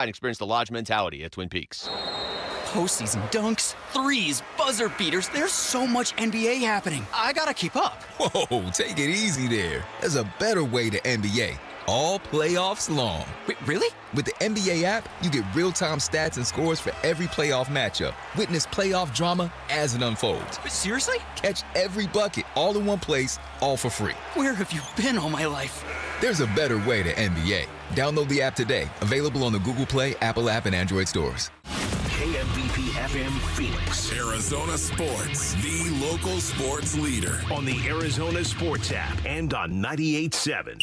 and experience the Lodge mentality at Twin Peaks. Postseason dunks, threes, buzzer beaters. There's so much NBA happening. I gotta keep up. Whoa, take it easy there. There's a better way to NBA. All playoffs long. Wait, really? With the NBA app, you get real-time stats and scores for every playoff matchup. Witness playoff drama as it unfolds. Seriously? Catch every bucket all in one place, all for free. Where have you been all my life? There's a better way to NBA. Download the app today. Available on the Google Play, Apple app, and Android stores. KMVP FM Phoenix. Arizona Sports, the local sports leader. On the Arizona Sports app and on 98.7.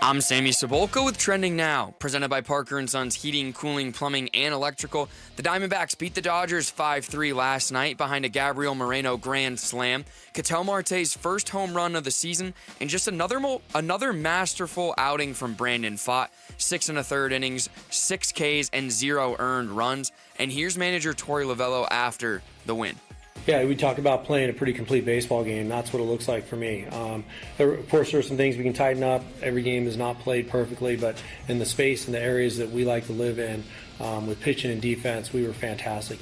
I'm Sammy Cebulka with Trending Now, presented by Parker & Sons Heating, Cooling, Plumbing, and Electrical. The Diamondbacks beat the Dodgers 5-3 last night behind a Gabriel Moreno grand slam. Ketel Marte's first home run of the season, and just another masterful outing from Brandon Pfaadt. 6 1/3 innings, 6 Ks, and 0 earned runs. And here's manager Torey Lovullo after the win. Yeah, we talk about playing a pretty complete baseball game. That's what it looks like for me. Of course, there are some things we can tighten up. Every game is not played perfectly, but in the space and the areas that we like to live in, with pitching and defense, we were fantastic.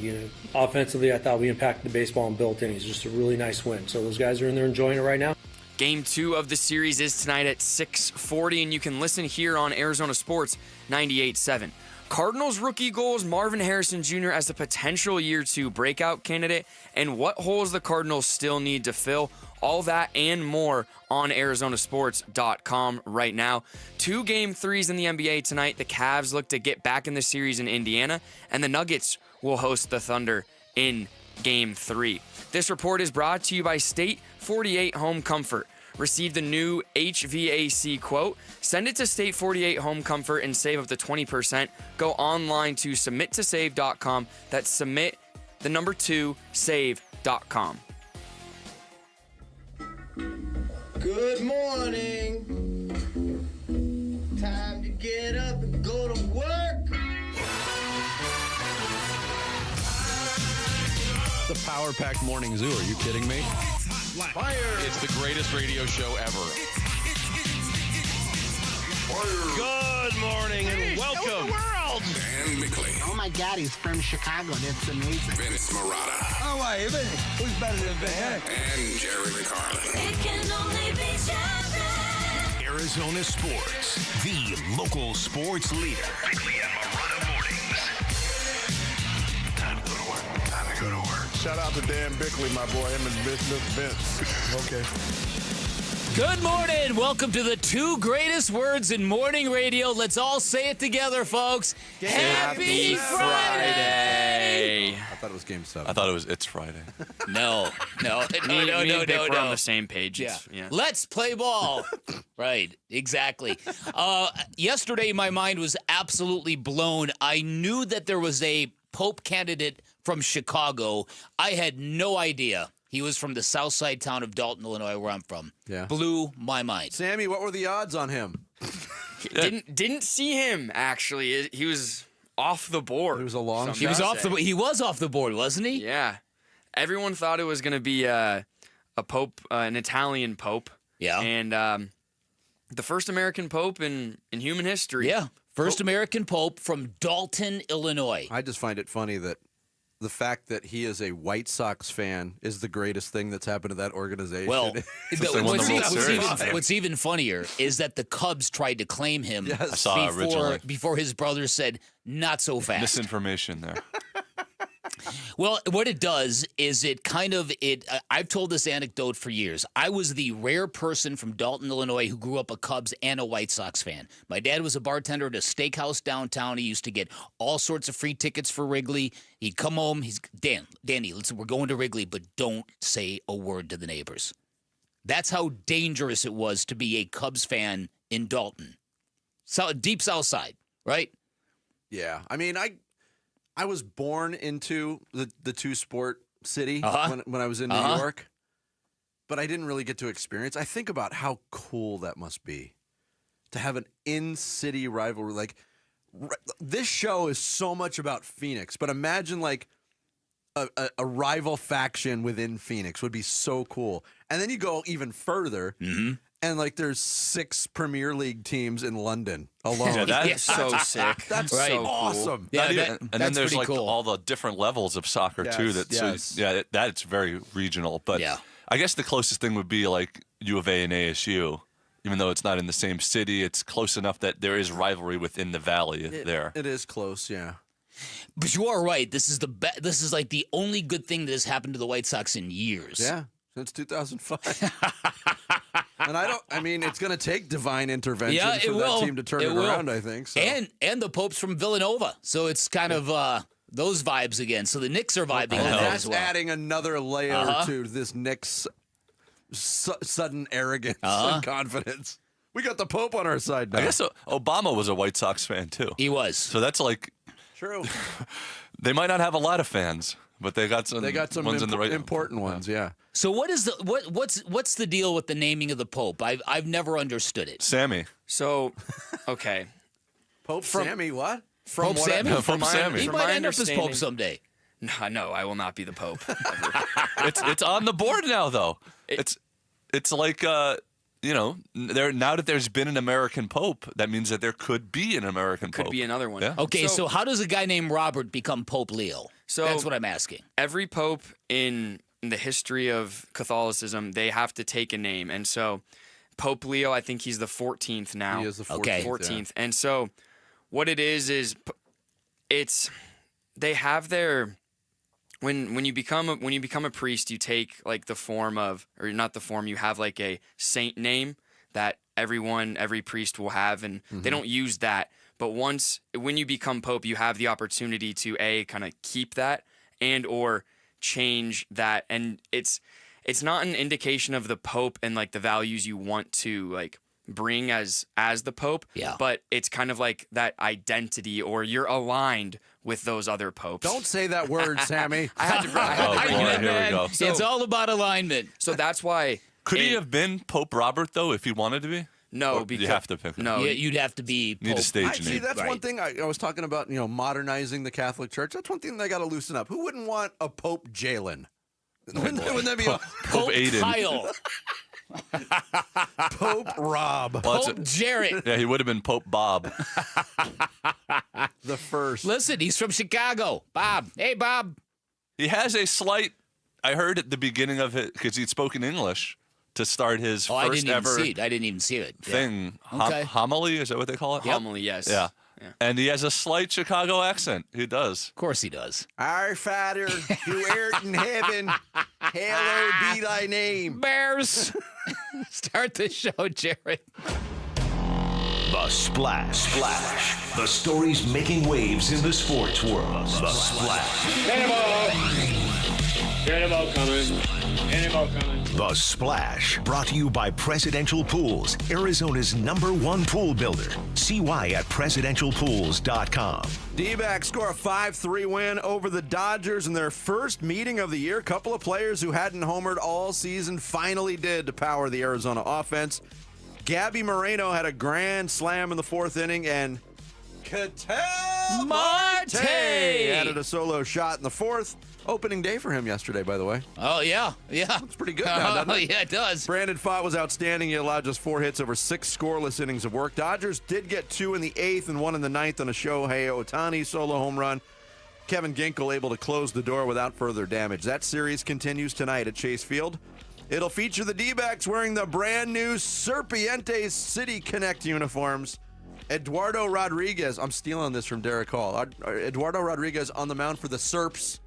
Offensively, I thought we impacted the baseball in built innings. Just a really nice win. So those guys are in there enjoying it right now. Game 2 of the series is tonight at 6:40, and you can listen here on Arizona Sports 98.7. Cardinals rookie goals Marvin Harrison Jr. as a potential Year 2 breakout candidate, and what holes the Cardinals still need to fill. All that and more on ArizonaSports.com right now. 2 Game 3s in the NBA tonight. The Cavs look to get back in the series in Indiana, and the Nuggets will host the Thunder in Game 3. This report is brought to you by State 48 Home Comfort. Receive the new HVAC quote. Send it to State 48 Home Comfort and save up to 20%. Go online to submittosave.com. That's submit, the number 2, save.com. Good morning. Time to get up and go to work. The power-packed morning zoo. Are you kidding me? Fire! It's the greatest radio show ever. Good morning and welcome. Dan Mickley. Oh my God, he's from Chicago. That's amazing. Vince Marotta. Oh, wait, who's better than Van? And Jerry McCarlin. It can only be Jerry. Arizona Sports, the local sports leader. Mickley and Marotta mornings. Time to go to work. Time to go to work. Shout out to Dan Bickley, my boy, him and Vince. Okay. Good morning. Welcome to the 2 greatest words in morning radio. Let's all say it together, folks. Happy Friday! I thought it was Game 7. I thought it's Friday. No. We're on the same page. Yeah. Let's play ball. Right, exactly. Yesterday, my mind was absolutely blown. I knew that there was a Pope candidate from Chicago. I had no idea he was from the south side town of Dalton, Illinois, where I'm from. Yeah. Blew my mind. Sammy, what were the odds on him? Didn't see him, actually. He was off the board. It was a long shot. He was off the board, wasn't he? Yeah. Everyone thought it was going to be a pope, an Italian pope. Yeah. And the first American pope in human history. Yeah. First American pope from Dalton, Illinois. I just find it funny that the fact that he is a White Sox fan is the greatest thing that's happened to that organization. Well, what's even funnier is that the Cubs tried to claim him I saw originally. Before his brother said, not so fast. Misinformation there. Well, what it does is I've told this anecdote for years. I was the rare person from Dalton, Illinois who grew up a Cubs and a White Sox fan. My dad was a bartender at a steakhouse downtown. He used to get all sorts of free tickets for Wrigley. He'd come home. Danny, listen, we're going to Wrigley, but don't say a word to the neighbors. That's how dangerous it was to be a Cubs fan in Dalton. Deep South Side, right? Yeah. I mean, I was born into the two-sport city when I was in New York, but I didn't really get to experience. I think about how cool that must be to have an in-city rivalry. Like, this show is so much about Phoenix, but imagine like a rival faction within Phoenix would be so cool. And then you go even further, And like there's 6 Premier League teams in London alone. Yeah, that's so sick. That's right. so awesome. Yeah, and then there's like all the different levels of soccer too. That's very regional. But I guess the closest thing would be like U of A and ASU. Even though it's not in the same city, it's close enough that there is rivalry within the valley there. It is close, yeah. But you are right. This is This is like the only good thing that has happened to the White Sox in years. Yeah, since 2005. And it's going to take divine intervention for that team to turn it around, I think. So. And the Pope's from Villanova, so it's kind of those vibes again. So the Knicks are vibing on that that's as well. adding another layer to this Knicks sudden arrogance and confidence. We got the Pope on our side now. I guess Obama was a White Sox fan too. He was. So that's like true. They might not have a lot of fans, but they got some. Ones in the right important ones. Yeah. So what's the deal with the naming of the Pope? I've never understood it. Sammy. So, okay. Pope Sammy, what? Pope Sammy? Pope Sammy. He might end up as Pope someday. No, I will not be the Pope. It's on the board now, though. It's like now that there's been an American Pope, that means that there could be an American Pope. Could be another one. Yeah. Okay, so how does a guy named Robert become Pope Leo? So that's what I'm asking. Every Pope in the history of Catholicism, they have to take a name, and so Pope Leo, I think he's the 14th now. He is the 14th. Okay. 14th, and so what it is it's they have their. When you become a priest, you take like the form of, or not the form, you have like a saint name that every priest will have, and they don't use that. But when you become Pope, you have the opportunity to kind of keep that and or change that, and it's not an indication of the Pope and like the values you want to like bring as the Pope, but it's kind of like that identity, or you're aligned with those other popes. Don't say that word, Sammy. I had to. Here we go. So, it's all about alignment. So that's why. Could he have been Pope Robert though, if he wanted to be? No, because you have to pick. No, you'd have to be. Need Pope. a stage name. See, that's right. one thing I was talking about. Modernizing the Catholic Church. That's one thing they got to loosen up. Who wouldn't want a Pope Jalen? Wouldn't that be Pope Aiden? Kyle. Pope Rob. Pope Jarrett. Yeah, he would have been Pope Bob. The first. Listen, he's from Chicago. Bob. Hey, Bob. He has a slight. I heard at the beginning of it because he'd spoken English to start his first ever. I didn't even see it. Thing. Yeah. Okay. Homily, is that what they call it? Homily, yes. Yeah. And he has a slight Chicago accent. He does. Of course he does. Our Father, who art in heaven, hallowed be thy name. Bears. Start the show, Jared. The Splash. The stories making waves in the sports world. The Splash. Cannonball coming. The Splash, brought to you by Presidential Pools, Arizona's #1 pool builder. See why at presidentialpools.com. D-backs score a 5-3 win over the Dodgers in their first meeting of the year. A couple of players who hadn't homered all season finally did to power the Arizona offense. Gabby Moreno had a grand slam in the 4th inning, and Ketel Marte added a solo shot in the 4th. Opening day for him yesterday, by the way. Oh, yeah. Looks pretty good now, doesn't it? Yeah, it does. Brandon Pfaadt was outstanding. He allowed just 4 hits over 6 scoreless innings of work. Dodgers did get 2 in the 8th and 1 in the 9th on a Shohei Ohtani solo home run. Kevin Ginkel able to close the door without further damage. That series continues tonight at Chase Field. It'll feature the D-backs wearing the brand new Serpientes City Connect uniforms. Eduardo Rodriguez, I'm stealing this from Derek Hall. Eduardo Rodriguez on the mound for the Serps.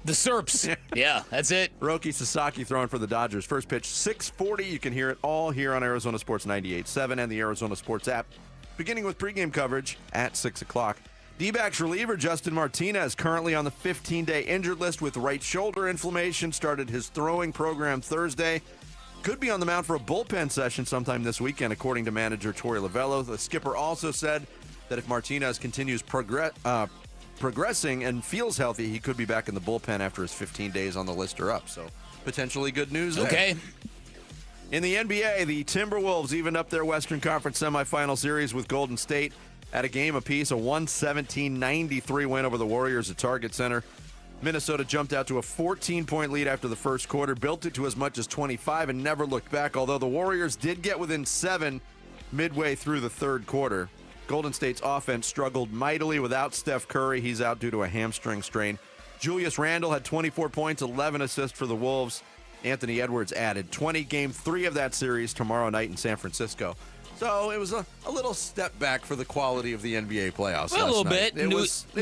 The Serps. Yeah, that's it. Roki Sasaki throwing for the Dodgers. First pitch, 6:40. You can hear it all here on Arizona Sports 98.7 and the Arizona Sports app, beginning with pregame coverage at 6 o'clock. D-backs reliever Justin Martinez, currently on the 15-day injured list with right shoulder inflammation, started his throwing program Thursday. Could be on the mound for a bullpen session sometime this weekend, according to manager Torey Lovello. The skipper also said that if Martinez continues progressing and feels healthy, he could be back in the bullpen after his 15 days on the list are up. So potentially good news there. Okay. In the NBA, the Timberwolves evened up their Western Conference semifinal series with Golden State at a game apiece, a 117-93 win over the Warriors at Target Center. Minnesota jumped out to a 14-point lead after the first quarter, built it to as much as 25, and never looked back, although the Warriors did get within 7 midway through the third quarter. Golden State's offense struggled mightily without Steph Curry. He's out due to a hamstring strain. Julius Randle had 24 points, 11 assists for the Wolves. Anthony Edwards added 20. Game 3 of that series tomorrow night in San Francisco. So it was a little step back for the quality of the NBA playoffs. Well, a little bit. It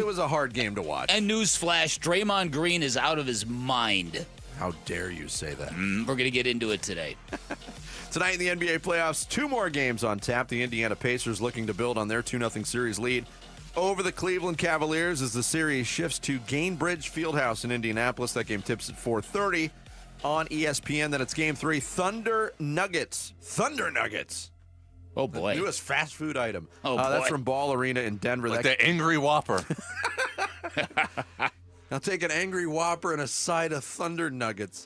was a hard game to watch. And newsflash, Draymond Green is out of his mind. How dare you say that? We're going to get into it today. Tonight in the NBA playoffs, 2 more games on tap. The Indiana Pacers looking to build on their 2-0 series lead over the Cleveland Cavaliers as the series shifts to Gainbridge Fieldhouse in Indianapolis. That game tips at 4:30 on ESPN. Then it's Game 3, Thunder Nuggets. Thunder Nuggets. Oh, boy. The newest fast food item. Oh, boy. That's from Ball Arena in Denver. Like the Angry Whopper. I'll take an Angry Whopper and a side of Thunder Nuggets.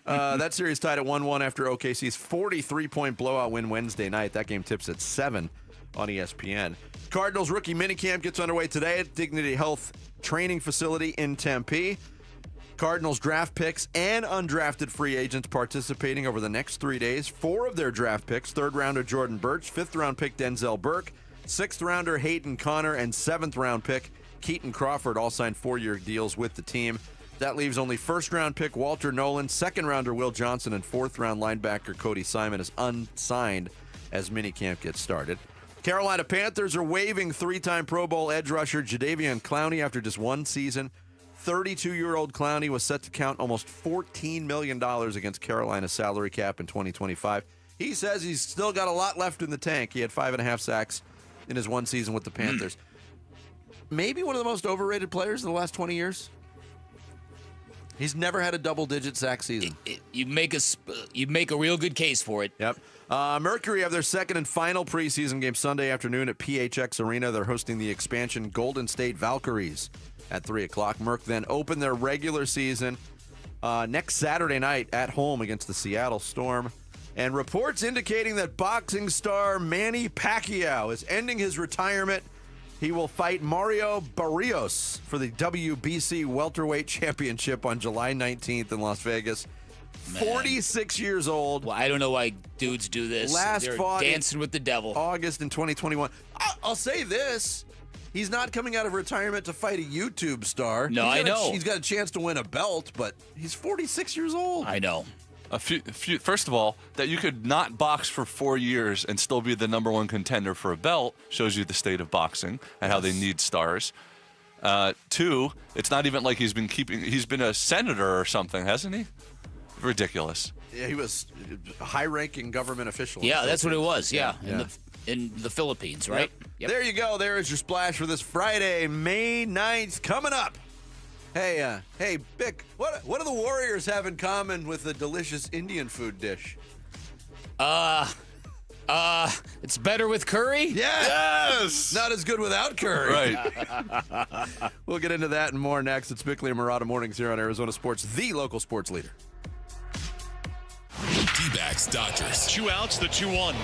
That series tied at 1-1 after OKC's 43-point blowout win Wednesday night. That game tips at 7 on ESPN. Cardinals rookie minicamp gets underway today at Dignity Health Training Facility in Tempe. Cardinals draft picks and undrafted free agents participating over the next 3 days. 4 of their draft picks, 3rd rounder Jordan Birch, 5th round pick Denzel Burke, 6th rounder Hayden Connor, and 7th round pick Keaton Crawford all signed 4-year deals with the team. That leaves only 1st round pick Walter Nolan, 2nd rounder Will Johnson, and 4th round linebacker Cody Simon is unsigned as minicamp gets started. Carolina Panthers are waiving 3-time Pro Bowl edge rusher Jadeveon Clowney after just 1 season. 32-year-old Clowney was set to count almost $14 million against Carolina's salary cap in 2025. He says he's still got a lot left in the tank. He had 5.5 sacks in his 1 season with the Panthers. Maybe one of the most overrated players in the last 20 years. He's never had a double-digit sack season. You make a real good case for it. Yep. Mercury have their 2nd and final preseason game Sunday afternoon at PHX Arena. They're hosting the expansion Golden State Valkyries at 3 o'clock. Merc then open their regular season next Saturday night at home against the Seattle Storm. And reports indicating that boxing star Manny Pacquiao is ending his retirement. He will fight Mario Barrios for the WBC Welterweight Championship on July 19th in Las Vegas. Man. 46 years old. Well, I don't know why dudes do this. They're fought dancing with the devil. August in 2021. I'll say this. He's not coming out of retirement to fight a YouTube star. No, I know. He's got a chance to win a belt, but he's 46 years old. I know. First of all, that you could not box for 4 years and still be the #1 contender for a belt shows you the state of boxing and how they need stars. 2, it's not even like he's been a senator or something, hasn't he? Ridiculous. Yeah, he was a high-ranking government official. Yeah, that's what it was. Yeah. In the Philippines, right? Yep. There you go. There is your splash for this Friday, May 9th. Coming up. Hey, Bick, what do the Warriors have in common with a delicious Indian food dish? It's better with curry? Yes! Not as good without curry. Right. We'll get into that and more next. It's Bickley and Murata Mornings here on Arizona Sports, the local sports leader. D-backs Dodgers. 2 outs, the 2-1.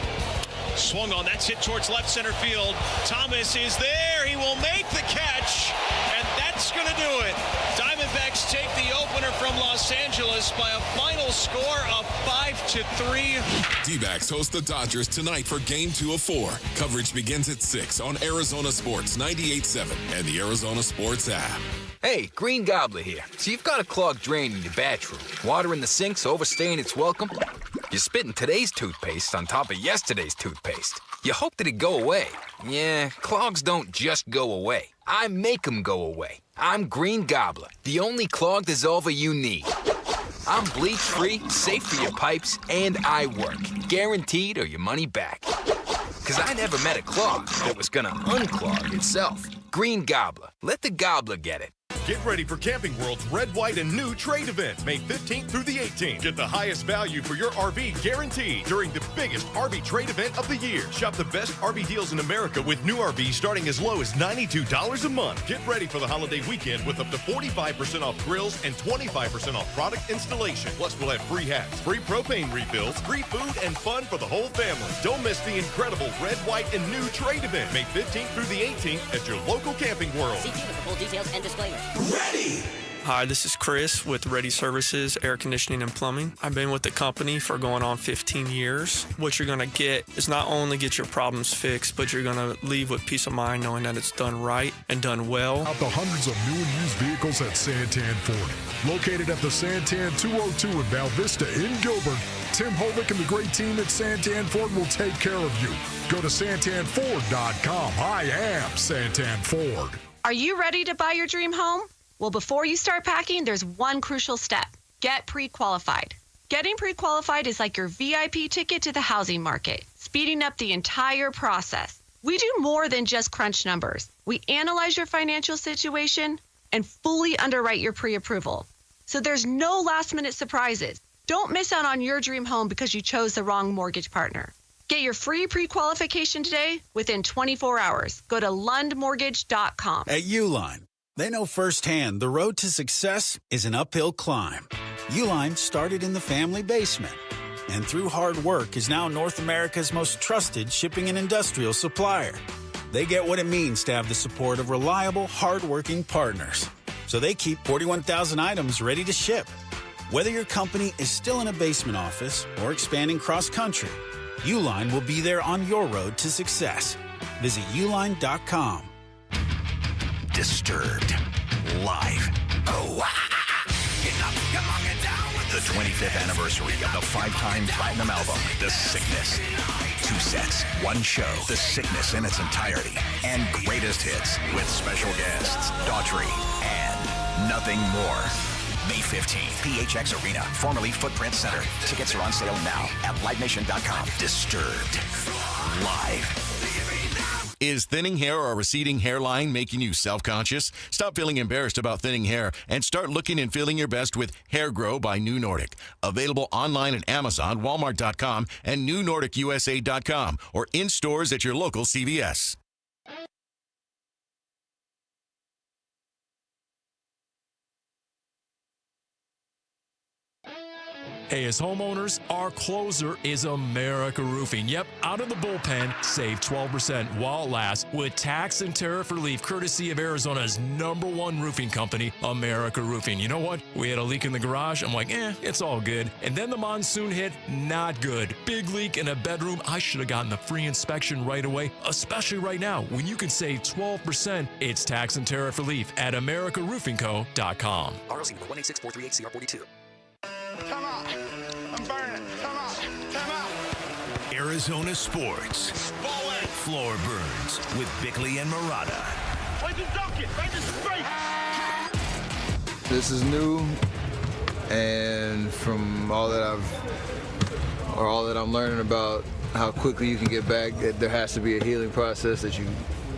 Swung on, that's hit towards left center field. Thomas is there, he will make the catch, and that's going to do it. Diamondbacks take the opener from Los Angeles by a final score of 5-3. D-backs host the Dodgers tonight for Game 2 of 4. Coverage begins at 6 on Arizona Sports 98.7 and the Arizona Sports app. Hey, Green Gobbler here. So you've got a clogged drain in your bathroom. Water in the sink's overstaying its welcome. You're spitting today's toothpaste on top of yesterday's toothpaste. You hope that it'd go away. Yeah, clogs don't just go away. I make them go away. I'm Green Gobbler, the only clog dissolver you need. I'm bleach-free, safe for your pipes, and I work. Guaranteed or your money back. Because I never met a clog that was gonna unclog itself. Green Gobbler. Let the gobbler get it. Get ready for Camping World's Red, White, and New trade event, May 15th through the 18th. Get the highest value for your RV guaranteed during the biggest RV trade event of the year. Shop the best RV deals in America with new RVs starting as low as $92 a month. Get ready for the holiday weekend with up to 45% off grills and 25% off product installation. Plus, we'll have free hats, free propane refills, free food, and fun for the whole family. Don't miss the incredible Red, White, and New trade event, May 15th through the 18th at your local Camping World. See dealer for full details and disclaimers. Ready! Hi, this is Chris with Ready Services, Air Conditioning and Plumbing. I've been with the company for going on 15 years. What you're going to get is not only get your problems fixed, but you're going to leave with peace of mind knowing that it's done right and done well. Out the hundreds of new and used vehicles at Santan Ford. Located at the Santan 202 in Val Vista in Gilbert, Tim Hovick and the great team at Santan Ford will take care of you. Go to santanford.com. I am Santan Ford. Are you ready to buy your dream home? Well, before you start packing, there's one crucial step. Get pre-qualified. Getting pre-qualified is like your VIP ticket to the housing market, speeding up the entire process. We do more than just crunch numbers. We analyze your financial situation and fully underwrite your pre-approval. So there's no last-minute surprises. Don't miss out on your dream home because you chose the wrong mortgage partner. Get your free pre-qualification today within 24 hours. Go to lundmortgage.com. At Uline, they know firsthand the road to success is an uphill climb. Uline started in the family basement and through hard work is now North America's most trusted shipping and industrial supplier. They get what it means to have the support of reliable, hardworking partners. So they keep 41,000 items ready to ship. Whether your company is still in a basement office or expanding cross-country, Uline will be there on your road to success. Visit uline.com. Disturbed. Live. Oh, the 25th anniversary of the 5-time platinum album, The Sickness. 2 sets, 1 show, The Sickness in its entirety, and greatest hits with special guests, Daughtry, and nothing more. May 15th, PHX Arena, formerly Footprint Center. Tickets are on sale now at LiveNation.com. Disturbed. Live. Is thinning hair or a receding hairline making you self-conscious? Stop feeling embarrassed about thinning hair and start looking and feeling your best with Hair Grow by New Nordic. Available online at Amazon, Walmart.com, and NewNordicUSA.com, or in stores at your local CVS. Hey, as homeowners, our closer is America Roofing. Yep, out of the bullpen, save 12% while it lasts with tax and tariff relief courtesy of Arizona's #1 roofing company, America Roofing. You know what? We had a leak in the garage. I'm like, it's all good. And then the monsoon hit, not good. Big leak in a bedroom. I should have gotten the free inspection right away, especially right now when you can save 12%. It's tax and tariff relief at AmericaRoofingCo.com. ROC 186-438-CR42. Come on. I'm burning. Come on. Come on. Arizona Sports. Floor Burns with Bickley and Murata. This is new, and from all that I'm learning about how quickly you can get back, there has to be a healing process that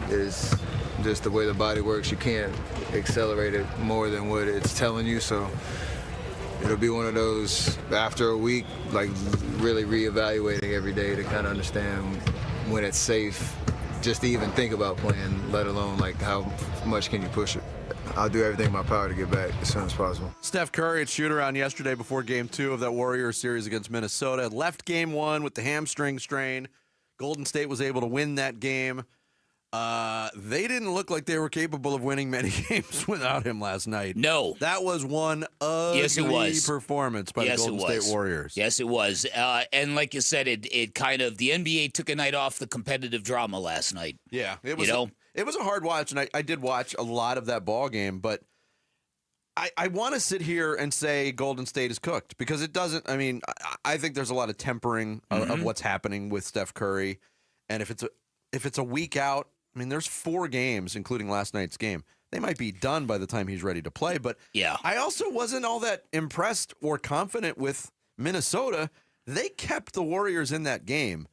is just the way the body works. You can't accelerate it more than what it's telling you, so it'll be one of those, after a week, like really reevaluating every day to kind of understand when it's safe just to even think about playing, let alone like how much can you push it. I'll do everything in my power to get back as soon as possible. Steph Curry at shoot-around yesterday before Game 2 of that Warriors series against Minnesota. Left Game 1 with the hamstring strain. Golden State was able to win that game. They didn't look like they were capable of winning many games without him last night. No. That was one ugly performance by the Golden State Warriors. Yes, it was. And like you said, it kind of, the NBA took a night off the competitive drama last night. Yeah. It was a hard watch, and I did watch a lot of that ball game, but I want to sit here and say Golden State is cooked because it doesn't. I mean, I think there's a lot of tempering of what's happening with Steph Curry, and if it's a week out, I mean, there's 4 games, including last night's game. They might be done by the time he's ready to play, but yeah. I also wasn't all that impressed or confident with Minnesota. They kept the Warriors in that game.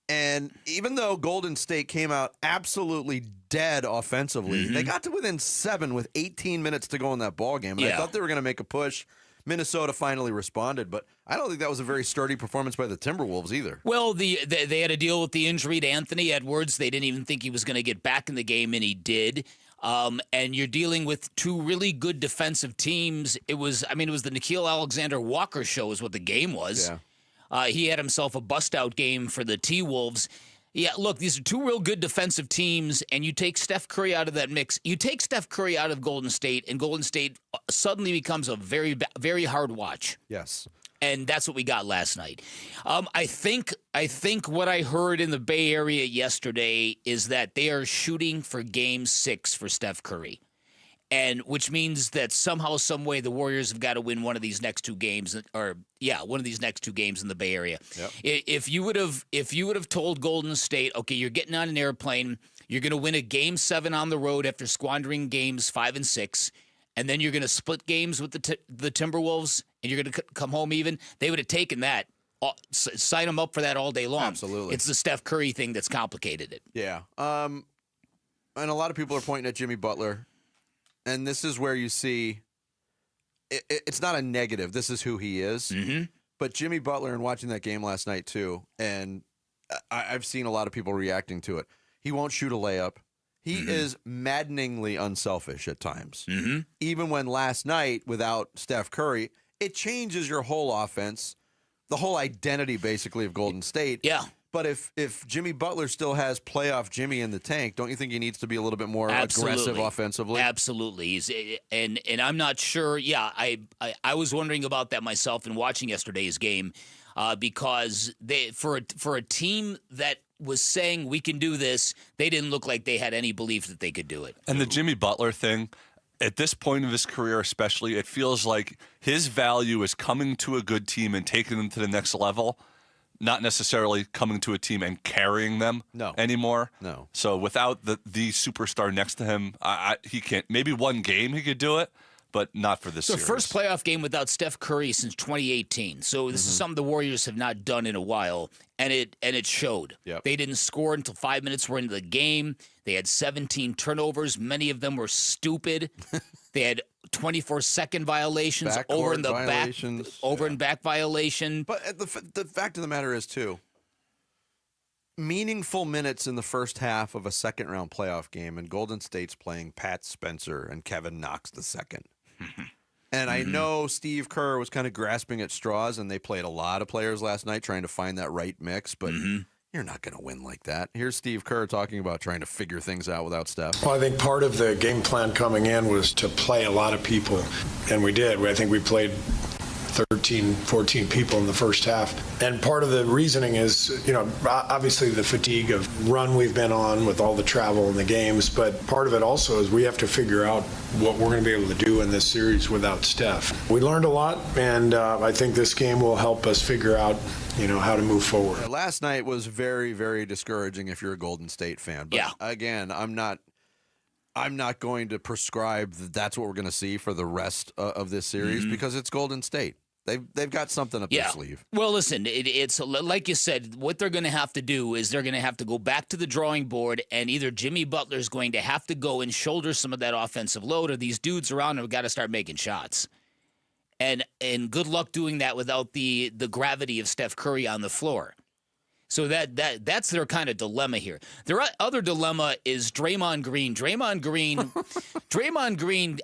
And even though Golden State came out absolutely dead offensively, they got to within 7 with 18 minutes to go in that ball game. And I thought they were going to make a push. Minnesota finally responded, but I don't think that was a very sturdy performance by the Timberwolves either. Well, they had to deal with the injury to Anthony Edwards. They didn't even think he was going to get back in the game, and he did. And you're dealing with 2 really good defensive teams. It was the Nickeil Alexander-Walker show is what the game was. Yeah. He had himself a bust-out game for the T-Wolves. Yeah, look, these are two real good defensive teams, and you take Steph Curry out of that mix. You take Steph Curry out of Golden State, and Golden State suddenly becomes a very, very hard watch. Yes. And that's what we got last night. I think what I heard in the Bay Area yesterday is that they are shooting for Game 6 for Steph Curry. And which means that somehow, some way, the Warriors have got to win one of these next two games, one of these next two games in the Bay Area. Yep. If you would have told Golden State, okay, you're getting on an airplane, you're going to win a Game 7 on the road after squandering games 5 and 6, and then you're going to split games with the Timberwolves, and you're going to come home even, they would have taken that. Sign them up for that all day long. Absolutely. It's the Steph Curry thing that's complicated it. Yeah. And a lot of people are pointing at Jimmy Butler. And this is where you see it's not a negative. This is who he is. Mm-hmm. But Jimmy Butler, and watching that game last night too, and I've seen a lot of people reacting to it. He won't shoot a layup. He is maddeningly unselfish at times. Mm-hmm. Even when last night, without Steph Curry, it changes your whole offense, the whole identity basically of Golden State. Yeah. But if Jimmy Butler still has playoff Jimmy in the tank, don't you think he needs to be a little bit more aggressive offensively? Absolutely. And I'm not sure. Yeah, I was wondering about that myself in watching yesterday's game because for a team that was saying we can do this, they didn't look like they had any belief that they could do it. And the Jimmy Butler thing, at this point of his career especially, it feels like his value is coming to a good team and taking them to the next level. Not necessarily coming to a team and carrying them anymore. No. So without the superstar next to him, he can't. Maybe one game he could do it, but not for this series. The first playoff game without Steph Curry since 2018. So this is something the Warriors have not done in a while, and it showed. Yep. They didn't score until 5 minutes were into the game. They had 17 turnovers. Many of them were stupid. They had 24-second violations, over in the back violation. But the fact of the matter is, too, meaningful minutes in the first half of a second-round playoff game, and Golden State's playing Pat Spencer and Kevin Knox II. And I know Steve Kerr was kind of grasping at straws, and they played a lot of players last night trying to find that right mix, but you're not going to win like that. Here's Steve Kerr talking about trying to figure things out without Steph. Well, I think part of the game plan coming in was to play a lot of people, and we did. I think we played 13, 14 people in the first half. And part of the reasoning is, obviously the fatigue of run we've been on with all the travel and the games, but part of it also is we have to figure out what we're going to be able to do in this series without Steph. We learned a lot, and I think this game will help us figure out how to move forward. Last night was very, very discouraging if you're a Golden State fan. But again, I'm not going to prescribe that that's what we're going to see for the rest of this series because it's Golden State. They've got something up their sleeve. Well, listen, it's like you said, what they're going to have to do is they're going to have to go back to the drawing board, and either Jimmy Butler's going to have to go and shoulder some of that offensive load, or these dudes around him have got to start making shots. And good luck doing that without the gravity of Steph Curry on the floor. So that's their kind of dilemma here. Their other dilemma is Draymond Green. Draymond Green,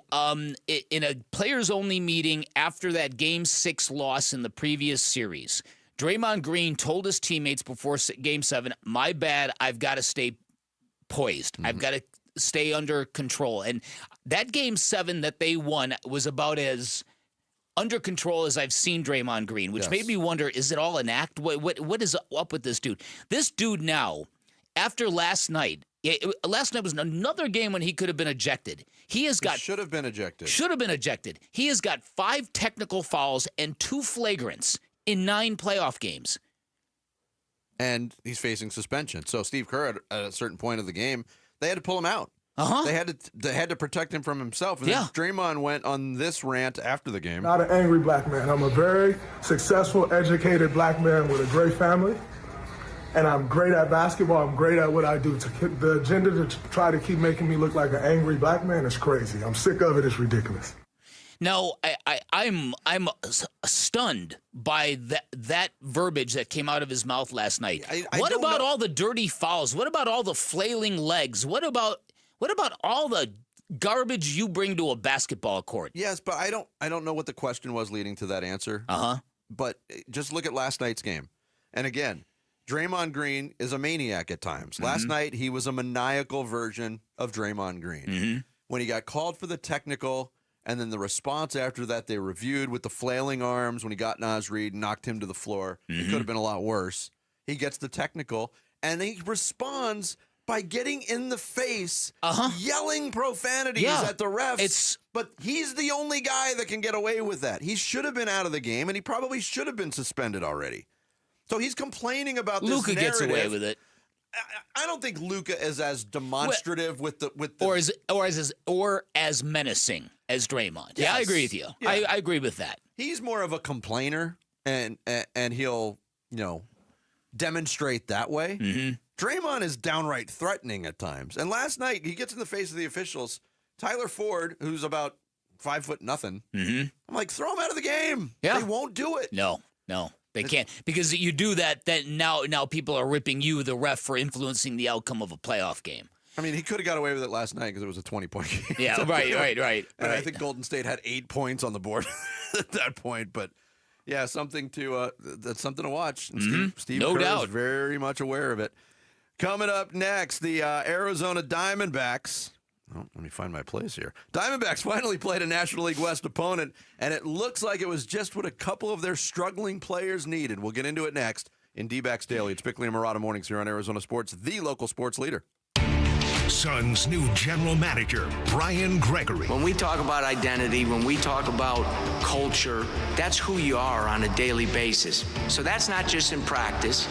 in a players-only meeting after that Game 6 loss in the previous series, Draymond Green told his teammates before Game 7, my bad, I've got to stay poised. I've got to stay under control. And that Game 7 that they won was about as under control as I've seen Draymond Green, which made me wonder, is it all an act? What is up with this dude? This dude now, after last night was another game when he could have been ejected. He should have been ejected. He has got 5 technical fouls and 2 flagrants in 9 playoff games. And he's facing suspension. So Steve Kerr, at a certain point of the game, they had to pull him out. They had to protect him from himself. And then Draymond went on this rant after the game. Not an angry black man. I'm a very successful, educated black man with a great family. And I'm great at basketball. I'm great at what I do. The agenda to try to keep making me look like an angry black man is crazy. I'm sick of it. It's ridiculous. No, I'm stunned by that verbiage that came out of his mouth last night. What about all the dirty fouls? What about all the flailing legs? What about all the garbage you bring to a basketball court? Yes, but I don't know what the question was leading to that answer. But just look at last night's game. And again, Draymond Green is a maniac at times. Last night, he was a maniacal version of Draymond Green. When he got called for the technical, and then the response after that, they reviewed with the flailing arms when he got Naz Reid, knocked him to the floor. It could have been a lot worse. He gets the technical, and he responds by getting in the face, yelling profanities at the refs. But he's the only guy that can get away with that. He should have been out of the game, and he probably should have been suspended already. So he's complaining about this Luka narrative. gets away with it. I don't think Luka is as demonstrative with the or as menacing as Draymond. Yeah, I agree with you. Yeah. I agree with that. He's more of a complainer, and he'll demonstrate that way. Draymond is downright threatening at times. And last night he gets in the face of the officials. Tyler Ford, who's about 5'0". I'm like, throw him out of the game. Yeah. They won't do it. No. They can't, because you do that. Then now people are ripping you, the ref, for influencing the outcome of a playoff game. I mean, he could have got away with it last night because it was a 20-point game. Yeah, right. And I think Golden State had 8 points on the board at that point. But yeah, that's something to watch. And Steve No Kerr doubt. is very much aware of it. Coming up next, the Arizona Diamondbacks. Oh, let me find my place here. Diamondbacks finally played a National League West opponent, and it looks like it was just what a couple of their struggling players needed. We'll get into it next in D-Backs Daily. It's Bickley and Murata Mornings here on Arizona Sports, the local sports leader. Suns' new general manager, Brian Gregory. When we talk about identity, when we talk about culture, that's who you are on a daily basis. So that's not just in practice.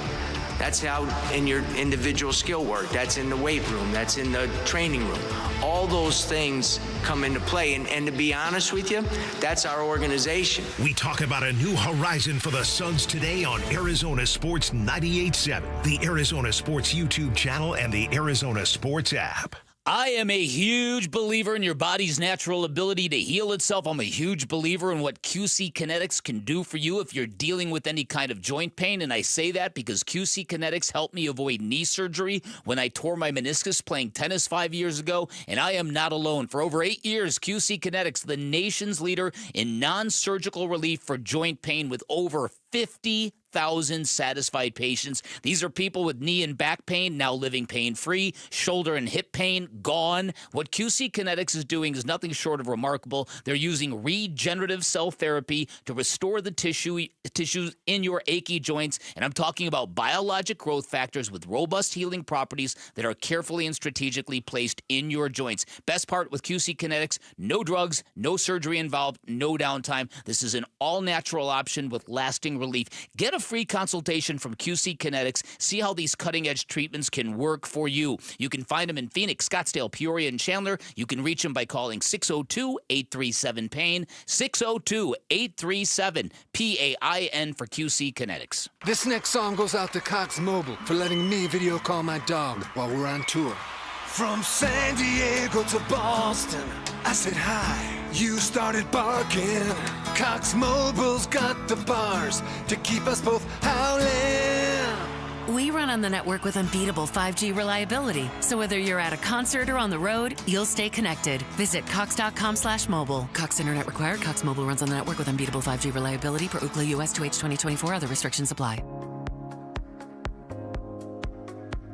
That's out in your individual skill work. That's in the weight room. That's in the training room. All those things come into play. And to be honest with you, that's our organization. We talk about a new horizon for the Suns today on Arizona Sports 98.7, the Arizona Sports YouTube channel, and the Arizona Sports app. I am a huge believer in your body's natural ability to heal itself. I'm a huge believer in what QC Kinetics can do for you if you're dealing with any kind of joint pain. And I say that because QC Kinetics helped me avoid knee surgery when I tore my meniscus playing tennis 5 years ago. And I am not alone. For over 8 years, QC Kinetics, the nation's leader in non-surgical relief for joint pain, with over 50,000 satisfied patients. These are people with knee and back pain now living pain-free, shoulder and hip pain gone. What QC Kinetics is doing is nothing short of remarkable. They're using regenerative cell therapy to restore the tissues in your achy joints, and I'm talking about biologic growth factors with robust healing properties that are carefully and strategically placed in your joints. Best part with QC Kinetics, no drugs, no surgery involved, no downtime. This is an all-natural option with lasting relief. Get a free consultation from QC Kinetics. See how these cutting-edge treatments can work for you. You can find them in Phoenix, Scottsdale, Peoria, and Chandler. You can reach them by calling 602-837-PAIN, 602-837-PAIN for QC Kinetics. This next song goes out to Cox Mobile for letting me video call my dog while we're on tour. From San Diego to Boston, I said hi. You started barking. Cox Mobile's got the bars to keep us both howling. We run on the network with unbeatable 5G reliability. So whether you're at a concert or on the road, you'll stay connected. Visit cox.com/mobile. Cox Internet required. Cox Mobile runs on the network with unbeatable 5G reliability per Ookla US 2H 2024. Other restrictions apply.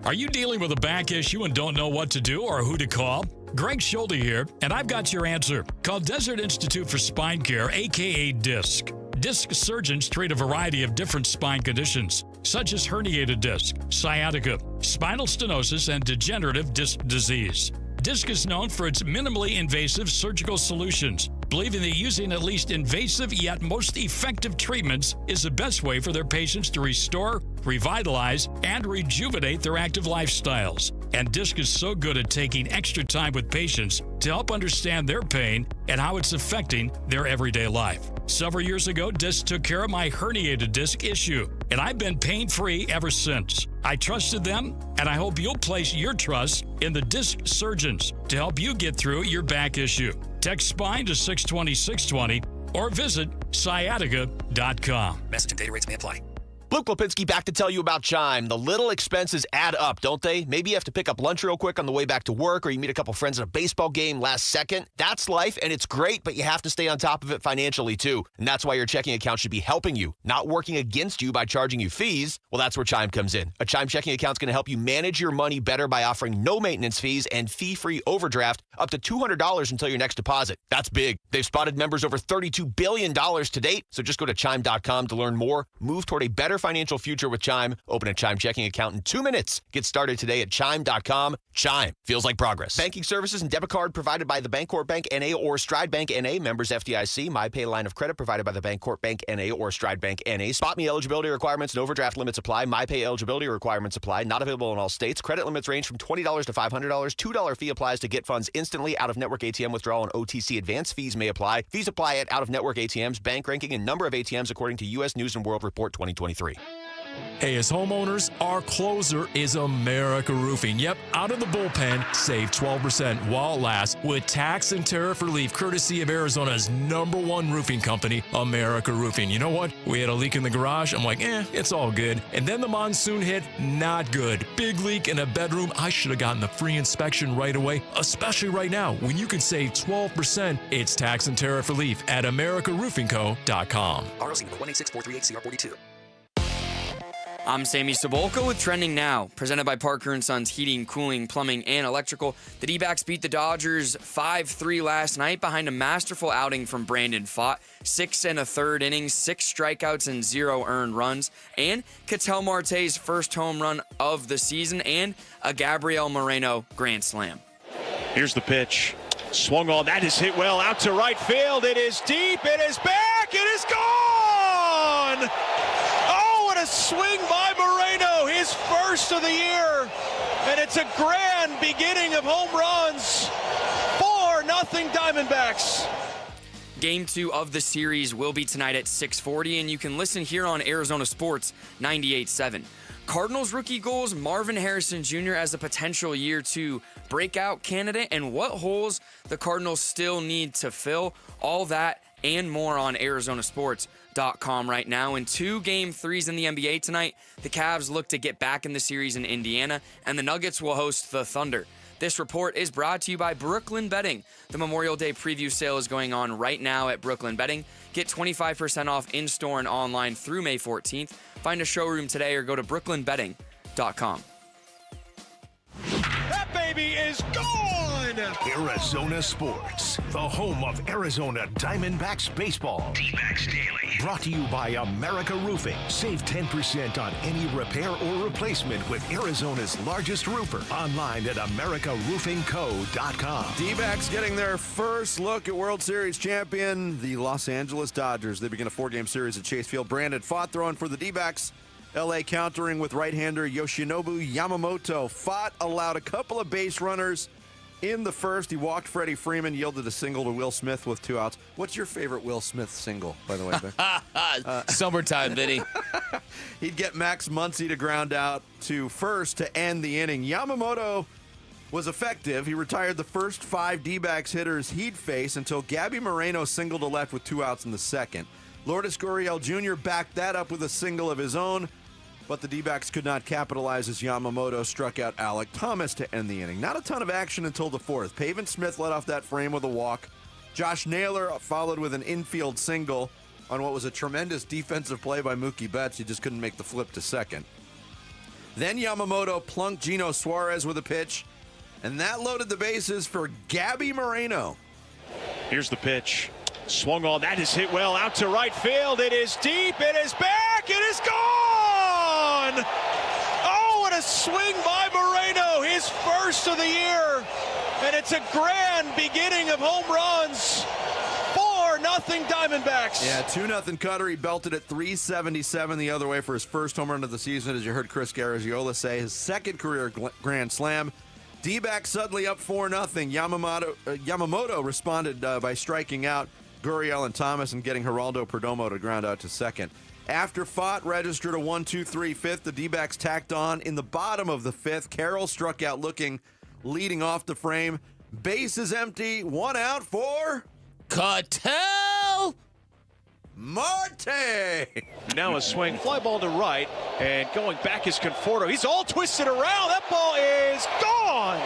Are you dealing with a back issue and don't know what to do or who to call? Greg Schulte here, and I've got your answer. Call Desert Institute for Spine Care, a.k.a. DISC. Disc surgeons treat a variety of different spine conditions, such as herniated disc, sciatica, spinal stenosis, and degenerative disc disease. DISC is known for its minimally invasive surgical solutions, believing that using at least invasive yet most effective treatments is the best way for their patients to restore, revitalize, and rejuvenate their active lifestyles. And DISC is so good at taking extra time with patients to help understand their pain and how it's affecting their everyday life. Several years ago, DISC took care of my herniated disc issue, and I've been pain-free ever since. I trusted them, and I hope you'll place your trust in the DISC surgeons to help you get through your back issue. Text SPINE to 620-620 or visit sciatica.com. Message and data rates may apply. Blue Klopinski back to tell you about Chime. The little expenses add up, don't they? Maybe you have to pick up lunch real quick on the way back to work, or you meet a couple friends at a baseball game last second. That's life, and it's great, but you have to stay on top of it financially, too. And that's why your checking account should be helping you, not working against you by charging you fees. Well, that's where Chime comes in. A Chime checking account's going to help you manage your money better by offering no maintenance fees and fee-free overdraft up to $200 until your next deposit. That's big. They've spotted members over $32 billion to date, so just go to Chime.com to learn more. Move toward a better financial future with Chime. Open a Chime checking account in 2 minutes. Get started today at Chime.com. Chime. Feels like progress. Banking services and debit card provided by the Bancorp Bank N.A. or Stride Bank N.A. Members FDIC. MyPay line of credit provided by the Bancorp Bank N.A. or Stride Bank N.A. Spot me eligibility requirements and overdraft limits apply. MyPay eligibility requirements apply. Not available in all states. Credit limits range from $20 to $500. $2 fee applies to get funds instantly. Out-of-network ATM withdrawal and OTC advance fees may apply. Fees apply at out-of-network ATMs, bank ranking, and number of ATMs according to U.S. News & World Report 2023. Hey, as homeowners, our closer is America Roofing. Yep, out of the bullpen, save 12% while it lasts with tax and tariff relief courtesy of Arizona's #1 roofing company, America Roofing. You know what? We had a leak in the garage. I'm like, it's all good. And then the monsoon hit, not good. Big leak in a bedroom. I should have gotten the free inspection right away, especially right now when you can save 12%. It's tax and tariff relief at AmericaRoofingCo.com. ROC number 186438CR42. I'm Sammy Sabolka with Trending Now, presented by Parker & Sons Heating, Cooling, Plumbing, and Electrical. The D-backs beat the Dodgers 5-3 last night behind a masterful outing from Brandon Pfaadt. 6 1/3 innings, 6 strikeouts, and 0 earned runs. And Ketel Marte's first home run of the season and a Gabriel Moreno grand slam. Here's the pitch. Swung on. That is hit well out to right field. It is deep. It is back. It is gone. A swing by Moreno, his first of the year, and it's a grand beginning of home runs. 4-0 Diamondbacks. Game 2 of the series will be tonight at 6:40, and you can listen here on Arizona Sports 98.7. Cardinals rookie goals, Marvin Harrison Jr. as a potential year 2 breakout candidate, and what holes the Cardinals still need to fill. All that and more on ArizonaSports.com right now. In 2 Game 3s in the NBA tonight, the Cavs look to get back in the series in Indiana, and the Nuggets will host the Thunder. This report is brought to you by Brooklyn Betting. The Memorial Day preview sale is going on right now at Brooklyn Betting. Get 25% off in-store and online through May 14th. Find a showroom today or go to brooklynbetting.com. That baby is gone! Arizona Sports, the home of Arizona Diamondbacks baseball. D-Backs Daily. Brought to you by America Roofing. Save 10% on any repair or replacement with Arizona's largest roofer. Online at AmericaRoofingCo.com. D-backs getting their first look at World Series champion, the Los Angeles Dodgers. They begin a 4-game series at Chase Field. Brandon Pfaadt throwing for the D-backs. LA countering with right-hander Yoshinobu Yamamoto. Pfaadt allowed a couple of base runners in the first. He walked Freddie Freeman, yielded a single to Will Smith with 2 outs. What's your favorite Will Smith single, by the way, Vic? Summertime, Vinny. He'd get Max Muncy to ground out to first to end the inning. Yamamoto was effective. He retired the first 5 D-backs hitters he'd face until Gabby Moreno singled to left with 2 outs in the second. Lourdes Gurriel Jr. backed that up with a single of his own, but the D-backs could not capitalize as Yamamoto struck out Alec Thomas to end the inning. Not a ton of action until the 4th. Pavin Smith led off that frame with a walk. Josh Naylor followed with an infield single on what was a tremendous defensive play by Mookie Betts. He just couldn't make the flip to second. Then Yamamoto plunked Gino Suarez with a pitch, and that loaded the bases for Gabby Moreno. Here's the pitch. Swung on. That is hit well out to right field. It is deep. It is back. It is gone. Oh, what a swing by Moreno. His first of the year. And it's a grand beginning of home runs. 4-0 Diamondbacks. Yeah, 2-0 Cutter. He belted at .377 the other way for his first home run of the season, as you heard Chris Garagiola say. His second career grand slam. D-backs suddenly up 4-0. Yamamoto responded by striking out Gurriel and Thomas and getting Geraldo Perdomo to ground out to second. After Pfaadt registered a 1-2-3 fifth, the D-backs tacked on in the bottom of the 5th. Carroll struck out leading off the frame. Base is empty. 1 out for Ketel Marte. Now a swing, fly ball to right, and going back is Conforto. He's all twisted around. That ball is gone.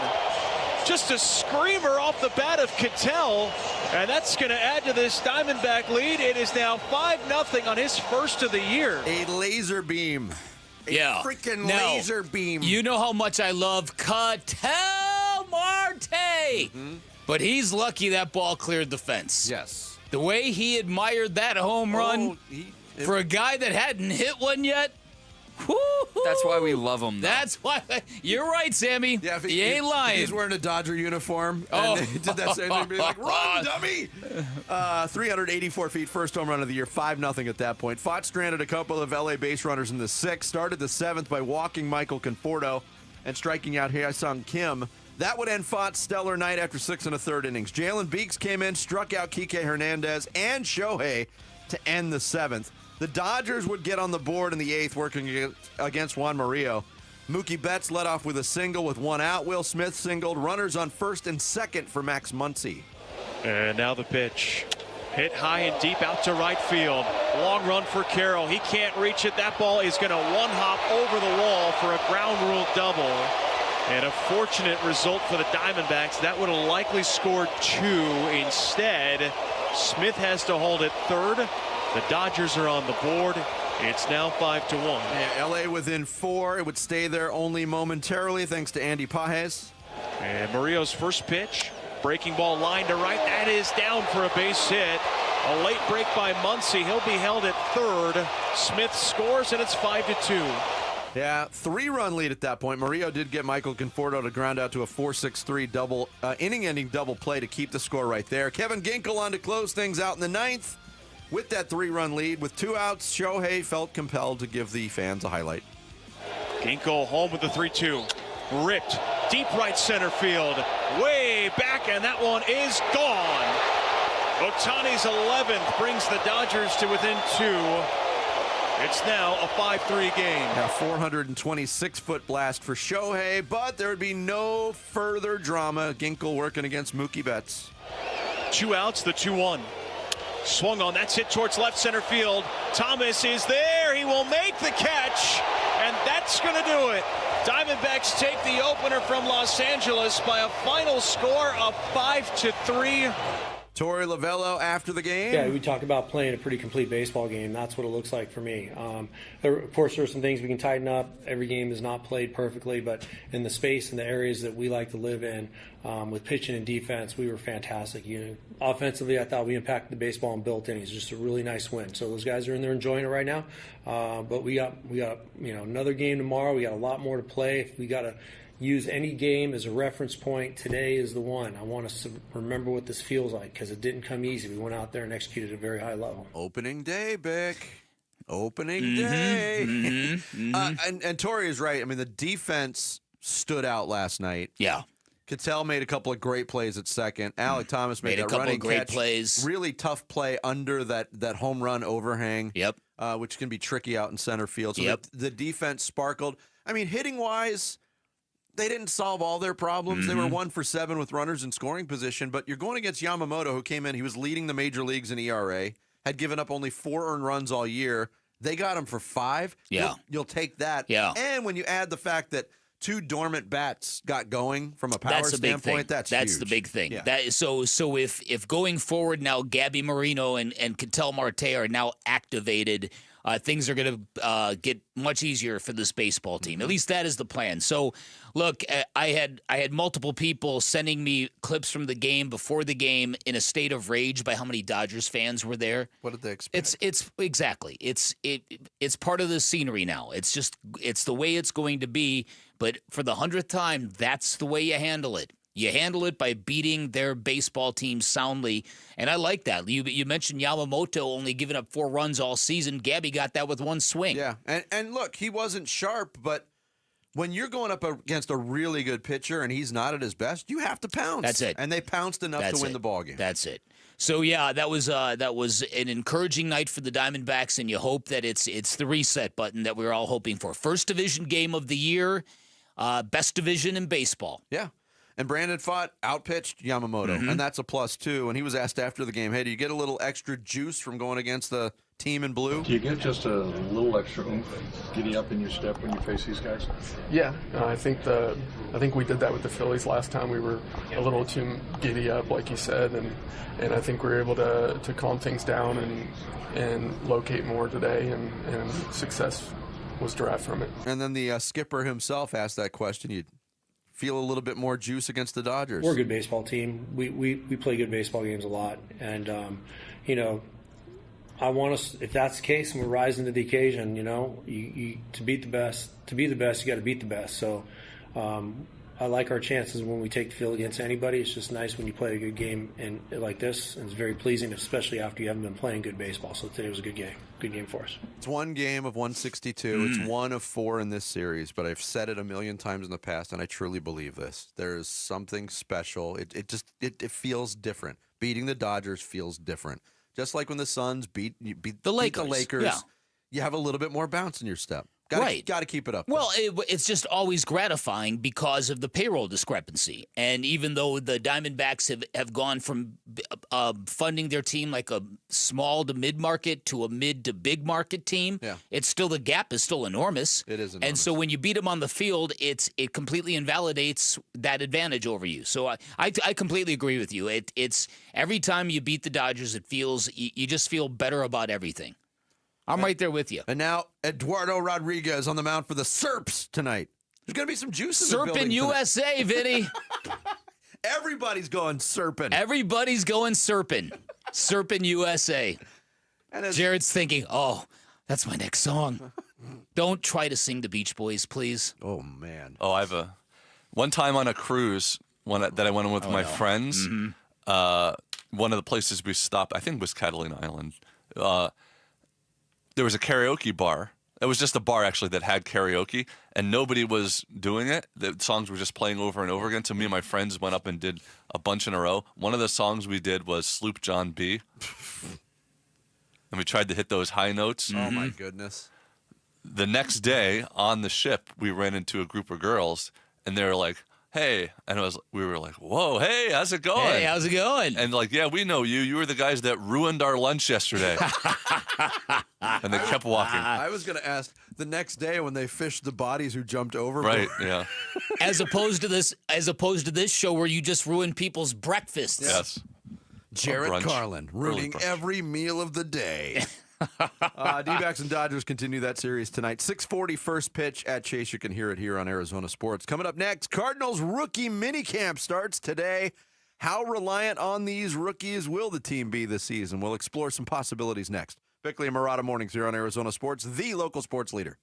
Just a screamer off the bat of Cattell, and that's going to add to this Diamondback lead. It is now 5-0 on his first of the year. A laser beam. Freaking laser beam. You know how much I love Cattell Marte. But he's lucky that ball cleared the fence. Yes. The way he admired that home run for a guy that hadn't hit one yet. Woo-hoo. That's why we love him. That's why. You're right, Sammy. Yeah, if he ain't lying. He's wearing a Dodger uniform. And he did that same thing. Be like, run, dummy. 384 feet, first home run of the year, 5-0 at that point. Fott stranded a couple of LA base runners in the 6th. Started the 7th by walking Michael Conforto and striking out Hyesung Kim. That would end Fott's stellar night after 6 1/3 innings. Jalen Beeks came in, struck out Kike Hernandez and Shohei to end the 7th. The Dodgers would get on the board in the 8th, working against Juan Murillo. Mookie Betts led off with a single with 1 out. Will Smith singled. Runners on 1st and 2nd for Max Muncy. And now the pitch. Hit high and deep out to right field. Long run for Carroll. He can't reach it. That ball is going to one-hop over the wall for a ground rule double. And a fortunate result for the Diamondbacks. That would have likely scored 2. Instead, Smith has to hold it 3rd. The Dodgers are on the board. It's now 5-1. Yeah, LA within 4. It would stay there only momentarily thanks to Andy Pages. And Murillo's first pitch. Breaking ball line to right. That is down for a base hit. A late break by Muncy. He'll be held at 3rd. Smith scores, and it's 5-2. Yeah, 3-run lead at that point. Murillo did get Michael Conforto to ground out to a 4-6-3 double, inning-ending double play to keep the score right there. Kevin Ginkel on to close things out in the 9th. With that 3-run lead, with 2 outs, Shohei felt compelled to give the fans a highlight. Ginkel home with the 3-2. Ripped deep right center field. Way back, and that one is gone. Ohtani's 11th brings the Dodgers to within 2. It's now a 5-3 game. A 426-foot blast for Shohei, but there would be no further drama. Ginkel working against Mookie Betts. 2 outs, the 2-1. Swung on, that's hit towards left center field. Thomas is there, he will make the catch, and that's going to do it. Diamondbacks take the opener from Los Angeles by a final score of 5-3. Torey Lovello after the game. Yeah, we talk about playing a pretty complete baseball game. That's what it looks like for me. Of course, there are some things we can tighten up. Every game is not played perfectly, but in the space and the areas that we like to live in, with pitching and defense, we were fantastic. Offensively, I thought we impacted the baseball in built innings. Just a really nice win. So those guys are in there enjoying it right now. But we got another game tomorrow. We got a lot more to play. We got to use any game as a reference point. Today is the one. I want us to remember what this feels like because it didn't come easy. We went out there and executed at a very high level. Opening day, Bick. Opening day. And Torey is right. I mean, the defense stood out last night. Yeah. Cattell made a couple of great plays at second. Alec Thomas made a that couple running of great catch. plays. Really tough play under that home run overhang. Yep. Which can be tricky out in center field. So Yep. the defense sparkled. I mean, hitting-wise, they didn't solve all their problems. They were 1 for 7 with runners in scoring position, but you're going against Yamamoto, who came in. He was leading the major leagues in ERA, had given up only 4 earned runs all year. They got him for 5. Yeah. You'll take that. Yeah. And when you add the fact that 2 dormant bats got going from a power standpoint, that's huge. the big thing. Yeah. That is, so if going forward now, Gabby Marino and Cattell Marte are now activated, things are going to get much easier for this baseball team. At least that is the plan. So, look, I had multiple people sending me clips from the game before the game in a state of rage by how many Dodgers fans were there. What did they expect? It's exactly. It's part of the scenery now. It's the way it's going to be. But for the 100th time, that's the way you handle it. You handle it by beating their baseball team soundly, and I like that. You mentioned Yamamoto only giving up 4 runs all season. Gabby got that with 1 swing. Yeah, and look, he wasn't sharp, but when you're going up against a really good pitcher and he's not at his best, you have to pounce. That's it. And they pounced enough to win the ballgame. That's it. So yeah, that was an encouraging night for the Diamondbacks, and you hope that it's the reset button that we're all hoping for. First division game of the year, best division in baseball. Yeah. And Brandon Pfaadt outpitched Yamamoto, and that's a plus too. And he was asked after the game, hey, do you get a little extra juice from going against the team in blue? Do you get just a little extra oomph, giddy up in your step when you face these guys? Yeah, I think we did that with the Phillies last time. We were a little too giddy up, like you said, and I think we were able to calm things down and locate more today, and success was derived from it. And then the skipper himself asked that question. You'd feel a little bit more juice against the Dodgers. We're a good baseball team. We play good baseball games a lot, and I want us. If that's the case, and we're rising to the occasion, you to beat the best. To be the best, you got to beat the best. So I like our chances when we take the field against anybody. It's just nice when you play a good game like this, and it's very pleasing, especially after you haven't been playing good baseball. So today was a good game for us. It's one game of 162. It's one of 4 in this series, but I've said it a million times in the past, and I truly believe this. There's something special. It feels different. Beating the Dodgers feels different. Just like when the Suns beat the Lakers, yeah. You have a little bit more bounce in your step. Got to keep it up. Well, it's just always gratifying because of the payroll discrepancy. And even though the Diamondbacks have gone from funding their team like a small to mid-market to a mid to big market team, it's still, the gap is still enormous. It is enormous. And so when you beat them on the field, it completely invalidates that advantage over you. So I completely agree with you. It's every time you beat the Dodgers, it feels you just feel better about everything. I'm right there with you. And now Eduardo Rodriguez on the mound for the Serps tonight. There's going to be some juice in the building. Serpin' USA, Vinny. Everybody's going Serpin'. Everybody's going Serpin'. Serpin' USA. And Jared's thinking, oh, that's my next song. Don't try to sing the Beach Boys, please. Oh, man. Oh, I have one time on a cruise that I went on with my friends. Mm-hmm. One of the places we stopped, I think, was Catalina Island. There was a karaoke bar. It was just a bar, actually, that had karaoke, and nobody was doing it. The songs were just playing over and over again. So me and my friends went up and did a bunch in a row. One of the songs we did was Sloop John B. And we tried to hit those high notes. Oh, my goodness. The next day on the ship, we ran into a group of girls, and they were like, hey, and we were like, whoa, hey, how's it going? Hey, how's it going? And like, yeah, we know you. You were the guys that ruined our lunch yesterday. And they kept walking. I was going to ask, the next day when they fished the bodies who jumped over. Right, yeah. As opposed to this show where you just ruin people's breakfasts. Yes. Jared Carlin, ruining every meal of the day. D-backs and Dodgers continue that series tonight. 6:40 first pitch at Chase. You can hear it here on Arizona Sports. Coming up next, Cardinals rookie minicamp starts today. How reliant on these rookies will the team be this season? We'll explore some possibilities next. Bickley and Murata mornings here on Arizona Sports, the local sports leader.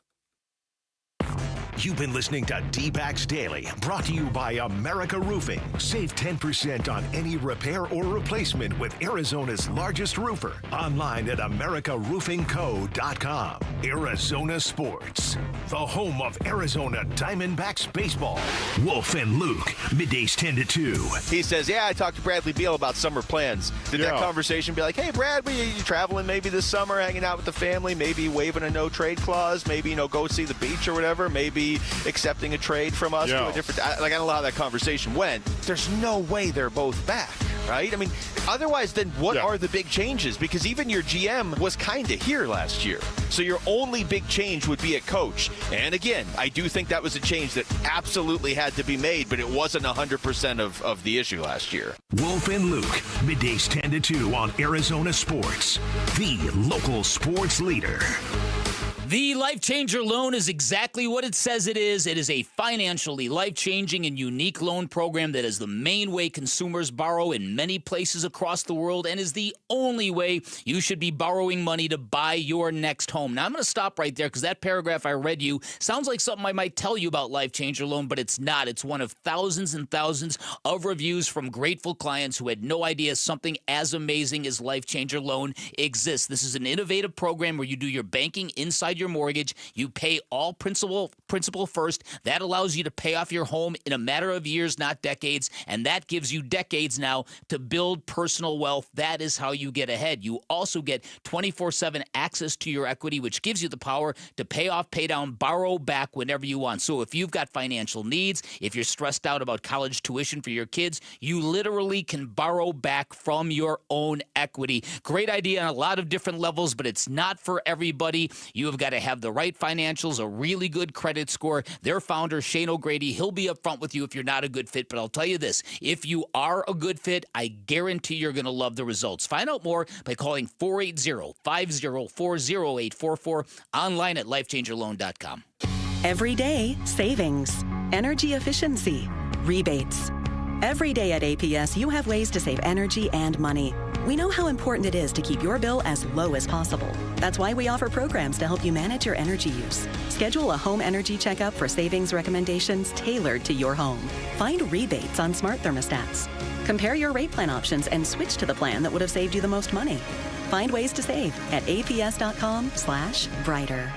You've been listening to D-Backs Daily, brought to you by America Roofing. Save 10% on any repair or replacement with Arizona's largest roofer. Online at americaroofingco.com. Arizona Sports, the home of Arizona Diamondbacks baseball. Wolf and Luke, middays 10 to 2. He says, yeah, I talked to Bradley Beal about summer plans. Did that conversation be like, hey, Brad, are you traveling maybe this summer, hanging out with the family, maybe waiving a no-trade clause, maybe, go see the beach or whatever, maybe accepting a trade from us to a different. I don't know how that conversation went. There's no way they're both back, right? I mean, otherwise, then what are the big changes? Because even your GM was kind of here last year. So your only big change would be a coach. And again, I do think that was a change that absolutely had to be made, but it wasn't 100% of the issue last year. Wolf and Luke, middays 10 to 2 on Arizona Sports, the local sports leader. The Life Changer loan is exactly what it says it is. It is a financially life-changing and unique loan program that is the main way consumers borrow in many places across the world and is the only way you should be borrowing money to buy your next home. Now, I'm going to stop right there because that paragraph I read you sounds like something I might tell you about Life Changer loan, but it's not. It's one of thousands and thousands of reviews from grateful clients who had no idea something as amazing as Life Changer loan exists. This is an innovative program where you do your banking inside your mortgage. You pay all principal first. That allows you to pay off your home in a matter of years, not decades, and that gives you decades now to build personal wealth. That is how you get ahead. You also get 24/7 access to your equity, which gives you the power to pay off, pay down, borrow back whenever you want. So if you've got financial needs, if you're stressed out about college tuition for your kids, you literally can borrow back from your own equity. Great idea on a lot of different levels, but it's not for everybody. You have got to have the right financials, a really good credit score. Their founder, Shane O'Grady, he'll be up front with you if you're not a good fit. But I'll tell you this, if you are a good fit, I guarantee you're going to love the results. Find out more by calling 480-5040-844, online at lifechangerloan.com. Every day, savings, energy efficiency, rebates. Every day at APS, you have ways to save energy and money. We know how important it is to keep your bill as low as possible. That's why we offer programs to help you manage your energy use. Schedule a home energy checkup for savings recommendations tailored to your home. Find rebates on smart thermostats. Compare your rate plan options and switch to the plan that would have saved you the most money. Find ways to save at aps.com/brighter.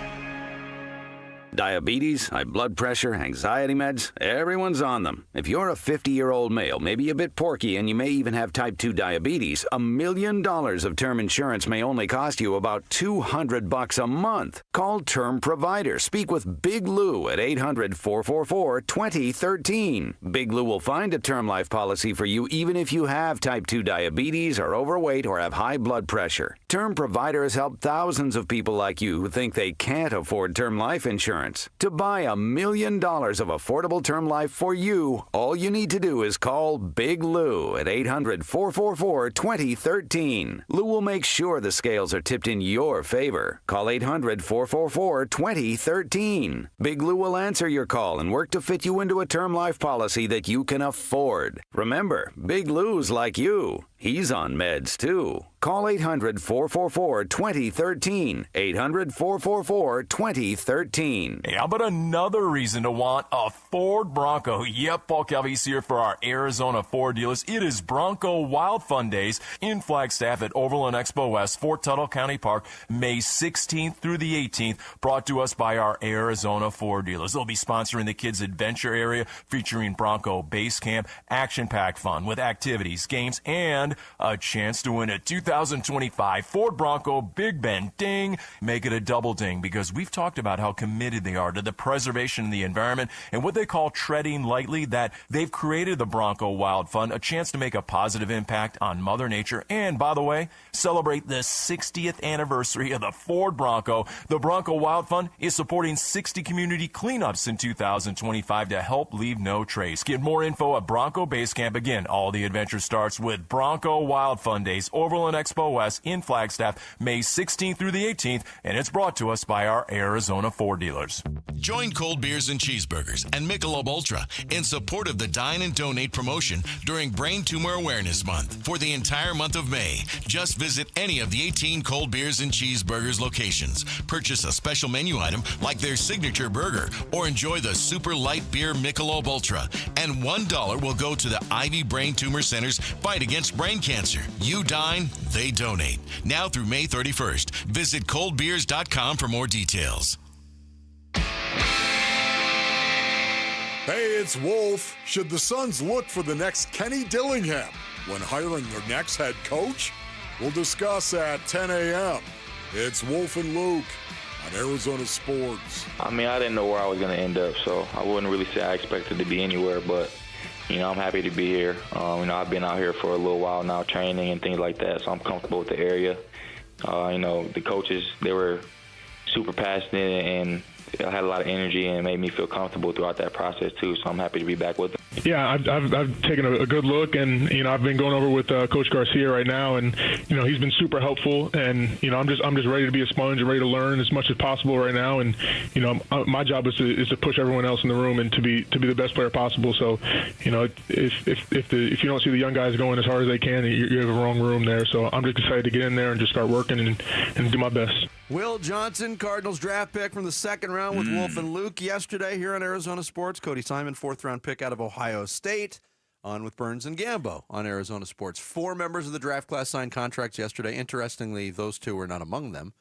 Diabetes, high blood pressure, anxiety meds, everyone's on them. If you're a 50-year-old male, maybe a bit porky, and you may even have type 2 diabetes, $1 million of term insurance may only cost you about $200 a month. Call Term Provider. Speak with Big Lou at 800-444-2013. Big Lou will find a term life policy for you even if you have type 2 diabetes, are overweight, or have high blood pressure. Term Provider has helped thousands of people like you who think they can't afford term life insurance. To buy $1 million of affordable term life for you, all you need to do is call Big Lou at 800-444-2013. Lou will make sure the scales are tipped in your favor. Call 800-444-2013. Big Lou will answer your call and work to fit you into a term life policy that you can afford. Remember, Big Lou's like you. He's on meds, too. Call 800-444-2013. 800-444-2013. Hey, how about another reason to want a Ford Bronco? Yep, Paul Calvi's here for our Arizona Ford dealers. It is Bronco Wild Fun Days in Flagstaff at Overland Expo West, Fort Tuttle County Park, May 16th through the 18th, brought to us by our Arizona Ford dealers. They'll be sponsoring the Kids Adventure Area, featuring Bronco Base Camp, action-packed fun with activities, games, and a chance to win a 2025 Ford Bronco Big Bend Ding. Make it a double ding, because we've talked about how committed they are to the preservation of the environment and what they call treading lightly, that they've created the Bronco Wild Fund, a chance to make a positive impact on Mother Nature. And, by the way, celebrate the 60th anniversary of the Ford Bronco. The Bronco Wild Fund is supporting 60 community cleanups in 2025 to help leave no trace. Get more info at Bronco Base Camp. Again, all the adventure starts with Bronco Wild Fun Days, Overland Expo West in Flagstaff, May 16th through the 18th, and it's brought to us by our Arizona Ford dealers. Join Cold Beers and Cheeseburgers and Michelob Ultra in support of the Dine and Donate promotion during Brain Tumor Awareness Month. For the entire month of May, just visit any of the 18 Cold Beers and Cheeseburgers locations. Purchase a special menu item like their signature burger, or enjoy the super light beer Michelob Ultra. And $1 will go to the Ivy Brain Tumor Center's fight against brain cancer. You dine, they donate. Now through May 31st. Visit coldbeers.com for more details. Hey, it's Wolf. Should the Suns look for the next Kenny Dillingham when hiring their next head coach? We'll discuss at 10 a.m. It's Wolf and Luke on Arizona Sports. I mean, I didn't know where I was going to end up, so I wouldn't really say I expected to be anywhere, but, you know, I'm happy to be here. I've been out here for a little while now, training and things like that, so I'm comfortable with the area. The coaches, they were super passionate and had a lot of energy, and it made me feel comfortable throughout that process too. So I'm happy to be back with them. Yeah, I've taken a good look, and I've been going over with Coach Garcia right now, and he's been super helpful, and I'm just ready to be a sponge and ready to learn as much as possible right now, and my job is to push everyone else in the room and to be the best player possible. So if you don't see the young guys going as hard as they can, you have a wrong room there. So I'm just excited to get in there and just start working and do my best. Will Johnson, Cardinals draft pick from the second round with Wolf and Luke yesterday here on Arizona Sports. Cody Simon, fourth-round pick out of Ohio State. on with Burns and Gambo on Arizona Sports. 4 members of the draft class signed contracts yesterday. Interestingly, those 2 were not among them,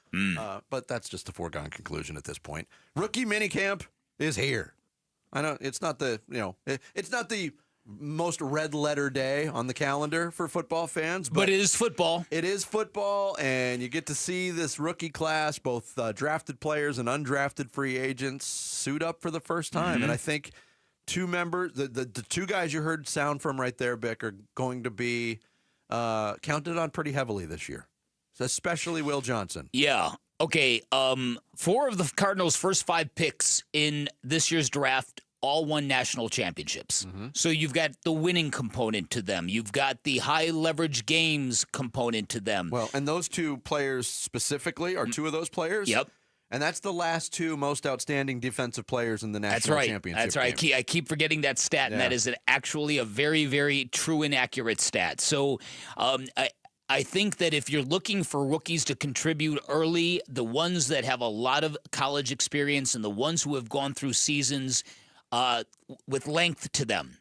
but that's just a foregone conclusion at this point. Rookie minicamp is here. I know it's not the it's not the most red letter day on the calendar for football fans, but it is football. It is football, and you get to see this rookie class, both drafted players and undrafted free agents, suit up for the first time. And I think 2 members, the 2 guys you heard sound from right there, Bick, are going to be counted on pretty heavily this year, so especially Will Johnson. Yeah. Okay. 4 of the Cardinals' first 5 picks in this year's draft all won national championships. So you've got the winning component to them. You've got the high leverage games component to them. Well, and those 2 players specifically are 2 of those players. Yep. And that's the last 2 most outstanding defensive players in the national championship. That's right. Game. I keep forgetting that stat, and that is actually a very, very true and accurate stat. So I think that if you're looking for rookies to contribute early, the ones that have a lot of college experience and the ones who have gone through seasons with length to them,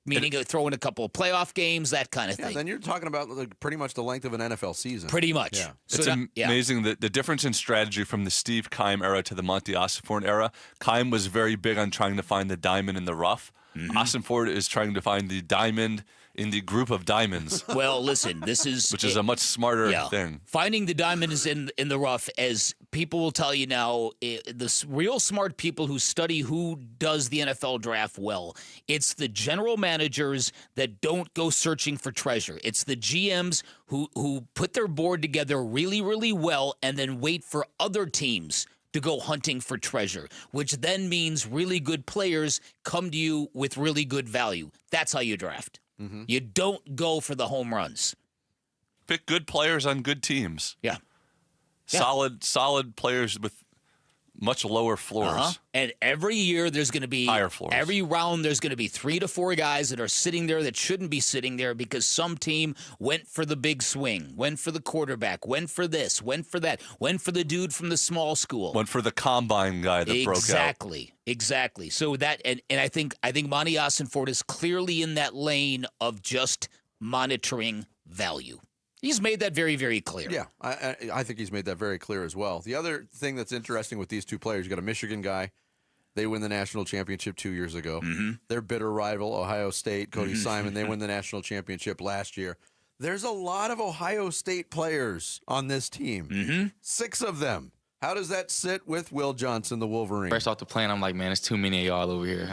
meaning throwing a couple of playoff games, that kind of thing. Then you're talking about pretty much the length of an NFL season. Pretty much. Yeah. It's amazing that the difference in strategy from the Steve Keim era to the Monty Ossenfort era. Keim was very big on trying to find the diamond in the rough. Ossenfort is trying to find the diamond in the group of diamonds. Well, listen, this is... which is a much smarter thing. Finding the diamonds in the rough, as people will tell you now, the real smart people who study who does the NFL draft well, it's the general managers that don't go searching for treasure. It's the GMs who put their board together really, really well and then wait for other teams to go hunting for treasure, which then means really good players come to you with really good value. That's how you draft. You don't go for the home runs. Pick good players on good teams. Yeah. Solid players with much lower floors. And every year there's going to be higher floors. Every round there's going to be 3 to 4 guys that are sitting there that shouldn't be sitting there because some team went for the big swing, went for the quarterback, went for this, went for that, went for the dude from the small school. Went for the combine guy that broke out. Exactly. So that and I think Monty Ossenfort is clearly in that lane of just monitoring value. He's made that very, very clear. Yeah, I think he's made that very clear as well. The other thing that's interesting with these 2 players, you got a Michigan guy. They win the national championship 2 years ago. Their bitter rival, Ohio State, Cody Simon, they win the national championship last year. There's a lot of Ohio State players on this team. 6 of them. How does that sit with Will Johnson, the Wolverine? First off the plane, I'm like, man, it's too many of y'all over here.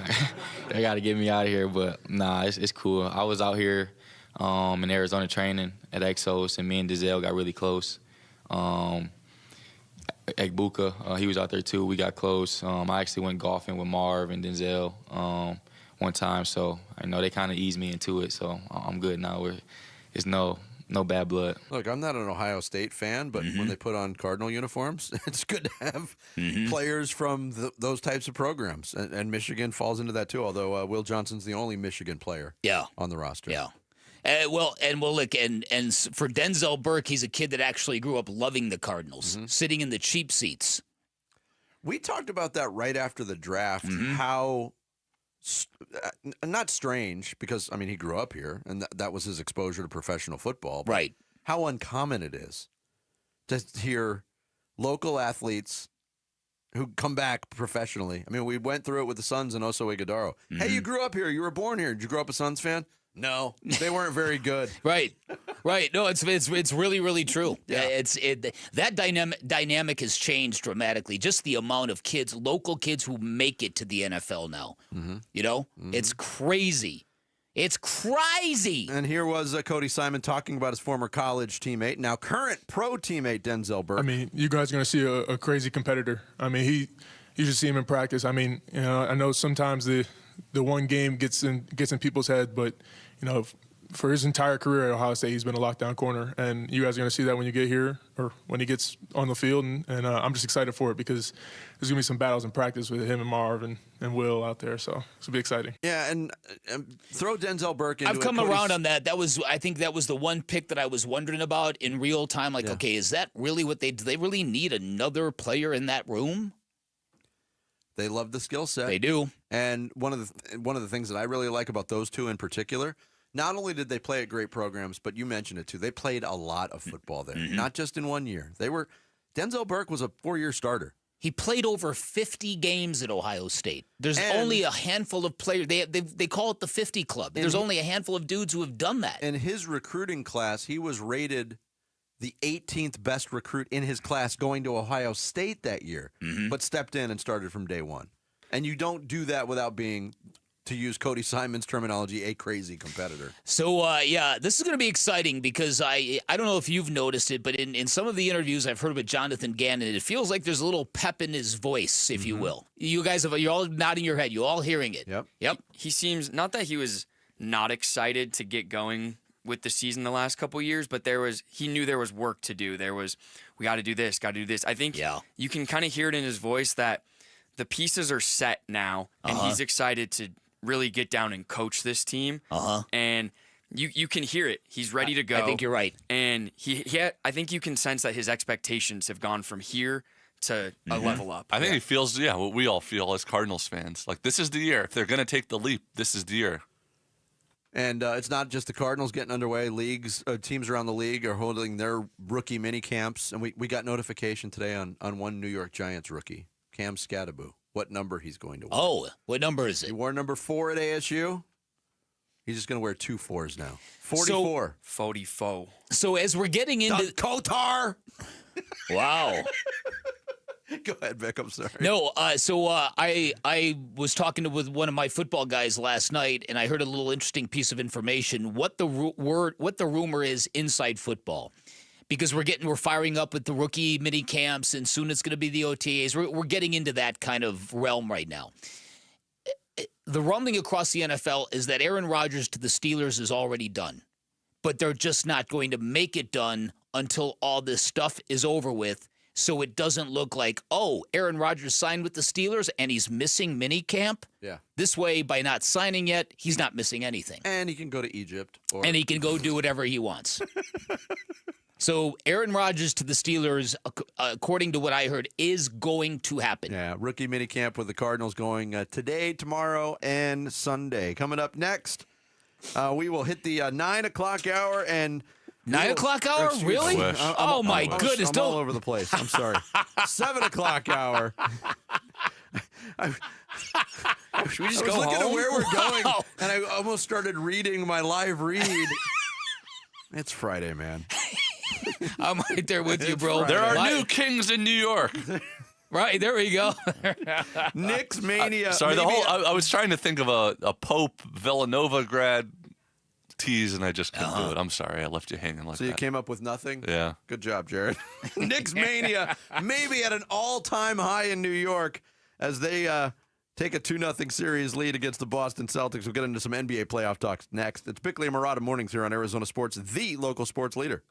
They got to get me out of here, but nah, it's cool. I was out here in Arizona training at Exos, and me and Denzel got really close. Egbuka, he was out there too. We got close. I actually went golfing with Marv and Denzel one time, so I know they kind of eased me into it, so I'm good now. It's no bad blood. Look, I'm not an Ohio State fan, but when they put on Cardinal uniforms, it's good to have players from those types of programs, and Michigan falls into that too, although Will Johnson's the only Michigan player on the roster. Yeah. Look, and for Denzel Burke, he's a kid that actually grew up loving the Cardinals, sitting in the cheap seats. We talked about that right after the draft, how not strange, because, I mean, he grew up here, and that was his exposure to professional football. Right. How uncommon it is to hear local athletes who come back professionally. I mean, we went through it with the Suns and Oso Ighodaro. Hey, you grew up here. You were born here. Did you grow up a Suns fan? No, they weren't very good. Right. No, it's really, really true. Yeah. That dynamic has changed dramatically. Just the amount of kids, local kids who make it to the NFL now. You know, it's crazy. It's crazy. And here was Cody Simon talking about his former college teammate, now current pro teammate Denzel Burke. I mean, you guys are going to see a crazy competitor. I mean, you should see him in practice. I mean, you know, I know sometimes the one game gets in people's head, but you know, for his entire career at Ohio State, he's been a lockdown corner, and you guys are going to see that when you get here or when he gets on the field, and I'm just excited for it because there's going to be some battles in practice with him and Marv and Will out there, so it's going to be exciting. Yeah, and throw Denzel Burke into it. I've come around on that. I think that was the one pick that I was wondering about in real time. Like, okay, is that really what do they really need another player in that room? They love the skill set. They do. And one of the things that I really like about those two in particular, not only did they play at great programs, but you mentioned it too. They played a lot of football there, not just in 1 year. Denzel Burke was a 4-year starter. He played over 50 games at Ohio State. There's only a handful of players. They call it the 50 Club. There's only a handful of dudes who have done that. In his recruiting class, he was rated the 18th best recruit in his class going to Ohio State that year, but stepped in and started from day one. And you don't do that without being, to use Cody Simon's terminology, a crazy competitor. So, this is going to be exciting because I don't know if you've noticed it, but in some of the interviews I've heard with Jonathan Gannon, it feels like there's a little pep in his voice, if you will. You guys, you're all nodding your head. You're all hearing it. Yep. He seems, not that he was not excited to get going with the season the last couple of years, but he knew there was work to do. We got to do this, got to do this. I think you can kind of hear it in his voice that the pieces are set now, and he's excited to really get down and coach this team. And you can hear it. He's ready to go. I think you're right. And I think you can sense that his expectations have gone from here to a level up. I think he feels, what we all feel as Cardinals fans. Like, this is the year. If they're going to take the leap, this is the year. And it's not just the Cardinals getting underway. Teams around the league are holding their rookie mini camps. And we got notification today on one New York Giants rookie, Cam Scatterbo, what number he's going to wear. Oh, what number is it? He wore number 4 at ASU. He's just going to wear 2 4s now. 44. 44. So as we're getting into... Kotar! Wow. Go ahead, Vic. I'm sorry. No, I was talking with one of my football guys last night, and I heard a little interesting piece of information. What the rumor is inside football, because we're firing up with the rookie mini camps, and soon it's going to be the OTAs. We're getting into that kind of realm right now. The rumbling across the NFL is that Aaron Rodgers to the Steelers is already done, but they're just not going to make it done until all this stuff is over with. So it doesn't look like, Aaron Rodgers signed with the Steelers and he's missing minicamp. Yeah. This way, by not signing yet, he's not missing anything. And he can go to Egypt. And he can go do whatever he wants. So Aaron Rodgers to the Steelers, according to what I heard, is going to happen. Yeah, rookie minicamp with the Cardinals going today, tomorrow, and Sunday. Coming up next, we will hit the 9 o'clock hour and... 9 o'clock hour? Really? Oh, my goodness. I'm all over the place. I'm sorry. 7 o'clock hour. Should we just I was go looking home? at where we're going, and I almost started reading my live read. It's Friday, man. I'm right there with you, bro. There are new kings in New York. Right, there we go. Knicks mania. Sorry, I was trying to think of a Pope Villanova grad tease, and I just couldn't do it. I'm sorry, I left you hanging like that. So you came up with nothing? Yeah. Good job, Jared. Knicks mania maybe at an all-time high in New York as they take a 2-0 series lead against the Boston Celtics. We'll get into some NBA playoff talks next. It's Bickley and Murata Mornings here on Arizona Sports, the local sports leader.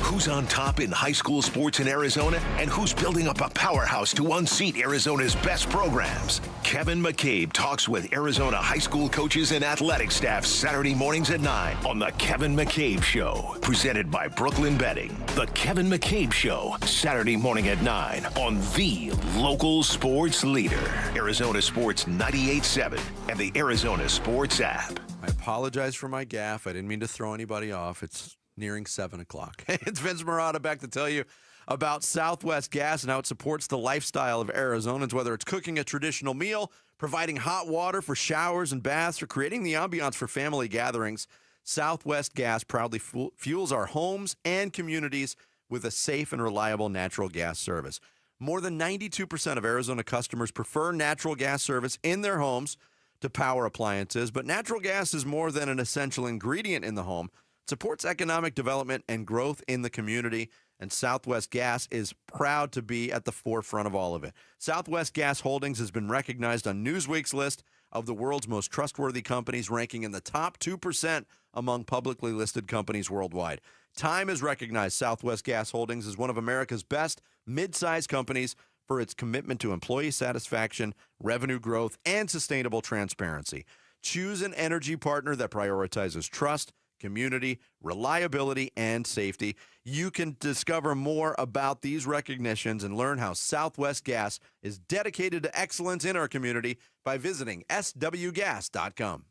Who's on top in high school sports in Arizona and who's building up a powerhouse to unseat Arizona's best programs? Kevin McCabe talks with Arizona high school coaches and athletic staff Saturday mornings at 9 on The Kevin McCabe Show, presented by Brooklyn Betting. The Kevin McCabe Show, Saturday morning at 9 on the local sports leader, Arizona Sports 98.7 and the Arizona Sports app. I apologize for my gaffe. I didn't mean to throw anybody off. It's nearing 7 o'clock. It's Vince Murata back to tell you about Southwest Gas and how it supports the lifestyle of Arizonans, whether it's cooking a traditional meal, providing hot water for showers and baths, or creating the ambiance for family gatherings. Southwest Gas proudly fuels our homes and communities with a safe and reliable natural gas service. More than 92% of Arizona customers prefer natural gas service in their homes to power appliances, but natural gas is more than an essential ingredient in the home. It supports economic development and growth in the community, and Southwest Gas is proud to be at the forefront of all of it. Southwest Gas Holdings has been recognized on Newsweek's list of the world's most trustworthy companies, ranking in the top 2% among publicly listed companies worldwide. Time has recognized Southwest Gas Holdings as one of America's best mid-sized companies for its commitment to employee satisfaction, revenue growth, and sustainable transparency. Choose an energy partner that prioritizes trust, community, reliability, and safety. You can discover more about these recognitions and learn how Southwest Gas is dedicated to excellence in our community by visiting swgas.com.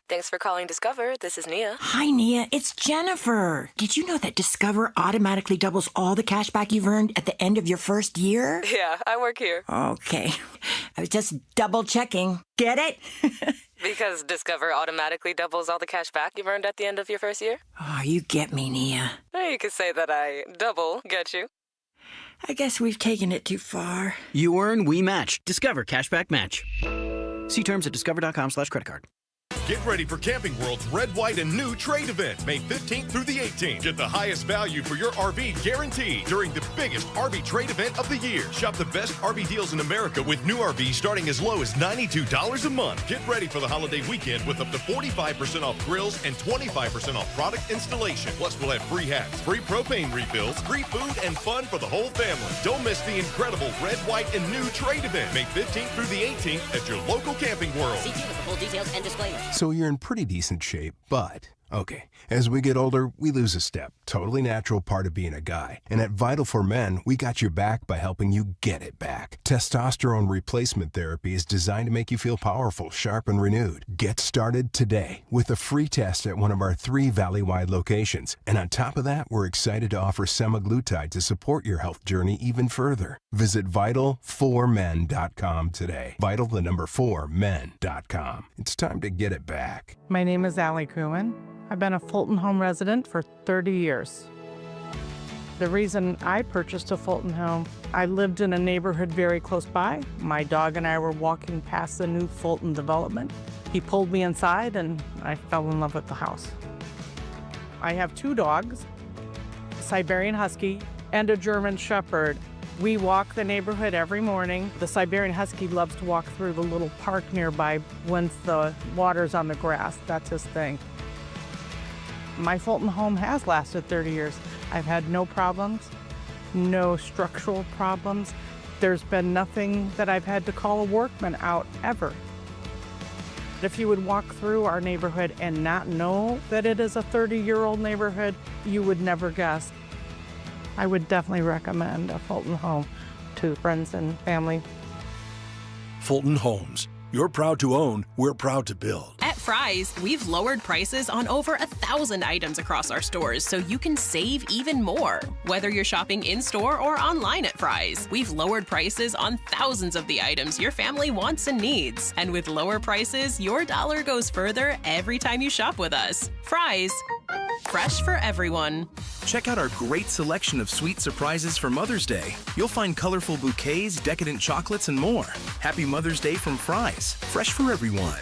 Thanks for calling Discover. This is Nia. Hi, Nia. It's Jennifer. Did you know that Discover automatically doubles all the cash back you've earned at the end of your first year? Yeah, I work here. Okay. I was just double checking. Get it? Because Discover automatically doubles all the cash back you've earned at the end of your first year? Oh, you get me, Nia. You could say that I double get you. I guess we've taken it too far. You earn, we match. Discover Cashback Match. See terms at discover.com/creditcard. Get ready for Camping World's Red, White, and New Trade event, May 15th through the 18th. Get the highest value for your RV guaranteed during the biggest RV trade event of the year. Shop the best RV deals in America with new RVs starting as low as $92 a month. Get ready for the holiday weekend with up to 45% off grills and 25% off product installation. Plus, we'll have free hats, free propane refills, free food, and fun for the whole family. Don't miss the incredible Red, White, and New Trade event, May 15th through the 18th at your local Camping World. See with the full details and disclaimer. So you're in pretty decent shape, but okay, as we get older, we lose a step. Totally natural part of being a guy. And at Vital for Men, we got your back by helping you get it back. Testosterone replacement therapy is designed to make you feel powerful, sharp, and renewed. Get started today with a free test at one of our 3 Valley-wide locations. And on top of that, we're excited to offer semaglutide to support your health journey even further. Visit Vital4Men.com today. Vital4Men.com. It's time to get it back. My name is Allie Kuhn. I've been a Fulton Home resident for 30 years. The reason I purchased a Fulton Home, I lived in a neighborhood very close by. My dog and I were walking past the new Fulton development. He pulled me inside and I fell in love with the house. I have 2 dogs, a Siberian Husky and a German Shepherd. We walk the neighborhood every morning. The Siberian Husky loves to walk through the little park nearby once the water's on the grass. That's his thing. My Fulton home has lasted 30 years. I've had no problems, no structural problems. There's been nothing that I've had to call a workman out ever. If you would walk through our neighborhood and not know that it is a 30-year-old neighborhood, you would never guess. I would definitely recommend a Fulton home to friends and family. Fulton Homes. You're proud to own, we're proud to build. At Fry's, we've lowered prices on over 1,000 items across our stores so you can save even more. Whether you're shopping in-store or online at Fry's, we've lowered prices on thousands of the items your family wants and needs. And with lower prices, your dollar goes further every time you shop with us. Fry's, fresh for everyone. Check out our great selection of sweet surprises for Mother's Day. You'll find colorful bouquets, decadent chocolates, and more. Happy Mother's Day from Fry's, fresh for everyone.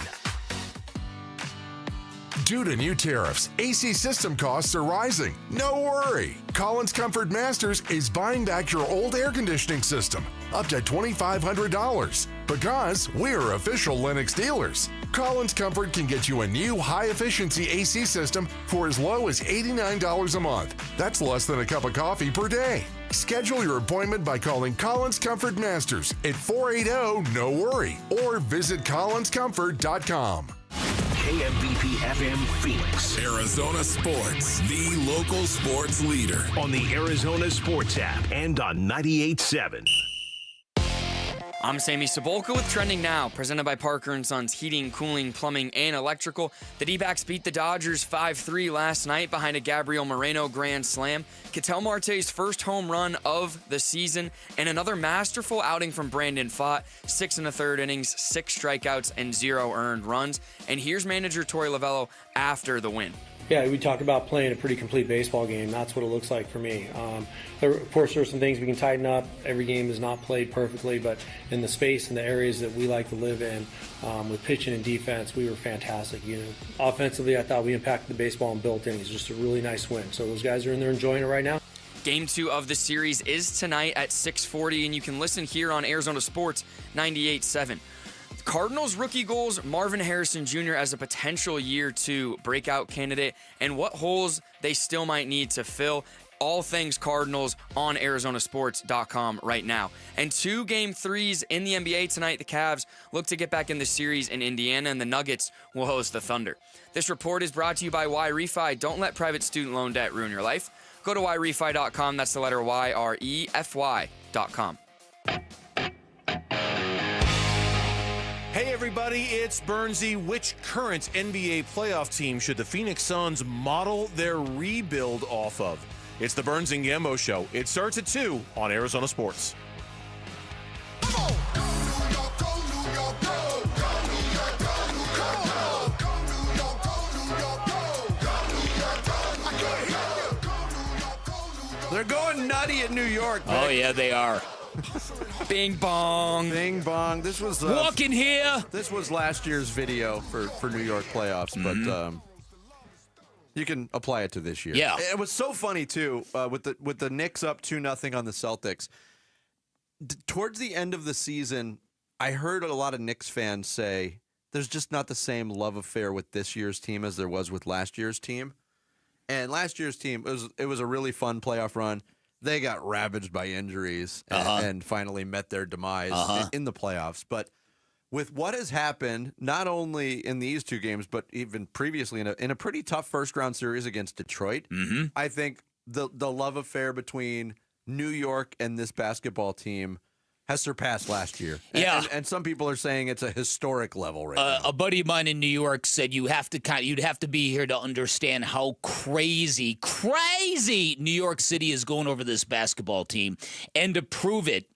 Due to new tariffs, AC system costs are rising. No worry. Collins Comfort Masters is buying back your old air conditioning system up to $2,500 because we're official Lennox dealers. Collins Comfort can get you a new high-efficiency AC system for as low as $89 a month. That's less than a cup of coffee per day. Schedule your appointment by calling Collins Comfort Masters at 480-NO-WORRY or visit collinscomfort.com. KMVP FM Phoenix. Arizona Sports, the local sports leader. On the Arizona Sports app and on 98.7. I'm Sammy Sabolka with Trending Now, presented by Parker & Sons Heating, Cooling, Plumbing, and Electrical. The D-backs beat the Dodgers 5-3 last night behind a Gabriel Moreno grand slam. Ketel Marte's first home run of the season, and another masterful outing from Brandon Pfaadt. 6 1/3 innings, 6 strikeouts, and 0 earned runs. And here's manager Torey Lovello after the win. Yeah, we talk about playing a pretty complete baseball game. That's what it looks like for me. Of course, there are some things we can tighten up. Every game is not played perfectly, but in the space and the areas that we like to live in, with pitching and defense, we were fantastic. Offensively, I thought we impacted the baseball in built innings. Just a really nice win. So those guys are in there enjoying it right now. Game 2 of the series is tonight at 6:40, and you can listen here on Arizona Sports 98.7. Cardinals rookie goals, Marvin Harrison Jr. as a potential year 2 breakout candidate, and what holes they still might need to fill. all things Cardinals on ArizonaSports.com right now. And 2 Game 3s in the NBA tonight. The Cavs look to get back in the series in Indiana, and the Nuggets will host the Thunder. This report is brought to you by YRefi. Don't let private student loan debt ruin your life. Go to YRefi.com. That's the letter YREFY.com. Hey everybody, it's Bernsey. Which current NBA playoff team should the Phoenix Suns model their rebuild off of? It's the Burns and Gambo Show. It starts at 2 on Arizona Sports. They're going nutty in New York, man. Oh, yeah, they are. Bing bong. Bing bong. This was walk in here. This was last year's video for New York playoffs, but you can apply it to this year. Yeah. It was so funny too with the Knicks up 2-0 on the Celtics. Towards the end of the season, I heard a lot of Knicks fans say there's just not the same love affair with this year's team as there was with last year's team. And last year's team, it was a really fun playoff run. They got ravaged by injuries and finally met their demise in the playoffs. But with what has happened, not only in these 2 games, but even previously in a pretty tough first-round series against Detroit, I think the love affair between New York and this basketball team has surpassed last year. And some people are saying it's a historic level right now. A buddy of mine in New York said you'd have to be here to understand how crazy New York City is going over this basketball team. And to prove it,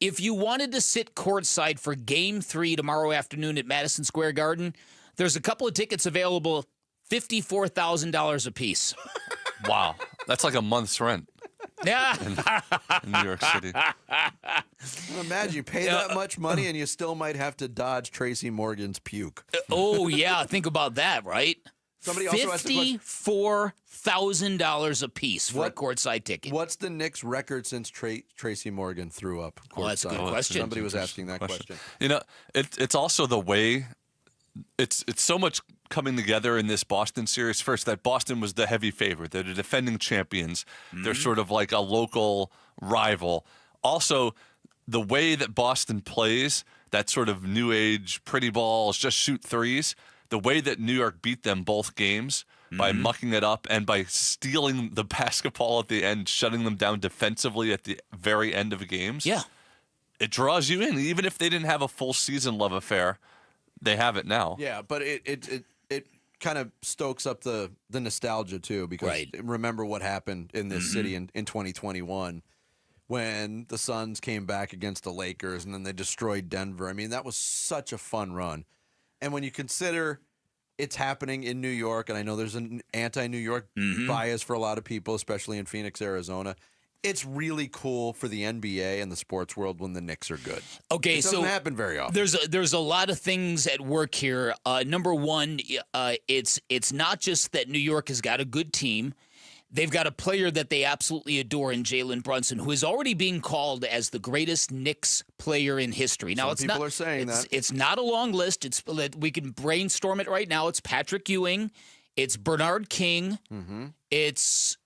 if you wanted to sit courtside for Game 3 tomorrow afternoon at Madison Square Garden, there's a couple of tickets available, $54,000 a piece. Wow. That's like a month's rent. Yeah. In New York City. Imagine you pay that much money and you still might have to dodge Tracy Morgan's puke. Oh, yeah. Think about that, right? Somebody also asked $54,000 a piece for a courtside ticket. What's the Knicks record since Tracy Morgan threw up courtside? Oh, that's a good question. Somebody was asking that question. You know, it's also the way it's so much coming together in this Boston series. First, that Boston was the heavy favorite. They're the defending champions. They're sort of like a local rival. Also, the way that Boston plays, that sort of new age, pretty balls, just shoot threes, the way that New York beat them both games by mucking it up and by stealing the basketball at the end, shutting them down defensively at the very end of games. Yeah. It draws you in. Even if they didn't have a full season love affair, they have it now. Yeah, but it kind of stokes up the nostalgia too, because remember what happened in this city in 2021 when the Suns came back against the Lakers and then they destroyed Denver. I mean, that was such a fun run. And when you consider it's happening in New York, and I know there's an anti-New York bias for a lot of people, especially in Phoenix, Arizona, it's really cool for the NBA and the sports world when the Knicks are good. Okay, it doesn't happen very often. There's a lot of things at work here. Number one, it's not just that New York has got a good team. They've got a player that they absolutely adore in Jalen Brunson, who is already being called as the greatest Knicks player in history. Now, people are saying that. It's not a long list. We can brainstorm it right now. It's Patrick Ewing. It's Bernard King. It's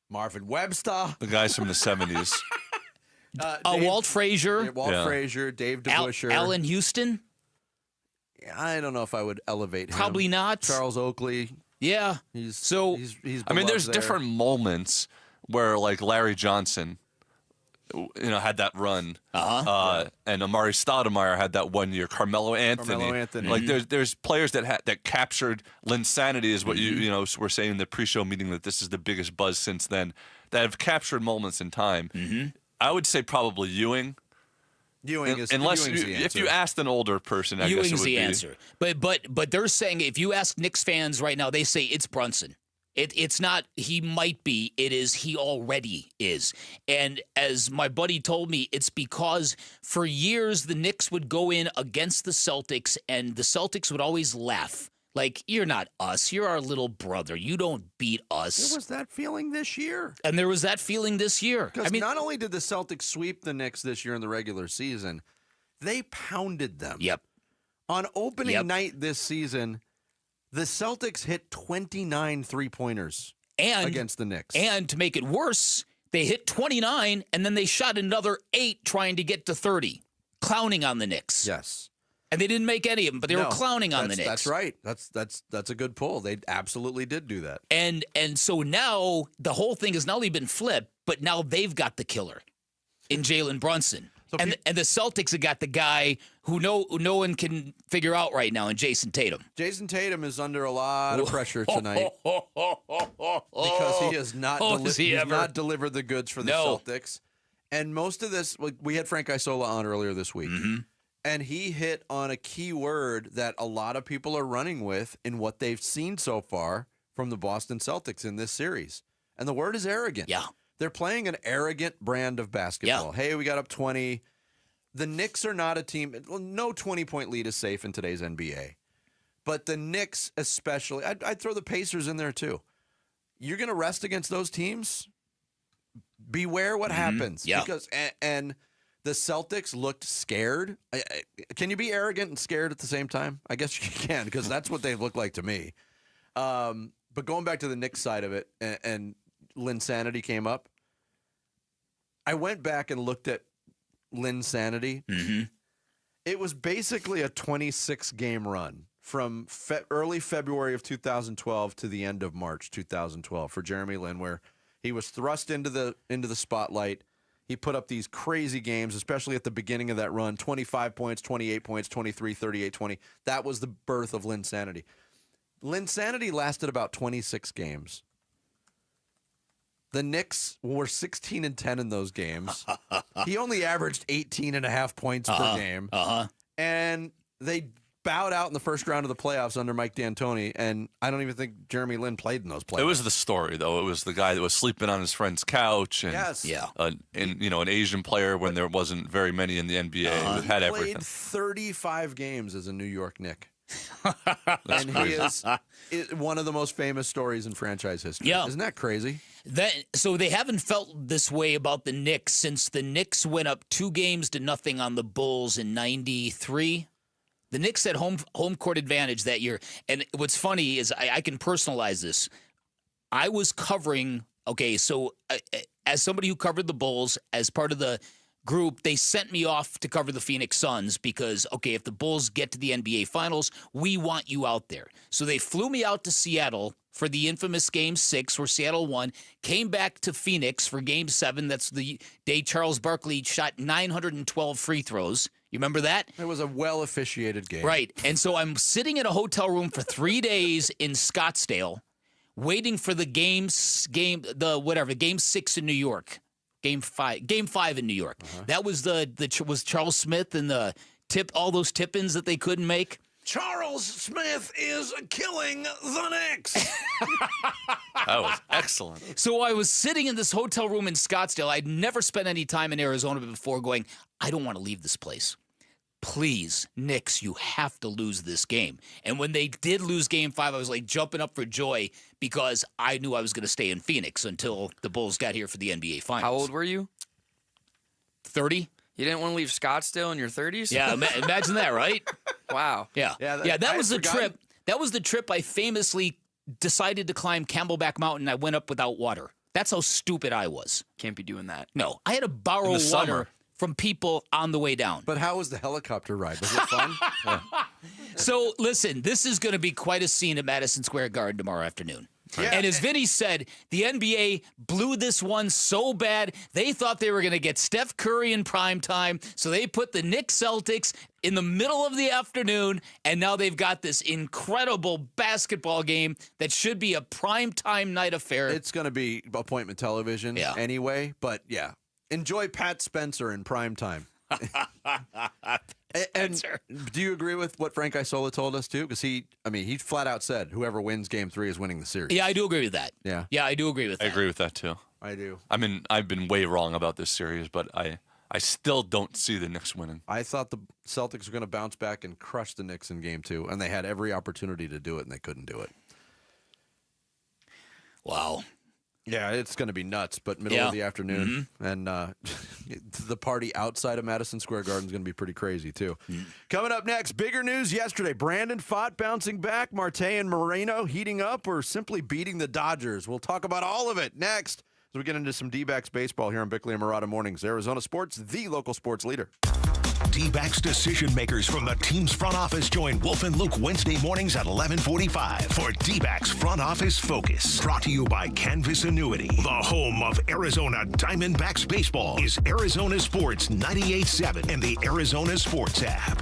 Marvin Webster. The guys from the 70s. Walt Frazier. Frazier, Dave DeBusschere. Allen Houston. I don't know if I would elevate him. Probably not. Charles Oakley. Yeah. He's I mean, there's there. different moments where, like, Larry Johnson, had that run. And Amari Stoudemire had that 1 year. Carmelo Anthony. Like, there's players that captured Linsanity is what you were saying in the pre-show meeting, that this is the biggest buzz since then, that have captured moments in time. I would say probably Ewing. Ewing's the if you asked an older person, I Ewing's guess it would the be. answer. But they're saying, if you ask Knicks fans right now, they say it's Brunson. It's not he might be, it is he already is. And as my buddy told me, it's because for years the Knicks would go in against the Celtics and the Celtics would always laugh. Like, you're not us. You're our little brother. You don't beat us. There was that feeling this year. And there was that feeling this year. Because not only did the Celtics sweep the Knicks this year in the regular season, they pounded them. Yep. On opening night this season, the Celtics hit 29 three-pointers And against the Knicks. And to make it worse, they hit 29, and then they shot another 8 trying to get to 30, clowning on the Knicks. Yes. And they didn't make any of them, but they were clowning on the Knicks. That's right. That's a good pull. They absolutely did do that. And so now the whole thing has not only been flipped, but now they've got the killer in Jalen Brunson. And the Celtics have got the guy who no one can figure out right now in Jason Tatum. Jason Tatum is under a lot of pressure tonight because he has not, not delivered the goods for the Celtics. And most of this, we had Frank Isola on earlier this week, and he hit on a key word that a lot of people are running with in what they've seen so far from the Boston Celtics in this series. And the word is arrogant. Yeah. They're playing an arrogant brand of basketball. Yeah. Hey, we got up 20. The Knicks are not a team. No 20-point lead is safe in today's NBA. But the Knicks especially, I'd throw the Pacers in there too. You're going to rest against those teams? Beware what happens. Yeah. Because and the Celtics looked scared. Can you be arrogant and scared at the same time? I guess you can, because that's what they look like to me. But going back to the Knicks side of it, and Linsanity came up, I went back and looked at Linsanity. It was basically a 26-game run from early February of 2012 to the end of March 2012 for Jeremy Lin, where he was thrust into the spotlight. He put up these crazy games, especially at the beginning of that run, 25 points, 28 points, 23, 38, 20. That was the birth of Linsanity. Linsanity lasted about 26 games. The Knicks were 16-10 in those games. He only averaged 18.5 points per game. And they bowed out in the first round of the playoffs under Mike D'Antoni, and I don't even think Jeremy Lin played in those playoffs. It was the story, though. It was the guy that was sleeping on his friend's couch, and an Asian player when there wasn't very many in the NBA that had everything. He played 35 games as a New York Knick. And he is one of the most famous stories in franchise history. Yeah. Isn't that crazy? So they haven't felt this way about the Knicks since the Knicks went up 2-0 on the Bulls in '93. The Knicks had home court advantage that year. And what's funny is I can personalize this. I was covering, as somebody who covered the Bulls, as part of the group, they sent me off to cover the Phoenix Suns because, if the Bulls get to the NBA Finals, we want you out there. So they flew me out to Seattle for the infamous Game 6 where Seattle won, came back to Phoenix for Game 7. That's the day Charles Barkley shot 912 free throws. You remember that? It was a well-officiated game. Right. And so I'm sitting in a hotel room for 3 days in Scottsdale waiting for the Game 6 in New York. Game 5 in New York. That was was Charles Smith and all those tip-ins that they couldn't make. Charles Smith is killing the Knicks. That was excellent. So I was sitting in this hotel room in Scottsdale. I'd never spent any time in Arizona before going, I don't want to leave this place. Please, Knicks, you have to lose this game. And when they did lose Game 5, I was like jumping up for joy because I knew I was going to stay in Phoenix until the Bulls got here for the NBA Finals. How old were you? 30. You didn't want to leave Scottsdale in your 30s? Yeah, imagine that, right? Wow. Yeah. That was the trip. That was the trip I famously decided to climb Camelback Mountain. I went up without water. That's how stupid I was. Can't be doing that. No, I had to borrow water from people on the way down. But how was the helicopter ride? Was it fun? So, listen, this is going to be quite a scene at Madison Square Garden tomorrow afternoon. Yeah. And as Vinny said, the NBA blew this one so bad, they thought they were going to get Steph Curry in prime time, so they put the Knicks Celtics in the middle of the afternoon, and now they've got this incredible basketball game that should be a prime time night affair. It's going to be appointment television anyway, but enjoy Pat Spencer in prime time. And do you agree with what Frank Isola told us too? Because he flat out said whoever wins Game 3 is winning the series. Yeah, I do agree with that. Yeah, I do agree with that. I agree with that too. I do. I mean, I've been way wrong about this series, but I still don't see the Knicks winning. I thought the Celtics were going to bounce back and crush the Knicks in Game 2, and they had every opportunity to do it, and they couldn't do it. Wow. Yeah, it's going to be nuts, but middle of the afternoon. And the party outside of Madison Square Garden is going to be pretty crazy, too. Coming up next, bigger news yesterday. Brandon Pfaadt bouncing back, Marte and Moreno heating up, or simply beating the Dodgers. We'll talk about all of it next as we get into some D-backs baseball here on Bickley and Murata Mornings. Arizona Sports, the local sports leader. D-backs decision makers from the team's front office join Wolf and Luke Wednesday mornings at 11:45 for D-backs Front Office Focus. Brought to you by Canvas Annuity. The home of Arizona Diamondbacks baseball is Arizona Sports 98.7 and the Arizona Sports app.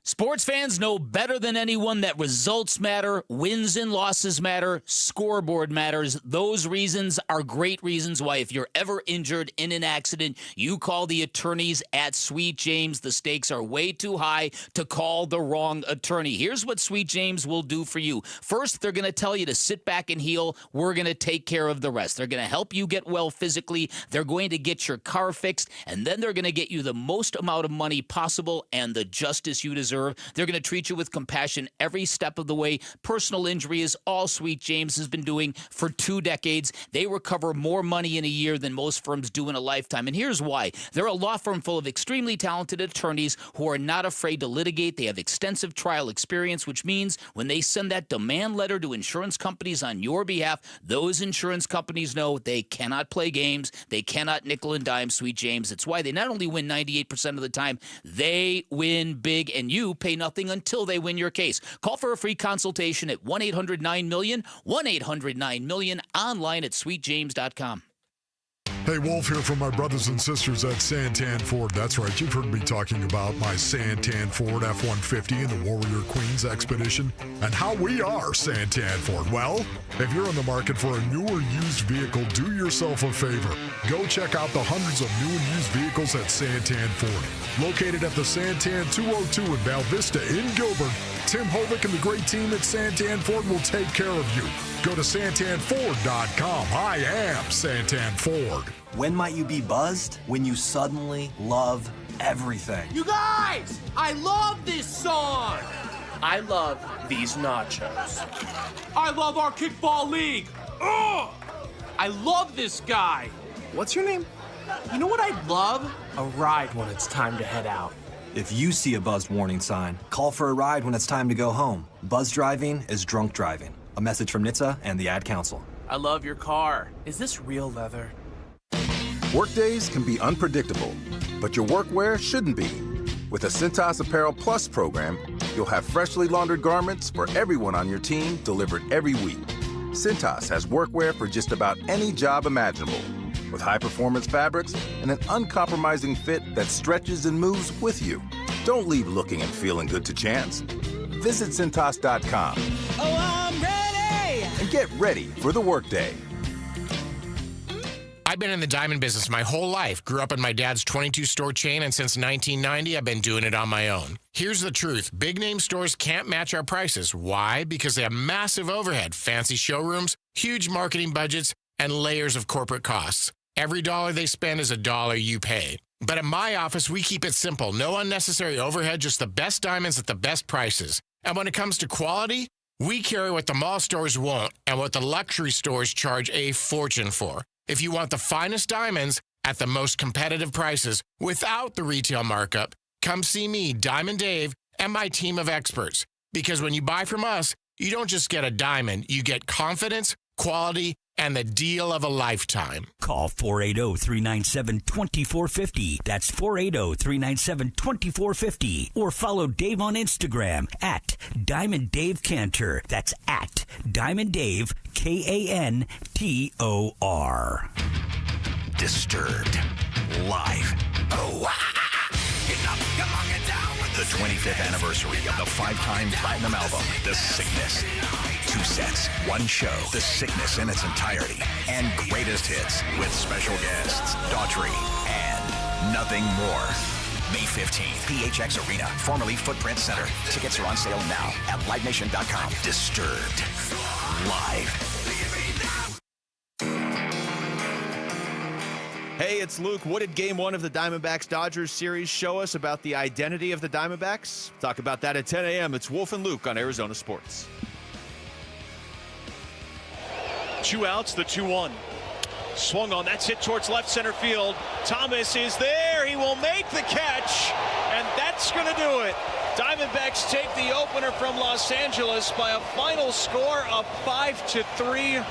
Sports fans know better than anyone that results matter, wins and losses matter, scoreboard matters. Those reasons are great reasons why if you're ever injured in an accident, you call the attorneys at Sweet James. The stakes are way too high to call the wrong attorney. Here's what Sweet James will do for you. First, they're going to tell you to sit back and heal. We're going to take care of the rest. They're going to help you get well physically. They're going to get your car fixed, and then they're going to get you the most amount of money possible and the justice you deserve. They're going to treat you with compassion every step of the way. Personal injury is all Sweet James has been doing for 2 decades. They recover more money in a year than most firms do in a lifetime. And here's why. They're a law firm full of extremely talented attorneys who are not afraid to litigate. They have extensive trial experience, which means when they send that demand letter to insurance companies on your behalf, those insurance companies know they cannot play games. They cannot nickel and dime Sweet James. It's why they not only win 98% of the time, they win big, and you pay nothing until they win your case. Call for a free consultation at 1-800-9-MILLION, 1-800-9-MILLION, online at sweetjames.com. Hey, Wolf here from my brothers and sisters at Santan Ford. That's right, you've heard me talking about my Santan Ford F-150 and the Warrior Queens Expedition and how we are Santan Ford. Well, if you're in the market for a new or used vehicle, do yourself a favor. Go check out the hundreds of new and used vehicles at Santan Ford. Located at the Santan 202 in Val Vista in Gilbert, Tim Hovick and the great team at Santan Ford will take care of you. Go to santanford.com. I am Santan Ford. When might you be buzzed? When you suddenly love everything. You guys, I love this song. I love these nachos. I love our kickball league. Ugh! I love this guy. What's your name? You know what I'd love? A ride when it's time to head out. If you see a buzzed warning sign, call for a ride when it's time to go home. Buzz driving is drunk driving. A message from NHTSA and the Ad Council. I love your car. Is this real leather? Workdays can be unpredictable, but your workwear shouldn't be. With a Cintas Apparel Plus program, you'll have freshly laundered garments for everyone on your team delivered every week. Cintas has workwear for just about any job imaginable, with high-performance fabrics and an uncompromising fit that stretches and moves with you. Don't leave looking and feeling good to chance. Visit Cintas.com. Oh, I'm ready! And get ready for the workday. I've been in the diamond business my whole life. Grew up in my dad's 22-store chain, and since 1990, I've been doing it on my own. Here's the truth. Big-name stores can't match our prices. Why? Because they have massive overhead, fancy showrooms, huge marketing budgets, and layers of corporate costs. Every dollar they spend is a dollar you pay. But at my office, we keep it simple. No unnecessary overhead, just the best diamonds at the best prices. And when it comes to quality, we carry what the mall stores won't and what the luxury stores charge a fortune for. If you want the finest diamonds at the most competitive prices without the retail markup, come see me, Diamond Dave, and my team of experts. Because when you buy from us, you don't just get a diamond, you get confidence, quality, and the deal of a lifetime. Call 480-397-2450. That's 480-397-2450. Or follow Dave on Instagram at Diamond Dave Cantor. That's at Diamond Dave, Kantor. Disturbed. Live. Oh, the 25th anniversary of the 5-time platinum album, The Sickness. 2 sets, 1 show, The Sickness in its entirety, and greatest hits with special guests, Daughtry, and Nothing More. May 15th, PHX Arena, formerly Footprint Center. Tickets are on sale now at LiveNation.com. Disturbed. Live. Hey, it's Luke. What did Game 1 of the Diamondbacks-Dodgers series show us about the identity of the Diamondbacks? Talk about that at 10 a.m. It's Wolf and Luke on Arizona Sports. 2 outs, the 2-1. Swung on. That's hit towards left center field. Thomas is there. He will make the catch, and that's going to do it. Diamondbacks take the opener from Los Angeles by a final score of 5-3.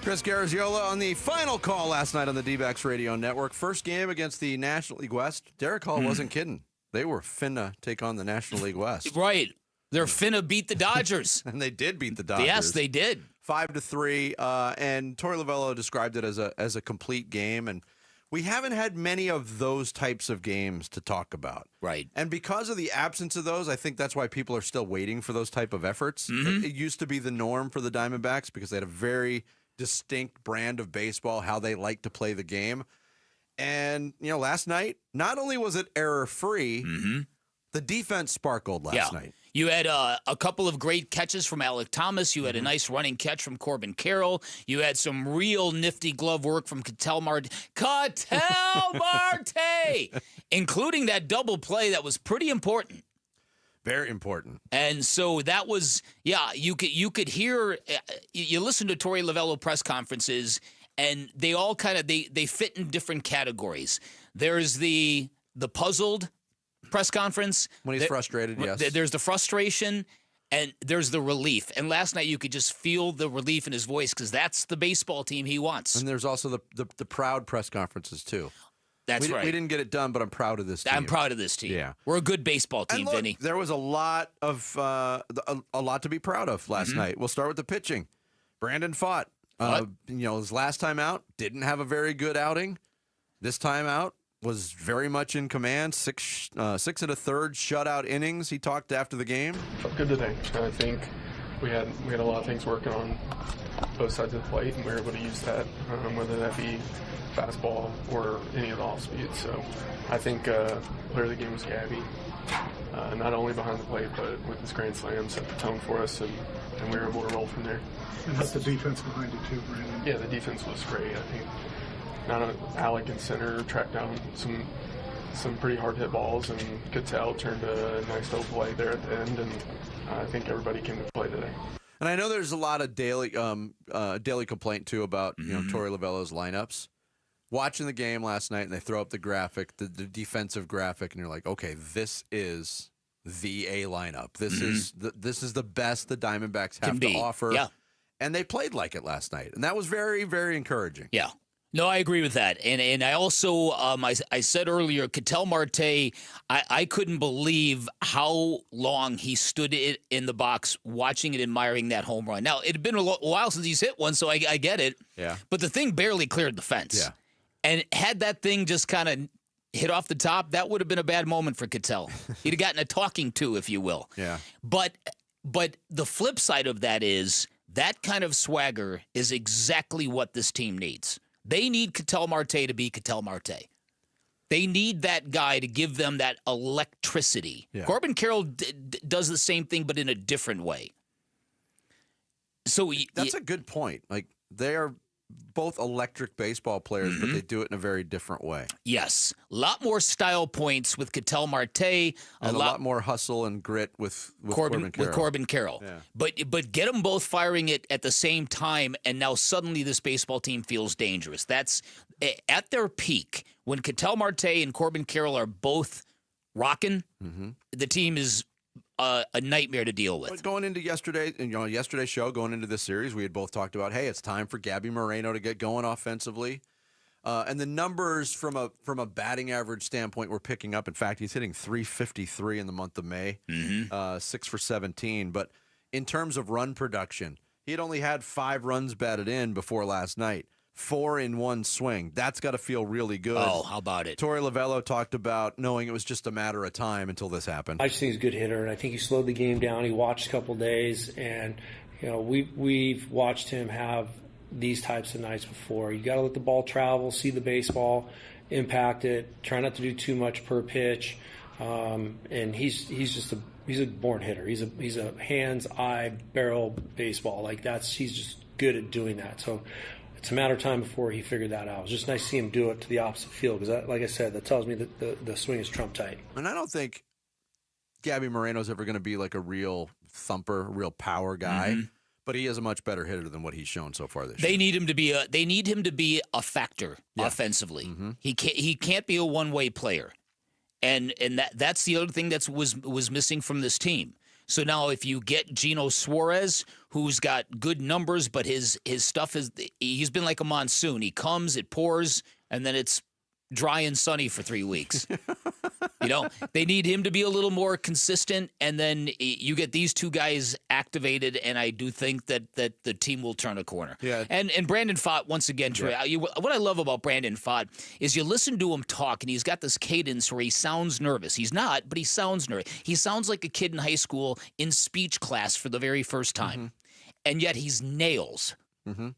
Chris Garagiola on the final call last night on the D-backs radio network. First game against the National League West. Derek Hall wasn't kidding. They were finna take on the National League West. Right. They're finna beat the Dodgers. And they did beat the Dodgers. Yes, they did. 5-3. And Torey Lovullo described it as a complete game. And we haven't had many of those types of games to talk about. Right. And because of the absence of those, I think that's why people are still waiting for those type of efforts. It used to be the norm for the Diamondbacks because they had a very distinct brand of baseball, how they like to play the game. And, last night, not only was it error-free, the defense sparkled last night. You had a couple of great catches from Alec Thomas. You had a nice running catch from Corbin Carroll. You had some real nifty glove work from Ketel Marte, including that double play that was pretty important. Very important. And so that was, you could hear, you listen to Torey Lovullo press conferences, and they all kind of, they fit in different categories. There's the puzzled press conference. When he's frustrated, yes. There's the frustration, and there's the relief. And last night you could just feel the relief in his voice because that's the baseball team he wants. And there's also the proud press conferences, too. That's right. We didn't get it done, but I'm proud of this team. I'm proud of this team. Yeah. We're a good baseball team, and look, Vinny. There was a lot to be proud of last night. We'll start with the pitching. Brandon Pfaadt, his last time out, didn't have a very good outing. This time out was very much in command. 6 1/3 shutout innings. He talked after the game. Felt good today. I think we had a lot of things working on both sides of the plate, and we were able to use that, whether that be fastball or any of the off speed. So I think player of the game was Gabby. Not only behind the plate, but with his grand slam, set the tone for us, and we were able to roll from there. And that's the defense behind it too, Brandon. Yeah, the defense was great. I think Alec in center tracked down some pretty hard hit balls, and Ketel turned a nice double play there at the end, and I think everybody came to play today. And I know there's a lot of daily complaint too about Torey Lovullo's lineups. Watching the game last night, and they throw up the graphic, the defensive graphic, and you're like, okay, this is the A lineup. This is the best the Diamondbacks have to offer. Yeah. And they played like it last night, and that was very, very encouraging. Yeah. No, I agree with that. And I also, I said earlier, Ketel Marte, I couldn't believe how long he stood in the box watching and admiring that home run. Now, it had been a while since he's hit one, so I get it. Yeah. But the thing barely cleared the fence. Yeah. And had that thing just kind of hit off the top, that would have been a bad moment for Ketel. He'd have gotten a talking to, if you will. Yeah. But the flip side of that is that kind of swagger is exactly what this team needs. They need Ketel Marte to be Ketel Marte. They need that guy to give them that electricity. Yeah. Corbin Carroll does the same thing, but in a different way. So that's a good point. Like, they are both electric baseball players, but they do it in a very different way. Yes. A lot more style points with Ketel Marte. And a lot more hustle and grit with Corbin Carroll. With Corbin Carroll. Yeah. But get them both firing it at the same time, and now suddenly this baseball team feels dangerous. That's at their peak. When Ketel Marte and Corbin Carroll are both rocking, the team is a nightmare to deal with. But going into yesterday's show, going into this series, we had both talked about, hey, it's time for Gabby Moreno to get going offensively. And the numbers from a batting average standpoint were picking up. In fact, he's hitting .353 in the month of May, 6 for 17. But in terms of run production, he had only had 5 runs batted in before last night. 4 in one swing. That's got to feel really good. Oh, how about it? Torey Lovullo talked about knowing it was just a matter of time until this happened. I just think he's a good hitter, and I think he slowed the game down. He watched a couple days, and we've watched him have these types of nights before. You got to let the ball travel, see the baseball, impact it. Try not to do too much per pitch. And he's a born hitter. He's a hands, eye, barrel baseball. He's just good at doing that. So it's a matter of time before he figured that out. It was just nice to see him do it to the opposite field because, like I said, that tells me that the swing is trump tight. And I don't think Gabby Moreno's ever going to be like a real thumper, real power guy. But he is a much better hitter than what he's shown so far this year. They need him to be a factor offensively. Mm-hmm. He can't be a one-way player. And that's the other thing that was missing from this team. So now if you get Gino Suarez, who's got good numbers, but his stuff he's been like a monsoon. He comes, it pours, and then it's dry and sunny for 3 weeks. They need him to be a little more consistent, and then you get these two guys activated, and I do think that the team will turn a corner. Yeah. And Brandon Pfaadt, once again, Troy, what I love about Brandon Pfaadt is you listen to him talk, and he's got this cadence where he sounds nervous. He's not, but he sounds nervous. He sounds like a kid in high school in speech class for the very first time, mm-hmm. and yet he's nails. Mm-hmm.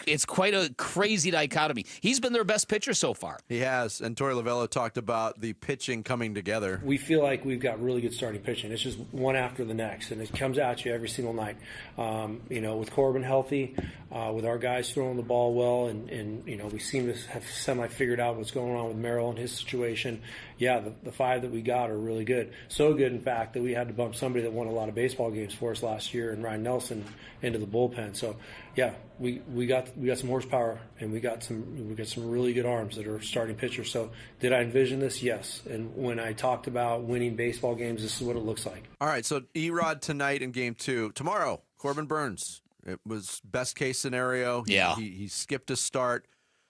It's quite a crazy dichotomy. He's been their best pitcher so far. He has, and Torey Lovullo talked about the pitching coming together. We feel like we've got really good starting pitching. It's just one after the next, and it comes at you every single night. With Corbin healthy, with our guys throwing the ball well, and we seem to have semi-figured out what's going on with Merrill and his situation. Yeah, the five that we got are really good. So good, in fact, that we had to bump somebody that won a lot of baseball games for us last year, and Ryan Nelson, into the bullpen. So, yeah, we got some horsepower, and we got some really good arms that are starting pitchers. So, did I envision this? Yes. And when I talked about winning baseball games, this is what it looks like. All right. So Erod tonight in Game 2. Tomorrow, Corbin Burns. It was best case scenario. Yeah. He skipped a start.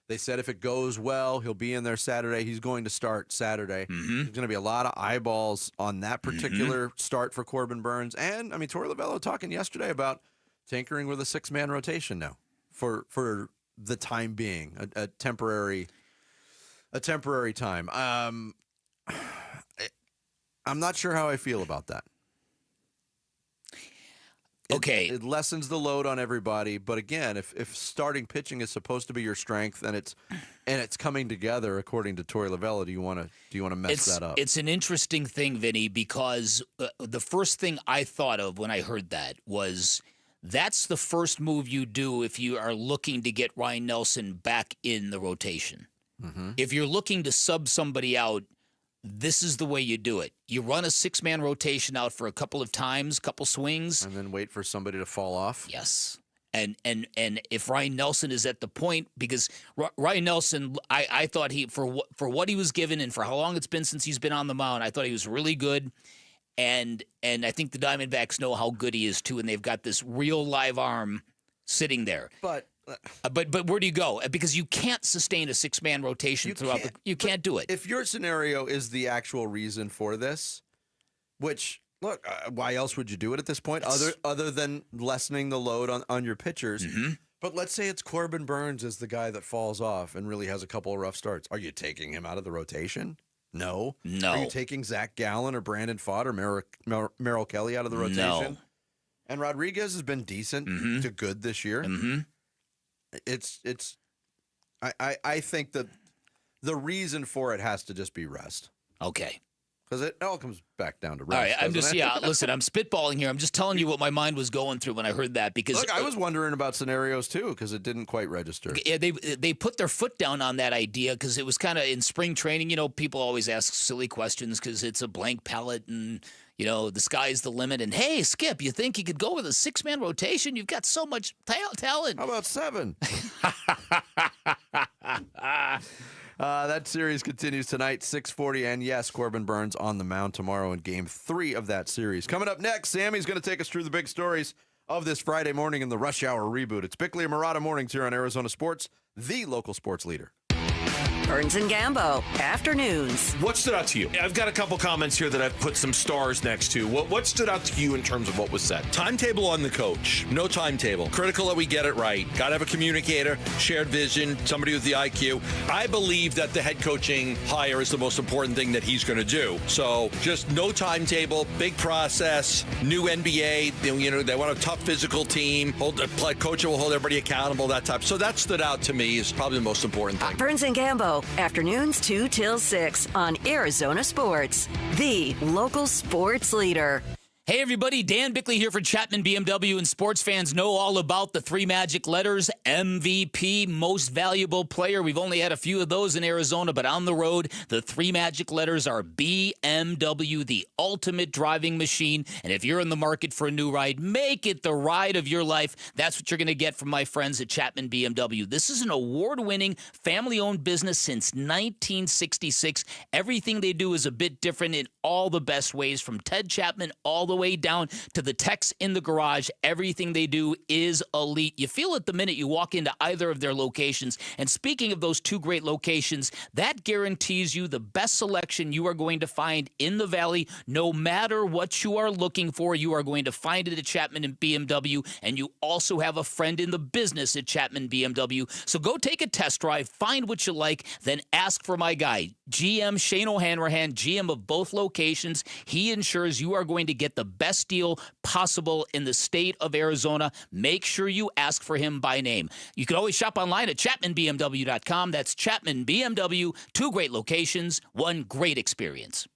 They said if it goes well, he'll be in there Saturday. He's going to start Saturday. Mm-hmm. There's going to be a lot of eyeballs on that particular start for Corbin Burns. And Torey Lovullo talking yesterday about tinkering with a 6-man rotation now for the time being, a temporary time. I'm not sure how I feel about that. Okay. It lessens the load on everybody, but again, if starting pitching is supposed to be your strength and it's coming together according to Torey Lovullo, do you want to mess that up? It's an interesting thing, Vinny, because the first thing I thought of when I heard that was that's the first move you do if you are looking to get Ryan Nelson back in the rotation. Mm-hmm. If you're looking to sub somebody out, this is the way you do it. You run a 6-man rotation out for a couple of times, couple swings. And then wait for somebody to fall off. Yes. And if Ryan Nelson is at the point, because Ryan Nelson, I thought for what he was given and for how long it's been since he's been on the mound, I thought he was really good. And I think the Diamondbacks know how good he is, too, and they've got this real live arm sitting there. But where do you go? Because you can't sustain a 6-man rotation throughout. You can't do it. If your scenario is the actual reason for this, which look, why else would you do it at this point other than lessening the load on your pitchers? Mm-hmm. But let's say it's Corbin Burns is the guy that falls off and really has a couple of rough starts. Are you taking him out of the rotation? No. Are you taking Zach Gallen or Brandon Pfaadt or Merrill Kelly out of the rotation? No. And Rodriguez has been decent to good this year. Mm-hmm. I think that the reason for it has to just be rest. Okay. Because it all comes back down to rest. All right, listen, I'm spitballing here. I'm just telling you what my mind was going through when I heard that. Because look, I was wondering about scenarios too, because it didn't quite register. Yeah, they put their foot down on that idea because it was kind of in spring training. People always ask silly questions because it's a blank palette and the sky's the limit. And hey, Skip, you think you could go with a 6-man rotation? You've got so much talent. How about 7? That series continues tonight, 6:40, and yes, Corbin Burns on the mound tomorrow in Game 3 of that series. Coming up next, Sammy's going to take us through the big stories of this Friday morning in the Rush Hour reboot. It's Bickley and Murata Mornings here on Arizona Sports, the local sports leader. Burns and Gambo, afternoons. What stood out to you? I've got a couple comments here that I've put some stars next to. What stood out to you in terms of what was said? Timetable on the coach. No timetable. Critical that we get it right. Got to have a communicator, shared vision, somebody with the IQ. I believe that the head coaching hire is the most important thing that he's going to do. So just no timetable, big process, new NBA. They want a tough physical team. Coach will hold everybody accountable, that type. So that stood out to me is probably the most important thing. Burns and Gambo, afternoons 2 till 6 on Arizona Sports, the local sports leader. Hey everybody, Dan Bickley here for Chapman BMW, and sports fans know all about the three magic letters, MVP, most valuable player. We've only had a few of those in Arizona, but on the road, the three magic letters are BMW, the ultimate driving machine. And if you're in the market for a new ride, make it the ride of your life. That's what you're going to get from my friends at Chapman BMW. This is an award-winning, family-owned business since 1966. Everything they do is a bit different in all the best ways, from Ted Chapman all the way down to the techs in the garage. Everything they do is elite. You feel it the minute you walk into either of their locations. And speaking of those two great locations, that guarantees you the best selection you are going to find in the Valley. No matter what you are looking for, you are going to find it at Chapman and BMW. And you also have a friend in the business at Chapman BMW. So go take a test drive, find what you like, then ask for my guy, GM Shane O'Hanrahan, GM of both locations. He ensures you are going to get the best deal possible in the state of Arizona. Make sure you ask for him by name. You can always shop online at ChapmanBMW.com. That's Chapman BMW. Two great locations, one great experience.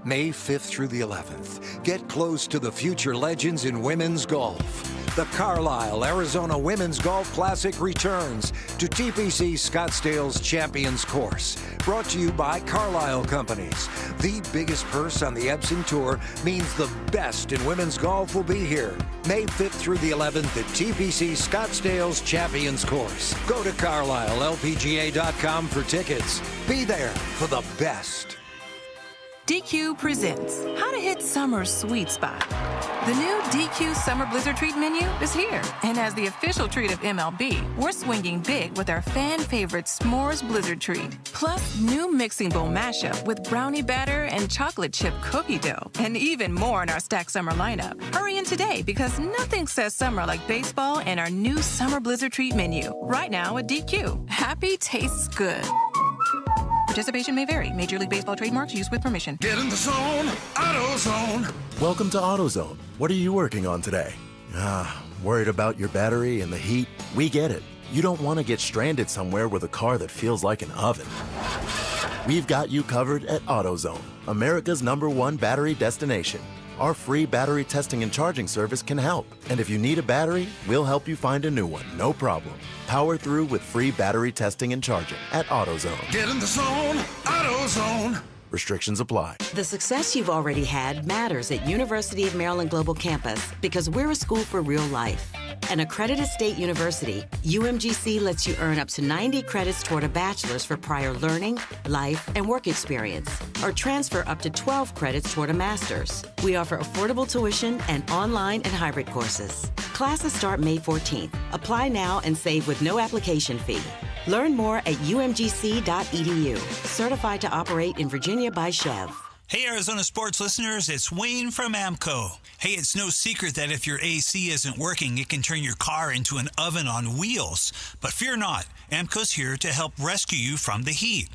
May 5th through the 11th, get close to the future legends in women's golf. The Carlisle Arizona Women's Golf Classic returns to TPC Scottsdale's Champions Course. Brought to you by Carlisle Companies. The biggest purse on the Epson Tour means the best in women's golf will be here. May 5th through the 11th at TPC Scottsdale's Champions Course. Go to CarlisleLPGA.com for tickets. Be there for the best. DQ presents How to Hit Summer's Sweet Spot. The new DQ Summer Blizzard Treat menu is here. And as the official treat of MLB, we're swinging big with our fan favorite S'mores Blizzard Treat. Plus, new mixing bowl mashup with brownie batter and chocolate chip cookie dough. And even more in our Stack Summer lineup. Hurry in today, because nothing says summer like baseball and our new Summer Blizzard Treat menu. Right now at DQ. Happy tastes good. Participation may vary. Major League Baseball trademarks used with permission. Get in the zone, AutoZone. Welcome to AutoZone. What are you working on today? Worried about your battery and the heat? We get it. You don't want to get stranded somewhere with a car that feels like an oven. We've got you covered at AutoZone, America's #1 battery destination. Our free battery testing and charging service can help. And if you need a battery, we'll help you find a new one, no problem. Power through with free battery testing and charging at AutoZone. Get in the zone, AutoZone. Restrictions apply. The success you've already had matters at University of Maryland Global Campus, because we're a school for real life. An accredited state university, UMGC lets you earn up to 90 credits toward a bachelor's for prior learning, life, and work experience, or transfer up to 12 credits toward a master's. We offer affordable tuition and online and hybrid courses. Classes start May 14th. Apply now and save with no application fee. Learn more at umgc.edu. Certified to operate in Virginia by Chev. Hey, Arizona sports listeners, it's Wayne from AMCO. Hey, it's no secret that if your AC isn't working, it can turn your car into an oven on wheels. But fear not, AMCO's here to help rescue you from the heat.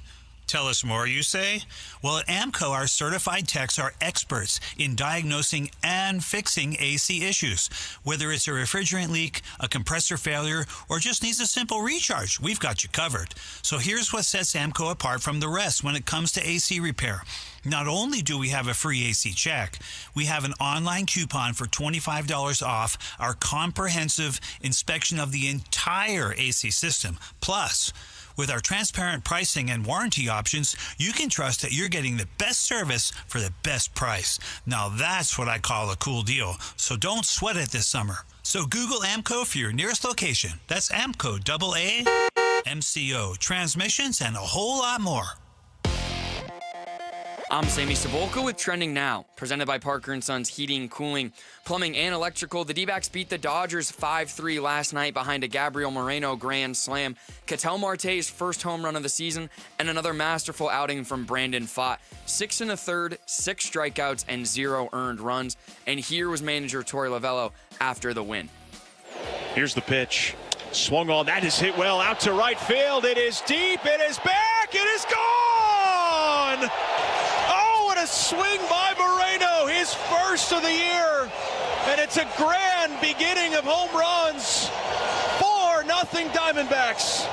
Tell us more, you say? Well, at AMCO, our certified techs are experts in diagnosing and fixing AC issues. Whether it's a refrigerant leak, a compressor failure, or just needs a simple recharge, we've got you covered. So here's what sets AMCO apart from the rest when it comes to AC repair. Not only do we have a free AC check, we have an online coupon for $25 off our comprehensive inspection of the entire AC system. Plus, with our transparent pricing and warranty options, you can trust that you're getting the best service for the best price. Now that's what I call a cool deal. So don't sweat it this summer. So Google AMCO for your nearest location. That's AMCO, AAMCO, transmissions, and a whole lot more. I'm Sammy Sabolka with Trending Now, presented by Parker & Sons Heating, Cooling, Plumbing, and Electrical. The D-backs beat the Dodgers 5-3 last night behind a Gabriel Moreno grand slam, Ketel Marte's first home run of the season, and another masterful outing from Brandon Pfaadt. 6 1/3, 6 strikeouts, and 0 earned runs. And here was manager Torey Lovullo after the win. Here's the pitch. Swung on. That is hit well out to right field. It is deep. It is back. It is gone. What a swing by Moreno, his first of the year, and it's a grand beginning of home runs. 4-0 Diamondbacks.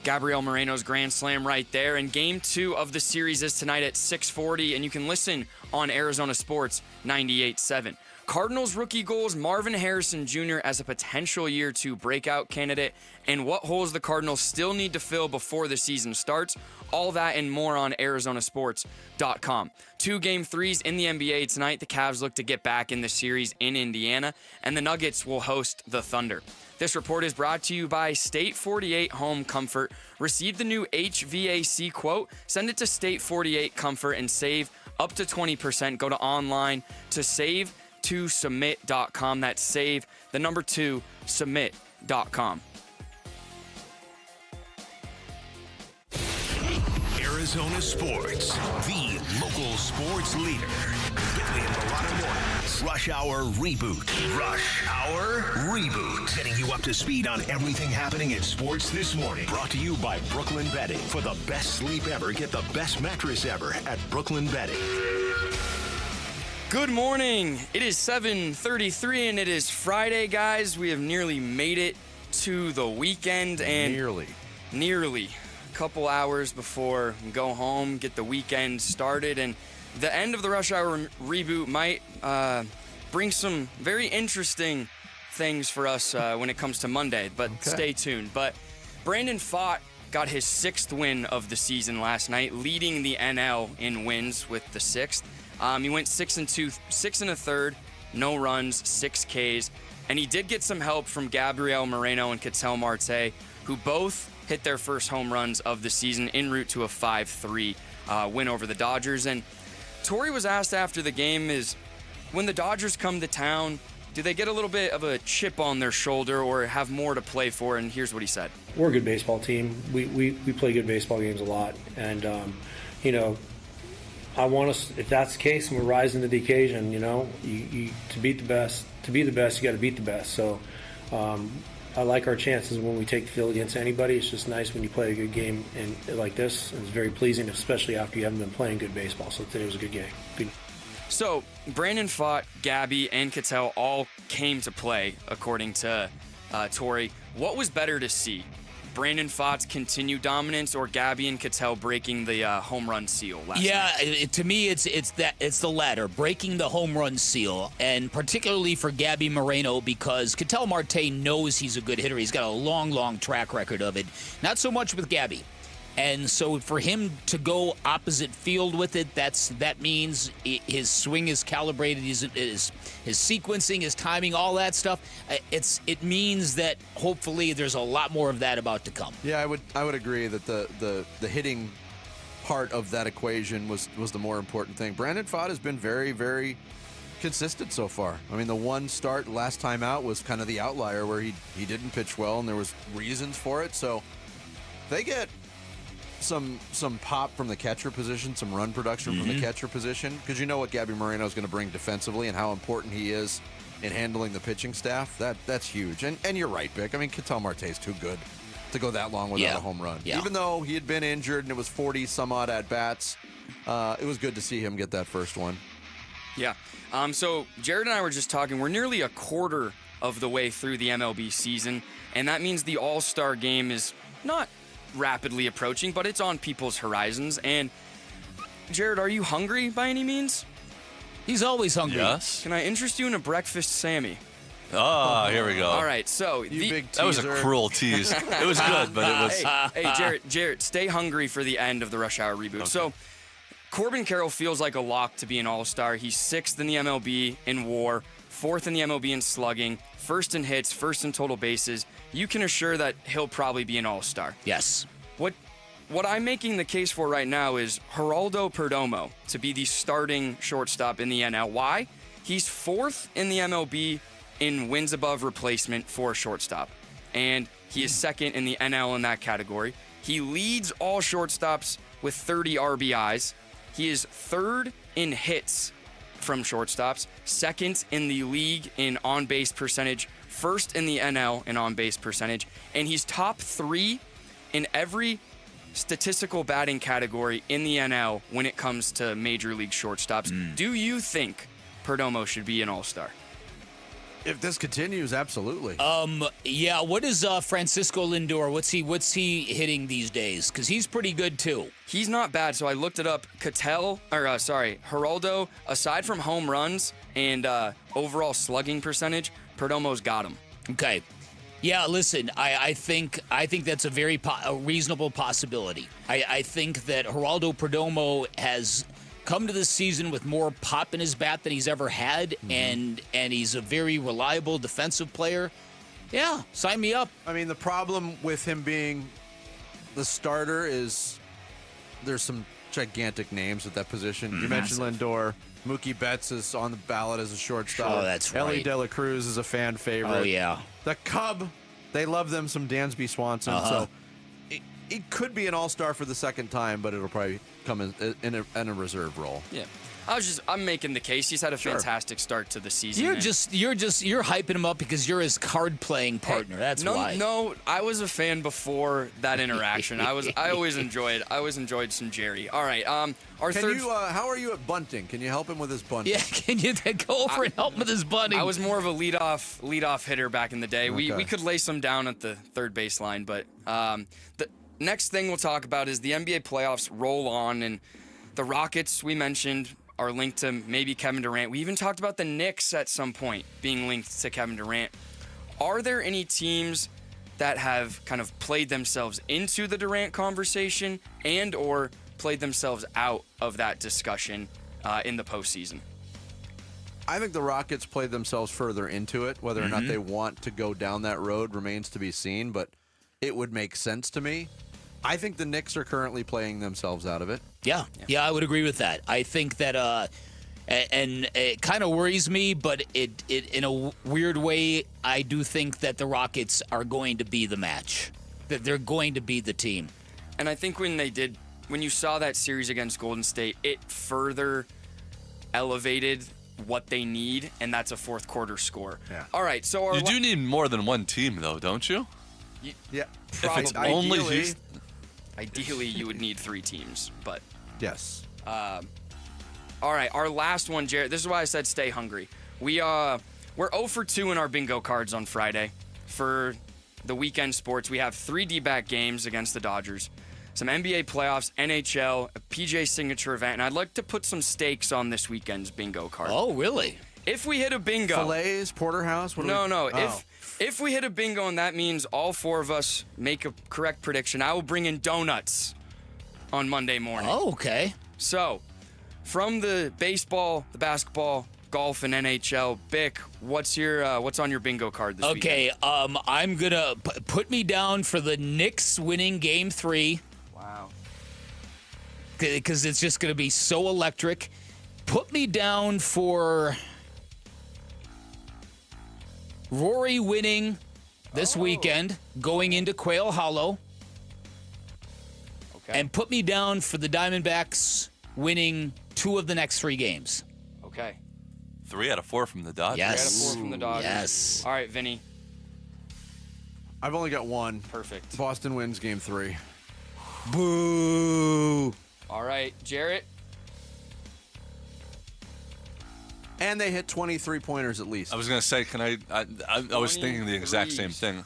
Gabriel Moreno's grand slam right there, and Game 2 of the series is tonight at 6:40, and you can listen on Arizona Sports 98.7. Cardinals rookie goals, Marvin Harrison Jr. as a potential year 2 breakout candidate, and what holes the Cardinals still need to fill before the season starts. All that and more on ArizonaSports.com. 2 Game 3s in the NBA tonight. The Cavs look to get back in the series in Indiana, and the Nuggets will host the Thunder. This report is brought to you by State 48 Home Comfort. Receive the new HVAC quote, send it to State 48 Comfort, and save up to 20%. Go to online to save2submit.com. That's save, the number 2, submit.com. Arizona Sports, the local sports leader. Billy and Mulatto Mornings. Rush Hour Reboot. Rush Hour Reboot. Getting you up to speed on everything happening in sports this morning. Brought to you by Brooklyn Bedding. For the best sleep ever, get the best mattress ever at Brooklyn Bedding. Good morning. It is 7:33 and it is Friday, guys. We have nearly made it to the weekend, and nearly. Couple hours before we go home, get the weekend started, and the end of the Rush Hour Reboot might bring some very interesting things for us when it comes to Monday, but stay tuned. But Brandon Pfaadt got his 6th win of the season last night, leading the NL in wins with the 6th. He went 6 1/3, no runs, 6 Ks, and he did get some help from Gabriel Moreno and Ketel Marte, who both hit their first home runs of the season en route to a 5-3 win over the Dodgers. And Torey was asked after the game, is when the Dodgers come to town, do they get a little bit of a chip on their shoulder or have more to play for? And here's what he said. We're a good baseball team. We play good baseball games a lot. And, I want us, if that's the case, and we're rising to the occasion, to beat the best, you got to beat the best. So, I like our chances when we take the field against anybody. It's just nice when you play a good game like this. It's very pleasing, especially after you haven't been playing good baseball. So today was a good game. So Brandon Pfaadt, Gabby, and Ketel all came to play, according to Torey. What was better to see? Brandon Pfaadt's continued dominance, or Gabby and Ketel breaking the home run seal last night? To me, it's the latter, breaking the home run seal, and particularly for Gabby Moreno, because Ketel Marte knows he's a good hitter. He's got a long track record of it. Not so much with Gabby. And so for him to go opposite field with it, that means his swing is calibrated, his sequencing, his timing, all that stuff. It means that hopefully there's a lot more of that about to come. Yeah, I would agree that the hitting part of that equation was the more important thing. Brandon Pfaadt has been very, very consistent so far. I mean, the one start last time out was kind of the outlier where he didn't pitch well, and there was reasons for it. So they get some pop from the catcher position, some run production from the catcher position, because you know what Gabby Moreno is going to bring defensively and how important he is in handling the pitching staff. That's huge. And you're right, Vic. I mean, Ketel Marte is too good to go that long without a home run. Yeah. Even though he had been injured and it was 40-some-odd at-bats, it was good to see him get that first one. Yeah. So Jared and I were just talking. We're nearly a quarter of the way through the MLB season, and that means the All-Star game is not rapidly approaching, but it's on people's horizons. And Jared, are you hungry by any means? He's always hungry. Yes. Can I interest you in a breakfast Sammy? Here we go. All right, so that was a cruel tease. It was good, but it was. Hey, Jared, stay hungry for the end of the Rush Hour Reboot. Okay. So Corbin Carroll feels like a lock to be an All-Star. He's 6th in the MLB in WAR, 4th in the MLB in slugging, 1st in hits, 1st in total bases. You can assure that he'll probably be an All-Star. Yes. What I'm making the case for right now is Geraldo Perdomo to be the starting shortstop in the NL. Why? He's 4th in the MLB in wins above replacement for a shortstop, and he is 2nd in the NL in that category. He leads all shortstops with 30 RBIs. He is 3rd in hits from shortstops, 2nd in the league in on-base percentage, 1st in the NL in on-base percentage, and he's top 3 in every statistical batting category in the NL when it comes to major league shortstops. Do you think Perdomo should be an All-Star? If this continues, absolutely. Yeah. What is Francisco Lindor? What's he hitting these days? Because he's pretty good too. He's not bad. So I looked it up. Geraldo, aside from home runs, and overall slugging percentage, Perdomo's got him. Okay. Yeah, listen, I think that's a very a reasonable possibility. I think that Geraldo Perdomo has come to this season with more pop in his bat than he's ever had, and he's a very reliable defensive player. Yeah, sign me up. I mean, the problem with him being the starter is there's some gigantic names at that position. You mentioned Lindor. Mookie Betts is on the ballot as a shortstop. Oh, that's right. Ellie De La Cruz is a fan favorite. Oh, yeah. The Cub, they love them some Dansby Swanson. So it could be an all-star for the second time, but it'll probably come in a reserve role. Yeah. I'm making the case. He's had a fantastic start to the season. You're hyping him up because you're his card playing partner. That's why. No, I was a fan before that interaction. I always enjoyed some Jerry. All right. How are you at bunting? Can you help him with his bunting? Yeah, can you go over and help him with his bunting? I was more of a leadoff hitter back in the day. Okay. We could lay some down at the third baseline, but the next thing we'll talk about is the NBA playoffs roll on, and the Rockets we mentioned are linked to maybe Kevin Durant. We even talked about the Knicks at some point being linked to Kevin Durant. Are there any teams that have kind of played themselves into the Durant conversation and or played themselves out of that discussion in the postseason? I think the Rockets played themselves further into it. Whether or not they want to go down that road remains to be seen, but it would make sense to me. I think the Knicks are currently playing themselves out of it. Yeah, I would agree with that. I think that, and it kind of worries me, but it in a weird way, I do think that the Rockets are going to be the match, that they're going to be the team. And I think when you saw that series against Golden State, it further elevated what they need, and that's a fourth quarter score. Yeah. All right, so you do need more than one team, though, don't you? Yeah, probably. If it's only Ideally, you would need 3 teams, but yes. All right, our last one, Jarrett. This is why I said stay hungry. We're 0 for 2 in our bingo cards on Friday for the weekend sports. We have 3 D-back games against the Dodgers, some NBA playoffs, NHL, a PJ signature event, and I'd like to put some stakes on this weekend's bingo card. Oh, really? If we hit a bingo, Fillets, porterhouse. No. If we hit a bingo and that means all 4 of us make a correct prediction, I will bring in donuts on Monday morning. Oh, okay. So, from the baseball, the basketball, golf, and NHL, Bick, what's on your bingo card this weekend? Okay, I'm gonna put me down for the Knicks winning Game 3. Wow. Because it's just gonna be so electric. Put me down for Rory winning this weekend, going into Quail Hollow. Okay. And put me down for the Diamondbacks winning 2 of the next 3 games. Okay. 3 out of 4 from the Dodgers. Yes. 3 out of 4 from the Dodgers. Yes. All right, Vinny. I've only got 1. Perfect. Boston wins Game 3. Boo. All right, Jarrett. And they hit 23 pointers at least. I was going to say, I was thinking the exact same thing.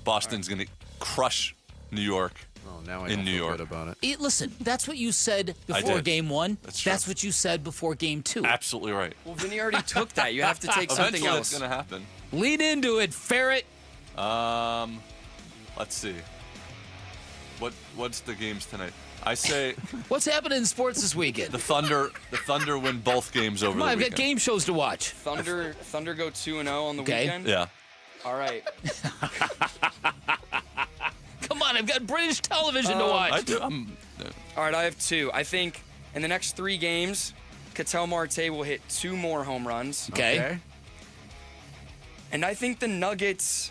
Boston's going to crush New York. Oh, now I in don't New feel York. good about it. Listen, that's what you said before Game 1. That's what you said before Game 2. Absolutely right. Well, Vinny already took that. You have to take something Eventually else. it's going to happen. Lean into it, Ferret. Let's see. What's the games tonight? I say. What's happening in sports this weekend? The Thunder win both games over Come on, the I've weekend. got game shows to watch. Thunder go 2-0 on the Okay. weekend? Yeah. All right. Come on, I've got British television to watch. I do. All right, I have 2. I think in the next 3 games, Ketel Marte will hit 2 more home runs. Okay. And I think the Nuggets...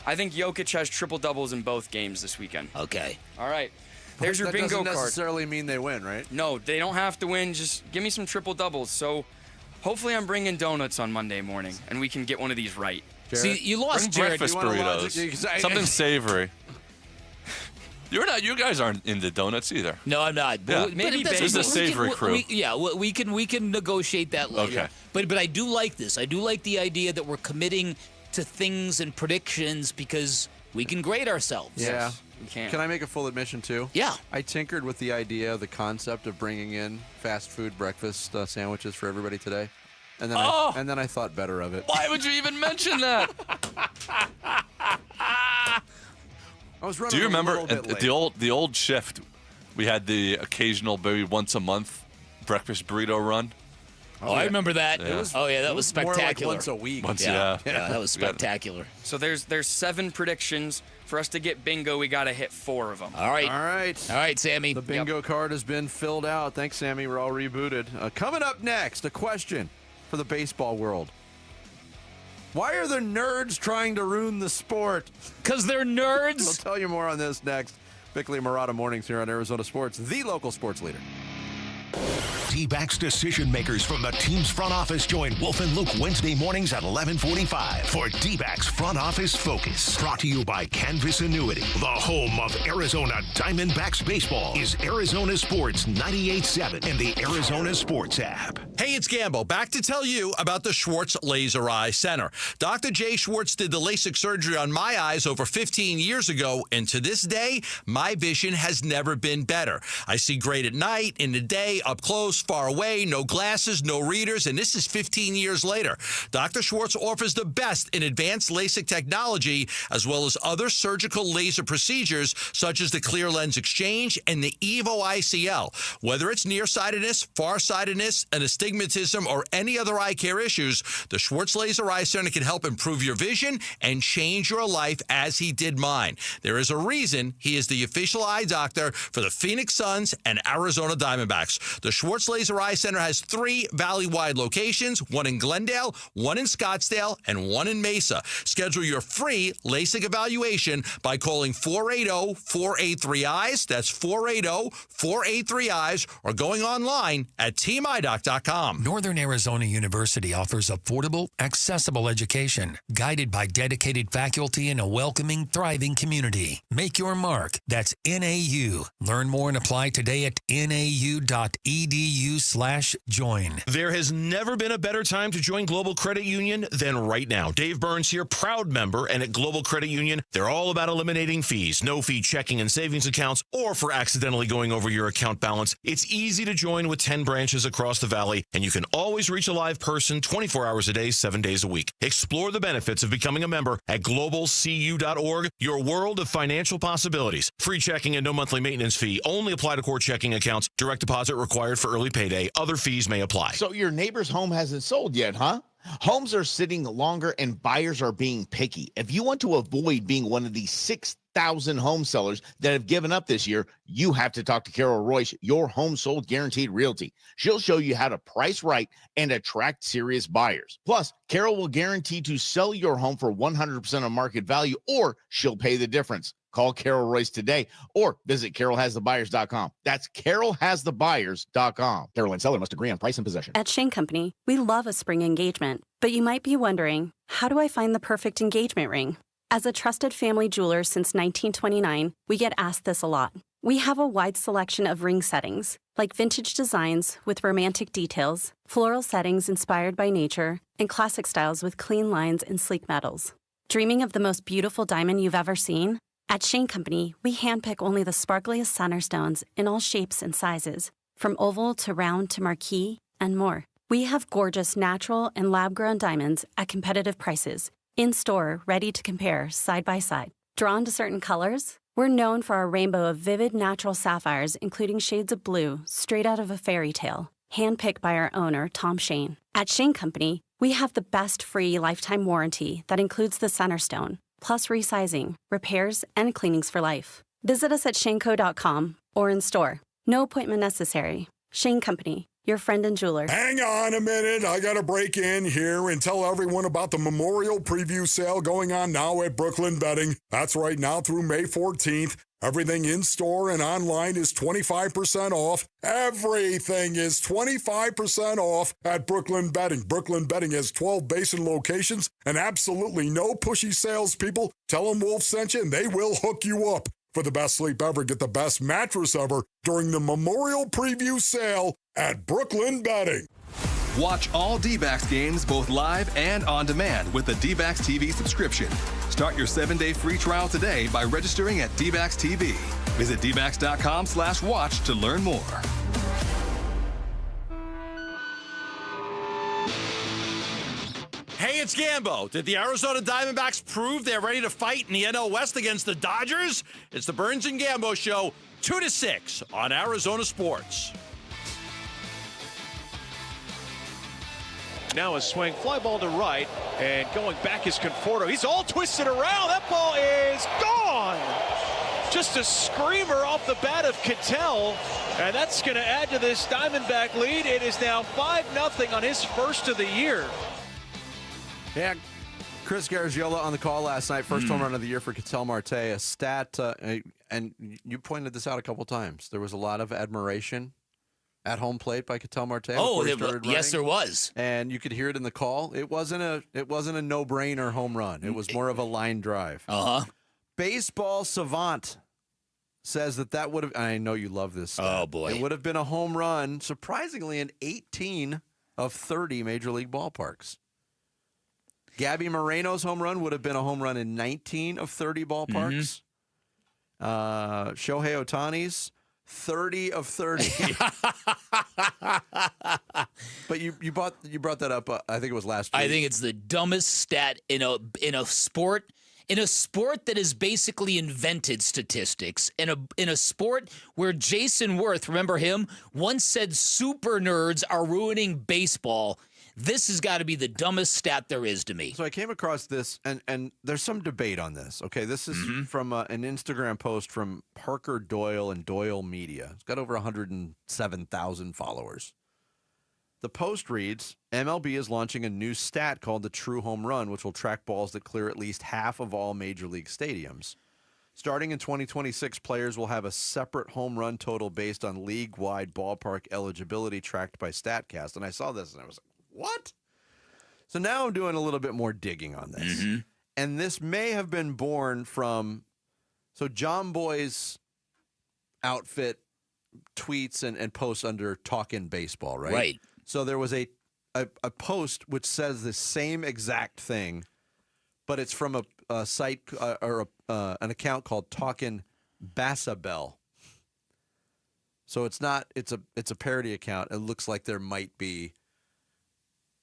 I think Jokic has triple-doubles in both games this weekend. Okay. All right. There's your bingo doesn't card. necessarily mean they win, right? No, they don't have to win. Just give me some triple-doubles. So hopefully I'm bringing donuts on Monday morning, and we can get one of these right. See, you lost Jared. Breakfast burritos. Something savory. You guys aren't into donuts either. No, I'm not. Yeah. Maybe this is a savory crew. We can negotiate that later. Okay. But I do like this. I do like the idea that we're committing to things and predictions because we can grade ourselves. Yeah. You can. Can I make a full admission, too? Yeah. I tinkered with the idea, the concept of bringing in fast food breakfast sandwiches for everybody today. And then, I thought better of it. Why would you even mention that? I was running. Do you remember a bit at the old shift? We had the occasional, maybe once a month, breakfast burrito run. Oh, I remember that. Yeah. That was spectacular. More like once a week. Yeah, that was spectacular. So there's 7 predictions. For us to get bingo, we got to hit 4 of them. All right. All right, Sammy. The bingo card has been filled out. Thanks, Sammy. We're all rebooted. Coming up next, a question for the baseball world. Why are the nerds trying to ruin the sport? Because they're nerds. I'll tell you more on this next. Bickley and Murata Mornings here on Arizona Sports, the local sports leader. D-backs decision makers from the team's front office join Wolf and Luke Wednesday mornings at 11:45 for D-backs Front Office Focus. Brought to you by Canvas Annuity. The home of Arizona Diamondbacks baseball is Arizona Sports 98.7 and the Arizona Sports app. Hey, it's Gambo. Back to tell you about the Schwartz Laser Eye Center. Dr. Jay Schwartz did the LASIK surgery on my eyes over 15 years ago, and to this day, my vision has never been better. I see great at night, in the day, up close, far away, no glasses, no readers, and this is 15 years later. Dr. Schwartz offers the best in advanced LASIK technology, as well as other surgical laser procedures, such as the clear lens exchange and the EVO ICL. Whether it's nearsightedness, farsightedness, an astigmatism, or any other eye care issues, the Schwartz Laser Eye Center can help improve your vision and change your life as he did mine. There is a reason he is the official eye doctor for the Phoenix Suns and Arizona Diamondbacks. The Schwartz Laser Eye Center has 3 valley-wide locations, one in Glendale, one in Scottsdale, and one in Mesa. Schedule your free LASIK evaluation by calling 480-483-EYES. That's 480-483-EYES, or going online at teamidoc.com. Northern Arizona University offers affordable, accessible education, guided by dedicated faculty and a welcoming, thriving community. Make your mark. That's NAU. Learn more and apply today at nau.edu/join. There has never been a better time to join Global Credit Union than right now. Dave Burns here, proud member, and at Global Credit Union, they're all about eliminating fees, no-fee checking and savings accounts, or for accidentally going over your account balance. It's easy to join with 10 branches across the valley, and you can always reach a live person 24 hours a day, 7 days a week. Explore the benefits of becoming a member at globalcu.org, your world of financial possibilities. Free checking and no monthly maintenance fee. Only apply to core checking accounts. Direct deposit required for early payday. Other fees may apply. So your neighbor's home hasn't sold yet, huh? Homes are sitting longer and buyers are being picky. If you want to avoid being one of these 6,000 home sellers that have given up this year, you have to talk to Carol Royce, your home sold guaranteed realty. She'll show you how to price right and attract serious buyers. Plus, Carol will guarantee to sell your home for 100% of market value, or she'll pay the difference. Call Carol Royce today or visit carolhasthebuyers.com. That's carolhasthebuyers.com. Carol and seller must agree on price and possession. At Shane Company, we love a spring engagement, but you might be wondering, how do I find the perfect engagement ring? As a trusted family jeweler since 1929, we get asked this a lot. We have a wide selection of ring settings, like vintage designs with romantic details, floral settings inspired by nature, and classic styles with clean lines and sleek metals. Dreaming of the most beautiful diamond you've ever seen? At Shane Company, we handpick only the sparkliest center stones in all shapes and sizes, from oval to round to marquise and more. We have gorgeous natural and lab-grown diamonds at competitive prices, in-store, ready to compare side by side. Drawn to certain colors? We're known for our rainbow of vivid natural sapphires, including shades of blue, straight out of a fairy tale, handpicked by our owner, Tom Shane. At Shane Company, we have the best free lifetime warranty that includes the center stone, plus resizing, repairs, and cleanings for life. Visit us at shaneco.com or in store. No appointment necessary. Shane Company, your friend and jeweler. Hang on a minute. I got to break in here and tell everyone about the Memorial Preview Sale going on now at Brooklyn Bedding. That's right, now through May 14th. Everything in store and online is 25% off. Everything is 25% off at Brooklyn Bedding. Brooklyn Bedding has 12 basin locations and absolutely no pushy salespeople. Tell them Wolf sent you and they will hook you up. For the best sleep ever, get the best mattress ever during the Memorial Preview Sale at Brooklyn Bedding. Watch all D-backs games both live and on demand with the D-backs TV subscription. Start your 7-day free trial today by registering at D-Backs TV. Visit dbacks.com/watch to learn more. Hey, it's Gambo. Did the Arizona Diamondbacks prove they're ready to fight in the NL West against the Dodgers? It's the Burns and Gambo Show, 2 to 6 on Arizona Sports. Now a swing, fly ball to right, and going back is Conforto. He's all twisted around. That ball is gone. Just a screamer off the bat of Cattell, and that's going to add to this Diamondback lead. It is now 5-0 on his first of the year. Yeah, Chris Garagiola on the call last night. First home run of the year for Ketel Marte. A stat, and you pointed this out a couple times. There was a lot of admiration at home plate by Ketel Marte. Yes, there was, and you could hear it in the call. It wasn't a no-brainer home run. It was more of a line drive. Baseball Savant says that would have. I know you love this stat. Oh boy, it would have been a home run, surprisingly, in 18 of 30 major league ballparks. Gabby Moreno's home run would have been a home run in 19 of 30 ballparks. Shohei Ohtani's 30 of 30. But you brought that up. I think it was last week. I think it's the dumbest stat in a sport. In a sport that has basically invented statistics, in a sport where Jason Worth, remember him, once said super nerds are ruining baseball. This has got to be the dumbest stat there is to me. So I came across this, and there's some debate on this. Okay, this is from an Instagram post from Parker Doyle and Doyle Media. It's got over 107,000 followers. The post reads, MLB is launching a new stat called the True Home Run, which will track balls that clear at least half of all major league stadiums. Starting in 2026, players will have a separate home run total based on league-wide ballpark eligibility tracked by StatCast. And I saw this, and I was like, what? So now I'm doing a little bit more digging on this. And this may have been born from, so John Boy's outfit tweets and posts under Talkin' Baseball, right? Right. So there was a post which says the same exact thing, but it's from a site or an account called Talkin' Bassabell. So it's not, it's a parody account. It looks like there might be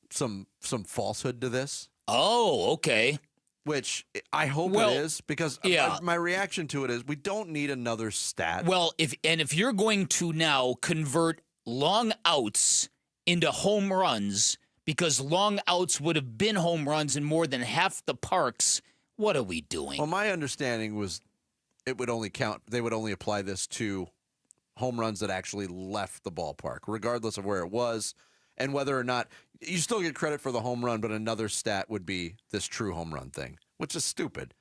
some falsehood to this. Oh, okay. Which I hope it is, because my reaction to it is we don't need another stat. Well, if you're going to now convert long outs into home runs, because long outs would have been home runs in more than half the parks, what are we doing? Well, my understanding was it would only count, they would only apply this to home runs that actually left the ballpark, regardless of where it was. And whether or not you still get credit for the home run, but another stat would be this true home run thing, which is stupid.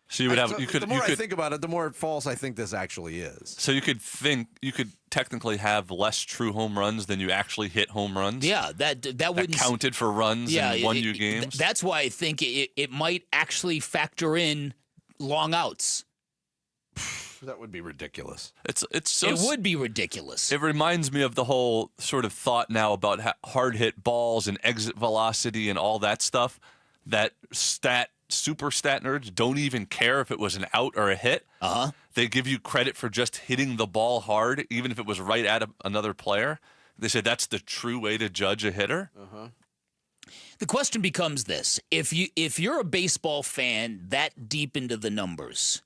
So you would have the more I think about it, the more false I think this actually is. So you could technically have less true home runs than you actually hit home runs. Yeah, that wouldn't counted for runs and won you games. That's why I think it might actually factor in long outs. That would be ridiculous. It would be ridiculous. It reminds me of the whole sort of thought now about hard hit balls and exit velocity and all that stuff. That super stat nerds don't even care if it was an out or a hit. They give you credit for just hitting the ball hard, even if it was right at another player. They say that's the true way to judge a hitter. The question becomes this: if you're a baseball fan that deep into the numbers,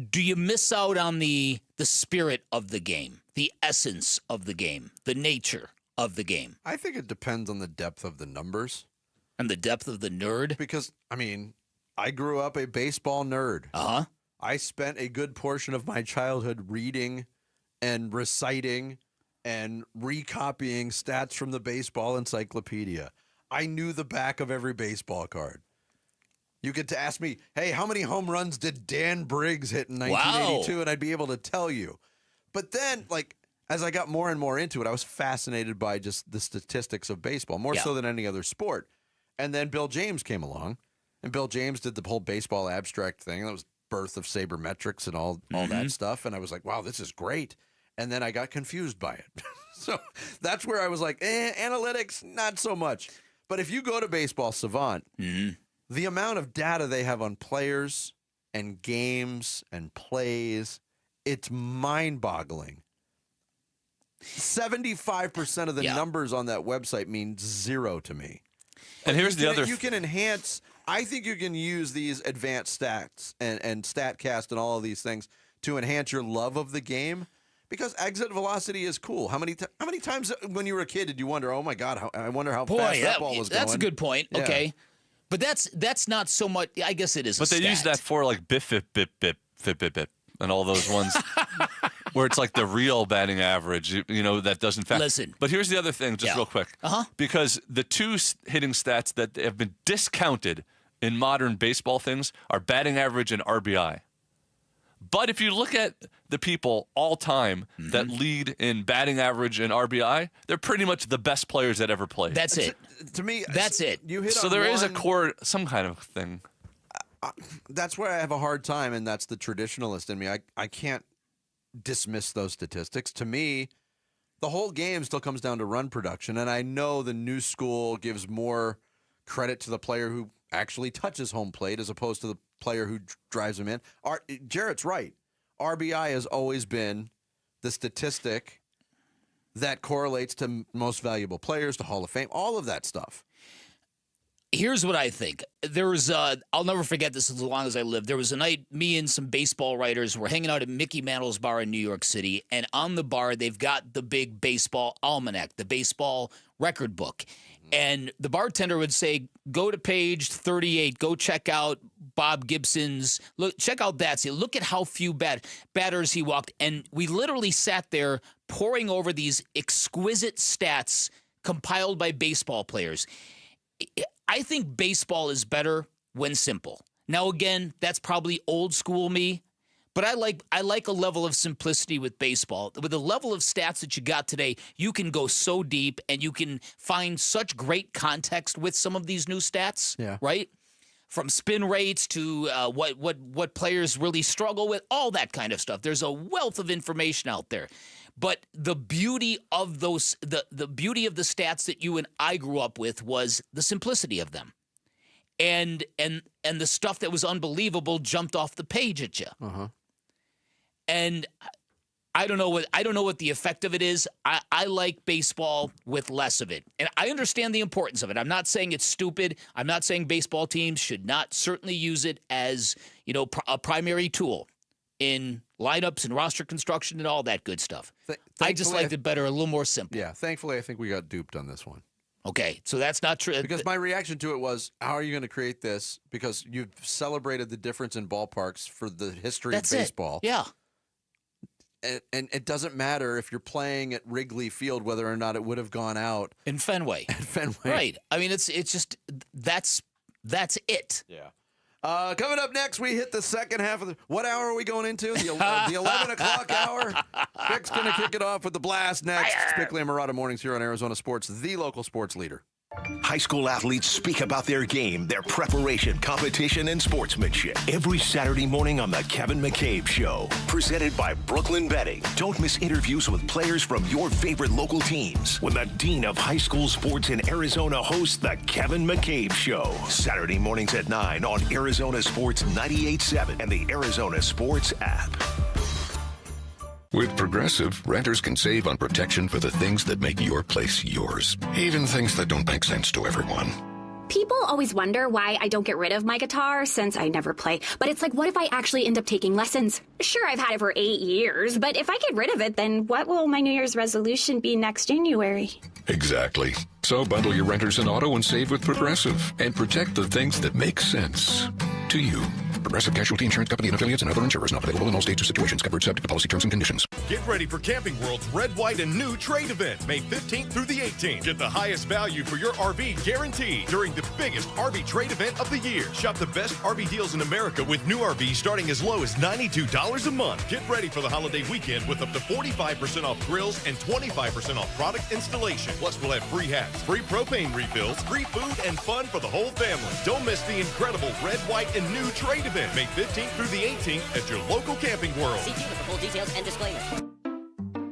do you miss out on the spirit of the game, the essence of the game, the nature of the game? I think it depends on the depth of the numbers. And the depth of the nerd? Because, I mean, I grew up a baseball nerd. I spent a good portion of my childhood reading and reciting and recopying stats from the baseball encyclopedia. I knew the back of every baseball card. You get to ask me, hey, how many home runs did Dan Briggs hit in 1982? Wow. And I'd be able to tell you. But then, like, as I got more and more into it, I was fascinated by just the statistics of baseball, more so than any other sport. And then Bill James came along, and Bill James did the whole baseball abstract thing. That was birth of sabermetrics and all that stuff. And I was like, wow, this is great. And then I got confused by it. So that's where I was like, analytics, not so much. But if you go to Baseball Savant, the amount of data they have on players and games and plays, it's mind-boggling. 75% of the numbers on that website mean zero to me. And here's the other... You can enhance... I think you can use these advanced stats and StatCast and all of these things to enhance your love of the game, because exit velocity is cool. How many times when you were a kid did you wonder, oh my God, I wonder how fast that ball was going? That's a good point. Yeah. Okay. But that's not so much, I guess it is But they use that for like bip, bip, bip, bip, bip, bip, bip, and all those ones where it's like the real batting average, that doesn't factor. Listen. But here's the other thing, just real quick. Because the two hitting stats that have been discounted in modern baseball things are batting average and RBI. But if you look at the people all time that lead in batting average and RBI, they're pretty much the best players that ever played. That's it. To me, that's it. You hit so on there one, is a core, some kind of thing. That's where I have a hard time, and that's the traditionalist in me. I can't dismiss those statistics. To me, the whole game still comes down to run production, and I know the new school gives more credit to the player who actually touches home plate as opposed to the player who drives him in. Jarrett's right. RBI has always been the statistic that correlates to most valuable players, to Hall of Fame, all of that stuff. Here's what I think. There was, I'll never forget this as long as I live. There was a night, me and some baseball writers were hanging out at Mickey Mantle's bar in New York City, and on the bar, they've got the big baseball almanac, the baseball record book. And the bartender would say, go to page 38, go check out Bob Gibson's, look, check out that. See, look at how few batters he walked. And we literally sat there poring over these exquisite stats compiled by baseball players. I think baseball is better when simple. Now, again, that's probably old school me, but I like a level of simplicity with baseball. With the level of stats that you got today, you can go so deep and you can find such great context with some of these new stats, right? From spin rates to what players really struggle with, all that kind of stuff. There's a wealth of information out there. But the beauty of those, the beauty of the stats that you and I grew up with was the simplicity of them, and the stuff that was unbelievable jumped off the page at you. And I don't know what the effect of it is. I like baseball with less of it, and I understand the importance of it. I'm not saying it's stupid. I'm not saying baseball teams should not certainly use it as a primary tool in lineups and roster construction and all that good stuff. I just liked it better, a little more simple. Yeah, thankfully, I think we got duped on this one. Okay, so that's not true. Because my reaction to it was, how are you going to create this? Because you've celebrated the difference in ballparks for the history of baseball. Yeah. And it doesn't matter if you're playing at Wrigley Field, whether or not it would have gone out. In Fenway. Right. I mean, it's just, that's it. Yeah. Coming up next, we hit the second half of what hour are we going into? The 11 o'clock hour? Vic's going to kick it off with the blast next. Strictly and Murata Mornings here on Arizona Sports, the local sports leader. High school athletes speak about their game, their preparation, competition, and sportsmanship. Every Saturday morning on The Kevin McCabe Show. Presented by Brooklyn Betting. Don't miss interviews with players from your favorite local teams when the Dean of High School Sports in Arizona hosts The Kevin McCabe Show. Saturday mornings at 9 on Arizona Sports 98.7 and the Arizona Sports app. With Progressive, renters can save on protection for the things that make your place yours, even things that don't make sense to everyone. People always wonder why I don't get rid of my guitar since I never play. But it's like, what if I actually end up taking lessons? Sure, I've had it for 8 years, but if I get rid of it, then what will my New Year's resolution be next January? Exactly. So bundle your renters and auto and save with Progressive and protect the things that make sense to you. Progressive Casualty Insurance Company and affiliates and other insurers not available in all states or situations. Coverage subject to policy terms and conditions. Get ready for Camping World's Red, White, and New Trade Event, May 15th through the 18th. Get the highest value for your RV guaranteed during the biggest RV trade event of the year. Shop the best RV deals in America with new RVs starting as low as $92 a month. Get ready for the holiday weekend with up to 45% off grills and 25% off product installation. Plus, we'll have free hats, free propane refills, free food, and fun for the whole family. Don't miss the incredible Red, White, and New Trade Event, May 15th through the 18th at your local Camping World. See Cuba for full details and disclaimers.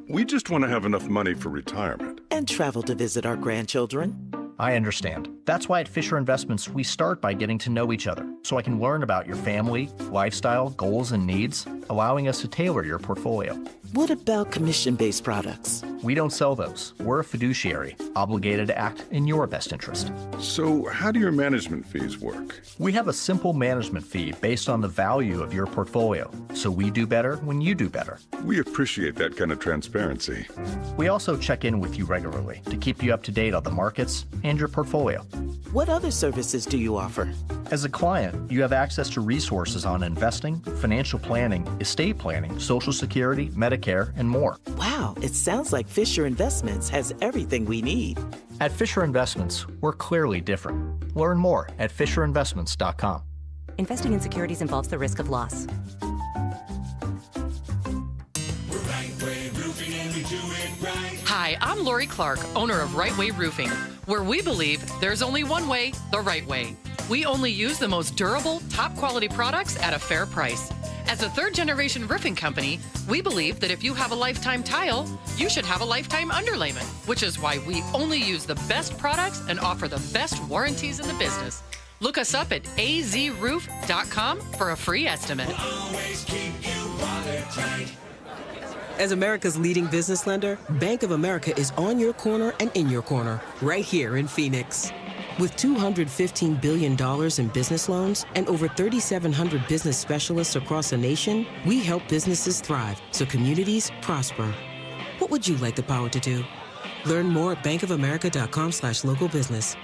We just want to have enough money for retirement. And travel to visit our grandchildren. I understand. That's why at Fisher Investments, we start by getting to know each other, so I can learn about your family, lifestyle, goals, and needs, allowing us to tailor your portfolio. What about commission-based products? We don't sell those. We're a fiduciary, obligated to act in your best interest. So how do your management fees work? We have a simple management fee based on the value of your portfolio, so we do better when you do better. We appreciate that kind of transparency. We also check in with you regularly to keep you up to date on the markets and your portfolio. What other services do you offer? As a client, you have access to resources on investing, financial planning, estate planning, Social Security, Medicare, and more. Wow, it sounds like Fisher Investments has everything we need. At Fisher Investments, we're clearly different. Learn more at FisherInvestments.com. Investing in securities involves the risk of loss. Hi, I'm Lori Clark, owner of Right Way Roofing, where we believe there's only one way, the right way. We only use the most durable, top quality products at a fair price. As a third-generation roofing company, we believe that if you have a lifetime tile, you should have a lifetime underlayment, which is why we only use the best products and offer the best warranties in the business. Look us up at azroof.com for a free estimate. As America's leading business lender, Bank of America is on your corner and in your corner, right here in Phoenix. With $215 billion in business loans and over 3,700 business specialists across the nation, we help businesses thrive so communities prosper. What would you like the power to do? Learn more at bankofamerica.com/local business.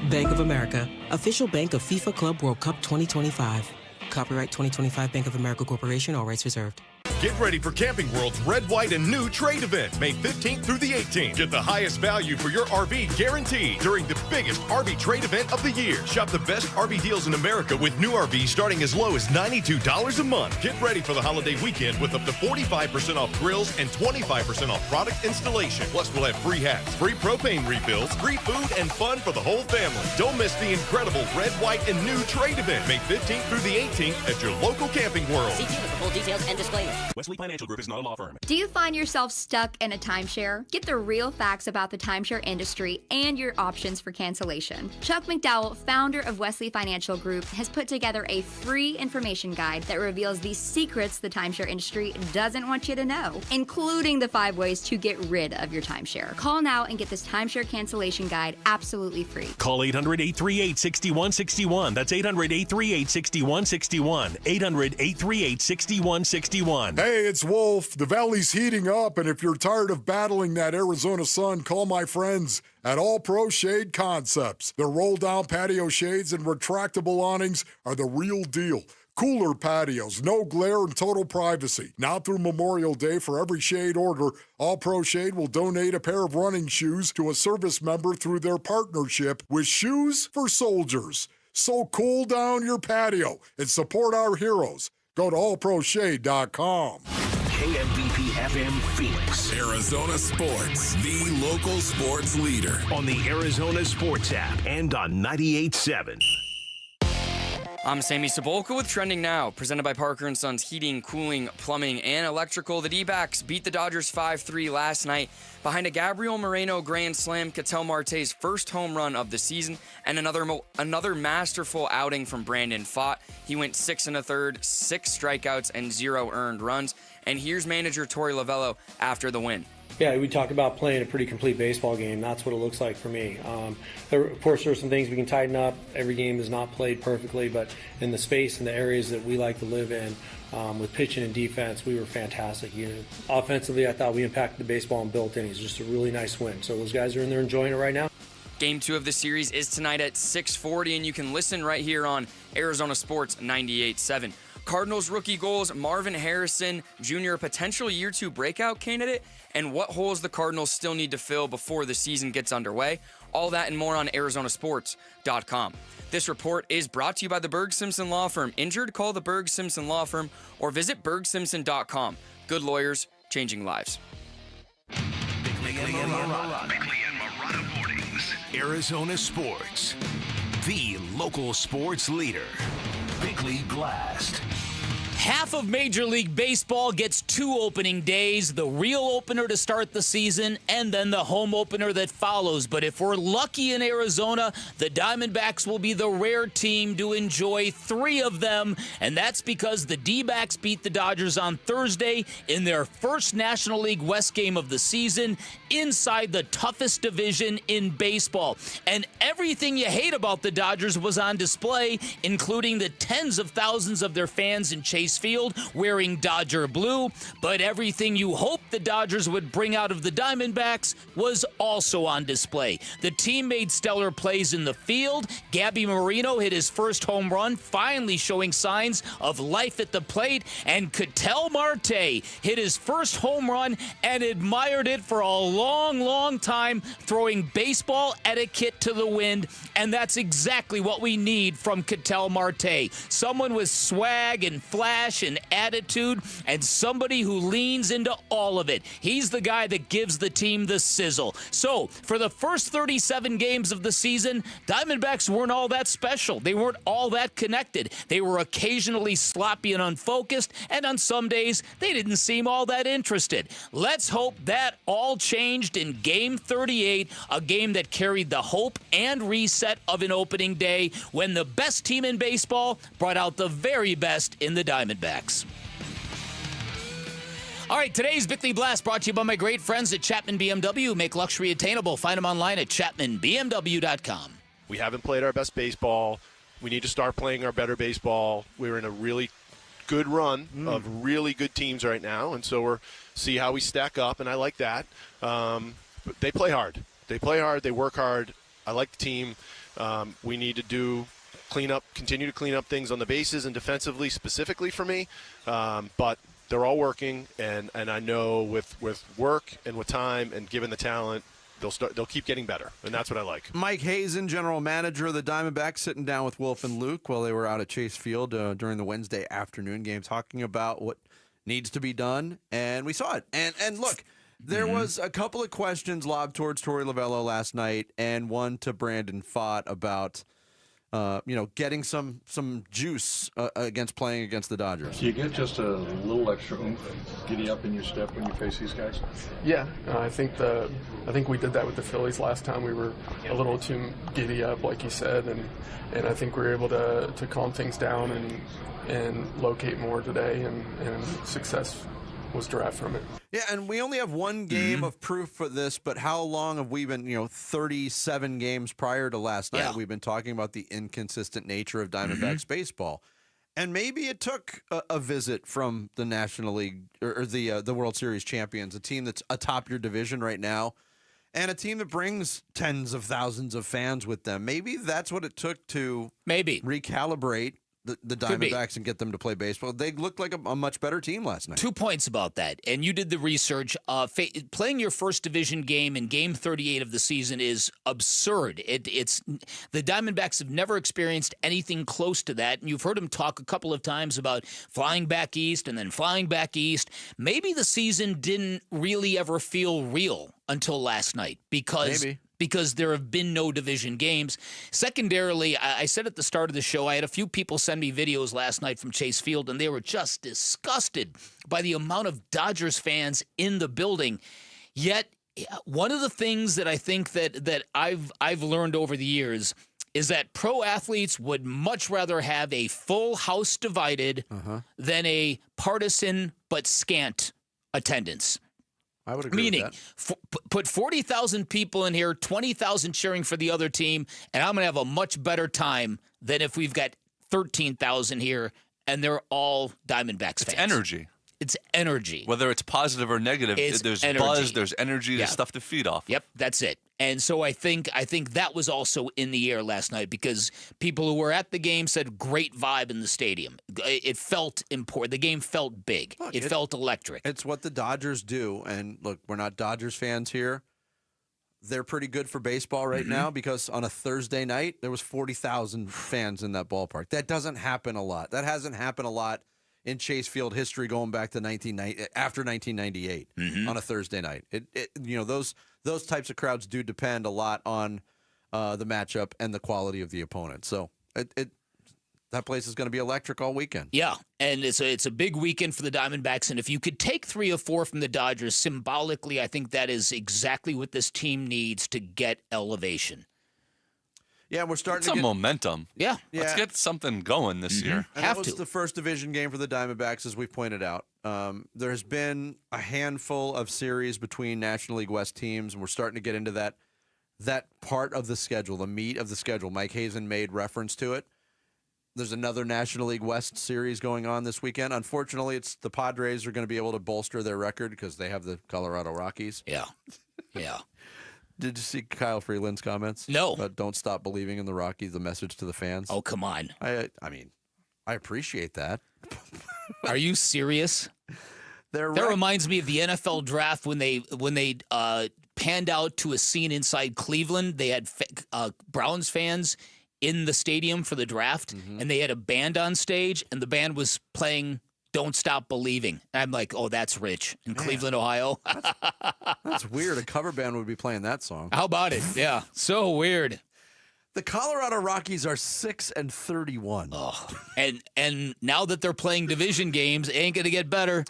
Bank of America, official bank of FIFA Club World Cup 2025. Copyright 2025 Bank of America Corporation, all rights reserved. Get ready for Camping World's Red, White, and New Trade Event, May 15th through the 18th. Get the highest value for your RV guaranteed during the biggest RV trade event of the year. Shop the best RV deals in America with new RVs starting as low as $92 a month. Get ready for the holiday weekend with up to 45% off grills and 25% off product installation. Plus, we'll have free hats, free propane refills, free food, and fun for the whole family. Don't miss the incredible Red, White, and New Trade Event, May 15th through the 18th at your local Camping World. See you with the full details and disclaimer. Wesley Financial Group is not a law firm. Do you find yourself stuck in a timeshare? Get the real facts about the timeshare industry and your options for cancellation. Chuck McDowell, founder of Wesley Financial Group, has put together a free information guide that reveals the secrets the timeshare industry doesn't want you to know, including the 5 ways to get rid of your timeshare. Call now and get this timeshare cancellation guide absolutely free. Call 800-838-6161. That's 800-838-6161. 800-838-6161. Hey, it's Wolf. The valley's heating up, and if you're tired of battling that Arizona sun, call my friends at All Pro Shade Concepts. Their roll-down patio shades and retractable awnings are the real deal. Cooler patios, no glare, and total privacy. Now through Memorial Day, for every shade order, All Pro Shade will donate a pair of running shoes to a service member through their partnership with Shoes for Soldiers. So cool down your patio and support our heroes. Go to allproshade.com. KMVP FM Phoenix. Arizona Sports, the local sports leader. On the Arizona Sports app and on 98.7. I'm Sammy Cebulka with Trending Now, presented by Parker & Sons Heating, Cooling, Plumbing, and Electrical. The D-backs beat the Dodgers 5-3 last night behind a Gabriel Moreno grand slam, Ketel Marte's first home run of the season, and another masterful outing from Brandon Pfaadt. He went 6 1/3, 6 strikeouts, and 0 earned runs. And here's manager Torey Lovello after the win. Yeah, we talk about playing a pretty complete baseball game. That's what it looks like for me. Of course, there are some things we can tighten up. Every game is not played perfectly, but in the space and the areas that we like to live in, with pitching and defense, we were fantastic. Offensively, I thought we impacted the baseball in built innings. Just a really nice win. So those guys are in there enjoying it right now. Game 2 of the series is tonight at 6:40, and you can listen right here on Arizona Sports 98.7. Cardinals rookie goals, Marvin Harrison Jr., a potential year 2 breakout candidate, and what holes the Cardinals still need to fill before the season gets underway. All that and more on ArizonaSports.com. This report is brought to you by the Berg Simpson Law Firm. Injured? Call the Berg Simpson Law Firm or visit BergSimpson.com. Good lawyers, changing lives. Bickley and Marotta Mornings. Arizona Sports, the local sports leader. Bickley Blast. Half of Major League Baseball gets 2 opening days, the real opener to start the season, and then the home opener that follows. But if we're lucky in Arizona, the Diamondbacks will be the rare team to enjoy 3 of them, and that's because the D-backs beat the Dodgers on Thursday in their first National League West game of the season inside the toughest division in baseball. And everything you hate about the Dodgers was on display, including the tens of thousands of their fans in Chase Field wearing Dodger blue, but everything you hoped the Dodgers would bring out of the Diamondbacks was also on display. The team made stellar plays in the field. Gabby Marino hit his first home run, finally showing signs of life at the plate, and Ketel Marte hit his first home run and admired it for a long, long time, throwing baseball etiquette to the wind, and that's exactly what we need from Ketel Marte. Someone with swag and flash and attitude, and somebody who leans into all of it. He's the guy that gives the team the sizzle. So, for the first 37 games of the season, Diamondbacks weren't all that special. They weren't all that connected. They were occasionally sloppy and unfocused, and on some days, they didn't seem all that interested. Let's hope that all changed in Game 38, a game that carried the hope and reset of an opening day when the best team in baseball brought out the very best in the Diamondbacks. All right, today's Bickley Blast brought to you by my great friends at Chapman BMW, who make luxury attainable. Find them online at chapmanbmw.com. We haven't played our best baseball. We need to start playing our better baseball. We're in a really good run of really good teams right now, and so we're see how we stack up, and I like that. But they play hard. They play hard. They work hard. I like the team. We need to continue to clean up things on the bases and defensively, specifically for me. But they're all working, and I know with work and with time and given the talent, they'll keep getting better, and that's what I like. Mike Hazen, general manager of the Diamondbacks, sitting down with Wolf and Luke while they were out at Chase Field during the Wednesday afternoon game, talking about what needs to be done, and we saw it. And look, there was a couple of questions lobbed towards Torey Lovello last night, and one to Brandon Pfaadt about getting some juice against playing against the Dodgers. Do you get just a little extra oomph, giddy up in your step when you face these guys? Yeah, I think we did that with the Phillies last time. We were a little too giddy up, like you said, and I think we were able to calm things down and locate more today, and success was derived from it. Yeah, and we only have one game of proof for this, but how long have we been, 37 games prior to last night, we've been talking about the inconsistent nature of Diamondbacks baseball. And maybe it took a visit from the National League or the World Series champions, a team that's atop your division right now, and a team that brings tens of thousands of fans with them. Maybe that's what it took to recalibrate the Diamondbacks and get them to play baseball. They looked like a much better team last night. 2 points about that, and you did the research. Playing your first division game in Game 38 of the season is absurd. It's the Diamondbacks have never experienced anything close to that, and you've heard them talk a couple of times about flying back east and then flying back east. Maybe the season didn't really ever feel real until last night because there have been no division games. Secondarily, I said at the start of the show, I had a few people send me videos last night from Chase Field, and they were just disgusted by the amount of Dodgers fans in the building. Yet, one of the things that I think that I've learned over the years is that pro athletes would much rather have a full house divided than a partisan but scant attendance. I would agree Meaning, with that. Put 40,000 people in here, 20,000 cheering for the other team, and I'm going to have a much better time than if we've got 13,000 here and they're all Diamondbacks fans. It's energy. It's energy. Whether it's positive or negative, there's energy. buzz, there's energy, there's stuff to feed off. Yep, that's it. And so I think that was also in the air last night because people who were at the game said great vibe in the stadium. It felt important. The game felt big. Look, it felt electric. It's what the Dodgers do. And look, we're not Dodgers fans here. They're pretty good for baseball right now because on a Thursday night, there was 40,000 fans in that ballpark. That doesn't happen a lot. That hasn't happened a lot in Chase Field history going back to after 1998 on a Thursday night. Those types of crowds do depend a lot on the matchup and the quality of the opponent. So that place is going to be electric all weekend. Yeah, and it's a big weekend for the Diamondbacks, and if you could take 3 or 4 from the Dodgers, symbolically, I think that is exactly what this team needs to get elevation. Yeah, we're starting to get momentum. Yeah. Let's get something going this year. And that was the first division game for the Diamondbacks, as we pointed out. There has been a handful of series between National League West teams, and we're starting to get into that part of the schedule, the meat of the schedule. Mike Hazen made reference to it. There's another National League West series going on this weekend. Unfortunately, it's the Padres are going to be able to bolster their record because they have the Colorado Rockies. Yeah. Did you see Kyle Freeland's comments? No. About don't stop believing in the Rockies, the message to the fans? Oh, come on. I mean, I appreciate that. Are you serious? That reminds me of the NFL draft when they panned out to a scene inside Cleveland. They had Browns fans in the stadium for the draft, and they had a band on stage, and the band was playing Don't Stop Believing. I'm like, oh, that's rich. In Cleveland, Ohio. That's weird. A cover band would be playing that song. How about it? Yeah. So weird. The Colorado Rockies are 6-31. Oh, and now that they're playing division games, it ain't going to get better.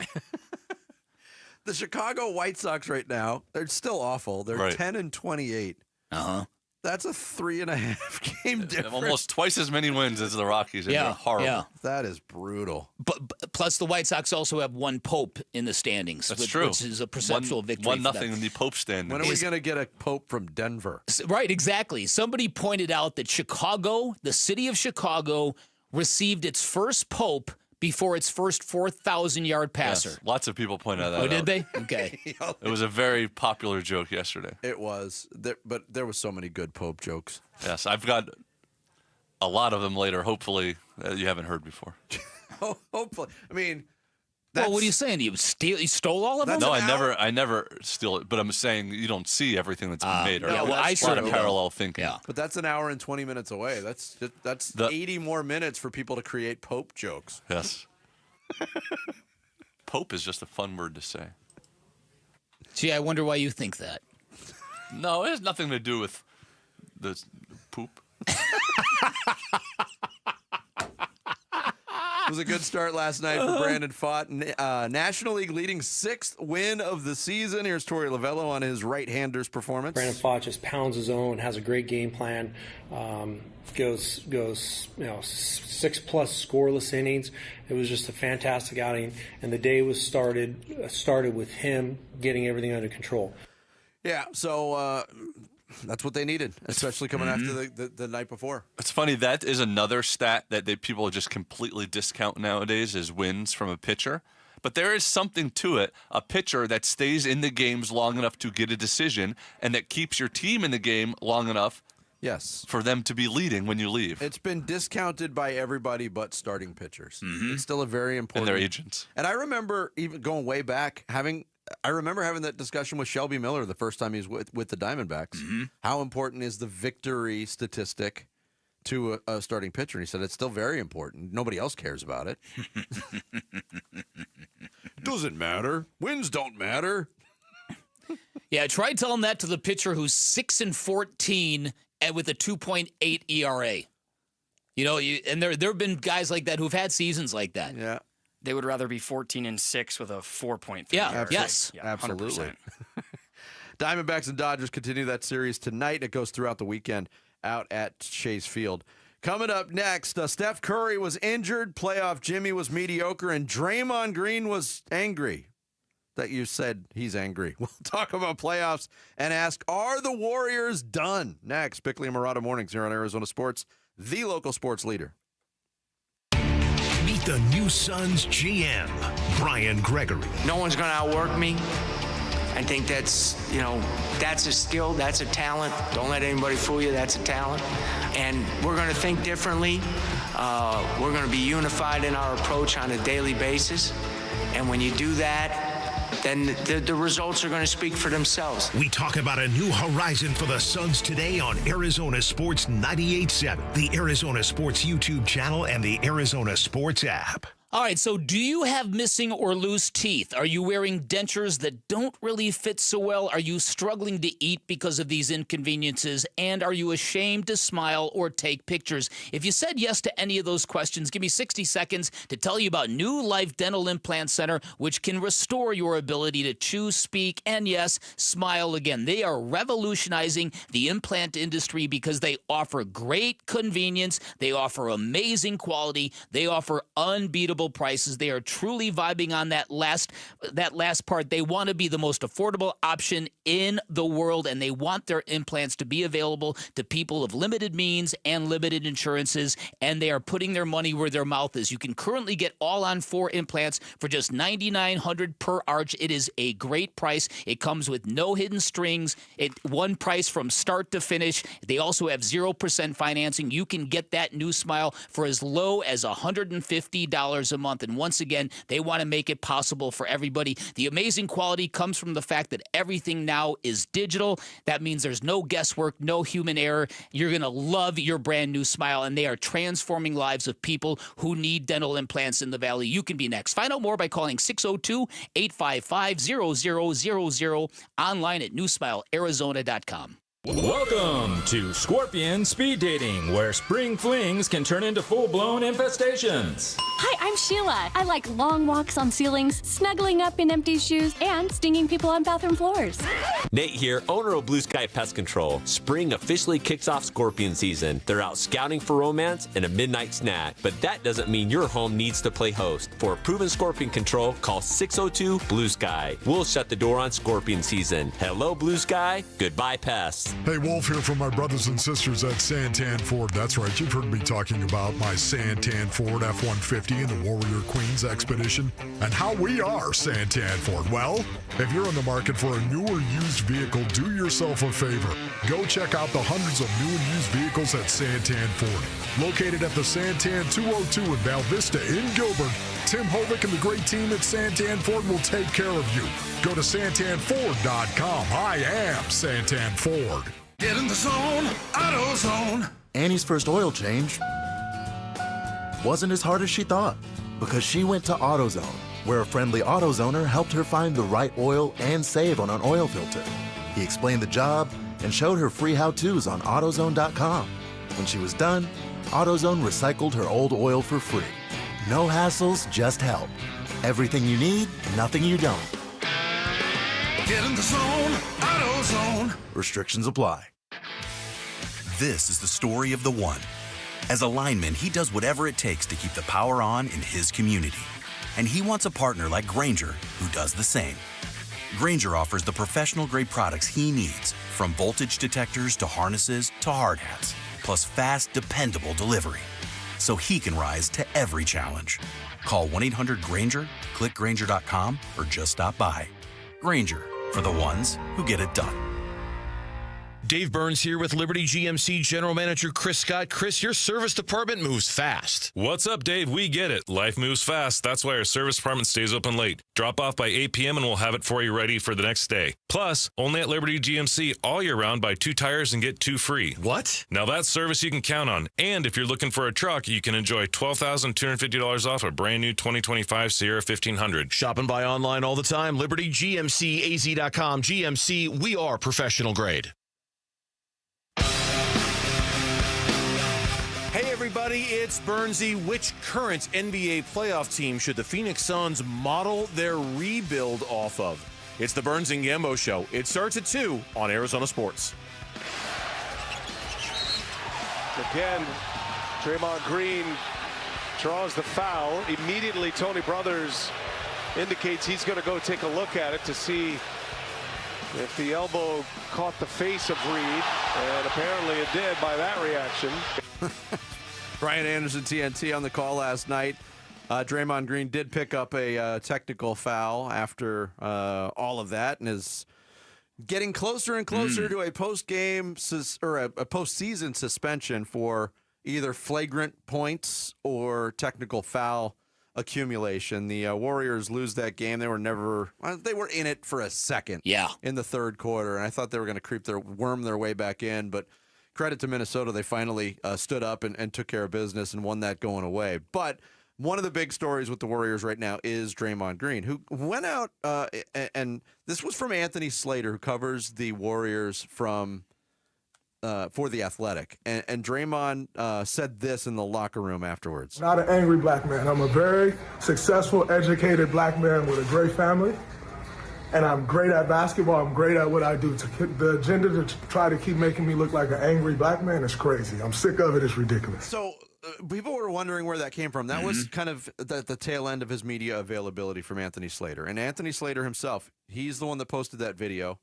The Chicago White Sox right now, they're still awful. They're 10-28. Uh-huh. That's a 3.5 game difference. Almost twice as many wins as the Rockies. And they're horrible. Yeah. That is brutal. But plus, the White Sox also have one Pope in the standings. That's true. Which is a perceptual victory. 1-0 in the Pope standings. When are we going to get a Pope from Denver? Right, exactly. Somebody pointed out that Chicago, the city of Chicago, received its first Pope before its first 4,000-yard passer. Yes, lots of people pointed that out. Oh, did they? Okay. It was a very popular joke yesterday. It was. But there was so many good Pope jokes. Yes, I've got a lot of them later, hopefully, that you haven't heard before. Hopefully. I mean, well, what are you saying? You stole all of them? No, I never steal it. But I'm saying you don't see everything that's been made. Yeah, well, I sort of parallel thinking. Yeah. But that's an hour and 20 minutes away. That's 80 more minutes for people to create Pope jokes. Yes. Pope is just a fun word to say. Gee, I wonder why you think that. No, it has nothing to do with the poop. It was a good start last night for Brandon Pfaadt. National League leading 6th win of the season. Here's Torey Lovello on his right-hander's performance. Brandon Pfaadt just pounds his own, has a great game plan, goes 6+ scoreless innings. It was just a fantastic outing, and the day was started with him getting everything under control. Yeah, so that's what they needed, especially coming after the night before. It's funny, that is another stat that people just completely discount nowadays is wins from a pitcher. But there is something to it. A pitcher that stays in the games long enough to get a decision and that keeps your team in the game long enough for them to be leading when you leave. It's been discounted by everybody but starting pitchers. It's still a very important... And their agents. And I remember, even going way back, having that discussion with Shelby Miller the first time he was with the Diamondbacks. How important is the victory statistic to a starting pitcher? And he said it's still very important. Nobody else cares about it. Doesn't matter. Wins don't matter. Yeah, try telling that to the pitcher who's 6-14 and with a 2.8 ERA. You know, and there have been guys like that who've had seasons like that. Yeah. They would rather be 14-6 with a 4.3. Yeah, yes. Yeah, absolutely. 100%. Diamondbacks and Dodgers continue that series tonight. It goes throughout the weekend out at Chase Field. Coming up next, Steph Curry was injured, playoff Jimmy was mediocre, and Draymond Green was angry that you said he's angry. We'll talk about playoffs and ask, are the Warriors done? Next, Bickley and Murata Mornings here on Arizona Sports, the local sports leader. Meet the new Suns GM, Brian Gregory. No one's going to outwork me. I think that's a skill, that's a talent. Don't let anybody fool you, that's a talent. And we're going to think differently. We're going to be unified in our approach on a daily basis. And when you do that, then the results are going to speak for themselves. We talk about a new horizon for the Suns today on Arizona Sports 98.7, the Arizona Sports YouTube channel, and the Arizona Sports app. All right, so do you have missing or loose teeth? Are you wearing dentures that don't really fit so well? Are you struggling to eat because of these inconveniences? And are you ashamed to smile or take pictures? If you said yes to any of those questions, give me 60 seconds to tell you about New Life Dental Implant Center, which can restore your ability to chew, speak, and yes, smile again. They are revolutionizing the implant industry because they offer great convenience, they offer amazing quality, they offer unbeatable prices. They are truly vibing on that last part. They want to be the most affordable option in the world, and they want their implants to be available to people of limited means and limited insurances, and they are putting their money where their mouth is. You can currently get all-on-4 implants for just $9,900 per arch. It is a great price. It comes with no hidden strings. One price from start to finish. They also have 0% financing. You can get that new smile for as low as $150 a month. And once again, they want to make it possible for everybody. The amazing quality comes from the fact that everything now is digital. That means there's no guesswork, no human error. You're going to love your brand new smile, and they are transforming lives of people who need dental implants in the Valley. You can be next. Find out more by calling 602-855-0000, online at newsmilearizona.com. Welcome to Scorpion Speed Dating, where spring flings can turn into full-blown infestations. Hi, I'm Sheila. I like long walks on ceilings, snuggling up in empty shoes, and stinging people on bathroom floors. Nate here, owner of Blue Sky Pest Control. Spring officially kicks off scorpion season. They're out scouting for romance and a midnight snack. But that doesn't mean your home needs to play host. For proven scorpion control, call 602-BLUE SKY. We'll shut the door on scorpion season. Hello, Blue Sky. Goodbye, pests. Hey, Wolf here from my brothers and sisters at Santan Ford. That's right, you've heard me talking about my Santan Ford F-150 and the Warrior Queens Expedition, and how we are Santan Ford. Well, if you're in the market for a new or used vehicle, do yourself a favor. Go check out the hundreds of new and used vehicles at Santan Ford. Located at the Santan 202 in Val Vista in Gilbert, Tim Hovick and the great team at Santan Ford will take care of you. Go to santanford.com. I am Santan Ford. Get in the zone, AutoZone. Annie's first oil change wasn't as hard as she thought because she went to AutoZone, where a friendly AutoZoner helped her find the right oil and save on an oil filter. He explained the job and showed her free how-tos on AutoZone.com. When she was done, AutoZone recycled her old oil for free. No hassles, just help. Everything you need, nothing you don't. Get in the zone, AutoZone. Restrictions apply. This is the story of the one. As a lineman, he does whatever it takes to keep the power on in his community. And he wants a partner like Grainger who does the same. Grainger offers the professional-grade products he needs, from voltage detectors to harnesses to hard hats, plus fast, dependable delivery, so he can rise to every challenge. Call 1-800-GRAINGER, click Grainger.com, or just stop by. Grainger, for the ones who get it done. Dave Burns here with Liberty GMC General Manager Chris Scott. Chris, your service department moves fast. What's up, Dave? We get it. Life moves fast. That's why our service department stays open late. Drop off by 8 p.m. and we'll have it for you ready for the next day. Plus, only at Liberty GMC all year round, buy 2 tires and get 2 free. What? Now that's service you can count on. And if you're looking for a truck, you can enjoy $12,250 off a brand new 2025 Sierra 1500. Shop and buy online all the time. LibertyGMCAZ.com. GMC, we are professional grade. Hey everybody, it's Burnsy. Which current NBA playoff team should the Phoenix Suns model their rebuild off of? It's the Burns and Gambo Show. It starts at 2 on Arizona Sports. Again, Draymond Green draws the foul. Immediately, Tony Brothers indicates he's going to go take a look at it to see if the elbow caught the face of Reed, and apparently it did by that reaction. Brian Anderson, TNT, on the call last night. Draymond Green did pick up a technical foul after all of that, and is getting closer and closer to a post-game or a postseason suspension for either flagrant points or technical foul accumulation. The Warriors lose that game. They were in it for a second. Yeah. In the third quarter, and I thought they were going to worm their way back in, but credit to Minnesota, they finally stood up and took care of business and won that going away. But one of the big stories with the Warriors right now is Draymond Green, who went out, and this was from Anthony Slater, who covers the Warriors for The Athletic. And Draymond said this in the locker room afterwards. Not an angry black man. I'm a very successful, educated black man with a great family. And I'm great at basketball. I'm great at what I do. The agenda to try to keep making me look like an angry black man is crazy. I'm sick of it. It's ridiculous. So people were wondering where that came from. That was kind of the tail end of his media availability from Anthony Slater. And Anthony Slater himself, he's the one that posted that video.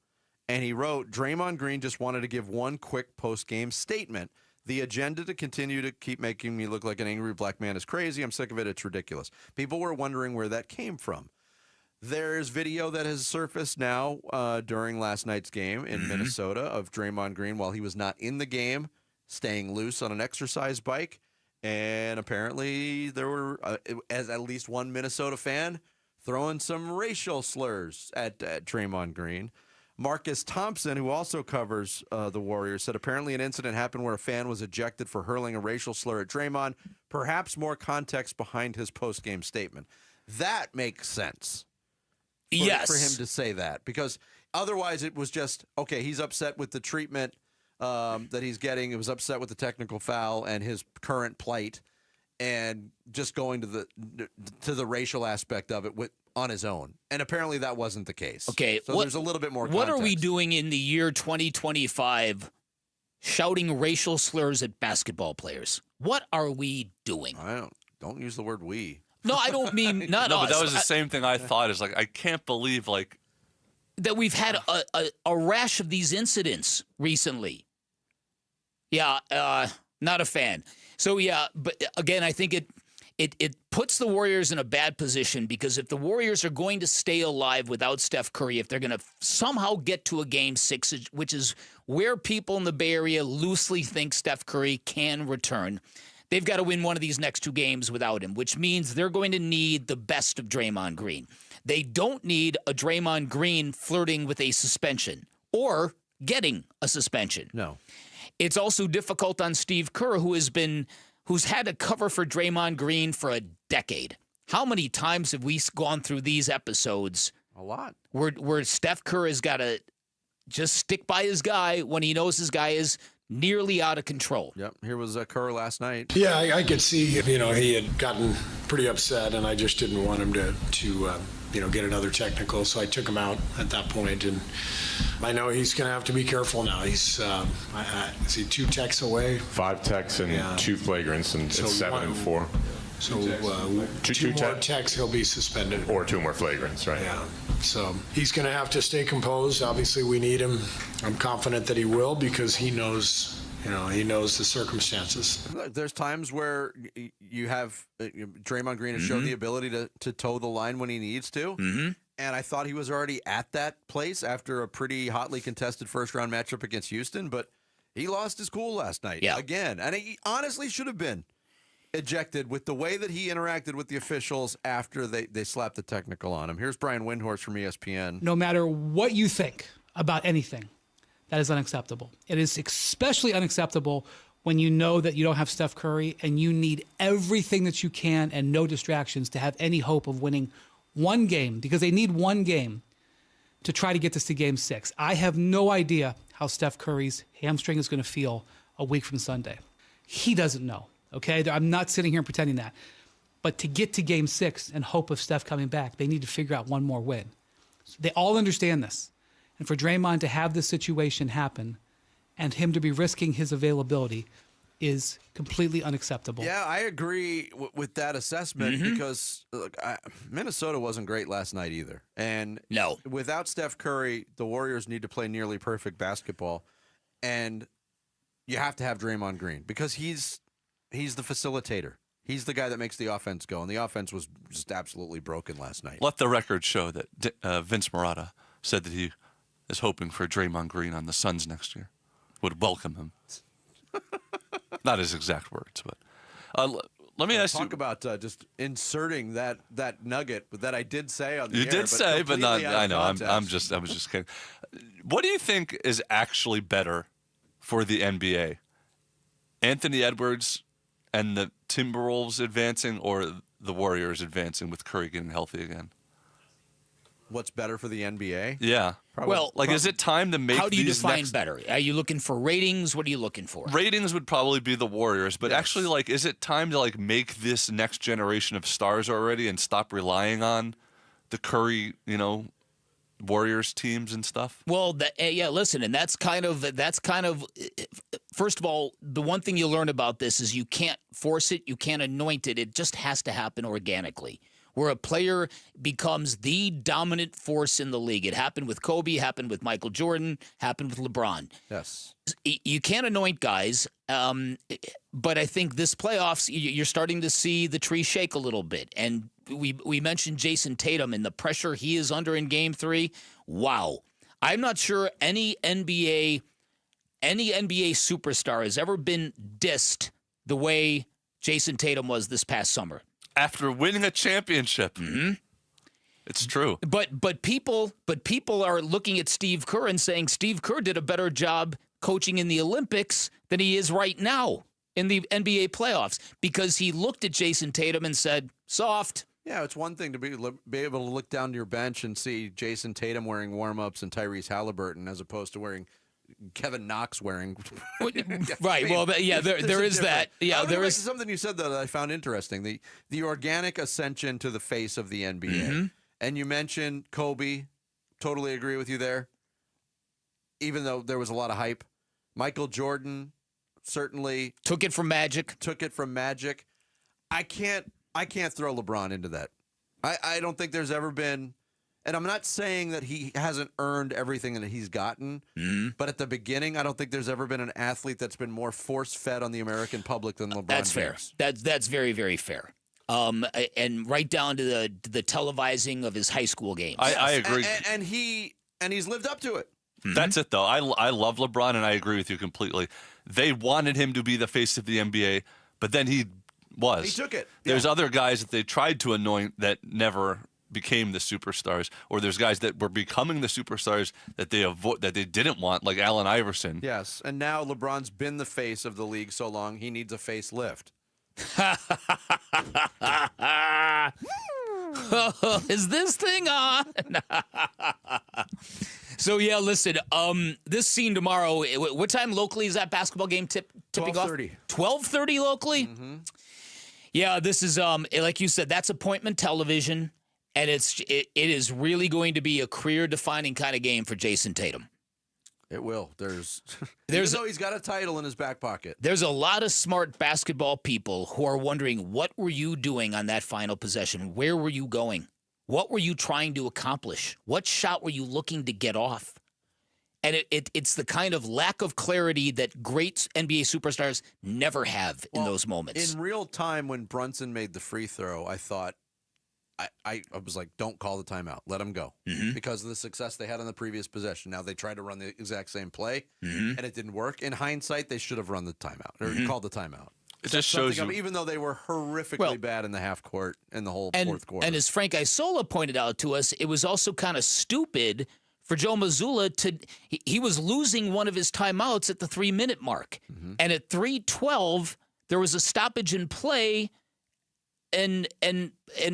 And he wrote, Draymond Green just wanted to give one quick post-game statement. The agenda to continue to keep making me look like an angry black man is crazy. I'm sick of it. It's ridiculous. People were wondering where that came from. There's video that has surfaced now during last night's game in Minnesota of Draymond Green while he was not in the game, staying loose on an exercise bike. And apparently there were, as at least one Minnesota fan, throwing some racial slurs at Draymond Green. Marcus Thompson, who also covers the Warriors, said apparently an incident happened where a fan was ejected for hurling a racial slur at Draymond. Perhaps more context behind his post-game statement. That makes sense. For him to say that, because otherwise it was just, okay, he's upset with the treatment that he's getting. He was upset with the technical foul and his current plight, and just going to the racial aspect of it on his own. And apparently that wasn't the case. Okay, so there's a little bit more context. What are we doing in the year 2025 shouting racial slurs at basketball players? What are we doing? I don't use the word we. No, I don't mean not no, us. but that was the same thing I thought. Is like, I can't believe that we've had a rash of these incidents recently. Yeah, not a fan. So yeah, but again, I think it puts the Warriors in a bad position, because if the Warriors are going to stay alive without Steph Curry, if they're going to somehow get to a Game 6, which is where people in the Bay Area loosely think Steph Curry can return, they've got to win one of these next 2 games without him, which means they're going to need the best of Draymond Green. They don't need a Draymond Green flirting with a suspension or getting a suspension. No. It's also difficult on Steve Kerr, who's had to cover for Draymond Green for a decade. How many times have we gone through these episodes? A lot. Where Steph Kerr has got to just stick by his guy when he knows his guy is nearly out of control. Yep. Here was Kerr last night. Yeah, I could see, he had gotten pretty upset, and I just didn't want him to get another technical, so I took him out at that point, and I know he's going to have to be careful now. He's, is he 2 techs away? 5 techs and 2 flagrants, and So it's 7 and 4. So 2 more techs, he'll be suspended. Or 2 more flagrants, right? Yeah. So he's going to have to stay composed. Obviously, we need him. I'm confident that he will, because he knows, he knows the circumstances. There's times where you have Draymond Green has shown the ability to toe the line when he needs to. Mm-hmm. And I thought he was already at that place after a pretty hotly contested first-round matchup against Houston, but he lost his cool last night again. And he honestly should have been ejected with the way that he interacted with the officials after they slapped the technical on him. Here's Brian Windhorst from ESPN. No matter what you think about anything, that is unacceptable. It is especially unacceptable when you know that you don't have Steph Curry and you need everything that you can and no distractions to have any hope of winning one game, because they need one game to try to get this to Game 6. I have no idea how Steph Curry's hamstring is going to feel a week from Sunday. He doesn't know, okay? I'm not sitting here and pretending that. But to get to Game 6 and hope of Steph coming back, they need to figure out one more win. So they all understand this. And for Draymond to have this situation happen and him to be risking his availability is completely unacceptable. Yeah, I agree with that assessment because look, Minnesota wasn't great last night either. And without Steph Curry, the Warriors need to play nearly perfect basketball. And you have to have Draymond Green because he's the facilitator. He's the guy that makes the offense go. And the offense was just absolutely broken last night. Let the record show that Vince Marotta said that he is hoping for Draymond Green on the Suns next year. Would welcome him. Not his exact words, but let me ask you. Talk about just inserting that nugget that I did say on the You air. did say, but not. I know. I was context. just kidding. What do you think is actually better for the NBA? Anthony Edwards and the Timberwolves advancing, or the Warriors advancing with Curry getting healthy again. What's better for the NBA? Yeah. Well, is it time to make How do you these define next... better? Are you looking for ratings? What are you looking for? Ratings would probably be the Warriors, but actually, is it time to make this next generation of stars already and stop relying on the Curry, Warriors teams and stuff? Well, listen, and that's kind of first of all, the one thing you learn about this is you can't force it, you can't anoint it. It just has to happen organically. Where a player becomes the dominant force in the league. It happened with Kobe, happened with Michael Jordan, happened with LeBron. Yes. You can't anoint guys, but I think this playoffs, you're starting to see the tree shake a little bit. And we mentioned Jason Tatum and the pressure he is under in Game 3. Wow. I'm not sure any NBA superstar has ever been dissed the way Jason Tatum was this past summer. After winning a championship. Mm-hmm. It's true. But people are looking at Steve Kerr and saying Steve Kerr did a better job coaching in the Olympics than he is right now in the NBA playoffs because he looked at Jason Tatum and said, soft. Yeah, it's one thing to be able to look down to your bench and see Jason Tatum wearing warm-ups and Tyrese Halliburton as opposed to wearing Kevin Knox wearing. Right. Well, yeah, there is that. Yeah, there is something you said that I found interesting. The organic ascension to the face of the NBA. Mm-hmm. And you mentioned Kobe. Totally agree with you there. Even though there was a lot of hype. Michael Jordan certainly took it from Magic. I can't throw LeBron into that. I don't think there's ever been. And I'm not saying that he hasn't earned everything that he's gotten, but at the beginning, I don't think there's ever been an athlete that's been more force-fed on the American public than LeBron That's James. fair. That's very, very fair. And right down to the televising of his high school games. I agree. And he's lived up to it. Mm-hmm. That's it, though. I love LeBron, and I agree with you completely. They wanted him to be the face of the NBA, but then he was. He took it. There's other guys that they tried to anoint that never became the superstars, or there's guys that were becoming the superstars that they didn't want, like Allen Iverson. Yes, and now LeBron's been the face of the league so long, he needs a facelift. Is this thing on? So yeah, listen. This scene tomorrow. What time locally is that basketball game tipping off? 12:30. 12:30 locally. Mm-hmm. Yeah, this is like you said. That's appointment television. And it is really going to be a career-defining kind of game for Jason Tatum. It will. Even though he's got a title in his back pocket. There's a lot of smart basketball people who are wondering, what were you doing on that final possession? Where were you going? What were you trying to accomplish? What shot were you looking to get off? And it's the kind of lack of clarity that great NBA superstars never have in those moments. In real time, when Brunson made the free throw, I thought, I was like, don't call the timeout. Let them go. Mm-hmm. Because of the success they had on the previous possession. Now they tried to run the exact same play, Mm-hmm. and it didn't work. In hindsight, they should have run the timeout or called the timeout. It just shows you. Even though they were horrifically bad in the half court in the whole fourth quarter. And as Frank Isola pointed out to us, it was also kind of stupid for Joe Mazzulla he was losing one of his timeouts at the 3-minute mark. Mm-hmm. And at 3:12, there was a stoppage in play. And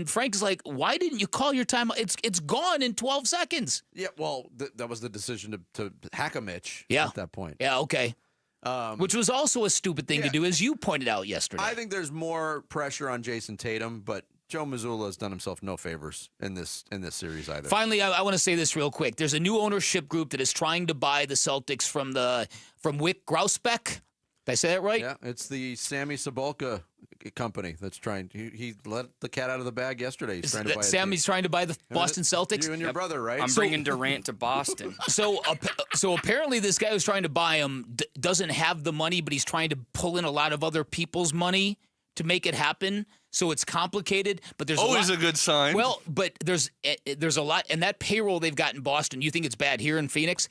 Frank's like, why didn't you call your timeout? It's gone in 12 seconds. Yeah, well, that was the decision to hack a Mitch at that point. Yeah, okay. Which was also a stupid thing to do, as you pointed out yesterday. I think there's more pressure on Jason Tatum, but Joe Mazzulla has done himself no favors in this series either. Finally, I want to say this real quick. There's a new ownership group that is trying to buy the Celtics from Wick Grousbeck. Did I say that right? Yeah, it's the Sammy Sabolka company that's trying. He let the cat out of the bag yesterday. He's trying to buy Sammy's trying to buy the Boston Celtics. You and your brother, right? I'm bringing Durant to Boston. So apparently this guy who's trying to buy him doesn't have the money, but he's trying to pull in a lot of other people's money to make it happen. So it's complicated, but there's always a good sign. Well, but there's a lot, and that payroll they've got in Boston. You think it's bad here in Phoenix?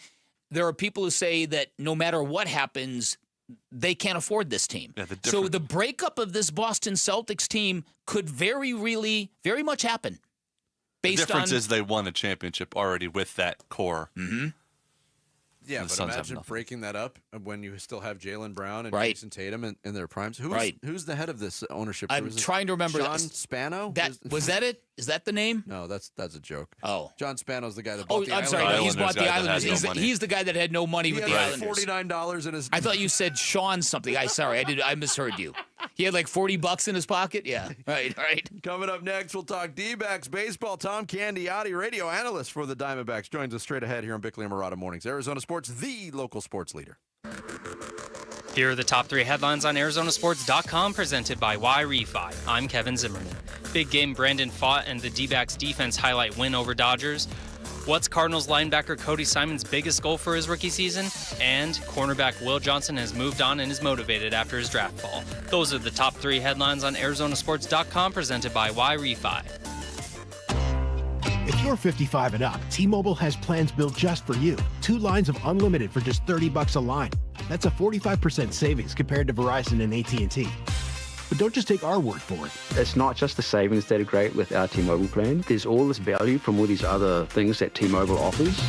There are people who say that no matter what happens, they can't afford this team. Yeah, so the breakup of this Boston Celtics team could very much happen. The difference is they won a championship already with that core. Mm-hmm. Yeah, The but Suns have imagine nothing. breaking that up when you still have Jaylen Brown and Right. Jason Tatum in their primes. Right. Who's the head of this ownership? I'm trying to remember. Sean Spano? Was that it? Is that the name? No, that's a joke. Oh. John Spano's the guy that Oh, bought the I'm sorry. Islanders. No, he's bought the guy that Islanders. has no money. He's the guy that had no money He with had the like Islanders. $49 in his. I thought you said Sean something. I misheard you. He had like $40 in his pocket. Yeah. Right. Coming up next, we'll talk D-backs baseball. Tom Candiotti, radio analyst for the Diamondbacks, joins us straight ahead here on Bickley and Murata Mornings. Arizona Sports, the local sports leader. Here are the top 3 headlines on ArizonaSports.com, presented by Y-Refi. I'm Kevin Zimmerman. Big game Brandon Pfaadt and the D-backs defense highlight win over Dodgers. What's Cardinals linebacker Cody Simon's biggest goal for his rookie season? And cornerback Will Johnson has moved on and is motivated after his draft fall. Those are the top 3 headlines on ArizonaSports.com, presented by Y-Refi. If you're 55 and up, T-Mobile has plans built just for you. 2 lines of unlimited for just $30 a line. That's a 45% savings compared to Verizon and AT&T. But don't just take our word for it. It's not just the savings that are great with our T-Mobile plan. There's all this value from all these other things that T-Mobile offers.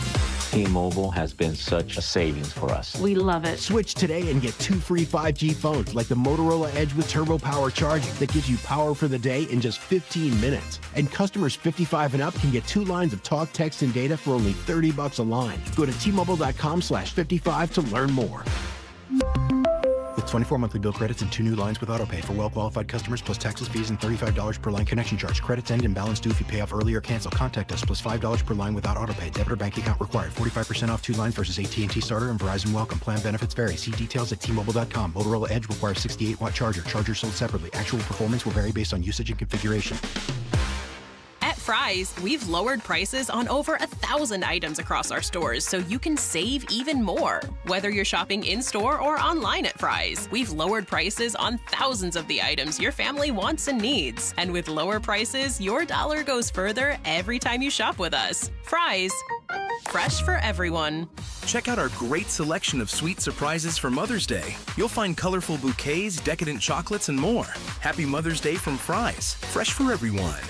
T-Mobile has been such a savings for us. We love it. Switch today and get 2 free 5G phones like the Motorola Edge with Turbo Power charging that gives you power for the day in just 15 minutes. And customers 55 and up can get 2 lines of talk, text, and data for only $30 a line. Go to T-Mobile.com/55 to learn more. With 24 monthly bill credits and 2 new lines with autopay for well-qualified customers plus taxes, fees, and $35 per line connection charge. Credits end and balance due if you pay off early or cancel. Contact us plus $5 per line without autopay. Debit or bank account required. 45% off 2 lines versus AT&T Starter and Verizon Welcome. Plan benefits vary. See details at T-Mobile.com. Motorola Edge requires 68-watt charger. Charger sold separately. Actual performance will vary based on usage and configuration. At Fry's, we've lowered prices on over 1,000 items across our stores so you can save even more. Whether you're shopping in-store or online at Fry's, we've lowered prices on thousands of the items your family wants and needs. And with lower prices, your dollar goes further every time you shop with us. Fry's, fresh for everyone. Check out our great selection of sweet surprises for Mother's Day. You'll find colorful bouquets, decadent chocolates, and more. Happy Mother's Day from Fry's, fresh for everyone.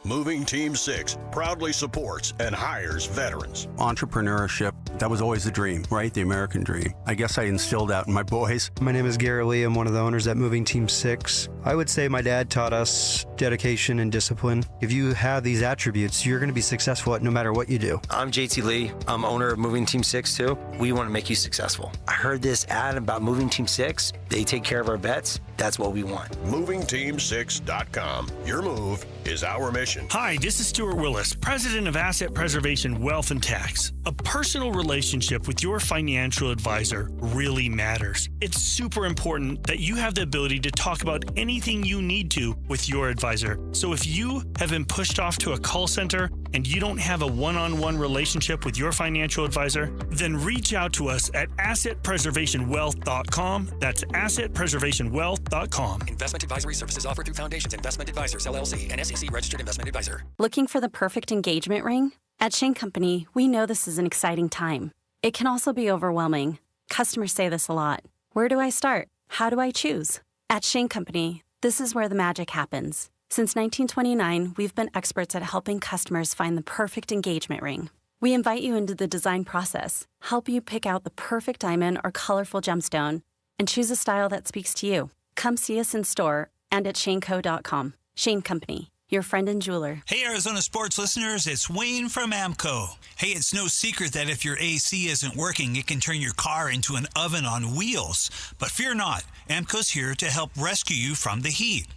Moving Team 6 proudly supports and hires veterans. Entrepreneurship, that was always the dream, right? The American dream. I guess I instilled that in my boys. My name is Gary Lee. I'm one of the owners at Moving Team 6. I would say my dad taught us dedication and discipline. If you have these attributes, you're going to be successful at no matter what you do. I'm JT Lee. I'm owner of Moving Team 6 too. We want to make you successful. I heard this ad about Moving Team 6. They take care of our vets. That's what we want. MovingTeam6.com. Your move is our mission. Hi, this is Stuart Willis, president of Asset Preservation Wealth and Tax. A personal relationship with your financial advisor really matters. It's super important that you have the ability to talk about anything you need to with your advisor. So if you have been pushed off to a call center and you don't have a one-on-one relationship with your financial advisor, then reach out to us at AssetPreservationWealth.com. That's AssetPreservationWealth.com. Investment advisory services offered through Foundations Investment Advisors, LLC, an SEC registered investment advisor. Looking for the perfect engagement ring? At Shane Company, we know this is an exciting time. It can also be overwhelming. Customers say this a lot. Where do I start? How do I choose? At Shane Company, this is where the magic happens. Since 1929, we've been experts at helping customers find the perfect engagement ring. We invite you into the design process, help you pick out the perfect diamond or colorful gemstone, and choose a style that speaks to you. Come see us in store and at shaneco.com. Shane Company, your friend and jeweler. Hey, Arizona sports listeners, it's Wayne from AMCO. Hey, it's no secret that if your AC isn't working, it can turn your car into an oven on wheels. But fear not, AMCO's here to help rescue you from the heat.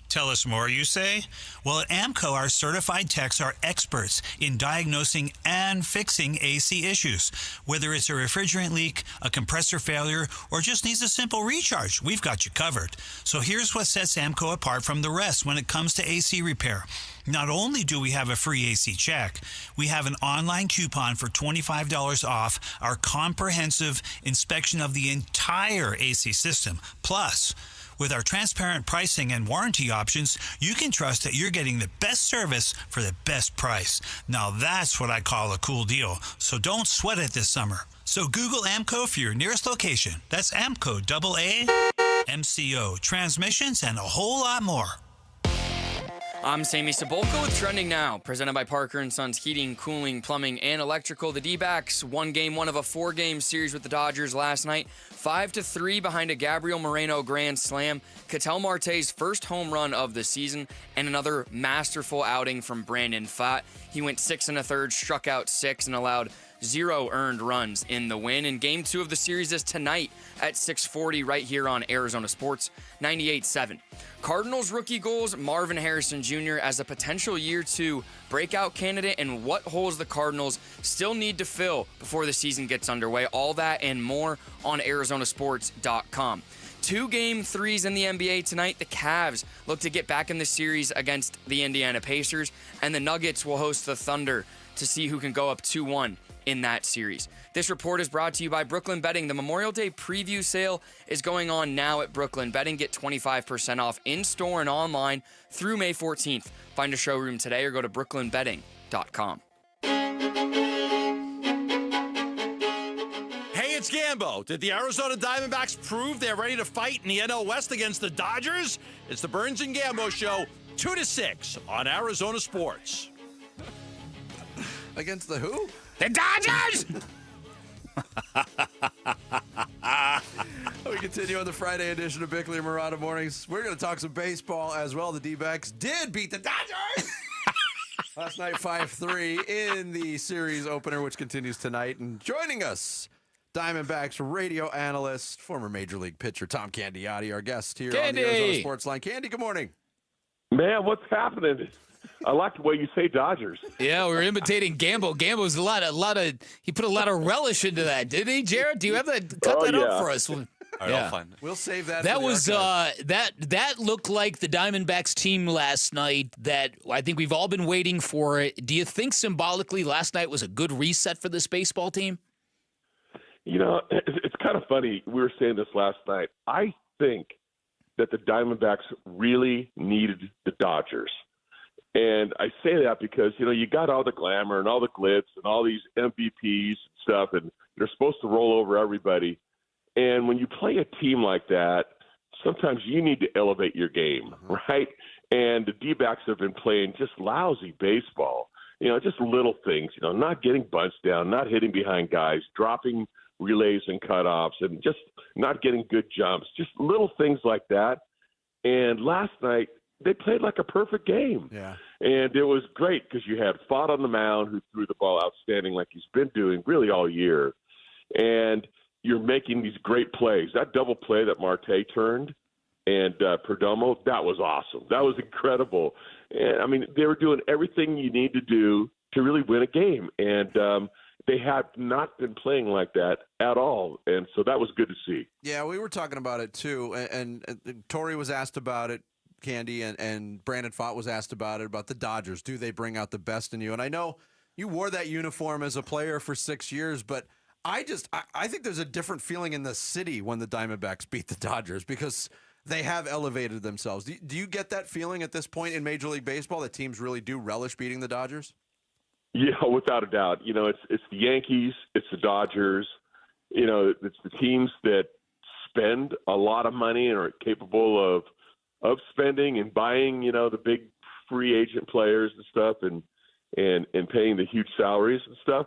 Tell us more, you say? Well, at AMCO, our certified techs are experts in diagnosing and fixing AC issues. Whether it's a refrigerant leak, a compressor failure, or just needs a simple recharge, we've got you covered. So here's what sets AMCO apart from the rest when it comes to AC repair. Not only do we have a free AC check, we have an online coupon for $25 off our comprehensive inspection of the entire AC system. Plus, with our transparent pricing and warranty options, you can trust that you're getting the best service for the best price. Now that's what I call a cool deal. So don't sweat it this summer. So Google AMCO for your nearest location. That's AMCO, AA, MCO, transmissions, and a whole lot more. I'm Sammy Sabolka with Trending Now, presented by Parker & Sons Heating, Cooling, Plumbing, and Electrical. The D-backs won game one of a 4-game series with the Dodgers last night, 5-3 behind a Gabriel Moreno grand slam, Ketel Marte's first home run of the season, and another masterful outing from Brandon Pfaadt. He went 6 1/3, struck out 6, and allowed 0 earned runs in the win. And game 2 of the series is tonight at 6:40 right here on Arizona Sports 98.7. Cardinals rookie goals Marvin Harrison Jr. as a potential year 2 breakout candidate, and what holes the Cardinals still need to fill before the season gets underway. All that and more on ArizonaSports.com. 2 game 3s in the NBA tonight. The Cavs look to get back in the series against the Indiana Pacers, and the Nuggets will host the Thunder to see who can go up 2-1 in that series. This report is brought to you by Brooklyn Betting. The Memorial Day preview sale is going on now at Brooklyn Betting. Get 25% off in-store and online through May 14th. Find a showroom today or go to brooklynbetting.com. Hey, it's Gambo. Did the Arizona Diamondbacks prove they're ready to fight in the NL West against the Dodgers? It's the Burns and Gambo Show, 2 to 6 on Arizona Sports. Against the who? The Dodgers! We continue on the Friday edition of Bickley and Murata Mornings. We're going to talk some baseball as well. The D-backs did beat the Dodgers last night 5-3 in the series opener, which continues tonight. And joining us, Diamondbacks radio analyst, former Major League pitcher Tom Candiotti, our guest here on the Arizona Sports Line. Candy, good morning. Man, what's happening? I like the way you say Dodgers. Yeah, we're imitating Gambo. Gambo's he put a lot of relish into that, didn't he, Jared? Do you have that? Cut that up for us. All right, I'll find it. We'll save that. That for the was archive. that looked like the Diamondbacks team last night that I think we've all been waiting for. It. Do you think symbolically last night was a good reset for this baseball team? You know, it's kind of funny. We were saying this last night. I think that the Diamondbacks really needed the Dodgers. And I say that because, you know, you got all the glamour and all the glitz and all these MVPs and stuff, and they're supposed to roll over everybody. And when you play a team like that, sometimes you need to elevate your game, right? And the D-backs have been playing just lousy baseball. You know, just little things, you know, not getting bunts down, not hitting behind guys, dropping relays and cutoffs, and just not getting good jumps, just little things like that. And last night, they played like a perfect game. Yeah. And it was great because you had Pfaadt on the mound who threw the ball outstanding like he's been doing really all year. And you're making these great plays. That double play that Marte turned and Perdomo, that was awesome. That was incredible. And, I mean, they were doing everything you need to do to really win a game. And they had not been playing like that at all. And so that was good to see. Yeah, we were talking about it, too. And Torrey was asked about it. Candy and Brandon Pfaadt was asked about it, about the Dodgers. Do they bring out the best in you? And I know you wore that uniform as a player for 6 years, but I think there's a different feeling in the city when the Diamondbacks beat the Dodgers because they have elevated themselves. Do you get that feeling at this point in Major League Baseball that teams really do relish beating the Dodgers? Yeah, without a doubt. You know, it's the Yankees, it's the Dodgers. You know, it's the teams that spend a lot of money and are capable of spending and buying, you know, the big free agent players and stuff and paying the huge salaries and stuff.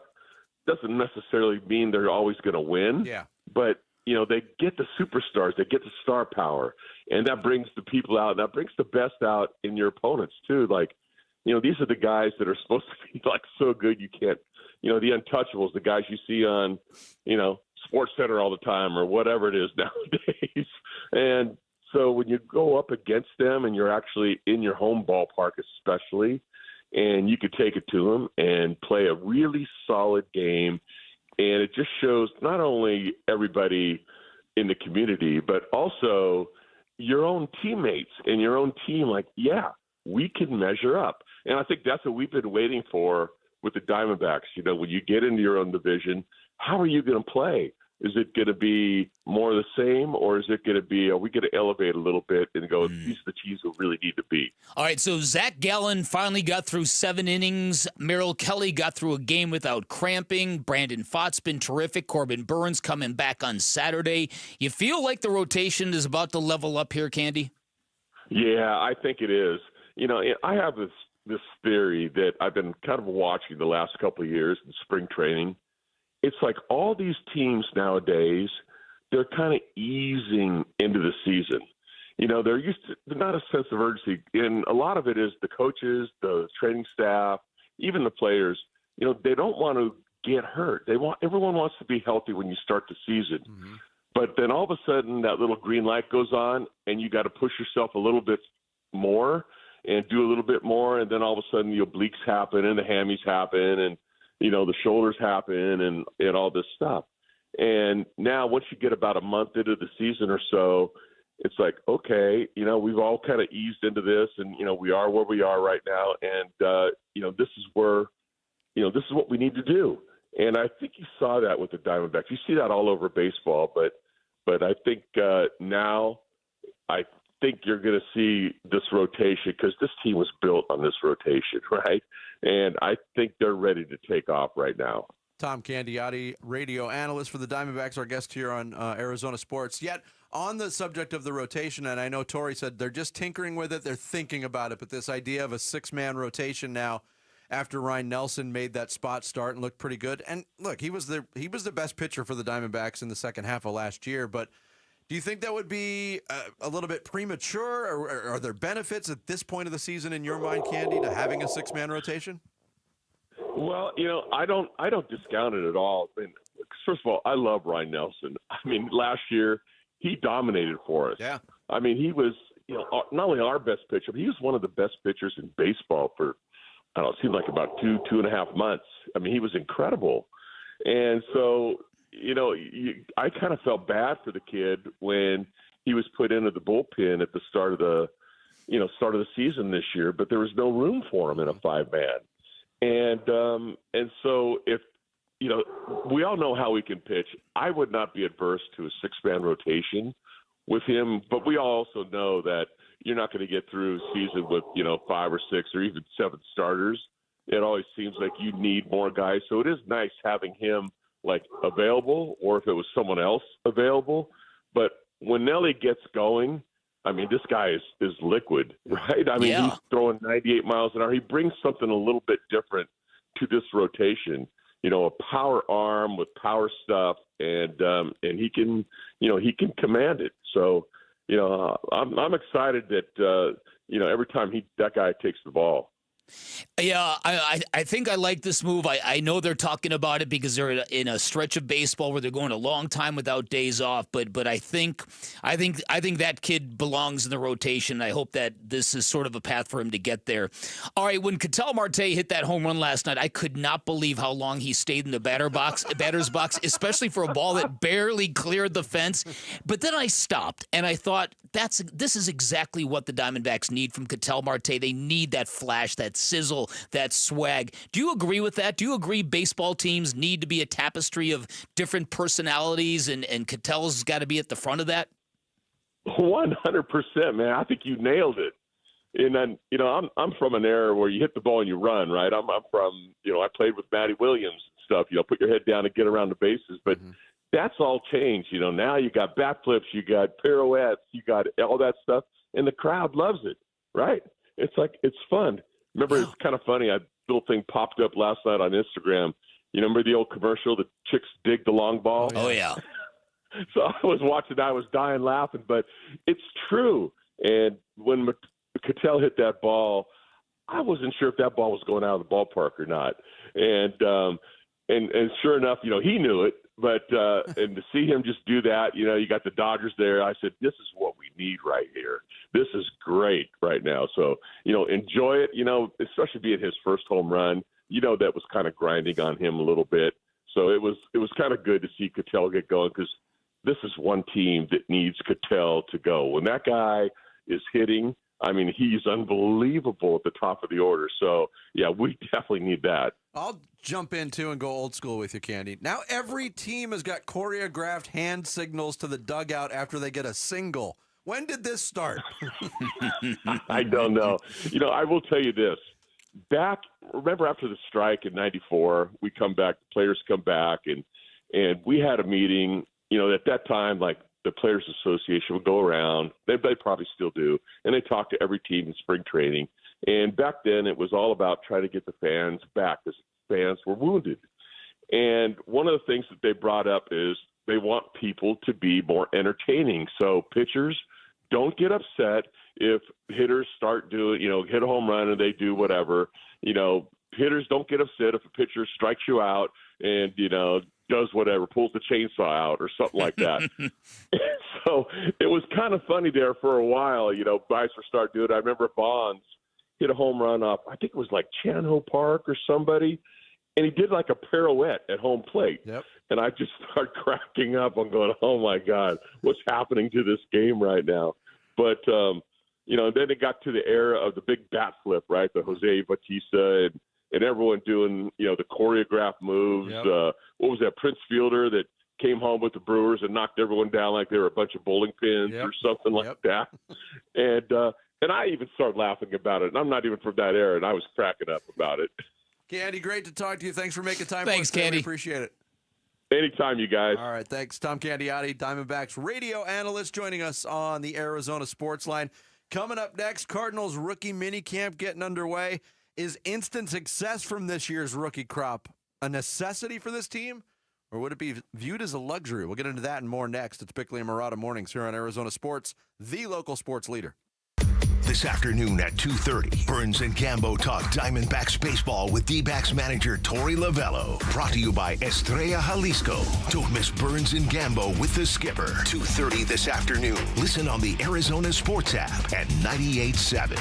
Doesn't necessarily mean they're always going to win. Yeah. But, you know, they get the superstars, they get the star power, and that brings the people out, and that brings the best out in your opponents too. Like, you know, these are the guys that are supposed to be like so good you can't, you know, the untouchables, the guys you see on, you know, Sports Center all the time or whatever it is nowadays. And so when you go up against them and you're actually in your home ballpark especially, and you could take it to them and play a really solid game, and it just shows not only everybody in the community, but also your own teammates and your own team, like, yeah, we can measure up. And I think that's what we've been waiting for with the Diamondbacks. You know, when you get into your own division, how are you going to play? Is it going to be more of the same, or is it going to be, are we going to elevate a little bit and go, these are the teams we really need to beat? All right, so Zach Gallen finally got through 7 innings. Merrill Kelly got through a game without cramping. Brandon Pfaadt's been terrific. Corbin Burns coming back on Saturday. You feel like the rotation is about to level up here, Candy? Yeah, I think it is. I have this theory that I've been kind of watching the last couple of years in spring training. It's like all these teams nowadays, they're kind of easing into the season. They're not a sense of urgency. And a lot of it is the coaches, the training staff, even the players, they don't want to get hurt. Everyone wants to be healthy when you start the season. Mm-hmm. But then all of a sudden that little green light goes on and you got to push yourself a little bit more and do a little bit more. And then all of a sudden the obliques happen and the hammies happen and, the shoulders happen and all this stuff. And now once you get about a month into the season or so, it's like, okay, we've all kind of eased into this and, we are where we are right now. And, this is where, this is what we need to do. And I think you saw that with the Diamondbacks. You see that all over baseball, but I think now I think you're going to see this rotation because this team was built on this rotation, right? And I think they're ready to take off right now. Tom Candiotti, radio analyst for the Diamondbacks, our guest here on Arizona Sports. Yet, on the subject of the rotation, and I know Torey said they're just tinkering with it, they're thinking about it, but this idea of a six-man rotation now after Ryan Nelson made that spot start and looked pretty good. And look, he was the best pitcher for the Diamondbacks in the second half of last year, but do you think that would be a little bit premature, or are there benefits at this point of the season in your mind, Candy, to having a six-man rotation? Well, I don't discount it at all. I mean, first of all, I love Ryan Nelson. I mean, last year he dominated for us. Yeah. I mean, he was, not only our best pitcher, but he was one of the best pitchers in baseball for, I don't know, it seemed like about 2.5 months. I mean, he was incredible. And so, I kind of felt bad for the kid when he was put into the bullpen at the start of the season this year, but there was no room for him in a 5-man. And so if, we all know how he can pitch. I would not be adverse to a 6-man rotation with him, but we all also know that you're not going to get through a season with, 5 or 6 or even 7 starters. It always seems like you need more guys. So it is nice having him available, or if it was someone else available. But when Nelly gets going, I mean, this guy is liquid, right? I mean, He's throwing 98 miles an hour. He brings something a little bit different to this rotation. A power arm with power stuff, and he can command it. So, I'm excited that every time that guy takes the ball. Yeah, I think I like this move. I know they're talking about it because they're in a stretch of baseball where they're going a long time without days off. But I think that kid belongs in the rotation. I hope that this is sort of a path for him to get there. All right, when Ketel Marte hit that home run last night, I could not believe how long he stayed in the batter's box, especially for a ball that barely cleared the fence. But then I stopped and I thought this is exactly what the Diamondbacks need from Ketel Marte. They need that flash, that sizzle, that swag. Do you agree with that? Do you agree baseball teams need to be a tapestry of different personalities, and Ketel's got to be at the front of that? 100%, man. I think you nailed it. And then, I'm from an era where you hit the ball and you run, right? I'm from, I played with Matty Williams and stuff, put your head down and get around the bases. But that's all changed. Now you got bat flips, you got pirouettes, you got all that stuff, and the crowd loves it, right? It's fun. Remember, it's kind of funny. A little thing popped up last night on Instagram. You remember the old commercial, the chicks dig the long ball? Oh, yeah. So I was watching that. I was dying laughing, but it's true. And when Ketel hit that ball, I wasn't sure if that ball was going out of the ballpark or not. And sure enough, he knew it. But and to see him just do that, you got the Dodgers there. I said, this is what we need right here. This is great right now. So, enjoy it, especially being his first home run. That was kind of grinding on him a little bit. So it was kind of good to see Ketel get going, because this is one team that needs Ketel to go. When that guy is hitting, I mean, he's unbelievable at the top of the order. So, yeah, we definitely need that. I'll jump in, too, and go old school with you, Candy. Now every team has got choreographed hand signals to the dugout after they get a single. When did this start? I don't know. I will tell you this. Remember after the strike in 94, we come back, the players come back, and we had a meeting, at that time, the Players Association would go around, they probably still do, and they talk to every team in spring training. And back then, it was all about trying to get the fans back because fans were wounded. And one of the things that they brought up is they want people to be more entertaining. So pitchers don't get upset if hitters start doing, hit a home run and they do whatever. Hitters don't get upset if a pitcher strikes you out and, does whatever, pulls the chainsaw out or something like that. So it was kind of funny there for a while, guys were starting to do it. I remember Bonds hit a home run off, I think it was like Chanho Park or somebody, and he did like a pirouette at home plate. Yep. And I just started cracking up. I'm going, oh, my God, what's happening to this game right now? But, then it got to the era of the big bat flip, right, the Jose Bautista and everyone doing, the choreographed moves. Yep. What was that, Prince Fielder that came home with the Brewers and knocked everyone down like they were a bunch of bowling pins or something like that. And I even started laughing about it. And I'm not even from that era, and I was cracking up about it. Candy, great to talk to you. Thanks for making time Thanks, for us. Candy. We appreciate it. Anytime, you guys. All right, thanks. Tom Candiotti, Diamondbacks radio analyst, joining us on the Arizona Sports Line. Coming up next, Cardinals rookie minicamp getting underway. Is instant success from this year's rookie crop a necessity for this team, or would it be viewed as a luxury? We'll get into that and more next. It's Bickley and Marotta Mornings here on Arizona Sports, the local sports leader. This afternoon at 2:30, Burns and Gambo talk Diamondbacks baseball with D-backs manager Torey Lovello. Brought to you by Estrella Jalisco. Don't miss Burns and Gambo with the skipper. 2:30 this afternoon. Listen on the Arizona Sports app at 98.7.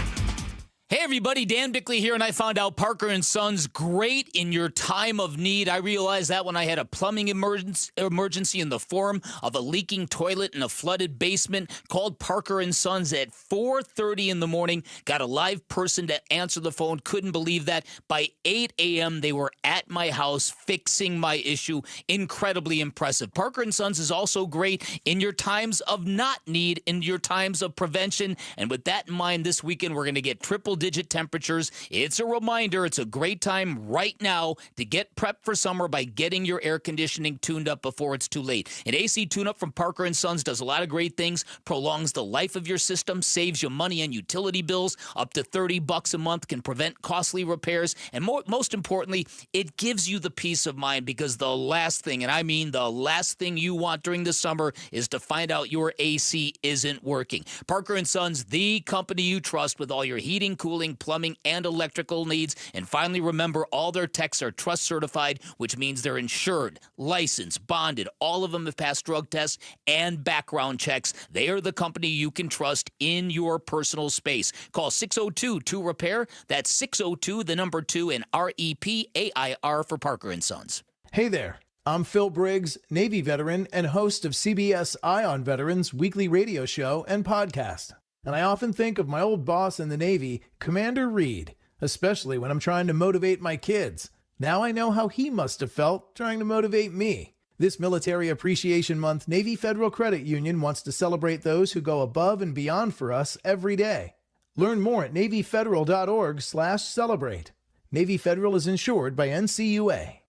Hey everybody, Dan Bickley here, and I found out Parker & Sons great in your time of need. I realized that when I had a plumbing emergency in the form of a leaking toilet in a flooded basement. Called Parker & Sons at 4:30 in the morning, got a live person to answer the phone, couldn't believe that. By 8 a.m., they were at my house fixing my issue. Incredibly impressive. Parker & Sons is also great in your times of not need, in your times of prevention. And with that in mind, this weekend we're going to get triple-digit temperatures. It's a reminder, it's a great time right now to get prepped for summer by getting your air conditioning tuned up before it's too late. An AC tune-up from Parker & Sons does a lot of great things, prolongs the life of your system, saves you money on utility bills, up to $30 a month, can prevent costly repairs, and most importantly, it gives you the peace of mind, because the last thing, and I mean the last thing you want during the summer, is to find out your AC isn't working. Parker & Sons, the company you trust with all your heating, cooling, plumbing, and electrical needs. And finally, remember, all their techs are trust certified, which means they're insured, licensed, bonded. All of them have passed drug tests and background checks. They are the company you can trust in your personal space. Call 602-2REPAIR. That's 602, 2, and REPAIR for Parker & Sons. Hey there. I'm Phil Briggs, Navy veteran and host of CBS Eye on Veterans weekly radio show and podcast. And I often think of my old boss in the Navy, Commander Reed, especially when I'm trying to motivate my kids. Now I know how he must have felt trying to motivate me. This Military Appreciation Month, Navy Federal Credit Union wants to celebrate those who go above and beyond for us every day. Learn more at NavyFederal.org/celebrate. Navy Federal is insured by NCUA.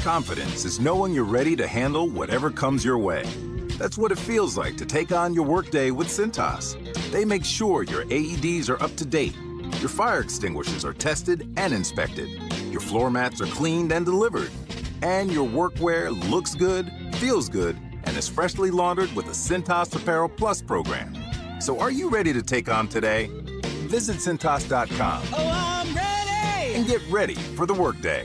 Confidence is knowing you're ready to handle whatever comes your way. That's what it feels like to take on your workday with Cintas. They make sure your AEDs are up to date, your fire extinguishers are tested and inspected, your floor mats are cleaned and delivered, and your workwear looks good, feels good, and is freshly laundered with the Cintas Apparel Plus program. So are you ready to take on today? Visit Cintas.com. Oh, I'm ready! And get ready for the workday.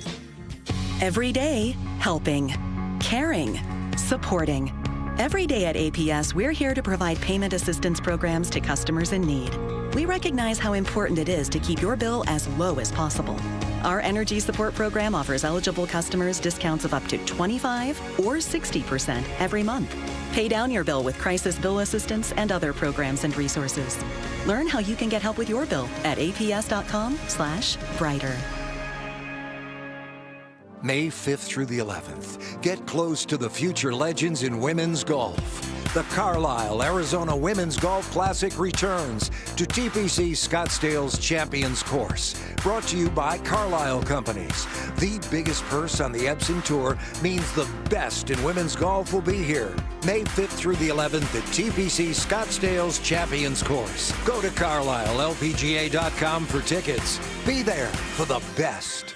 Every day, helping, caring, supporting. Every day at APS, we're here to provide payment assistance programs to customers in need. We recognize how important it is to keep your bill as low as possible. Our energy support program offers eligible customers discounts of up to 25 or 60% every month. Pay down your bill with crisis bill assistance and other programs and resources. Learn how you can get help with your bill at aps.com/brighter. May 5th through the 11th, get close to the future legends in women's golf. The Carlisle, Arizona Women's Golf Classic returns to TPC Scottsdale's Champions Course. Brought to you by Carlisle Companies. The biggest purse on the Epson Tour means the best in women's golf will be here. May 5th through the 11th at TPC Scottsdale's Champions Course. Go to CarlisleLPGA.com for tickets. Be there for the best.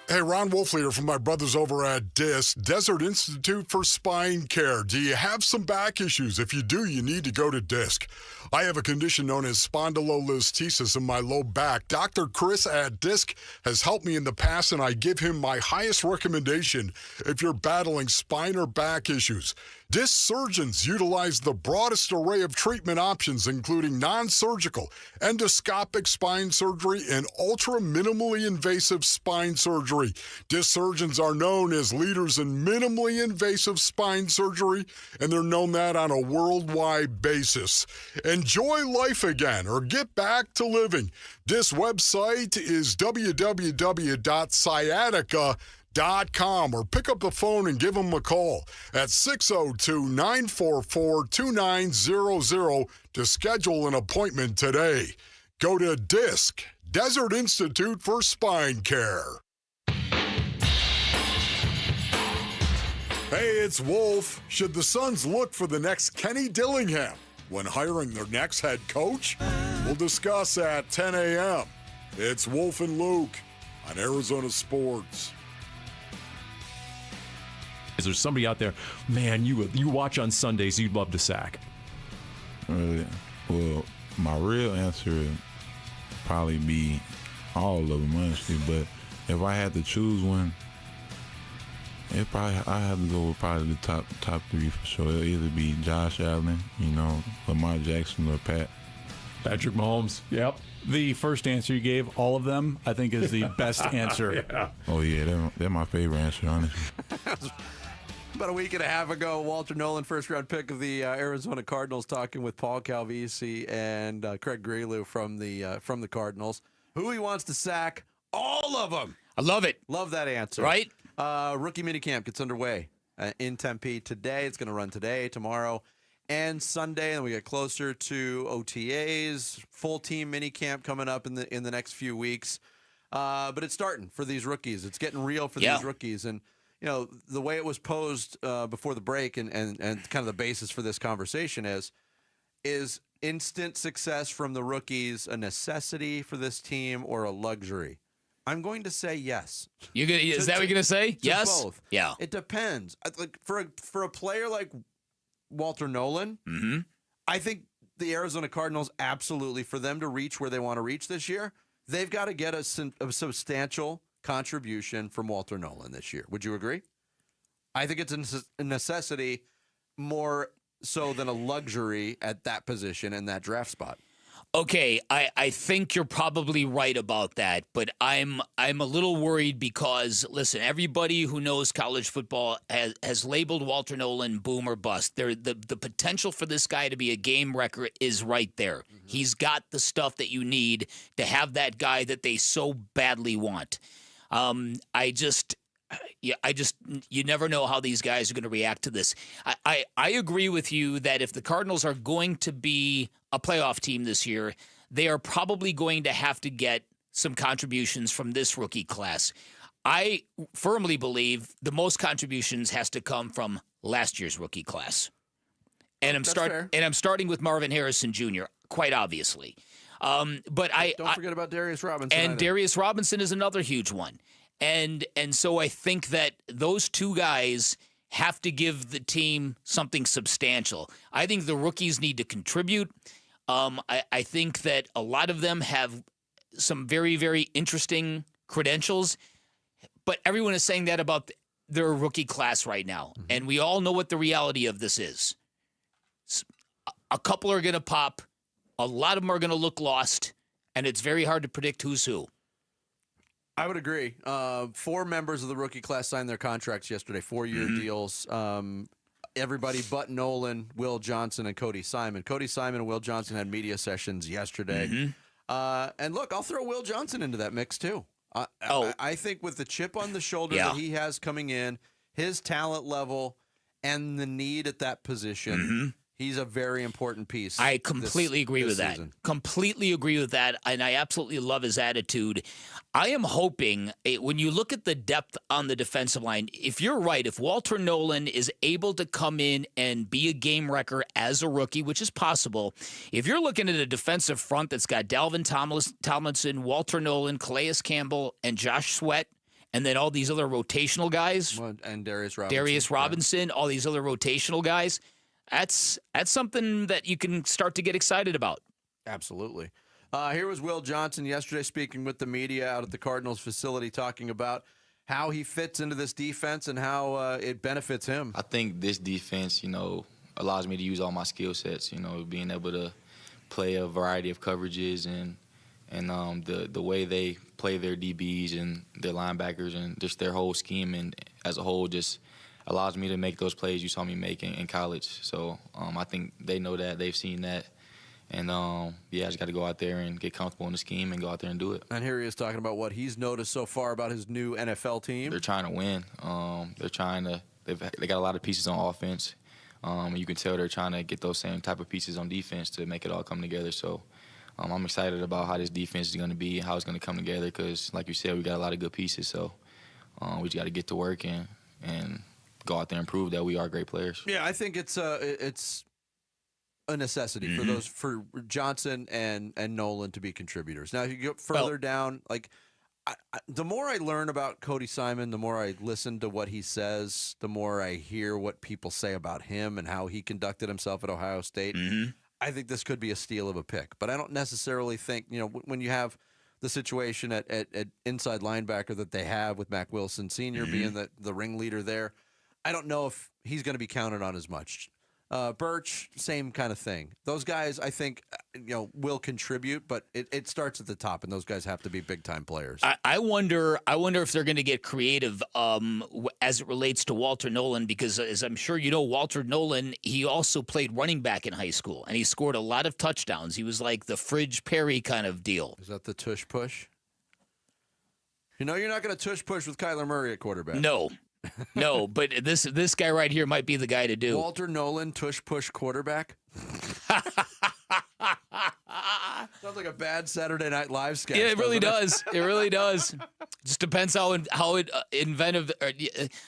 Hey, Ron Wolfleader from my brothers over at DISC, Desert Institute for Spine Care. Do you have some back issues? If you do, you need to go to DISC. I have a condition known as spondylolisthesis in my low back. Dr. Chris at DISC has helped me in the past, and I give him my highest recommendation if you're battling spine or back issues. DISC surgeons utilize the broadest array of treatment options, including non-surgical, endoscopic spine surgery, and ultra-minimally invasive spine surgery. DISC surgeons are known as leaders in minimally invasive spine surgery, and they're known that on a worldwide basis. Enjoy life again or get back to living. DISC website is www.sciatica.com, or pick up the phone and give them a call at 602-944-2900 to schedule an appointment today. Go to DISC, Desert Institute for Spine Care. Hey, it's Wolf. Should the Suns look for the next Kenny Dillingham when hiring their next head coach? We'll discuss at 10 a.m. It's Wolf and Luke on Arizona Sports. Is there somebody out there, man, you watch on Sundays, you'd love to sack? Well, my real answer would probably be all of them, honestly. But if I had to choose one, I have to go with probably the top three for sure. It'll either be Josh Allen, Lamar Jackson, or Patrick Mahomes. Yep. The first answer you gave, all of them, I think is the best answer. Yeah. Oh, yeah, they're my favorite answer, honestly. About a week and a half ago, Walter Nolan, first-round pick of the Arizona Cardinals, talking with Paul Calvisi and Craig Grelu from the Cardinals. Who he wants to sack? All of them. I love it. Love that answer. Right? Rookie minicamp gets underway in Tempe today. It's going to run today, tomorrow, and Sunday. And we get closer to OTAs, full team minicamp coming up in the next few weeks. But it's starting for these rookies. It's getting real for these rookies. And the way it was posed before the break and kind of the basis for this conversation is instant success from the rookies a necessity for this team or a luxury? I'm going to say yes. Is that what you're going to say? Yes? Both. Yeah. It depends. Like for a player like Walter Nolan, mm-hmm. I think the Arizona Cardinals, absolutely, for them to reach where they want to reach this year, they've got to get a substantial contribution from Walter Nolan this year. Would you agree? I think it's a necessity more so than a luxury at that position and that draft spot. Okay, I think you're probably right about that, but I'm a little worried because, listen, everybody who knows college football has labeled Walter Nolan boom or bust. The potential for this guy to be a game wrecker is right there. Mm-hmm. He's got the stuff that you need to have that guy that they so badly want. You never know how these guys are going to react to this. I agree with you that if the Cardinals are going to be a playoff team this year, they are probably going to have to get some contributions from this rookie class. I firmly believe the most contributions has to come from last year's rookie class. And I'm starting with Marvin Harrison Jr., quite obviously. But don't forget about Darius Robinson. And Darius Robinson is another huge one. And so I think that those two guys have to give the team something substantial. I think the rookies need to contribute. I think that a lot of them have some very, very interesting credentials, but everyone is saying that about their rookie class right now. Mm-hmm. And we all know what the reality of this is. A couple are going to pop. A lot of them are going to look lost, and it's very hard to predict who's who. I would agree. 4 members of the rookie class signed their contracts yesterday, 4-year deals. Everybody but Nolan, Will Johnson, and Cody Simon. Cody Simon and Will Johnson had media sessions yesterday. Mm-hmm. And look, I'll throw Will Johnson into that mix too. I think with the chip on the shoulder that he has coming in, his talent level, and the need at that position, he's a very important piece. I completely agree with that. Season. Completely agree with that, and I absolutely love his attitude. I am hoping, when you look at the depth on the defensive line, if you're right, if Walter Nolan is able to come in and be a game wrecker as a rookie, which is possible, if you're looking at a defensive front that's got Dalvin Tomlinson, Walter Nolan, Calais Campbell, and Josh Sweat, and then all these other rotational guys, and Darius Robinson, all these other rotational guys, that's something that you can start to get excited about. Absolutely. Here was Will Johnson yesterday speaking with the media out at the Cardinals facility, talking about how he fits into this defense and how it benefits him. I think this defense, allows me to use all my skill sets, being able to play a variety of coverages and the way they play their DBs and their linebackers and just their whole scheme and as a whole just allows me to make those plays you saw me make in college. So I think they know that. They've seen that. And, I just got to go out there and get comfortable in the scheme and go out there and do it. And here he is talking about what he's noticed so far about his new NFL team. They're trying to win. They got a lot of pieces on offense. You can tell they're trying to get those same type of pieces on defense to make it all come together. So I'm excited about how this defense is going to be and how it's going to come together because, like you said, we got a lot of good pieces. So we just got to get to work and go out there and prove that we are great players. Yeah, I think it's a necessity for Johnson and Nolan to be contributors. Now, if you go further down, the more I learn about Cody Simon, the more I listen to what he says, the more I hear what people say about him and how he conducted himself at Ohio State. I think this could be a steal of a pick, but I don't necessarily think, when you have the situation at inside linebacker that they have with Mac Wilson Sr. being the ringleader there, I don't know if he's going to be counted on as much. Birch, same kind of thing. Those guys, I think, will contribute, but it starts at the top, and those guys have to be big-time players. I wonder if they're going to get creative as it relates to Walter Nolan, because as I'm sure you know, Walter Nolan, he also played running back in high school, and he scored a lot of touchdowns. He was like the Fridge Perry kind of deal. Is that the tush push? You're not going to tush push with Kyler Murray at quarterback. No, but this guy right here might be the guy to do. Walter Nolan, tush push quarterback. Sounds like a bad Saturday Night Live sketch. Yeah, it really does. It really does. Just depends how inventive.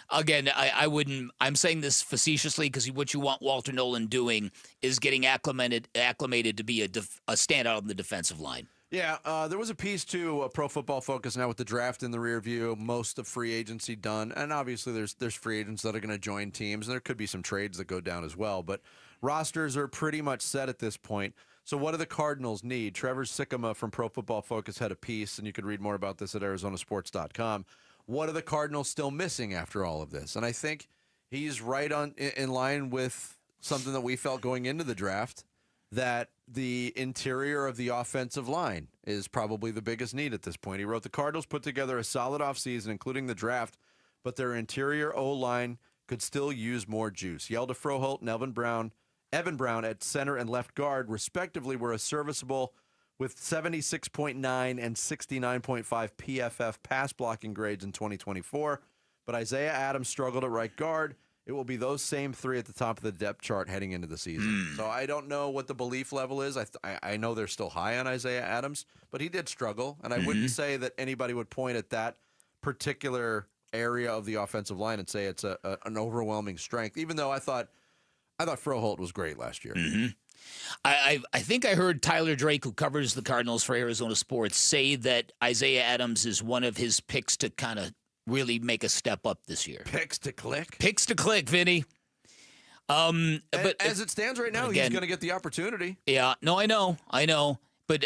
Again, I wouldn't. I'm saying this facetiously because what you want Walter Nolan doing is getting acclimated to be a standout on the defensive line. Yeah, there was a piece to Pro Football Focus now with the draft in the rear view, most of free agency done, and obviously there's free agents that are going to join teams, and there could be some trades that go down as well, but rosters are pretty much set at this point. So what do the Cardinals need? Trevor Sikkema from Pro Football Focus had a piece, and you could read more about this at ArizonaSports.com. What are the Cardinals still missing after all of this? And I think he's right in line with something that we felt going into the draft, that the interior of the offensive line is probably the biggest need at this point. He wrote, the Cardinals put together a solid offseason, including the draft, but their interior O-line could still use more juice. Yelda Froholt and Evan Brown at center and left guard, respectively, were a serviceable with 76.9 and 69.5 PFF pass blocking grades in 2024. But Isaiah Adams struggled at right guard. It will be those same three at the top of the depth chart heading into the season. So I don't know what the belief level is. I know they're still high on Isaiah Adams, but he did struggle. And I wouldn't say that anybody would point at that particular area of the offensive line and say it's an overwhelming strength, even though I thought Froholt was great last year. I think I heard Tyler Drake, who covers the Cardinals for Arizona Sports, say that Isaiah Adams is one of his picks to kind of really make a step up this year. Picks to click, Vinny. But as it stands right now, he's going to get the opportunity. Yeah, no, I know. But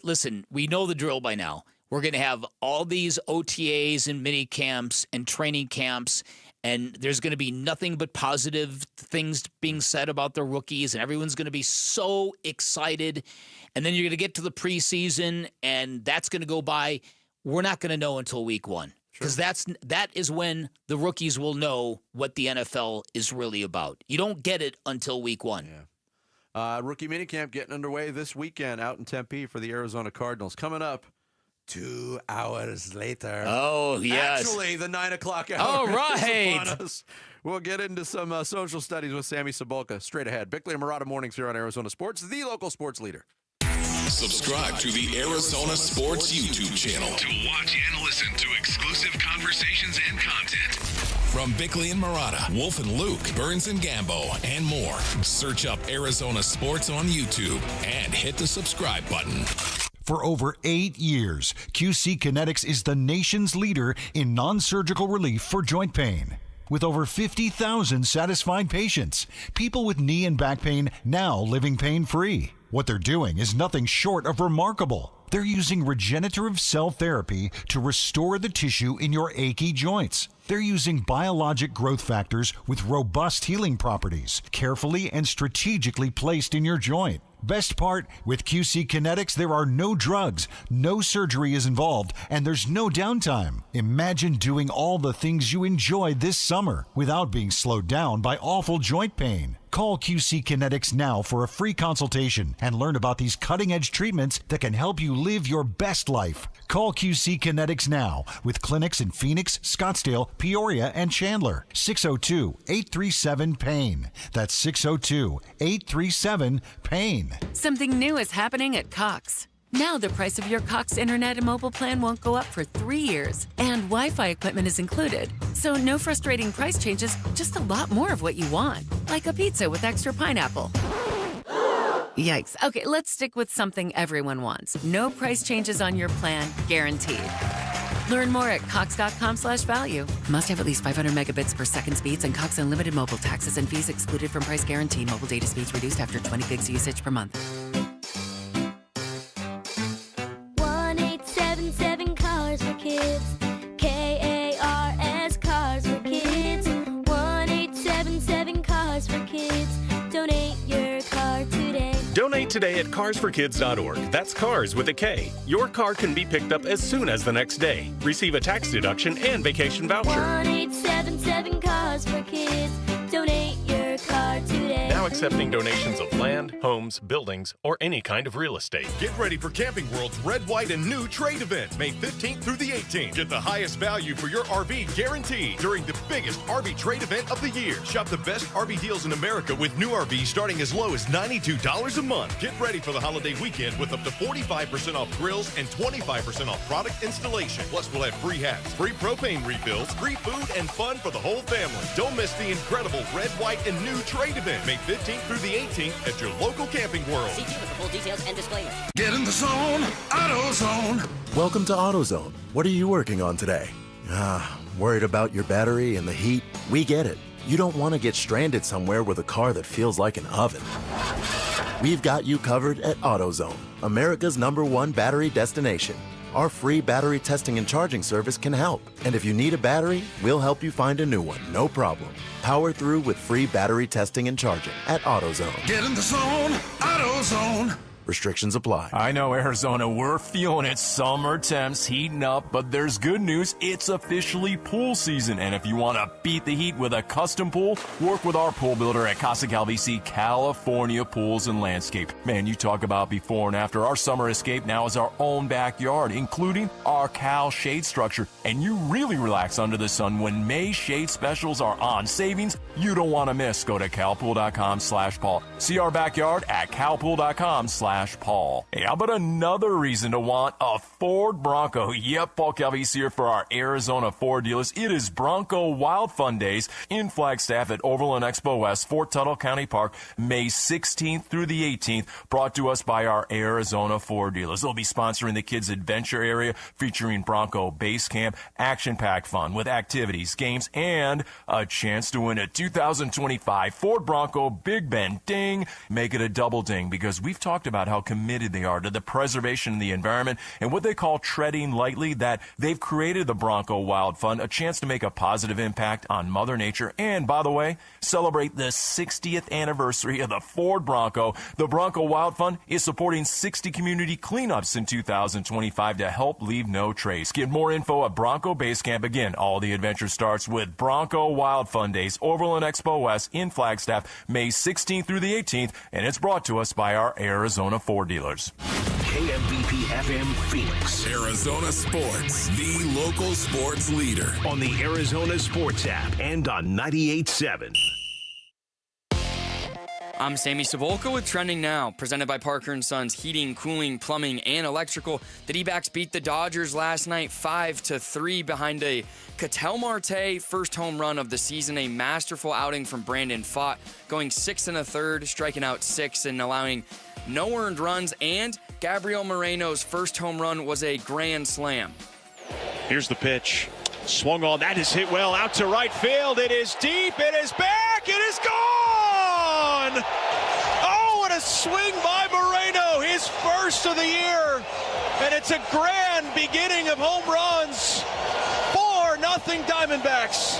listen, we know the drill by now. We're going to have all these OTAs and mini camps and training camps, and there's going to be nothing but positive things being said about the rookies, and everyone's going to be so excited. And then you're going to get to the preseason, and that's going to go by. We're not going to know until week one. Because that is when the rookies will know what the NFL is really about. You don't get it until week one. Yeah. Rookie minicamp getting underway this weekend out in Tempe for the Arizona Cardinals. Coming up 2 hours later. Oh, yes. Actually, the 9 o'clock hour. All right. Is upon us. We'll get into some social studies with Sammy Cebulka straight ahead. Bickley and Murata mornings here on Arizona Sports, the local sports leader. Subscribe to the Arizona Sports YouTube channel to watch and listen to exclusive conversations and content. From Bickley and Murata, Wolf and Luke, Burns and Gambo, and more. Search up Arizona Sports on YouTube and hit the subscribe button. For over 8 years, QC Kinetics is the nation's leader in non-surgical relief for joint pain. With over 50,000 satisfied patients, people with knee and back pain now living pain-free. What they're doing is nothing short of remarkable. They're using regenerative cell therapy to restore the tissue in your achy joints. They're using biologic growth factors with robust healing properties, carefully and strategically placed in your joint. Best part, with QC Kinetics, there are no drugs, no surgery is involved, and there's no downtime. Imagine doing all the things you enjoyed this summer without being slowed down by awful joint pain. Call QC Kinetics now for a free consultation and learn about these cutting-edge treatments that can help you live your best life. Call QC Kinetics now with clinics in Phoenix, Scottsdale, Peoria, and Chandler. 602-837-PAIN. That's 602-837-PAIN. Something new is happening at Cox. Now the price of your Cox internet and mobile plan won't go up for 3 years, and Wi-Fi equipment is included. So no frustrating price changes, just a lot more of what you want, like a pizza with extra pineapple. Yikes. Okay, let's stick with something everyone wants. No price changes on your plan, guaranteed. Learn more at cox.com/value. Must have at least 500 megabits per second speeds and Cox Unlimited mobile taxes and fees excluded from price guarantee. Mobile data speeds reduced after 20 gigs usage per month. 1-877 Cars for Kids. KARS Cars for Kids. 1-877 Cars for Kids. Donate your car today. Donate today at carsforkids.org. That's cars with a K. Your car can be picked up as soon as the next day. Receive a tax deduction and vacation voucher. 1-877 Cars for Kids. Donate your car today. Now accepting donations of land, homes, buildings, or any kind of real estate. Get ready for Camping World's Red, White, and New Trade event, May 15th through the 18th. Get the highest value for your RV guaranteed during the biggest RV trade event of the year. Shop the best RV deals in America with new RVs starting as low as $92 a month. Get ready for the holiday weekend with up to 45% off grills and 25% off product installation. Plus, we'll have free hats, free propane refills, free food, and fun for the whole family. Don't miss the incredible Red, White, and New Trade event, May 15th through the 18th at your local Camping World. See for full details and disclaimers. Get in the zone, AutoZone. Welcome to AutoZone. What are you working on today? Worried about your battery and the heat? We get it. You don't want to get stranded somewhere with a car that feels like an oven. We've got you covered at AutoZone, America's #1 battery destination. Our free battery testing and charging service can help. And if you need a battery, we'll help you find a new one, no problem. Power through with free battery testing and charging at AutoZone. Get in the zone, AutoZone. Restrictions apply. I know, Arizona, we're feeling it. Summer temps heating up, but there's good news. It's officially pool season. And if you want to beat the heat with a custom pool, work with our pool builder at Casa Calvisi, California Pools and Landscape. Man, you talk about before and after. Our summer escape now is our own backyard, including our Cal shade structure. And you really relax under the sun when May shade specials are on. Savings you don't want to miss. Go to calpool.com/Paul. See our backyard at calpool.com/Paul. Hey, how about another reason to want a Ford Bronco? Yep, Paul Calvisi here for our Arizona Ford dealers. It is Bronco Wild Fun Days in Flagstaff at Overland Expo West, Fort Tuttle County Park, May 16th through the 18th, brought to us by our Arizona Ford dealers. They'll be sponsoring the Kids Adventure Area, featuring Bronco Base Camp, action-packed fun with activities, games, and a chance to win a 2025 Ford Bronco Big Bend Ding. Make it a double ding, because we've talked about how committed they are to the preservation of the environment and what they call treading lightly, that they've created the Bronco Wild Fund, a chance to make a positive impact on Mother Nature. And, by the way, celebrate the 60th anniversary of the Ford Bronco. The Bronco Wild Fund is supporting 60 community cleanups in 2025 to help leave no trace. Get more info at Bronco Base Camp. Again, all the adventure starts with Bronco Wild Fun Days, Overland Expo West in Flagstaff, May 16th through the 18th, and it's brought to us by our Arizona Ford dealers. KMBP FM Phoenix. Arizona Sports, the local sports leader. On the Arizona Sports app and on 98.7. I'm Sammy Sabolka with Trending Now, presented by Parker & Sons Heating, Cooling, Plumbing, and Electrical. The D-backs beat the Dodgers last night 5-3 behind a Ketel Marte first home run of the season, a masterful outing from Brandon Pfaadt, going 6 1/3, striking out 6 and allowing no earned runs, and Gabriel Moreno's first home run was a grand slam. Here's the pitch. Swung on. That is hit well out to right field. It is deep. It is back. It is gone. Oh, what a swing by Moreno. His first of the year. And it's a grand beginning of home runs. 4-0 Diamondbacks.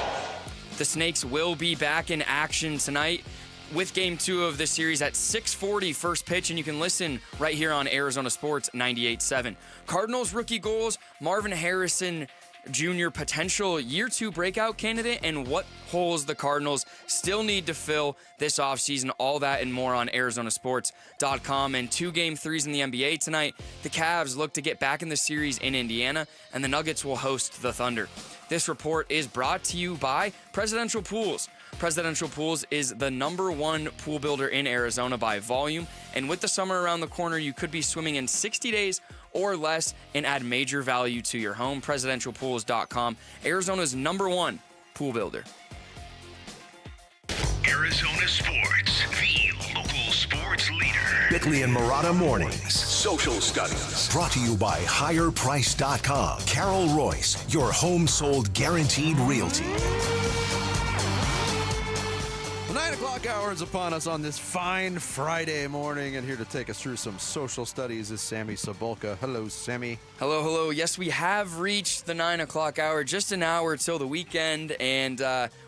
The Snakes will be back in action tonight with Game 2 of this series at 6:40 first pitch, and you can listen right here on Arizona Sports 98.7. Cardinals rookie goals, Marvin Harrison Jr. potential year 2 breakout candidate, and what holes the Cardinals still need to fill this offseason. All that and more on ArizonaSports.com. And 2 Game 3s in the NBA tonight. The Cavs look to get back in the series in Indiana, and the Nuggets will host the Thunder. This report is brought to you by Presidential Pools. Presidential Pools is the #1 pool builder in Arizona by volume, and with the summer around the corner, you could be swimming in 60 days or less and add major value to your home. PresidentialPools.com, Arizona's #1 pool builder. Arizona Sports, the local sports leader. Bickley and Marotta Mornings. Social Studies. Brought to you by HigherPrice.com. Carol Royce, your home sold guaranteed realty. The 9 o'clock hour is upon us on this fine Friday morning, and here to take us through some social studies is Sammy Sabolka. Hello, Sammy. Hello, hello. Yes, we have reached the 9 o'clock hour, just an hour till the weekend, and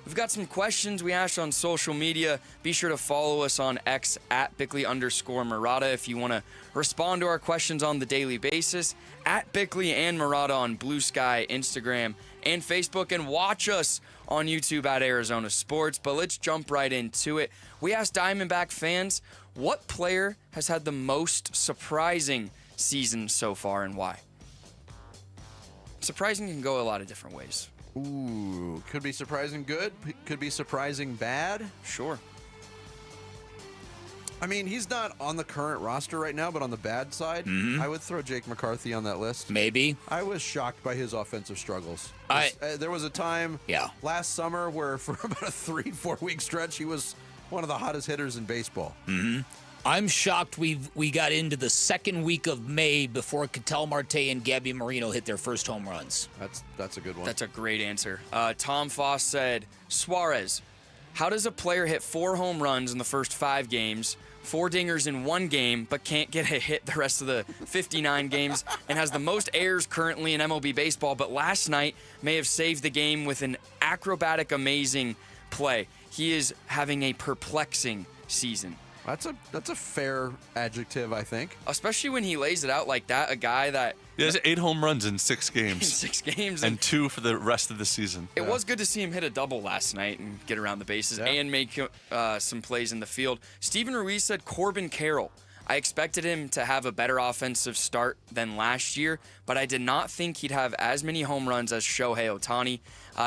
we've got some questions we asked on social media. Be sure to follow us on X at Bickley_Marotta if you want to respond to our questions on the daily basis, at Bickley and Marotta on Blue Sky, Instagram, and Facebook, and watch us on YouTube at Arizona Sports. But let's jump right into it. We asked Diamondback fans, what player has had the most surprising season so far and why? Surprising can go a lot of different ways. Ooh, could be surprising good, could be surprising bad. Sure. I mean, he's not on the current roster right now, but on the bad side, I would throw Jake McCarthy on that list. Maybe. I was shocked by his offensive struggles. There was a time last summer where for about a 3-4 week stretch, he was one of the hottest hitters in baseball. I'm shocked we got into the second week of May before Ketel Marte and Gabby Moreno hit their first home runs. That's a good one. That's a great answer. Tom Foss said, Suarez, how does a player hit 4 home runs in the first 5 games, 4 dingers in 1 game, but can't get a hit the rest of the 59 games, and has the most errors currently in MLB baseball, but last night may have saved the game with an acrobatic, amazing play? He is having a perplexing season. That's a fair adjective, I think. Especially when he lays it out like that, a guy that... He has 8 home runs in 6 games. In 6 games. And 2 for the rest of the season. It was good to see him hit a double last night and get around the bases and make some plays in the field. Steven Ruiz said Corbin Carroll. I expected him to have a better offensive start than last year, but I did not think he'd have as many home runs as Shohei Ohtani.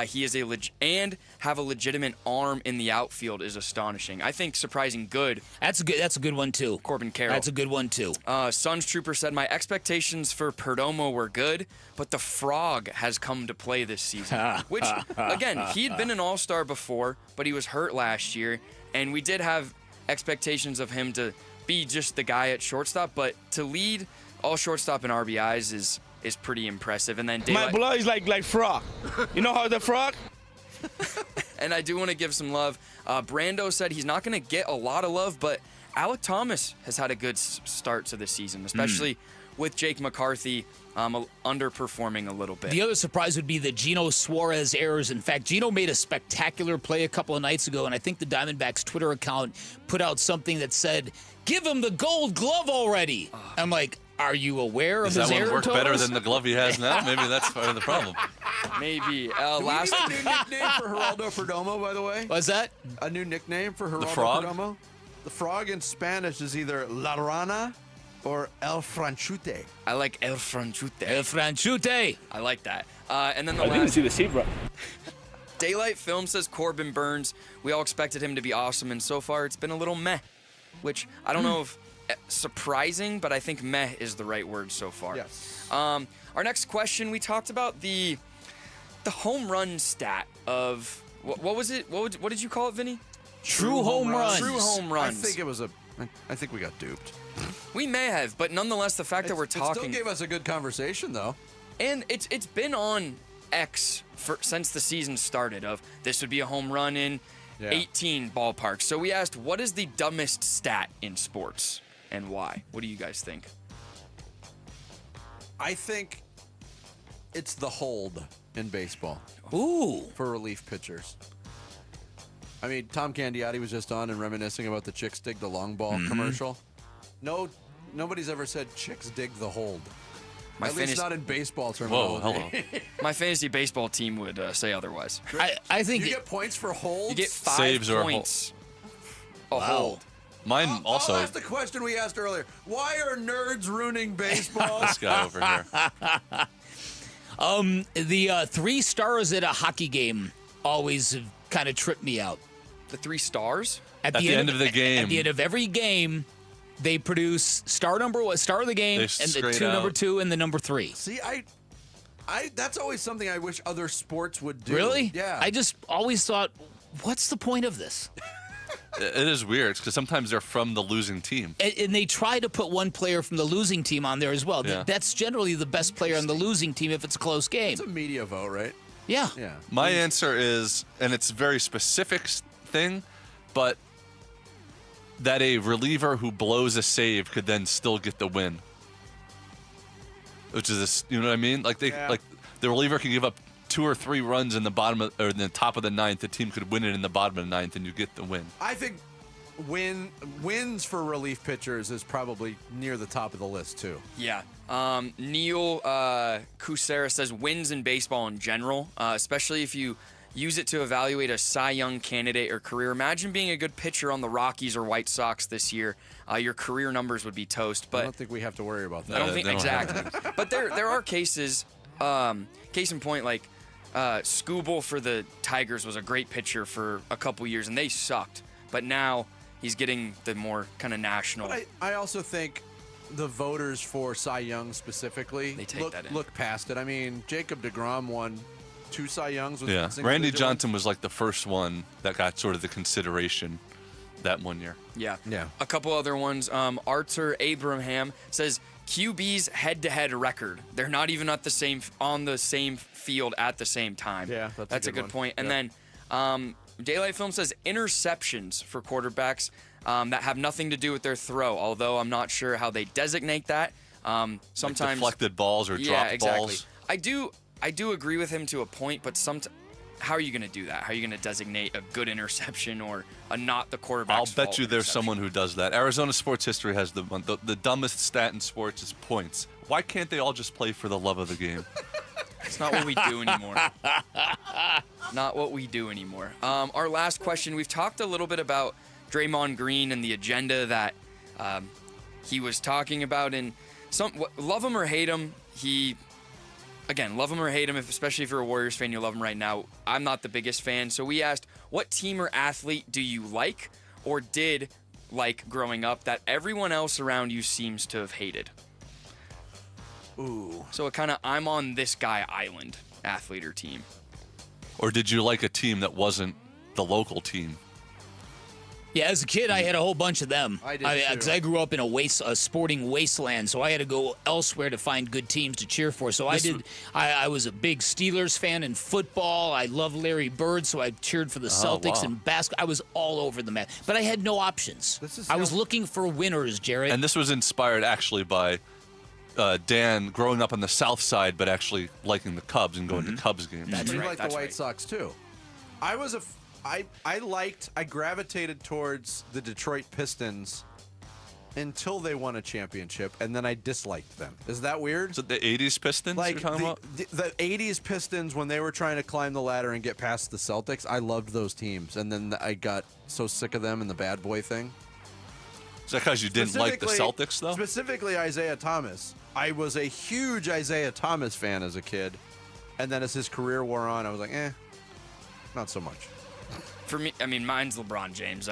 He is and have a legitimate arm in the outfield is astonishing. I think surprising good. That's a good one too. Corbin Carroll. That's a good one too. Suns Trooper said my expectations for Perdomo were good, but the Frog has come to play this season. Which again, he had been an all-star before, but he was hurt last year, and we did have expectations of him to be just the guy at shortstop, but to lead all shortstop and RBIs is pretty impressive. And then my blood is like frog. You know how the frog? And I do want to give some love. Brando said he's not going to get a lot of love, but Alec Thomas has had a good start to the season, especially with Jake McCarthy underperforming a little bit. The other surprise would be the Gino Suarez errors. In fact, Gino made a spectacular play a couple of nights ago, and I think the Diamondbacks Twitter account put out something that said, "Give him the Gold Glove already." I'm like, are you aware of his error totals? Does that one work better than the glove he has now? Maybe that's part of the problem. Maybe. Do we need a new nickname for Geraldo Perdomo, by the way? What's that? A new nickname for Geraldo Frog? Perdomo? The frog in Spanish is either La Rana Or El Franchute. I like El Franchute. El Franchute. I like that. And then the I didn't last. see the zebra. Daylight Film says Corbin Burns. We all expected him to be awesome, and so far it's been a little meh, which I don't know if surprising, but I think meh is the right word so far. Yes. Our next question, we talked about the home run stat of what was it? What did you call it, Vinny? True home runs. True home runs. I think we got duped. We may have, but nonetheless, the fact that we're talking. It still gave us a good conversation, though. And it's been on X since the season started. Of this would be a home run in 18 ballparks. So we asked, what is the dumbest stat in sports and why? What do you guys think? I think it's the hold in baseball. Ooh. For relief pitchers. I mean, Tom Candiotti was just on and reminiscing about the chicks dig the long ball commercial. Nobody's ever said chicks dig the hold. At least not in baseball terminology. Whoa, hello. My fantasy baseball team would say otherwise. I think you get points for holds. You get 5 Saves or points. A Wow. hold. Mine also. I'll ask the question we asked earlier. Why are nerds ruining baseball? This guy over here. The 3 stars at a hockey game always kind of trip me out. The 3 stars? At the end of the game. At the end of every game, they produce star of the game, and the number 2, and the number 3. See, I that's always something I wish other sports would do. Really? Yeah. I just always thought, what's the point of this? It is weird because sometimes they're from the losing team. And they try to put one player from the losing team on there as well. Yeah. That's generally the best player on the losing team if it's a close game. It's a media vote, right? Yeah. Yeah. My answer is, and it's a very specific thing, but that a reliever who blows a save could then still get the win. Which is, you know what I mean? Like like the reliever can give up 2 or 3 runs in the in the top of the 9th. The team could win it in the bottom of the 9th, and you get the win. I think wins for relief pitchers is probably near the top of the list too. Yeah. Neil Kusera says wins in baseball in general, especially if you use it to evaluate a Cy Young candidate or career. Imagine being a good pitcher on the Rockies or White Sox this year. Your career numbers would be toast. But I don't think we have to worry about that. I don't think exactly. But there are cases. Case in point, like Skubal for the Tigers was a great pitcher for a couple years, and they sucked. But now he's getting the more kind of national. But I also think the voters for Cy Young specifically look past it. I mean, Jacob deGrom won 2 Cy Youngs with Randy Johnson was like the first one that got sort of the consideration that one year. Yeah. A couple other ones. Arthur Abraham says QB's head-to-head record. They're not even on the same field at the same time. Yeah, that's a good point. And then Daylight Film says interceptions for quarterbacks that have nothing to do with their throw. Although I'm not sure how they designate that. Sometimes like deflected balls or dropped balls. I do agree with him to a point, but how are you going to do that? How are you going to designate a good interception or a not the quarterback's I'll bet you there's someone who does that. Arizona sports history has the dumbest stat in sports is points. Why can't they all just play for the love of the game? It's not what we do anymore. Not what we do anymore. Our last question, we've talked a little bit about Draymond Green and the agenda that he was talking about. And love him or hate him, love him or hate him, especially if you're a Warriors fan, you love him right now. I'm not the biggest fan. So we asked, what team or athlete do you like or did like growing up that everyone else around you seems to have hated? Ooh. So I'm on this guy island, athlete or team. Or did you like a team that wasn't the local team? Yeah, as a kid, I had a whole bunch of them. I did too. Because I grew up in a sporting wasteland, so I had to go elsewhere to find good teams to cheer for. So I was a big Steelers fan in football. I love Larry Bird, so I cheered for the Celtics and basketball. I was all over the map, but I had no options. I was looking for winners, Jared. And this was inspired actually by Dan growing up on the South Side, but actually liking the Cubs and going to Cubs games. That's right. Like the White Sox too. I gravitated towards the Detroit Pistons until they won a championship, and then I disliked them. Is that weird? So the 80s Pistons you're talking about? The 80s Pistons, when they were trying to climb the ladder and get past the Celtics, I loved those teams. And then I got so sick of them and the bad boy thing. Is that because you didn't like the Celtics, though? Specifically Isaiah Thomas. I was a huge Isaiah Thomas fan as a kid. And then as his career wore on, I was like, not so much. For me, I mean, mine's LeBron James.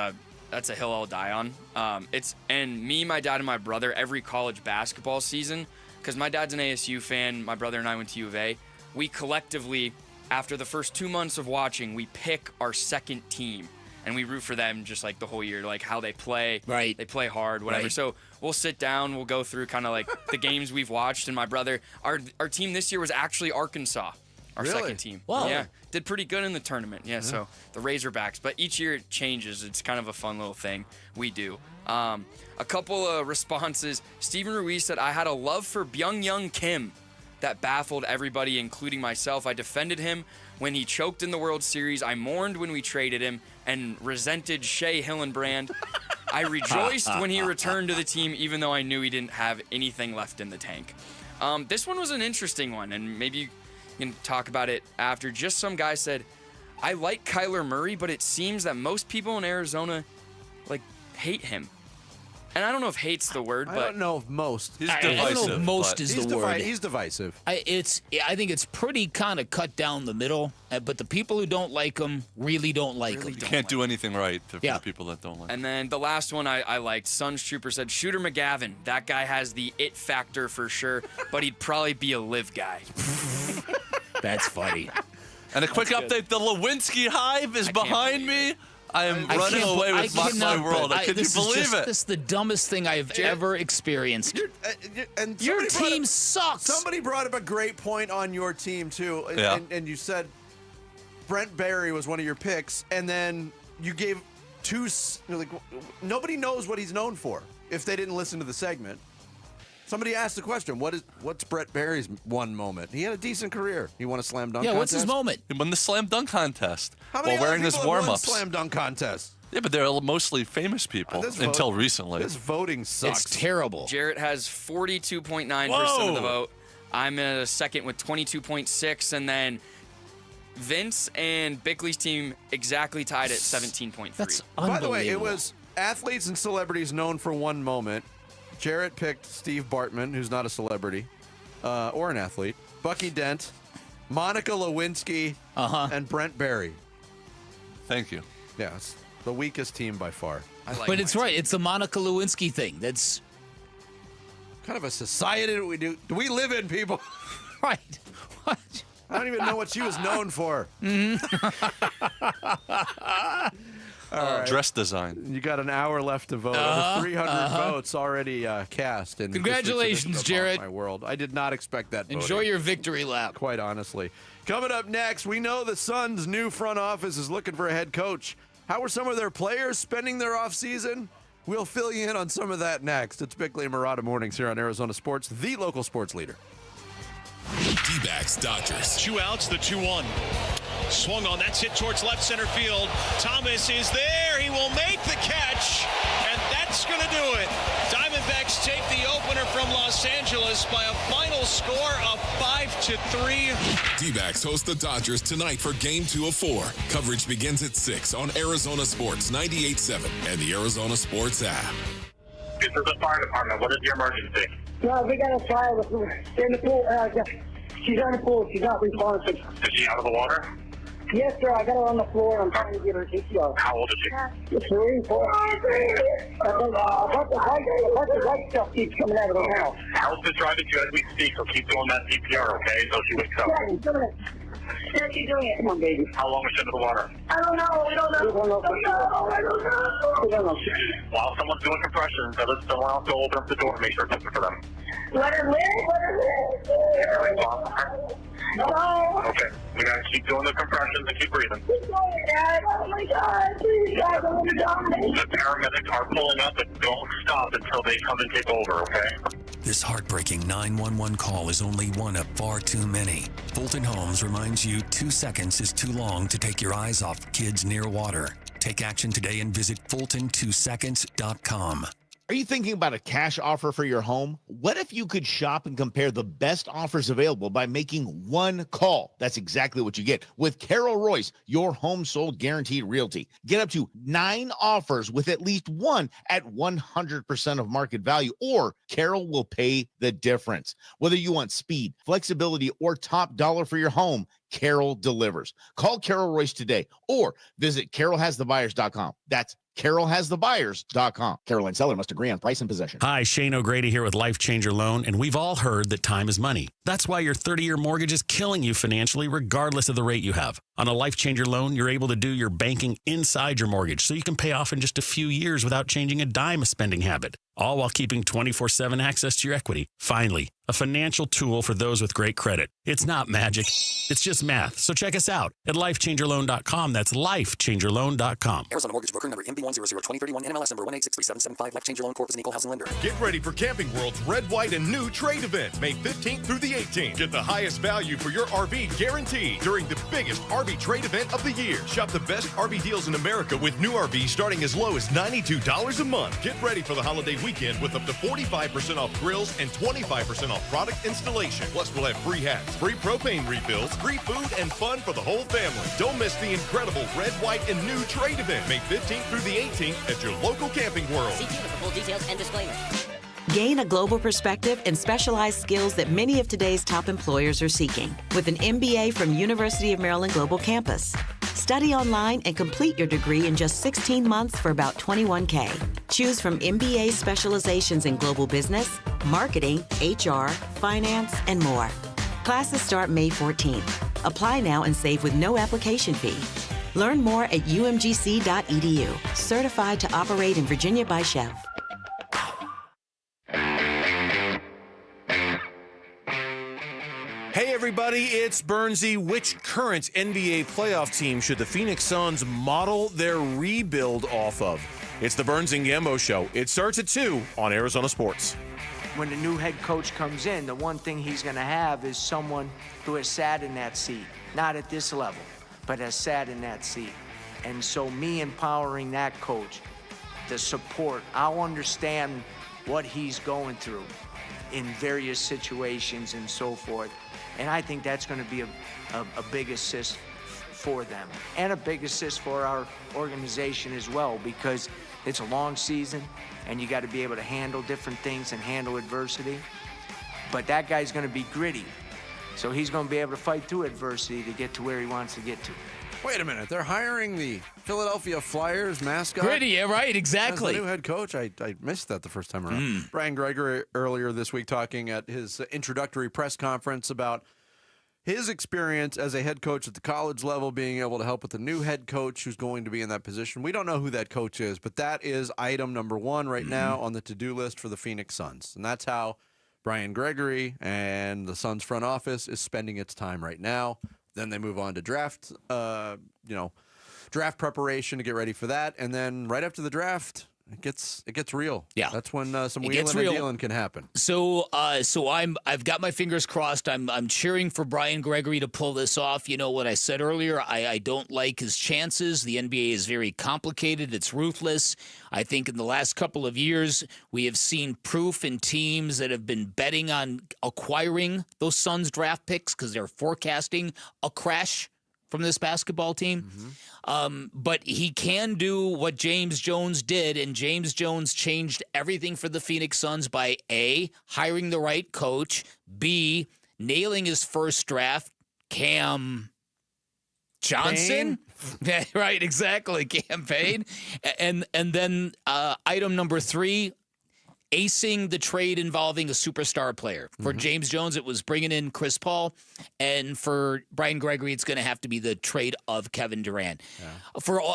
That's a hill I'll die on. And me, my dad, and my brother, every college basketball season, because my dad's an ASU fan, my brother and I went to U of A, we collectively, after the first 2 months of watching, we pick our second team. And we root for them just like the whole year, like how they play. Right. They play hard, whatever. Right. So we'll sit down, we'll go through kind of like the games we've watched. And my brother, our team this year was actually Arkansas, our second team. Wow. Yeah. Did pretty good in the tournament. Yeah. So the Razorbacks. But each year it changes. It's kind of a fun little thing we do. A couple of responses. Steven Ruiz said, I had a love for Byung-Young Kim that baffled everybody, including myself. I defended him when he choked in the World Series. I mourned when we traded him and resented Shea Hillenbrand. I rejoiced when he returned to the team, even though I knew he didn't have anything left in the tank. This one was an interesting one, and maybe you can talk about it after. Just some guy said, I like Kyler Murray, but it seems that most people in Arizona, hate him. And I don't know if hate's the word, but... I don't know if most. He's divisive. I don't know if most is the word. He's divisive. I think it's pretty kind of cut down the middle, but the people who don't like him really don't like him. You can't do anything right for the people that don't like him. And then the last one I liked, Suns Trooper said, Shooter McGavin. That guy has the it factor for sure, but he'd probably be a live guy. That's funny. And a quick update, the Lewinsky Hive is behind me. I am running away with my world. Can you believe it? This is the dumbest thing I've ever experienced. Your team sucks. Somebody brought up a great point on your team, too. And you said Brent Barry was one of your picks, and then you gave two... nobody knows what he's known for if they didn't listen to the segment. Somebody asked the question, what's Brett Barry's one moment? He had a decent career. He won a slam dunk contest. What's his moment? He won the slam dunk contest How many while wearing his warm-ups. Slam dunk contest? Yeah, but they're mostly famous people until recently. This voting sucks. It's terrible. Jarrett has 42.9% of the vote. I'm in a second with 22.6, and then Vince and Bickley's team exactly tied at 17.3. That's unbelievable. By the way, it was athletes and celebrities known for one moment. Jarrett picked Steve Bartman, who's not a celebrity or an athlete. Bucky Dent, Monica Lewinsky, and Brent Barry. Thank you. Yeah, it's the weakest team by far. But it's right. It's the Monica Lewinsky thing. That's kind of a society that we do. Do we live in, people? Right. What? I don't even know what she was known for. All right. Dress design. You got an hour left to vote. Over 300 votes already cast. In Congratulations, Jarrett. My world. I did not expect that. Enjoy your victory lap. Quite honestly. Coming up next, we know the Suns' new front office is looking for a head coach. How are some of their players spending their offseason? We'll fill you in on some of that next. It's Bickley and Murata Mornings here on Arizona Sports, the local sports leader. D-backs Dodgers. 2 outs, the 2-1. Swung on, that's hit towards left center field. Thomas is there, he will make the catch, and that's going to do it. Diamondbacks take the opener from Los Angeles by a final score of 5-3. D-backs host the Dodgers tonight for Game 2 of 4. Coverage begins at 6 on Arizona Sports 98.7 and the Arizona Sports app. This is the fire department. What is your emergency? No, we got a fire in the pool. She's on the pool. She's not responsive. Is she out of the water? Yes, sir. I got her on the floor. I'm trying to get her CPR. How old is she? 3, 4. But the white stuff keeps coming out of the house. House is driving to you as we speak, so keep doing that CPR, okay, until she wakes up. Yeah, he's doing it. Yeah, she's doing it. Come on, baby. How long was she under the water? I don't know. We don't know. We don't know. I don't know. While someone's doing compressions, let someone else go open up the door and make sure it's open for them. Let her live. Let her live. No. Okay, we gotta keep doing the compressions and keep breathing. Keep going, Dad. Oh my God. Please, guys, I'm gonna die. The paramedics are pulling up, but don't stop until they come and take over, okay? This heartbreaking 911 call is only one of far too many. Fulton Homes reminds you 2 seconds is too long to take your eyes off kids near water. Take action today and visit Fulton2seconds.com. Are you thinking about a cash offer for your home? What if you could shop and compare the best offers available by making one call? That's exactly what you get with Carol Royce, your home sold guaranteed realty. Get up to 9 offers with at least one at 100% of market value, or Carol will pay the difference. Whether you want speed, flexibility, or top dollar for your home, Carol delivers. Call Carol Royce today or visit carolhasthebuyers.com. That's carolhasthebuyers.com. Caroline seller must agree on price and possession. Hi, Shane O'Grady here with Life Changer Loan, and we've all heard that time is money. That's why your 30-year mortgage is killing you financially, regardless of the rate you have. On a Life Changer Loan, you're able to do your banking inside your mortgage, so you can pay off in just a few years without changing a dime of spending habit, all while keeping 24/7 access to your equity. Finally, a financial tool for those with great credit. It's not magic. It's just math. So check us out at lifechangerloan.com. That's lifechangerloan.com. Arizona Mortgage Broker number MB1002031, NMLS number 1863775. Life Changer Loan Corp is an equal housing lender. Get ready for Camping World's Red, White, and New Trade Event, May 15th through the 18th. Get the highest value for your RV guaranteed during the biggest RV trade event of the year. Shop the best RV deals in America with new RVs starting as low as $92 a month. Get ready for the holiday weekend with up to 45% off grills and 25% off product installation. Plus, we'll have free hats, free propane refills, free food, and fun for the whole family. Don't miss the incredible Red, White, and New Trade Event, May 15th through the 18th at your local Camping World. See dealer for full details and disclaimers. Gain a global perspective and specialized skills that many of today's top employers are seeking with an MBA from University of Maryland Global Campus. Study online and complete your degree in just 16 months for about $21K. Choose from MBA specializations in global business, marketing, HR, finance, and more. Classes start May 14th. Apply now and save with no application fee. Learn more at umgc.edu. Certified to operate in Virginia by Chev. Hey everybody, it's Bernsey. Which current NBA playoff team should the Phoenix Suns model their rebuild off of? It's the Burns and Gambo Show. It starts at 2 on Arizona Sports. When the new head coach comes in, the one thing he's going to have is someone who has sat in that seat. Not at this level, but has sat in that seat. And so me empowering that coach, the support, I'll understand what he's going through in various situations and so forth. And I think that's going to be a big assist for them and a big assist for our organization as well, because it's a long season and you got to be able to handle different things and handle adversity. But that guy's going to be gritty. So he's going to be able to fight through adversity to get to where he wants to get to. Wait a minute. They're hiring the Philadelphia Flyers mascot? Gritty, yeah, right, exactly. As the new head coach. I missed that the first time around. Brian Gregory earlier this week talking at his introductory press conference about his experience as a head coach at the college level, being able to help with the new head coach who's going to be in that position. We don't know who that coach is, but that is item number 1 right now on the to-do list for the Phoenix Suns. And that's how Brian Gregory and the Suns front office is spending its time right now. Then they move on to draft preparation to get ready for that. And then right after the draft, it gets real. Yeah, that's when some wheeling and dealing can happen. So I've got my fingers crossed. I'm cheering for Brian Gregory to pull this off. You know what I said earlier. I don't like his chances. The NBA is very complicated. It's ruthless. I think in the last couple of years we have seen proof in teams that have been betting on acquiring those Suns draft picks because they're forecasting a crash from this basketball team. But he can do what James Jones did, and James Jones changed everything for the Phoenix Suns by A, hiring the right coach, B, nailing his first draft, Cam Johnson. Right, exactly, campaign. And then item number 3, acing the trade involving a superstar player. For James Jones, it was bringing in Chris Paul. And for Brian Gregory, it's going to have to be the trade of Kevin Durant. Yeah.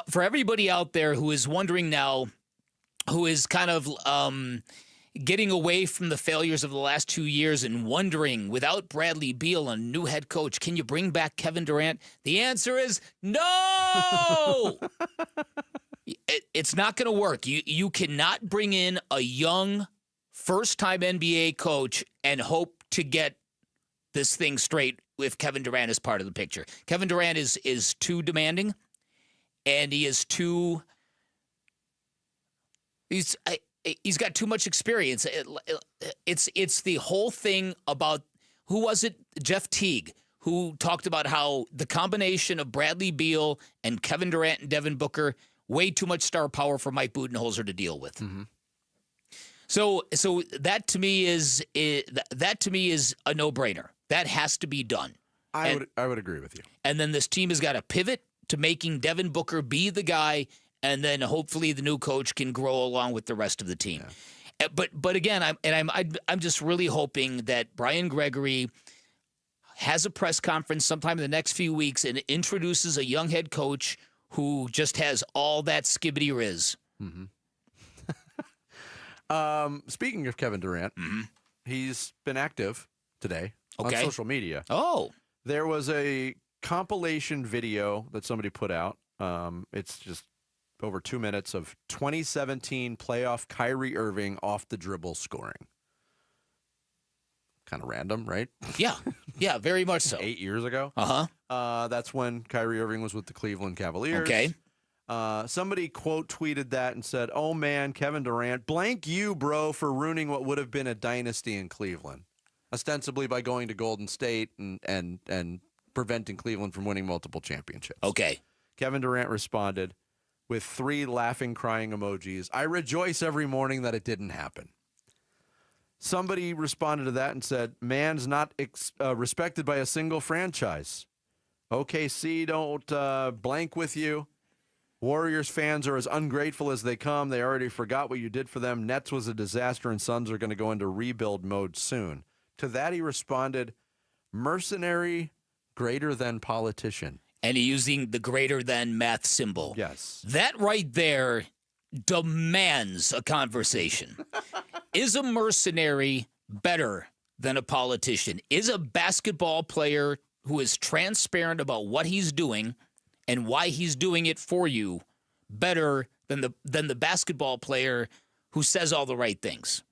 For everybody out there who is wondering now, who is kind of getting away from the failures of the last 2 years and wondering, without Bradley Beal, a new head coach, can you bring back Kevin Durant? The answer is no! It's not going to work. You cannot bring in a young, first-time NBA coach and hope to get this thing straight if Kevin Durant is part of the picture. Kevin Durant is too demanding, and he is too. he's got too much experience. It's the whole thing about, who was it? Jeff Teague, who talked about how the combination of Bradley Beal and Kevin Durant and Devin Booker, way too much star power for Mike Budenholzer to deal with. Mm-hmm. So that to me is a no-brainer. That has to be done. I would agree with you. And then this team has got to pivot to making Devin Booker be the guy, and then hopefully the new coach can grow along with the rest of the team. Yeah. But again, I'm just really hoping that Brian Gregory has a press conference sometime in the next few weeks and introduces a young head coach who just has all that skibbity riz. Mm-hmm. Speaking of Kevin Durant, he's been active today on social media. Oh. There was a compilation video that somebody put out. It's just over 2 minutes of 2017 playoff Kyrie Irving off the dribble scoring. Kind of random, right? Yeah. Yeah, very much so. 8 years ago. Uh-huh. That's when Kyrie Irving was with the Cleveland Cavaliers. Okay. Somebody quote tweeted that and said, "Oh man, Kevin Durant, blank you, bro, for ruining what would have been a dynasty in Cleveland, ostensibly by going to Golden State and preventing Cleveland from winning multiple championships." Okay. Kevin Durant responded with 3 laughing, crying emojis. "I rejoice every morning that it didn't happen." Somebody responded to that and said, "Man's not respected by a single franchise. OKC don't blank with you. Warriors fans are as ungrateful as they come. They already forgot what you did for them. Nets was a disaster, and Suns are going to go into rebuild mode soon." To that, he responded, "Mercenary greater than politician." And he using the greater than math symbol. Yes. That right there demands a conversation. Is a mercenary better than a politician? Is a basketball player who is transparent about what he's doing and why he's doing it for you better than the basketball player who says all the right things?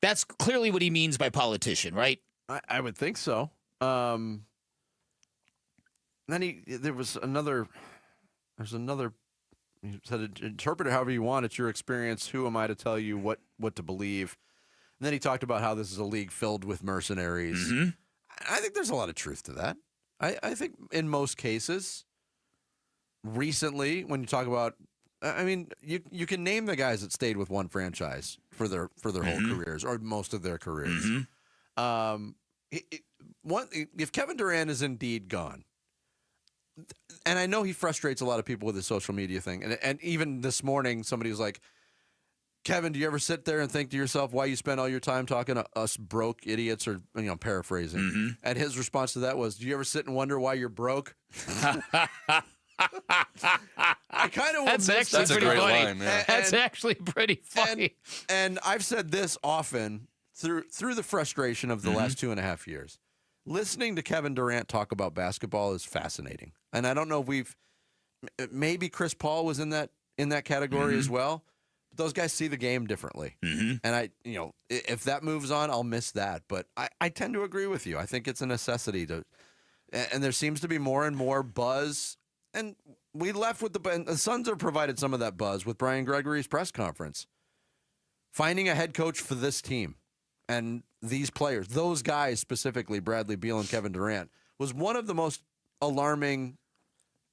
That's clearly what he means by politician, right? I would think so. Then there's another, he said, "Interpret it however you want. It's your experience. Who am I to tell you what to believe?" And then he talked about how this is a league filled with mercenaries. Mm-hmm. I think there's a lot of truth to that. I think in most cases, recently, when you talk about, I mean, you can name the guys that stayed with one franchise for their whole careers or most of their careers. Mm-hmm. If Kevin Durant is indeed gone, and I know he frustrates a lot of people with his social media thing, and even this morning somebody was like, "Kevin, do you ever sit there and think to yourself why you spend all your time talking to us broke idiots?" Or, paraphrasing. Mm-hmm. And his response to that was, "Do you ever sit and wonder why you're broke?" I kind of That's actually pretty great funny. line, yeah. That's actually pretty funny. And I've said this often through the frustration of the last 2.5 years. Listening to Kevin Durant talk about basketball is fascinating. And I don't know if maybe Chris Paul was in that category as well. But those guys see the game differently. Mm-hmm. And if that moves on, I'll miss that. But I tend to agree with you. I think it's a necessity and there seems to be more and more buzz. And we left with the Suns have provided some of that buzz with Brian Gregory's press conference. Finding a head coach for this team and these players, those guys specifically, Bradley Beal and Kevin Durant, was one of the most alarming,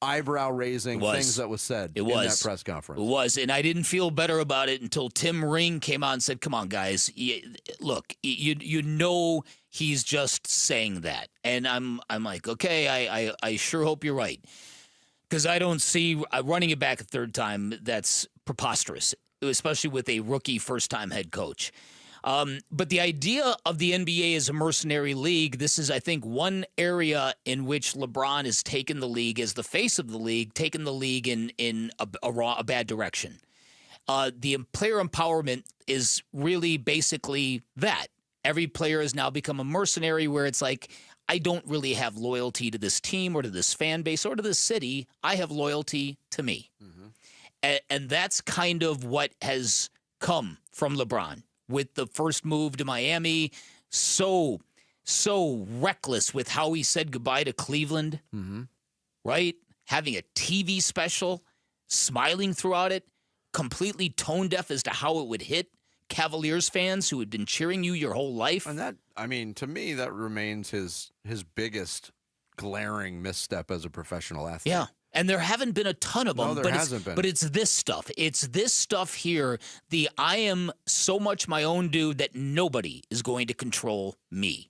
eyebrow-raising things that was said in that press conference. It was, and I didn't feel better about it until Tim Ring came out and said, "Come on, guys, look, you know he's just saying that." And I'm like, okay, I sure hope you're right, because I don't see running it back a third time. That's preposterous, especially with a rookie first-time head coach. But the idea of the NBA as a mercenary league, this is, I think, one area in which LeBron has taken the league as the face of the league, taken the league in a bad direction. The player empowerment is really basically that. Every player has now become a mercenary where it's like, I don't really have loyalty to this team or to this fan base or to this city. I have loyalty to me. Mm-hmm. And that's kind of what has come from LeBron. With the first move to Miami, so reckless with how he said goodbye to Cleveland, right? Having a TV special, smiling throughout it. completely tone deaf as to how it would hit Cavaliers fans who had been cheering you your whole life. And that, I mean, to me, that remains his biggest glaring misstep as a professional athlete. Yeah. And there haven't been a ton of them. No, there hasn't been. But it's this stuff. It's this stuff here. I am so much my own dude that nobody is going to control me.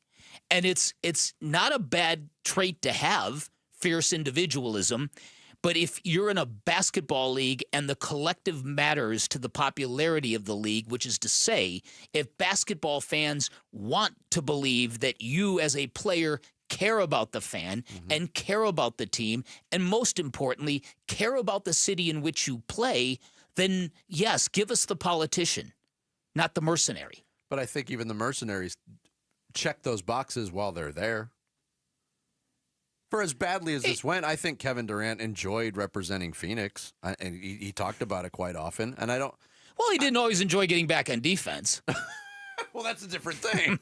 And it's not a bad trait to have, fierce individualism. But if you're in a basketball league and the collective matters to the popularity of the league, which is to say, if basketball fans want to believe that you as a player care about the fan and care about the team, and most importantly, care about the city in which you play, then yes, give us the politician, not the mercenary. But I think even the mercenaries check those boxes while they're there. For as badly as this went, I think Kevin Durant enjoyed representing Phoenix, and he talked about it quite often. And I don't. Well, he didn't always enjoy getting back on defense. Well, that's a different thing.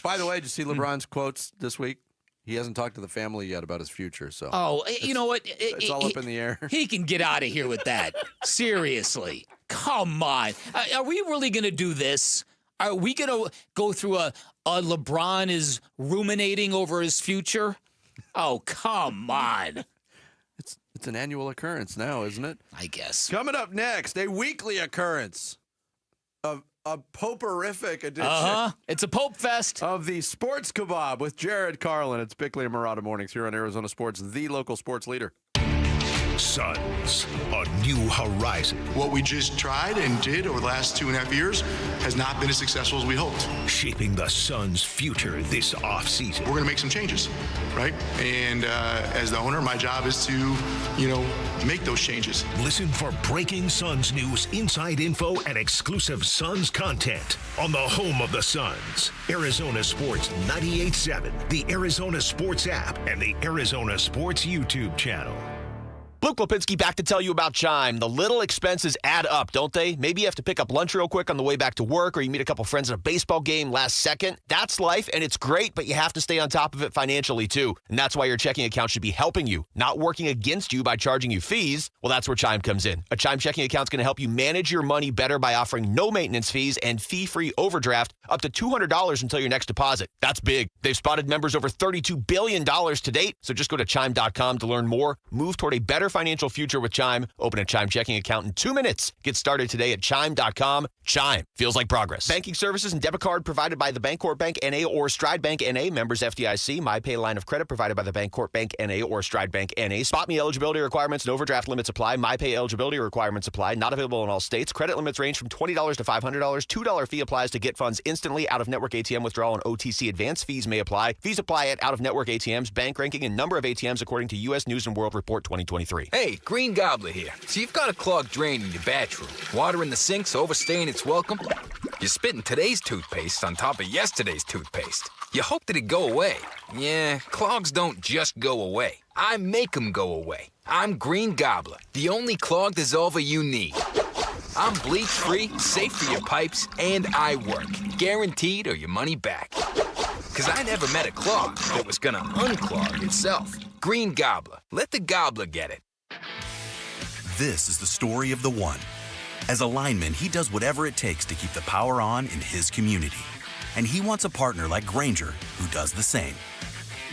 By the way, did you see LeBron's quotes this week? He hasn't talked to the family yet about his future. So, you know what? It's all up in the air. He can get out of here with that. Seriously. Come on. Are we really going to do this? Are we going to go through a LeBron is ruminating over his future? Oh, come on. It's an annual occurrence now, isn't it? I guess. Coming up next, a weekly occurrence of a Poperific edition. It's a Pope Fest of the Sports Kebab with Jared Carlin. It's Bickley and Murata Mornings here on Arizona Sports, the local sports leader. Suns, a new horizon. What we just tried and did over the last 2.5 years has not been as successful as we hoped. Shaping the Suns' future this offseason. We're going to make some changes, right? And as the owner, my job is to, make those changes. Listen for breaking Suns news, inside info, and exclusive Suns content on the home of the Suns. Arizona Sports 98.7, the Arizona Sports app, and the Arizona Sports YouTube channel. Luke Lipinski back to tell you about Chime. The little expenses add up, don't they? Maybe you have to pick up lunch real quick on the way back to work, or you meet a couple friends at a baseball game last second. That's life, and it's great, but you have to stay on top of it financially, too. And that's why your checking account should be helping you, not working against you by charging you fees. Well, that's where Chime comes in. A Chime checking account is going to help you manage your money better by offering no maintenance fees and fee-free overdraft up to $200 until your next deposit. That's big. They've spotted members over $32 billion to date, so just go to Chime.com to learn more. Move toward a better financial future with Chime. Open a Chime checking account in 2 minutes. Get started today at Chime.com. Chime. Feels like progress. Banking services and debit card provided by the Bancorp Bank N.A. or Stride Bank N.A. Members FDIC. MyPay line of credit provided by the Bancorp Bank N.A. or Stride Bank N.A. Spot me eligibility requirements and overdraft limits apply. MyPay eligibility requirements apply. Not available in all states. Credit limits range from $20 to $500. $2 fee applies to get funds instantly. Out-of-network ATM withdrawal and OTC advance fees may apply. Fees apply at out-of-network ATMs. Bank ranking and number of ATMs according to U.S. News & World Report 2023. Hey, Green Gobbler here. So you've got a clogged drain in your bathroom. Water in the sink's overstaying its welcome. You're spitting today's toothpaste on top of yesterday's toothpaste. You hope that it go away. Yeah, clogs don't just go away. I make them go away. I'm Green Gobbler, the only clog dissolver you need. I'm bleach-free, safe for your pipes, and I work. Guaranteed or your money back. Because I never met a clog that was gonna unclog itself. Green Gobbler. Let the gobbler get it. This is the story of the one. As a lineman, he does whatever it takes to keep the power on in his community. And he wants a partner like Grainger who does the same.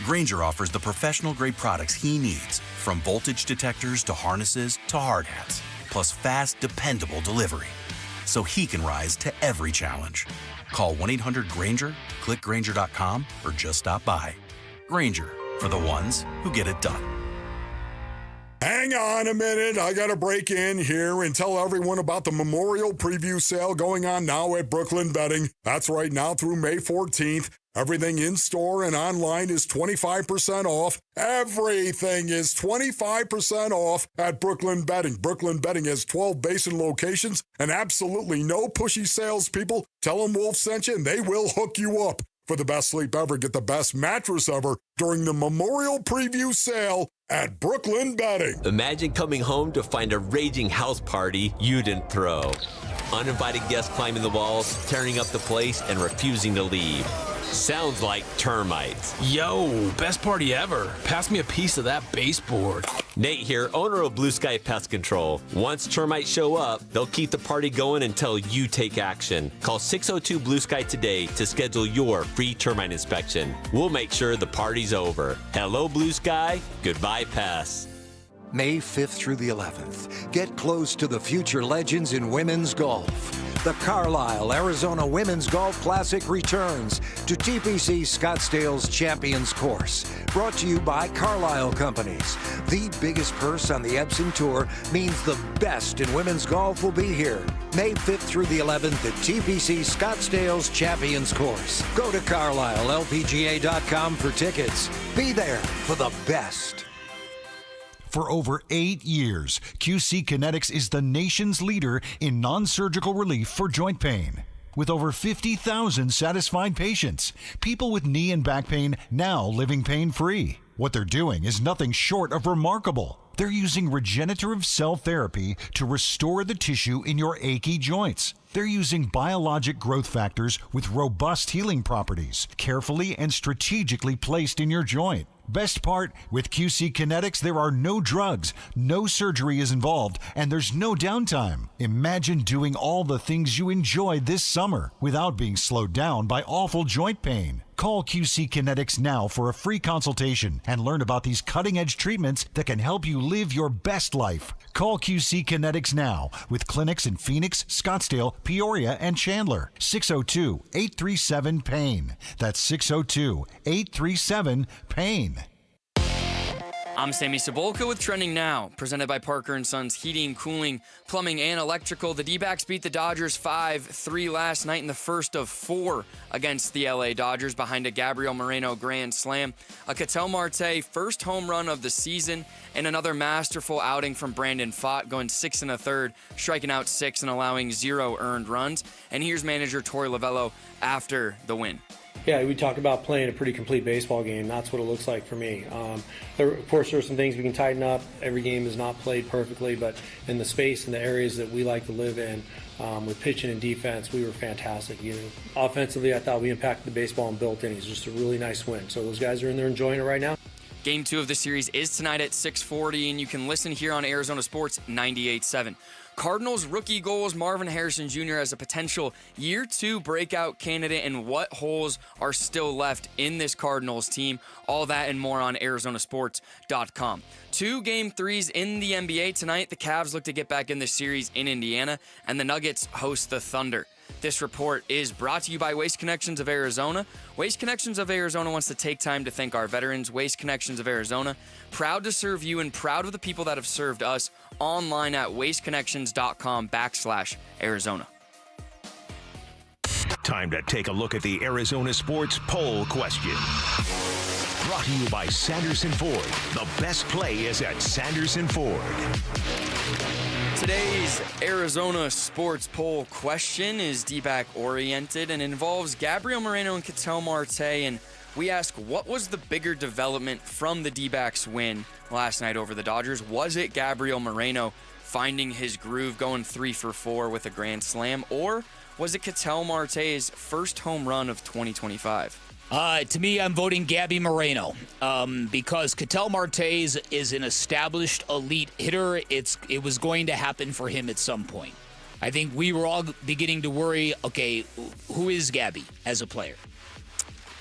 Grainger offers the professional-grade products he needs, from voltage detectors to harnesses to hard hats, plus fast, dependable delivery, so he can rise to every challenge. Call 1-800-GRAINGER, click Grainger.com, or just stop by. Grainger, for the ones who get it done. Hang on a minute, I gotta break in here and tell everyone about the Memorial Preview Sale going on now at Brooklyn Bedding. That's right, now through May 14th. Everything in store and online is 25% off. Everything is 25% off at Brooklyn Bedding. Brooklyn Bedding has 12 basin locations and absolutely no pushy salespeople. Tell them Wolf sent you and they will hook you up. For the best sleep ever, get the best mattress ever during the Memorial Preview Sale at Brooklyn Bedding. Imagine coming home to find a raging house party you didn't throw. Uninvited guests climbing the walls, tearing up the place, and refusing to leave. Sounds like termites. Yo, best party ever. Pass me a piece of that baseboard. Nate here, owner of Blue Sky Pest Control. Once termites show up, they'll keep the party going until you take action. Call 602 Blue Sky today to schedule your free termite inspection. We'll make sure the party's over. Hello, Blue Sky. Goodbye, pests. May 5th through the 11th. Get close to the future legends in women's golf. The Carlisle, Arizona Women's Golf Classic returns to TPC Scottsdale's Champions Course. Brought to you by Carlisle Companies. The biggest purse on the Epson Tour means the best in women's golf will be here. May 5th through the 11th at TPC Scottsdale's Champions Course. Go to CarlisleLPGA.com for tickets. Be there for the best. For over 8 years, QC Kinetics is the nation's leader in non-surgical relief for joint pain. With over 50,000 satisfied patients, people with knee and back pain now living pain-free. What they're doing is nothing short of remarkable. They're using regenerative cell therapy to restore the tissue in your achy joints. They're using biologic growth factors with robust healing properties, carefully and strategically placed in your joint. Best part, with QC Kinetics, there are no drugs, no surgery is involved, and there's no downtime. Imagine doing all the things you enjoy this summer without being slowed down by awful joint pain. Call QC Kinetics now for a free consultation and learn about these cutting-edge treatments that can help you live your best life. Call QC Kinetics now with clinics in Phoenix, Scottsdale, Peoria, and Chandler. 602-837-PAIN. That's 602-837-PAIN. I'm Sammy Cebulka with Trending Now, presented by Parker & Sons Heating, Cooling, Plumbing, and Electrical. The D-backs beat the Dodgers 5-3 last night in the first of 4 against the LA Dodgers behind a Gabriel Moreno grand slam, a Ketel Marte first home run of the season, and another masterful outing from Brandon Pfaadt, going 6 1/3, striking out 6 and allowing 0 earned runs. And here's manager Torey Lovullo after the win. Yeah, we talk about playing a pretty complete baseball game. That's what it looks like for me. Of course, there are some things we can tighten up. Every game is not played perfectly, but in the space and the areas that we like to live in, with pitching and defense, we were fantastic. Offensively, I thought we impacted the baseball and built innings. Just a really nice win. So those guys are in there enjoying it right now. Game 2 of the series is tonight at 6:40, and you can listen here on Arizona Sports 98.7. Cardinals rookie goals Marvin Harrison Jr. as a potential year 2 breakout candidate, and what holes are still left in this Cardinals team. All that and more on ArizonaSports.com. 2 Game 3s in the NBA tonight. The Cavs look to get back in the series in Indiana, and the Nuggets host the Thunder. This report is brought to you by Waste Connections of Arizona. Waste Connections of Arizona wants to take time to thank our veterans. Waste Connections of Arizona, proud to serve you and proud of the people that have served us. Online at wasteconnections.com/Arizona. Time to take a look at the Arizona Sports Poll Question. Brought to you by Sanderson Ford. The best play is at Sanderson Ford. Today's Arizona Sports Poll question is D-back oriented and involves Gabriel Moreno and Ketel Marte. And we ask, what was the bigger development from the D-backs win last night over the Dodgers? Was it Gabriel Moreno finding his groove, going 3 for 4 with a grand slam? Or was it Ketel Marte's first home run of 2025? To me, I'm voting Gabby Moreno because Ketel Marte is an established elite hitter. It was going to happen for him at some point. I think we were all beginning to worry, okay, who is Gabby as a player?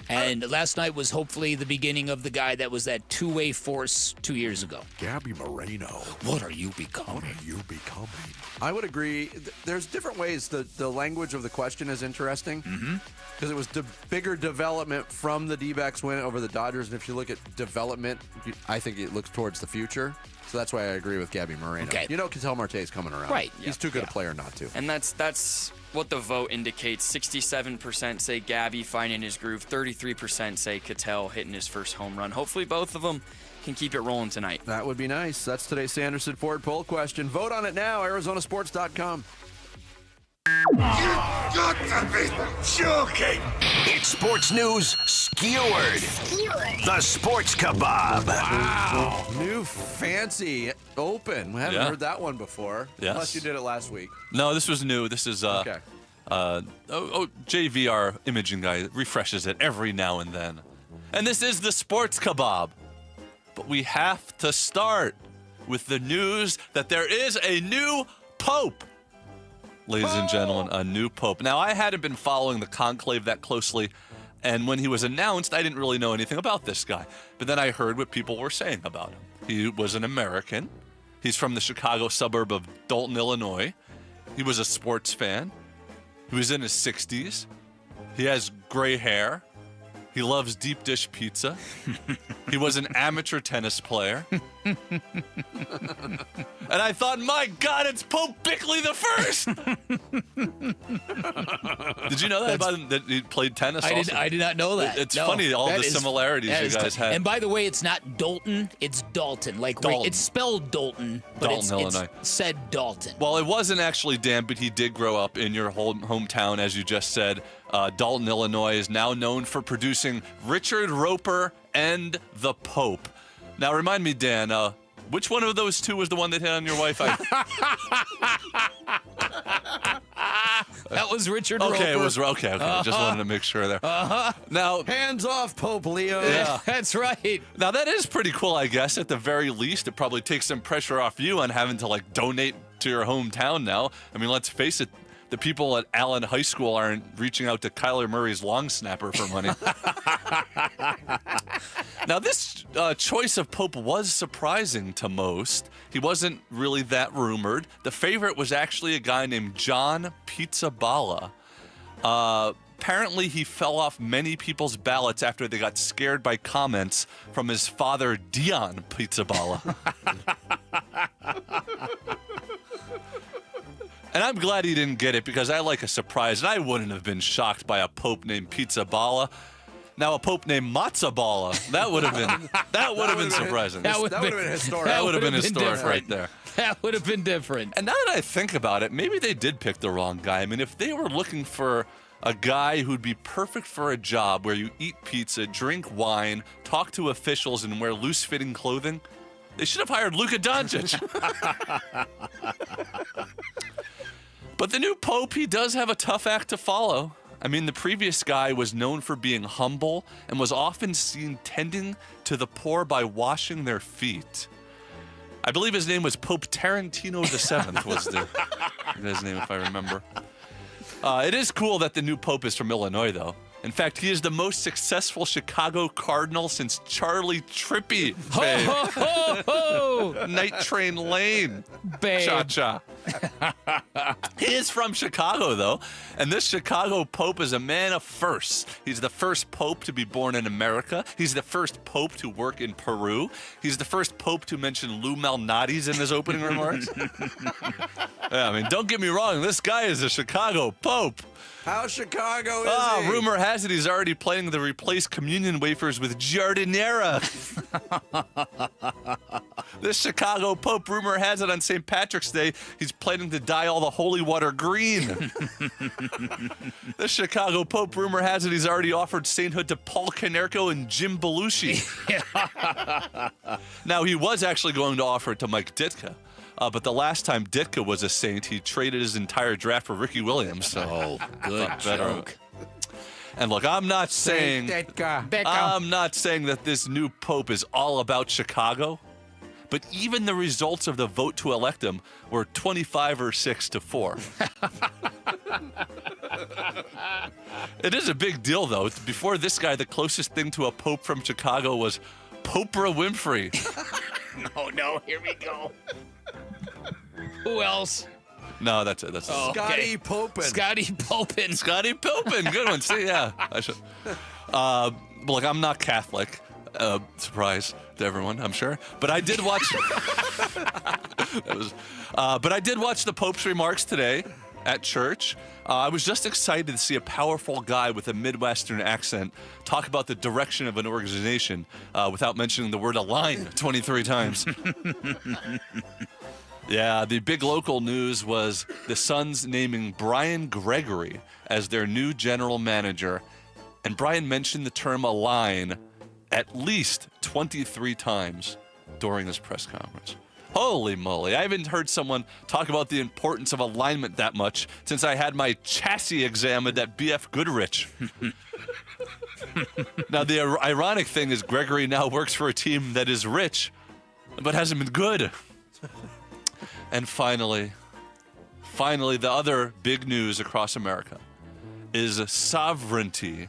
And last night was hopefully the beginning of the guy that was that two-way force 2 years ago. Gabby Moreno. What are you becoming? What are you becoming? I would agree. There's different ways. The language of the question is interesting. Because it was bigger development from the D-backs win over the Dodgers. And if you look at development, I think it looks towards the future. So that's why I agree with Gabby Moreno. Okay. Ketel Marte is coming around. Right. He's too good a player not to. And that's what the vote indicates. 67% say Gabby finding his groove. 33% say Ketel hitting his first home run. Hopefully both of them can keep it rolling tonight. That would be nice. That's today's Sanderson Ford poll question. Vote on it now, ArizonaSports.com. You got to be joking! It's sports news skewered. The Sports Kebab. Wow. New fancy open. We haven't heard that one before. Yes. Unless you did it last week. No, this was new. This is okay. JV, our imaging guy, refreshes it every now and then. And this is the Sports Kebab. But we have to start with the news that there is a new pope. Ladies and gentlemen, a new pope. Now, I hadn't been following the conclave that closely, and when he was announced, I didn't really know anything about this guy. But then I heard what people were saying about him. He was an American. He's from the Chicago suburb of Dalton, Illinois. He was a sports fan. He was in his 60s. He has gray hair. He loves deep dish pizza. He was an amateur tennis player. And I thought, my God, it's Pope Bickley the First. Did you know that about him, that he played tennis also? I did not know that. It's funny, all the similarities you guys had. And by the way, it's not Dalton, it's Dalton. Like Dalton. It's spelled Dalton, but Dalton, Illinois. it's said Dalton. Well, it wasn't actually Dan, but he did grow up in your hometown, as you just said. Dalton, Illinois is now known for producing Richard Roper and the Pope. Now, remind me, Dan, which one of those two was the one that hit on your wife? That was Richard Roper. Okay, it was okay. Just wanted to make sure there. Now, hands off, Pope Leo. Yeah, that's right. Now that is pretty cool, I guess. At the very least, it probably takes some pressure off you on having to donate to your hometown now. I mean, let's face it. The people at Allen High School aren't reaching out to Kyler Murray's long snapper for money. Now, this choice of Pope was surprising to most. He wasn't really that rumored. The favorite was actually a guy named John Pizzaballa. Apparently, he fell off many people's ballots after they got scared by comments from his father, Dion Pizzaballa. And I'm glad he didn't get it because I like a surprise, and I wouldn't have been shocked by a pope named Pizzaballa. Now a pope named Matzaballa, that would have been surprising. That would have been historic. That would have been historic right there. That would have been different. And now that I think about it, maybe they did pick the wrong guy. I mean, if they were looking for a guy who'd be perfect for a job where you eat pizza, drink wine, talk to officials, and wear loose-fitting clothing, they should have hired Luka Doncic. But the new pope, he does have a tough act to follow. I mean, the previous guy was known for being humble and was often seen tending to the poor by washing their feet. I believe his name was Pope Tarantino VII was his name, if I remember. It is cool that the new pope is from Illinois, though. In fact, he is the most successful Chicago Cardinal since Charlie Trippy. Babe. Ho, ho, ho. Night Train Lane. Babe. Cha-cha. He is from Chicago, though, and this Chicago pope is a man of firsts. He's the first pope to be born in America. He's the first pope to work in Peru. He's the first pope to mention Lou Malnati's in his opening remarks. Yeah, I mean, don't get me wrong. This guy is a Chicago pope. How Chicago is he? Rumor has it he's already planning to replace communion wafers with giardiniera. This Chicago Pope, rumor has it, on St. Patrick's Day, he's planning to dye all the holy water green. This Chicago Pope, rumor has it, he's already offered sainthood to Paul Konerko and Jim Belushi. Now, he was actually going to offer it to Mike Ditka. But the last time Ditka was a saint, he traded his entire draft for Ricky Williams. So good joke. And look, I'm not saying that this new pope is all about Chicago, but even the results of the vote to elect him were 25-6-4. It is a big deal, though. Before this guy, the closest thing to a pope from Chicago was Oprah Winfrey. No, here we go. Who else? No, that's it. That's Oh, it. Scotty Popin. Scotty Popin. Scotty Popin. Good one. See, yeah. I should. Look, I'm not Catholic. Surprise to everyone, I'm sure. But I did watch. But I did watch the Pope's remarks today at church. I was just excited to see a powerful guy with a Midwestern accent talk about the direction of an organization without mentioning the word align 23 times. Yeah, the big local news was the Suns naming Brian Gregory as their new general manager. And Brian mentioned the term align at least 23 times during this press conference. Holy moly. I haven't heard someone talk about the importance of alignment that much since I had my chassis examined at BF Goodrich. Now, the ironic thing is Gregory now works for a team that is rich, but hasn't been good. And finally, the other big news across America is sovereignty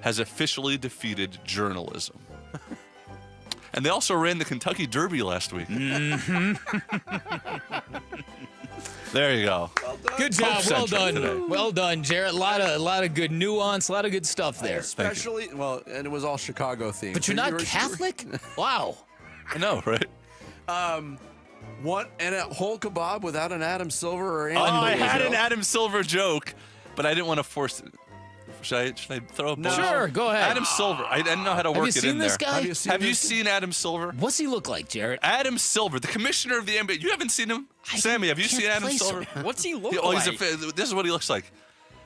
has officially defeated journalism. And they also ran the Kentucky Derby last week. Mm-hmm. There you go. Good job. Well done. Today. Well done, Jarrett. A lot of good nuance, a lot of good stuff there. Especially, well, and it was all Chicago themed. But you're not Catholic? Wow. I know, right? What? And a whole kebab without an Adam Silver or anything? I had an Adam Silver joke, but I didn't want to force it. Should I throw a ball? Sure, go ahead. Adam Silver. I didn't know how to work Have you it seen in this there. guy? Have you seen Adam Silver? What's he look like, Jarrett? Adam Silver, the commissioner of the NBA. You haven't seen him? Sammy, have you seen Adam Silver? What's he look Oh, like? This is what he looks like.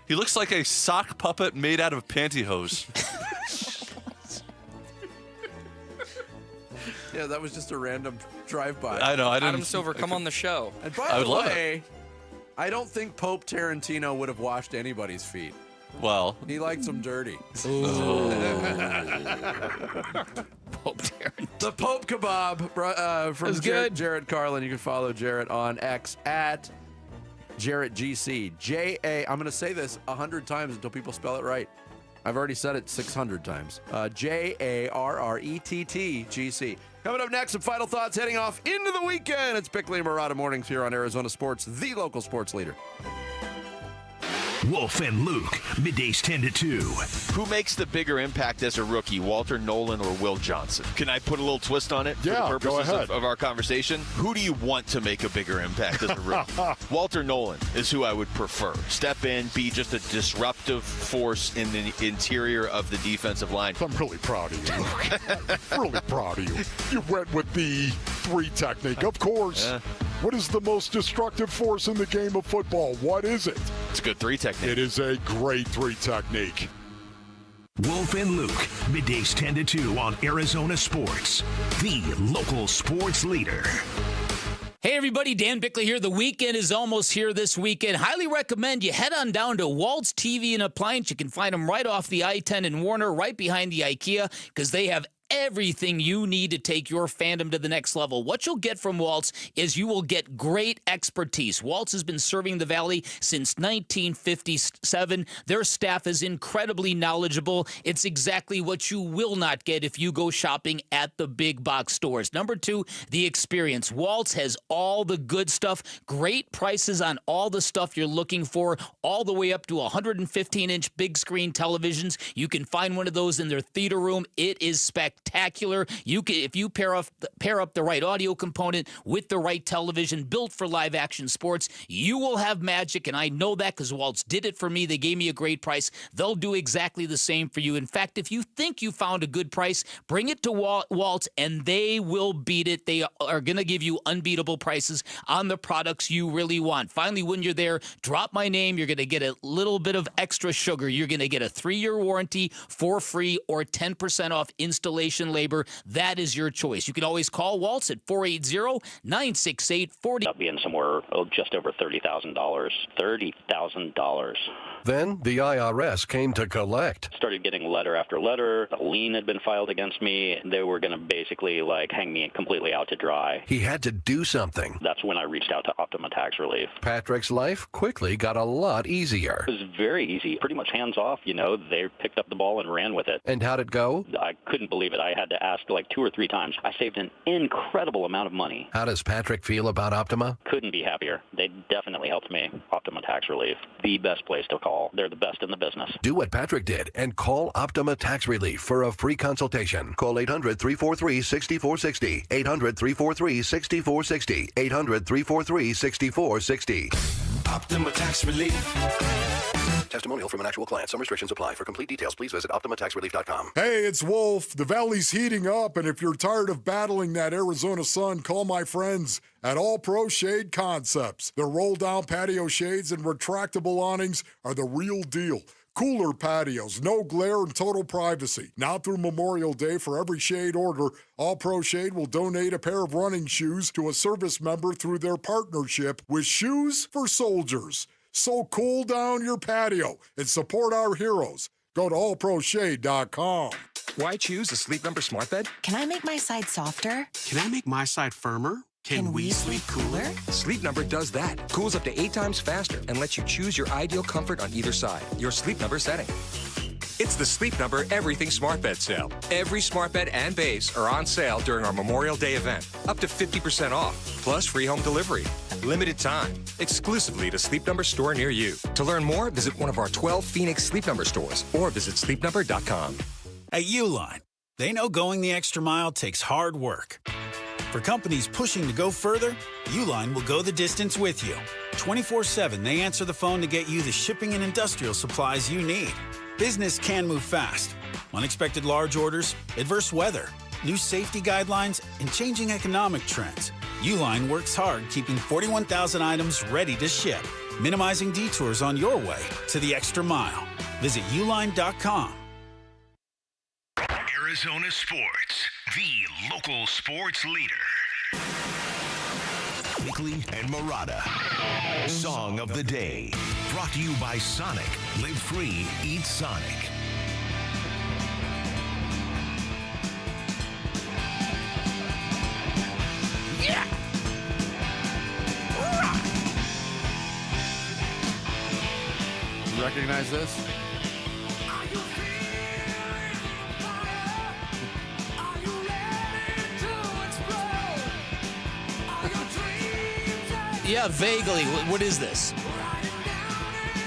He looks like a sock puppet made out of pantyhose. Yeah, that was just a random drive-by. I know. I didn't. Adam Silver, come on the show. And by I would the love way, I don't think Pope Tarantino would have washed anybody's feet. Well, he likes them dirty. Pope Tarantino. The Pope Kebab from That's good. Jarrett Carlin. You can follow Jarrett on X at JarrettGC. I'm going to say this 100 times until people spell it right. I've already said it 600 times. JarrettGC. Coming up next, some final thoughts heading off into the weekend. It's Bickley and Murata Mornings here on Arizona Sports, the local sports leader. Wolf and Luke, middays 10 to 2. Who makes the bigger impact as a rookie, Walter Nolan or Will Johnson? Can I put a little twist on it for Yeah, the go purposes ahead. of our conversation? Who do you want to make a bigger impact as a rookie? Walter Nolan is who I would prefer. Step in, be just a disruptive force in the interior of the defensive line. I'm really proud of you. Really proud of you. You went with the 3 technique. Of course. Yeah. What is the most destructive force in the game of football? What is it? It's a good 3 technique. It is a great 3 technique. Wolf and Luke, middays 10 to 2 on Arizona Sports, the local sports leader. Hey everybody, Dan Bickley here. The weekend is almost here this weekend. Highly recommend you head on down to Walt's TV and Appliance. You can find them right off the I-10 in Warner, right behind the IKEA, because they have everything you need to take your fandom to the next level. What you'll get from Waltz is you will get great expertise. Waltz has been serving the Valley since 1957. Their staff is incredibly knowledgeable. It's exactly what you will not get if you go shopping at the big box stores. Number 2, the experience. Waltz has all the good stuff, great prices on all the stuff you're looking for, all the way up to 115-inch big screen televisions. You can find one of those in their theater room. It is spectacular. You can, if you pair up the right audio component with the right television built for live action sports, you will have magic, and I know that because Waltz did it for me. They gave me a great price. They'll do exactly the same for you. In fact, if you think you found a good price, bring it to Waltz, and they will beat it. They are going to give you unbeatable prices on the products you really want. Finally, when you're there, drop my name. You're going to get a little bit of extra sugar. You're going to get a 3-year warranty for free or 10% off installation labor. That is your choice. You can always call Waltz at 480-968-40. Being somewhere just over $30,000. $30,000. Then the IRS came to collect. Started getting letter after letter. A lien had been filed against me. They were going to basically hang me completely out to dry. He had to do something. That's when I reached out to Optima Tax Relief. Patrick's life quickly got a lot easier. It was very easy, pretty much hands off. They picked up the ball and ran with it. And how'd it go? I couldn't believe it. I had to ask 2 or 3 times. I saved an incredible amount of money. How does Patrick feel about Optima? Couldn't be happier. They definitely helped me. Optima Tax Relief, the best place to call. They're the best in the business. Do what Patrick did and call Optima Tax Relief for a free consultation. Call 800-343-6460. 800-343-6460. 800-343-6460. Optima Tax Relief. Testimonial from an actual client. Some restrictions apply. For complete details, please visit OptimaTaxRelief.com. Hey, it's Wolf. The Valley's heating up, and if you're tired of battling that Arizona sun, call my friends at All Pro Shade Concepts. Their roll-down patio shades and retractable awnings are the real deal. Cooler patios, no glare, and total privacy. Now through Memorial Day, for every Shade order, All Pro Shade will donate a pair of running shoes to a service member through their partnership with Shoes for Soldiers. So cool down your patio and support our heroes. Go to allproshade.com. Why choose a Sleep Number smart bed? Can I make my side softer? Can I make my side firmer? Can we sleep cooler? Sleep Number does that. Cools up to 8 times faster and lets you choose your ideal comfort on either side. Your Sleep Number setting. It's the Sleep Number Everything Smart Bed sale. Every smart bed and base are on sale during our Memorial Day event. Up to 50% off, plus free home delivery. Limited time, exclusively at a Sleep Number store near you. To learn more, visit one of our 12 Phoenix Sleep Number stores or visit sleepnumber.com. At Uline, they know going the extra mile takes hard work. For companies pushing to go further, Uline will go the distance with you. 24/7, they answer the phone to get you the shipping and industrial supplies you need. Business can move fast. Unexpected large orders, adverse weather, new safety guidelines, and changing economic trends. Uline works hard keeping 41,000 items ready to ship, minimizing detours on your way to the extra mile. Visit uline.com. Arizona Sports, the local sports leader. Bickley and Murata. Song of the Day. Brought to you by Sonic. Live free, eat Sonic. Yeah! You recognize this? Yeah, vaguely. What is this?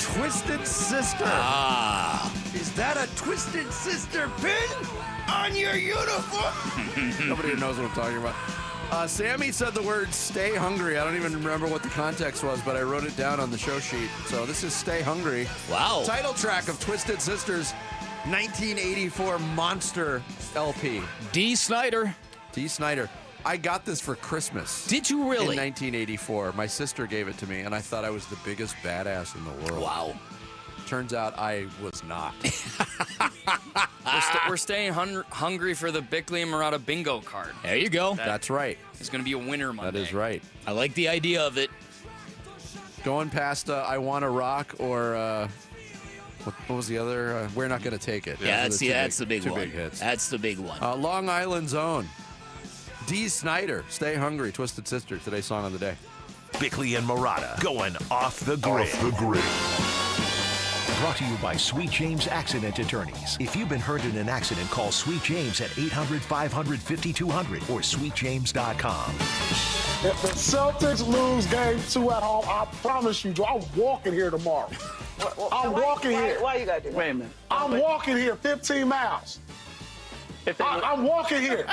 Twisted Sister. Ah. Is that a Twisted Sister pin on your uniform? Nobody knows what I'm talking about. Sammy said the word "stay hungry." I don't even remember what the context was, but I wrote it down on the show sheet. So this is "Stay Hungry." Wow. Title track of Twisted Sister's 1984 monster LP. D. Snyder. D. Snyder. I got this for Christmas. Did you really? In 1984. My sister gave it to me, and I thought I was the biggest badass in the world. Wow. Turns out I was not. We're staying hungry for the Bickley and Murata bingo card. There you go. That's right. It's going to be a winner Monday. That is right. I like the idea of it. Going past I Want to Rock or what was the other? We're Not Going to Take It. Yeah, that's the big two one. Big hits. That's the big one. Long Island's own. D. Snyder, Stay Hungry, Twisted Sister, today's song of the day. Bickley and Murata going off the grid. Off the grid. Brought to you by Sweet James Accident Attorneys. If you've been hurt in an accident, call Sweet James at 800-500-5200 or sweetjames.com. If the Celtics lose game 2 at home, I promise you, I'm walking here tomorrow. I'm walking here. Why you got to do that? Wait a minute. I'm walking here 15 miles. I'm walking here.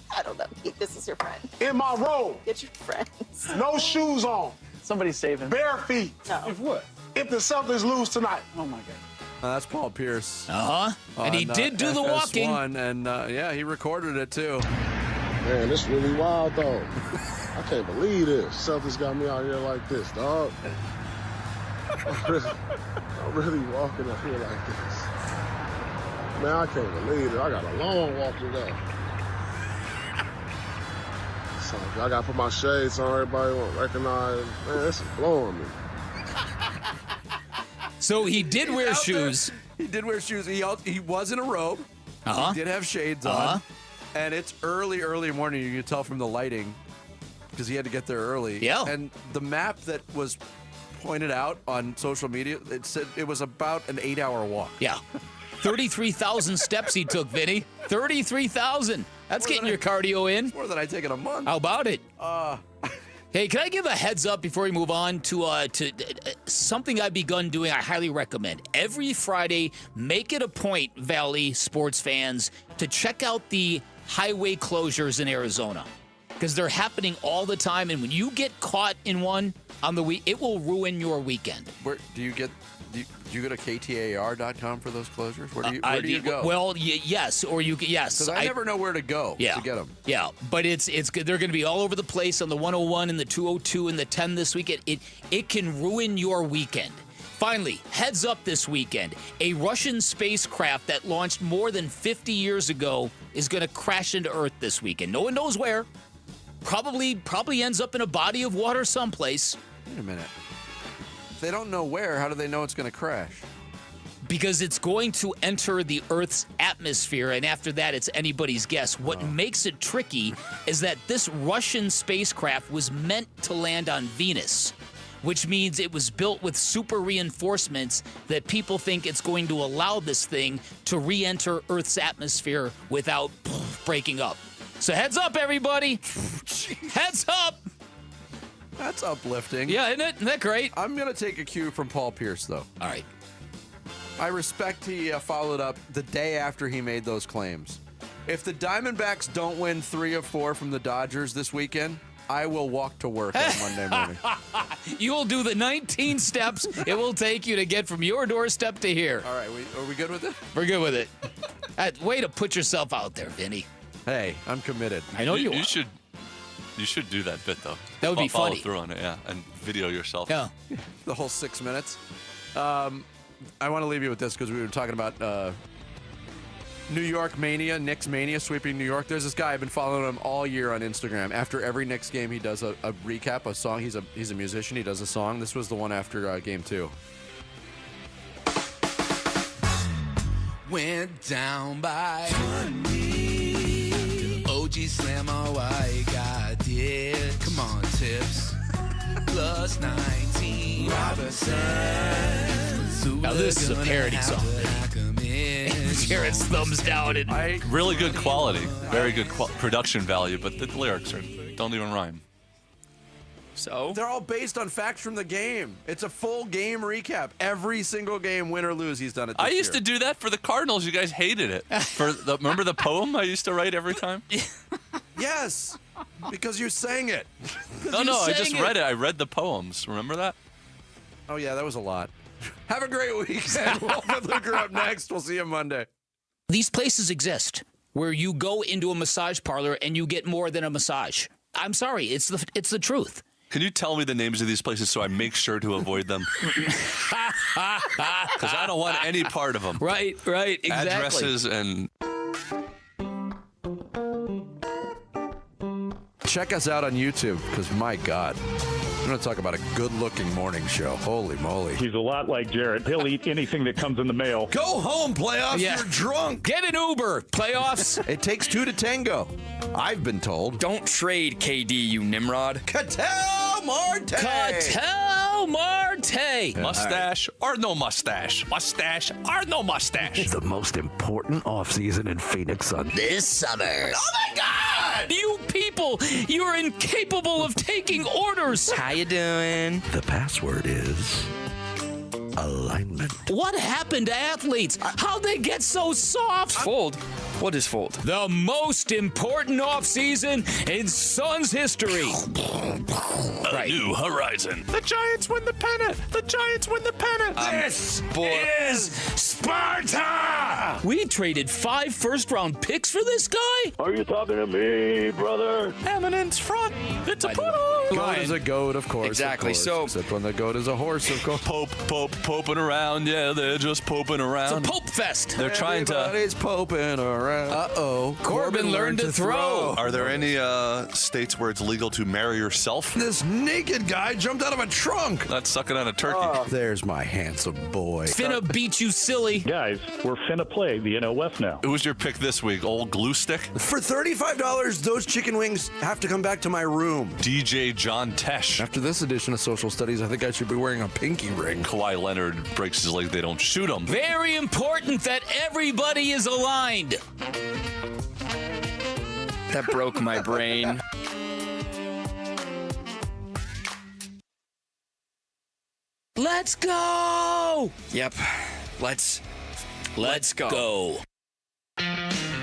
I don't know. This is your friend. In my robe. Get your friends. No shoes on. Somebody save him. Bare feet. No. If what? If the Celtics lose tonight. Oh, my God. That's Paul Pierce. Uh-huh. And he did do the walking. And, yeah, he recorded it, too. Man, this really wild, though. I can't believe this. Celtics got me out here like this, dog. I'm really walking up here like this. Man, I can't believe it. I got a long walk today. So I got to put my shades on. Everybody won't recognize. Man, this is blowing me. So he did wear shoes. He did wear shoes. He was in a robe. Uh-huh. He did have shades on. And it's early morning. You can tell from the lighting because he had to get there early. Yeah. And the map that was pointed out on social media, it said it was about an 8-hour walk. Yeah. 33,000 steps he took, Vinny. 33,000. That's getting your cardio in. More than I take in a month. How about it? Hey, can I give a heads up before we move on to something I've begun doing? I highly recommend. Every Friday, make it a point, Valley sports fans, to check out the highway closures in Arizona. Because they're happening all the time, and when you get caught in one on the week, it will ruin your weekend. Where do you get to KTAR.com for those closures? Where do you go? Well, yes, or yes. Because I never know where to go to get them. Yeah, but it's they're going to be all over the place on the 101 and the 202 and the 10 this weekend. It can ruin your weekend. Finally, heads up this weekend. A Russian spacecraft that launched more than 50 years ago is going to crash into Earth this weekend. No one knows where. Probably ends up in a body of water someplace. Wait a minute. If they don't know where, how do they know it's going to crash? Because it's going to enter the Earth's atmosphere, and after that, it's anybody's guess. What makes it tricky is that this Russian spacecraft was meant to land on Venus, which means it was built with super reinforcements that people think it's going to allow this thing to re-enter Earth's atmosphere without breaking up. So heads up, everybody. Heads up. That's uplifting. Yeah, isn't it? Isn't that great? I'm going to take a cue from Paul Pierce, though. All right. I respect he followed up the day after he made those claims. If the Diamondbacks don't win 3 of 4 from the Dodgers this weekend, I will walk to work on Monday morning. You will do the 19 steps it will take you to get from your doorstep to here. All right, are we good with it? We're good with it. Way to put yourself out there, Vinny. Hey, I'm committed. I know you are. You should do that bit, though. That would be Follow funny. through on it, yeah, and video yourself. Yeah. The whole 6 minutes. I want to leave you with this because we were talking about New York Mania, Knicks Mania, sweeping New York. There's this guy, I've been following him all year on Instagram. After every Knicks game, he does a recap, a song. He's a musician. He does a song. This was the one after game 2. Went down by OG Slam, all I got did. Come on, tips. Plus 19. Robinson. Now this is a parody song. Garrett's thumbs down. Really good quality. Very good production value, but the lyrics don't even rhyme. So? They're all based on facts from the game. It's a full game recap. Every single game, win or lose, he's done it this I used year. to do that for the Cardinals. You guys hated it. Remember the poem I used to write every time? Yes, because you sang it. No, I just read it. I read the poems. Remember that? Oh, yeah, that was a lot. Have a great weekend. Wolf and Luke are up next. We'll see you Monday. These places exist where you go into a massage parlor and you get more than a massage. I'm sorry, it's the truth. Can you tell me the names of these places so I make sure to avoid them? Because I don't want any part of them. Right, exactly. Addresses and... Check us out on YouTube, because my God, I'm going to talk about a good-looking morning show. Holy moly. He's a lot like Jarrett. He'll eat anything that comes in the mail. Go home, playoffs. Yeah. You're drunk. Get an Uber. Playoffs. It takes 2 to tango. I've been told. Don't trade KD, you Nimrod. Cattell Marte. Cattell Marte. Mustache or no mustache? Mustache or no mustache? The most important offseason in Phoenix on This summer. Oh, my God. You people, you're incapable of taking orders. How you doing? The password is alignment. What happened to athletes? How'd they get so soft? Fold? What is fold? The most important offseason in Suns history. A new horizon. The Giants win the pennant. The Giants win the pennant. This is Sparta! We traded 5 first-round picks for this guy? Are you talking to me, brother? Eminence front. It's a poodle. Goat is a goat, of course. Exactly. Of course. So, except when the goat is a horse, of course. Poping around. Yeah, they're just poping around. It's a Pope Fest. They're trying to... Everybody's poping around. Uh-oh. Corbin learned to throw. Are there any states where it's legal to marry yourself? This naked guy jumped out of a trunk. That's sucking on a turkey. There's my handsome boy. Finna beat you silly. Guys, we're finna play the NL West now. Who was your pick this week? Old glue stick? For $35, those chicken wings have to come back to my room. DJ John Tesh. After this edition of Social Studies, I think I should be wearing a pinky ring. Kawhi Leonard breaks his leg. They don't shoot him. Very important that everybody is aligned. that broke my brain. Let's go! Yep. Let's go.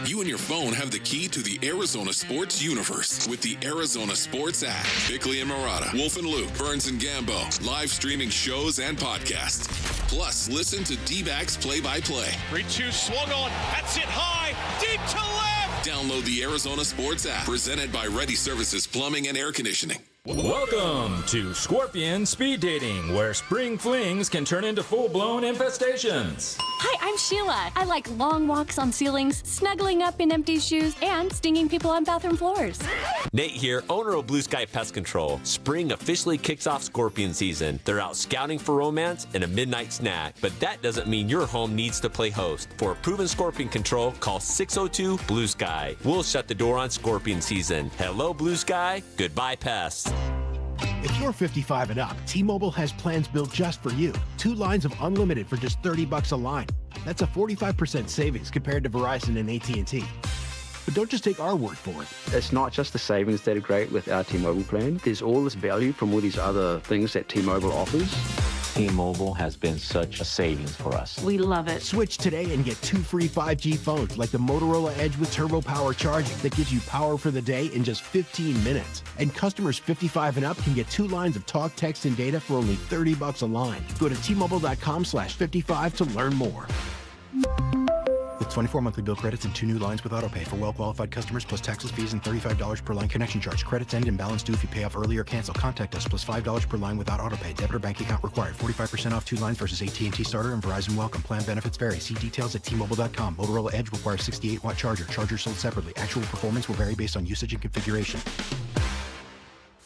You and your phone have the key to the Arizona sports universe with the Arizona Sports app. Bickley and Murata, Wolf and Luke, Burns and Gambo, live streaming shows and podcasts. Plus, listen to D-backs play-by-play. 3-2 swung on. That's it high. Deep to left. Download the Arizona Sports app, presented by Ready Services Plumbing and Air Conditioning. Welcome to Scorpion Speed Dating, where spring flings can turn into full-blown infestations. Hi, I'm Sheila. I like long walks on ceilings, snuggling up in empty shoes, and stinging people on bathroom floors. Nate here, owner of Blue Sky Pest Control. Spring officially kicks off scorpion season. They're out scouting for romance and a midnight snack. But that doesn't mean your home needs to play host. For proven scorpion control, call 602-BLUE SKY. We'll shut the door on scorpion season. Hello, Blue Sky. Goodbye, pests. If you're 55 and up, T-Mobile has plans built just for you. 2 lines of unlimited for just $30 a line. That's a 45% savings compared to Verizon and AT&T. But don't just take our word for it. It's not just the savings that are great with our T-Mobile plan. There's all this value from all these other things that T-Mobile offers. T-Mobile has been such a savings for us. We love it. Switch today and get 2 free 5G phones like the Motorola Edge with Turbo Power charging that gives you power for the day in just 15 minutes. And customers 55 and up can get 2 lines of talk, text, and data for only $30 a line. Go to T-Mobile.com/55 to learn more. With 24 monthly bill credits and 2 new lines with autopay for well-qualified customers plus taxes, fees, and $35 per line connection charge. Credits end and balance due if you pay off early or cancel. Contact us plus $5 per line without autopay. Debit or bank account required. 45% off 2 lines versus AT&T Starter and Verizon Welcome. Plan benefits vary. See details at T-Mobile.com. Motorola Edge requires 68-watt charger. Charger sold separately. Actual performance will vary based on usage and configuration.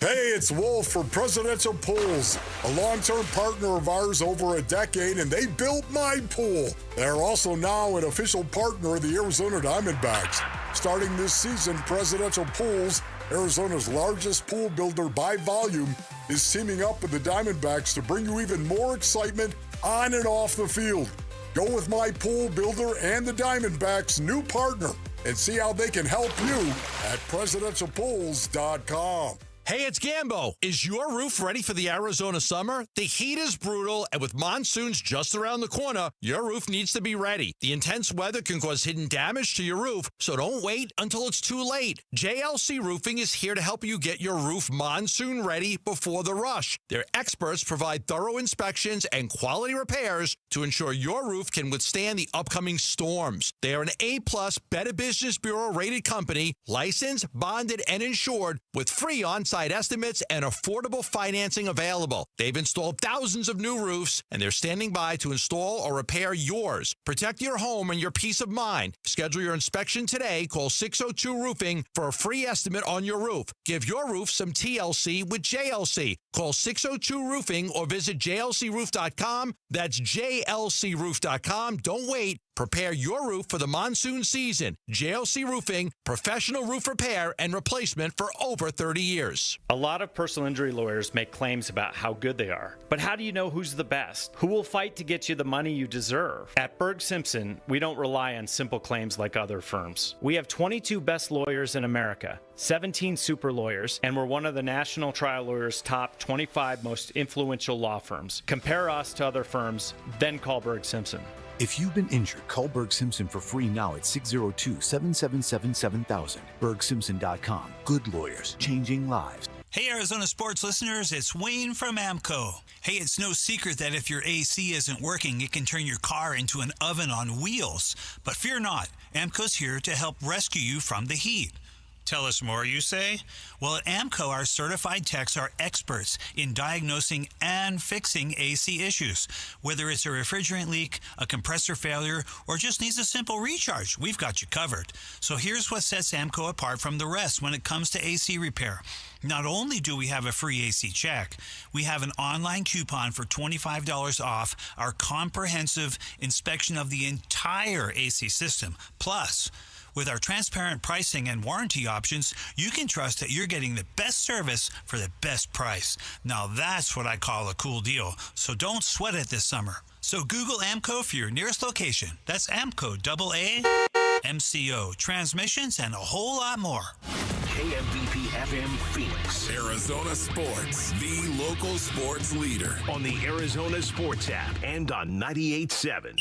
Hey, it's Wolf for Presidential Pools, a long-term partner of ours over a decade, and they built my pool. They're also now an official partner of the Arizona Diamondbacks. Starting this season, Presidential Pools, Arizona's largest pool builder by volume, is teaming up with the Diamondbacks to bring you even more excitement on and off the field. Go with my pool builder and the Diamondbacks' new partner and see how they can help you at presidentialpools.com. Hey, it's Gambo. Is your roof ready for the Arizona summer? The heat is brutal, and with monsoons just around the corner, your roof needs to be ready. The intense weather can cause hidden damage to your roof, so don't wait until it's too late. JLC Roofing is here to help you get your roof monsoon ready before the rush. Their experts provide thorough inspections and quality repairs to ensure your roof can withstand the upcoming storms. They are an A-plus Better Business Bureau rated company, licensed, bonded, and insured with free on-site estimates and affordable financing available. They've installed thousands of new roofs, and they're standing by to install or repair yours. Protect your home and your peace of mind. Schedule your inspection today. Call 602-ROOFING for a free estimate on your roof. Give your roof some TLC with JLC. Call 602-ROOFING or visit jlcroof.com. That's jlcroof.com. Don't wait. Prepare your roof for the monsoon season. JLC Roofing, professional roof repair and replacement for over 30 years. A lot of personal injury lawyers make claims about how good they are. But how do you know who's the best? Who will fight to get you the money you deserve? At Berg Simpson, we don't rely on simple claims like other firms. We have 22 best lawyers in America, 17 super lawyers, and we're one of the National Trial Lawyers' top 25 most influential law firms. Compare us to other firms, then call Berg Simpson. If you've been injured, call Berg Simpson for free now at 602-777-7000. BergSimpson.com. Good lawyers, changing lives. Hey, Arizona sports listeners, it's Wayne from AMCO. Hey, it's no secret that if your AC isn't working, it can turn your car into an oven on wheels. But fear not, AMCO's here to help rescue you from the heat. Tell us more, you say? Well, at AMCO, our certified techs are experts in diagnosing and fixing AC issues. Whether it's a refrigerant leak, a compressor failure, or just needs a simple recharge, we've got you covered. So here's what sets AMCO apart from the rest when it comes to AC repair. Not only do we have a free AC check, we have an online coupon for $25 off our comprehensive inspection of the entire AC system. Plus, with our transparent pricing and warranty options, you can trust that you're getting the best service for the best price. Now that's what I call a cool deal. So don't sweat it this summer. So Google AMCO for your nearest location. That's AMCO, AAMCO, transmissions, and a whole lot more. KMBP FM Phoenix. Arizona Sports, the local sports leader. On the Arizona Sports app and on 98.7.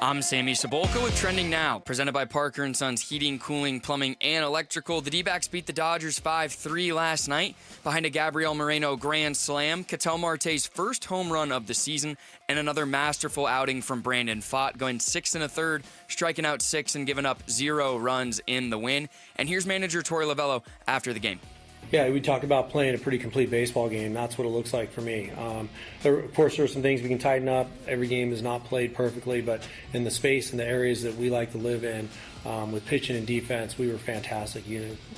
I'm Sammy Sabolka with Trending Now, presented by Parker & Sons Heating, Cooling, Plumbing, and Electrical. The D-backs beat the Dodgers 5-3 last night behind a Gabriel Moreno grand slam, Ketel Marte's first home run of the season, and another masterful outing from Brandon Pfaadt, going 6 1/3, striking out 6 and giving up 0 runs in the win. And here's manager Torey Lovello after the game. Yeah, we talk about playing a pretty complete baseball game. That's what it looks like for me. Of course, there are some things we can tighten up. Every game is not played perfectly, but in the space and the areas that we like to live in, with pitching and defense, we were fantastic.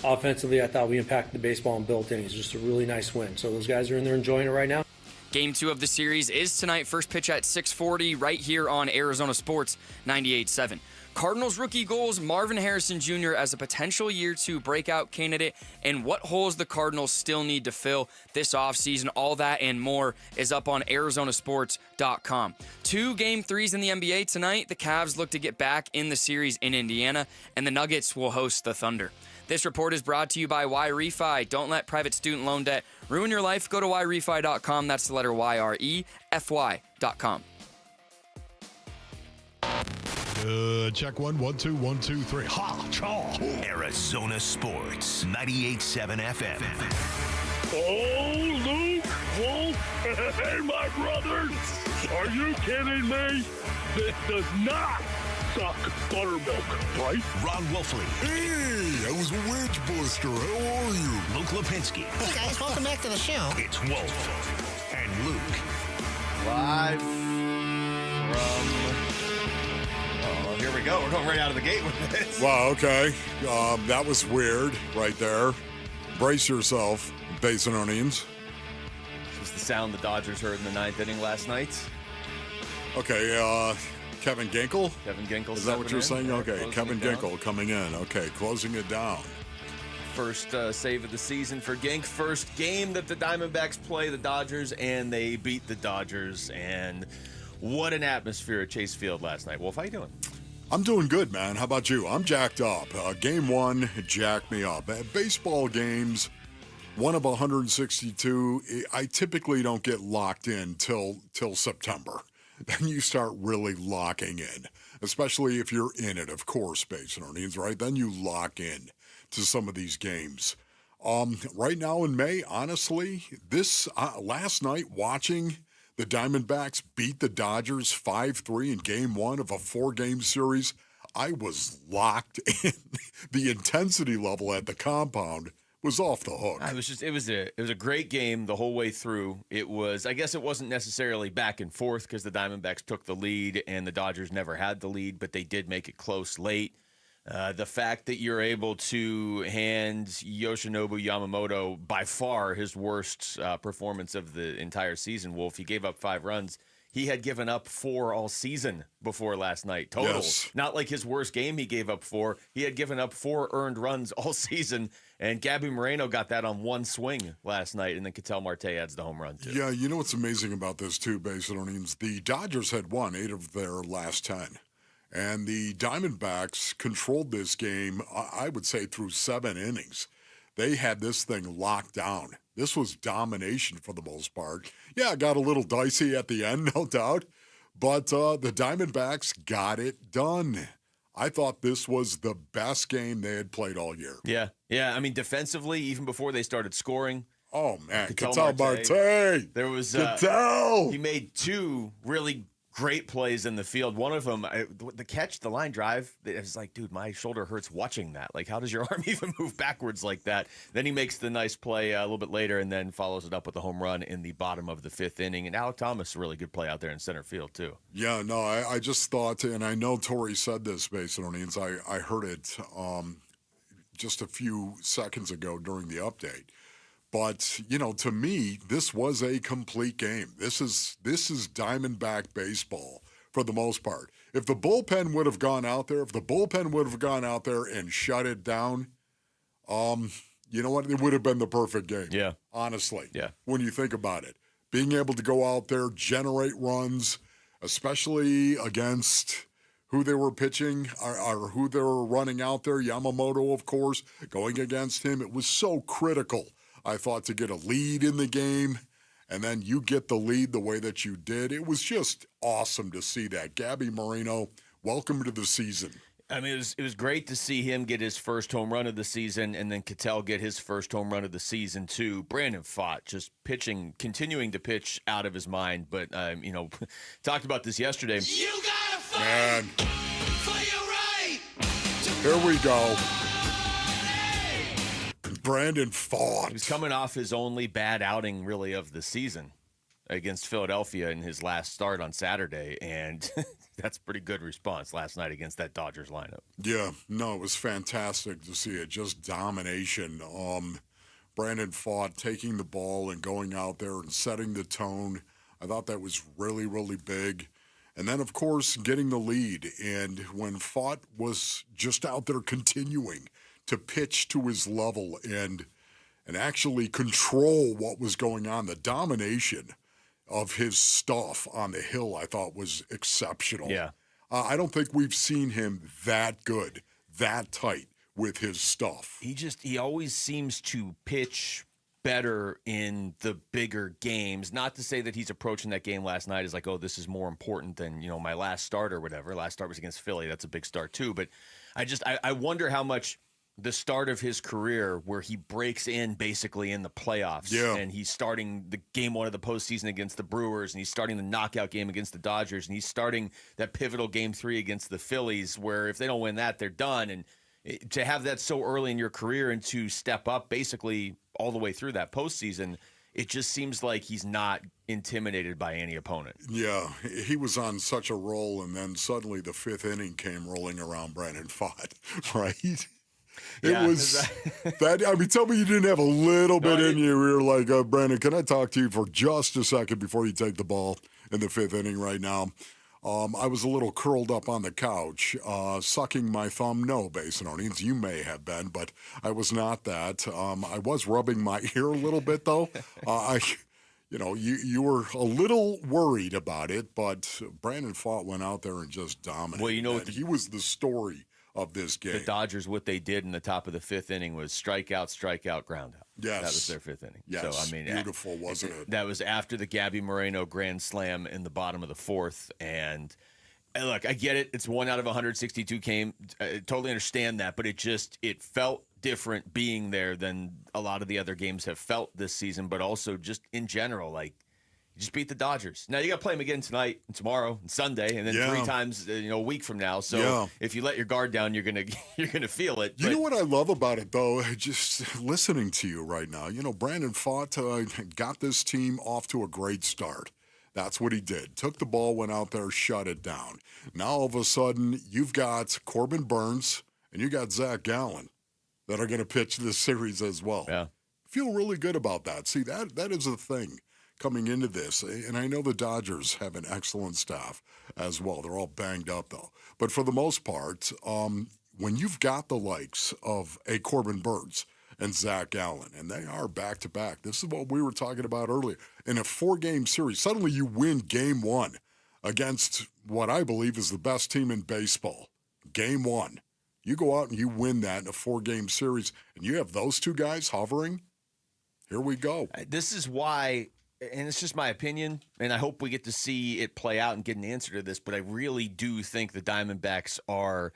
Offensively, I thought we impacted the baseball in built innings. Just a really nice win. So those guys are in there enjoying it right now. Game 2 of the series is tonight. First pitch at 6:40 right here on Arizona Sports 98.7. Cardinals rookie goals Marvin Harrison Jr. as a potential Year 2 breakout candidate, and what holes the Cardinals still need to fill this offseason. All that and more is up on ArizonaSports.com. 2 Game 3s in the NBA tonight. The Cavs look to get back in the series in Indiana, and the Nuggets will host the Thunder. This report is brought to you by YRefi. Don't let private student loan debt ruin your life. Go to YRefi.com. That's the letter YREFY.com. Check 1, 1, 2, 1, 2, 3. Ha! Chaw! Arizona Sports, 98.7 FM. Oh, Luke, Wolf, hey, my brothers. Are you kidding me? This does not suck buttermilk, right? Ron Wolfley. Hey, I was a wedge buster. How are you? Luke Lipinski. Hey, guys, welcome back to the show. It's Wolf and Luke. Live from... Oh, here we go. We're going right out of the gate with this. Wow, okay. That was weird right there. Brace yourself, Basinonians. This was the sound the Dodgers heard in the 9th inning last night. Okay, Kevin Ginkel? Kevin Ginkel. Is that what you're saying? Okay, Kevin Ginkel coming in. Okay, closing it down. First save of the season for Gink. First game that the Diamondbacks play the Dodgers, and they beat the Dodgers. And what an atmosphere at Chase Field last night. Wolf, how you doing? I'm doing good, man. How about you? I'm jacked up. Game 1 jacked me up. Baseball games, 1 of 162, I typically don't get locked in till September. Then you start really locking in, especially if you're in it, of course, Basinonians, right? Then you lock in to some of these games. Right now in May, honestly, this last night watching the Diamondbacks beat the Dodgers 5-3 in Game 1 of a 4-game series, I was locked in. The intensity level at the compound was off the hook. It was a great game the whole way through. I guess it wasn't necessarily back and forth because the Diamondbacks took the lead and the Dodgers never had the lead, but they did make it close late. The fact that you're able to hand Yoshinobu Yamamoto by far his worst performance of the entire season, Wolf. He gave up 5 runs. He had given up 4 all season before last night, total. Yes. Not like his worst game he gave up 4. He had given up 4 earned runs all season, and Gabby Moreno got that on 1 swing last night, and then Ketel Marte adds the home run, too. Yeah, you know what's amazing about this, too, Basinonians? The Dodgers had won 8 of their last 10. And the Diamondbacks controlled this game, I would say, through 7 innings. They had this thing locked down. This was domination for the most part. Yeah, it got a little dicey at the end, no doubt. But the Diamondbacks got it done. I thought this was the best game they had played all year. Yeah. I mean, defensively, even before they started scoring. Oh, man. Ketel Marte. There was Ketel. He made 2 really great plays in the field. One of them, the catch, the line drive, it was like, dude, my shoulder hurts watching that. Like, how does your arm even move backwards like that? Then he makes the nice play a little bit later and then follows it up with a home run in the bottom of the 5th inning. And Alec Thomas, a really good play out there in center field, too. Yeah, no, I just thought, and I know Tori said this, Basinonians, I heard it just a few seconds ago during the update. But, you know, to me, this was a complete game. This is Diamondback baseball for the most part. If the bullpen would have gone out there, and shut it down, you know what? It would have been the perfect game. Yeah. Honestly. Yeah. When you think about it. Being able to go out there, generate runs, especially against who they were pitching or who they were running out there. Yamamoto, of course, going against him. It was so critical, I thought, to get a lead in the game, and then you get the lead the way that you did. It was just awesome to see that. Gabby Moreno, welcome to the season. I mean, it was great to see him get his first home run of the season, and then Ketel get his first home run of the season, too. Brandon Pfaadt just pitching, continuing to pitch out of his mind. But, you know, talked about this yesterday. You gotta fight for your right. Here we go. Brandon Pfaadt. He was coming off his only bad outing, really, of the season against Philadelphia in his last start on Saturday, and that's a pretty good response last night against that Dodgers lineup. Yeah, no, it was fantastic to see it. Just domination. Brandon Pfaadt taking the ball and going out there and setting the tone. I thought that was really, really big. And then, of course, getting the lead. And when Pfaadt was just out there continuing to pitch to his level and actually control what was going on, the domination of his stuff on the hill, I thought was exceptional. Yeah. I don't think we've seen him that good, that tight with his stuff. He always seems to pitch better in the bigger games. Not to say that he's approaching that game last night as like, oh, this is more important than, my last start or whatever. Last start was against Philly. That's a big start too. But I wonder how much the start of his career where he breaks in basically in the playoffs. Yeah. And he's starting the game one of the postseason against the Brewers, and he's starting the knockout game against the Dodgers, and he's starting that pivotal game 3 against the Phillies, where if they don't win that, they're done. And to have that so early in your career and to step up basically all the way through that postseason, it just seems like he's not intimidated by any opponent. Yeah, he was on such a roll, and then suddenly the 5th inning came rolling around Brandon Pfaadt, right? It was that. I mean, tell me you didn't have a little bit in you. We were like, Brandon, can I talk to you for just a second before you take the ball in the 5th inning right now? I was a little curled up on the couch, sucking my thumb. No, Basinonians, you may have been, but I was not that. I was rubbing my ear a little bit, though. You were a little worried about it, but Brandon Pfaadt went out there and just dominated. Well, he was the story of this game. The Dodgers, what they did in the top of the 5th inning was strikeout, ground out. Yes. That was their 5th inning. Yes, so, I mean, beautiful, wasn't it? That was after the Gabby Moreno grand slam in the bottom of the 4th. And look, I get it. It's 1 out of 162 game. I totally understand that, but it felt different being there than a lot of the other games have felt this season, but also just in general, like, you just beat the Dodgers. Now you got to play them again tonight and tomorrow and Sunday, and then 3 times a week from now. So if you let your guard down, you're gonna feel it. You know what I love about it, though? Just listening to you right now. Brandon Pfaadt got this team off to a great start. That's what he did. Took the ball, went out there, shut it down. Now all of a sudden, you've got Corbin Burnes and you got Zach Gallen that are going to pitch this series as well. Yeah, feel really good about that. See, that is a thing coming into this, and I know the Dodgers have an excellent staff as well. They're all banged up, though. But for the most part, when you've got the likes of a Corbin Burnes and Zach Gallen, and they are back-to-back, this is what we were talking about earlier. In a 4-game series, suddenly you win Game 1 against what I believe is the best team in baseball. Game 1. You go out and you win that in a 4-game series, and you have those 2 guys hovering. Here we go. This is why... And it's just my opinion, and I hope we get to see it play out and get an answer to this, but I really do think the Diamondbacks are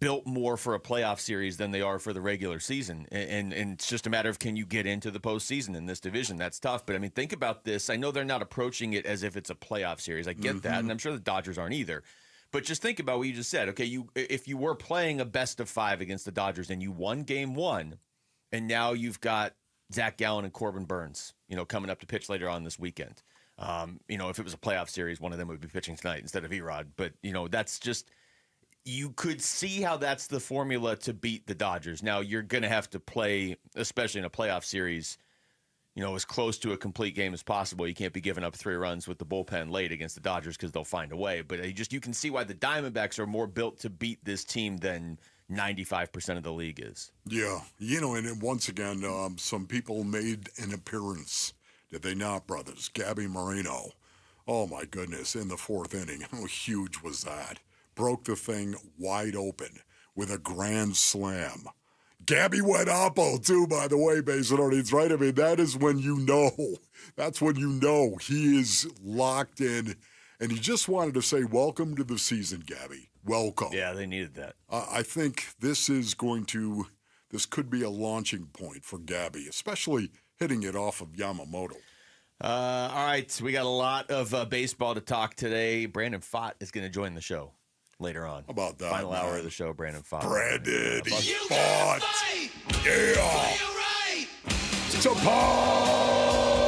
built more for a playoff series than they are for the regular season. And it's just a matter of, can you get into the postseason in this division? That's tough. But, I mean, think about this. I know they're not approaching it as if it's a playoff series. I get that, and I'm sure the Dodgers aren't either. But just think about what you just said. Okay, if you were playing a best of 5 against the Dodgers and you won Game 1, and now you've got Zach Gallen and Corbin Burnes, coming up to pitch later on this weekend. If it was a playoff series, one of them would be pitching tonight instead of Erod. But, that's just, you could see how that's the formula to beat the Dodgers. Now, you're going to have to play, especially in a playoff series, as close to a complete game as possible. You can't be giving up 3 runs with the bullpen late against the Dodgers because they'll find a way. But you can see why the Diamondbacks are more built to beat this team than 95% of the league is. Yeah. And once again, some people made an appearance. Did they not, brothers? Gabby Moreno. Oh, my goodness. In the 4th inning. How huge was that? Broke the thing wide open with a grand slam. Gabby went oppo, too, by the way, Basinonians, right? I mean, that is when that's when he is locked in. And he just wanted to say, welcome to the season, Gabby. Welcome. Yeah, they needed that. I think this could be a launching point for Gabby, especially hitting it off of Yamamoto. All right, we got a lot of baseball to talk today. Brandon Pfaadt is going to join the show later on. How about that? Final hour of the show, Brandon Pfaadt. Brandon Pfaadt. Yeah! To party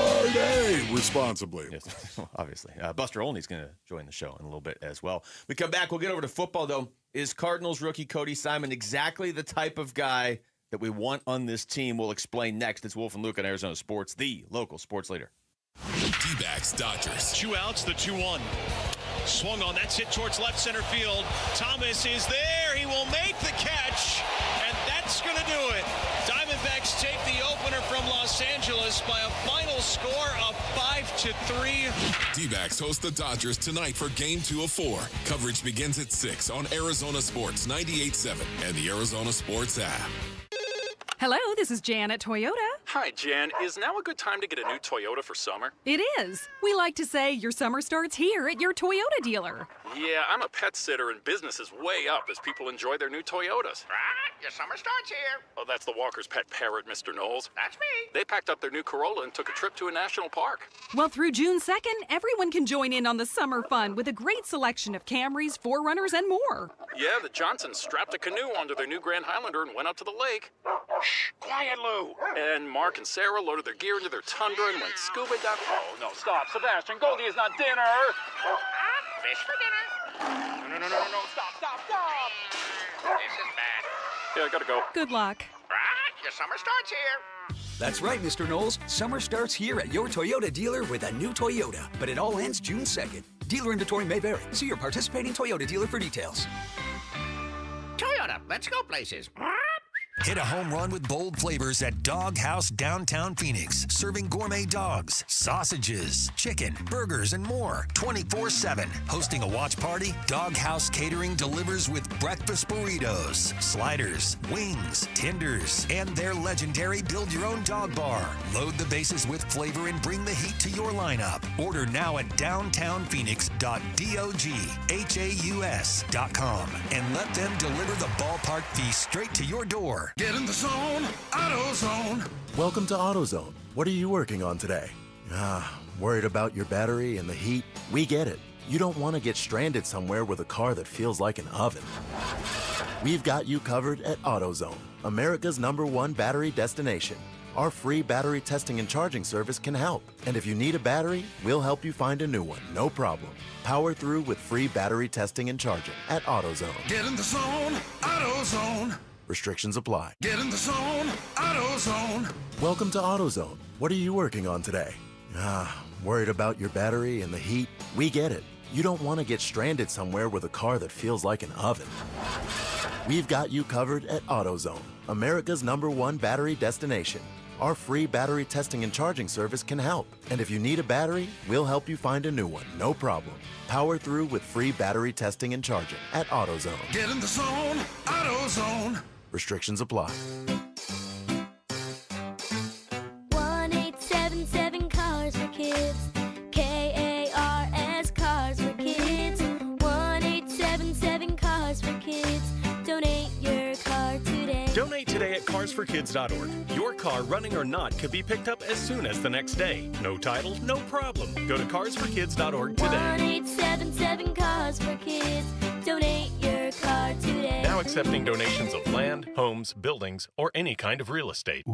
responsibly. Yes, obviously. Buster Olney's going to join the show in a little bit as well. We come back, we'll get over to football, though. Is Cardinals rookie Cody Simon exactly the type of guy that we want on this team? We'll explain next. It's Wolf and Luke on Arizona Sports, the local sports leader. D-backs Dodgers. 2 outs, the 2-1. Swung on, that's hit towards left center field. Thomas is there, he will make the catch, and that's going to do it. Diamondbacks take the opener from Los Angeles by a final score of 5-3. D-backs host the Dodgers tonight for Game 2 of 4. Coverage begins at 6 on Arizona Sports 98.7 and the Arizona Sports app. Hello, this is Jan at Toyota. Hi, Jan. Is now a good time to get a new Toyota for summer? It is. We like to say your summer starts here at your Toyota dealer. Yeah, I'm a pet sitter and business is way up as people enjoy their new Toyotas. Your summer starts here. Oh, that's the Walker's pet parrot, Mr. Knowles. That's me. They packed up their new Corolla and took a trip to a national park. Well, through June 2nd, everyone can join in on the summer fun with a great selection of Camrys, 4Runners, and more. Yeah, the Johnsons strapped a canoe onto their new Grand Highlander and went out to the lake. Shh, quiet, Lou. And Mark and Sarah loaded their gear into their Tundra and went scuba diving. Oh, no, stop. Sebastian, Goldie is not dinner. Fish for dinner. No, stop. This is bad. Yeah, I gotta go. Good luck. Your summer starts here. That's right, Mr. Knowles. Summer starts here at your Toyota dealer with a new Toyota, but it all ends June 2nd. Dealer inventory may vary. See your participating Toyota dealer for details. Toyota, let's go places. Hit a home run with bold flavors at Dog House Downtown Phoenix, serving gourmet dogs, sausages, chicken, burgers, and more 24/7. Hosting a watch party, Dog House Catering delivers with breakfast burritos, sliders, wings, tenders, and their legendary build-your-own-dog bar. Load the bases with flavor and bring the heat to your lineup. Order now at downtownphoenix.doghaus.com and let them deliver the ballpark feast straight to your door. Get in the zone, AutoZone. Welcome to AutoZone. What are you working on today? Worried about your battery and the heat? We get it. You don't want to get stranded somewhere with a car that feels like an oven. We've got you covered at AutoZone, America's #1 battery destination. Our free battery testing and charging service can help. And if you need a battery, we'll help you find a new one, no problem. Power through with free battery testing and charging at AutoZone. Get in the zone, AutoZone. Restrictions apply. Get in the zone, AutoZone. Welcome to AutoZone. What are you working on today? Worried about your battery and the heat? We get it. You don't want to get stranded somewhere with a car that feels like an oven. We've got you covered at AutoZone, America's #1 battery destination. Our free battery testing and charging service can help. And if you need a battery, we'll help you find a new one, no problem. Power through with free battery testing and charging at AutoZone. Get in the zone, AutoZone. Restrictions apply. 1877 Cars for Kids. KARS Cars for Kids. 1877 Cars for Kids. Donate your car today. Donate today at carsforkids.org. Your car, running or not, could be picked up as soon as the next day. No title, no problem. Go to carsforkids.org today. 1877 Cars for Kids. Donate your car today. Now accepting donations of land, homes, buildings, or any kind of real estate.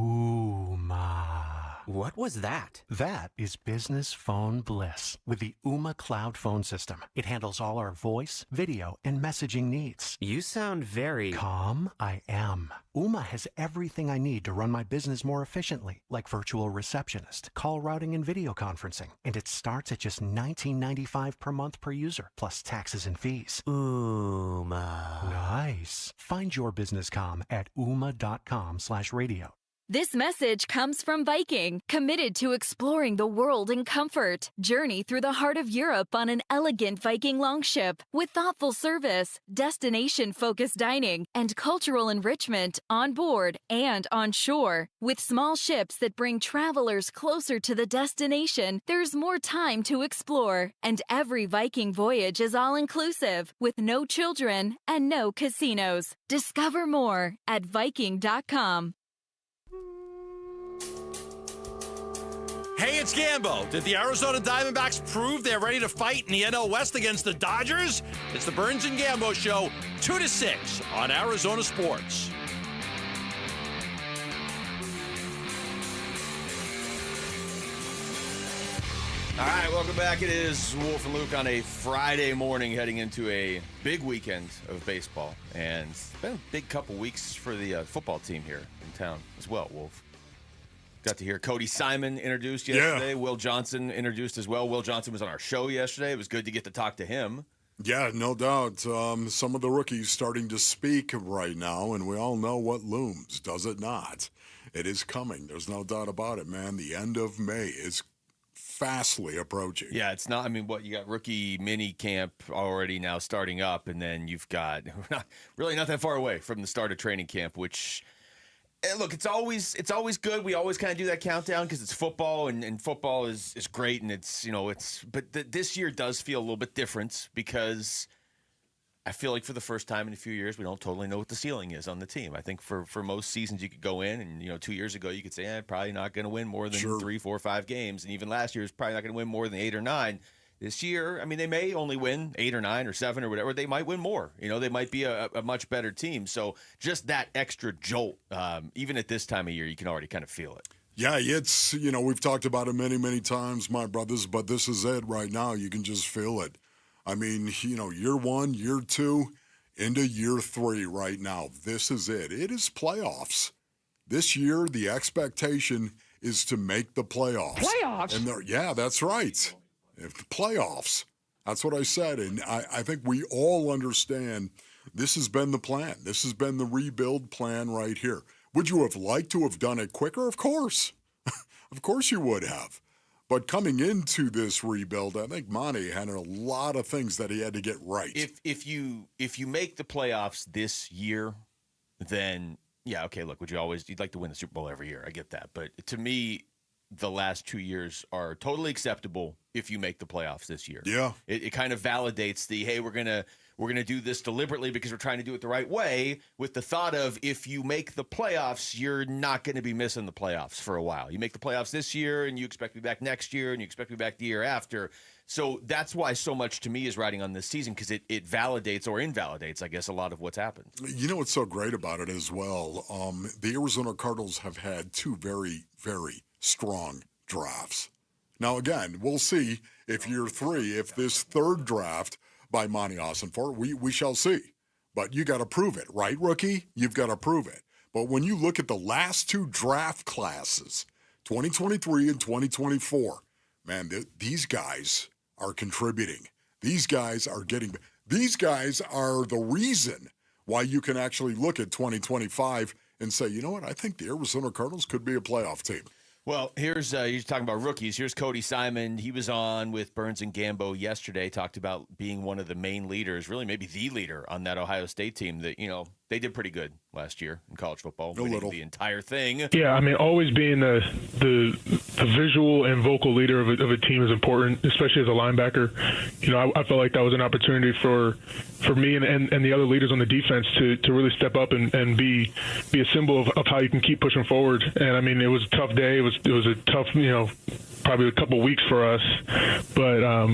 What was that? That is business phone bliss with the Ooma Cloud phone system. It handles all our voice, video, and messaging needs. You sound very... Calm? I am. Ooma has everything I need to run my business more efficiently, like virtual receptionist, call routing, and video conferencing. And it starts at just $19.95 per month per user, plus taxes and fees. Ooma. Nice. Find your business comm at ooma.com/radio. This message comes from Viking, committed to exploring the world in comfort. Journey through the heart of Europe on an elegant Viking longship with thoughtful service, destination-focused dining, and cultural enrichment on board and on shore. With small ships that bring travelers closer to the destination, there's more time to explore. And every Viking voyage is all-inclusive, with no children and no casinos. Discover more at Viking.com. Hey, it's Gambo. Did the Arizona Diamondbacks prove they're ready to fight in the NL West against the Dodgers? It's the Burns and Gambo Show, 2 to 6 on Arizona Sports. All right, welcome back. It is Wolf and Luke on a Friday morning heading into a big weekend of baseball. And it's been a big couple weeks for the football team here in town as well, Wolf. Got to hear Cody Simon introduced yesterday. Yeah. Will Johnson introduced as well. Will Johnson was on our show yesterday. It was good to get to talk to him. Yeah, no doubt. Some of the rookies starting to speak right now, and we all know what looms, does it not? It is coming. There's no doubt about it, man. The end of May is fastly approaching. Yeah, it's not. I mean, you got rookie mini camp already now starting up, and then you've got really not that far away from the start of training camp. Which, look, it's always good. We always kind of do that countdown because it's football, and football is great, and this year does feel a little bit different because I feel like for the first time in a few years, we don't totally know what the ceiling is on the team. I think for most seasons, you could go in and, 2 years ago, you could say, probably not going to win more than 3, 4, 5 games. And even last year is probably not going to win more than 8 or 9. This year, I mean, they may only win 8 or 9 or 7 or whatever. They might win more. They might be a much better team. So just that extra jolt, even at this time of year, you can already kind of feel it. Yeah, it's, we've talked about it many, many times, my brothers, but this is it right now. You can just feel it. I mean, year 1, year 2, into year 3 right now. This is it. It is playoffs. This year, the expectation is to make the playoffs. Playoffs? And yeah, that's right. If the playoffs. That's what I said. And I think we all understand this has been the plan. This has been the rebuild plan right here. Would you have liked to have done it quicker? Of course. Of course you would have. But coming into this rebuild, I think Monty had a lot of things that he had to get right. If you make the playoffs this year, then yeah, okay. Look, you'd like to win the Super Bowl every year. I get that, but to me, the last 2 years are totally acceptable if you make the playoffs this year. Yeah, it kind of validates the hey, we're gonna do this deliberately because we're trying to do it the right way, with the thought of if you make the playoffs, you're not going to be missing the playoffs for a while. You make the playoffs this year, and you expect to be back next year, and you expect to be back the year after. So that's why so much to me is riding on this season, because it validates or invalidates, I guess, a lot of what's happened. You know what's so great about it as well? The Arizona Cardinals have had 2 very, very strong drafts. Now, again, we'll see if year 3, if this third draft by Monty Ossenfort, we shall see. But you got to prove it, right, rookie? You've got to prove it. But when you look at the last 2 draft classes, 2023 and 2024, man, these guys are contributing. These guys are the reason why you can actually look at 2025 and say, you know what, I think the Arizona Cardinals could be a playoff team. Well, here's you're talking about rookies. Here's Cody Simon. He was on with Burns and Gambo yesterday, talked about being one of the main leaders, really maybe the leader on that Ohio State team that, they did pretty good last year in college football, winning the entire thing. Yeah, I mean, always being the visual and vocal leader of a team is important, especially as a linebacker. I felt like that was an opportunity for me and the other leaders on the defense to really step up and be a symbol of how you can keep pushing forward. And I mean, it was a tough day. It was a tough, probably a couple weeks for us, but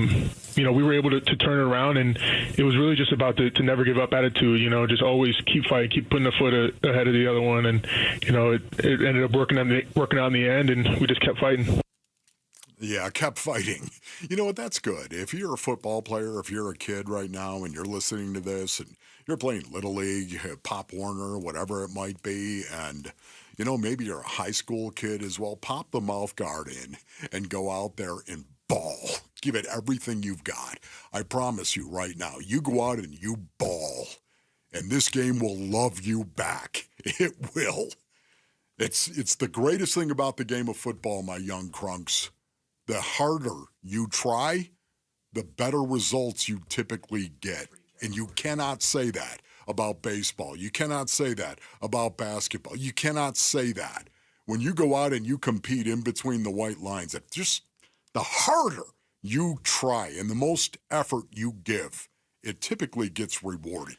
we were able to turn it around, and it was really just about the to never give up attitude. Just always keep fighting, keep putting a foot ahead of the other one, and it ended up working out in the end, and we just kept fighting. Yeah, kept fighting. You know what? That's good. If you're a football player, if you're a kid right now and you're listening to this and you're playing Little League, Pop Warner, whatever it might be, and maybe you're a high school kid as well, pop the mouth guard in and go out there and ball. Give it everything you've got. I promise you right now, you go out and you ball, and this game will love you back. It will. It's the greatest thing about the game of football, my young crunks. The harder you try, the better results you typically get. And you cannot say that about baseball. You cannot say that about basketball. You cannot say that. When you go out and you compete in between the white lines, just the harder you try and the most effort you give, it typically gets rewarded.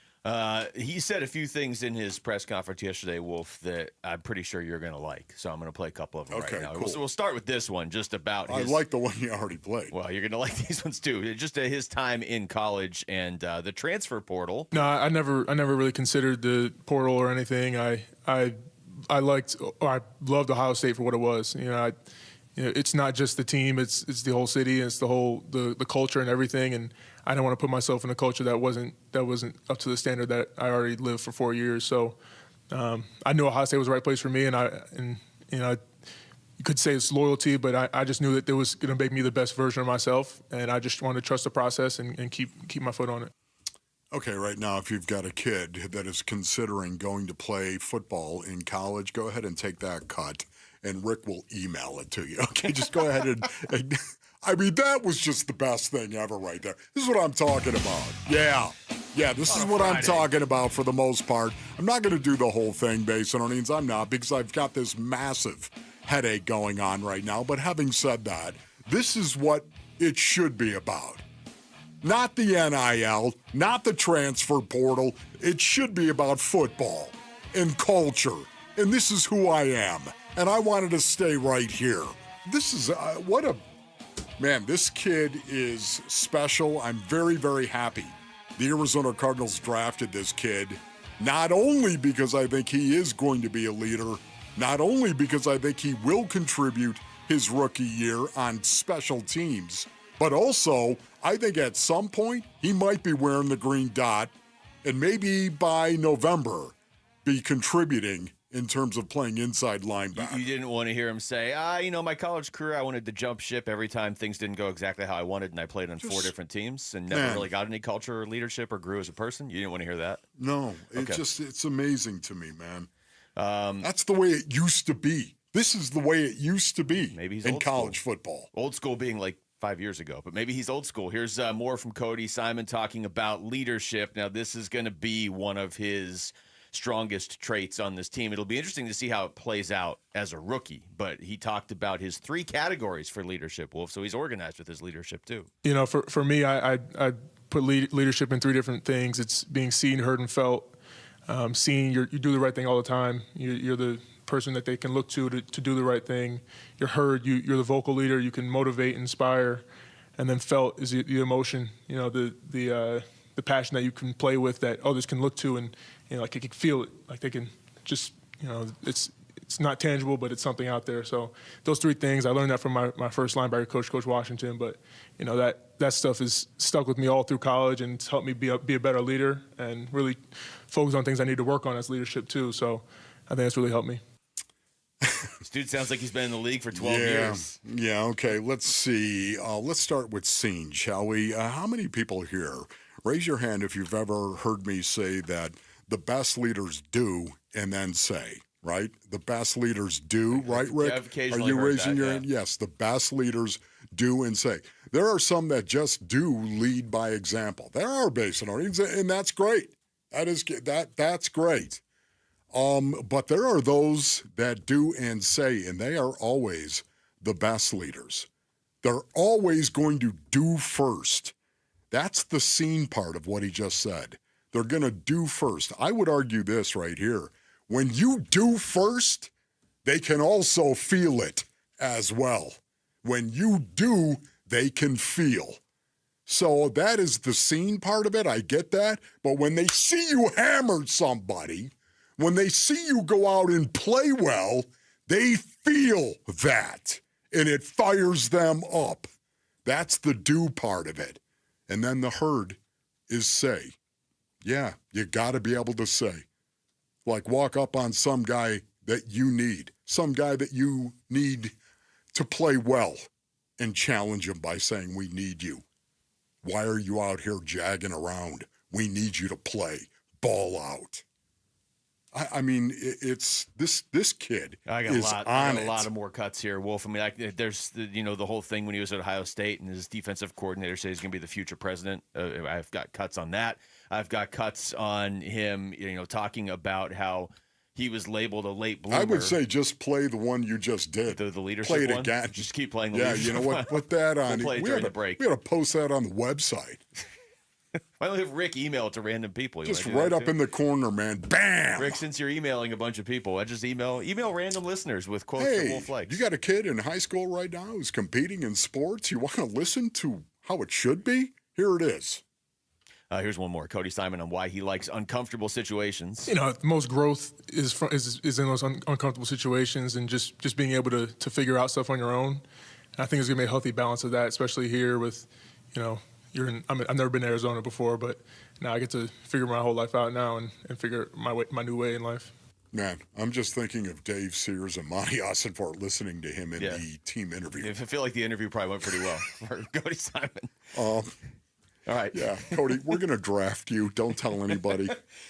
He said a few things in his press conference yesterday, Wolf, that I'm pretty sure you're going to like. So I'm going to play a couple of them right now. Cool. We'll start with this one, just about I like the one you already played. Well, you're going to like these ones too. Just his time in college and the transfer portal. No, I never really considered the portal or anything. I loved Ohio State for what it was. it's not just the team, it's the whole city, and it's the culture and everything. And I didn't want to put myself in a culture that wasn't up to the standard that I already lived for 4 years. So I knew Ohio State was the right place for me, and you could say it's loyalty, but I just knew that it was going to make me the best version of myself, and I just wanted to trust the process and keep my foot on it. Okay, right now, if you've got a kid that is considering going to play football in college, go ahead and take that cut, and Rick will email it to you. Okay, just go ahead and I mean, that was just the best thing ever right there. This is what I'm talking about. Yeah, this is what I'm talking about for the most part. I'm not going to do the whole thing, Basinonians. I'm not, because I've got this massive headache going on right now. But having said that, this is what it should be about. Not the NIL, not the transfer portal. It should be about football and culture. And this is who I am. And I wanted to stay right here. This is, man, this kid is special. I'm very, very happy the Arizona Cardinals drafted this kid, not only because I think he is going to be a leader, not only because I think he will contribute his rookie year on special teams, but also I think at some point he might be wearing the green dot and maybe by November be contributing in terms of playing inside linebacker. You didn't want to hear him say, my college career, I wanted to jump ship every time things didn't go exactly how I wanted, and I played on 4 different teams and never really got any culture or leadership or grew as a person? You didn't want to hear that? No. It's amazing to me, man. That's the way it used to be. This is the way it used to be in college football. Old school being like 5 years ago, but maybe he's old school. Here's more from Cody Simon talking about leadership. Now, this is going to be one of his strongest traits on this team. It'll be interesting to see how it plays out as a rookie, but he talked about his 3 categories for leadership, Wolf, so he's organized with his leadership too. For me, I put leadership in 3 different things. It's being seen, heard, and felt. Seeing you do the right thing all the time. You're the person that they can look to do the right thing. You're heard. You're the vocal leader. You can motivate, inspire, and then felt is the emotion. The passion that you can play with that others can look to and like they can feel it. Like they can just it's not tangible, but it's something out there. So those 3 things, I learned that from my first linebacker coach, Coach Washington. But that stuff is stuck with me all through college and it's helped me be a better leader and really focus on things I need to work on as leadership too. So I think that's really helped me. This dude sounds like he's been in the league for 12 years. Yeah, okay. Let's see. Let's start with Scene, shall we? How many people here, raise your hand if you've ever heard me say that the best leaders do and then say, right? The best leaders do, right, Rick? Are you raising your hand? Yes, the best leaders do and say. There are some that just do lead by example. There are Basinonians, and that's great. That's great. But there are those that do and say, and they are always the best leaders. They're always going to do first. That's the Scene part of what he just said. They're going to do first. I would argue this right here. When you do first, they can also feel it as well. When you do, they can feel. So that is the Scene part of it. I get that. But when they see you hammer somebody, when they see you go out and play well, they feel that. And it fires them up. That's the do part of it. And then the heard is say. Yeah, you got to be able to say. Like walk up on some guy that you need. Some guy that you need to play well and challenge him by saying, we need you. Why are you out here jagging around? We need you to play. Ball out. I mean, it's this kid I got a lot of more cuts here, Wolf. I mean, there's the whole thing when he was at Ohio State and his defensive coordinator said he's going to be the future president. I've got cuts on that. I've got cuts on him, talking about how he was labeled a late bloomer. I would say just play the one you just did. The leadership play it one? again. Just keep playing the leadership one. Yeah, you know what? Put that on. We'll play it during the break. We got to post that on the website. Why don't we have Rick email it to random people? Just right up in the corner, man. Bam! Rick, since you're emailing a bunch of people, I just email random listeners with quotes that Wolf likes. You got a kid in high school right now who's competing in sports? You want to listen to how it should be? Here it is. Here's one more. Cody Simon on why he likes uncomfortable situations. The most growth is in those uncomfortable situations and just being able to figure out stuff on your own. And I think it's going to be a healthy balance of that, especially here with, I've never been to Arizona before, but now I get to figure my whole life out now and figure my new way in life. Man, I'm just thinking of Dave Sears and Monty Ossenfort listening to him in the team interview. I feel like the interview probably went pretty well for Cody Simon. All right. Yeah, Cody, we're going to draft you. Don't tell anybody.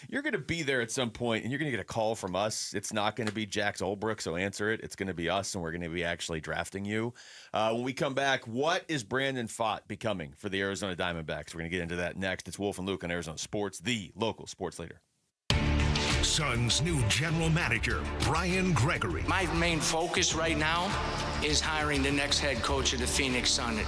You're going to be there at some point, and you're going to get a call from us. It's not going to be Jax Olbrook, so answer it. It's going to be us, and we're going to be actually drafting you. When we come back, what is Brandon Pfaadt becoming for the Arizona Diamondbacks? We're going to get into that next. It's Wolf and Luke on Arizona Sports, the local sports leader. Suns' new general manager, Brian Gregory. My main focus right now is hiring the next head coach of the Phoenix Sun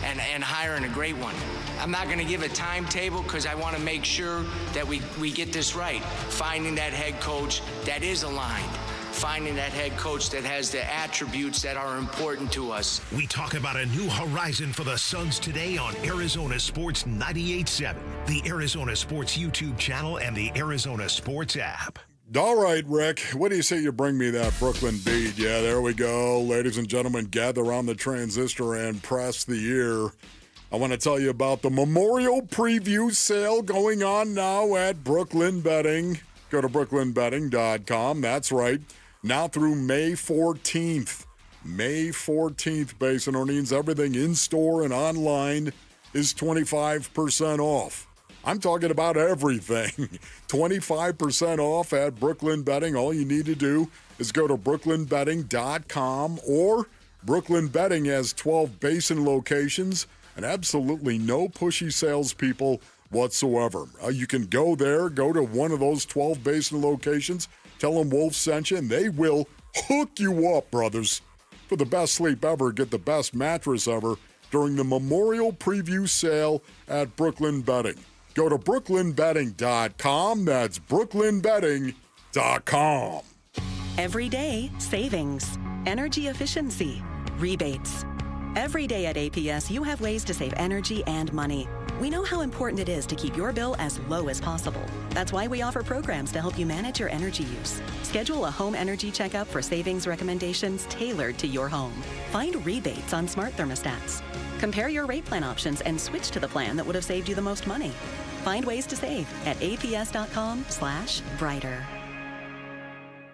and hiring a great one. I'm not going to give a timetable because I want to make sure that we get this right. Finding that head coach that is aligned. Finding that head coach that has the attributes that are important to us. We talk about a new horizon for the Suns today on Arizona Sports 98.7, the Arizona Sports YouTube channel, and the Arizona Sports app. All right, Rick, what do you say you bring me that Brooklyn beat? Yeah, there we go. Ladies and gentlemen, gather on the transistor and press the ear. I want to tell you about the Memorial Preview sale going on now at Brooklyn Betting. Go to brooklynbetting.com. That's right. Now through May 14th. May 14th, Basin Orleans. Everything in-store and online is 25% off. I'm talking about everything. 25% off at Brooklyn Betting. All you need to do is go to brooklynbetting.com, or Brooklyn Betting has 12 Basin locations and absolutely no pushy salespeople whatsoever. You can go there, go to one of those 12 Basin locations, tell them Wolf sent you, and they will hook you up, brothers. For the best sleep ever, get the best mattress ever during the Memorial Preview sale at Brooklyn Betting. Go to brooklynbetting.com. That's brooklynbetting.com. Every day, savings, energy efficiency, rebates. Every day at APS, you have ways to save energy and money. We know how important it is to keep your bill as low as possible. That's why we offer programs to help you manage your energy use. Schedule a home energy checkup for savings recommendations tailored to your home. Find rebates on smart thermostats. Compare your rate plan options and switch to the plan that would have saved you the most money. Find ways to save at aps.com/brighter.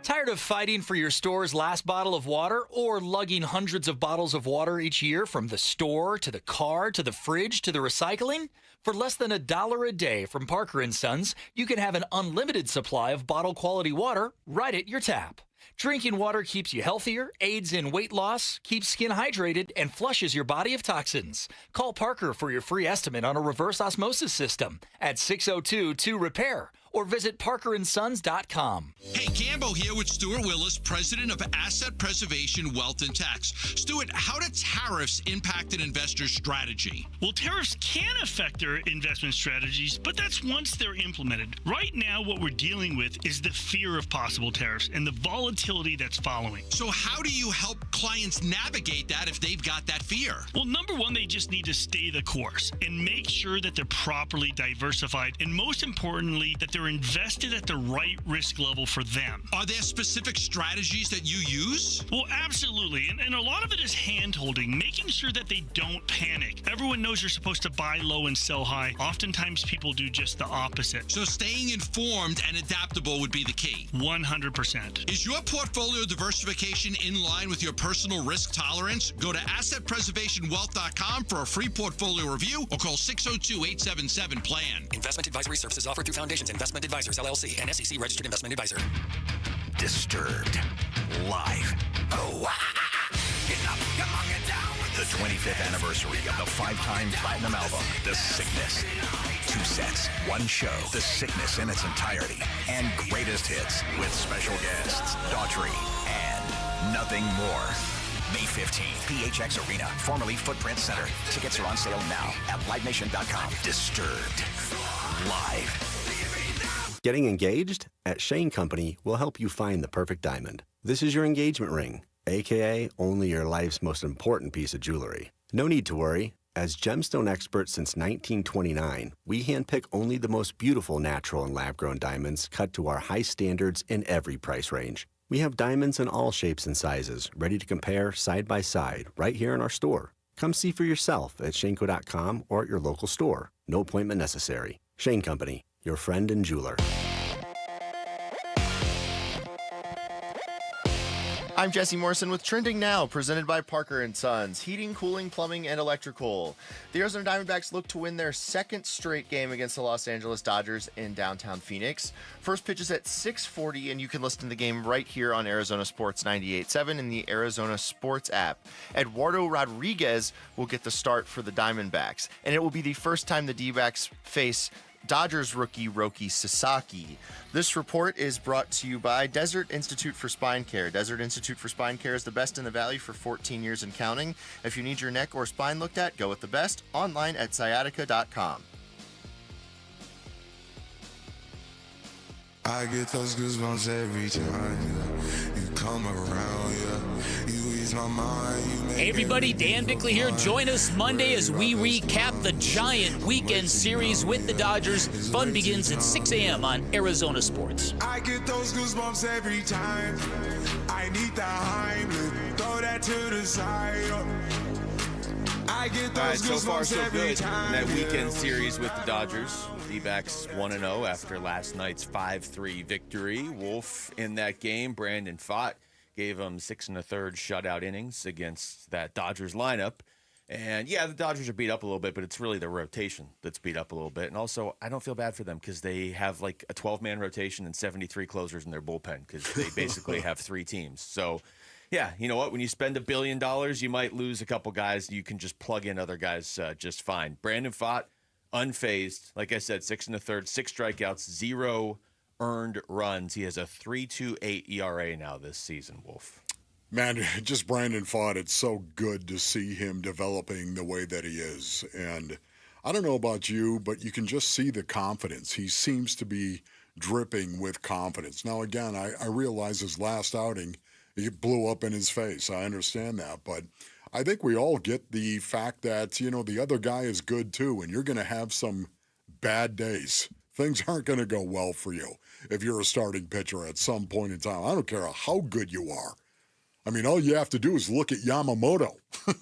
Tired of fighting for your store's last bottle of water or lugging hundreds of bottles of water each year from the store to the car to the fridge to the recycling? For less than $1 a day from Parker & Sons, you can have an unlimited supply of bottle-quality water right at your tap. Drinking water keeps you healthier, aids in weight loss, keeps skin hydrated, and flushes your body of toxins. Call Parker for your free estimate on a reverse osmosis system at 602-2-REPAIR or visit parkerandsons.com. Hey, Gambo here with Stuart Willis, president of Asset Preservation Wealth and Tax. Stuart, how do tariffs impact an investor's strategy? Well, tariffs can affect their investment strategies, but that's once they're implemented. Right now, what we're dealing with is the fear of possible tariffs and the volatility that's following. So how do you help clients navigate that if they've got that fear? Well, number one, they just need to stay the course and make sure that they're properly diversified, and most importantly, that they're invested at the right risk level for them. Are there specific strategies that you use? Well, absolutely. And a lot of it is hand-holding, making sure that they don't panic. Everyone knows you're supposed to buy low and sell high. Oftentimes, people do just the opposite. So staying informed and adaptable would be the key. 100%. Is your portfolio diversification in line with your personal risk tolerance? Go to AssetPreservationWealth.com for a free portfolio review or call 602-877-PLAN. Investment advisory services offered through Foundations Investment Advisors, LLC, and SEC registered investment advisor. Disturbed. Live. Oh, get up, come on, get down with the 25th anniversary of the 5-time platinum album, The Sickness. 2 sets, 1 show, The Sickness in its entirety, and greatest hits with special guests, Daughtry, and nothing more. May 15th, PHX Arena, formerly Footprint Center. Tickets are on sale now at livenation.com. Disturbed. Live. Getting engaged? At Shane Company, we'll help you find the perfect diamond. This is your engagement ring, a.k.a. only your life's most important piece of jewelry. No need to worry. As gemstone experts since 1929, we handpick only the most beautiful natural and lab-grown diamonds cut to our high standards in every price range. We have diamonds in all shapes and sizes, ready to compare side by side right here in our store. Come see for yourself at shaneco.com or at your local store. No appointment necessary. Shane Company, your friend and jeweler. I'm Jesse Morrison with Trending Now, presented by Parker & Sons, heating, cooling, plumbing, and electrical. The Arizona Diamondbacks look to win their second straight game against the Los Angeles Dodgers in downtown Phoenix. First pitch is at 6:40, and you can listen to the game right here on Arizona Sports 98.7 in the Arizona Sports app. Eduardo Rodriguez will get the start for the Diamondbacks, and it will be the first time the D-backs face Dodgers rookie Roki Sasaki. This report is brought to you by Desert Institute for Spine Care. Desert Institute for Spine Care is the best in the valley for 14 years and counting. If you need your neck or spine looked at, go with the best. Online at sciatica.com. I get those goosebumps every time you come around, yeah. You ease my mind. Hey everybody, Dan Bickley here. Join us Monday as we recap the giant weekend series with the Dodgers. Fun begins at 6 a.m. on Arizona Sports. I get those goosebumps every time. I need the Heimlich. Throw that to the side. I get those All right, so goosebumps far so every good time. in that weekend series with the Dodgers. D-backs 1-0 after last night's 5-3 victory. Wolf in that game, Brandon Pfaadt gave him 6 1/3 shutout innings against that Dodgers lineup. And yeah, the Dodgers are beat up a little bit, but it's really the rotation that's beat up a little bit. And also, I don't feel bad for them because they have like a 12-man rotation and 73 closers in their bullpen because they basically have 3 teams. So yeah, you know what? When you spend $1 billion, you might lose a couple guys. You can just plug in other guys just fine. Brandon Pfaadt, unfazed. Like I said, 6 1/3, 6 strikeouts, 0 earned runs. He has a 3.28 ERA now this season, Wolf. Man, just Brandon Pfaadt, it's so good to see him developing the way that he is. And I don't know about you, but you can just see the confidence. He seems to be dripping with confidence. Now, again, I realize his last outing, it blew up in his face. I understand that. But I think we all get the fact that, you know, the other guy is good too, and you're going to have some bad days. Things aren't going to go well for you if you're a starting pitcher at some point in time. I don't care how good you are. I mean, all you have to do is look at Yamamoto.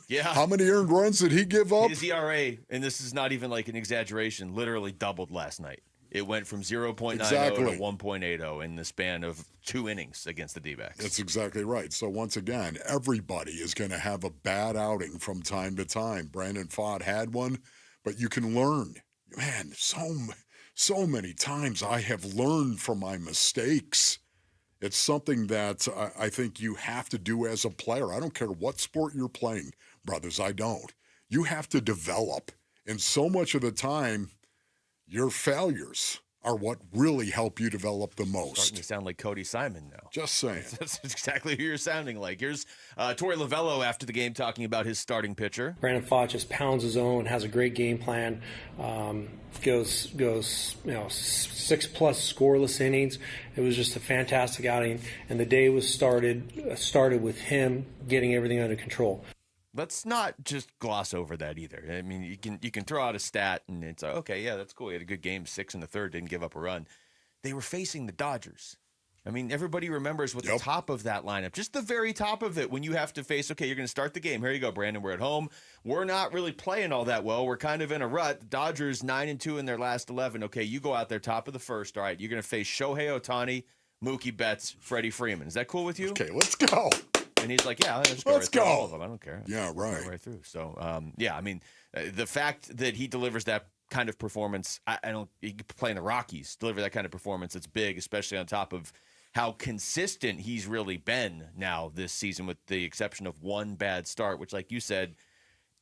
Yeah. How many earned runs did he give up? His ERA, and this is not even like an exaggeration, literally doubled last night. It went from 0.90 to 1.80 in the span of 2 innings against the D-backs. That's exactly right. So once again, everybody is going to have a bad outing from time to time. Brandon Pfaadt had one, but you can learn. Man, so many times I have learned from my mistakes. It's something that I think you have to do as a player. I don't care what sport you're playing, brothers, I don't. You have to develop. And so much of the time, your failures are what really help you develop the most. Starting to sound like Cody Simon now. Just saying. That's exactly who you're sounding like. Here's Torey Lovello after the game talking about his starting pitcher. Brandon Pfaadt just pounds his own, has a great game plan, goes 6+ scoreless innings. It was just a fantastic outing, and the day was started with him getting everything under control. Let's not just gloss over that either. I mean, you can throw out a stat and it's like, okay, yeah, that's cool. He had a good game, 6 1/3, didn't give up a run. They were facing the Dodgers. I mean, everybody remembers what the top of that lineup, just the very top of it, when you have to face, okay, you're going to start the game. Here you go, Brandon. We're at home. We're not really playing all that well. We're kind of in a rut. The Dodgers 9-2 in their last 11. Okay, you go out there top of the first. All right, you're going to face Shohei Ohtani, Mookie Betts, Freddie Freeman. Is that cool with you? Okay, let's go. And he's like, yeah, let's go. Let's go. All of them. I don't care. Yeah, right. Go right through. So, yeah, I mean, the fact that he delivers that kind of performance, I don't. He could play in the Rockies, deliver that kind of performance. It's big, especially on top of how consistent he's really been now this season, with the exception of one bad start, which, like you said,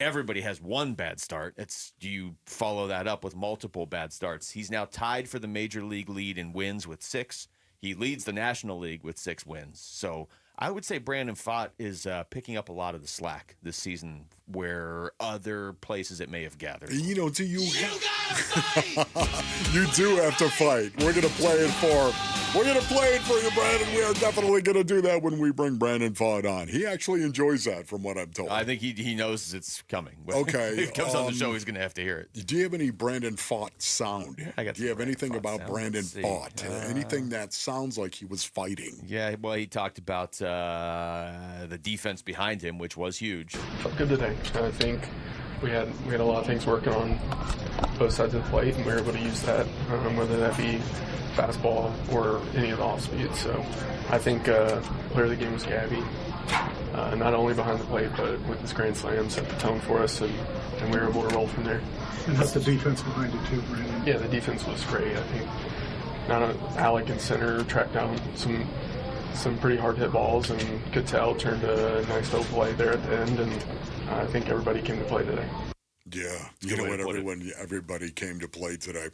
everybody has one bad start. Do you follow that up with multiple bad starts? He's now tied for the major league lead in wins with 6. He leads the National League with 6 wins. So I would say Brandon Pfaadt is picking up a lot of the slack this season where other places it may have gathered. Do you gotta fight! You do have to fight. We're going to play it for you, Brandon. We are definitely going to do that when we bring Brandon Pfaadt on. He actually enjoys that, from what I'm told. I think he knows it's coming. Okay. If he comes on the show, he's going to have to hear it. Do you have any Brandon Pfaadt sound? Do you have anything about sound? Brandon Pfaadt? Anything that sounds like he was fighting? Yeah, well, he talked about the defense behind him, which was huge. Felt good today. I think we had a lot of things working on both sides of the plate, and we were able to use that, whether that be fastball or any of the off speed. So I think player of the game was Gabby, not only behind the plate, but with his grand slam, set the tone for us, and we were able to roll from there. And that's the defense behind it too, Brandon. Yeah, the defense was great. I think Alec in center tracked down some pretty hard hit balls, and Cattell turned a nice double play there at the end, and I think everybody came to play today. Yeah, you know what, everybody came to play today.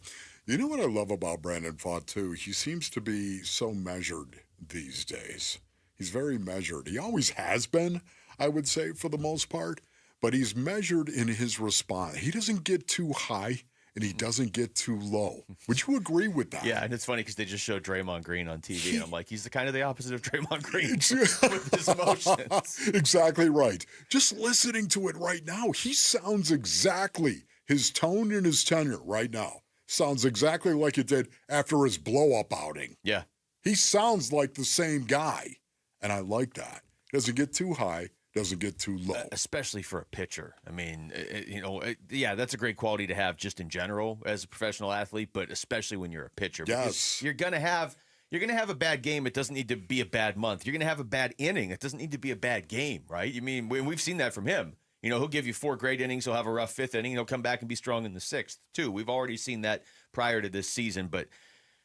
You know what I love about Brandon Pfaadt, too? He seems to be so measured these days. He's very measured. He always has been, I would say, for the most part, but he's measured in his response. He doesn't get too high, and he doesn't get too low. Would you agree with that? Yeah, and it's funny because they just showed Draymond Green on TV, and I'm like, he's kind of the opposite of Draymond Green with his emotions. Exactly right. Just listening to it right now, he sounds exactly, his tone and his tenor right now sounds exactly like it did after his blow-up outing. Yeah. He sounds like the same guy, and I like that. Doesn't get too high, doesn't get too low. Especially for a pitcher. I mean, yeah, that's a great quality to have just in general as a professional athlete, but especially when you're a pitcher. Yes. You're going to have a bad game. It doesn't need to be a bad month. You're going to have a bad inning. It doesn't need to be a bad game, right? I mean, we've seen that from him. He'll give you 4 great innings. He'll have a rough 5th inning. He'll come back and be strong in the 6th, too. We've already seen that prior to this season. But,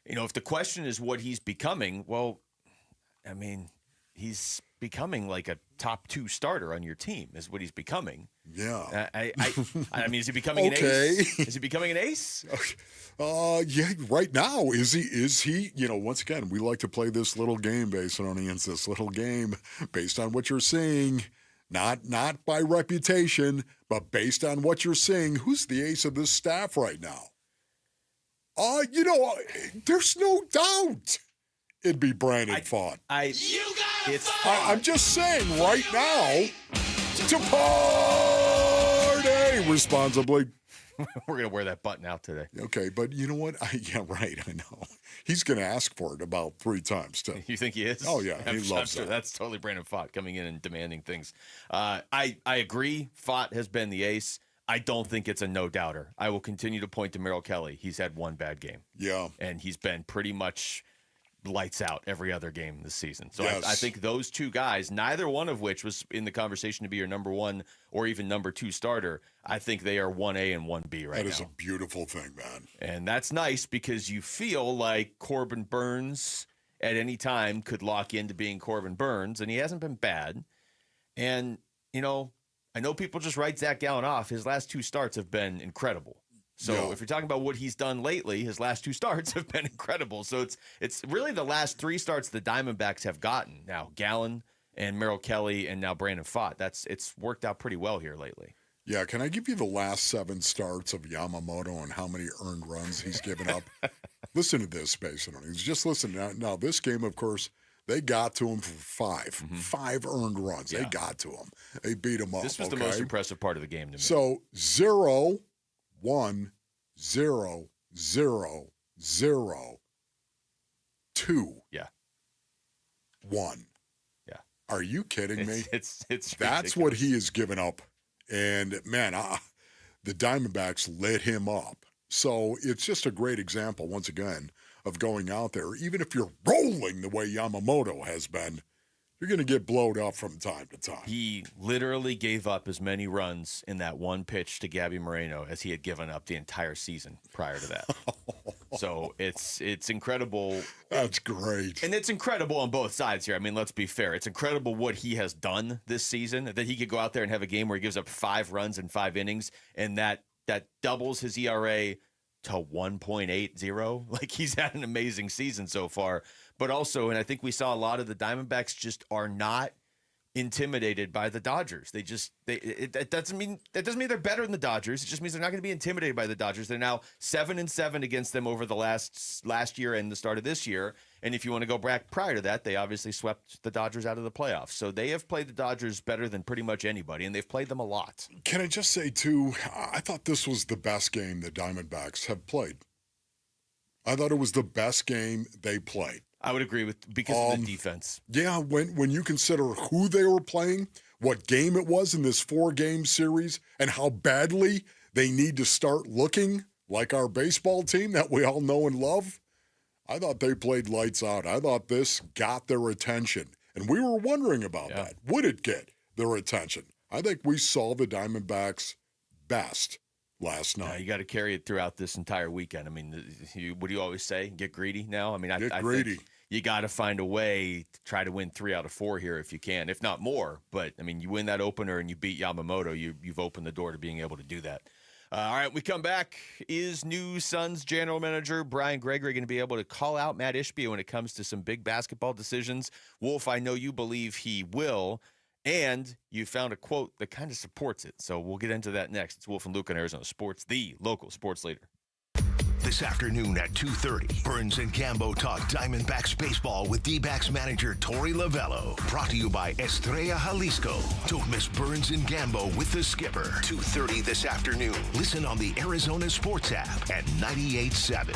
if the question is what he's becoming, well, I mean, he's becoming like a top 2 starter on your team is what he's becoming. Yeah. I mean, is he becoming an ace? Is he becoming an ace? Yeah, right now, is he, once again, we like to play this little game, Basinonians, this little game based on what you're seeing. Not by reputation, but based on what you're seeing, who's the ace of this staff right now? There's no doubt it'd be Brandon Pfaadt. I'm just saying right now to party responsibly. We're going to wear that button out today. Okay, but you know what? Yeah, right, I know. He's going to ask for it about 3 times, too. You think he is? Oh, yeah, he loves it. it. That's totally Brandon Pfaadt coming in and demanding things. I agree. Pfaadt has been the ace. I don't think it's a no-doubter. I will continue to point to Merrill Kelly. He's had 1 bad game. Yeah. And he's been pretty much lights out every other game this season. So yes. I think those 2 guys, neither one of which was in the conversation to be your number 1 or even number 2 starter, I think they are 1A and 1B right now. That is a beautiful thing, man. And that's nice because you feel like Corbin Burns at any time could lock into being Corbin Burns, and he hasn't been bad. And, I know people just write Zach Gallen off. His last 2 starts have been incredible. So if you're talking about what he's done lately, his last 2 starts have been incredible. So it's really the last 3 starts the Diamondbacks have gotten. Now, Gallen and Merrill Kelly and now Brandon Pfaadt. It's worked out pretty well here lately. Yeah, can I give you the last 7 starts of Yamamoto and how many earned runs he's given up? Listen to this, basically. Just listen. Now, this game, of course, they got to him for 5. 5 earned runs. Yeah. They got to him. They beat him up. This was the most impressive part of the game to me. So 0, 1, 0, 0, 0, 2. Yeah. 1. Yeah. Are you kidding me? It's That's what he has given up. And, man, the Diamondbacks lit him up. So it's just a great example, once again, of going out there. Even if you're rolling the way Yamamoto has been, you're going to get blowed up from time to time. He literally gave up as many runs in that 1 pitch to Gabby Moreno as he had given up the entire season prior to that. So it's incredible. That's great. And it's incredible on both sides here. I mean, let's be fair. It's incredible what he has done this season, that he could go out there and have a game where he gives up 5 runs in 5 innings, and that doubles his ERA to 1.80. Like, he's had an amazing season so far. but also, and I think we saw a lot of the Diamondbacks just are not intimidated by the Dodgers. That doesn't mean they're better than the Dodgers. It just means they're not going to be intimidated by the Dodgers. They're now 7-7 against them over the last year and the start of this year. And if you want to go back prior to that, they obviously swept the Dodgers out of the playoffs. So they have played the Dodgers better than pretty much anybody, and they've played them a lot. Can I just say, too, I thought this was the best game the Diamondbacks have played. I thought it was the best game they played. I would agree with because of the defense. Yeah, when you consider who they were playing, what game it was in this 4-game series, and how badly they need to start looking like our baseball team that we all know and love, I thought they played lights out. I thought this got their attention. And we were wondering about that. Would it get their attention? I think we saw the Diamondbacks best last night. You got to carry it throughout this entire weekend. I mean, what do you always say? Get greedy now? I mean, I think you got to find a way to try to win 3 out of 4 here if you can, if not more. But, I mean, you win that opener and you beat Yamamoto, you've opened the door to being able to do that. All right, we come back. Is new Suns general manager Brian Gregory going to be able to call out Matt Ishbia when it comes to some big basketball decisions? Wolf, I know you believe he will. And you found a quote that kind of supports it. So we'll get into that next. It's Wolf and Luke on Arizona Sports, the local sports leader. This afternoon at 2:30, Burns and Gambo talk Diamondbacks baseball with D-backs manager Torey Lovello. Brought to you by Estrella Jalisco. Don't miss Burns and Gambo with the skipper. 2:30 this afternoon. Listen on the Arizona Sports app at 98.7.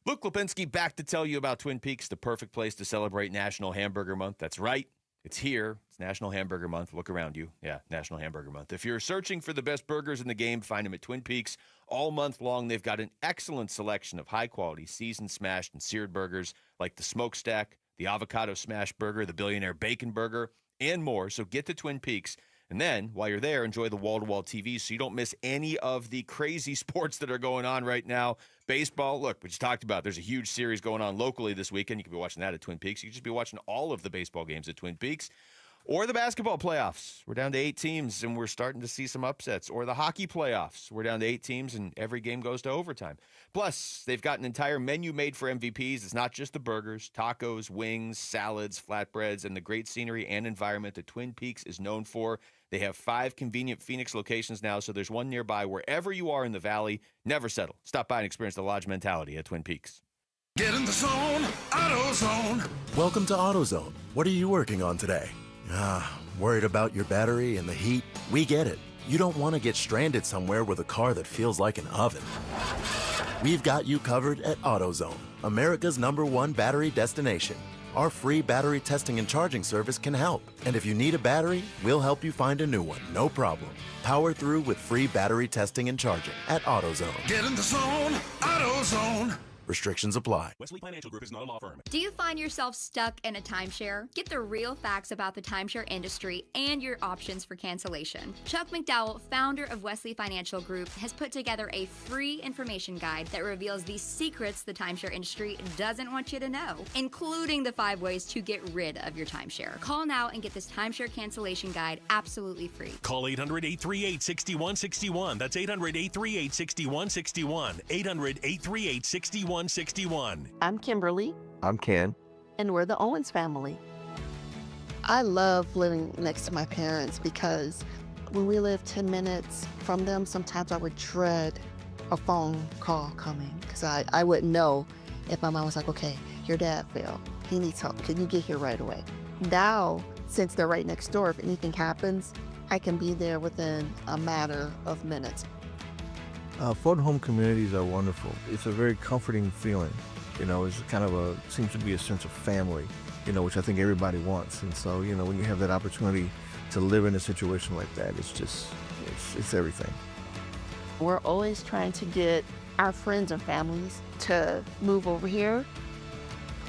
Luke Lipinski back to tell you about Twin Peaks, the perfect place to celebrate National Hamburger Month. That's right. It's here. It's National Hamburger Month. Look around you. Yeah, National Hamburger Month. If you're searching for the best burgers in the game, find them at Twin Peaks all month long. They've got an excellent selection of high-quality seasoned, smashed, and seared burgers like the Smokestack, the Avocado Smash Burger, the Billionaire Bacon Burger, and more. So get to Twin Peaks. And then, while you're there, enjoy the wall-to-wall TV so you don't miss any of the crazy sports that are going on right now. Baseball, look, we just talked about, there's a huge series going on locally this weekend. You could be watching that at Twin Peaks. You could just be watching all of the baseball games at Twin Peaks. Or the basketball playoffs. We're down to 8 teams, and we're starting to see some upsets. Or the hockey playoffs. We're down to 8 teams, and every game goes to overtime. Plus, they've got an entire menu made for MVPs. It's not just the burgers, tacos, wings, salads, flatbreads, and the great scenery and environment that Twin Peaks is known for. They have 5 convenient Phoenix locations now, so there's one nearby wherever you are in the valley. Never settle. Stop by and experience the Lodge mentality at Twin Peaks. Get in the zone, AutoZone. Welcome to AutoZone. What are you working on today? Worried about your battery and the heat? We get it. You don't want to get stranded somewhere with a car that feels like an oven. We've got you covered at AutoZone, America's #1 battery destination. Our free battery testing and charging service can help. And if you need a battery, we'll help you find a new one, no problem. Power through with free battery testing and charging at AutoZone. Get in the zone, AutoZone. Restrictions apply. Wesley Financial Group is not a law firm. Do you find yourself stuck in a timeshare? Get the real facts about the timeshare industry and your options for cancellation. Chuck McDowell, founder of Wesley Financial Group, has put together a free information guide that reveals the secrets the timeshare industry doesn't want you to know, including the 5 ways to get rid of your timeshare. Call now and get this timeshare cancellation guide absolutely free. Call 800-838-6161. That's 800-838-6161. 800-838-6161. I'm Kimberly. I'm Ken. And we're the Owens family. I love living next to my parents because when we lived 10 minutes from them, sometimes I would dread a phone call coming because I wouldn't know if my mom was like, okay, your dad fell. He needs help. Can you get here right away? Now, since they're right next door, if anything happens, I can be there within a matter of minutes. Fulton home communities are wonderful. It's a very comforting feeling. You know, it's kind of seems to be a sense of family, you know, which I think everybody wants. And so, you know, when you have that opportunity to live in a situation like that, it's everything. We're always trying to get our friends and families to move over here.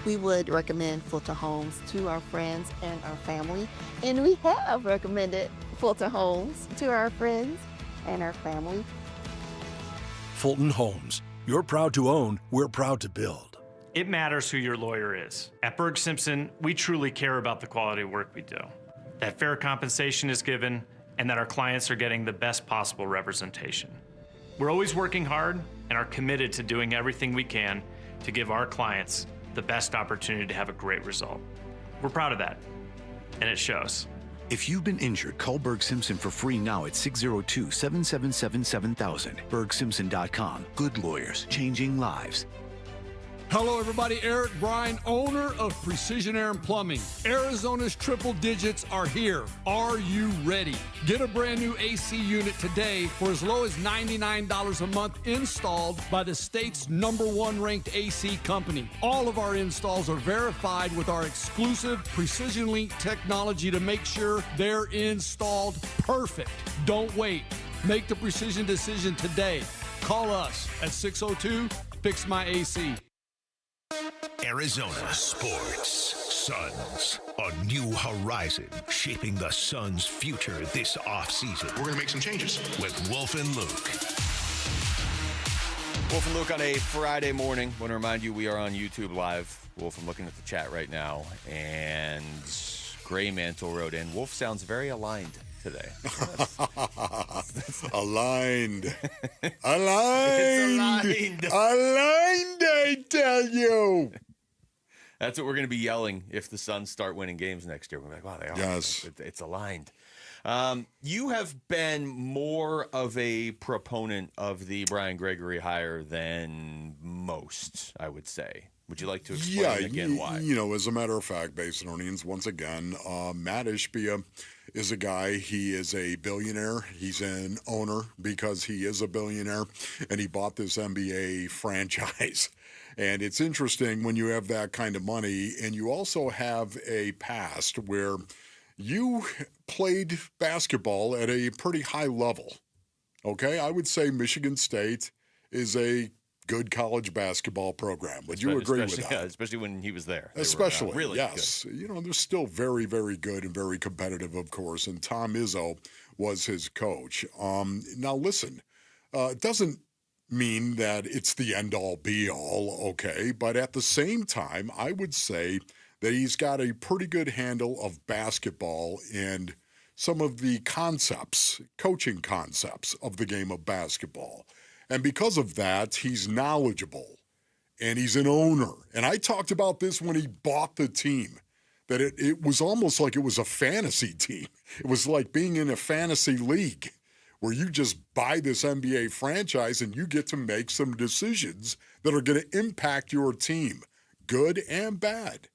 We would recommend Fulton Homes to our friends and our family. And we have recommended Fulton Homes to our friends and our family. Fulton Homes. You're proud to own, we're proud to build. It matters who your lawyer is. At Berg Simpson, we truly care about the quality of work we do, that fair compensation is given, and that our clients are getting the best possible representation. We're always working hard and are committed to doing everything we can to give our clients the best opportunity to have a great result. We're proud of that, and it shows. If you've been injured, call Berg Simpson for free now at 602-777-7000. BergSimpson.com. Good lawyers, changing lives. Hello, everybody. Eric Bryan, owner of Precision Air and Plumbing. Arizona's triple digits are here. Are you ready? Get a brand new AC unit today for as low as $99 a month, installed by the state's #1 ranked AC company. All of our installs are verified with our exclusive Precision Link technology to make sure they're installed perfect. Don't wait. Make the precision decision today. Call us at 602-FIX-MY-AC. Arizona Sports Suns, a new horizon shaping the Suns' future this offseason. We're going to make some changes. With Wolf and Luke. Wolf and Luke on a Friday morning. Want to remind you we are on YouTube Live. Wolf, I'm looking at the chat right now, and Gray Mantle wrote in, Wolf sounds very aligned today. Aligned. It's aligned. Aligned, I tell you. That's what we're going to be yelling if the Suns start winning games next year. We're like, wow, they are. Yes. It's aligned. You have been more of a proponent of the Brian Gregory hire than most, I would say. Would you like to explain again why? You know, as a matter of fact, Basinonians, once again, Matt Ishbia is a guy, he is a billionaire. He's an owner because he is a billionaire, and he bought this NBA franchise. And it's interesting when you have that kind of money, and you also have a past where you played basketball at a pretty high level. Okay, I would say Michigan State is a good college basketball program. Would you agree with that? Yeah, especially when he was there. Especially, were, really yes. Good. You know, they're still very, very good and very competitive, of course. And Tom Izzo was his coach. Now, listen, it doesn't mean that it's the end-all, be-all, okay? But at the same time, I would say that he's got a pretty good handle of basketball and some of the concepts, coaching concepts of the game of basketball. And because of that, he's knowledgeable and he's an owner. And I talked about this when he bought the team, that it was almost like it was a fantasy team. It was like being in a fantasy league where you just buy this NBA franchise and you get to make some decisions that are going to impact your team, good and bad.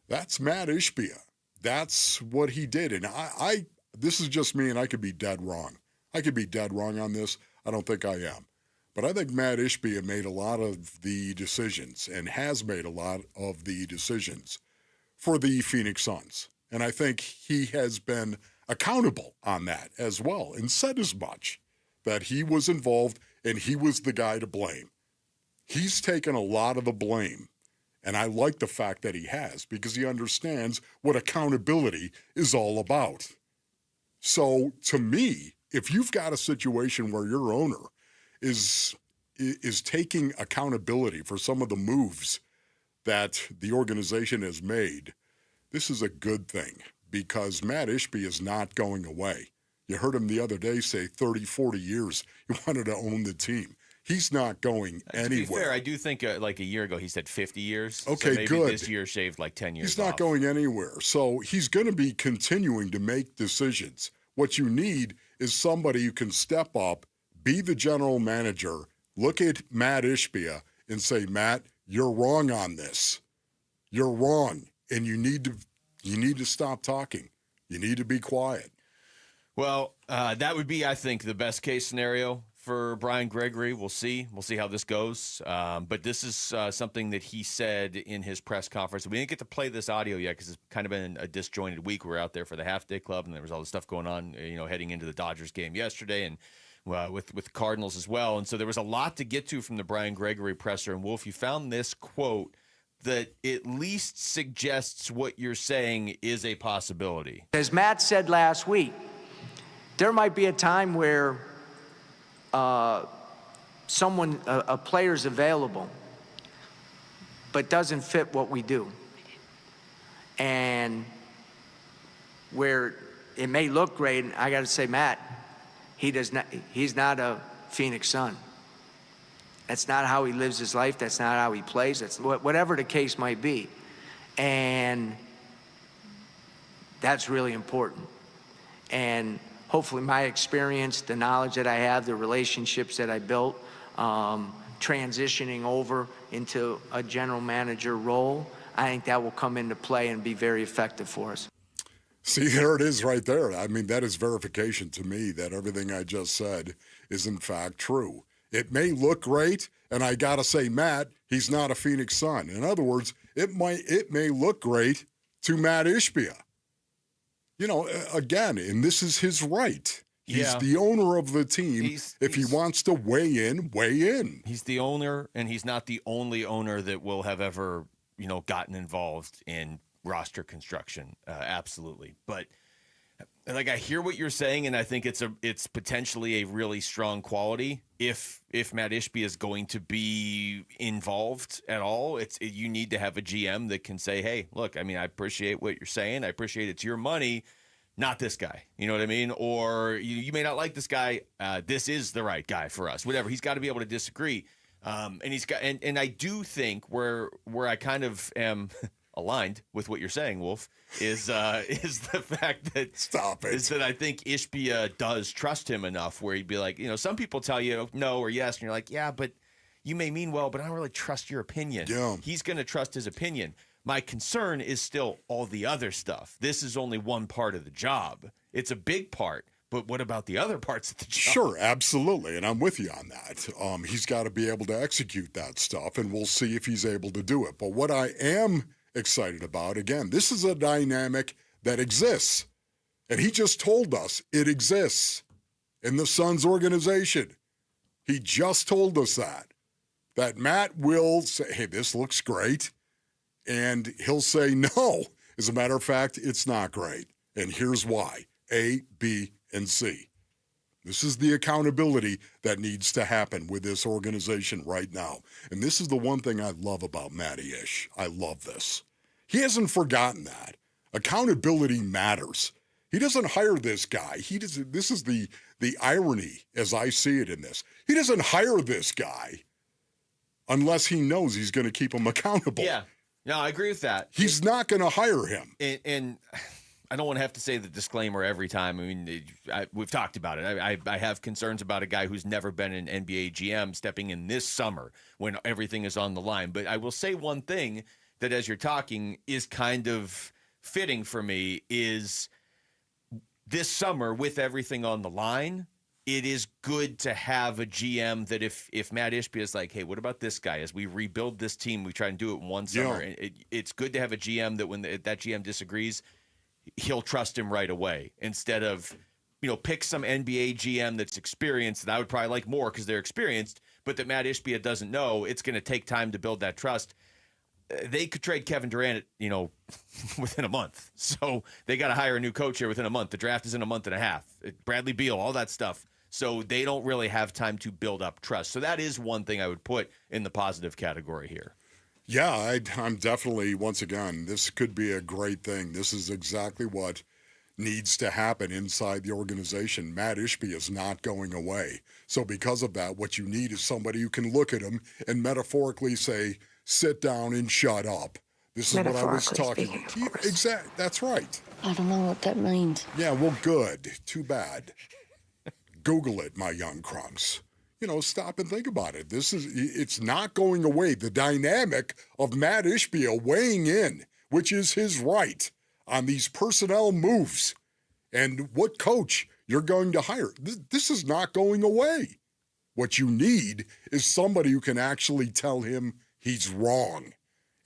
That's Matt Ishbia. That's what he did. And I this is just me, and I could be dead wrong. I could be dead wrong on this. I don't think I am. But I think Matt Ishbia made a lot of the decisions and has made a lot of the decisions for the Phoenix Suns. And I think he has been accountable on that as well and said as much, that he was involved and he was the guy to blame. He's taken a lot of the blame. And I like the fact that he has, because he understands what accountability is all about. So to me, if you've got a situation where your owner is taking accountability for some of the moves that the organization has made, this is a good thing, because Matt Ishbia is not going away. You heard him the other day say 30, 40 years he wanted to own the team. He's not going anywhere. To be fair, I do think like a year ago he said 50 years. Okay, so maybe good. This year shaved like 10 years He's not off. going anywhere. So he's going to be continuing to make decisions. What you need is somebody who can step up, be the general manager, look at Matt Ishbia and say, Matt, you're wrong on this. You're wrong. And you need to stop talking. You need to be quiet. Well, that would be, I think, the best case scenario for Brian Gregory. We'll see. We'll see how this goes. But this is something that he said in his press conference. We didn't get to play this audio yet because it's kind of been a disjointed week. We were out there for the half-day club, and there was all this stuff going on, heading into the Dodgers game yesterday, and with the Cardinals as well. And so there was a lot to get to from the Brian Gregory presser. And Wolf, you found this quote that at least suggests what you're saying is a possibility. As Matt said last week, there might be a time where a player's available but doesn't fit what we do, and where it may look great. And I got to say, Matt, he's not a Phoenix Sun. That's not how he lives his life. That's not how he plays. That's whatever the case might be. And that's really important. And hopefully my experience, the knowledge that I have, the relationships that I built, transitioning over into a general manager role, I think that will come into play and be very effective for us. See, there it is right there. I mean, that is verification to me that everything I just said is in fact true. It may look great, and I got to say, Matt, he's not a Phoenix Sun. In other words, it may look great to Matt Ishbia. You know, again, and this is his right. He's the owner of the team. If he wants to weigh in, weigh in. He's the owner, and he's not the only owner that will have ever, gotten involved in roster construction. Absolutely. But like, I hear what you're saying, and I think it's potentially a really strong quality. If Matt Ishbia is going to be involved at all, you need to have a GM that can say, hey, look, I mean, I appreciate what you're saying. I appreciate it's your money, not this guy. You know what I mean? Or you may not like this guy. This is the right guy for us. Whatever. He's got to be able to disagree. And he's got, and I do think where I kind of am aligned with what you're saying, Wolf, is the fact that is that I think Ishbia does trust him enough where he'd be like, some people tell you no or yes, and you're like, yeah, but you may mean well, but I don't really trust your opinion. Yeah. He's going to trust his opinion. My concern is still all the other stuff. This is only one part of the job. It's a big part. But what about the other parts of the job? Sure, absolutely, and I'm with you on that. He's got to be able to execute that stuff, and we'll see if he's able to do it. But what I am excited about, again, this is a dynamic that exists, and he just told us it exists in the Suns organization. He just told us that Matt will say, hey, this looks great, and he'll say, no, as a matter of fact, it's not great, and here's why, A, B, and C. This is the accountability that needs to happen with this organization right now. And this is the one thing I love about Matty Ish. I love this. He hasn't forgotten that. Accountability matters. He doesn't hire this guy. This is the irony as I see it in this. He doesn't hire this guy unless he knows he's going to keep him accountable. Yeah. No, I agree with that. He's not going to hire him. And I don't want to have to say the disclaimer every time. I mean, we've talked about it. I have concerns about a guy who's never been an NBA GM stepping in this summer when everything is on the line. But I will say one thing that as you're talking is kind of fitting for me is this summer with everything on the line, it is good to have a GM that if Matt Ishbia is like, hey, what about this guy? As we rebuild this team, we try and do it in one summer. Yeah. It's good to have a GM that when that GM disagrees, he'll trust him right away instead of, pick some NBA GM that's experienced that I would probably like more because they're experienced, but that Matt Ishbia doesn't know. It's going to take time to build that trust. They could trade Kevin Durant, within a month. So they got to hire a new coach here within a month. The draft is in a month and a half. Bradley Beal, all that stuff. So they don't really have time to build up trust. So that is one thing I would put in the positive category here. Yeah, I'm definitely, once again, this could be a great thing. This is exactly what needs to happen inside the organization. Matt Ishbia is not going away. So because of that, what you need is somebody who can look at him and metaphorically say, sit down and shut up. This is what I was talking about. Exactly. That's right. I don't know what that means. Yeah, well, good. Too bad. Google it, my young crunks. Stop and think about it. It's not going away. The dynamic of Matt Ishbia weighing in, which is his right on these personnel moves and what coach you're going to hire. This is not going away. What you need is somebody who can actually tell him he's wrong.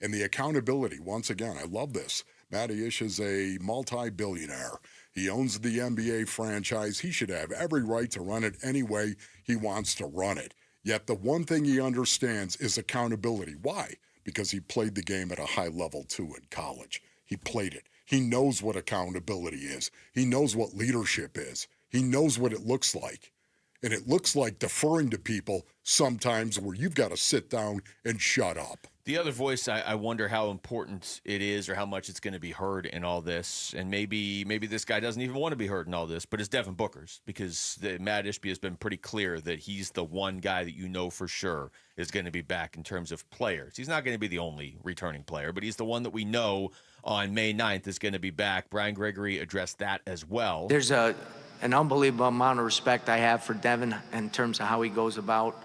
And the accountability, once again, I love this. Matty Ish is a multi-billionaire. He owns the NBA franchise. He should have every right to run it any way he wants to run it. Yet the one thing he understands is accountability. Why? Because he played the game at a high level, too, in college. He played it. He knows what accountability is. He knows what leadership is. He knows what it looks like. and it looks like deferring to people sometimes where you've got to sit down and shut up. The other voice, I wonder how important it is or how much it's going to be heard in all this. And maybe this guy doesn't even want to be heard in all this, but it's Devin Booker's, because Matt Ishbia has been pretty clear that he's the one guy that you know for sure is going to be back in terms of players. He's not going to be the only returning player, but he's the one that we know on May 9th is going to be back. Brian Gregory addressed that as well. There's an unbelievable amount of respect I have for Devin in terms of how he goes about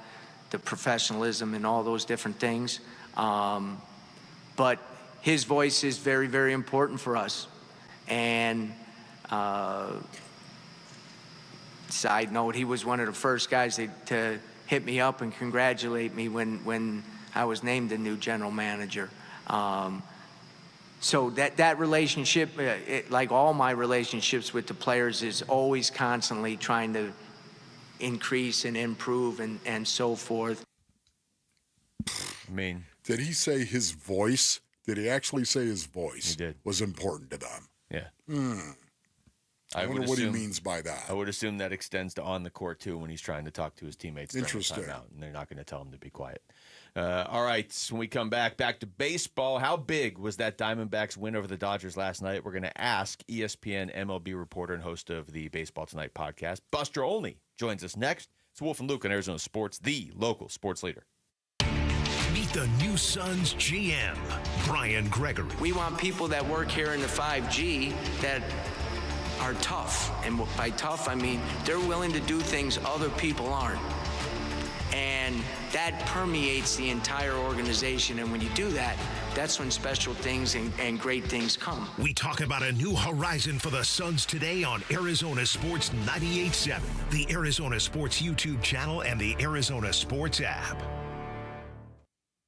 the professionalism and all those different things. But his voice is very, very important for us. And side note, he was one of the first guys to hit me up and congratulate me when I was named the new general manager. So that relationship, like all my relationships with the players, is always constantly trying to increase and improve and so forth. I mean, did he say his voice? Did he actually say his voice he did. Was important to them? Yeah. I wonder what he means by that. I would assume that extends to on the court, too, when he's trying to talk to his teammates during the timeout, and they're not going to tell him to be quiet. All right, so when we come back to baseball, how big was that Diamondbacks win over the Dodgers last night? We're going to ask ESPN MLB reporter and host of the Baseball Tonight podcast, Buster Olney, joins us next. It's Wolf and Luke on Arizona Sports, the local sports leader. Meet the new Suns GM, Brian Gregory. We want people that work here in the 5G that are tough. And by tough, I mean they're willing to do things other people aren't. And that permeates the entire organization. And when you do that, that's when special things and great things come. We talk about a new horizon for the Suns today on Arizona Sports 98.7, the Arizona Sports YouTube channel, and the Arizona Sports app.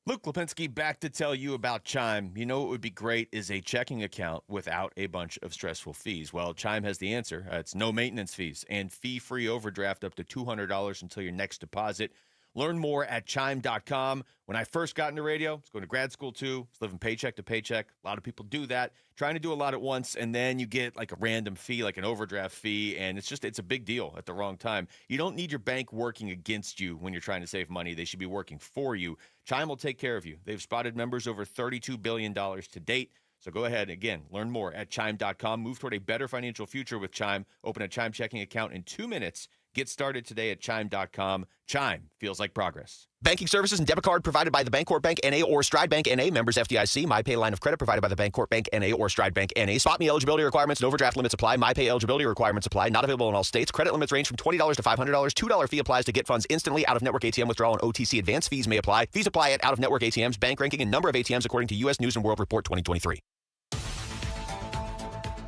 Luke Lipinski back to tell you about Chime. You know what would be great is a checking account without a bunch of stressful fees. Well, Chime has the answer. It's no maintenance fees and fee-free overdraft up to $200 until your next deposit. Learn more at Chime.com. When I first got into radio, I was going to grad school too. I was living paycheck to paycheck. A lot of people do that, trying to do a lot at once, and then you get like a random fee, like an overdraft fee, and it's a big deal at the wrong time. You don't need your bank working against you when you're trying to save money. They should be working for you. Chime will take care of you. They've spotted members over $32 billion to date. So go ahead, again, learn more at Chime.com. Move toward a better financial future with Chime. Open a Chime checking account in 2 minutes. Get started today at Chime.com. Chime feels like progress. Banking services and debit card provided by the Bancorp Bank N.A. or Stride Bank N.A. Members FDIC. MyPay line of credit provided by the Bancorp Bank N.A. or Stride Bank N.A. Spot me eligibility requirements and overdraft limits apply. MyPay eligibility requirements apply. Not available in all states. Credit limits range from $20 to $500. $2 fee applies to get funds instantly. Out-of-network ATM withdrawal and OTC advance fees may apply. Fees apply at out-of-network ATMs. Bank ranking and number of ATMs according to U.S. News & World Report 2023.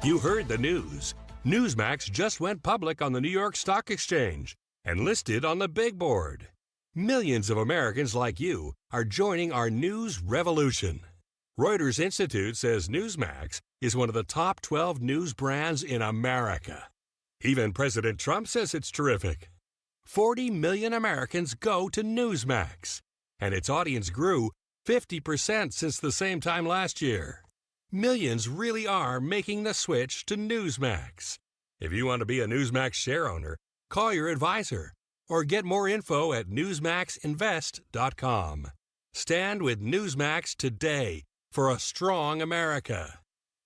You heard the news. Newsmax just went public on the New York Stock Exchange and listed on the big board. Millions of Americans like you are joining our news revolution. Reuters Institute says Newsmax is one of the top 12 news brands in America. Even President Trump says it's terrific. 40 million Americans go to Newsmax, and its audience grew 50% since the same time last year. Millions really are making the switch to Newsmax. If you want to be a Newsmax share owner, call your advisor or get more info at newsmaxinvest.com. Stand with Newsmax today for a strong America.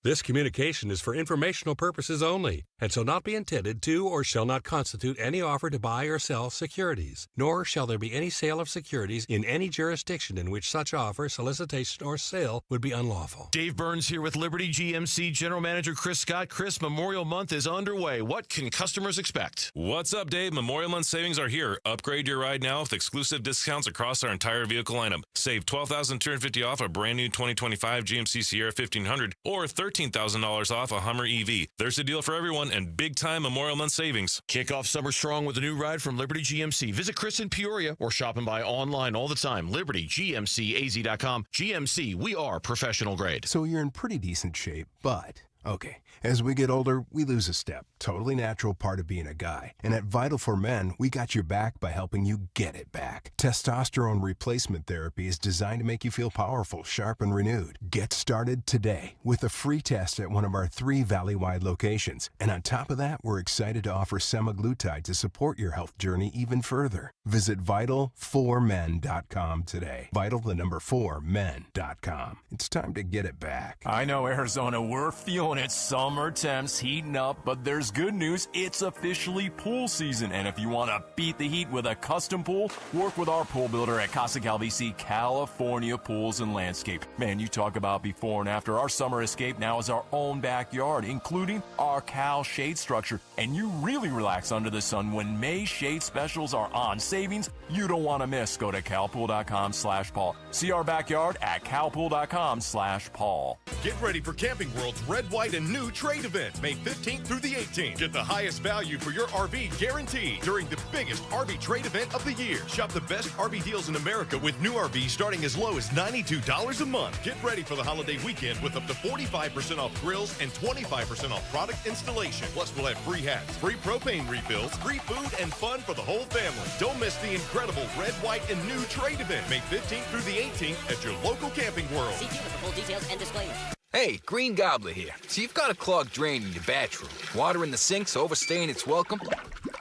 This communication is for informational purposes only and shall not be intended to or shall not constitute any offer to buy or sell securities, nor shall there be any sale of securities in any jurisdiction in which such offer, solicitation, or sale would be unlawful. Dave Burns here with Liberty GMC General Manager Chris Scott. Chris, Memorial Month is underway. What can customers expect? What's up, Dave? Memorial Month savings are here. Upgrade your ride now with exclusive discounts across our entire vehicle lineup. Save $12,250 off a brand new 2025 GMC Sierra 1500 or $13,000 off a Hummer EV. There's a deal for everyone and big-time Memorial Month savings. Kick off summer strong with a new ride from Liberty GMC. Visit Chris in Peoria or shop and buy online all the time. LibertyGMCAZ.com. GMC, we are professional grade. So you're in pretty decent shape, but Okay, as we get older, we lose a step. Totally natural part of being a guy. And at Vital for Men, we got your back by helping you get it back. Testosterone replacement therapy is designed to make you feel powerful, sharp, and renewed. Get started today with a free test at one of our 3 Valley-wide locations. And on top of that, we're excited to offer semaglutide to support your health journey even further. Visit Vital4Men.com today. Vital4Men.com. It's time to get it back. I know, Arizona, we're feeling it. Summer temps heating up, but there's good news. It's officially pool season. And if you want to beat the heat with a custom pool, work with our pool builder at Casa Calvisi, California Pools and Landscape. Man, you talk about before and after. Our summer escape now is our own backyard, including our Cal shade structure. And you really relax under the sun when May shade specials are on. Savings you don't want to miss. Go to calpool.com/Paul. See our backyard at calpool.com/Paul. Get ready for Camping World's Red, White, and New Trade Event, May 15th through the 18th. Get the highest value for your RV guaranteed during the biggest RV trade event of the year. Shop the best RV deals in America with new RVs starting as low as $92 a month. Get ready for the holiday weekend with up to 45% off grills and 25% off product installation. Plus, we'll have free hats, free propane refills, free food, and fun for the whole family. Don't miss the incredible Red, White, and New Trade Event, May 15th through the 18th at your local Camping World. See dealer for full details and disclaimers. Hey, Green Gobbler here. So you've got a clogged drain in your bathroom. Water in the sink's overstaying its welcome.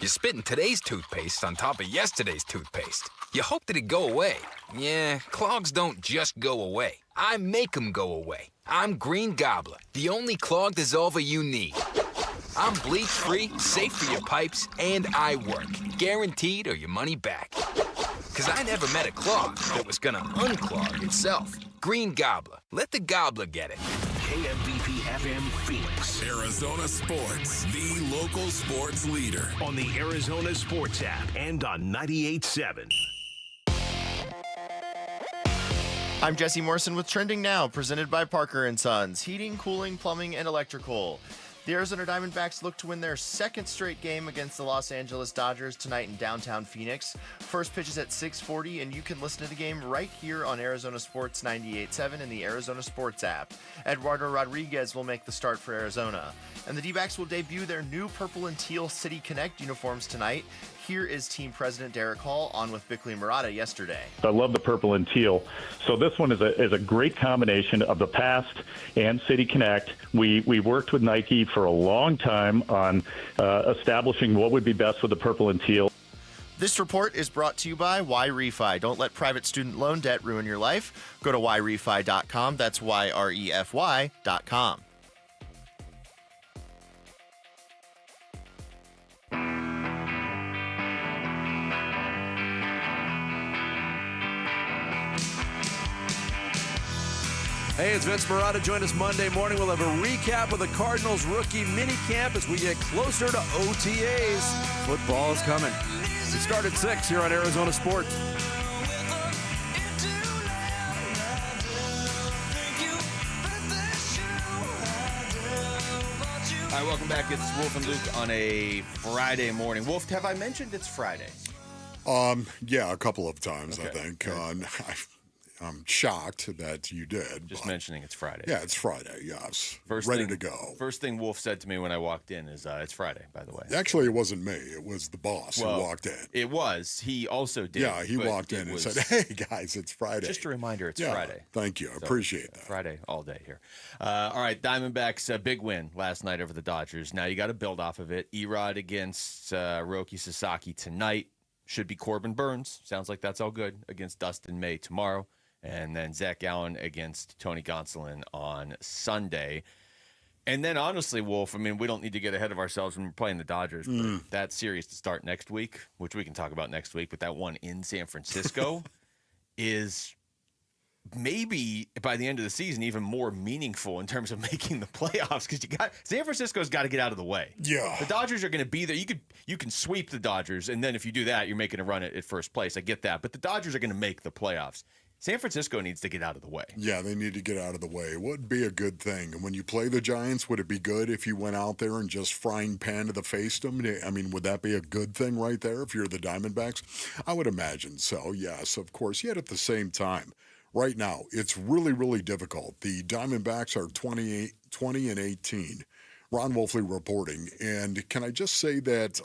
You're spitting today's toothpaste on top of yesterday's toothpaste. You hope that it go away. Yeah, clogs don't just go away. I make them go away. I'm Green Gobbler, the only clog dissolver you need. I'm bleach-free, safe for your pipes, and I work. Guaranteed or your money back. Because I never met a clog that was gonna unclog itself. Green Gobbler. Let the gobbler get it. KMVP FM Phoenix. Arizona Sports, the local sports leader. On the Arizona Sports app and on 98.7. I'm Jesse Morrison with Trending Now, presented by Parker & Sons. Heating, cooling, plumbing, and electrical. The Arizona Diamondbacks look to win their second straight game against the Los Angeles Dodgers tonight in downtown Phoenix. First pitch is at 6:40, and you can listen to the game right here on Arizona Sports 98.7 and the Arizona Sports app. Eduardo Rodriguez will make the start for Arizona. And the D-backs will debut their new purple and teal City Connect uniforms tonight. Here is team president Derek Hall on with Bickley Murata yesterday. I love the purple and teal. So this one is a great combination of the past and City Connect. We worked with Nike for a long time on establishing what would be best with the purple and teal. This report is brought to you by YRefi. Don't let private student loan debt ruin your life. Go to YRefi.com. That's YREFY.com. Hey, it's Vince Murata. Join us Monday morning. We'll have a recap of the Cardinals rookie minicamp as we get closer to OTAs. Football is coming. We start at 6 here on Arizona Sports. All right, welcome back. It's Wolf and Luke on a Friday morning. Wolf, have I mentioned it's Friday? Yeah, a couple of times, Okay. I think. I'm shocked that you did. Just mentioning it's Friday. Yeah, it's Friday, yes. Ready Ready to go. First thing Wolf said to me when I walked in is, it's Friday, by the way. Actually, it wasn't me. It was the boss who walked in. It was. He also did. Yeah, he walked in and said, hey, guys, it's Friday. Just a reminder, it's Yeah, Friday. Thank you. I So, appreciate that. Friday all day here. All right, Diamondbacks, big win last night over the Dodgers. Now you got to build off of it. Erod against Roki Sasaki tonight. Should be Corbin Burns. Sounds like that's all good against Dustin May tomorrow. And then Zach Allen against Tony Gonsolin on Sunday. And then, honestly, Wolf, I mean, we don't need to get ahead of ourselves when we're playing the Dodgers. But that series to start next week, which we can talk about next week, but that one in San Francisco is maybe by the end of the season even more meaningful in terms of making the playoffs because San Francisco's got to get out of the way. Yeah, the Dodgers are going to be there. You can sweep the Dodgers, and then if you do that, you're making a run at first place. I get that, but the Dodgers are going to make the playoffs. San Francisco needs to get out of the way. Yeah, they need to get out of the way. It would be a good thing. And when you play the Giants, would it be good if you went out there and just frying pan to the faced them? I mean, would that be a good thing right there if you're the Diamondbacks? I would imagine so, yes, of course. Yet at the same time, right now, it's really, really difficult. The Diamondbacks are 20-18. Ron Wolfley reporting. And can I just say that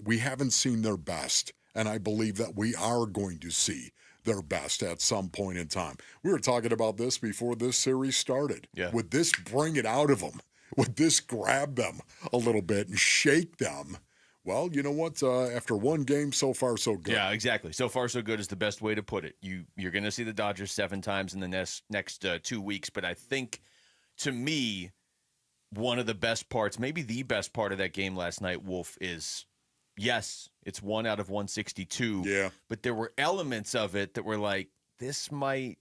we haven't seen their best, and I believe that we are going to see their best at some point in time. We were talking about this before this series started. Yeah. Would this bring it out of them? Would this grab them a little bit and shake them? Well, you know what? After one game, so far, so good. Yeah, exactly. So far, so good is the best way to put it. You're going to see the Dodgers 7 times in the next 2 weeks, but I think, to me, one of the best parts, maybe the best part of that game last night, Wolf, is, yes, it's 1 out of 162. Yeah. But there were elements of it that were like, this might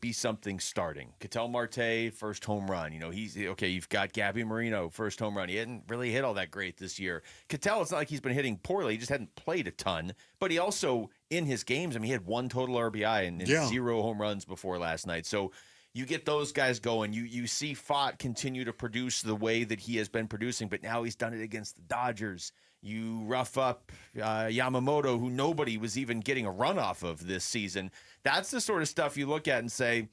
be something starting. Ketel Marte, first home run. You know, you've got Gabby Marino, first home run. He hadn't really hit all that great this year. Ketel, it's not like he's been hitting poorly. He just hadn't played a ton. But he also, in his games, he had 1 total RBI and 0 home runs before last night. So you get those guys going. You see Fott continue to produce the way that he has been producing, but now he's done it against the Dodgers. You rough up Yamamoto, who nobody was even getting a run off of this season. That's the sort of stuff you look at and say,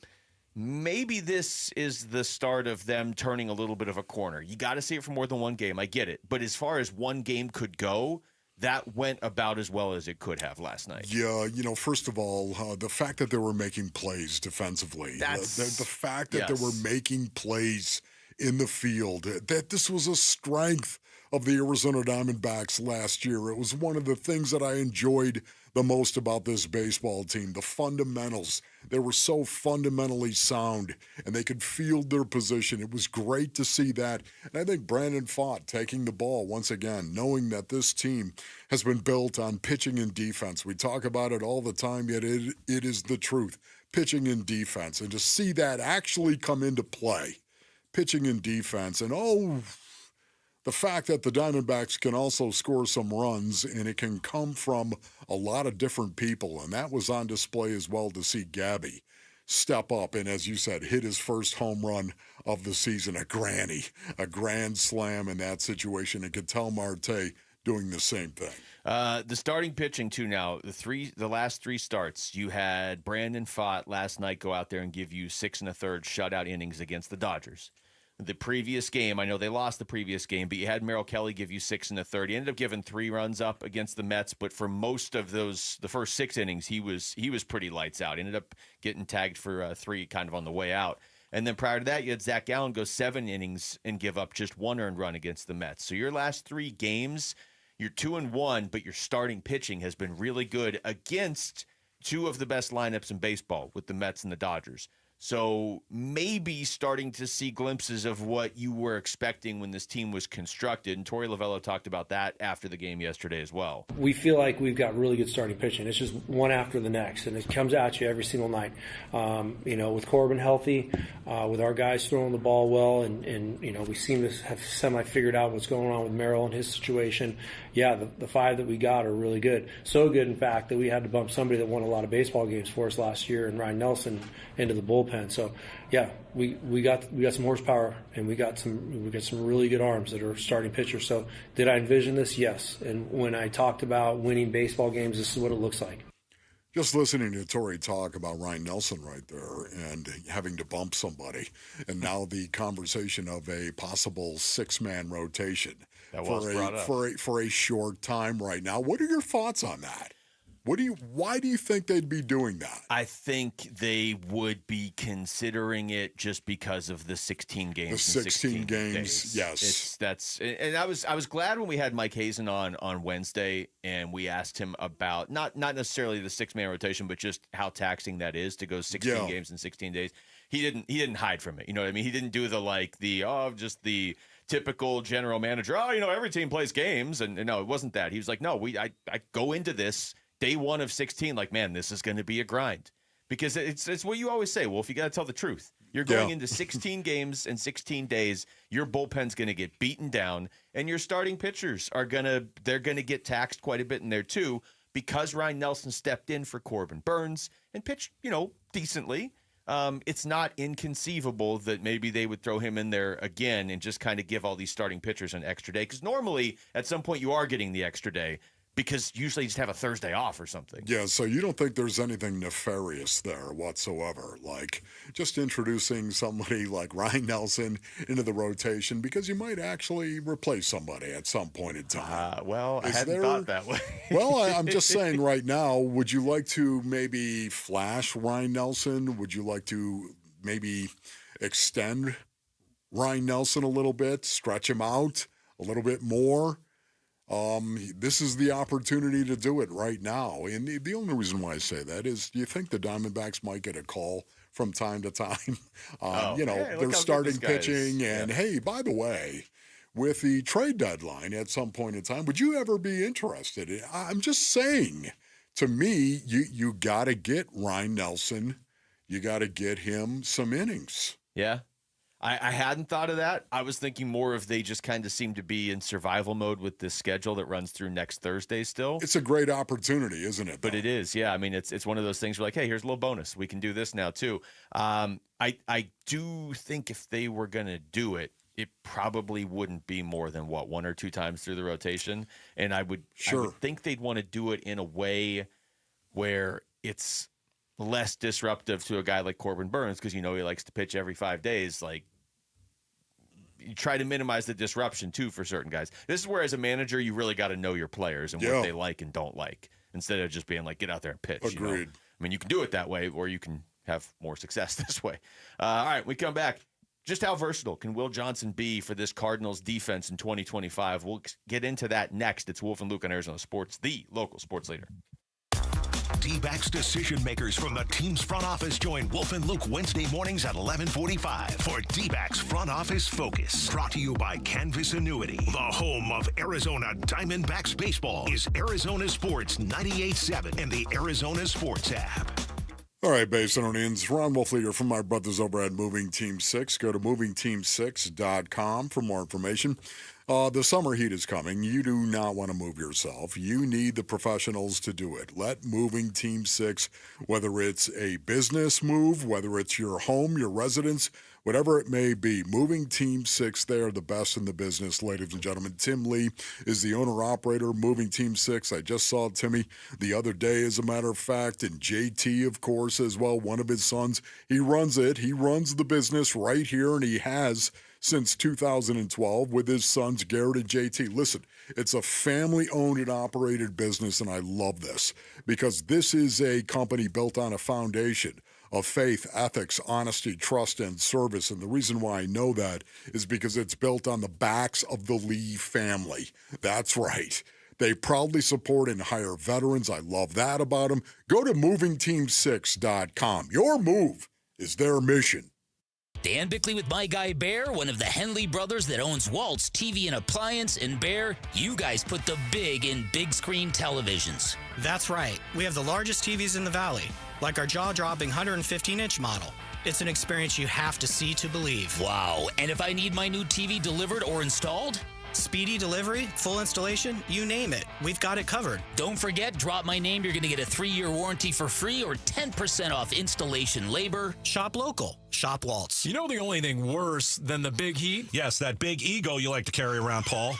maybe this is the start of them turning a little bit of a corner. You got to see it for more than one game. I get it. But as far as one game could go, that went about as well as it could have last night. Yeah, first of all, the fact that they were making plays defensively, the fact that they were making plays in the field, that this was a strength of the Arizona Diamondbacks last year. It was one of the things that I enjoyed the most about this baseball team. The fundamentals, they were so fundamentally sound, and they could field their position. It was great to see that. And I think Brandon Pfaadt taking the ball once again, knowing that this team has been built on pitching and defense. We talk about it all the time, yet it is the truth. Pitching and defense. And to see that actually come into play, pitching and defense, and the fact that the Diamondbacks can also score some runs, and it can come from a lot of different people, and that was on display as well to see Gabby step up and, as you said, hit his first home run of the season, a grand slam in that situation, and Ketel Marte doing the same thing. The starting pitching, too, now, the last 3 starts, you had Brandon Pfaadt last night go out there and give you 6 1/3 shutout innings against the Dodgers. The previous game, I know they lost the previous game, but you had Merrill Kelly give you 6 1/3. He ended up giving 3 runs up against the Mets, but for most of the first 6 innings, he was pretty lights out. He ended up getting tagged for 3 kind of on the way out. And then prior to that, you had Zach Gallen go 7 innings and give up just 1 earned run against the Mets. So your last 3 games, you're 2-1, but your starting pitching has been really good against 2 of the best lineups in baseball with the Mets and the Dodgers. So maybe starting to see glimpses of what you were expecting when this team was constructed. And Torey Lovello talked about that after the game yesterday as well. We feel like we've got really good starting pitching. It's just one after the next, and it comes at you every single night. With Corbin healthy, with our guys throwing the ball well, and we seem to have semi-figured out what's going on with Merrill and his situation. Yeah, the 5 that we got are really good. So good, in fact, that we had to bump somebody that won a lot of baseball games for us last year, and Ryan Nelson, into the bullpen. So, yeah, we got some horsepower, and we got some really good arms that are starting pitchers. So, did I envision this? Yes. And when I talked about winning baseball games, this is what it looks like. Just listening to Torey talk about Ryan Nelson right there and having to bump somebody, and now the conversation of a possible 6-man rotation for a short time right now. What are your thoughts on that? Why do you think they'd be doing that? I think they would be considering it just because of the 16 games. The 16 games, days. yes. And I was glad when we had Mike Hazen on Wednesday, and we asked him about not necessarily the 6-man rotation, but just how taxing that is to go 16 games in 16 days. He didn't hide from it. You know what I mean? He didn't do the typical general manager. Every team plays games, and no, it wasn't that. He was like, no, I go into this day 1 of 16, like, man, this is going to be a grind. Because it's what you always say, Wolf, you got to tell the truth. You're going into 16 games in 16 days. Your bullpen's going to get beaten down, and your starting pitchers they're going to get taxed quite a bit in there too, because Ryan Nelson stepped in for Corbin Burns and pitched, decently. It's not inconceivable that maybe they would throw him in there again and just kind of give all these starting pitchers an extra day. Because normally, at some point, you are getting the extra day. because usually you just have a Thursday off or something. Yeah, so you don't think there's anything nefarious there whatsoever, like just introducing somebody like Ryan Nelson into the rotation because you might actually replace somebody at some point in time. Well, I hadn't thought that way. Well, I'm just saying right now, would you like to maybe flash Ryan Nelson? Would you like to maybe extend Ryan Nelson a little bit, stretch him out a little bit more? This is the opportunity to do it right now. And the only reason why I say that is you think the Diamondbacks might get a call from time to time. They're starting pitching. And hey, by the way, with the trade deadline at some point in time, would you ever be interested? I'm just saying, to me, you got to get Ryan Nelson. You got to get him some innings. Yeah. I hadn't thought of that. I was thinking more of they just kind of seem to be in survival mode with this schedule that runs through next Thursday still. It's a great opportunity, isn't it? But it is, yeah. I mean, it's one of those things where like, hey, here's a little bonus. We can do this now too. I do think if they were going to do it, it probably wouldn't be more than, 1 or 2 times through the rotation. And I would think they'd want to do it in a way where it's less disruptive to a guy like Corbin Burnes because, he likes to pitch every 5 days. Like, you try to minimize the disruption too for certain guys. This is where, as a manager, you really got to know your players and what they like and don't like, instead of just being like, get out there and pitch. Agreed. I mean, you can do it that way, or you can have more success this way. All right, we come back. Just how versatile can Will Johnson be for this Cardinals defense in 2025? We'll get into that next. It's Wolf and Luke on Arizona Sports, the local sports leader. D-backs decision makers from the team's front office join Wolf and Luke Wednesday mornings at 11:45 for D-backs Front Office Focus. Brought to you by Canvas Annuity. The home of Arizona Diamondbacks baseball is Arizona Sports 98.7 and the Arizona Sports app. All right, Basinonians, Ron Wolfleader from my brothers over at Moving Team 6. Go to movingteam6.com for more information. The summer heat is coming. You do not want to move yourself. You need the professionals to do it. Let Moving Team 6, whether it's a business move, whether it's your home, your residence, whatever it may be, Moving Team 6, they are the best in the business, ladies and gentlemen. Tim Lee is the owner-operator, Moving Team 6. I just saw Timmy the other day, as a matter of fact, and JT, of course, as well, one of his sons. He runs it. He runs the business right here, and he has since 2012 with his sons, Garrett and JT. Listen, it's a family-owned and operated business, and I love this because this is a company built on a foundation of faith, ethics, honesty, trust, and service. And the reason why I know that is because it's built on the backs of the Lee family. That's right. They proudly support and hire veterans. I love that about them. Go to movingteam6.com. Your move is their mission. Dan Bickley with My Guy Bear, one of the Henley brothers that owns Waltz TV and Appliance. And Bear, you guys put the big in big screen televisions. That's right. We have the largest TVs in the valley, like our jaw-dropping 115-inch model. It's an experience you have to see to believe. Wow. And if I need my new TV delivered or installed? Speedy delivery, full installation, you name it. We've got it covered. Don't forget, drop my name. You're going to get a 3-year warranty for free or 10% off installation labor. Shop local. Shop Waltz. You know the only thing worse than the big heat? Yes, that big ego you like to carry around, Paul.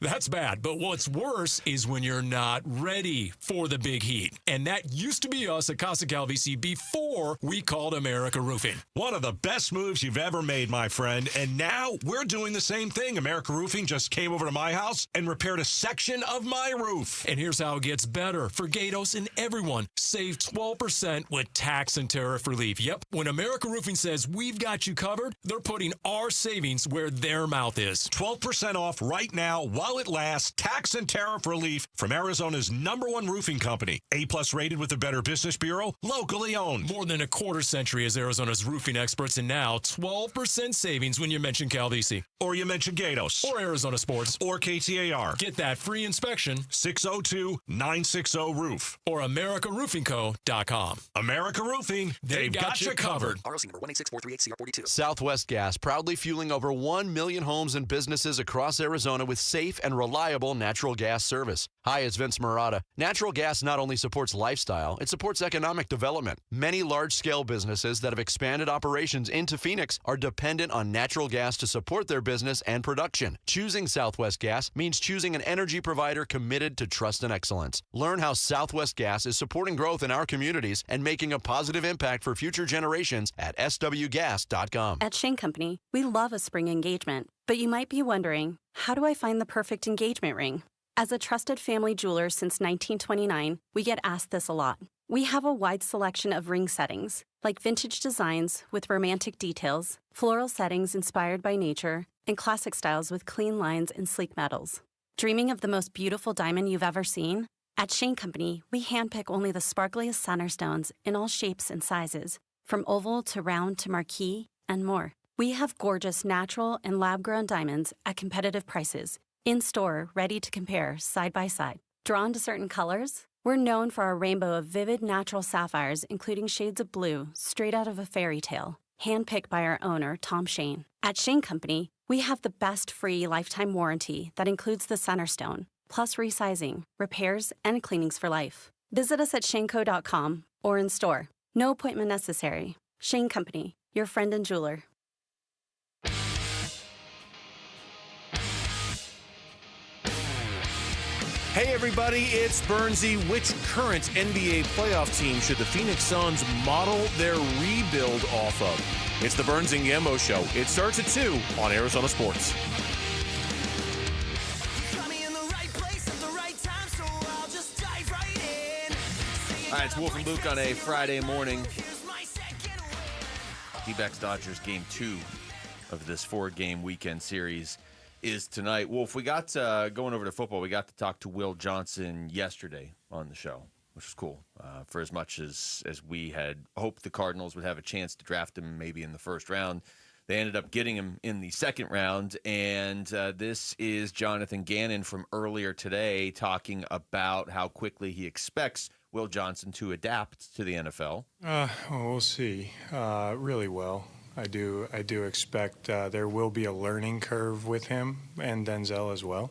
That's bad. But what's worse is when you're not ready for the big heat. And that used to be us at Casa Calvisi before we called America Roofing. One of the best moves you've ever made, my friend. And now we're doing the same thing. America Roofing just came over to my house and repaired a section of my roof. And here's how it gets better. For Gatos and everyone, save 12% with tax and tariff relief. Yep, when America Roofing says we've got you covered, they're putting our savings where their mouth is. 12% off right now while it lasts. Tax and tariff relief from Arizona's #1 roofing company. A+ rated with the Better Business Bureau. Locally owned. More than a quarter century as Arizona's roofing experts, and now 12% savings when you mention Calvisi. Or you mention Gatos. Or Arizona Sports. Or KTAR. Get that free inspection. 602-960-ROOF. Or AmericaRoofingCo.com. America Roofing. They've got you covered. ROC number 186. 866-438-CR42. Southwest Gas, proudly fueling over 1 million homes and businesses across Arizona with safe and reliable natural gas service. Hi, it's Vince Marotta. Natural gas not only supports lifestyle, it supports economic development. Many large-scale businesses that have expanded operations into Phoenix are dependent on natural gas to support their business and production. Choosing Southwest Gas means choosing an energy provider committed to trust and excellence. Learn how Southwest Gas is supporting growth in our communities and making a positive impact for future generations at swgas.com. At Shane Company, we love a spring engagement, but you might be wondering, how do I find the perfect engagement ring? As a trusted family jeweler since 1929, we get asked this a lot. We have a wide selection of ring settings, like vintage designs with romantic details, floral settings inspired by nature, and classic styles with clean lines and sleek metals. Dreaming of the most beautiful diamond you've ever seen? At Shane Company, we handpick only the sparkliest center stones in all shapes and sizes, from oval to round to marquise, and more. We have gorgeous natural and lab-grown diamonds at competitive prices, in-store, ready to compare side by side. Drawn to certain colors? We're known for our rainbow of vivid natural sapphires, including shades of blue, straight out of a fairy tale, handpicked by our owner, Tom Shane. At Shane Company, we have the best free lifetime warranty that includes the center stone, plus resizing, repairs, and cleanings for life. Visit us at shaneco.com or in store. No appointment necessary. Shane Company, your friend and jeweler. Hey everybody, it's Bernsey. Which current NBA playoff team should the Phoenix Suns model their rebuild off of? It's the Burns and Gambo Show. It starts at 2 on Arizona Sports. All right, it's Wolf and Luke on a Friday morning. D-backs Dodgers game 2 of this 4-game weekend series is tonight. Wolf, we got going over to football. We got to talk to Will Johnson yesterday on the show, which was cool. For as much as we had hoped the Cardinals would have a chance to draft him maybe in the first round, they ended up getting him in the second round. And this is Jonathan Gannon from earlier today talking about how quickly he expects Will Johnson to adapt to the NFL. Well, we'll see. Really well. I do expect there will be a learning curve with him and Denzel as well.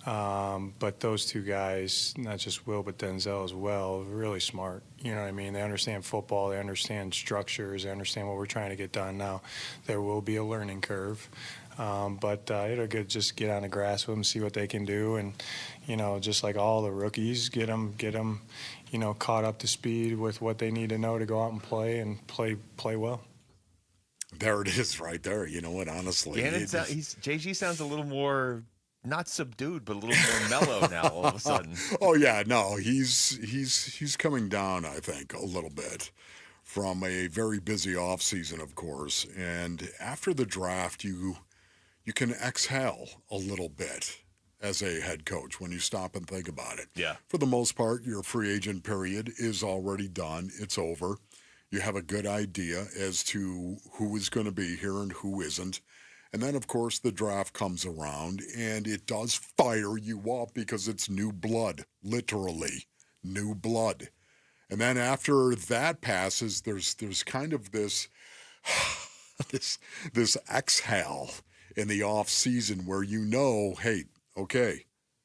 But those two guys, not just Will, but Denzel as well, really smart. You know what I mean? They understand football. They understand structures. They understand what we're trying to get done now. There will be a learning curve. But it'll just get on the grass with them, see what they can do. And, you know, just like all the rookies, get them, you know, caught up to speed with what they need to know to go out and play well. There it is right there. You know what, honestly. JG sounds a little more, not subdued, but a little more mellow now all of a sudden. Oh, yeah, no, he's coming down, I think, a little bit from a very busy offseason, of course. And after the draft, you can exhale a little bit as a head coach when you stop and think about it. Yeah. For the most part, your free agent period is already done. It's over. You have a good idea as to who is going to be here and who isn't. And then, of course, the draft comes around, and it does fire you up because it's new blood, literally new blood. And then after that passes, there's kind of this this exhale in the off season where you know, hey, okay,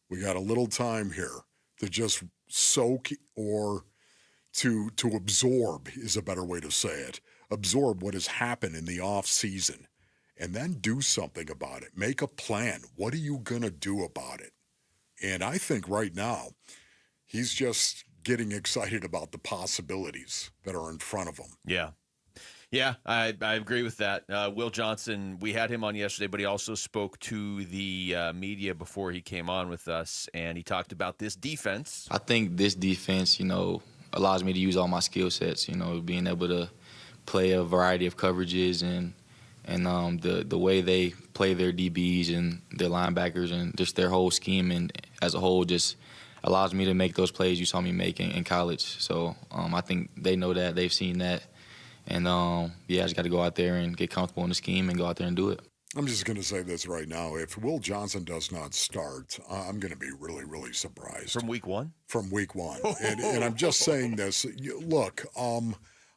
we got a little time here to just soak or to absorb is a better way to say it. Absorb what has happened in the off season and then do something about it. Make a plan. What are you going to do about it? And I think right now he's just getting excited about the possibilities that are in front of him. Yeah. Yeah, I agree with that. Will Johnson, we had him on yesterday, but he also spoke to the media before he came on with us, and he talked about this defense. I think this defense, allows me to use all my skill sets, being able to play a variety of coverages and the way they play their DBs and their linebackers and just their whole scheme and as a whole just allows me to make those plays you saw me make in college. So I think they know that. They've seen that. And, I just got to go out there and get comfortable in the scheme and go out there and do it. I'm just going to say this right now. If Will Johnson does not start, I'm going to be really, really surprised. From week one? From week one. And I'm just saying this. Look,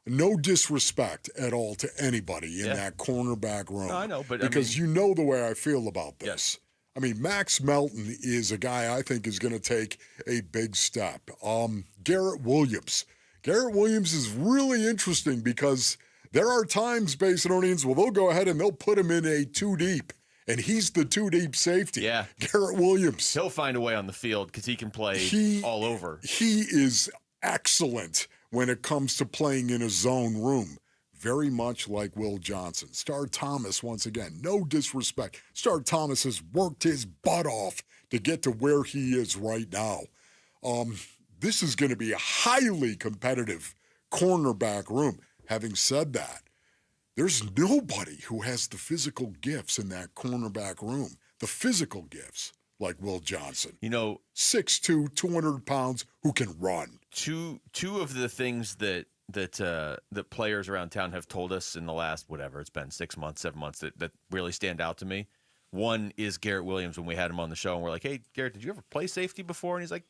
No disrespect at all to anybody in that cornerback room. No, I know, but because you know the way I feel about this. I mean, Max Melton is a guy I think is going to take a big step. Garrett Williams. Garrett Williams is really interesting because there are times, Basinonians, they'll go ahead and they'll put him in a 2-deep, and he's the 2-deep safety. Yeah. Garrett Williams. He'll find a way on the field because he can play all over. He is excellent when it comes to playing in a zone room. Very much like Will Johnson. Star Thomas, once again, no disrespect. Star Thomas has worked his butt off to get to where he is right now. This is going to be a highly competitive cornerback room. Having said that, there's nobody who has the physical gifts in that cornerback room. The physical gifts, like Will Johnson. 6'2", 200 pounds, who can run. Two of the things that players around town have told us in the last, it's been 6 months, 7 months, that really stand out to me. One is Garrett Williams, when we had him on the show, and we're like, hey, Garrett, did you ever play safety before? And he's like,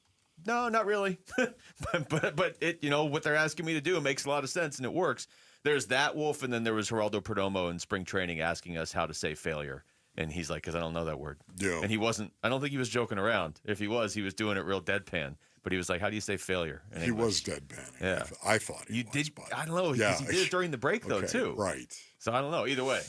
no, not really. but it, what they're asking me to do, it makes a lot of sense, and it works. There's that, Wolf, and then there was Geraldo Perdomo in spring training asking us how to say failure. And he's like, because I don't know that word. Yeah. And I don't think he was joking around. If he was doing it real deadpan. But he was like, how do you say failure? He was deadpanning. Yeah. I thought he was. I don't know. Because he did it during the break, though, too. Right. So I don't know. Either way.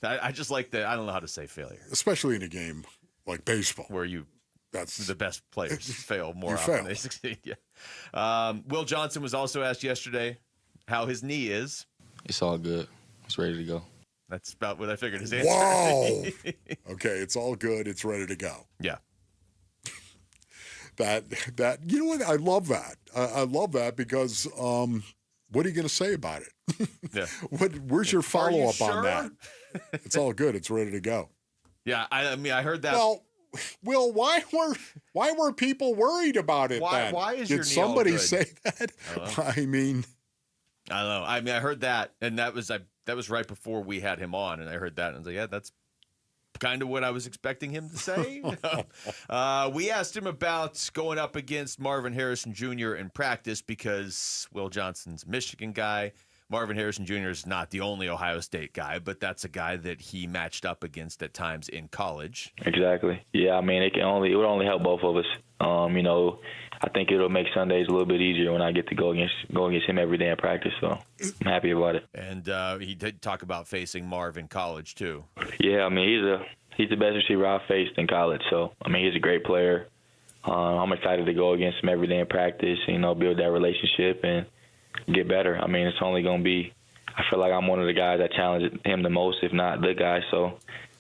I just like that. I don't know how to say failure. Especially in a game like baseball. Where the best players fail more often than they succeed. Yeah. Will Johnson was also asked yesterday how his knee is. It's all good. It's ready to go. That's about what I figured his answer. Wow. Okay, it's all good. It's ready to go. Yeah. That you know what? I love that. I love that because what are you going to say about it? Yeah. Where's your follow up on sure? that? It's all good. It's ready to go. Yeah, I mean, I heard that. Well, Will, why were people worried about it then? Why is your Did knee somebody all good? say that? I mean, I don't know. I mean, I heard that, and that was right before we had him on, and I heard that, and I was like, yeah, that's kind of what I was expecting him to say. We asked him about going up against Marvin Harrison Jr. in practice because Will Johnson's a Michigan guy. Marvin Harrison Jr. is not the only Ohio State guy, but that's a guy that he matched up against at times in college. Exactly. Yeah, I mean, it would only help both of us. I think it'll make Sundays a little bit easier when I get to go against him every day in practice. So I'm happy about it. And he did talk about facing Marv in college too. Yeah, I mean, he's the best receiver I've faced in college. So I mean, he's a great player. I'm excited to go against him every day in practice. Build that relationship and get better. I mean, it's only going to be. I feel like I'm one of the guys that challenge him the most, if not the guy. So.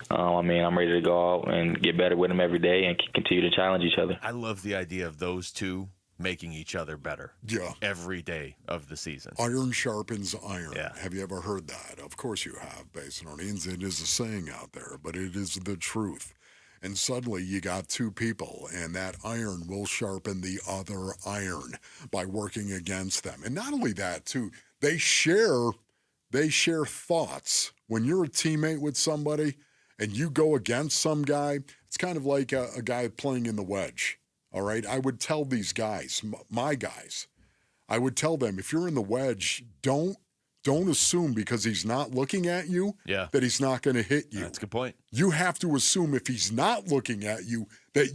I mean, I'm ready to go out and get better with him every day and continue to challenge each other. I love the idea of those two making each other better. Yeah. Every day of the season. Iron sharpens iron. Yeah. Have you ever heard that? Of course you have, Basinonians. It is a saying out there, but it is the truth. And suddenly you got two people, and that iron will sharpen the other iron by working against them. And not only that, too, they share thoughts. When you're a teammate with somebody, and you go against some guy, it's kind of like a guy playing in the wedge, all right? I would tell these guys, my guys, I would tell them, if you're in the wedge, don't assume because he's not looking at you that he's not going to hit you. That's a good point. You have to assume if he's not looking at you that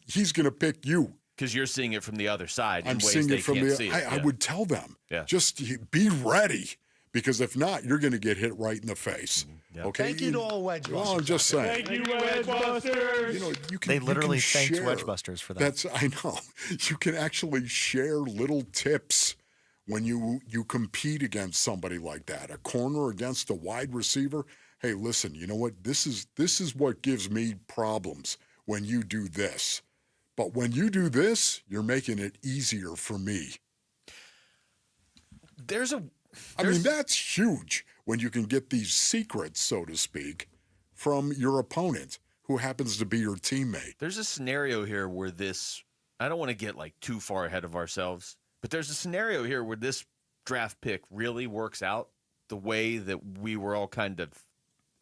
he's going to pick you. Because you're seeing it from the other side in I'm ways seeing they it from can't the. see it. I would tell them, just be ready. Because if not, you're going to get hit right in the face. Yep. Okay. Thank you to all Wedge Busters. Well, I'm just saying. Thank you, Wedge Busters. They literally thanked share. Wedge Busters for that. I know. You can actually share little tips when you compete against somebody like that. A corner against a wide receiver. Hey, listen. You know what? This is what gives me problems when you do this. But when you do this, you're making it easier for me. I mean, that's huge when you can get these secrets, so to speak, from your opponent who happens to be your teammate. There's a scenario here where I don't want to get too far ahead of ourselves, but there's a scenario here where this draft pick really works out the way that we were all kind of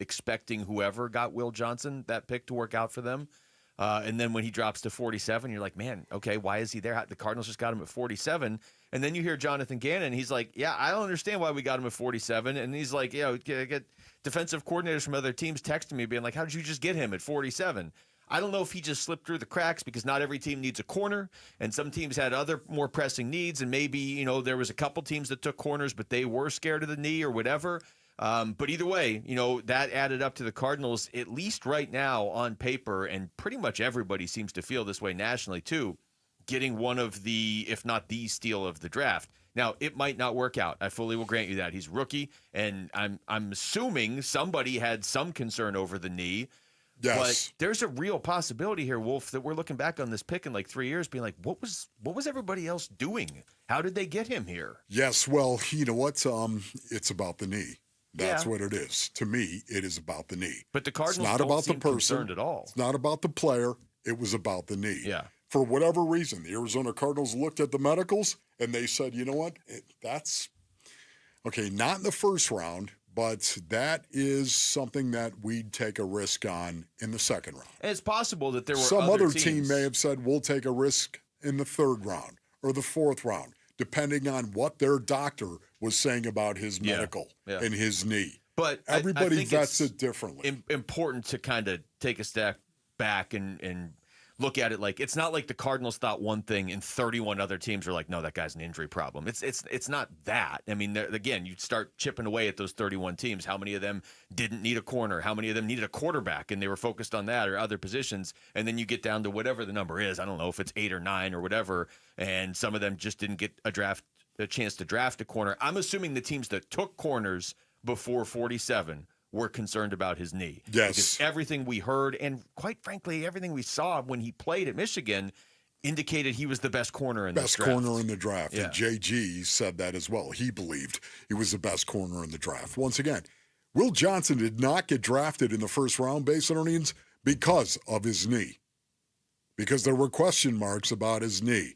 expecting whoever got Will Johnson, that pick to work out for them. And then when he drops to 47, you're like, man, okay, why is he there? The Cardinals just got him at 47. And then you hear Jonathan Gannon. He's like, yeah, I don't understand why we got him at 47. And he's like, I get defensive coordinators from other teams texting me being like, how did you just get him at 47? I don't know if he just slipped through the cracks because not every team needs a corner, and some teams had other more pressing needs, and maybe, there was a couple teams that took corners, but they were scared of the knee or whatever. But either way, that added up to the Cardinals, at least right now on paper, and pretty much everybody seems to feel this way nationally too, getting one of the, if not the steal of the draft. Now, it might not work out. I fully will grant you that. He's rookie, and I'm assuming somebody had some concern over the knee. Yes. But there's a real possibility here, Wolf, that we're looking back on this pick in like 3 years being like, what was everybody else doing? How did they get him here? Yes, well, you know what? It's about the knee. That's what it is. To me, it is about the knee. But the Cardinals it's not don't about seem the person concerned at all. It's not about the player. It was about the knee. Yeah. For whatever reason, the Arizona Cardinals looked at the medicals and they said, you know what? That's okay, not in the first round, but that is something that we'd take a risk on in the second round. And it's possible that there were some other teams. team may have said, we'll take a risk in the third round or the fourth round, depending on what their doctor was saying about his medical and his knee. But everybody I think vets it differently. Important to kind of take a step back and look at it like it's not like the Cardinals thought one thing and 31 other teams are like, no, that guy's an injury problem. It's not that. I mean, again, you start chipping away at those 31 teams. How many of them didn't need a corner? How many of them needed a quarterback and they were focused on that or other positions? And then you get down to whatever the number is. I don't know if it's 8 or 9 or whatever. And some of them just didn't get a chance to draft a corner. I'm assuming the teams that took corners before 47 were concerned about his knee. Yes. Because everything we heard, and quite frankly, everything we saw when he played at Michigan indicated he was the best corner in the draft. Best corner in the draft. Yeah. And JG said that as well. He believed he was the best corner in the draft. Once again, Will Johnson did not get drafted in the first round, Basinonians, because of his knee. Because there were question marks about his knee.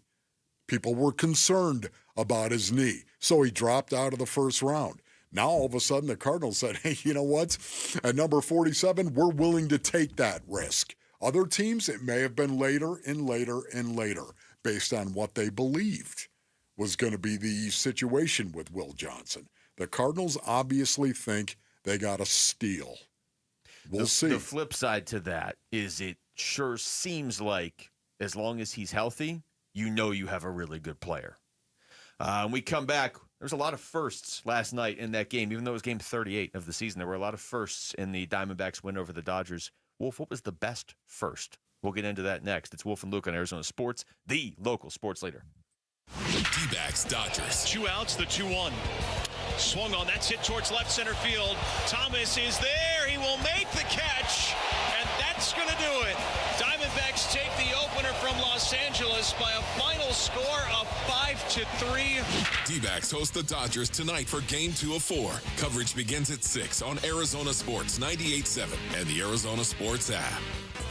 People were concerned about his knee. So he dropped out of the first round. Now, all of a sudden, the Cardinals said, hey, you know what? At number 47, we're willing to take that risk. Other teams, it may have been later and later and later, based on what they believed was going to be the situation with Will Johnson. The Cardinals obviously think they got a steal. We'll see. The flip side to that is it sure seems like as long as he's healthy, you have a really good player. We come back. There was a lot of firsts last night in that game, even though it was game 38 of the season. There were a lot of firsts in the Diamondbacks win over the Dodgers. Wolf, what was the best first? We'll get into that next. It's Wolf and Luke on Arizona Sports, the local sports leader. D-backs Dodgers. 2 outs, the 2-1. Swung on, that's hit towards left center field. Thomas is there. He will make the catch, and that's going to do it. Diamondbacks take the opener from Los Angeles by a final score of 5-3. D-backs host the Dodgers tonight for Game 2 of 4. Coverage begins at 6 on Arizona Sports 98.7 and the Arizona Sports app.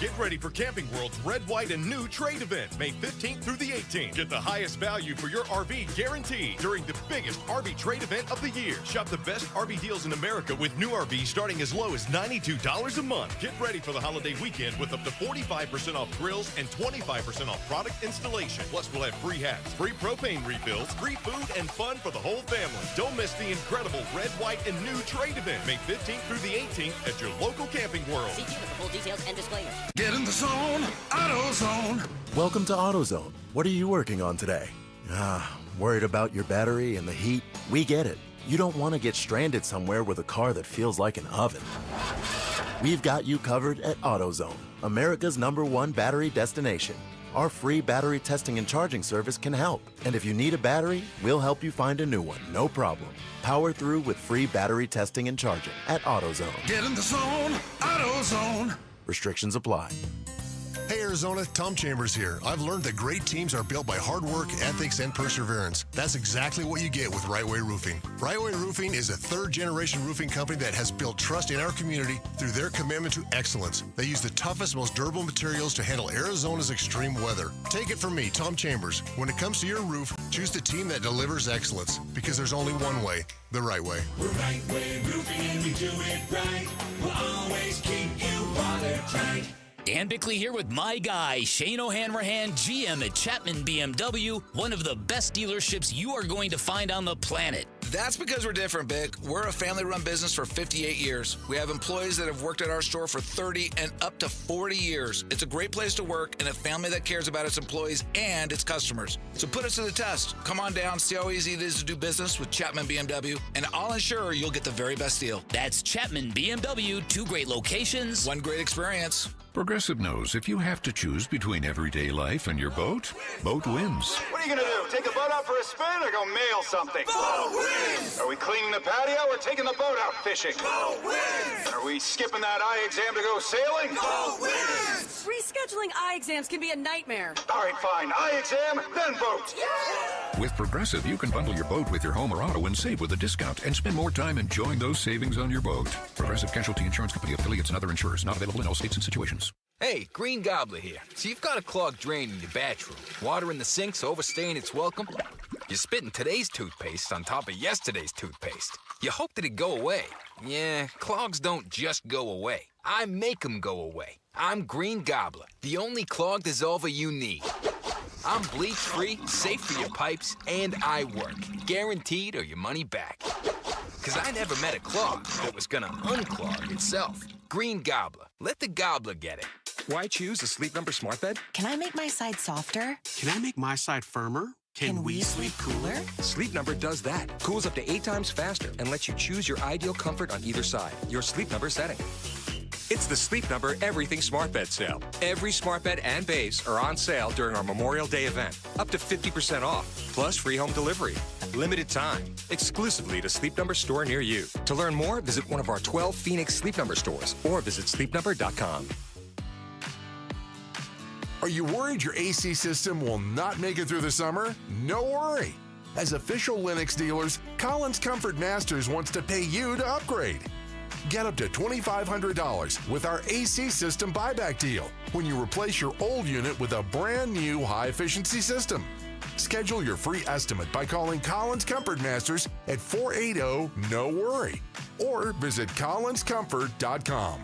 Get ready for Camping World's Red, White, and New trade event, May 15th through the 18th. Get the highest value for your RV guaranteed during the biggest RV trade event of the year. Shop the best RV deals in America with new RVs starting as low as $92 a month. Get ready for the holiday weekend with up to 45% off grills and 25% off product installation. Plus, we'll have free hats, free propane refills, free food, and fun for the whole family. Don't miss the incredible Red, White, and New trade event, May 15th through the 18th at your local Camping World. See dealer for full details and disclaimers. Get in the zone, AutoZone. Welcome to AutoZone. What are you working on today? Worried about your battery and the heat? We get it. You don't want to get stranded somewhere with a car that feels like an oven. We've got you covered at AutoZone, America's #1 battery destination. Our free battery testing and charging service can help. And if you need a battery, we'll help you find a new one, no problem. Power through with free battery testing and charging at AutoZone. Get in the zone, AutoZone. Restrictions apply. Hey Arizona, Tom Chambers here. I've learned that great teams are built by hard work, ethics, and perseverance. That's exactly what you get with Right Way Roofing. Right Way Roofing is a third-generation roofing company that has built trust in our community through their commitment to excellence. They use the toughest, most durable materials to handle Arizona's extreme weather. Take it from me, Tom Chambers. When it comes to your roof, choose the team that delivers excellence, because there's only one way, the right way. We're Right Way Roofing and we do it right. We'll always keep you watertight. Dan Bickley here with my guy, Shane O'Hanrahan, GM at Chapman BMW, one of the best dealerships you are going to find on the planet. That's because we're different, Bick. We're a family-run business for 58 years. We have employees that have worked at our store for 30 and up to 40 years. It's a great place to work and a family that cares about its employees and its customers. So put us to the test. Come on down, see how easy it is to do business with Chapman BMW, and I'll ensure you'll get the very best deal. That's Chapman BMW, 2 great locations, 1 great experience. Progressive knows if you have to choose between everyday life and your boat, boat wins. What are you going to do? Take the boat out for a spin or go mail something? Boat wins! Are we cleaning the patio or taking the boat out fishing? Boat wins! Are we skipping that eye exam to go sailing? Boat wins! Rescheduling eye exams can be a nightmare. All right, fine. Eye exam, then boat. Yeah! With Progressive, you can bundle your boat with your home or auto and save with a discount and spend more time enjoying those savings on your boat. Progressive Casualty Insurance Company, affiliates, and other insurers. Not available in all states and situations. Hey, Green Gobbler here. So you've got a clogged drain in your bathroom. Water in the sink's overstaying its welcome. You're spitting today's toothpaste on top of yesterday's toothpaste. You hope that it'd go away. Yeah, clogs don't just go away. I make them go away. I'm Green Gobbler, the only clog dissolver you need. I'm bleach-free, safe for your pipes, and I work. Guaranteed or your money back. Because I never met a clog that was gonna unclog itself. Green Gobbler. Let the gobbler get it. Why choose a Sleep Number smart bed? Can I make my side softer? Can I make my side firmer? Can we sleep cooler? Sleep Number does that. Cools up to 8 times faster and lets you choose your ideal comfort on either side. Your Sleep Number setting. It's the Sleep Number Everything Smart Bed sale. Every smart bed and base are on sale during our Memorial Day event. Up to 50% off, plus free home delivery. Limited time, exclusively to Sleep Number store near you. To learn more, visit one of our 12 Phoenix Sleep Number stores or visit sleepnumber.com. Are you worried your AC system will not make it through the summer? No worry. As official Lennox dealers, Collins Comfort Masters wants to pay you to upgrade. Get up to $2,500 with our AC system buyback deal when you replace your old unit with a brand new high-efficiency system. Schedule your free estimate by calling Collins Comfort Masters at 480-NO-WORRY or visit collinscomfort.com.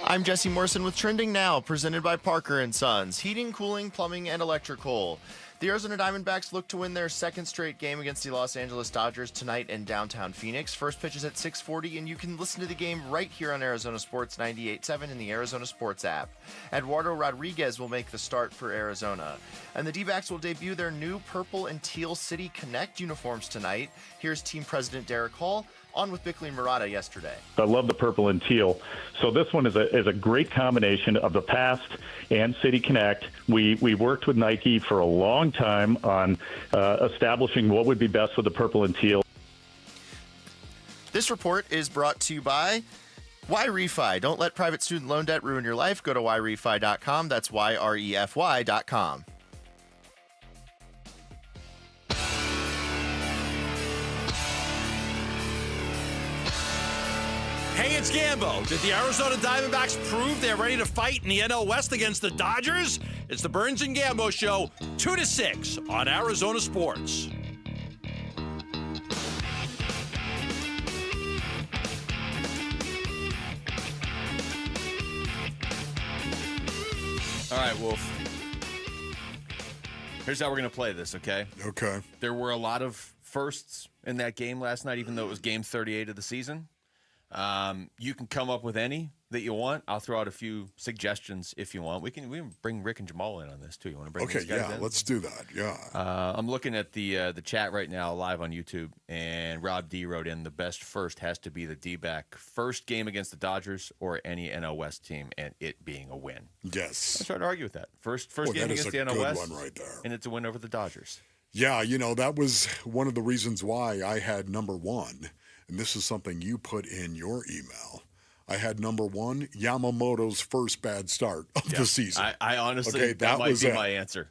I'm Jesse Morrison with Trending Now, presented by Parker & Sons, heating, cooling, plumbing, and electrical. The Arizona Diamondbacks look to win their second straight game against the Los Angeles Dodgers tonight in downtown Phoenix. First pitch is at 6:40, and you can listen to the game right here on Arizona Sports 98.7 in the Arizona Sports app. Eduardo Rodriguez will make the start for Arizona. And the D-backs will debut their new purple and teal City Connect uniforms tonight. Here's team president Derek Hall on with Bickley and Murata yesterday. I love the purple and teal. So this one is a great combination of the past and City Connect. We worked with Nike for a long time on establishing what would be best with the purple and teal. This report is brought to you by YRefi. Don't let private student loan debt ruin your life. Go to YRefi.com. That's YREFY.com. Hey, it's Gambo. Did the Arizona Diamondbacks prove they're ready to fight in the NL West against the Dodgers? It's the Burns and Gambo Show, 2 to 6 on Arizona Sports. All right, Wolf. Here's how we're going to play this, okay? Okay. There were a lot of firsts in that game last night, even though it was game 38 of the season. You can come up with any that you want. I'll throw out a few suggestions if you want. We can bring Rick and Jamal in on this too. You want to bring these guys in? Let's do that. Yeah. I'm looking at the chat right now live on YouTube, and Rob D wrote in the best first has to be the D-back first game against the Dodgers or any NL West team, and it being a win. Yes. I'm trying to argue with that. First game against the NL West, right there. And it's a win over the Dodgers. Yeah, that was one of the reasons why I had number one. And this is something you put in your email. I had number one, Yamamoto's first bad start of the season. I honestly, that might be my answer.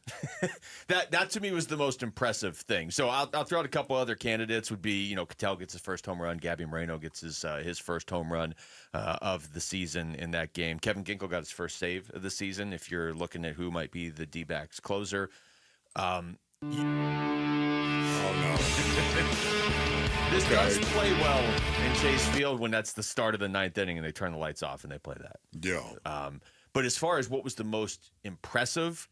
that to me was the most impressive thing. So I'll throw out a couple other candidates. Would be, Cattell gets his first home run. Gabby Moreno gets his first home run of the season in that game. Kevin Ginkel got his first save of the season. If you're looking at who might be the D-backs closer. This does play well in Chase Field when that's the start of the ninth inning and they turn the lights off and they play that. Yeah. But as far as what was the most impressive,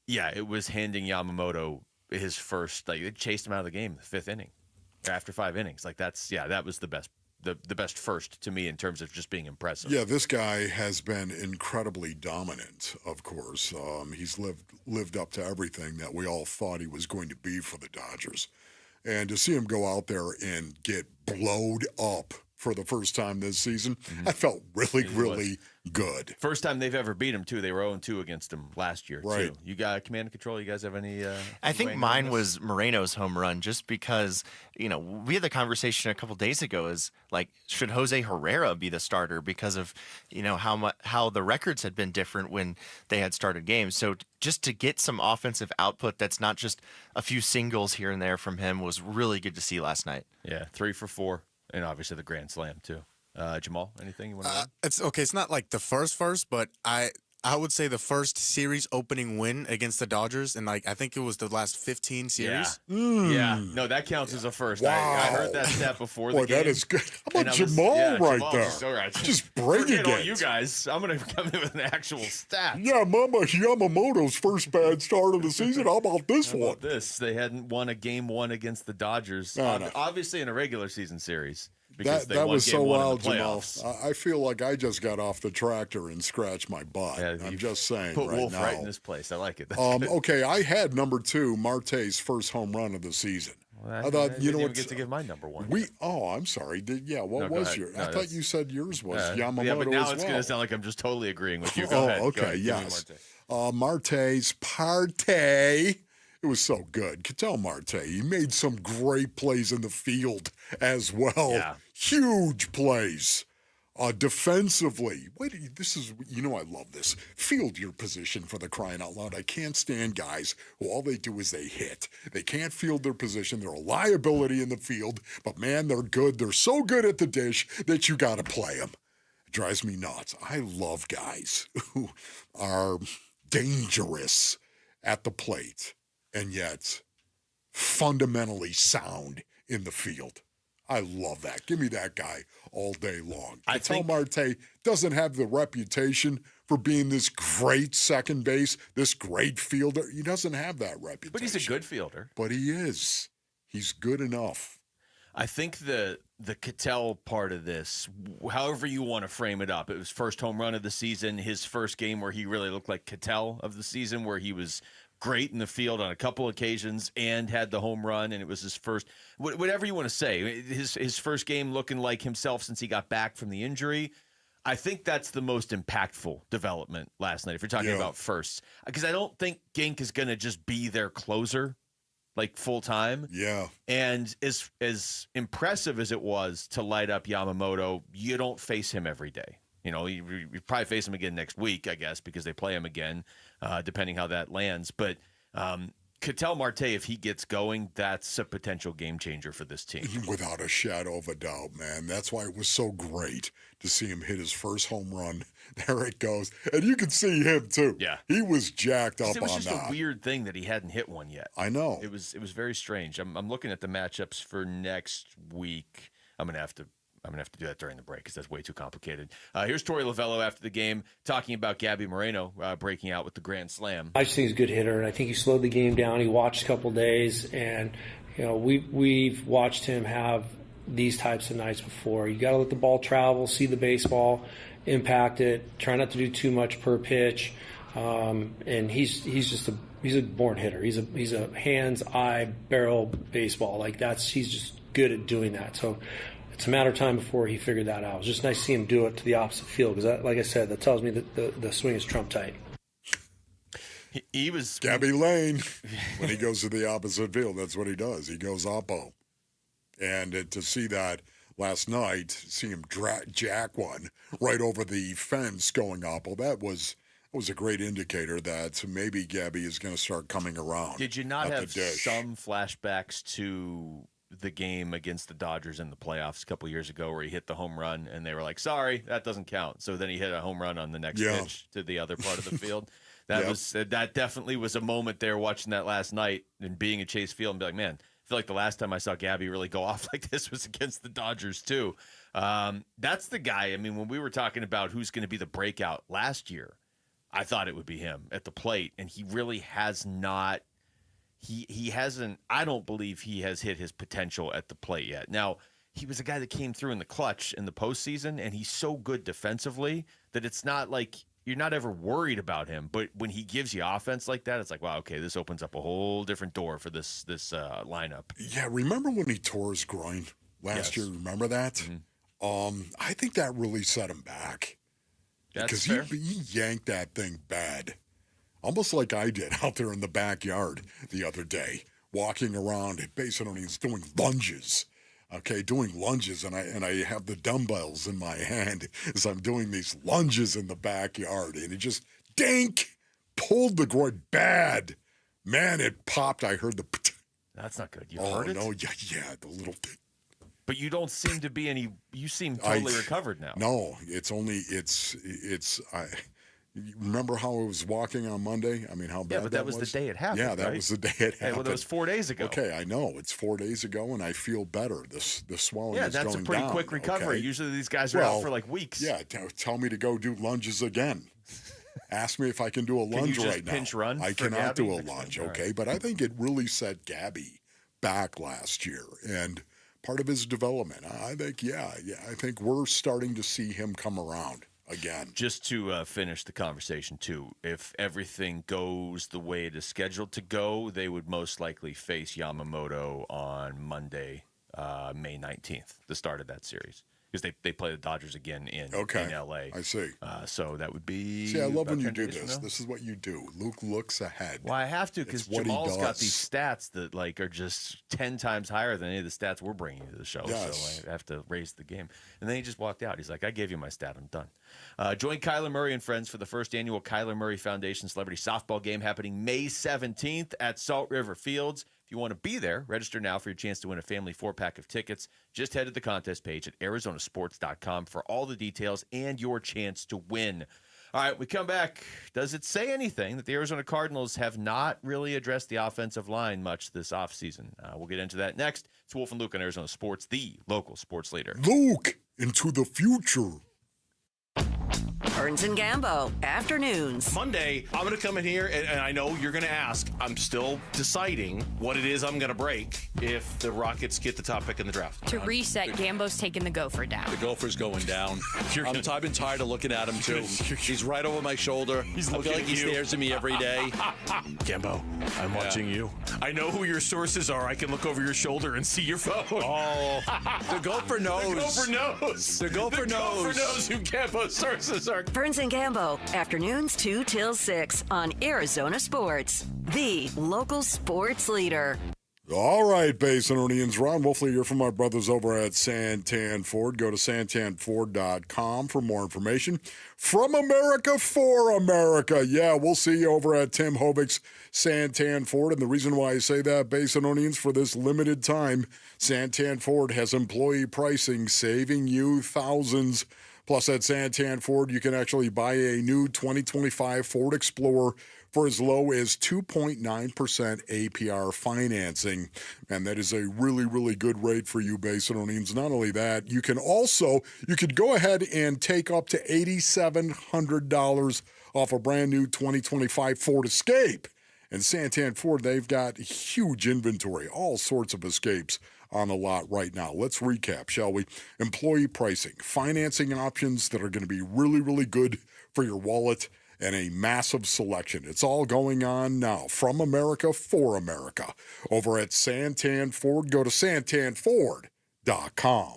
yeah, it was handing Yamamoto his first. Like, it chased him out of the game in the fifth inning after 5 innings. Like, that was the best. The best first to me in terms of just being impressive. Yeah, this guy has been incredibly dominant, of course. He's lived up to everything that we all thought he was going to be for the Dodgers. And to see him go out there and get blowed up for the first time this season, I felt really good. First time they've ever beat him, too. They were 0-2 against him last year, right. too. You got command and control? You guys have any I think mine was Moreno's home run, just because, we had the conversation a couple days ago is, like, should Jose Herrera be the starter because of, how the records had been different when they had started games. So just to get some offensive output that's not just a few singles here and there from him was really good to see last night. Yeah, 3 for 4. And obviously the grand slam, too. Jamal, anything you want to add? It's okay. It's not like the first, but I would say the first series opening win against the Dodgers, and I think it was the last 15 series. Yeah. No, that counts as a first. Wow. I heard that stat before the Boy, game. that is good. How about Jamal right there? Just bringing Forget all it. you guys. I'm going to come in with an actual stat. Yeah, Yamamoto's first bad start of the season. How about this How one? about this? They hadn't won a game one against the Dodgers, No. obviously in a regular season series. Because That was so wild, Jamal. Jamal. I feel like I just got off the tractor and scratched my butt. Yeah, I'm just saying Put right Wolf now. right in this place. I like it. Okay, I had number 2, Marte's first home run of the season. Well, I thought, I you know didn't even what? get to give my number one. I'm sorry. What No, go was ahead. yours? No, I thought you said yours was Yamamoto Yeah, but now as it's well. going to sound like I'm just totally agreeing with you. Go ahead. Go Okay, ahead. Give me yes. Marte. Marte's Partey. It was so good. Ketel Marte, he made some great plays in the field as well. Yeah. Huge plays. Defensively. Wait, this is, I love this. Field your position, for the crying out loud. I can't stand guys who all they do is they hit. They can't field their position. They're a liability in the field, but man, they're good. They're so good at the dish that you got to play them. It drives me nuts. I love guys who are dangerous at the plate and yet fundamentally sound in the field. I love that. Give me that guy all day long. Ketel Marte doesn't have the reputation for being this great second base, this great fielder. He doesn't have that reputation. But he's a good fielder. But he is. He's good enough. I think the Ketel part of this, however you want to frame it up, it was first home run of the season, his first game where he really looked like Ketel of the season, where he was great in the field on a couple occasions and had the home run, and it was his first, whatever you want to say, his first game looking like himself since he got back from the injury. I think that's the most impactful development last night, if you're talking about firsts. Because I don't think Gink is going to just be their closer, like full time. Yeah. And as impressive as it was to light up Yamamoto, you don't face him every day. You probably face him again next week, I guess, because they play him again, depending how that lands. But Ketel Marte, if he gets going, that's a potential game changer for this team. Without a shadow of a doubt, man. That's why it was so great to see him hit his first home run. There it goes. And you can see him, too. Yeah. He was jacked up on that. It was just a weird thing that he hadn't hit one yet. I know. It was very strange. I'm looking at the matchups for next week. I'm going to have to do that during the break because that's way too complicated. Here's Torey Lovello after the game talking about Gabby Moreno breaking out with the grand slam. I just think he's a good hitter, and I think he slowed the game down. He watched a couple days, and we've watched him have these types of nights before. You got to let the ball travel, see the baseball, impact it, try not to do too much per pitch. And he's a born hitter. He's a hands, eye, barrel baseball. He's just good at doing that. So it's a matter of time before he figured that out. It was just nice to see him do it to the opposite field because, like I said, that tells me that the swing is trump tight. He was Gabby Lane. When he goes to the opposite field, that's what he does. He goes oppo. And to see that last night, see him jack one right over the fence going oppo, that was a great indicator that maybe Gabby is going to start coming around. Did you not have some flashbacks to the game against the Dodgers in the playoffs a couple years ago where he hit the home run and they were like, sorry, that doesn't count. So then he hit a home run on the next pitch to the other part of the field. That definitely was a moment there watching that last night and being at Chase Field and be like, man, I feel like the last time I saw Gabby really go off like this was against the Dodgers too. That's the guy. I mean, when we were talking about who's going to be the breakout last year, I thought it would be him at the plate, and he really has not. He hasn't. I don't believe he has hit his potential at the plate yet. Now, he was a guy that came through in the clutch in the postseason, and he's so good defensively that it's not like you're not ever worried about him. But when he gives you offense like that, it's like, wow, okay, this opens up a whole different door for this lineup. Yeah, remember when he tore his groin last year? Remember that? Mm-hmm. I think that really set him back. Because he yanked that thing bad. Almost like I did out there in the backyard the other day, walking around, basically he's doing lunges. Okay, doing lunges, and I have the dumbbells in my hand as I'm doing these lunges in the backyard, and it just pulled the groin bad. Man, it popped. I heard the. That's not good. You heard it? Oh no, yeah, the little thing. But you don't seem to be any. You seem totally recovered now. No, it's only it's. You remember how I was walking on Monday? I mean, how bad but that was the day it happened. Yeah, that was the day it happened. Well, that was 4 days ago. Okay, I know. It's 4 days ago, and I feel better. The swelling is going down. Yeah, that's a pretty quick recovery. Okay? Usually these guys are out for like weeks. Yeah, tell me to go do lunges again. Ask me if I can do a lunge right now. Pinch run? I cannot do a lunge, okay? But I think it really set Gabby back last year, and part of his development. I think, I think we're starting to see him come around again. Just to finish the conversation, too, if everything goes the way it is scheduled to go, they would most likely face Yamamoto on Monday, May 19th, the start of that series. Because they play the Dodgers again in L.A. I see. So that would be... See, I love when you do this. This is what you do. Luke looks ahead. Well, I have to because Jamal's got these stats that are just 10 times higher than any of the stats we're bringing to the show. Yes. So I have to raise the game. And then he just walked out. He's like, I gave you my stat. I'm done. Join Kyler Murray and friends for the first annual Kyler Murray Foundation Celebrity Softball Game happening May 17th at Salt River Fields. If you want to be there, register now for your chance to win a family 4-pack of tickets. Just head to the contest page at arizonasports.com for all the details and your chance to win. All right, we come back. Does it say anything that the Arizona Cardinals have not really addressed the offensive line much this offseason? We'll get into that next. It's Wolf and Luke on Arizona Sports, the local sports leader. Luke, into the future. Burns and Gambo, afternoons. Monday, I'm going to come in here, and I know you're going to ask. I'm still deciding what it is I'm going to break if the Rockets get the top pick in the draft. To reset, Gambo's taking the gopher down. The gopher's going down. I've been tired of looking at him, too. He's right over my shoulder. I feel like he stares at me every day. Gambo, I'm watching you. I know who your sources are. I can look over your shoulder and see your phone. Oh, the gopher knows. The gopher knows. The gopher knows. The gopher knows who Gambo's sources are. Burns and Gambo, afternoons 2 till 6 on Arizona Sports, the local sports leader. All right, Basinonians. Ron Wolfley here from my brothers over at Santan Ford. Go to santanford.com for more information. From America, for America. Yeah, we'll see you over at Tim Hovick's Santan Ford. And the reason why I say that, Basinonians, for this limited time, Santan Ford has employee pricing saving you thousands. Plus, at Santan Ford, you can actually buy a new 2025 Ford Explorer for as low as 2.9% APR financing. And that is a really, really good rate for you, Basinonians. Not only that, you could go ahead and take up to $8,700 off a brand new 2025 Ford Escape. And Santan Ford, they've got huge inventory, all sorts of Escapes on the lot right now. Let's recap, shall we? Employee pricing, financing options that are going to be really, really good for your wallet, and a massive selection. It's all going on now. From America, for America. Over at Santan Ford, go to santanford.com.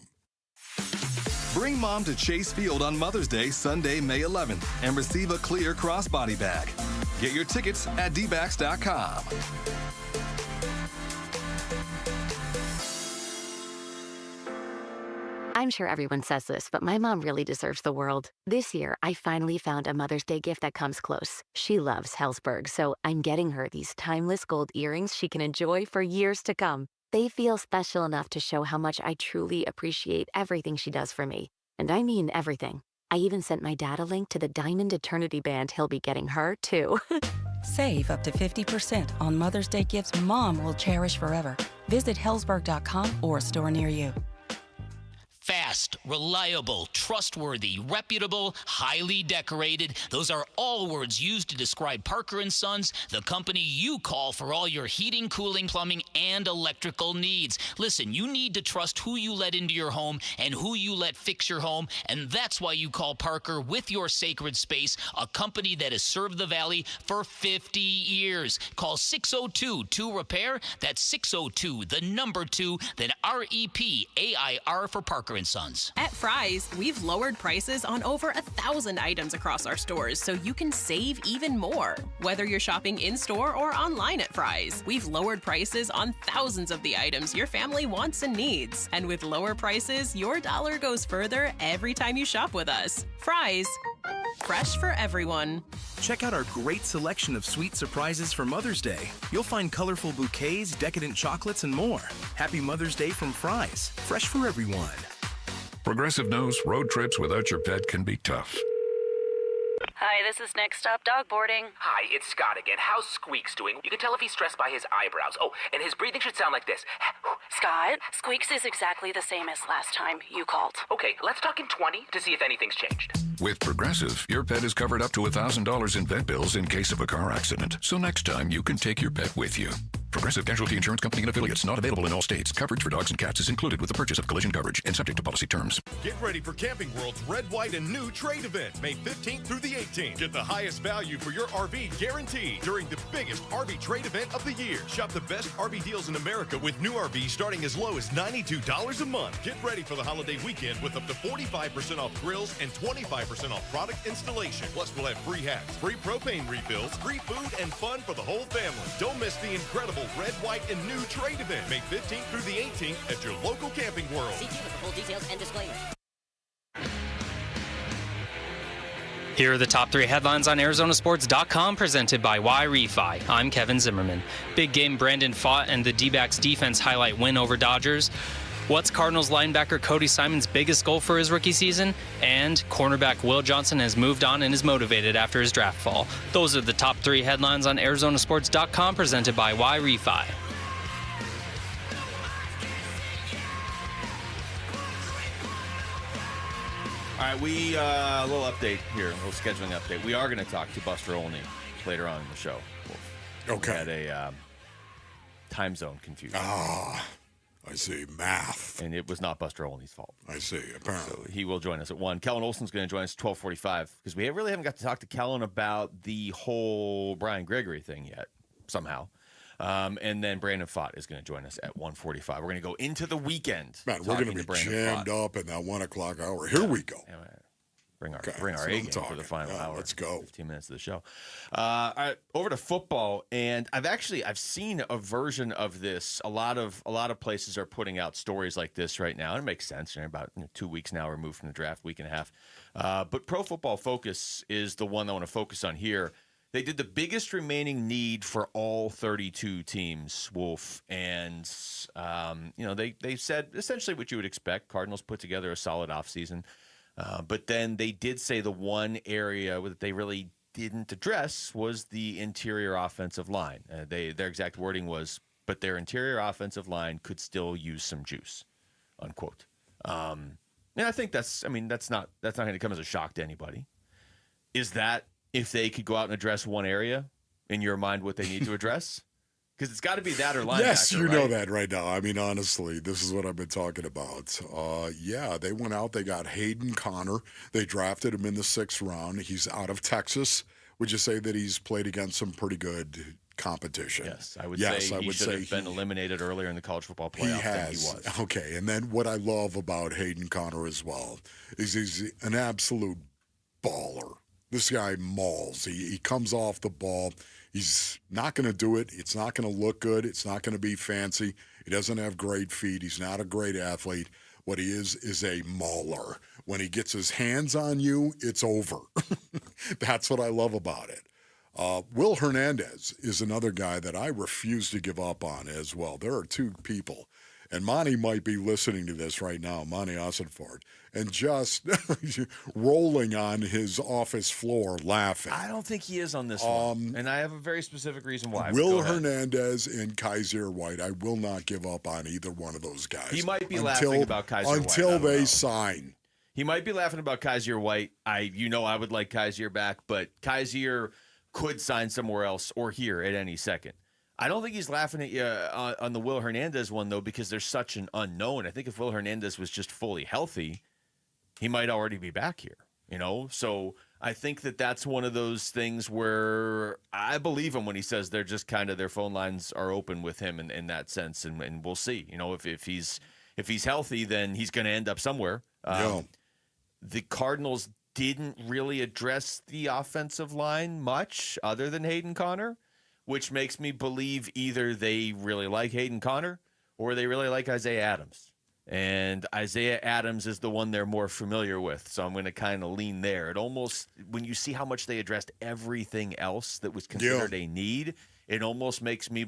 Bring mom to Chase Field on Mother's Day, Sunday, May 11th, and receive a clear crossbody bag. Get your tickets at dbacks.com. I'm sure everyone says this, but my mom really deserves the world. This year, I finally found a Mother's Day gift that comes close. She loves Hellsberg, so I'm getting her these timeless gold earrings she can enjoy for years to come. They feel special enough to show how much I truly appreciate everything she does for me. And I mean everything. I even sent my dad a link to the Diamond Eternity band he'll be getting her, too. Save up to 50% on Mother's Day gifts Mom will cherish forever. Visit Hellsberg.com or a store near you. Fast, reliable, trustworthy, reputable, highly decorated. Those are all words used to describe Parker & Sons, the company you call for all your heating, cooling, plumbing, and electrical needs. Listen, you need to trust who you let into your home and who you let fix your home, and that's why you call Parker with your sacred space, a company that has served the Valley for 50 years. Call 602-2-REPAIR. That's 602-2, then REPAIR for Parker & Sons. At Fry's, we've lowered prices on over 1,000 items across our stores so you can save even more. Whether you're shopping in-store or online at Fry's, we've lowered prices on thousands of the items your family wants and needs. And with lower prices, your dollar goes further every time you shop with us. Fry's, fresh for everyone. Check out our great selection of sweet surprises for Mother's Day. You'll find colorful bouquets, decadent chocolates, and more. Happy Mother's Day from Fry's, fresh for everyone. Progressive knows road trips without your pet can be tough. Hi, this is Next Stop Dog Boarding. Hi, it's Scott again. How's Squeaks doing? You can tell if he's stressed by his eyebrows. Oh, and his breathing should sound like this. Scott, Squeaks is exactly the same as last time you called. Okay, let's talk in 20 to see if anything's changed. With Progressive, your pet is covered up to $1,000 in vet bills in case of a car accident. So next time, you can take your pet with you. Progressive Casualty Insurance Company and affiliates. Not available in all states. Coverage for dogs and cats is included with the purchase of collision coverage and subject to policy terms. Get ready for Camping World's Red, White, and New Trade event, May 15th through the 18th. Get the highest value for your RV guaranteed during the biggest RV trade event of the year. Shop the best RV deals in America with new RVs starting as low as $92 a month. Get ready for the holiday weekend with up to 45% off grills and 25% off product installation. Plus, we'll have free hats, free propane refills, free food, and fun for the whole family. Don't miss the incredible Red, White, and New Trade event, May 15th through the 18th at your local Camping World. See dealer for full details and disclaimer. Here are the top 3 headlines on ArizonaSports.com presented by Y-Refi. I'm Kevin Zimmerman. Big game Brandon Pfaadt and the D-backs defense highlight win over Dodgers. What's Cardinals linebacker Cody Simon's biggest goal for his rookie season? And cornerback Will Johnson has moved on and is motivated after his draft fall. Those are the top 3 headlines on ArizonaSports.com presented by Y-Refi. All right, a little update here, a little scheduling update. We are going to talk to Buster Olney later on in the show. Okay. We had a time zone confusion. I see. Math. And it was not Buster Olney's fault. I see, apparently. So he will join us at 1. Kellen Olson's going to join us at 12:45 because we really haven't got to talk to Kellen about the whole Brian Gregory thing yet, somehow. And then Brandon Pfaadt is going to join us at 1:45. We're going to go into the weekend. Man, we're going to be jammed up in that 1 o'clock hour. Here we go. Bring our A game for the final hour. Let's go. 15 minutes of the show. All right, over to football, and I've seen a version of this. A lot of places are putting out stories like this right now. And it makes sense. You're about 2 weeks now removed from the draft, week and a half. But Pro Football Focus is the one I want to focus on here. They did the biggest remaining need for all 32 teams, Wolf, and they said essentially what you would expect. Cardinals put together a solid offseason. But then they did say the one area that they really didn't address was the interior offensive line. Their exact wording was, but their interior offensive line could still use some juice, unquote. And I think that's not going to come as a shock to anybody. Is that if they could go out and address one area, in your mind, what they need to address? Because it's got to be that or linebacker. Yes, you right? know that right now. I mean, honestly, this is what I've been talking about. They went out. They got Hayden Connor. They drafted him in the 6th round. He's out of Texas. Would you say that he's played against some pretty good competition? Yes, I would say he should have been eliminated earlier in the college football playoff than he was. Okay, and then what I love about Hayden Connor as well is he's an absolute baller. This guy mauls. He comes off the ball. He's not going to do it. It's not going to look good. It's not going to be fancy. He doesn't have great feet. He's not a great athlete. What he is a mauler. When he gets his hands on you, it's over. That's what I love about it. Will Hernandez is another guy that I refuse to give up on as well. There are two people, and Monty might be listening to this right now, Monty Ossenford, and just rolling on his office floor laughing. I don't think he is on this one, and I have a very specific reason why. Will Hernandez and Kaiser White, I will not give up on either one of those guys. He might be laughing about Kaiser White. Until they sign. He might be laughing about Kaiser White. I would like Kaiser back, but Kaiser could sign somewhere else or here at any second. I don't think he's laughing at you on the Will Hernandez one, though, because there's such an unknown. I think if Will Hernandez was just fully healthy, he might already be back here, So I think that's one of those things where I believe him when he says they're just kind of their phone lines are open with him in that sense, and we'll see. If he's healthy, then he's going to end up somewhere. The Cardinals didn't really address the offensive line much other than Hayden Conner, which makes me believe either they really like Hayden Conner or they really like Isaiah Adams. And Isaiah Adams is the one they're more familiar with, so I'm going to kind of lean there. It almost, when you see how much they addressed everything else that was considered a need, it almost makes me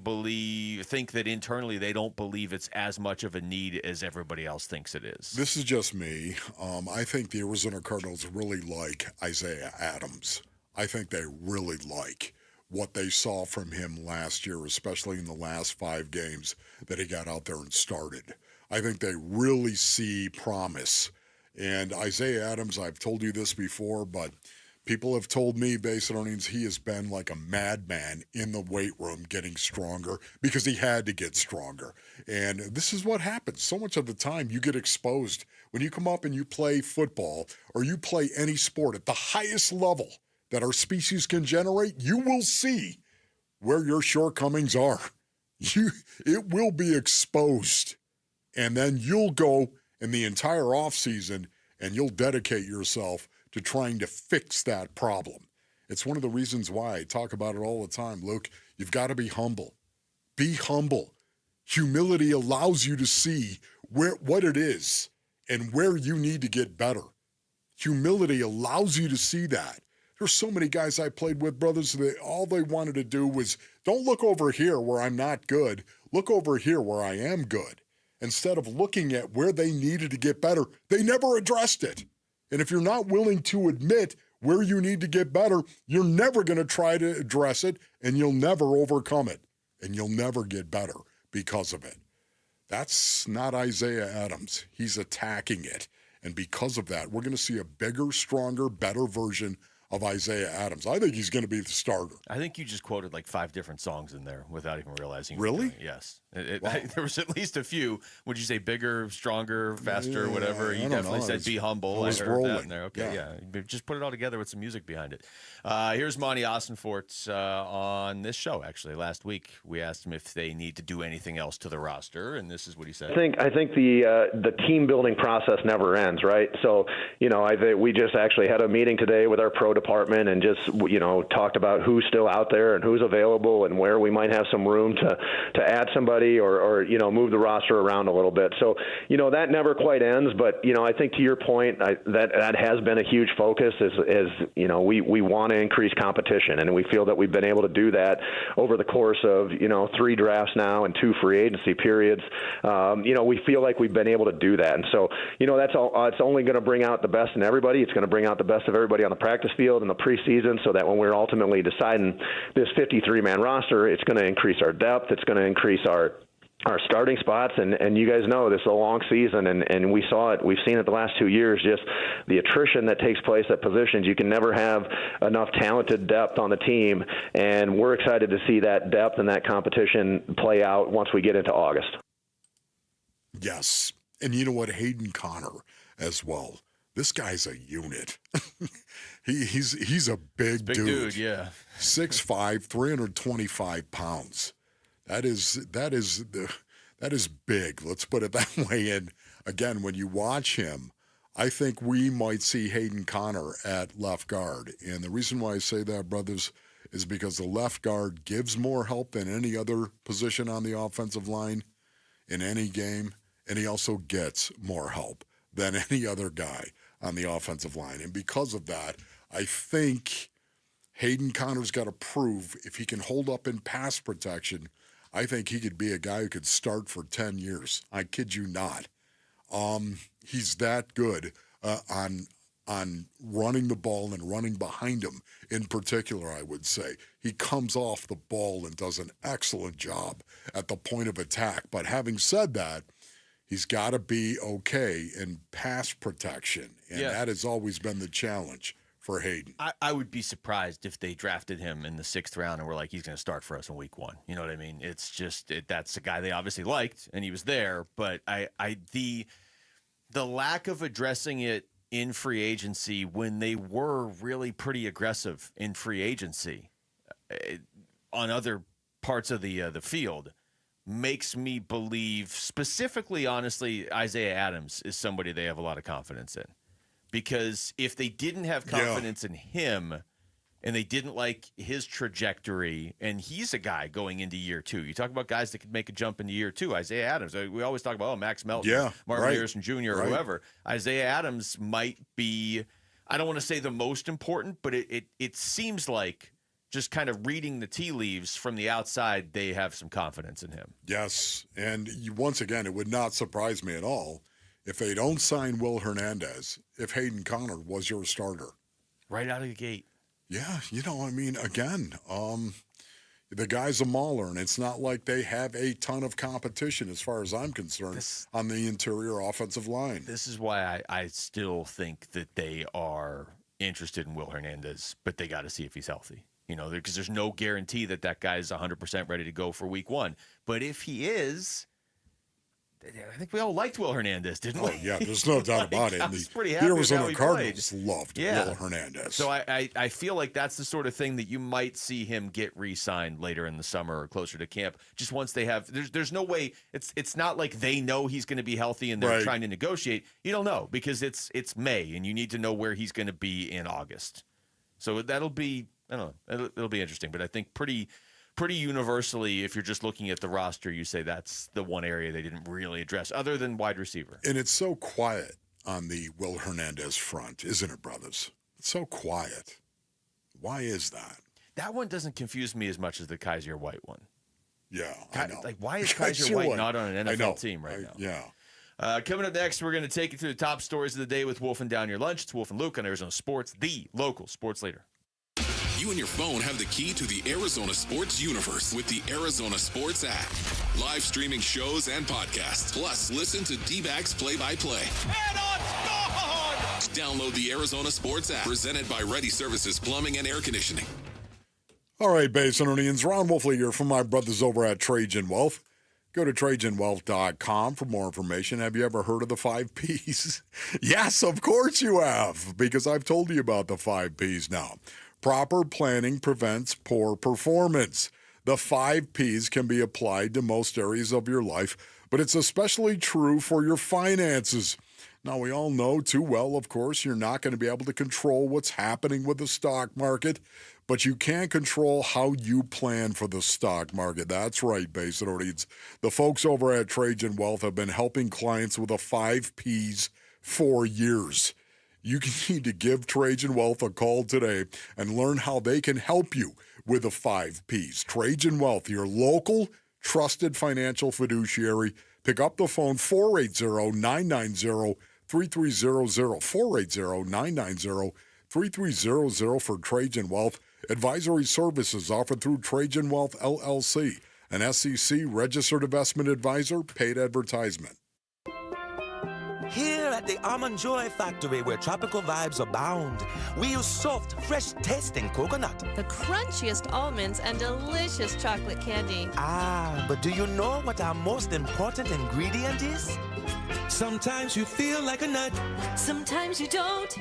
think that internally they don't believe it's as much of a need as everybody else thinks it is. This is just me. I think the Arizona Cardinals really like Isaiah Adams. I think they really like what they saw from him last year, especially in the last 5 games that he got out there and started. I think they really see promise. And Isaiah Adams, I've told you this before, but people have told me, based on earnings, he has been like a madman in the weight room getting stronger because he had to get stronger. And this is what happens. So much of the time you get exposed. When you come up and you play football or you play any sport at the highest level that our species can generate, you will see where your shortcomings are. It will be exposed. And then you'll go in the entire offseason and you'll dedicate yourself to trying to fix that problem. It's one of the reasons why I talk about it all the time. Luke, you've got to be humble. Be humble. Humility allows you to see what it is and where you need to get better. Humility allows you to see that. There's so many guys I played with, brothers, that all they wanted to do was, don't look over here where I'm not good. Look over here where I am good. Instead of looking at where they needed to get better, they never addressed it. And if you're not willing to admit where you need to get better, you're never going to try to address it, and you'll never overcome it, and you'll never get better because of it. That's not Isaiah Adams. He's attacking it. And because of that, we're going to see a bigger, stronger, better version of Isaiah Adams. I think he's going to be the starter. I think you just quoted like 5 different songs in there without even realizing. Really? Yes. There was at least a few. Would you say bigger, stronger, faster, whatever? You definitely said be humble. I heard rolling. that in there. Okay, yeah. Just put it all together with some music behind it. Here's Monty Ossenfort on this show, actually. Last week, we asked him if they need to do anything else to the roster, and this is what he said. I think the team building process never ends, right? So, we just actually had a meeting today with our pro department and just, talked about who's still out there and who's available and where we might have some room to add somebody or move the roster around a little bit. So, that never quite ends. But, I think to your point, that has been a huge focus is we want to increase competition. And we feel that we've been able to do that over the course of, 3 drafts now and 2 free agency periods. We feel like we've been able to do that. And so, that's all. It's only going to bring out the best in everybody. It's going to bring out the best of everybody on the practice field in the preseason so that when we're ultimately deciding this 53-man roster, it's going to increase our depth. It's going to increase our starting spots, and you guys know this is a long season, and we've seen it the last 2 years, just the attrition that takes place at positions. You can never have enough talented depth on the team, and we're excited to see that depth and that competition play out once we get into August. Yes, and you know what, Hayden Conner as well. This guy's a unit. He's a big dude. Yeah. 6'5", 325 pounds. That is big. Let's put it that way. And again, when you watch him, I think we might see Hayden Conner at left guard. And the reason why I say that, brothers, is because the left guard gives more help than any other position on the offensive line in any game, and he also gets more help than any other guy on the offensive line. And because of that, I think Hayden Conner's got to prove if he can hold up in pass protection. I think he could be a guy who could start for 10 years. I kid you not. He's that good on running the ball and running behind him in particular, I would say. He comes off the ball and does an excellent job at the point of attack. But having said that, he's got to be okay in pass protection, and that has always been the challenge for Hayden. I would be surprised if they drafted him in the 6th round and were like, he's going to start for us in week 1. You know what I mean? It's just that's a guy they obviously liked, and he was there. But the lack of addressing it in free agency when they were really pretty aggressive in free agency on other parts of the field makes me believe, specifically, honestly, Isaiah Adams is somebody they have a lot of confidence in. Because if they didn't have confidence in him and they didn't like his trajectory, and he's a guy going into year 2. You talk about guys that could make a jump into year 2. Isaiah Adams. We always talk about, Max Melton, Marvin Harrison Jr., or whoever. Isaiah Adams might be, I don't want to say the most important, but it seems like, just kind of reading the tea leaves from the outside, they have some confidence in him. Yes, and once again, it would not surprise me at all if they don't sign Will Hernandez, if Hayden Conner was your starter. Right out of the gate. Yeah, again, the guy's a mauler, and it's not like they have a ton of competition as far as I'm concerned on the interior offensive line. This is why I still think that they are interested in Will Hernandez, but they got to see if he's healthy. Because there's no guarantee that guy's 100% ready to go for week 1. But if he is, I think we all liked Will Hernandez, didn't we? Oh, yeah, there's no doubt about it. I was pretty happy with how he Cardinals played. loved Will Hernandez. So I feel like that's the sort of thing that you might see him get re-signed later in the summer or closer to camp. Just once they have, there's no way, it's not like they know he's going to be healthy and they're trying to negotiate. You don't know because it's May and you need to know where he's going to be in August. So that'll be, I don't know, it'll be interesting. But I think pretty universally, if you're just looking at the roster, you say that's the one area they didn't really address, other than wide receiver. And it's so quiet on the Will Hernandez front, isn't it, brothers? It's so quiet. Why is that? That one doesn't confuse me as much as the Kaiser White one. Yeah, I know. Like, why is Kaiser White not on an NFL team right now? Yeah. Coming up next, we're going to take you through the top stories of the day with Wolf and Down Your Lunch. It's Wolf and Luke on Arizona Sports, the local sports leader. You and your phone have the key to the Arizona sports universe with the Arizona Sports app. Live streaming shows and podcasts. Plus, listen to D-backs play-by-play. And on score! Download the Arizona Sports app. Presented by Ready Services Plumbing and Air Conditioning. All right, Basinonians, Ron Wolfley here from my brothers over at Trajan Wealth. Go to TrajanWealth.com for more information. Have you ever heard of the 5 Ps? Yes, of course you have, because I've told you about the 5 Ps now. Proper planning prevents poor performance. The 5 Ps can be applied to most areas of your life, but it's especially true for your finances. Now, we all know too well, of course, you're not going to be able to control what's happening with the stock market, but you can control how you plan for the stock market. That's right, Basinonians. The folks over at Trajan Wealth have been helping clients with the 5 Ps for years. You need to give Trajan Wealth a call today and learn how they can help you with the 5 Ps. Trajan Wealth, your local, trusted financial fiduciary. Pick up the phone, 480-990-3300, 480-990-3300 for Trajan Wealth. Advisory services offered through Trajan Wealth, LLC, an SEC-registered investment advisor, paid advertisement. Here at the Almond Joy Factory, where tropical vibes abound, we use soft, fresh-tasting coconut. The crunchiest almonds and delicious chocolate candy. Ah, but do you know what our most important ingredient is? Sometimes you feel like a nut. Sometimes you don't.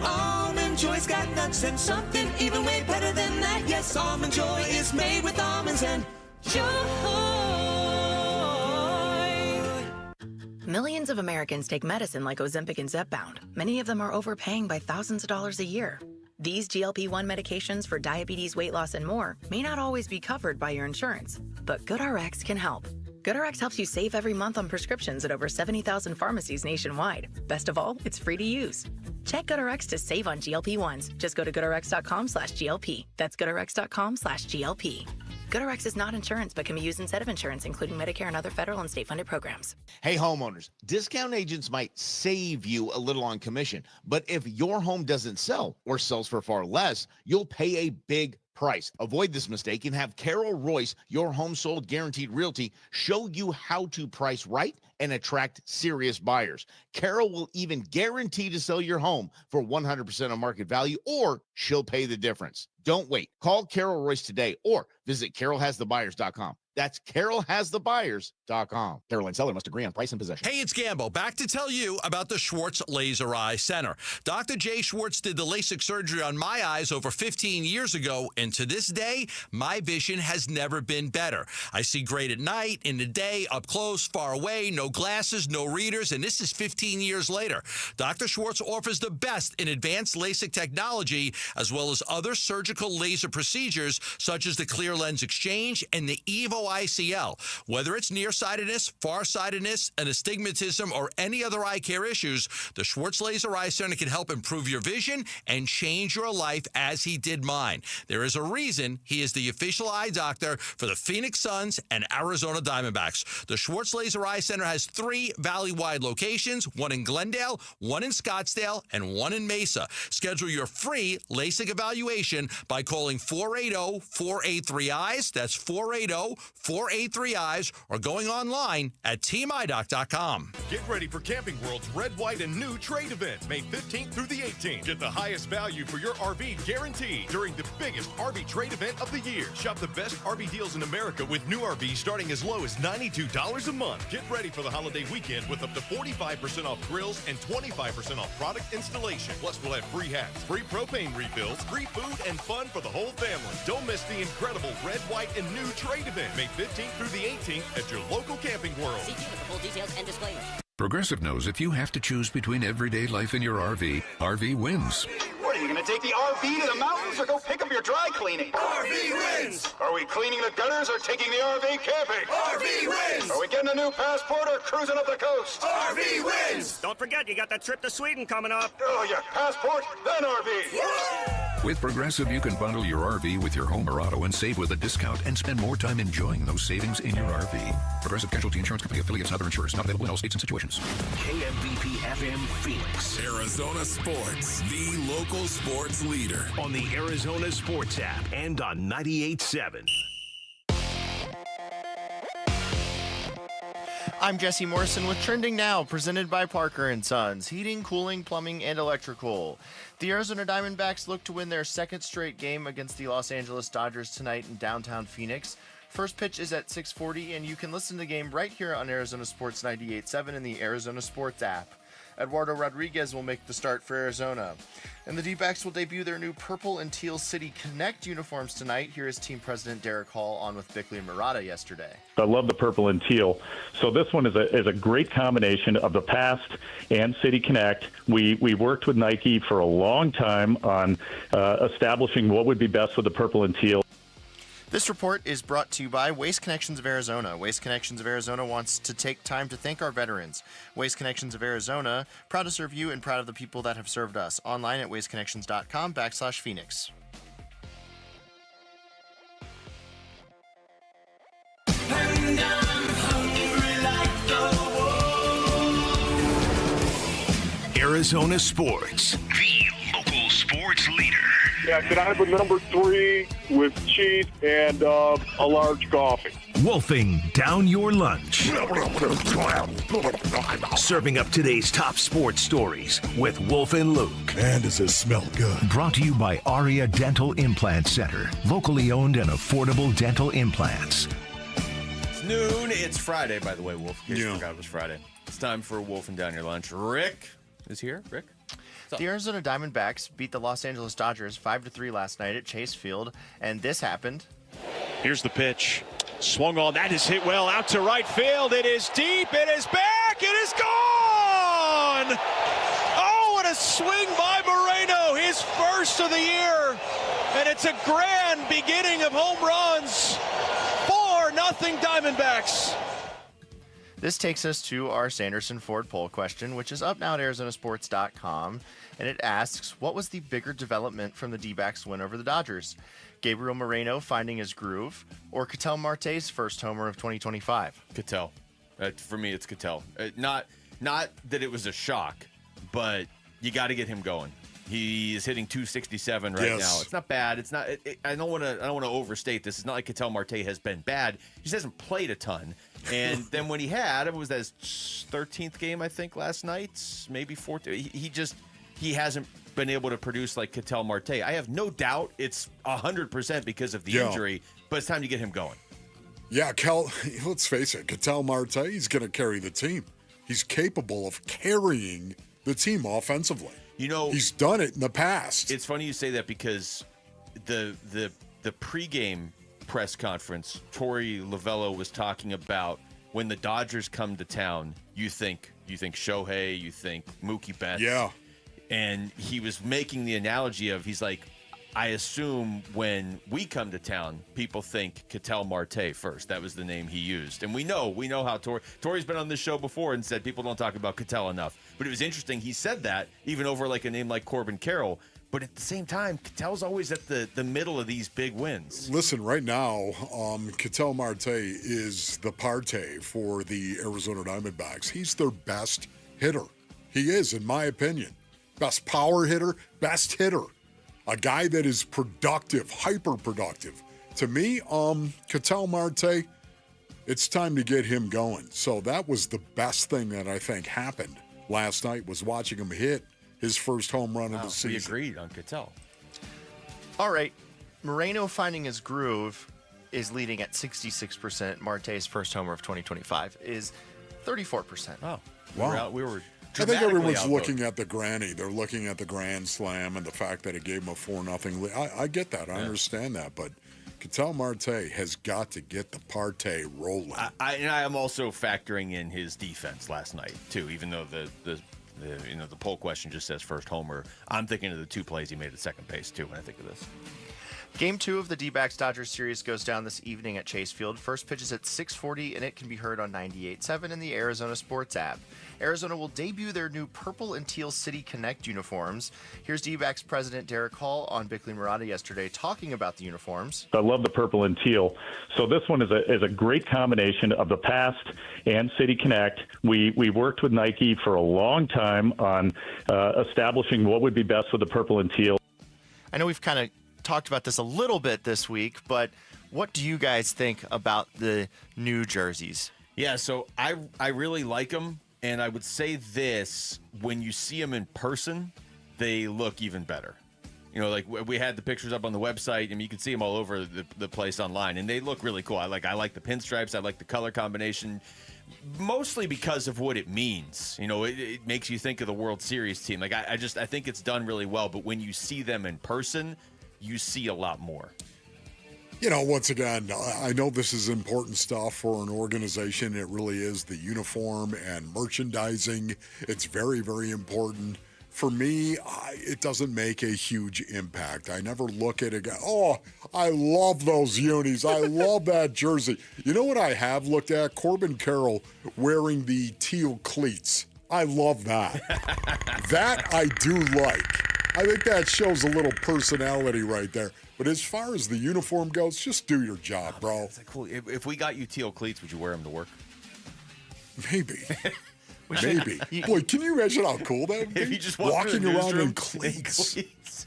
Almond Joy's got nuts and something even way better than that. Yes, Almond Joy is made with almonds and joy. Millions of Americans take medicine like Ozempic and Zepbound. Many of them are overpaying by thousands of dollars a year. These GLP-1 medications for diabetes, weight loss, and more may not always be covered by your insurance, but GoodRx can help. GoodRx helps you save every month on prescriptions at over 70,000 pharmacies nationwide. Best of all, it's free to use. Check GoodRx to save on GLP-1s. Just go to GoodRx.com/GLP. That's GoodRx.com/GLP. GoodRx is not insurance, but can be used instead of insurance, including Medicare and other federal and state-funded programs. Hey, homeowners, discount agents might save you a little on commission, but if your home doesn't sell or sells for far less, you'll pay a big price. Avoid this mistake and have Carol Royce, your home sold guaranteed realty, show you how to price right and attract serious buyers. Carol will even guarantee to sell your home for 100% of market value, or she'll pay the difference. Don't wait. Call Carol Royce today or visit carolhasthebuyers.com. That's carolhasthebuyers.com. Carol and seller must agree on price and possession. Hey, it's Gambo. Back to tell you about the Schwartz Laser Eye Center. Dr. Jay Schwartz did the LASIK surgery on my eyes over 15 years ago, and to this day, my vision has never been better. I see great at night, in the day, up close, far away, no glasses, no readers, and this is 15 years later. Dr. Schwartz offers the best in advanced LASIK technology, as well as other surgical laser procedures, such as the clear lens exchange and the EVO ICL. Whether it's nearsightedness, farsightedness, an astigmatism, or any other eye care issues, the Schwartz Laser Eye Center can help improve your vision and change your life as he did mine. There is a reason he is the official eye doctor for the Phoenix Suns and Arizona Diamondbacks. The Schwartz Laser Eye Center has 3 valley-wide locations, one in Glendale, one in Scottsdale, and one in Mesa. Schedule your free LASIK evaluation by calling 480-483-EYES. That's 480-483-EYES, or going online at teamidoc.com. Get ready for Camping World's Red, White, and New trade event, May 15th through the 18th. Get the highest value for your RV guaranteed during the biggest RV trade event of the year. Shop the best RV deals in America with new RVs starting as low as $92 a month. Get ready for the holiday weekend with up to 45% off grills and 25% off product installation. Plus, we'll have free hats, free propane refills, free food, and fun for the whole family. Don't miss the incredible Red, White, and New trade event, May 15th through the 18th at your local Camping World. See dealer for full details and disclaimers. Progressive knows if you have to choose between everyday life and your RV, RV wins. What, are you going to take the RV to the mountains or go pick up your dry cleaning? RV wins! Are we cleaning the gutters or taking the RV camping? RV wins! Are we getting a new passport or cruising up the coast? RV wins! Don't forget, you got that trip to Sweden coming up. Oh, yeah, passport, then RV. With Progressive, you can bundle your RV with your home or auto and save with a discount and spend more time enjoying those savings in your RV. Progressive Casualty Insurance Company affiliates and other insurers. Not available in all states and situations. KMBP FM Phoenix. Arizona Sports, the local sports leader. On the Arizona Sports app and on 98.7. I'm Jesse Morrison with Trending Now, presented by Parker & Sons, heating, cooling, plumbing, and electrical. The Arizona Diamondbacks look to win their second straight game against the Los Angeles Dodgers tonight in downtown Phoenix. First pitch is at 6:40, and you can listen to the game right here on Arizona Sports 98.7 in the Arizona Sports app. Eduardo Rodriguez will make the start for Arizona. And the D-backs will debut their new purple and teal City Connect uniforms tonight. Here is team president Derek Hall on with Bickley and Murata yesterday. I love the purple and teal. So this one is a great combination of the past and City Connect. We've worked with Nike for a long time on establishing what would be best with the purple and teal. This report is brought to you by Waste Connections of Arizona. Waste Connections of Arizona wants to take time to thank our veterans. Waste Connections of Arizona, proud to serve you and proud of the people that have served us. Online at wasteconnections.com/Phoenix. Arizona Sports, the local sports leader. Yeah, can I have a number 3 with cheese and a large coffee? Wolfing down your lunch. Serving up today's top sports stories with Wolf and Luke. Man, does this smell good. Brought to you by Aria Dental Implant Center. Locally owned and affordable dental implants. It's noon. It's Friday, by the way, Wolf. In case you forgot it was Friday. It's time for Wolfing Down Your Lunch. Rick is here. Rick? The Arizona Diamondbacks beat the Los Angeles Dodgers 5-3 last night at Chase Field, and this happened. Here's the pitch. Swung on. That is hit well out to right field. It is deep. It is back. It is gone. Oh, what a swing by Moreno. His first of the year. And it's a grand beginning of home runs. 4-0 Diamondbacks. This takes us to our Sanderson Ford poll question, which is up now at ArizonaSports.com, and it asks, what was the bigger development from the D-backs' win over the Dodgers? Gabriel Moreno finding his groove, or Ketel Marte's first homer of 2025? Ketel. For me, it's Ketel. Not that it was a shock, but you got to get him going. He is hitting 267 right now. It's not bad. It's not. I don't want to overstate this. It's not like Ketel Marte has been bad. He just hasn't played a ton. And then when he had, it was his 13th game, I think, last night, maybe 14th. He hasn't been able to produce like Ketel Marte. I have no doubt it's 100% because of the injury, but it's time to get him going. Yeah, let's face it, Ketel Marte, he's going to carry the team. He's capable of carrying the team offensively. You know, he's done it in the past. It's funny you say that because the pregame press conference, Torey Lovello was talking about when the Dodgers come to town, you think Shohei, you think Mookie Betts. Yeah. And he was making the analogy of, he's like, I assume when we come to town, people think Ketel Marte first. That was the name he used. And we know how Torey's been on this show before and said people don't talk about Ketel enough. But it was interesting. He said that even over like a name like Corbin Carroll. But at the same time, Ketel's always at the middle of these big wins. Listen, right now, Ketel Marte is the parte for the Arizona Diamondbacks. He's their best hitter. He is, in my opinion. Best power hitter, best hitter. A guy that is productive, hyper-productive. To me, Ketel Marte, it's time to get him going. So that was the best thing that I think happened last night, was watching him hit his first home run of the season. We agreed on Ketel. All right. Moreno finding his groove is leading at 66%. Marte's first homer of 2025 is 34%. Oh, wow. We were I think everyone's looking at the granny. They're looking at the grand slam and the fact that it gave him a 4-0 lead. I get that. I understand that. But Ketel Marte has got to get the parte rolling. I am also factoring in his defense last night, too, even though the poll question just says first homer. I'm thinking of the two plays he made at second base, too, when I think of this. Game 2 of the D-backs-Dodgers series goes down this evening at Chase Field. First pitch is at 6:40, and it can be heard on 98.7 in the Arizona Sports app. Arizona will debut their new purple and teal City Connect uniforms. Here's D-backs president Derek Hall on Bickley Murata yesterday talking about the uniforms. I love the purple and teal. So this one is a great combination of the past and City Connect. We worked with Nike for a long time on establishing what would be best for the purple and teal. I know we've kind of talked about this a little bit this week, but what do you guys think about the new jerseys? Yeah, so I really like them, and I would say this, when you see them in person, they look even better. You know, like we had the pictures up on the website, and you can see them all over the place online, and they look really cool. I like the pinstripes. I like the color combination, mostly because of what it means. You know, it makes you think of the World Series team. Like I think it's done really well, but when you see them in person, you see a lot more. You know, once again, I know this is important stuff for an organization. It really is. The uniform and merchandising, it's very, very important. For me, it doesn't make a huge impact. I never look at it and go, oh, I love those unis. I love that jersey. You know what I have looked at? Corbin Carroll wearing the teal cleats. I love that. That I do like. I think that shows a little personality right there. But as far as the uniform goes, just do your job, bro. That's cool. If we got you teal cleats, would you wear them to work? Maybe. Maybe. Boy, can you imagine how cool that would be? If you just walking around in cleats.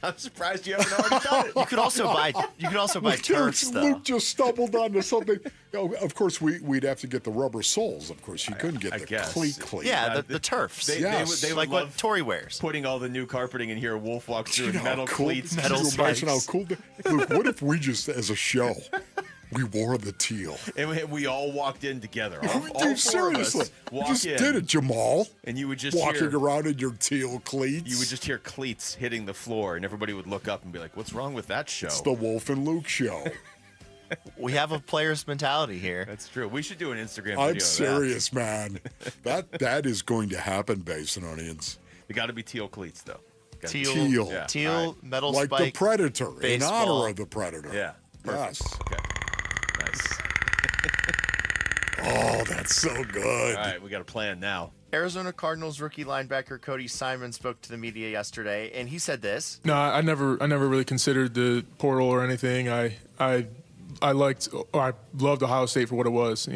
I'm surprised you haven't already done it. You could also buy turfs, though. Luke just stumbled onto something. You know, of course, we'd have to get the rubber soles. Of course, you couldn't get the cleat. Yeah, the turfs. They like what Torey wears. Putting all the new carpeting in here. Wolf walks through in metal cleats. Metal spikes. Imagine how cool. Luke, what if we just, as a show, we wore the teal? And we all walked in together. Dude, seriously. You just did it, Jamal. And you would just walking around in your teal cleats. You would just hear cleats hitting the floor, and everybody would look up and be like, what's wrong with that show? It's the Wolf and Luke show. We have a player's mentality here. That's true. We should do an Instagram video. I'm serious, man. That is going to happen, Basinonians. They got to be teal cleats, though. Teal. Yeah. Teal, right. Metal like spike. Like the Predator, baseball. in honor of the Predator. Yeah. Perfect. Yes. Okay. Nice. Oh, that's so good. All right, we got a plan now. Arizona Cardinals rookie linebacker Cody Simon spoke to the media yesterday, and he said this. No, I never really considered the portal or anything. I loved Ohio State for what it was.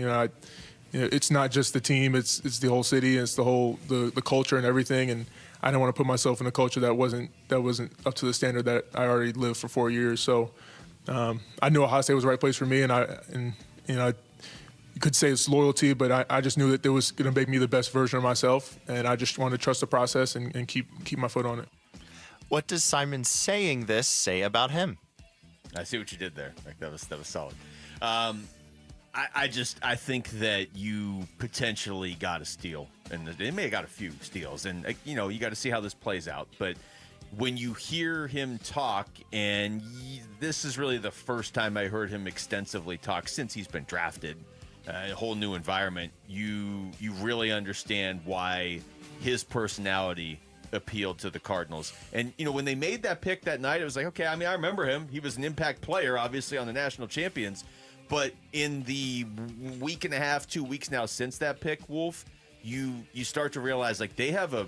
It's not just the team; it's the whole city, and it's the whole the culture and everything. And I didn't want to put myself in a culture that wasn't up to the standard that I already lived for 4 years. So I knew Ohio State was the right place for me, and you could say it's loyalty, but I just knew that it was going to make me the best version of myself, and I just wanted to trust the process and keep my foot on it. What does Simon saying this say about him? I see what you did there. That was solid. I think that you potentially got a steal, and they may have got a few steals, and you got to see how this plays out. But when you hear him talk, and this is really the first time I heard him extensively talk since he's been drafted. A whole new environment, you really understand why his personality appealed to the Cardinals. And, when they made that pick that night, it was like, okay, I remember him. He was an impact player, obviously, on the national champions. But in the week and a half, 2 weeks now since that pick, Wolf, you start to realize, like, they have a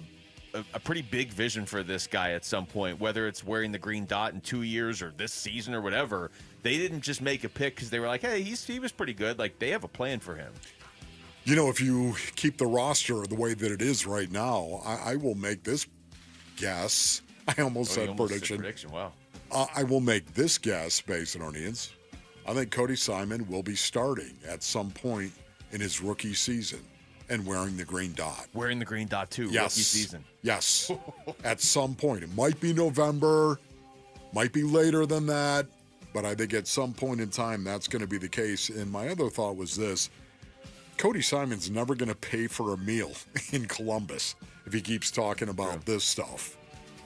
pretty big vision for this guy at some point, whether it's wearing the green dot in 2 years or this season or whatever. They didn't just make a pick because they were like, hey, he was pretty good. Like, they have a plan for him. If you keep the roster the way that it is right now, I will make this guess. I almost said prediction. Wow. I will make this guess, Basinonians. I think Cody Simon will be starting at some point in his rookie season and wearing the green dot. Wearing the green dot, too, yes. Rookie season. Yes. At some point. It might be November, might be later than that, but I think at some point in time that's going to be the case. And my other thought was this. Cody Simon's never going to pay for a meal in Columbus if he keeps talking about this stuff.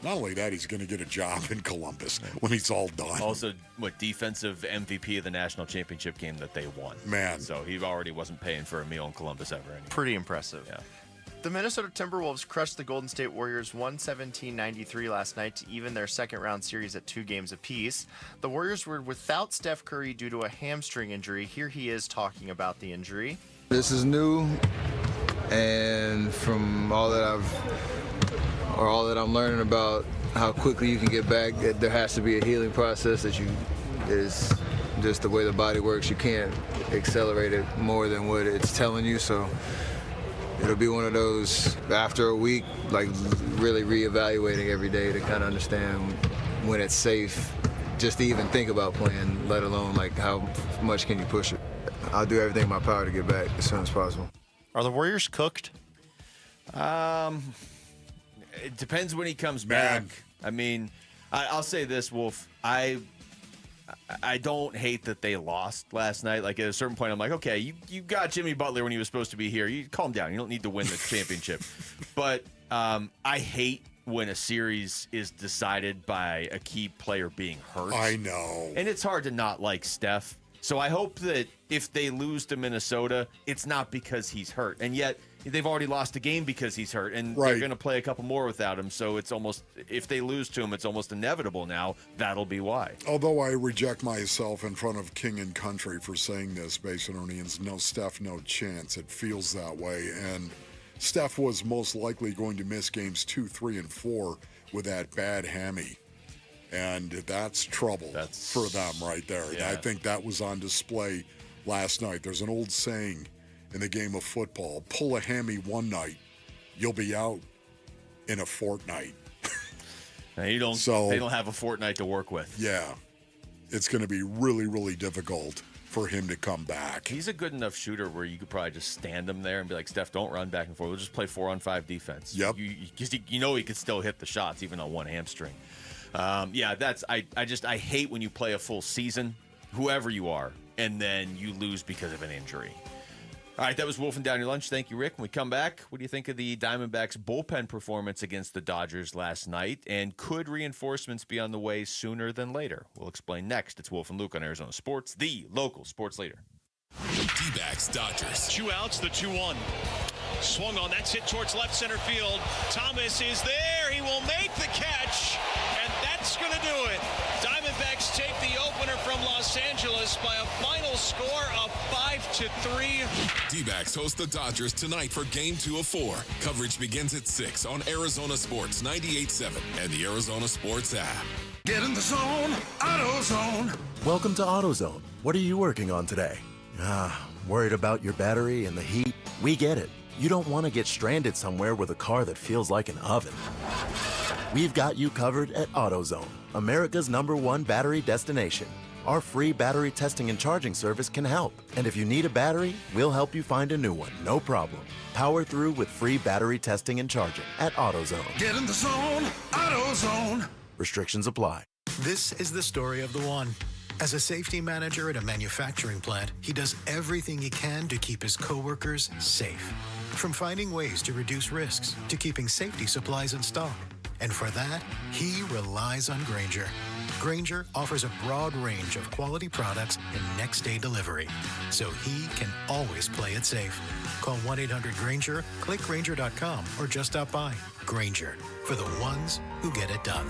Not only that, he's going to get a job in Columbus when he's all done. Also, defensive MVP of the national championship game that they won. Man. So he already wasn't paying for a meal in Columbus ever anyway. Pretty impressive. Yeah. The Minnesota Timberwolves crushed the Golden State Warriors 117-93 last night to even their second-round series at 2 games apiece. The Warriors were without Steph Curry due to a hamstring injury. Here he is talking about the injury. This is new, and from all that I'm learning about how quickly you can get back, there has to be a healing process that is just the way the body works. You can't accelerate it more than what it's telling you, so it'll be one of those, after a week, like really reevaluating every day to kind of understand when it's safe just to even think about playing, let alone like how much can you push it. I'll do everything in my power to get back as soon as possible. Are the Warriors cooked? It depends when he comes back. I mean, I'll say this, Wolf. I don't hate that they lost last night. Like, at a certain point, I'm like, okay, you got Jimmy Butler when he was supposed to be here. You calm down. You don't need to win the championship. But I hate when a series is decided by a key player being hurt. I know. And it's hard to not like Steph. So I hope that if they lose to Minnesota, it's not because he's hurt. And yet, they've already lost a game because he's hurt, and they're going to play a couple more without him. So it's almost, if they lose to him, it's almost inevitable now. That'll be why. Although I reject myself in front of King and Country for saying this, Basinonians, no Steph, no chance. It feels that way. And Steph was most likely going to miss games 2, 3, and 4 with that bad hammy. And that's trouble for them right there. Yeah. I think that was on display last night. There's an old saying in the game of football, pull a hammy one night, you'll be out in a fortnight. Now they don't have a fortnight to work with. Yeah. It's going to be really, really difficult for him to come back. He's a good enough shooter where you could probably just stand him there and be like, Steph, don't run back and forth. We'll just play 4-on-5 defense. Yep. You know he could still hit the shots even on one hamstring. I hate when you play a full season, whoever you are, and then you lose because of an injury. All right, that was Wolfing Down Your Lunch. Thank you, Rick. When we come back, what do you think of the Diamondbacks' bullpen performance against the Dodgers last night? And could reinforcements be on the way sooner than later? We'll explain next. It's Wolf and Luke on Arizona Sports, the local sports leader. D-backs Dodgers. 2 outs, the 2-1. Swung on, that's hit towards left center field. Thomas is there. He will make the catch, and that's going to do it. Diamondbacks take the opener from Los Los Angeles by a final score of 5-3. D-backs host the Dodgers tonight for Game 2 of 4. Coverage begins at 6 on Arizona Sports 98.7 and the Arizona Sports app. Get in the zone, AutoZone. Welcome to AutoZone. What are you working on today? Worried about your battery and the heat? We get it. You don't want to get stranded somewhere with a car that feels like an oven. We've got you covered at AutoZone, America's #1 battery destination. Our free battery testing and charging service can help. And if you need a battery, we'll help you find a new one, no problem. Power through with free battery testing and charging at AutoZone. Get in the zone, AutoZone. Restrictions apply. This is the story of the one. As a safety manager at a manufacturing plant, he does everything he can to keep his coworkers safe. From finding ways to reduce risks to keeping safety supplies in stock. And for that, he relies on Grainger. Grainger offers a broad range of quality products and next-day delivery, so he can always play it safe. Call 1-800-GRAINGER, click Grainger.com, or just stop by. Grainger, for the ones who get it done.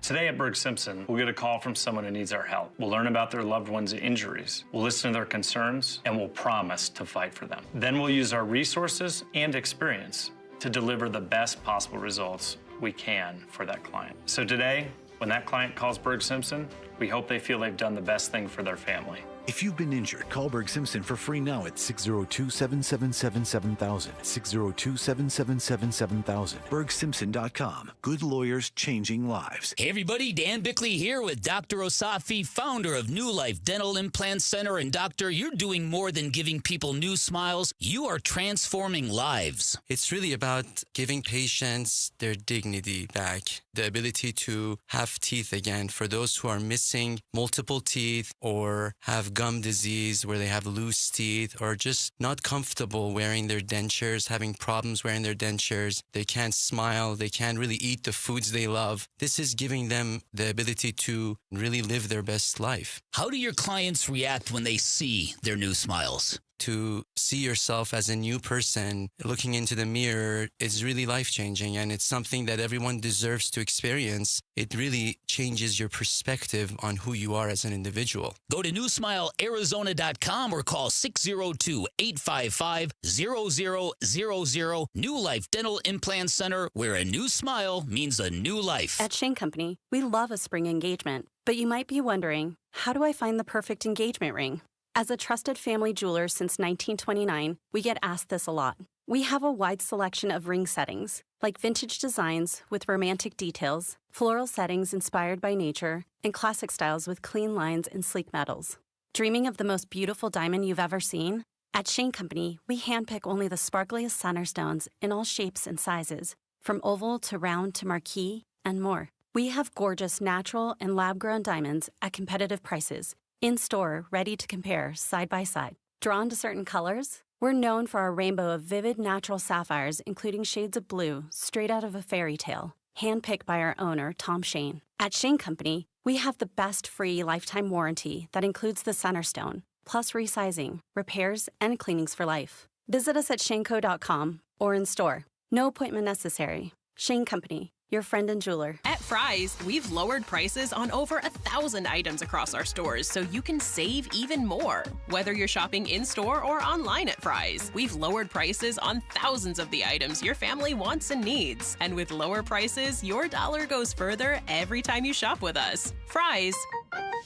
Today at Berg Simpson, we'll get a call from someone who needs our help. We'll learn about their loved one's injuries. We'll listen to their concerns, and we'll promise to fight for them. Then we'll use our resources and experience to deliver the best possible results we can for that client. So today, when that client calls Berg Simpson, we hope they feel they've done the best thing for their family. If you've been injured, call Berg Simpson for free now at 602-777-7000. 602-777-7000. BergSimpson.com. Good lawyers changing lives. Hey everybody, Dan Bickley here with Dr. Osafi, founder of New Life Dental Implant Center. And doctor, you're doing more than giving people new smiles. You are transforming lives. It's really about giving patients their dignity back, the ability to have teeth again for those who are missing multiple teeth or have gum disease where they have loose teeth or just not comfortable wearing their dentures, having problems wearing their dentures. They can't smile. They can't really eat the foods they love. This is giving them the ability to really live their best life. How do your clients react when they see their new smiles? To see yourself as a new person looking into the mirror is really life-changing, and it's something that everyone deserves to experience. It really changes your perspective on who you are as an individual. Go to newsmilearizona.com or call 602-855-0000. New Life Dental Implant Center, where a new smile means a new life. At Shane Company, we love a spring engagement, but you might be wondering, how do I find the perfect engagement ring? As a trusted family jeweler since 1929, we get asked this a lot. We have a wide selection of ring settings, like vintage designs with romantic details, floral settings inspired by nature, and classic styles with clean lines and sleek metals. Dreaming of the most beautiful diamond you've ever seen? At Shane Company, we handpick only the sparkliest center stones in all shapes and sizes, from oval to round to marquise, and more. We have gorgeous natural and lab-grown diamonds at competitive prices, in-store, ready to compare, side by side. Drawn to certain colors? We're known for our rainbow of vivid natural sapphires, including shades of blue, straight out of a fairy tale, handpicked by our owner, Tom Shane. At Shane Company, we have the best free lifetime warranty that includes the center stone, plus resizing, repairs, and cleanings for life. Visit us at shaneco.com or in store. No appointment necessary. Shane Company, your friend and jeweler. At Fry's, we've lowered prices on over 1,000 items across our stores so you can save even more. Whether you're shopping in-store or online at Fry's, we've lowered prices on thousands of the items your family wants and needs. And with lower prices, your dollar goes further every time you shop with us. Fry's,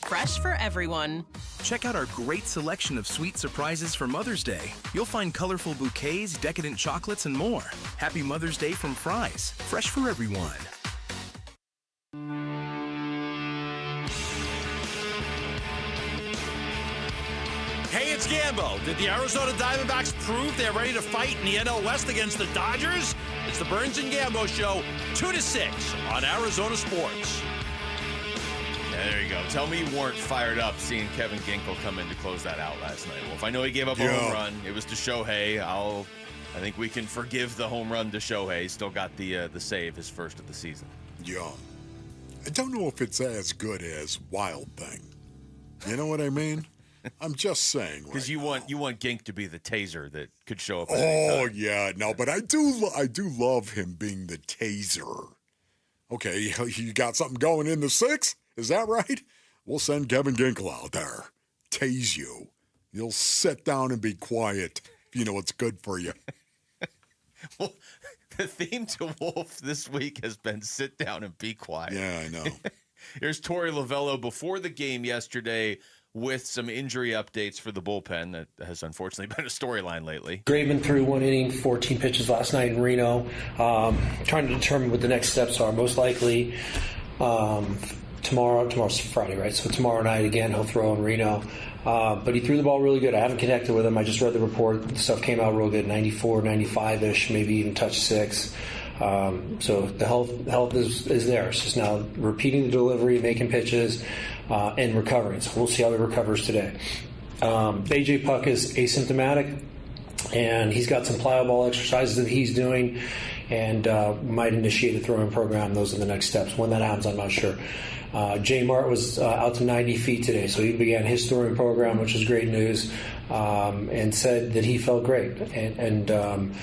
fresh for everyone. Check out our great selection of sweet surprises for Mother's Day. You'll find colorful bouquets, decadent chocolates, and more. Happy Mother's Day from Fry's. Fresh for everyone. Hey, it's Gambo. Did the Arizona Diamondbacks prove they're ready to fight in the NL West against the Dodgers? It's the Burns and Gambo Show, 2 to 6 on Arizona Sports. Yeah, there you go. Tell me you weren't fired up seeing Kevin Ginkel come in to close that out last night. Wolf, I know he gave up a home run. It was to Shohei. I think we can forgive the home run to Shohei. Still got the save, his first of the season. Yeah. I don't know if it's as good as Wild Thing. You know what I mean? I'm just saying. Because you want Gink to be the taser that could show up. Oh yeah, no, but I do love him being the taser. Okay, you got something going in the 6? Is that right? we'll send Kevin Ginkel out there. Tase you. You'll sit down and be quiet if you know what's good for you. Well, the theme to Wolf this week has been sit down and be quiet. Yeah, I know. Here's Torey Lovello before the game yesterday with some injury updates for the bullpen. That has unfortunately been a storyline lately. Graveman threw 1 inning, 14 pitches last night in Reno. Trying to determine what the next steps are. Most likely tomorrow's Friday, right? So tomorrow night again he'll throw in Reno. But he threw the ball really good. I haven't connected with him. I just read the report. The stuff came out real good, 94, 95-ish, maybe even touch 6. So the health is there. It's just now repeating the delivery, making pitches, and recovering. So we'll see how he recovers today. AJ Puck is asymptomatic, and he's got some plyo ball exercises that he's doing, and might initiate a throwing program. Those are the next steps. When that happens, I'm not sure. J. Mart was out to 90 feet today, so he began his throwing program, which is great news, and said that he felt great. And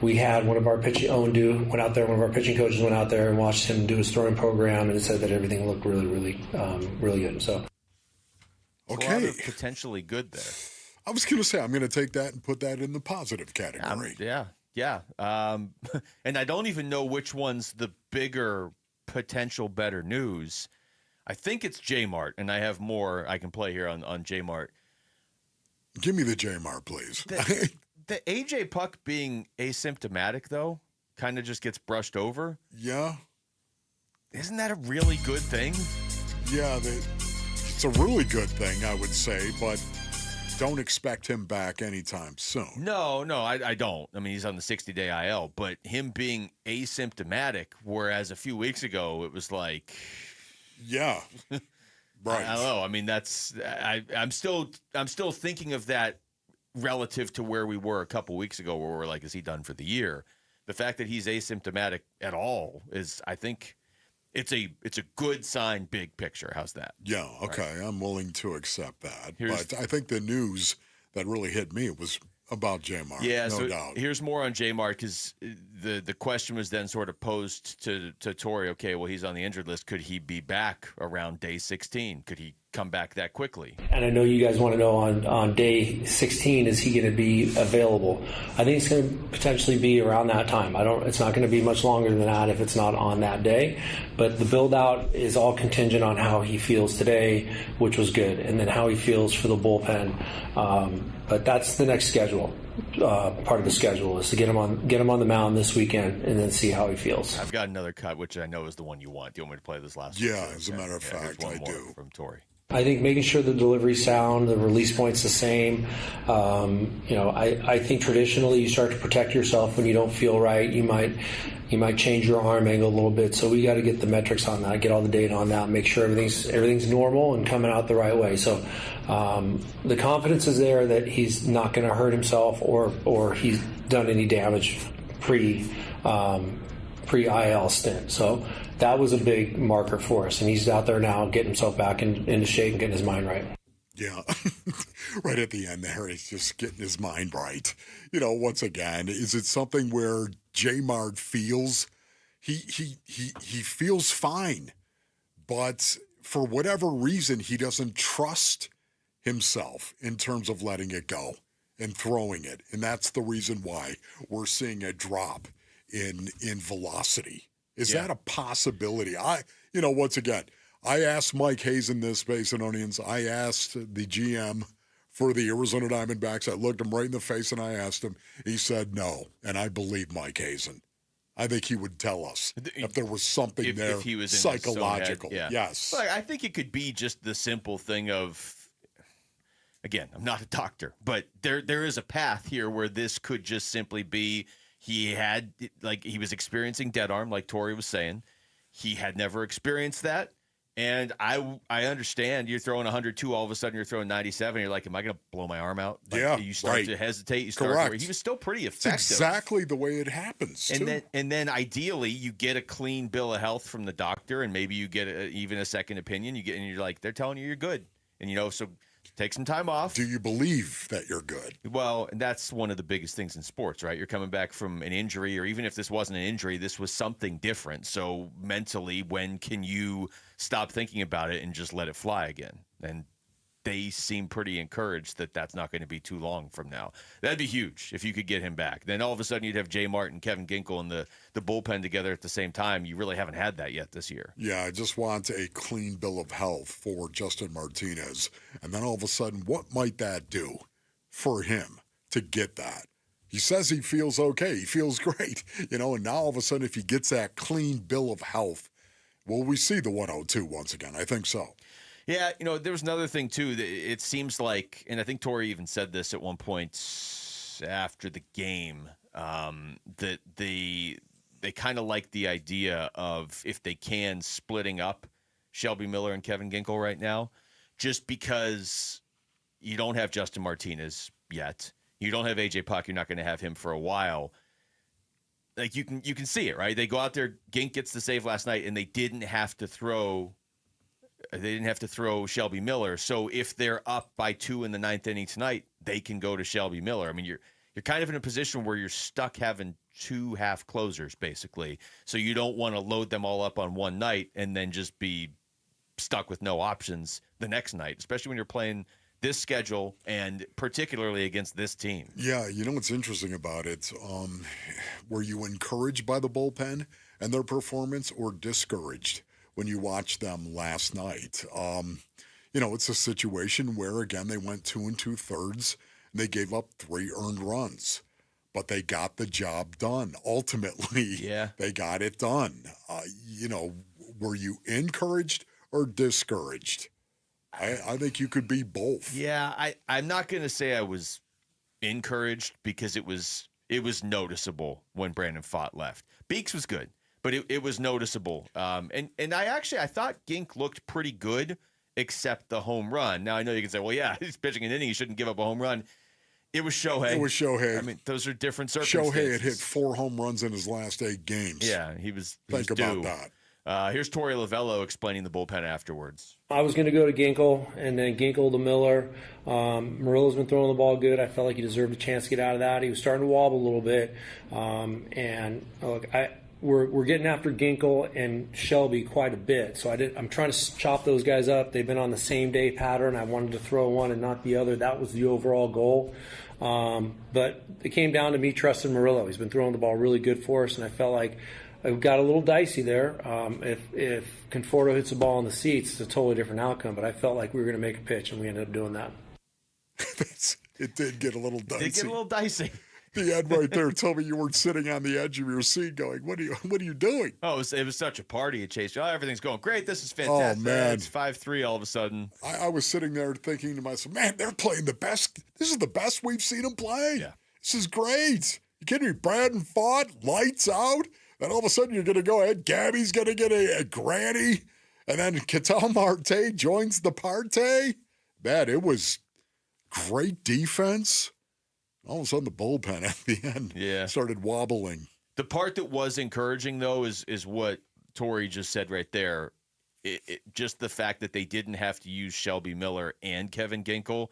we had one of our pitching one of our pitching coaches went out there and watched him do his throwing program, and said that everything looked really, really, really good. So, okay, a lot of potentially good there. I was going to say I'm going to take that and put that in the positive category. Yeah. And I don't even know which one's the bigger potential better news. I think it's J-Mart, and I have more I can play here on J-Mart. Give me the J-Mart, please. The AJ Puck being asymptomatic, though, kind of just gets brushed over. Yeah. Isn't that a really good thing? Yeah, it's a really good thing, I would say, but don't expect him back anytime soon. No, I don't. I mean, he's on the 60-day IL, but him being asymptomatic, whereas a few weeks ago it was like... Yeah, right. I don't know. I mean, I'm still thinking of that relative to where we were a couple weeks ago, where we're like, is he done for the year? The fact that he's asymptomatic at all is, I think, it's a good sign, big picture. How's that? Yeah, okay, right. I'm willing to accept that. But I think the news that really hit me was about J-Mart, no doubt. Here's more on J-Mart, because the question was then sort of posed to Torey, okay, well, he's on the injured list. Could he be back around day 16? Could he come back that quickly? And I know you guys want to know on day 16, is he going to be available? I think it's going to potentially be around that time. It's not going to be much longer than that if it's not on that day. But the build out is all contingent on how he feels today, which was good, and then how he feels for the bullpen. But that's the next schedule. Part of the schedule is to get him on the mound this weekend and then see how he feels. I've got another cut, which I know is the one you want. Do you want me to play this last one? Yeah, as a matter of fact, I do. From Torey. I think making sure the delivery's sound, the release point's the same. I think traditionally you start to protect yourself when you don't feel right. You might change your arm angle a little bit. So we got to get the metrics on that, get all the data on that, make sure everything's normal and coming out the right way. So the confidence is there that he's not going to hurt himself or he's done any damage pre-IL stint. So that was a big marker for us, and he's out there now getting himself back into shape and getting his mind right. Yeah, right at the end there, he's just getting his mind right. Once again, is it something where J-Mart feels he feels fine, but for whatever reason, he doesn't trust himself in terms of letting it go and throwing it, and that's the reason why we're seeing a drop in velocity. Is that a possibility? Once again, I asked Mike Hazen this, Space and Onions. I asked the GM for the Arizona Diamondbacks. I looked him right in the face and I asked him. He said no, and I believe Mike Hazen. I think he would tell us if there was something there if he was in psychological. His own head, Yes. But I think it could be just the simple thing of, again, I'm not a doctor, but there is a path here where this could just simply be he was experiencing dead arm, like Torey was saying. He had never experienced that. And I understand you're throwing 102, all of a sudden you're throwing 97. You're like, am I going to blow my arm out? You start to hesitate. You start Correct. he was still pretty effective. It's exactly the way it happens, too. And then ideally you get a clean bill of health from the doctor, and maybe you get even a second opinion. And you're like, they're telling you you're good. And so Take some time off. Do you believe that you're good? Well, and that's one of the biggest things in sports, right? You're coming back from an injury, or even if this wasn't an injury, this was something different. So mentally, when can you stop thinking about it and just let it fly again? And they seem pretty encouraged that that's not going to be too long from now. That'd be huge if you could get him back. Then all of a sudden you'd have Jay Martin, Kevin Ginkel, and the bullpen together at the same time. You really haven't had that yet this year. Yeah, I just want a clean bill of health for Justin Martinez. And then all of a sudden, what might that do for him to get that? He says he feels okay. He feels great. And now all of a sudden, if he gets that clean bill of health, will we see the 102 once again? I think so. Yeah, there was another thing, too. That it seems like, and I think Torrey even said this at one point after the game, that they kind of like the idea of, if they can, splitting up Shelby Miller and Kevin Ginkel right now, just because you don't have Justin Martinez yet. You don't have A.J. Puck. You're not going to have him for a while. Like, you can see it, right? They go out there, Gink gets the save last night, and they didn't have to throw Shelby Miller. So if they're up by 2 in the 9th inning tonight, they can go to Shelby Miller. I mean, you're kind of in a position where you're stuck having 2 half closers, basically. So you don't want to load them all up on one night and then just be stuck with no options the next night, especially when you're playing this schedule and particularly against this team. Yeah, what's interesting about it? Were you encouraged by the bullpen and their performance, or discouraged when you watched them last night? It's a situation where, again, they went 2 2/3, and they gave up 3 earned runs, but they got the job done. Ultimately, they got it done. Were you encouraged or discouraged? I think you could be both. Yeah, I'm not going to say I was encouraged, because it was noticeable when Brandon Pfaadt left. Beeks was good, but it was noticeable. And I thought Gink looked pretty good, except the home run. Now, I know you can say, well, yeah, he's pitching an inning, he shouldn't give up a home run. It was Shohei. I mean, those are different circumstances. Shohei had hit 4 home runs in his last 8 games. Yeah, he was Think about that. Here's Torrey Lovello explaining the bullpen afterwards. I was going to go to Ginkel, and then Ginkel to Miller. Murillo's been throwing the ball good. I felt like he deserved a chance to get out of that. He was starting to wobble a little bit. And look, we're getting after Ginkel and Shelby quite a bit. So I'm trying to chop those guys up. They've been on the same day pattern. I wanted to throw one and not the other. That was the overall goal. But it came down to me trusting Murillo. He's been throwing the ball really good for us, and I felt like it got a little dicey there. If Conforto hits the ball in the seats, it's a totally different outcome. But I felt like we were going to make a pitch, and we ended up doing that. It did get a little dicey. The end right there told me you weren't sitting on the edge of your seat going, what are you doing? Oh, it was such a party at Chase. Oh, everything's going great. This is fantastic. Oh, man. It's 5-3 all of a sudden. I was sitting there thinking to myself, man, they're playing the best. This is the best we've seen them play. Yeah. This is great. You kidding me? Brandon Pfaadt, lights out. Then all of a sudden you're going to go ahead. Gabby's going to get a granny. And then Ketel Marte joins the party. Man, it was great defense. All of a sudden the bullpen at the end started wobbling. The part that was encouraging, though, is what Torrey just said right there. Just the fact that they didn't have to use Shelby Miller and Kevin Ginkel,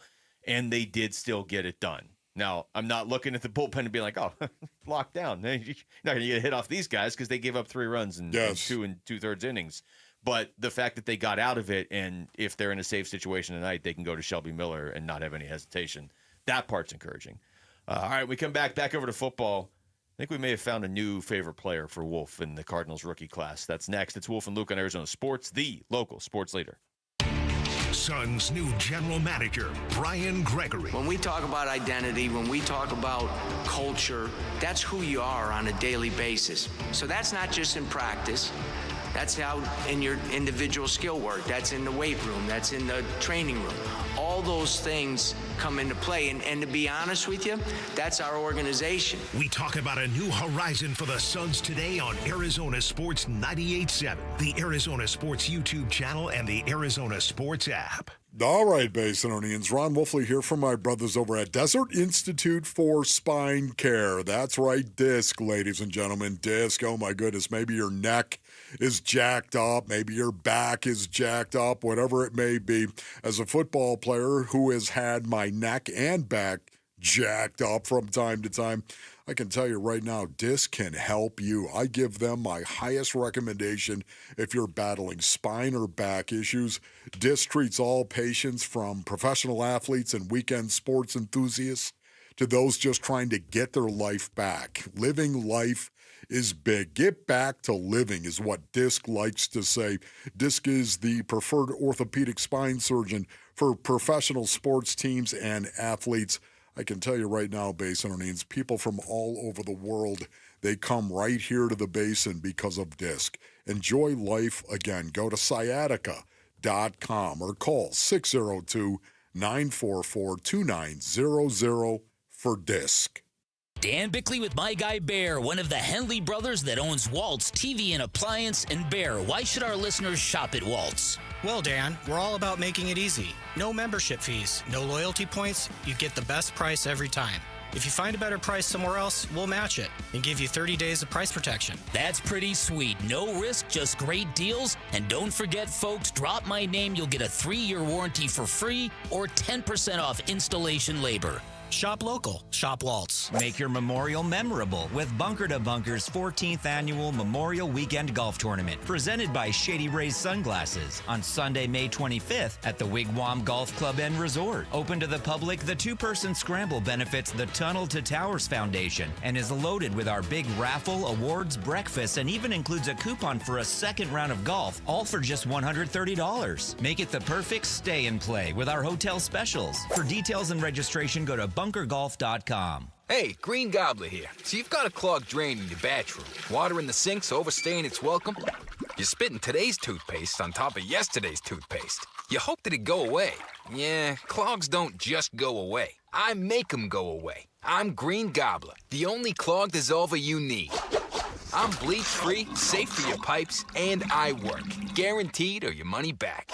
and they did still get it done. Now, I'm not looking at the bullpen and being like, oh, locked down. You're not going to get a hit off these guys because they gave up 3 runs in 2 2/3 innings. But the fact that they got out of it, and if they're in a safe situation tonight, they can go to Shelby Miller and not have any hesitation. That part's encouraging. All right, we come back over to football. I think we may have found a new favorite player for Wolf in the Cardinals rookie class. That's next. It's Wolf and Luke on Arizona Sports, the local sports leader. Suns' new general manager, Brian Gregory. When we talk about identity, when we talk about culture, that's who you are on a daily basis. So that's not just in practice. That's out in your individual skill work. That's in the weight room. That's in the training room. All those things come into play. And to be honest with you, that's our organization. We talk about a new horizon for the Suns today on Arizona Sports 98.7, the Arizona Sports YouTube channel, and the Arizona Sports app. All right, Basinonians. Ron Wolfley here from my brothers over at Desert Institute for Spine Care. That's right, DISC, ladies and gentlemen. DISC, oh my goodness, maybe your neck is jacked up, maybe your back is jacked up, whatever it may be. As a football player who has had my neck and back jacked up from time to time, I can tell you right now, DISC can help you. I give them my highest recommendation if you're battling spine or back issues. DISC treats all patients from professional athletes and weekend sports enthusiasts to those just trying to get their life back. Living life is big. Get back to living is what DISC likes to say. DISC is the preferred orthopedic spine surgeon for professional sports teams and athletes. I can tell you right now, Basinonians, people from all over the world, they come right here to the Basin because of DISC. Enjoy life again. Go to sciatica.com or call 602-944-2900 for DISC. Dan Bickley with My Guy Bear, one of the Henley brothers that owns Waltz TV and Appliance. And Bear, why should our listeners shop at Waltz? Well, Dan, we're all about making it easy. No membership fees, no loyalty points. You get the best price every time. If you find a better price somewhere else, we'll match it and give you 30 days of price protection. That's pretty sweet. No risk, just great deals. And don't forget, folks, drop my name. You'll get a 3-year warranty for free or 10% off installation labor. Shop local. Shop Waltz. Make your memorial memorable with Bunker to Bunker's 14th annual Memorial Weekend Golf Tournament, presented by Shady Rays Sunglasses, on Sunday, May 25th at the Wigwam Golf Club and Resort. Open to the public, the two-person scramble benefits the Tunnel to Towers Foundation and is loaded with our big raffle, awards, breakfast, and even includes a coupon for a second round of golf, all for just $130. Make it the perfect stay and play with our hotel specials. For details and registration, go to bunkergolf.com. Hey, Green Gobbler here. So you've got a clogged drain in your bathroom. Water in the sink's overstaying its welcome. You're spitting today's toothpaste on top of yesterday's toothpaste. You hope that it go away. Yeah, clogs don't just go away. I make them go away. I'm Green Gobbler, the only clog dissolver you need. I'm bleach-free, safe for your pipes, and I work. Guaranteed or your money back.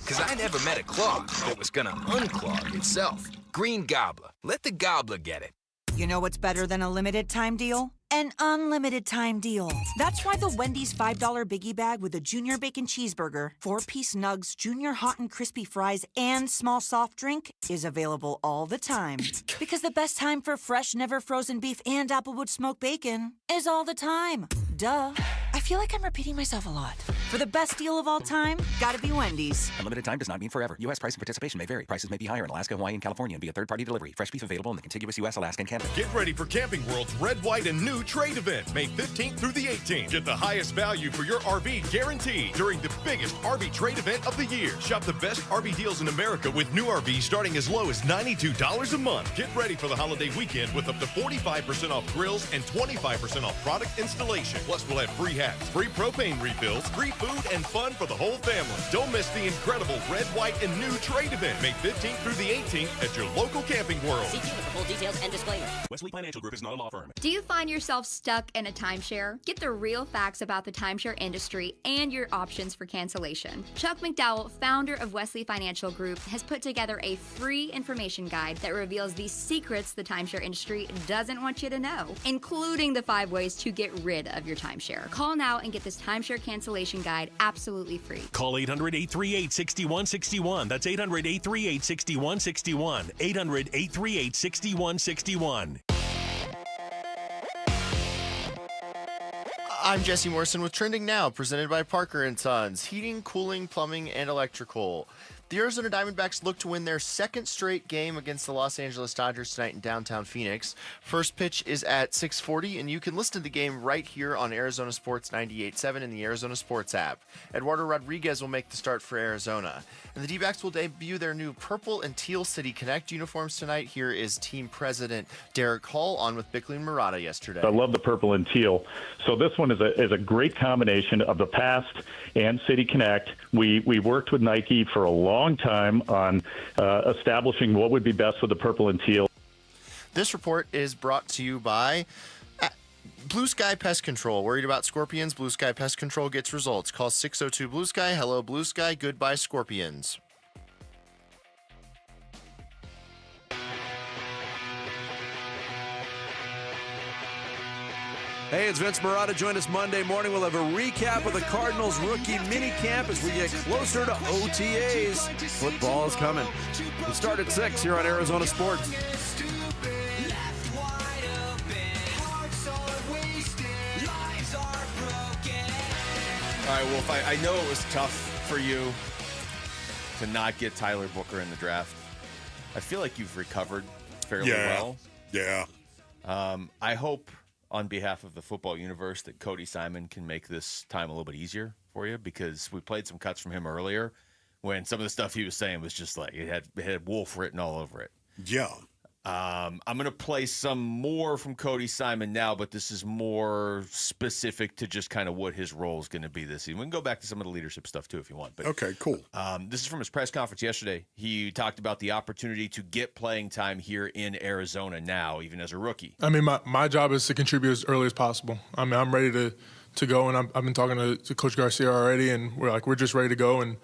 Because I never met a clog that was gonna unclog itself. Green Gobbler. Let the gobbler get it. You know what's better than a limited time deal? An unlimited time deal. That's why the Wendy's $5 Biggie Bag with a Junior Bacon Cheeseburger, 4-piece nugs, Junior Hot and Crispy Fries, and small soft drink is available all the time. Because the best time for fresh, never frozen beef and Applewood smoked bacon is all the time. Duh. I feel like I'm repeating myself a lot. For the best deal of all time, gotta be Wendy's. Unlimited time does not mean forever. U.S. price and participation may vary. Prices may be higher in Alaska, Hawaii, and California and via third-party delivery. Fresh beef available in the contiguous U.S., Alaska, and Canada. Get ready for Camping World's Red, White, and New Trade Event, May 15th through the 18th. Get the highest value for your RV guaranteed during the biggest RV trade event of the year. Shop the best RV deals in America with new RVs starting as low as $92 a month. Get ready for the holiday weekend with up to 45% off grills and 25% off product installation. Plus, we'll have free hats, free propane refills, free food, and fun for the whole family. Don't miss the incredible Red, White, and New Trade Event, May 15th through the 18th at your local Camping World. See dealer for full details and disclaimer. Wesley Financial Group is not a law firm. Do you find yourself stuck in a timeshare? Get the real facts about the timeshare industry and your options for cancellation. Chuck McDowell, founder of Wesley Financial Group, has put together a free information guide that reveals the secrets the timeshare industry doesn't want you to know, including the 5 ways to get rid of your timeshare. Call now and get this timeshare cancellation guide absolutely free. Call 800-838-6161. That's 800-838-6161. 800-838-6161. I'm Jesse Morrison with Trending Now, presented by Parker & Sons, heating, cooling, plumbing, and electrical. The Arizona Diamondbacks look to win their second straight game against the Los Angeles Dodgers tonight in downtown Phoenix. First pitch is at 6:40, and you can listen to the game right here on Arizona Sports 98.7 in the Arizona Sports app. Eduardo Rodriguez will make the start for Arizona. And the D-backs will debut their new purple and teal City Connect uniforms tonight. Here is team president Derek Hall on with Bickley and Murata yesterday. I love the purple and teal. So this one is a great combination of the past and City Connect. We worked with Nike for a long time on establishing what would be best with the purple and teal. This report is brought to you by Blue Sky Pest Control. Worried about scorpions? Blue Sky Pest Control gets results. Call 602 Blue Sky. Hello, Blue Sky. Goodbye, scorpions. Hey, it's Vince Marotta. Join us Monday morning. We'll have a recap of the Cardinals rookie minicamp as we get closer to OTAs. Football is coming. We start at 6 here on Arizona Sports. All right, Wolf, I know it was tough for you to not get Tyler Booker in the draft. I feel like you've recovered fairly well. Yeah. I hope on behalf of the football universe that Cody Simon can make this time a little bit easier for you, because we played some cuts from him earlier when some of the stuff he was saying was just like it had Wolf written all over it. Yeah. I'm going to play some more from Cody Simon now, but this is more specific to just kind of what his role is going to be this season. We can go back to some of the leadership stuff too if you want. But okay, cool. This is from his press conference yesterday. He talked about the opportunity to get playing time here in Arizona now, even as a rookie. I mean, my job is to contribute as early as possible. I mean, I'm ready to go, and I've been talking to Coach Garcia already, and we're just ready to go, and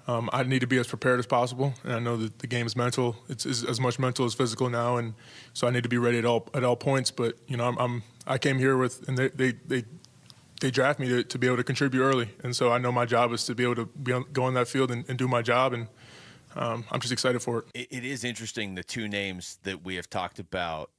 I need to be as prepared as possible, and I know that the game is mental. It's as much mental as physical now, and so I need to be ready at all points. But you know, I came here with, and they draft me to be able to contribute early, and so I know my job is to be able to go on that field and do my job, and I'm just excited for it. It is interesting, the two names that we have talked about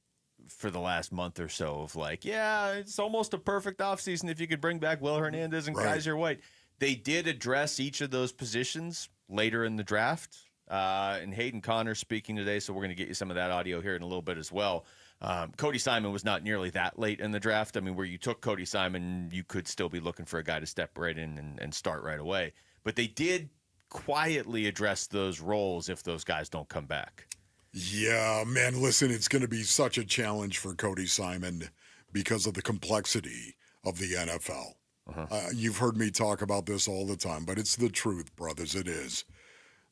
for the last month or so of like, yeah, it's almost a perfect offseason if you could bring back Will Hernandez and Kaiser White. They did address each of those positions later in the draft, and Hayden Connor speaking today, so we're going to get you some of that audio here in a little bit as well. Cody Simon was not nearly that late in the draft. I mean, where you took Cody Simon, you could still be looking for a guy to step right in and start right away. But they did quietly address those roles if those guys don't come back. Yeah, man, listen, it's going to be such a challenge for Cody Simon because of the complexity of the NFL. You've heard me talk about this all the time, but it's the truth, brothers. It is.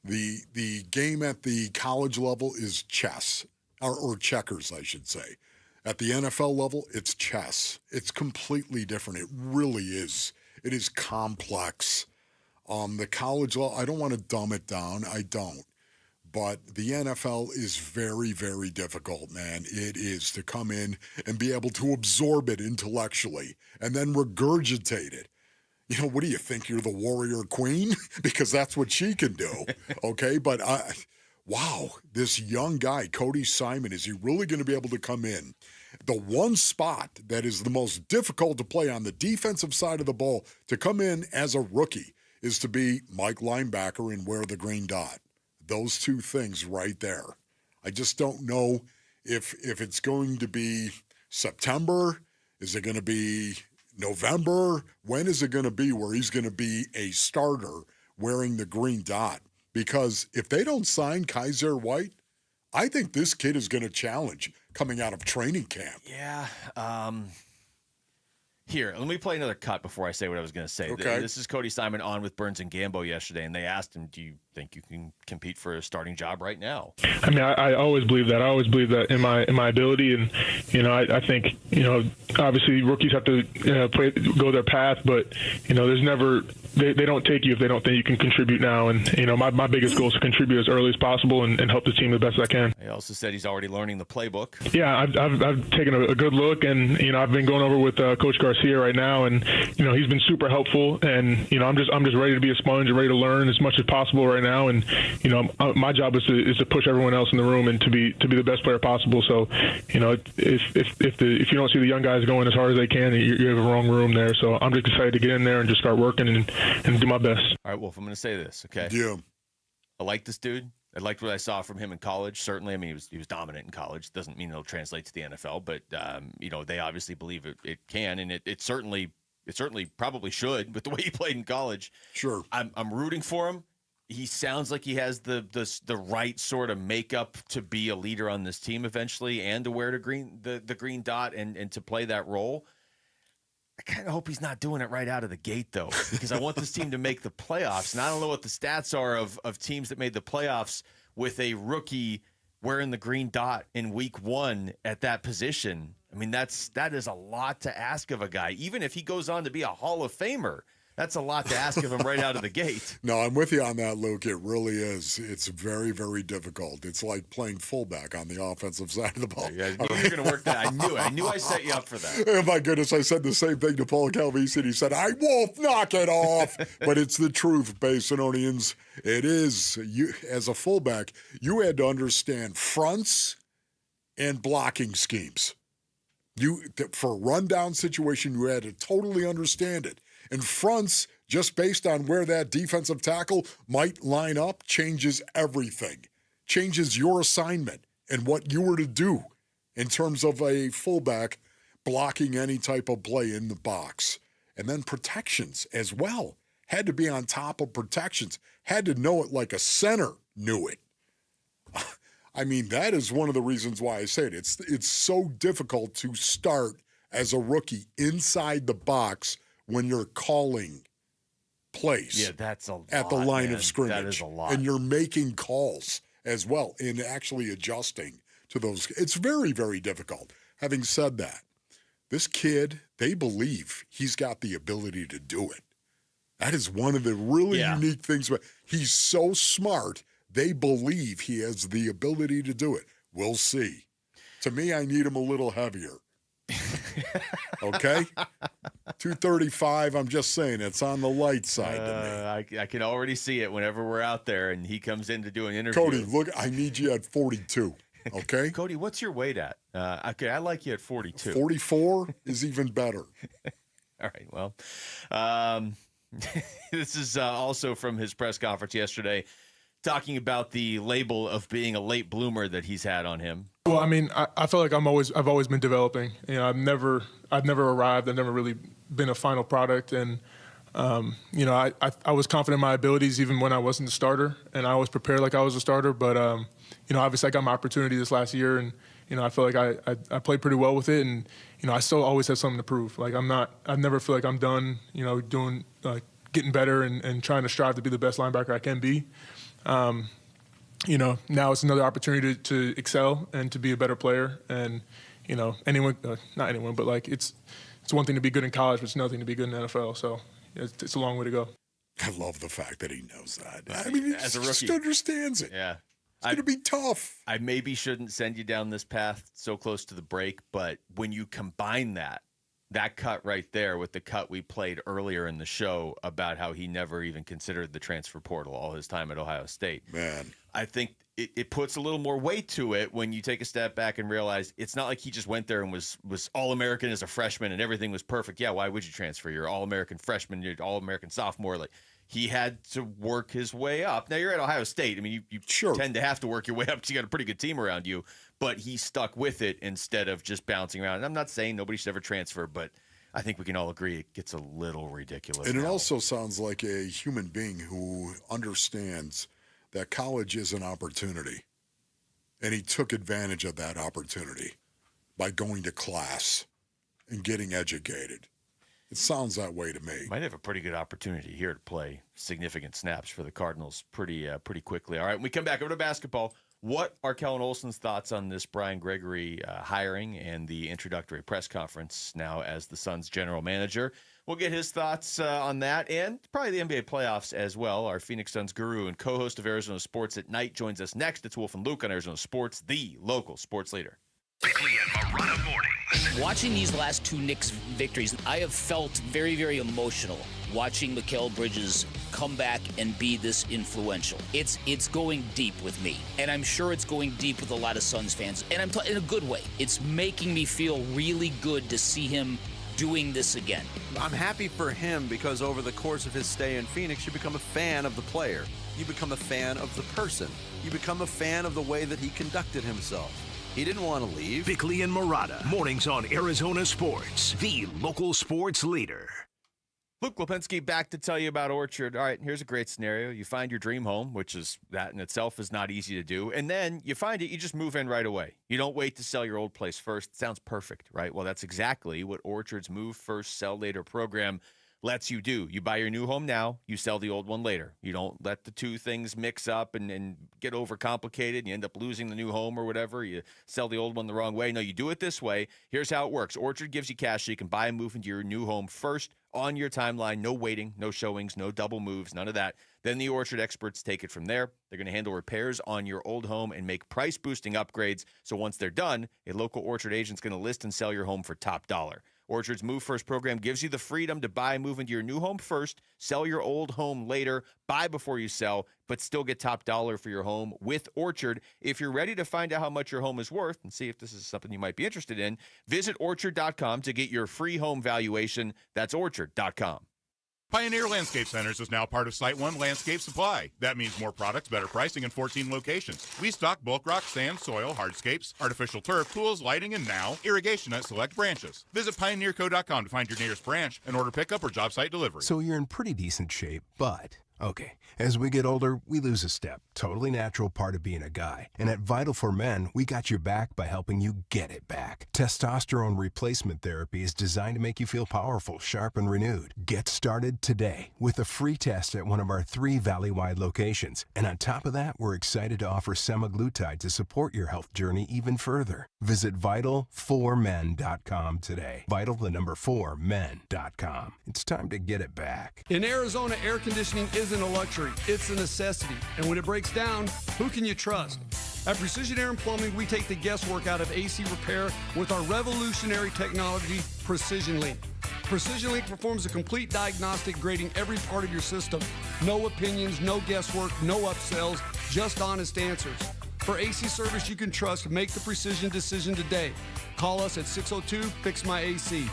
The game at the college level is chess, or checkers, I should say. At the NFL level, it's chess. It's completely different. It really is. It is complex. The college level, I don't want to dumb it down. I don't. But the NFL is very, very difficult, man. It is to come in and be able to absorb it intellectually and then regurgitate it. You know, what do you think? You're the warrior queen? Because that's what she can do, okay? But, wow, this young guy, Cody Simon, is he really going to be able to come in? The one spot that is the most difficult to play on the defensive side of the ball to come in as a rookie is to be Mike linebacker and wear the green dot. Those two things right there. I just don't know if it's going to be September. Is it going to be November? When is it going to be where he's going to be a starter wearing the green dot? Because if they don't sign Kaiser White, I think this kid is going to challenge coming out of training camp. Yeah. Here, let me play another cut before I say what I was going to say. Okay. This is Cody Simon on with Burns and Gambo yesterday, and they asked him, do you think you can compete for a starting job right now? I mean, I always believe that. I always believe that in my ability, and you know, I think, you know, obviously rookies have to go their path, but you know, there's never they don't take you if they don't think you can contribute now. And you know, my biggest goal is to contribute as early as possible and help the team the best I can. He also said he's already learning the playbook. Yeah, I've taken a good look, and you know, I've been going over with Coach Garcia right now, and you know, he's been super helpful, and you know, I'm just ready to be a sponge and ready to learn as much as possible right now. And you know, my job is to push everyone else in the room and to be the best player possible. So you know, if you don't see the young guys going as hard as they can, you have a wrong room there. So I'm just excited to get in there and just start working and do my best. All right, Wolf, I'm going to say this, okay? Yeah. I like this dude. I liked what I saw from him in college. Certainly, I mean, he was dominant in college. Doesn't mean it'll translate to the NFL, but you know, they obviously believe it can, and it certainly probably should with the way he played in college. Sure. I'm rooting for him. He sounds like he has the right sort of makeup to be a leader on this team eventually, and to wear the green dot and to play that role. I kind of hope he's not doing it right out of the gate, though, because I want this team to make the playoffs. And I don't know what the stats are of teams that made the playoffs with a rookie wearing the green dot in week 1 at that position. I mean, that is a lot to ask of a guy. Even if he goes on to be a Hall of Famer, That's a lot to ask of him right out of the gate. No, I'm with you on that, Luke. It really is. It's very, very difficult. It's like playing fullback on the offensive side of the ball. Yeah, you're going to work that. I knew it. I knew I set you up for that. Oh, my goodness. I said the same thing to Paul Calvisi. He said, I won't knock it off. But it's the truth, Basinonians. It is. You, as a fullback, you had to understand fronts and blocking schemes. For a rundown situation, you had to totally understand it. And fronts, just based on where that defensive tackle might line up, changes everything. Changes your assignment and what you were to do in terms of a fullback blocking any type of play in the box. And then protections as well. Had to be on top of protections. Had to know it like a center knew it. I mean, that is one of the reasons why I say it. It's so difficult to start as a rookie inside the box when you're calling plays. Yeah, that's a lot, at the line man. of scrimmage. That is a lot. And you're making calls as well and actually adjusting to those. It's very, very difficult. Having said that, this kid, they believe he's got the ability to do it. That is one of the really unique things. He's so smart. They believe he has the ability to do it. We'll see. To me, I need him a little heavier. Okay? 235, I'm just saying, it's on the light side to me. I can already see it whenever we're out there and he comes in to do an interview. Cody, look, I need you at 42, okay? Cody, what's your weight at? Okay, I like you at 42. 44 is even better. All right, well, this is also from his press conference yesterday, talking about the label of being a late bloomer that he's had on him. Well, I mean, I feel like I've always been developing. You know, I've never arrived. I've never really been a final product, and you know, I was confident in my abilities even when I wasn't a starter, and I always prepared like I was a starter. But you know, obviously I got my opportunity this last year, and you know, I feel like I played pretty well with it, and you know, I still always have something to prove. Like I never feel like I'm done. You know, doing getting better and trying to strive to be the best linebacker I can be. You know, now it's another opportunity to excel and to be a better player. And, you know, not anyone, but like it's one thing to be good in college, but it's another thing to be good in the NFL. So it's a long way to go. I love the fact that he knows that. I mean, he as a rookie, just understands it. Yeah. It's going to be tough. I maybe shouldn't send you down this path so close to the break, but when you combine that cut right there with the cut we played earlier in the show about how he never even considered the transfer portal all his time at Ohio State. Man. I think it puts a little more weight to it when you take a step back and realize it's not like he just went there and was All-American as a freshman and everything was perfect. Yeah, why would you transfer? You're All-American freshman, you're All-American sophomore. Like, he had to work his way up. Now, you're at Ohio State. I mean, you tend to have to work your way up because you got a pretty good team around you. But he stuck with it instead of just bouncing around. And I'm not saying nobody should ever transfer, but I think we can all agree it gets a little ridiculous. And it also sounds like a human being who understands that college is an opportunity. And he took advantage of that opportunity by going to class and getting educated. It sounds that way to me. Might have a pretty good opportunity here to play significant snaps for the Cardinals pretty quickly. All right, when we come back over to basketball, what are Kellen Olson's thoughts on this Brian Gregory hiring and the introductory press conference now as the Suns general manager? We'll get his thoughts on that and probably the NBA playoffs as well. Our Phoenix Suns guru and co-host of Arizona Sports at Night joins us next. It's Wolf and Luke on Arizona Sports, the local sports leader. Bickley and Marana mornings. Watching these last two Knicks victories, I have felt very, very emotional watching Mikal Bridges come back and be this influential. It's going deep with me, and I'm sure it's going deep with a lot of Suns fans, and I'm in a good way. It's making me feel really good to see him doing this again. I'm happy for him because over the course of his stay in Phoenix, you become a fan of the player. You become a fan of the person. You become a fan of the way that he conducted himself. He didn't want to leave. Bickley and Murata, mornings on Arizona Sports, the local sports leader. Luke Lipinski back to tell you about Orchard. All right, here's a great scenario. You find your dream home, which is that in itself is not easy to do. And then you find it, you just move in right away. You don't wait to sell your old place first. It sounds perfect, right? Well, that's exactly what Orchard's Move First, Sell Later program lets you do. You buy your new home now, you sell the old one later. You don't let the two things mix up and get overcomplicated, and you end up losing the new home or whatever. You sell the old one the wrong way. No, you do it this way. Here's how it works. Orchard gives you cash so you can buy and move into your new home first on your timeline. No waiting, no showings, no double moves, none of that. Then the Orchard experts take it from there. They're going to handle repairs on your old home and make price-boosting upgrades. So once they're done, a local Orchard agent's going to list and sell your home for top dollar. Orchard's Move First program gives you the freedom to buy and move into your new home first, sell your old home later, buy before you sell, but still get top dollar for your home with Orchard. If you're ready to find out how much your home is worth and see if this is something you might be interested in, visit Orchard.com to get your free home valuation. That's Orchard.com. Pioneer Landscape Centers is now part of Site One Landscape Supply. That means more products, better pricing, and 14 locations. We stock bulk rock, sand, soil, hardscapes, artificial turf, tools, lighting, and now irrigation at select branches. Visit pioneerco.com to find your nearest branch and order pickup or job site delivery. So you're in pretty decent shape, but... okay, as we get older, we lose a step. Totally natural part of being a guy. And at Vital for Men, we got your back by helping you get it back. Testosterone replacement therapy is designed to make you feel powerful, sharp, and renewed. Get started today with a free test at one of our 3 Valley-wide locations. And on top of that, we're excited to offer semaglutide to support your health journey even further. Visit Vital4Men.com today. Vital, the number 4men.com. It's time to get it back. In Arizona, air conditioning isn't a luxury, it's a necessity. And when it breaks down, who can you trust? At Precision Air and Plumbing, we take the guesswork out of AC repair with our revolutionary technology, Precision Link. Precision Link performs a complete diagnostic, grading every part of your system. No opinions, no guesswork, no upsells, just honest answers. For AC service you can trust, make the precision decision today. Call us at 602-FIX-MY-AC.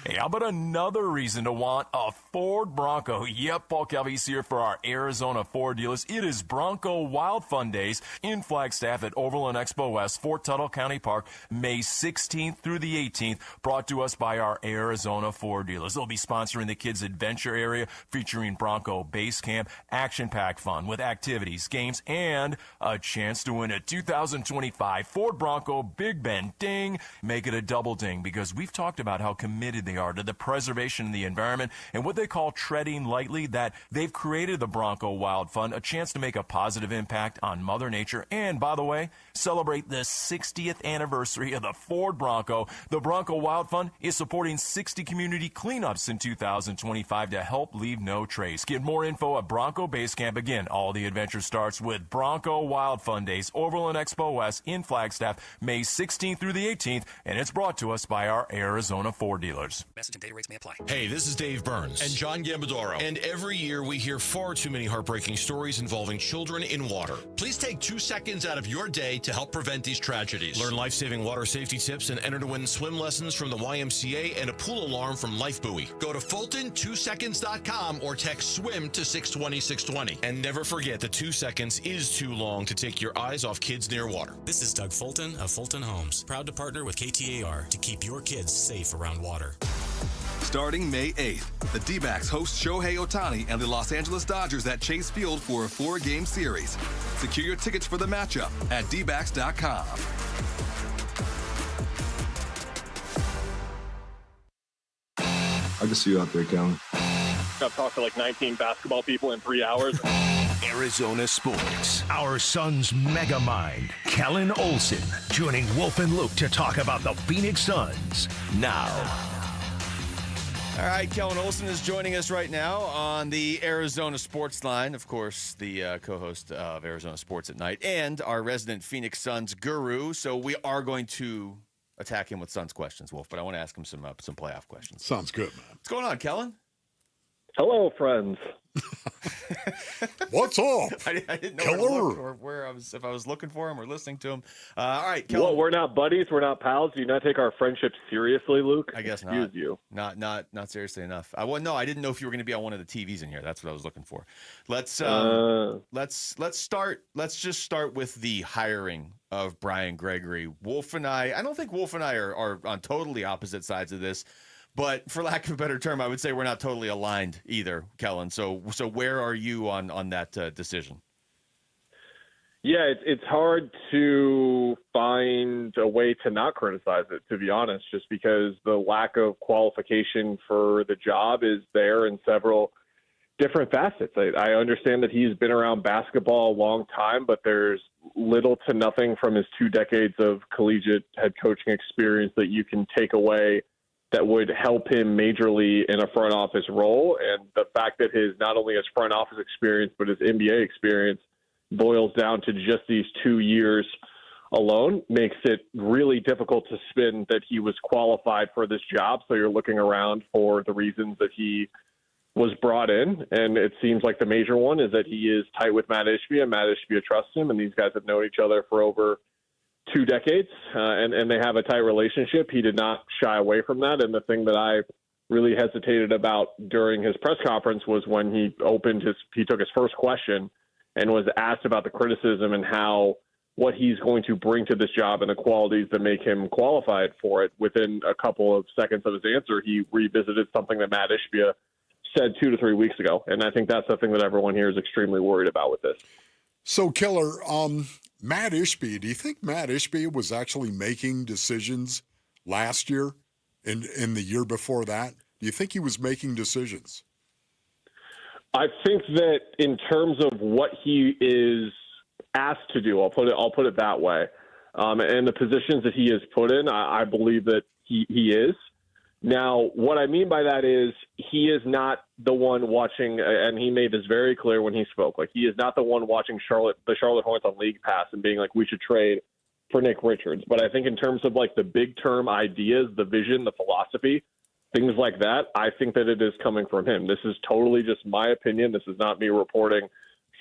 Hey, how about another reason to want a Ford Bronco? Yep, Paul Calvese here for our Arizona Ford dealers. It is Bronco Wild Fun Days in Flagstaff at Overland Expo West, Fort Tuttle County Park, May 16th through the 18th, brought to us by our Arizona Ford dealers. They'll be sponsoring the Kids Adventure Area, featuring Bronco Base Camp, action-packed fun with activities, games, and a chance to win a 2025 Ford Bronco Big Bend Ding. Make it a double ding, because we've talked about how committed they are to the preservation of the environment and what they call treading lightly, that they've created the Bronco Wild Fund, a chance to make a positive impact on Mother Nature and, by the way, celebrate the 60th anniversary of the Ford Bronco. The Bronco Wild Fund is supporting 60 community cleanups in 2025 to help leave no trace. Get more info at Bronco Base Camp. Again, all the adventure starts with Bronco Wild Fun Days, Overland Expo West in Flagstaff, May 16th through the 18th, and it's brought to us by our Arizona Ford dealers. Message and data rates may apply. Hey, this is Dave Burns. And John Gambadoro. And every year we hear far too many heartbreaking stories involving children in water. Please take 2 seconds out of your day to help prevent these tragedies. Learn life-saving water safety tips and enter to win swim lessons from the YMCA and a pool alarm from Life Buoy. Go to Fulton2seconds.com or text SWIM to 620-620. And never forget that 2 seconds is too long to take your eyes off kids near water. This is Doug Fulton of Fulton Homes, proud to partner with KTAR to keep your kids safe around water. Starting May 8th, the D-backs host Shohei Ohtani and the Los Angeles Dodgers at Chase Field for a 4-game series. Secure your tickets for the matchup at dbacks.com. I can see you out there, Kellen. I've talked to like 19 basketball people in 3 hours. Arizona Sports. Our Suns mega mind, Kellen Olson, joining Wolf and Luke to talk about the Phoenix Suns now. All right, Kellen Olson is joining us right now on the Arizona Sports Line. Of course, the co-host of Arizona Sports at Night and our resident Phoenix Suns guru. So we are going to attack him with Suns questions, Wolf, but I want to ask him some playoff questions. Sounds good, man. What's going on, Kellen? Hello, friends. What's up? I didn't know where I was, if I was looking for him or listening to him. All right, Kellen. Well, we're not buddies. We're not pals. Do you not take our friendship seriously, Luke? I guess Excuse not. you. Not seriously enough. I didn't know if you were going to be on one of the TVs in here. That's what I was looking for. Let's just start with the hiring of Brian Gregory. Wolf and I don't think Wolf and I are on totally opposite sides of this. But for lack of a better term, I would say we're not totally aligned either, Kellen. So where are you on that decision? Yeah, it's hard to find a way to not criticize it, to be honest, just because the lack of qualification for the job is there in several different facets. I understand that he's been around basketball a long time, but there's little to nothing from his 2 decades of collegiate head coaching experience that you can take away that would help him majorly in a front office role. And the fact that his not only his front office experience, but his NBA experience boils down to just these 2 years alone makes it really difficult to spin that he was qualified for this job. So you're looking around for the reasons that he was brought in, and it seems like the major one is that he is tight with Matt Ishbia. Matt Ishbia trusts him, and these guys have known each other for over 2 decades, and they have a tight relationship. He did not shy away from that, and the thing that I really hesitated about during his press conference was when he took his first question and was asked about the criticism and what he's going to bring to this job and the qualities that make him qualified for it. Within a couple of seconds of his answer, he revisited something that Matt Ishbia said 2 to 3 weeks ago. And I think that's the thing that everyone here is extremely worried about with this. So, Killer, Matt Ishbia, do you think Matt Ishbia was actually making decisions last year and the year before that? Do you think he was making decisions? I think that in terms of what he is asked to do, I'll put it that way, and the positions that he is put in, I believe that he is. Now, what I mean by that is he is not the one watching, and he made this very clear when he spoke, like he is not the one watching the Charlotte Hornets on League Pass and being like, we should trade for Nick Richards. But I think in terms of like the big term ideas, the vision, the philosophy, things like that, I think that it is coming from him. This is totally just my opinion. This is not me reporting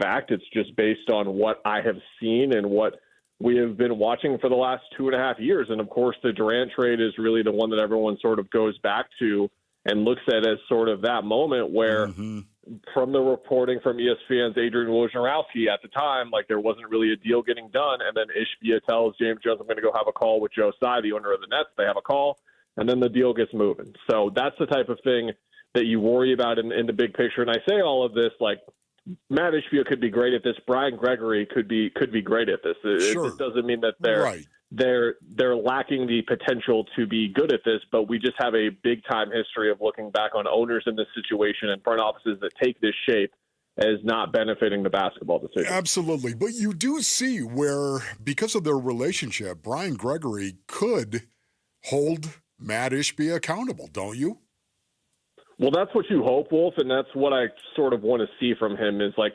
fact. It's just based on what I have seen and what we have been watching for the last 2.5 years. And of course, the Durant trade is really the one that everyone sort of goes back to and looks at as sort of that moment where from the reporting from ESPN's Adrian Wojnarowski at the time, like there wasn't really a deal getting done. And then Ishbia tells James Jones, I'm going to go have a call with Joe Tsai, the owner of the Nets. They have a call, and then the deal gets moving. So that's the type of thing that you worry about in the big picture. And I say all of this, like, Matt Ishbia could be great at this. Brian Gregory could be great at this. It doesn't mean that they're lacking the potential to be good at this, but we just have a big time history of looking back on owners in this situation and front offices that take this shape as not benefiting the basketball decision. Absolutely. But you do see where, because of their relationship, Brian Gregory could hold Matt Ishbia accountable, don't you? Well, that's what you hope, Wolf, and that's what I sort of want to see from him is like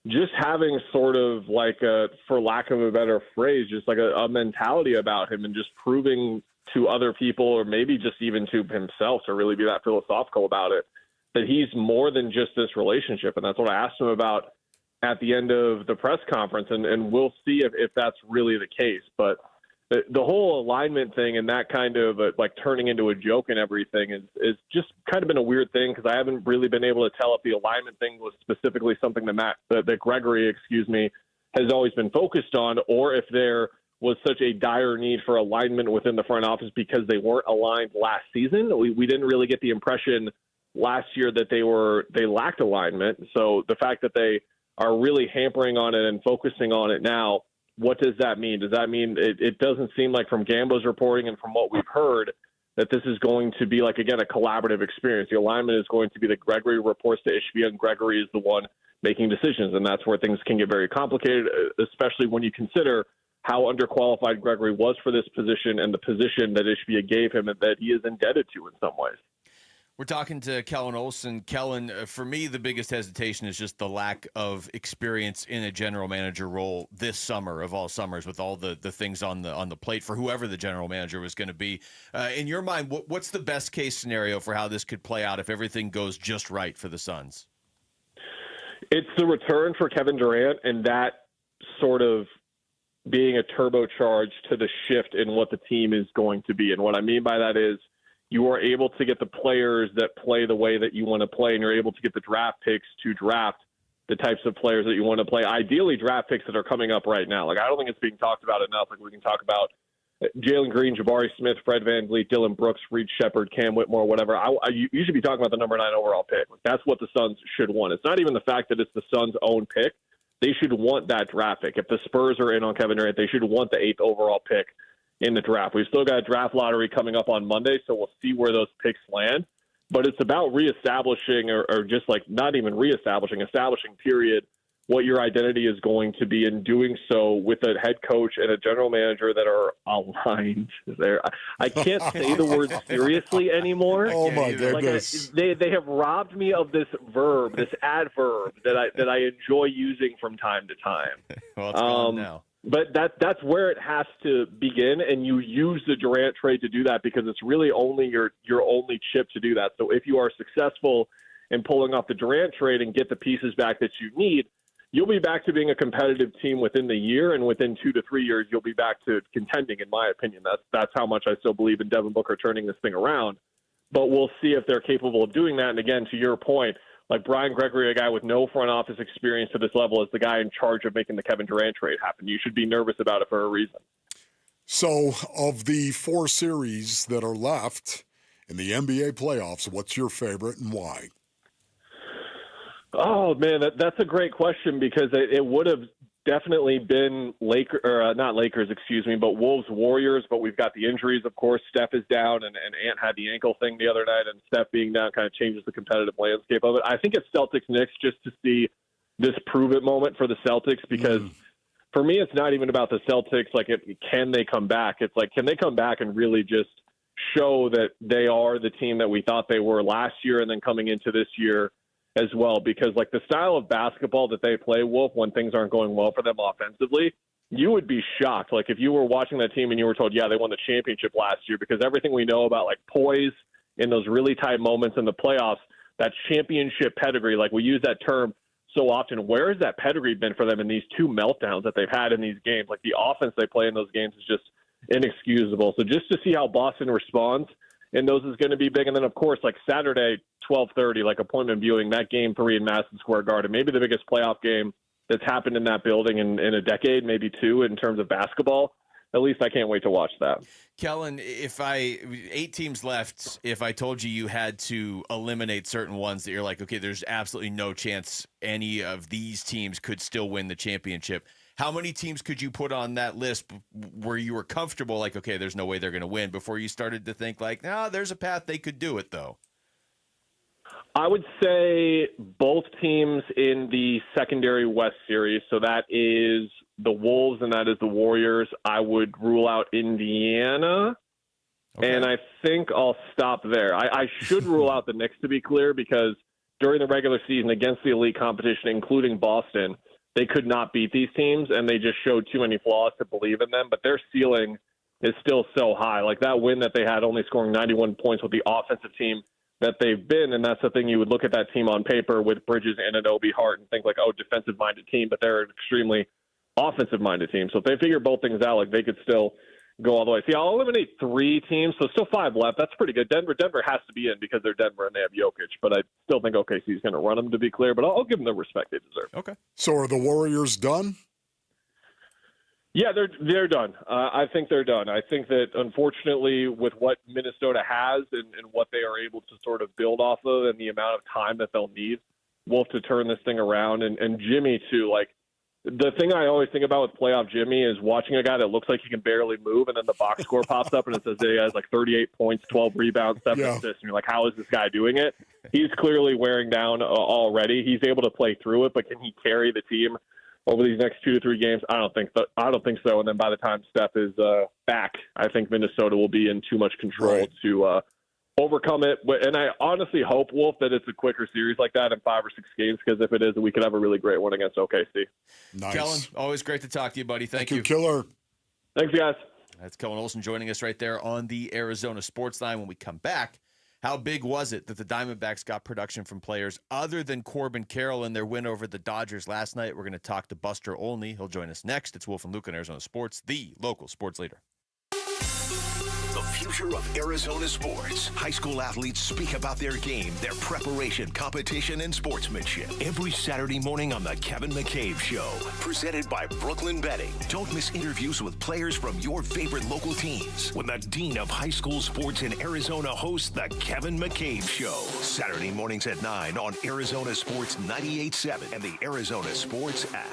just having sort of like a, for lack of a better phrase, just like a mentality about him and just proving to other people or maybe just even to himself to really be that philosophical about it, that he's more than just this relationship. And that's what I asked him about at the end of the press conference, and we'll see if that's really the case. But the whole alignment thing and that kind of like turning into a joke and everything is just kind of been a weird thing because I haven't really been able to tell if the alignment thing was specifically something that Gregory, has always been focused on, or if there was such a dire need for alignment within the front office because they weren't aligned last season. We didn't really get the impression last year that they lacked alignment. So the fact that they are really hampering on it and focusing on it now, what does that mean? Does that mean it doesn't seem like from Gambo's reporting and from what we've heard that this is going to be like, again, a collaborative experience. The alignment is going to be that Gregory reports to Ishbia and Gregory is the one making decisions. And that's where things can get very complicated, especially when you consider how underqualified Gregory was for this position and the position that Ishbia gave him and that he is indebted to in some ways. We're talking to Kellen Olson. Kellen, for me, the biggest hesitation is just the lack of experience in a general manager role this summer of all summers with all the things on the plate for whoever the general manager was going to be. In your mind, what's the best case scenario for how this could play out if everything goes just right for the Suns? It's the return for Kevin Durant and that sort of being a turbocharge to the shift in what the team is going to be. And what I mean by that is, you are able to get the players that play the way that you want to play, and you're able to get the draft picks to draft the types of players that you want to play. Ideally, draft picks that are coming up right now. Like, I don't think it's being talked about enough. Like, we can talk about Jalen Green, Jabari Smith, Fred VanVleet, Dylan Brooks, Reed Shepard, Cam Whitmore, whatever. You should be talking about the number 9 overall pick. Like, that's what the Suns should want. It's not even the fact that it's the Suns' own pick. they should want that draft pick. If the Spurs are in on Kevin Durant, they should want the 8th overall pick in the draft. We've still got a draft lottery coming up on Monday, so we'll see where those picks land. But it's about reestablishing or just like not even reestablishing, establishing, period, what your identity is going to be, and doing so with a head coach and a general manager that are aligned there. I can't say the word seriously anymore. Oh my goodness! They have robbed me of this verb, this adverb that I enjoy using from time to time. Well, it's gone now. But that's where it has to begin, and you use the Durant trade to do that because it's really only your only chip to do that. So if you are successful in pulling off the Durant trade and get the pieces back that you need, you'll be back to being a competitive team within the year, and within 2 to 3 years, you'll be back to contending, in my opinion. That's how much I still believe in Devin Booker turning this thing around. But we'll see if they're capable of doing that. And again, to your point, like Brian Gregory, a guy with no front office experience to this level, is the guy in charge of making the Kevin Durant trade happen. You should be nervous about it for a reason. So, of the 4 series that are left in the NBA playoffs, what's your favorite and why? Oh, man, that's a great question because it would have definitely been not Lakers, but Wolves-Warriors, but we've got the injuries, of course. Steph is down, and Ant had the ankle thing the other night, and Steph being down kind of changes the competitive landscape of it. I think it's Celtics-Knicks just to see this prove-it moment for the Celtics because for me, it's not even about the Celtics, like, can they come back? It's like, can they come back and really just show that they are the team that we thought they were last year and then coming into this year as well, because like the style of basketball that they play, Wolf, when things aren't going well for them offensively, you would be shocked. Like if you were watching that team and you were told, yeah, they won the championship last year, because everything we know about like poise in those really tight moments in the playoffs, that championship pedigree, like we use that term so often. Where has that pedigree been for them in these 2 meltdowns that they've had in these games? Like the offense they play in those games is just inexcusable. So just to see how Boston responds, and those is going to be big. And then, of course, like Saturday, 12:30, like appointment viewing, that Game 3 in Madison Square Garden, maybe the biggest playoff game that's happened in that building in a decade, maybe 2 in terms of basketball. At least I can't wait to watch that. Kellen, 8 teams left, if I told you had to eliminate certain ones that you're like, okay, there's absolutely no chance any of these teams could still win the championship, how many teams could you put on that list where you were comfortable, like, okay, there's no way they're going to win, before you started to think like, no, there's a path they could do it, though? I would say both teams in the secondary West series, so that is the Wolves and that is the Warriors. I would rule out Indiana, and I think I'll stop there. I should rule out the Knicks, to be clear, because during the regular season against the elite competition, including Boston, they could not beat these teams, and they just showed too many flaws to believe in them. But their ceiling is still so high. Like that win that they had, only scoring 91 points with the offensive team that they've been, and that's the thing. You would look at that team on paper with Bridges and Anunoby, Hart, and think like, oh, defensive-minded team, but they're an extremely offensive-minded team. So if they figure both things out, like they could still go all the way. See, I'll eliminate 3 teams, so still 5 left. That's pretty good. Denver has to be in because they're Denver and they have Jokic, but I still think OKC is going to run them, to be clear, but I'll give them the respect they deserve. Okay. So are the Warriors done? Yeah, they're done. I think they're done. I think that, unfortunately, with what Minnesota has and what they are able to sort of build off of and the amount of time that they'll need, Wolf, to turn this thing around, and Jimmy, too, like, the thing I always think about with playoff Jimmy is watching a guy that looks like he can barely move, and then the box score pops up and it says that he has like 38 points, 12 rebounds, 7 assists, and you're like, how is this guy doing it? He's clearly wearing down already. He's able to play through it, but can he carry the team over these next 2 to 3 games? I don't think so. And then by the time Steph is back, I think Minnesota will be in too much control to overcome it. And I honestly hope, Wolf, that it's a quicker series like that in 5 or 6 games, because if it is, we could have a really great one against OKC. Nice. Kellen, always great to talk to you, buddy. Thank you. Killer. Thanks, guys. That's Kellen Olson joining us right there on the Arizona Sports Line. When we come back, how big was it that the Diamondbacks got production from players other than Corbin Carroll in their win over the Dodgers last night? We're going to talk to Buster Olney. He'll join us next. It's Wolf and Luke on Arizona Sports, the local sports leader. The future of Arizona sports. High school athletes speak about their game, their preparation, competition, and sportsmanship. Every Saturday morning on The Kevin McCabe Show. Presented by Brooklyn Betting. Don't miss interviews with players from your favorite local teams when the Dean of High School Sports in Arizona hosts The Kevin McCabe Show. Saturday mornings at 9 on Arizona Sports 98.7 and the Arizona Sports app.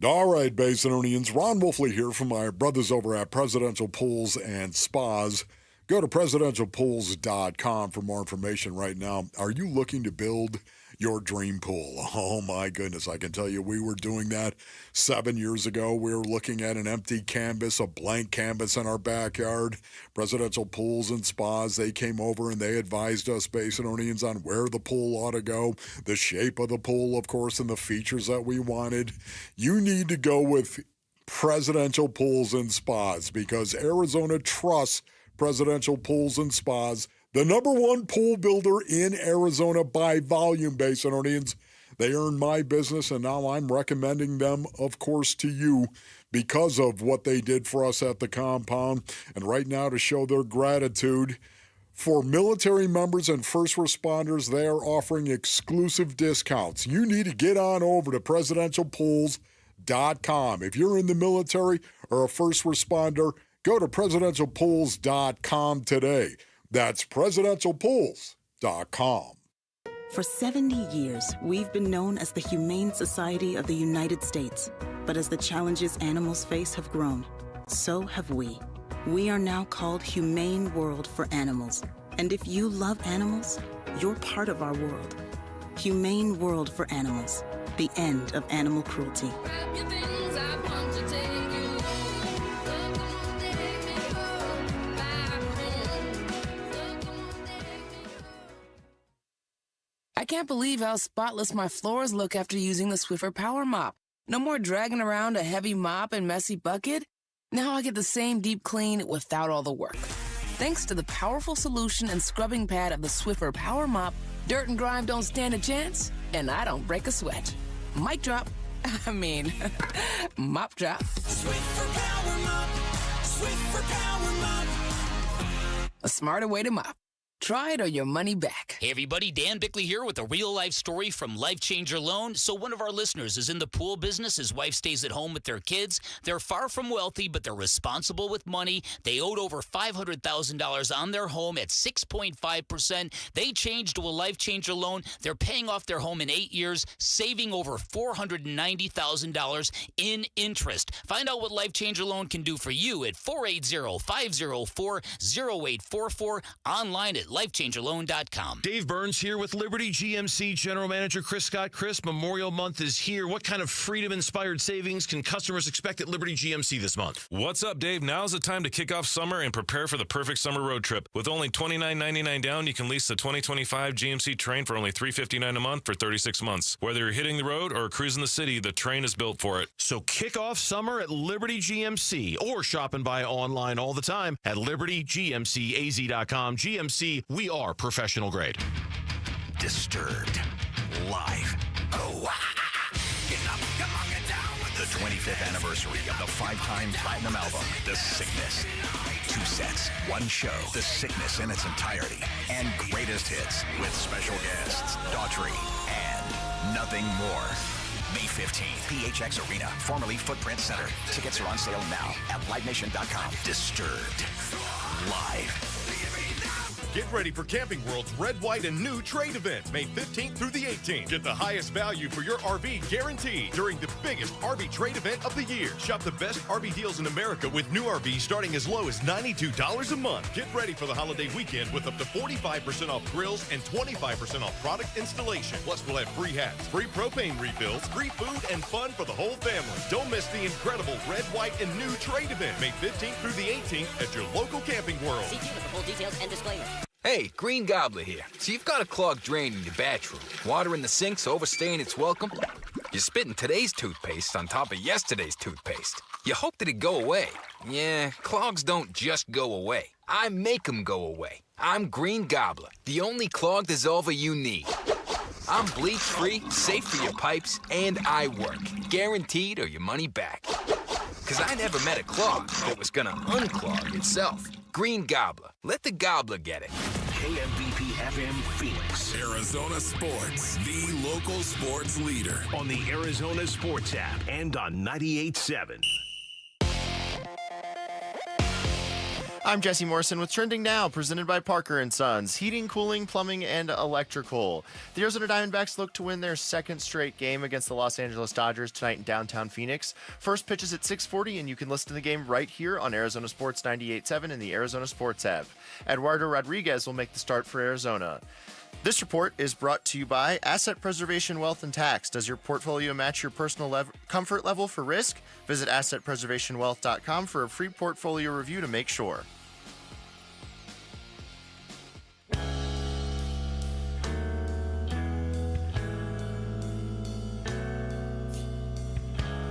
All right, Basinonians. Ron Wolfley here from my brothers over at Presidential Pools and Spas. Go to presidentialpools.com for more information right now. Are you looking to build your dream pool? Oh, my goodness. I can tell you we were doing that 7 years ago. We were looking at an empty canvas, a blank canvas in our backyard. Presidential Pools and Spas, they came over and they advised us Basinonians on where the pool ought to go, the shape of the pool, of course, and the features that we wanted. You need to go with Presidential Pools and Spas because Arizona trusts Presidential Pools and Spas, the number one pool builder in Arizona by volume, Basinonians. They earned my business, and now I'm recommending them, of course, to you because of what they did for us at the compound. And right now, to show their gratitude, for military members and first responders, they are offering exclusive discounts. You need to get on over to presidentialpools.com. If you're in the military or a first responder, go to presidentialpools.com today. That's presidentialpools.com. For 70 years, we've been known as the Humane Society of the United States. But as the challenges animals face have grown, so have we. We are now called Humane World for Animals. And if you love animals, you're part of our world. Humane World for Animals. The end of animal cruelty. I can't believe how spotless my floors look after using the Swiffer Power Mop. No more dragging around a heavy mop and messy bucket. Now I get the same deep clean without all the work. Thanks to the powerful solution and scrubbing pad of the Swiffer Power Mop, dirt and grime don't stand a chance, and I don't break a sweat. Mic drop. Mop drop. Swiffer Power Mop. Swiffer Power Mop. A smarter way to mop. Try it or your money back. Hey everybody, Dan Bickley here with a real-life story from Life Changer Loan. So one of our listeners is in the pool business. His wife stays at home with their kids. They're far from wealthy, but they're responsible with money. They owed over $500,000 on their home at 6.5%. They changed to a Life Changer Loan. They're paying off their home in 8 years, saving over $490,000 in interest. Find out what Life Changer Loan can do for you at 480-504-0844, online at lifechangerloan.com. Dave Burns here with Liberty GMC General Manager Chris Scott. Chris, Memorial Month is here. What kind of freedom-inspired savings can customers expect at Liberty GMC this month? What's up, Dave? Now's the time to kick off summer and prepare for the perfect summer road trip. With only $29.99 down, you can lease the 2025 GMC Train for only $359 a month for 36 months. Whether you're hitting the road or cruising the city, the Train is built for it. So kick off summer at Liberty GMC or shop and buy online all the time at libertygmcaz.com. GMC, we are professional grade. Disturbed. Live. Oh, get up, come on, get down with the 25th anniversary of the 5-time platinum album, The Sickness. 2 sets, 1 show, The Sickness in its entirety, and greatest hits with special guests, Daughtry, and Nothing More. May 15th, PHX Arena, formerly Footprint Center. Tickets are on sale now at livenation.com. Disturbed. Live. Get ready for Camping World's Red, White, and New Trade Event, May 15th through the 18th. Get the highest value for your RV guaranteed during the biggest RV trade event of the year. Shop the best RV deals in America with new RVs starting as low as $92 a month. Get ready for the holiday weekend with up to 45% off grills and 25% off product installation. Plus, we'll have free hats, free propane refills, free food, and fun for the whole family. Don't miss the incredible Red, White, and New Trade Event, May 15th through the 18th at your local Camping World. See you for full details and disclaimer. Hey, Green Gobbler here. So you've got a clogged drain in your bathroom. Water in the sink's overstaying its welcome. You're spitting today's toothpaste on top of yesterday's toothpaste. You hope that it go away. Yeah, clogs don't just go away. I make them go away. I'm Green Gobbler, the only clog dissolver you need. I'm bleach-free, safe for your pipes, and I work. Guaranteed or your money back. Because I never met a clog that was gonna unclog itself. Green Gobbler. Let the gobbler get it. KMBP FM Phoenix. Arizona Sports, the local sports leader. On the Arizona Sports app and on 98.7. I'm Jesse Morrison with Trending Now, presented by Parker & Sons, heating, cooling, plumbing, and electrical. The Arizona Diamondbacks look to win their second straight game against the Los Angeles Dodgers tonight in downtown Phoenix. First pitch is at 6:40, and you can listen to the game right here on Arizona Sports 98.7 and the Arizona Sports app. Eduardo Rodriguez will make the start for Arizona. This report is brought to you by Asset Preservation Wealth and Tax. Does your portfolio match your personal comfort level for risk? Visit AssetPreservationWealth.com for a free portfolio review to make sure.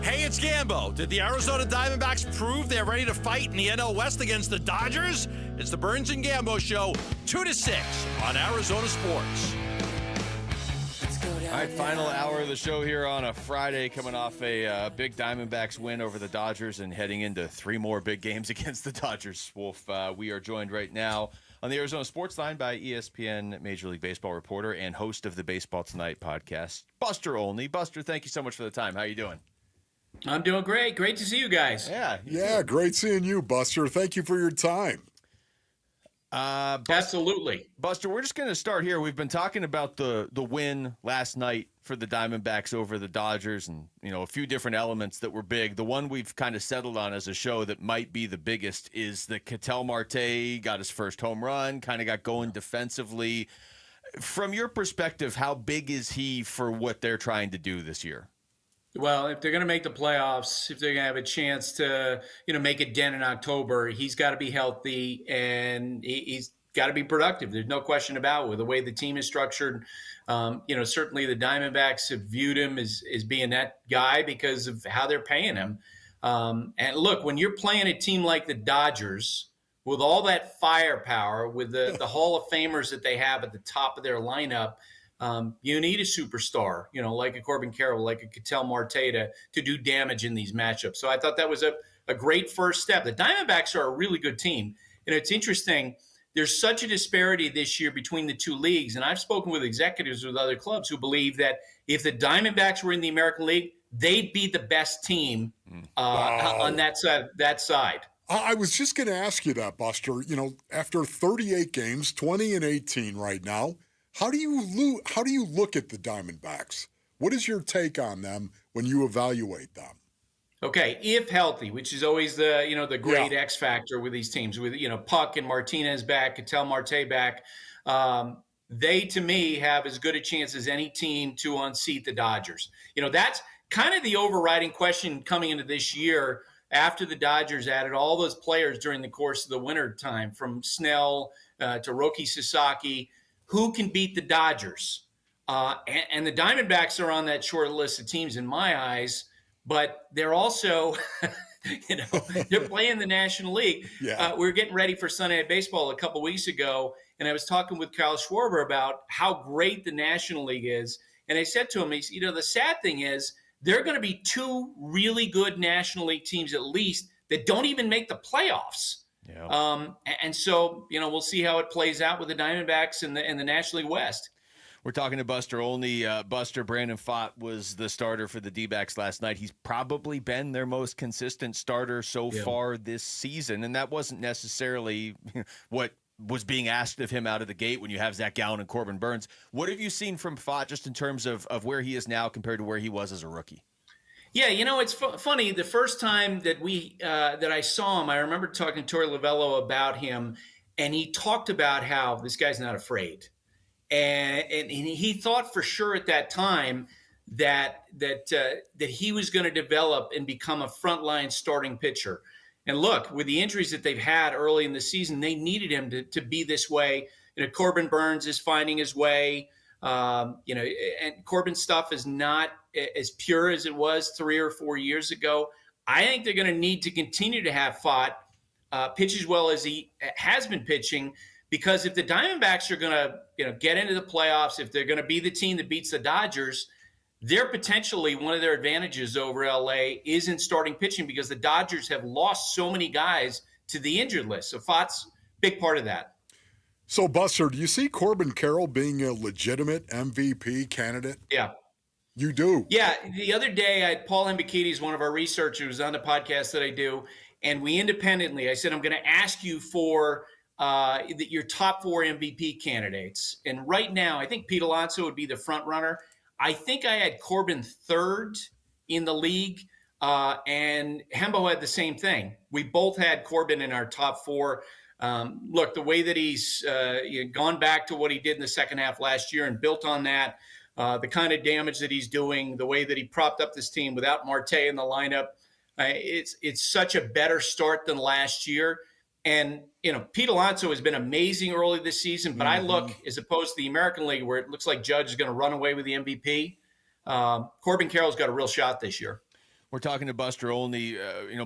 Hey, it's Gambo. Did the Arizona Diamondbacks prove they're ready to fight in the NL West against the Dodgers? It's the Burns and Gambo Show, 2 to 6 on Arizona Sports. All right, final hour of the show here on a Friday, coming off a big Diamondbacks win over the Dodgers and heading into 3 more big games against the Dodgers. Wolf, we are joined right now on the Arizona Sports Line by ESPN Major League Baseball reporter and host of the Baseball Tonight podcast, Buster Olney. Buster, thank you so much for the time. How you doing? I'm doing great. Great to see you guys. Yeah, great seeing you, Buster. Thank you for your time. Absolutely. Buster, we're just going to start here. We've been talking about the win last night for the Diamondbacks over the Dodgers and, a few different elements that were big. The one we've kind of settled on as a show that might be the biggest is that Ketel Marte got his first home run, kind of got going defensively. From your perspective, how big is he for what they're trying to do this year? Well, if they're going to make the playoffs, if they're going to have a chance to, make a dent in October, he's got to be healthy and he's got to be productive. There's no question about it. With the way the team is structured. Certainly the Diamondbacks have viewed him as being that guy because of how they're paying him. And look, when you're playing a team like the Dodgers with all that firepower, with the Hall of Famers that they have at the top of their lineup, you need a superstar, like a Corbin Carroll, like a Ketel Marte to do damage in these matchups. So I thought that was a great first step. The Diamondbacks are a really good team. And it's interesting. There's such a disparity this year between the two leagues. And I've spoken with executives with other clubs who believe that if the Diamondbacks were in the American League, they'd be the best team on that side. I was just going to ask you that, Buster. After 38 games, 20-18 right now, how do you look at the Diamondbacks? What is your take on them when you evaluate them? Okay, if healthy, which is always the great X factor with these teams, with Puck and Martinez back, Ketel Marte back, they to me have as good a chance as any team to unseat the Dodgers. That's kind of the overriding question coming into this year after the Dodgers added all those players during the course of the winter time, from Schnell to Roki Sasaki. Who can beat the Dodgers? And the Diamondbacks are on that short list of teams in my eyes, but they're also, they're playing the National League. Yeah. We were getting ready for Sunday Night Baseball a couple weeks ago, and I was talking with Kyle Schwarber about how great the National League is. And I said to him, the sad thing is there are going to be 2 really good National League teams at least that don't even make the playoffs. Yeah. And so, we'll see how it plays out with the Diamondbacks in the National League West. We're talking to Buster Olney. Buster, Brandon Pfaadt was the starter for the D-backs last night. He's probably been their most consistent starter so far this season, and that wasn't necessarily what was being asked of him out of the gate when you have Zach Gallen and Corbin Burns. What have you seen from Pfaadt just in terms of where he is now compared to where he was as a rookie? Yeah, it's funny. The first time that that I saw him, I remember talking to Torey Lovello about him, and he talked about how this guy's not afraid, and he thought for sure at that time that he was going to develop and become a frontline starting pitcher. And look, with the injuries that they've had early in the season, they needed him to be this way. Corbin Burns is finding his way. And Corbin's stuff is not as pure as it was 3 or 4 years ago. I think they're going to need to continue to have Pfaadt pitch as well as he has been pitching, because if the Diamondbacks are going to get into the playoffs, if they're going to be the team that beats the Dodgers, they're potentially one of their advantages over LA is in starting pitching, because the Dodgers have lost so many guys to the injured list. So Pfaadt's big part of that. So, Buster, do you see Corbin Carroll being a legitimate MVP candidate? Yeah. You do? Yeah. The other day, Paul Hembekides, one of our researchers on the podcast that I do, and we independently, I said, I'm going to ask you for your top 4 MVP candidates. And right now, I think Pete Alonso would be the front runner. I think I had Corbin third in the league, and Hembo had the same thing. We both had Corbin in our top 4. Look, the way that he's gone back to what he did in the second half last year and built on that, the kind of damage that he's doing, the way that he propped up this team without Marte in the lineup, it's such a better start than last year. And, Pete Alonso has been amazing early this season, but I look, as opposed to the American League, where it looks like Judge is going to run away with the MVP, Corbin Carroll's got a real shot this year. We're talking to Buster Olney.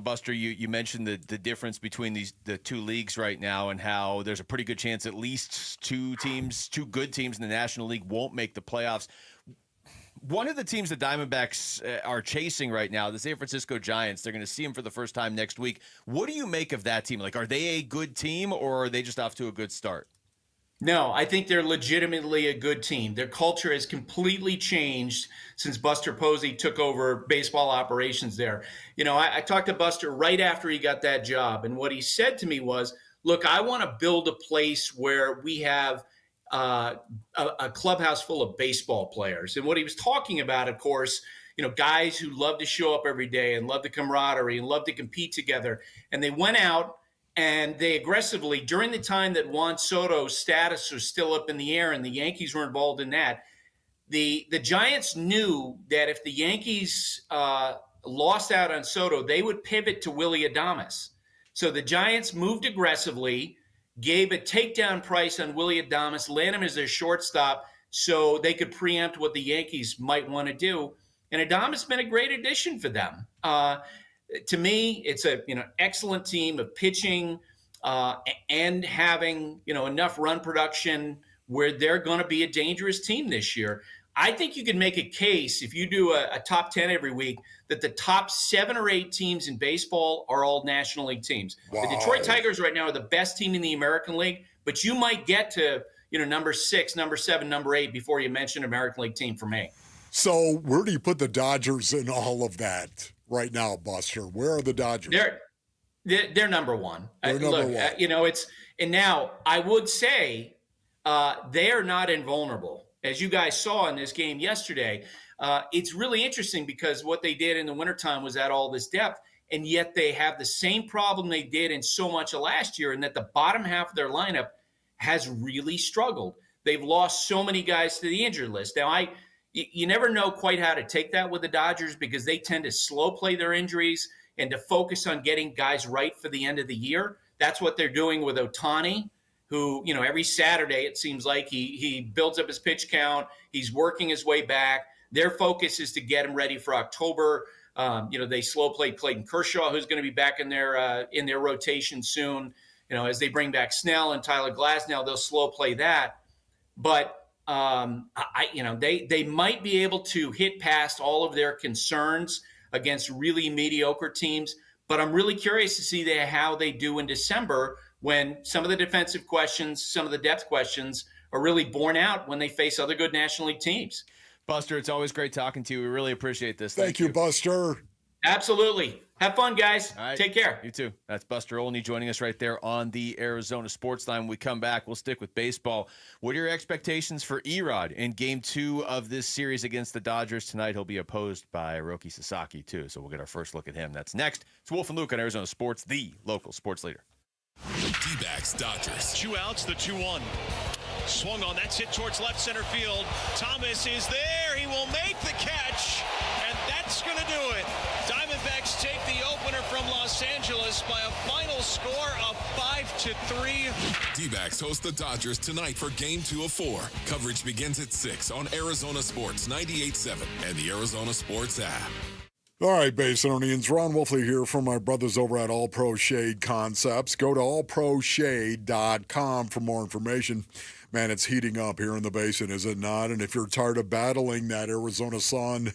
Buster, you mentioned the difference between the two leagues right now and how there's a pretty good chance at least two good teams in the National League won't make the playoffs. One of the teams the Diamondbacks are chasing right now, the San Francisco Giants, they're going to see them for the first time next week. What do you make of that team? Like, are they a good team or are they just off to a good start? No, I think they're legitimately a good team. Their culture has completely changed since Buster Posey took over baseball operations there. I talked to Buster right after he got that job, and what he said to me was, look, I want to build a place where we have a clubhouse full of baseball players. And what he was talking about, of course, guys who love to show up every day and love the camaraderie and love to compete together. And they went out and they aggressively, during the time that Juan Soto's status was still up in the air and the Yankees were involved in that, the Giants knew that if the Yankees lost out on Soto, they would pivot to Willy Adames. So the Giants moved aggressively, gave a takedown price on Willy Adames, land him as their shortstop so they could preempt what the Yankees might want to do. And Adames has been a great addition for them. To me, it's a excellent team of pitching and having enough run production where they're going to be a dangerous team this year. I think you can make a case if you do a top 10 every week that the top 7 or 8 teams in baseball are all National League teams. Wow. The Detroit Tigers right now are the best team in the American League, but you might get to number 6, number 7, number 8 before you mention American League team for me. So where do you put the Dodgers in all of that right now, Buster? Where are the Dodgers? They're number 1. They're number 1. And now I would say they are not invulnerable. As you guys saw in this game yesterday, it's really interesting because what they did in the wintertime was add all this depth, and yet they have the same problem they did in so much of last year, in that the bottom half of their lineup has really struggled. They've lost so many guys to the injured list. Now, you never know quite how to take that with the Dodgers because they tend to slow play their injuries and to focus on getting guys right for the end of the year. That's what they're doing with Ohtani, who, every Saturday it seems like he builds up his pitch count. He's working his way back. Their focus is to get him ready for October. They slow play Clayton Kershaw, who's going to be back in their rotation soon. As they bring back Snell and Tyler Glasnow, they'll slow play that. But they might be able to hit past all of their concerns against really mediocre teams. But I'm really curious to see how they do in December, when some of the defensive questions, some of the depth questions are really borne out when they face other good National League teams. Buster, it's always great talking to you. We really appreciate this. Thank you, Buster. Absolutely. Have fun, guys. All right. Take care. You too. That's Buster Olney joining us right there on the Arizona Sports Line. When we come back, we'll stick with baseball. What are your expectations for Erod in Game 2 of this series against the Dodgers tonight? He'll be opposed by Roki Sasaki, too, so we'll get our first look at him. That's next. It's Wolf and Luke on Arizona Sports, the local sports leader. D-backs Dodgers. 2 outs, the 2-1. Swung on, that's hit towards left center field. Thomas is there, he will make the catch, and that's going to do it. Diamondbacks take the opener from Los Angeles by a final score of 5-3. D-backs host the Dodgers tonight for Game 2 of 4. Coverage begins at 6 on Arizona Sports 98.7 and the Arizona Sports app. All right, Basinonians, Ron Wolfley here from my brothers over at All Pro Shade Concepts. Go to allproshade.com for more information. Man, it's heating up here in the Basin, is it not? And if you're tired of battling that Arizona sun,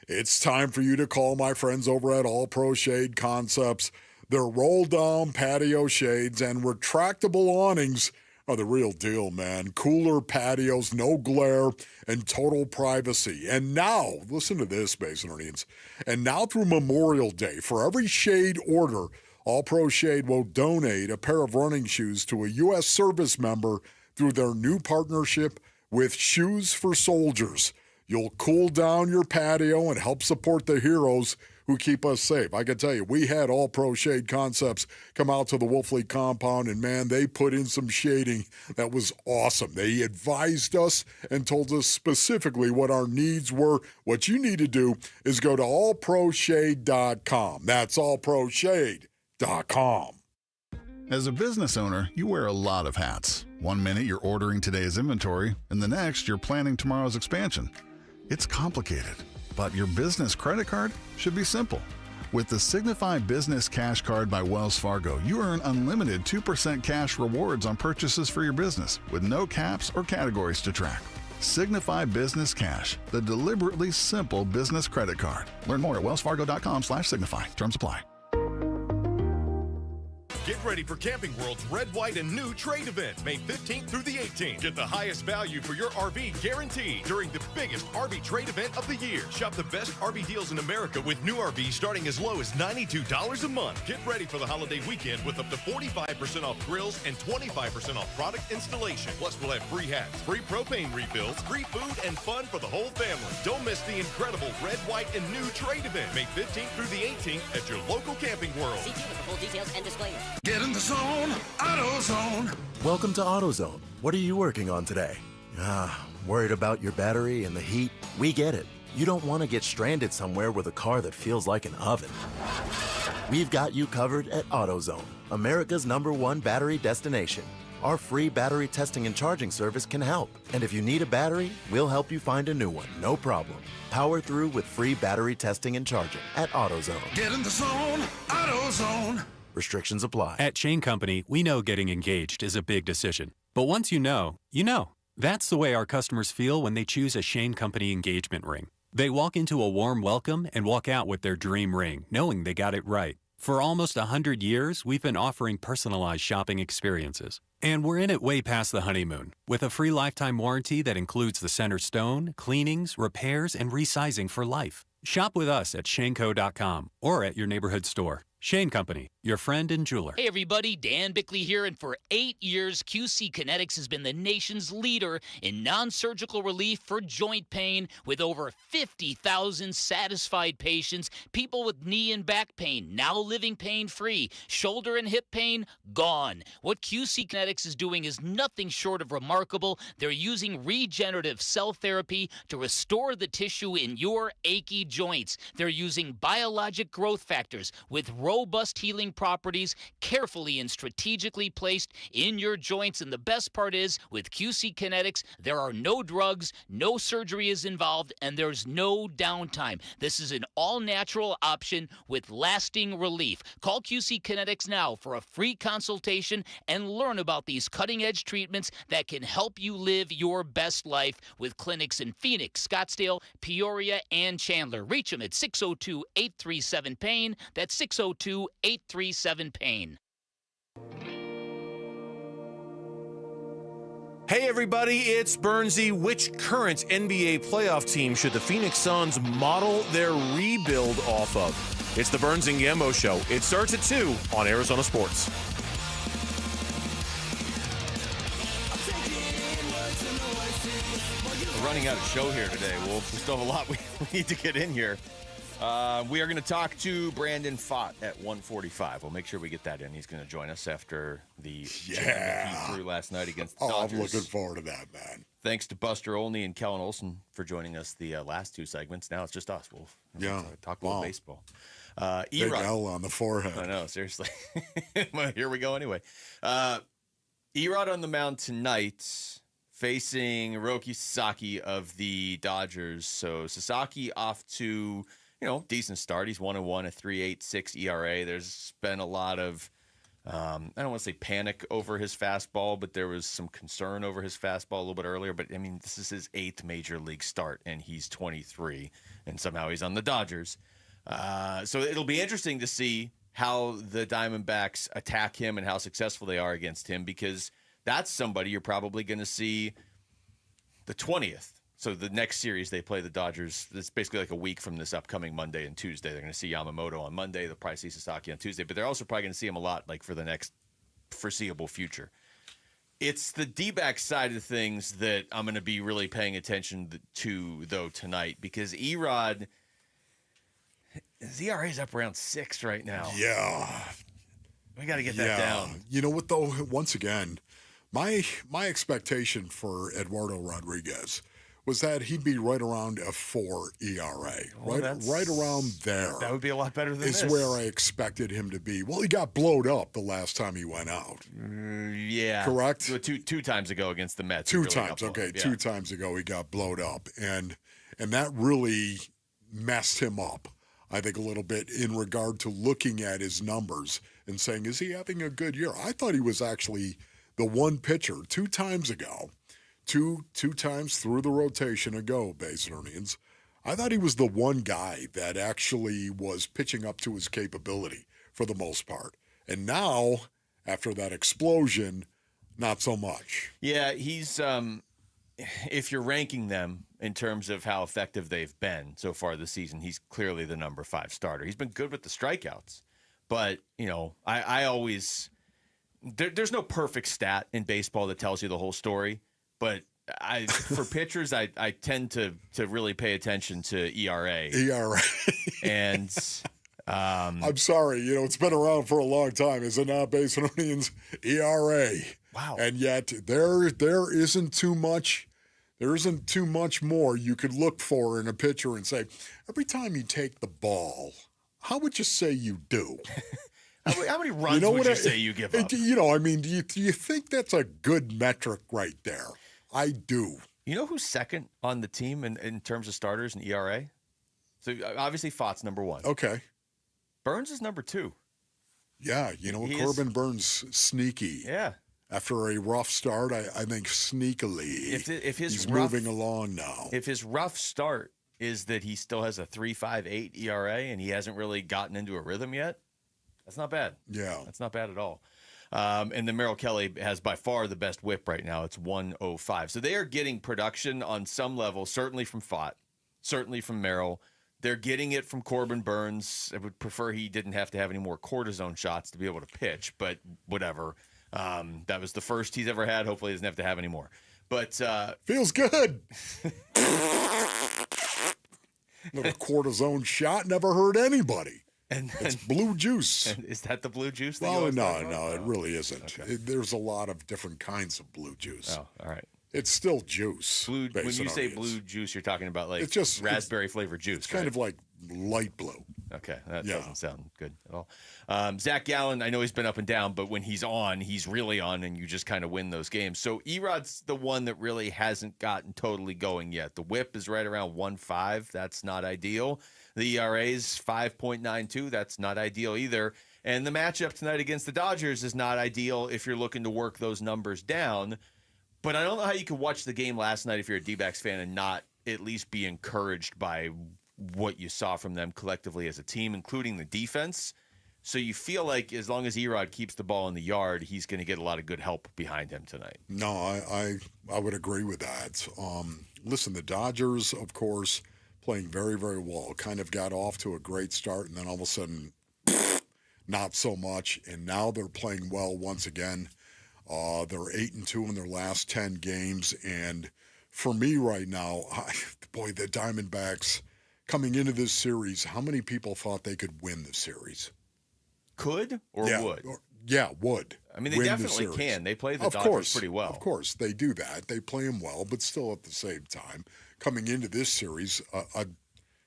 it's time for you to call my friends over at All Pro Shade Concepts. Their roll-down patio shades and retractable awnings are the real deal, man. Cooler patios, no glare, and total privacy. And now, listen to this, Masonerians. And now through Memorial Day, for every shade order, All Pro Shade will donate a pair of running shoes to a U.S. service member through their new partnership with Shoes for Soldiers. You'll cool down your patio and help support the heroes who keep us safe. I can tell you, we had All Pro Shade Concepts come out to the Wolfley compound, and man, they put in some shading that was awesome. They advised us and told us specifically what our needs were. What you need to do is go to allproshade.com. That's allproshade.com. As a business owner, you wear a lot of hats. One minute you're ordering today's inventory, and the next you're planning tomorrow's expansion. It's complicated, but your business credit card should be simple. With the Signify Business Cash Card by Wells Fargo, you earn unlimited 2% cash rewards on purchases for your business with no caps or categories to track. Signify Business Cash, the deliberately simple business credit card. Learn more at wellsfargo.com/signify. Terms apply. Get ready for Camping World's Red, White, and New Trade Event, May 15th through the 18th. Get the highest value for your RV guaranteed during the biggest RV trade event of the year. Shop the best RV deals in America with new RVs starting as low as $92 a month. Get ready for the holiday weekend with up to 45% off grills and 25% off product installation. Plus, we'll have free hats, free propane refills, free food, and fun for the whole family. Don't miss the incredible Red, White, and New Trade Event, May 15th through the 18th at your local Camping World. See for full details and disclaimer. Get in the zone, AutoZone. Welcome to AutoZone. What are you working on today? Worried about your battery and the heat? We get it. You don't want to get stranded somewhere with a car that feels like an oven. We've got you covered at AutoZone, America's #1 battery destination. Our free battery testing and charging service can help. And if you need a battery, we'll help you find a new one, no problem. Power through with free battery testing and charging at AutoZone. Get in the zone, AutoZone. Restrictions apply. At Shane Company, we know getting engaged is a big decision. But once you know, you know. That's the way our customers feel when they choose a Shane Company engagement ring. They walk into a warm welcome and walk out with their dream ring, knowing they got it right. For almost 100 years, we've been offering personalized shopping experiences. And we're in it way past the honeymoon, with a free lifetime warranty that includes the center stone, cleanings, repairs, and resizing for life. Shop with us at shaneco.com or at your neighborhood store. Shane Company, your friend and jeweler. Hey everybody, Dan Bickley here, and for 8 years, QC Kinetics has been the nation's leader in non-surgical relief for joint pain with over 50,000 satisfied patients, people with knee and back pain now living pain-free, shoulder and hip pain gone. What QC Kinetics is doing is nothing short of remarkable. They're using regenerative cell therapy to restore the tissue in your achy joints. They're using biologic growth factors with robust healing properties carefully and strategically placed in your joints. And the best part is, with QC Kinetics, there are no drugs, no surgery is involved, and there's no downtime. This is an all-natural option with lasting relief. Call QC Kinetics now for a free consultation and learn about these cutting-edge treatments that can help you live your best life with clinics in Phoenix, Scottsdale, Peoria, and Chandler. Reach them at 602-837-PAIN. That's 602-837-PAIN. Hey everybody, it's Bernsey. Which current NBA playoff team should the Phoenix Suns model their rebuild off of? It's the Burns and Gambo Show. It starts at 2 on Arizona Sports. We're running out of show here today, Wolf. We still have a lot we need to get in here. We are going to talk to Brandon Pfaadt at 1:45. We'll make sure we get that in. He's going to join us after the jam that he threw last night against the Dodgers. I'm looking forward to that, man. Thanks to Buster Olney and Kellen Olson for joining us the last two segments. Now it's just us, Wolf. Yeah. Talk about baseball. Big L on the forehead. I know, seriously. Well, here we go anyway. Erod on the mound tonight, facing Hiroki Sasaki of the Dodgers. So Sasaki off to, decent start. He's 1-1, a 3.86 ERA. There's been a lot of, I don't want to say panic over his fastball, but there was some concern over his fastball a little bit earlier. But, this is his 8th major league start, and he's 23, and somehow he's on the Dodgers. So it'll be interesting to see how the Diamondbacks attack him and how successful they are against him, because that's somebody you're probably going to see the 20th. So the next series they play the Dodgers, it's basically like a week from this upcoming Monday and Tuesday. They're going to see Yamamoto on Monday. They'll probably see Sasaki on Tuesday, but they're also probably going to see him a lot like for the next foreseeable future. It's the D-back side of things that I'm going to be really paying attention to, though, tonight, because Erod, his ERA is up around 6 right now. Yeah. We got to get that down. You know what, though? Once again, my expectation for Eduardo Rodriguez was that he'd be right around a 4 ERA. Right around there. That would be a lot better than this. Is where I expected him to be. Well, he got blowed up the last time he went out. Yeah. Correct? Two times ago against the Mets. Two times, okay. Yeah. 2 times ago he got blowed up. And that really messed him up, I think, a little bit in regard to looking at his numbers and saying, is he having a good year? I thought he was actually the one pitcher 2 times ago. Two times through the rotation ago, Basinonians. I thought he was the one guy that actually was pitching up to his capability for the most part. And now, after that explosion, not so much. Yeah, he's, if you're ranking them in terms of how effective they've been so far this season, he's clearly the number 5 starter. He's been good with the strikeouts. But, I always, there's no perfect stat in baseball that tells you the whole story. But for pitchers, I tend to really pay attention to ERA. And I'm sorry, it's been around for a long time, is it not, Basinonians? ERA. Wow. And yet there isn't too much. There isn't too much more you could look for in a pitcher and say, every time you take the ball, how would you say you do? How many runs would you say you give up? Do you think that's a good metric right there? I do. You know who's second on the team in terms of starters and ERA? So obviously Fott's number 1. Okay. Burns is number 2. Yeah, Corbin Burns sneaky. Yeah. After a rough start, I think sneakily if he's moving along now. If his rough start is that he still has a 3.58 ERA and he hasn't really gotten into a rhythm yet, that's not bad. Yeah. That's not bad at all. And then Merrill Kelly has by far the best whip right now. It's 105. So they are getting production on some level, certainly from Fott, certainly from Merrill. They're getting it from Corbin Burns. I would prefer he didn't have to have any more cortisone shots to be able to pitch, but whatever. That was the first he's ever had. Hopefully he doesn't have to have any more. But feels good. Little cortisone shot never hurt anybody. And it's blue juice. And is that the blue juice? No, it really isn't. Okay. There's a lot of different kinds of blue juice. Oh, all right. It's still juice. When you say blue juice, you're talking about like raspberry flavored juice. It's kind of like light blue. Okay, that doesn't sound good at all. Zach Gallen, I know he's been up and down, but when he's on, he's really on, and you just kind of win those games. So Erod's the one that really hasn't gotten totally going yet. The whip is right around 1.5. That's not ideal. The ERA is 5.92. That's not ideal either. And the matchup tonight against the Dodgers is not ideal if you're looking to work those numbers down. But I don't know how you could watch the game last night if you're a D-backs fan and not at least be encouraged by what you saw from them collectively as a team, including the defense. So you feel like as long as Erod keeps the ball in the yard, he's going to get a lot of good help behind him tonight. No, I would agree with that. Listen, the Dodgers, of course, playing very, very well. Kind of got off to a great start, and then all of a sudden, not so much. And now they're playing well once again. They're 8-2 in their last 10 games. And for me right now, the Diamondbacks coming into this series, how many people thought they could win the series? Could or would? Would. I mean, they definitely can. They play the Dodgers pretty well. Of course, they do that. They play them well, but still at the same time, coming into this series,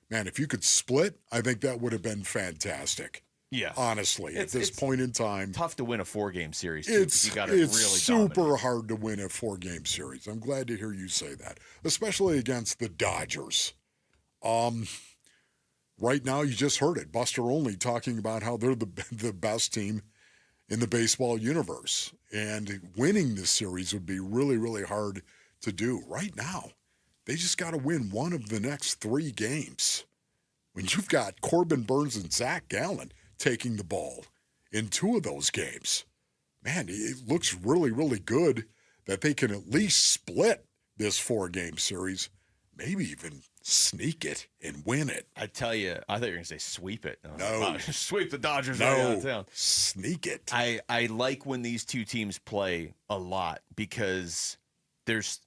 man, if you could split, I think that would have been fantastic. Yeah, honestly, at this point in time, tough to win a 4-game series. Too, it's you gotta really super hard to win a 4-game series. I'm glad to hear you say that, especially against the Dodgers. Right now, you just heard it, Buster Olney talking about how they're the best team in the baseball universe, and winning this series would be really, really hard to do. Right now, they just got to win one of the next 3 games. When you've got Corbin Burns and Zach Gallen, taking the ball in 2 of those games. Man, it looks really, really good that they can at least split this 4-game series, maybe even sneak it and win it. I tell you, I thought you were going to say sweep it. No. Sweep the Dodgers right out of town. Sneak it. I like when these two teams play a lot because there's,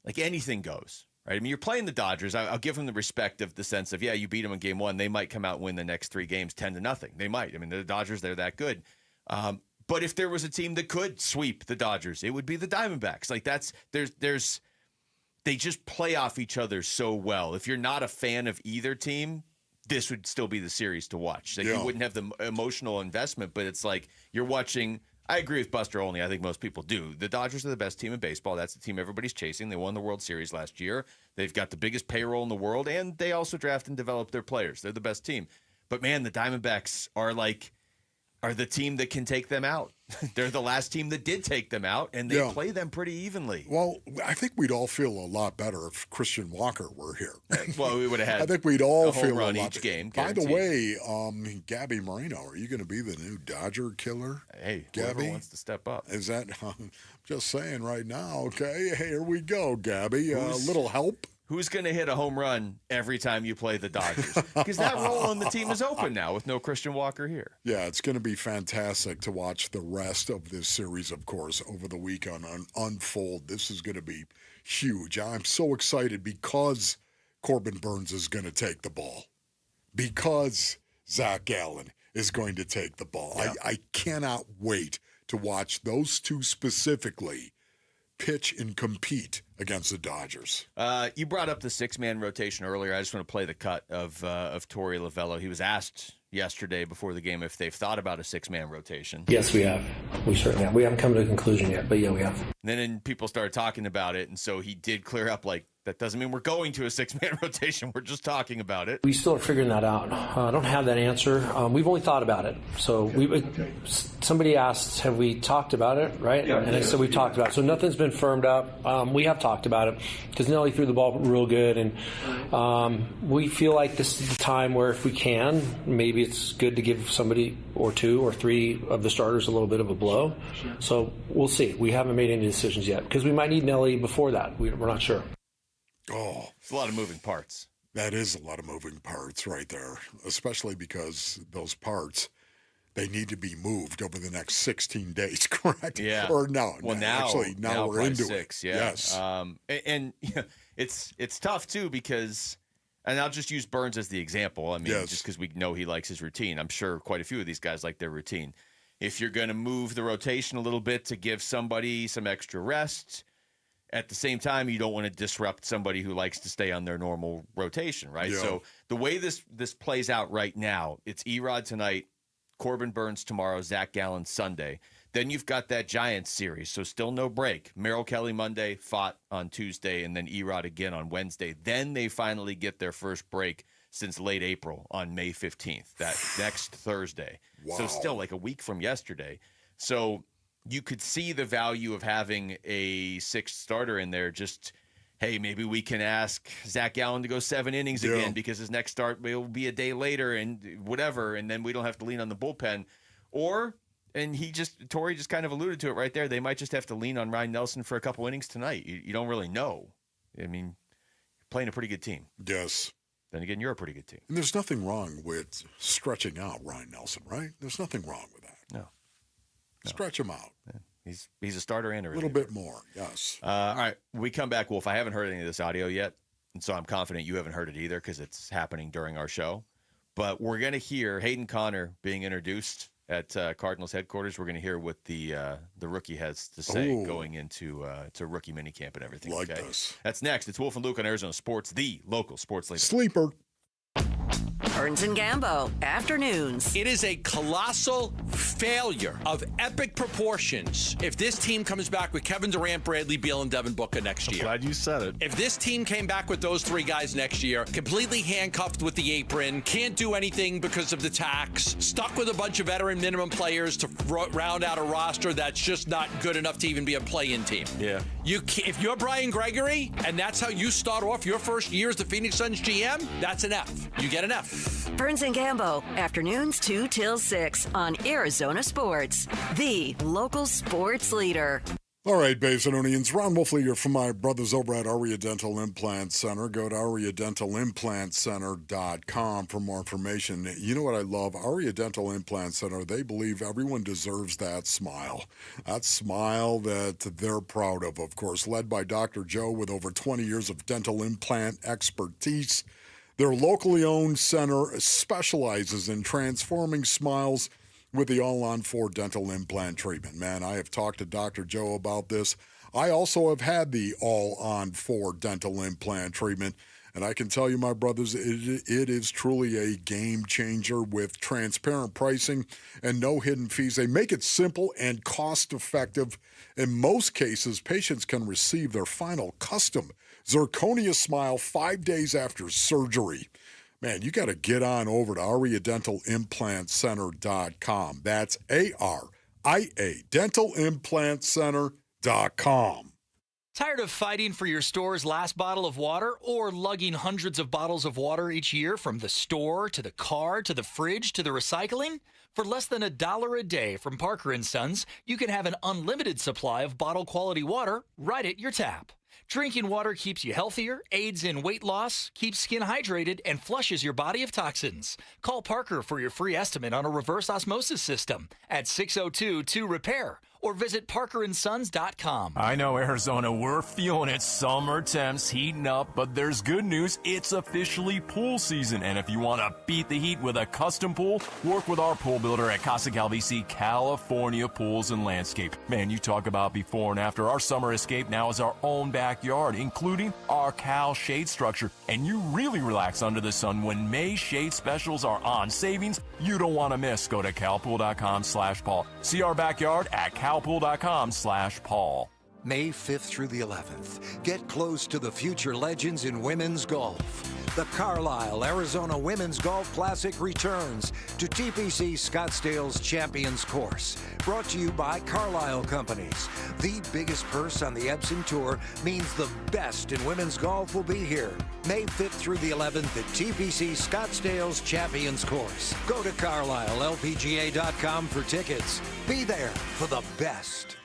like, anything goes, right? I mean, you're playing the Dodgers. I'll give them the respect of the sense of, yeah, you beat them in game 1. They might come out and win the next 3 games 10-0. They might. I mean, the Dodgers, they're that good. But if there was a team that could sweep the Dodgers, it would be the Diamondbacks. Like, they just play off each other so well. If you're not a fan of either team, this would still be the series to watch. Like, you wouldn't have the emotional investment, but it's like you're watching. I agree with Buster Olney. I think most people do. The Dodgers are the best team in baseball. That's the team everybody's chasing. They won the World Series last year. They've got the biggest payroll in the world, and they also draft and develop their players. They're the best team. But, man, the Diamondbacks are the team that can take them out. They're the last team that did take them out, and they play them pretty evenly. Well, I think we'd all feel a lot better if Christian Walker were here. Well, we would have had I think we'd all a home feel run a lot each game. By the guaranteed. way, Gabby Moreno, are you going to be the new Dodger killer? Hey, Gabby whoever wants to step up. Is that just saying right now? Okay, here we go, Gabby. A little help. Who's going to hit a home run every time you play the Dodgers? Because that role on the team is open now with no Christian Walker here. Yeah, it's going to be fantastic to watch the rest of this series, of course, over the weekend unfold. This is going to be huge. I'm so excited because Corbin Burnes is going to take the ball, because Zach Gallen is going to take the ball. Yeah. I cannot wait to watch those two specifically pitch and compete against the Dodgers. You brought up the 6-man rotation earlier. I just want to play the cut of Torey Lovello. He was asked yesterday before the game if they've thought about a 6-man rotation. Yes, we have. We certainly have. We haven't come to a conclusion yet, but yeah, we have. And then people started talking about it, and so he did clear up, like, that doesn't mean we're going to a 6-man rotation. We're just talking about it. We still are figuring that out. I don't have that answer. We've only thought about it. So somebody asked, have we talked about it, right? Yeah, and I said we've talked about it. So nothing's been firmed up. We have talked about it because Nelly threw the ball real good, and we feel like this is the time where if we can, maybe it's good to give somebody or 2 or 3 of the starters a little bit of a blow. So we'll see. We haven't made any decisions yet because we might need Nelly before that. We're not sure. Oh, it's a lot of moving parts. That is a lot of moving parts right there, especially because those parts, they need to be moved over the next 16 days, correct? Yeah. Or no, well, now we're into 6, it. yeah. Yes. And it's tough, too, because, and I'll just use Burnes as the example. I mean, just because we know he likes his routine. I'm sure quite a few of these guys like their routine. If you're going to move the rotation a little bit to give somebody some extra rest, at the same time, you don't want to disrupt somebody who likes to stay on their normal rotation, right? Yeah. So the way this plays out right now, it's Erod tonight, Corbin Burnes tomorrow, Zach Gallen Sunday. Then you've got that Giants series, so still no break. Merrill Kelly Monday, Fott on Tuesday, and then Erod again on Wednesday. Then they finally get their first break since late April on May 15th, that next Thursday. Wow. So still like a week from yesterday. So you could see the value of having a 6th starter in there. Just, hey, maybe we can ask Zach Gallen to go 7 innings again because his next start will be a day later and whatever, and then we don't have to lean on the bullpen. Or, and Torey just kind of alluded to it right there, they might just have to lean on Ryan Nelson for a couple innings tonight. You don't really know. I mean, you're playing a pretty good team. Yes. Then again, you're a pretty good team. And there's nothing wrong with stretching out Ryan Nelson, right? There's nothing wrong with that. No. Stretch him out. Yeah. He's a starter and a little bit more, yes. All right, when we come back, Wolf, I haven't heard any of this audio yet, and so I'm confident you haven't heard it either because it's happening during our show. But we're going to hear Hayden Connor being introduced at Cardinals headquarters. We're going to hear what the rookie has to say going into to rookie minicamp and everything. Like this. That's next. It's Wolf and Luke on Arizona Sports, the local sports leader. Sleeper. Burns and Gambo, afternoons. It is a colossal failure of epic proportions if this team comes back with Kevin Durant, Bradley Beal, and Devin Booker next year. Glad you said it. If this team came back with those 3 guys next year, completely handcuffed with the apron, can't do anything because of the tax, stuck with a bunch of veteran minimum players to round out a roster that's just not good enough to even be a play-in team. Yeah. If you're Brian Gregory and that's how you start off your first year as the Phoenix Suns GM, that's an F. You get an F. Burns and Gambo, afternoons 2 till 6 on Arizona Sports, the local sports leader. All right, Basinonians, Ron Wolfley here from my brothers over at Aria Dental Implant Center. Go to ariadentalimplantcenter.com for more information. You know what I love? Aria Dental Implant Center, they believe everyone deserves that smile that they're proud of course, led by Dr. Joe with over 20 years of dental implant expertise. Their locally owned center specializes in transforming smiles with the all-on-4 dental implant treatment. Man, I have talked to Dr. Joe about this. I also have had the all-on-4 dental implant treatment, and I can tell you, my brothers, it is truly a game changer with transparent pricing and no hidden fees. They make it simple and cost-effective. In most cases, patients can receive their final custom zirconia smile 5 days after surgery. Man, you got to get on over to ariadentalimplantcenter.com. That's ARIA dentalimplantcenter.com. Tired of fighting for your store's last bottle of water or lugging hundreds of bottles of water each year from the store to the car to the fridge to the recycling? For less than $1 a day from Parker & Sons, you can have an unlimited supply of bottle-quality water right at your tap. Drinking water keeps you healthier, aids in weight loss, keeps skin hydrated, and flushes your body of toxins. Call Parker for your free estimate on a reverse osmosis system at 602-2-REPAIR or visit parkerandsons.com. I know, Arizona, we're feeling it. Summer temps heating up, but there's good news. It's officially pool season, and if you want to beat the heat with a custom pool, work with our pool builder at Casa Calvisi, California Pools and Landscape. Man, you talk about before and after. Our summer escape now is our own backyard, including our Cal shade structure, and you really relax under the sun when May shade specials are on. Savings you don't want to miss. Go to calpool.com/Paul. See our backyard at calpool.com/Paul. May 5th through the 11th. Get close to the future legends in women's golf. The Carlisle Arizona Women's Golf Classic returns to TPC Scottsdale's Champions Course. Brought to you by Carlisle Companies. The biggest purse on the Epson Tour means the best in women's golf will be here. May 5th through the 11th at TPC Scottsdale's Champions Course. Go to CarlisleLPGA.com for tickets. Be there for the best.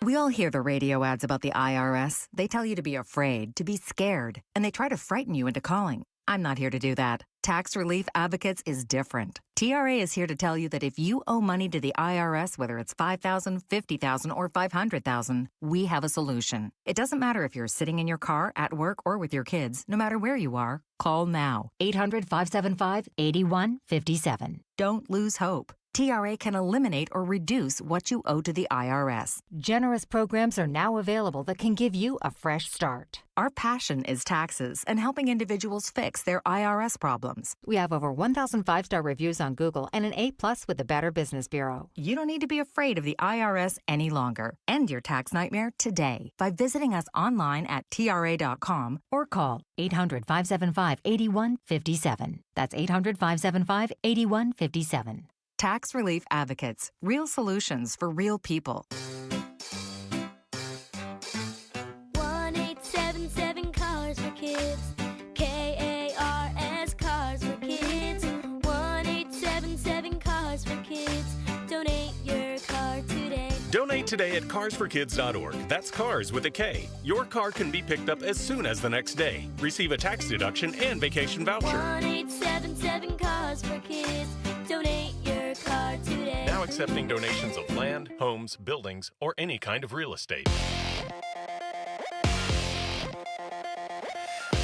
We all hear the radio ads about the IRS. They tell you to be afraid, to be scared, and they try to frighten you into calling. I'm not here to do that. Tax Relief Advocates is different. TRA is here to tell you that if you owe money to the IRS, whether it's $5,000, $50,000, or $500,000, we have a solution. It doesn't matter if you're sitting in your car, at work, or with your kids. No matter where you are, call now. 800-575-8157. Don't lose hope. TRA can eliminate or reduce what you owe to the IRS. Generous programs are now available that can give you a fresh start. Our passion is taxes and helping individuals fix their IRS problems. We have over 1,000 5-star reviews on Google and an A+ with the Better Business Bureau. You don't need to be afraid of the IRS any longer. End your tax nightmare today by visiting us online at TRA.com or call 800-575-8157. That's 800-575-8157. Tax Relief Advocates. Real solutions for real people. 1-877 Cars for Kids. KARS Cars for Kids. 1-877 Cars for Kids. Donate your car today. Donate today at carsforkids.org. That's cars with a K. Your car can be picked up as soon as the next day. Receive a tax deduction and vacation voucher. 1-877 Cars for Kids. Donate your car today. Now accepting donations of land, homes, buildings, or any kind of real estate.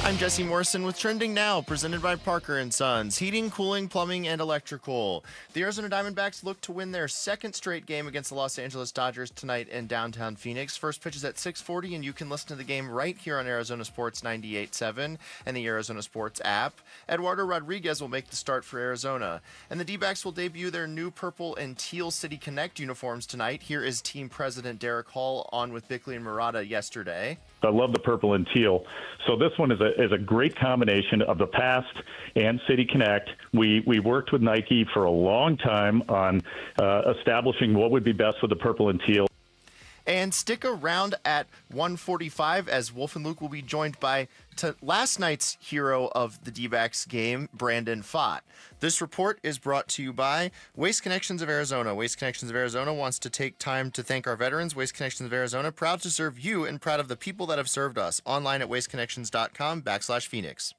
I'm Jesse Morrison with Trending Now, presented by Parker & Sons. Heating, cooling, plumbing, and electrical. The Arizona Diamondbacks look to win their second straight game against the Los Angeles Dodgers tonight in downtown Phoenix. First pitch is at 6:40, and you can listen to the game right here on Arizona Sports 98.7 and the Arizona Sports app. Eduardo Rodriguez will make the start for Arizona. And the D-backs will debut their new purple and teal City Connect uniforms tonight. Here is team president Derek Hall on with Bickley and Murata yesterday. I love the purple and teal. So this one is a great combination of the past and City Connect. We worked with Nike for a long time on establishing what would be best with the purple and teal. And stick around at 1:45 as Wolf and Luke will be joined by last night's hero of the D-backs game, Brandon Fott. This report is brought to you by Waste Connections of Arizona. Waste Connections of Arizona wants to take time to thank our veterans. Waste Connections of Arizona, proud to serve you and proud of the people that have served us. Online at wasteconnections.com/Phoenix.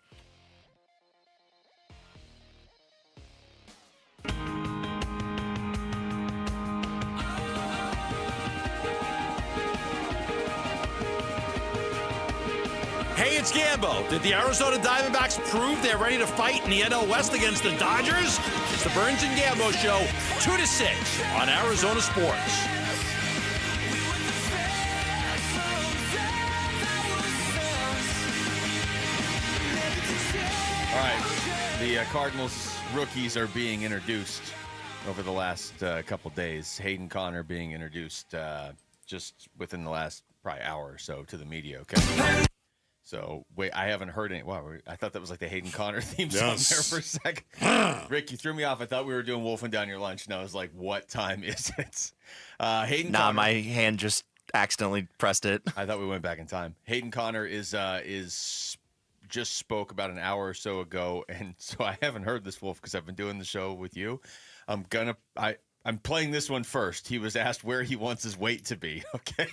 Hey, it's Gambo. Did the Arizona Diamondbacks prove they're ready to fight in the NL West against the Dodgers? It's the Burns and Gambo Show, 2 to 6 on Arizona Sports. All right, the Cardinals rookies are being introduced over the last couple days. Hayden Conner being introduced just within the last probably hour or so to the media, okay? So, wait, I haven't heard any. Wow, I thought that was like the Hayden Conner theme song there for a second. Rick, you threw me off. I thought we were doing Wolfing Down Your Lunch, and I was like, what time is it? Hayden Conner. My hand just accidentally pressed it. I thought we went back in time. Hayden Conner is just spoke about an hour or so ago, and so I haven't heard this, Wolf, because I've been doing the show with you. I'm playing this one first. He was asked where he wants his weight to be. Okay,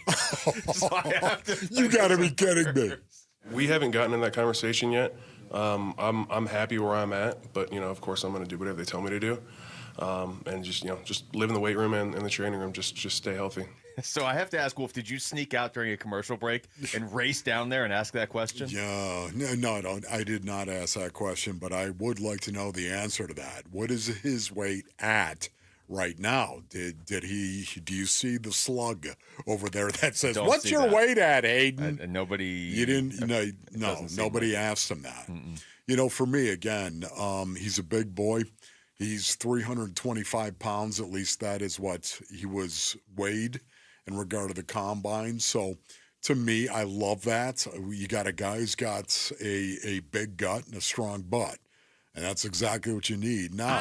so I have to. You got to be kidding me. We haven't gotten in that conversation yet. I'm happy where I'm at, but of course I'm going to do whatever they tell me to do, and just live in the weight room and in the training room. Just stay healthy. So I have to ask, Wolf, did you sneak out during a commercial break and race down there and ask that question? Yeah, no, I did not ask that question, but I would like to know the answer to that. What is his weight at right now? Do you see the slug over there that says, "What's your weight at, Hayden?" Nobody. You didn't. No, nobody asked him that. For me, again, he's a big boy. He's 325 pounds. At least that is what he was weighed in regard to the combine. So, to me, I love that. You got a guy who's got a big gut and a strong butt. And that's exactly what you need. Now,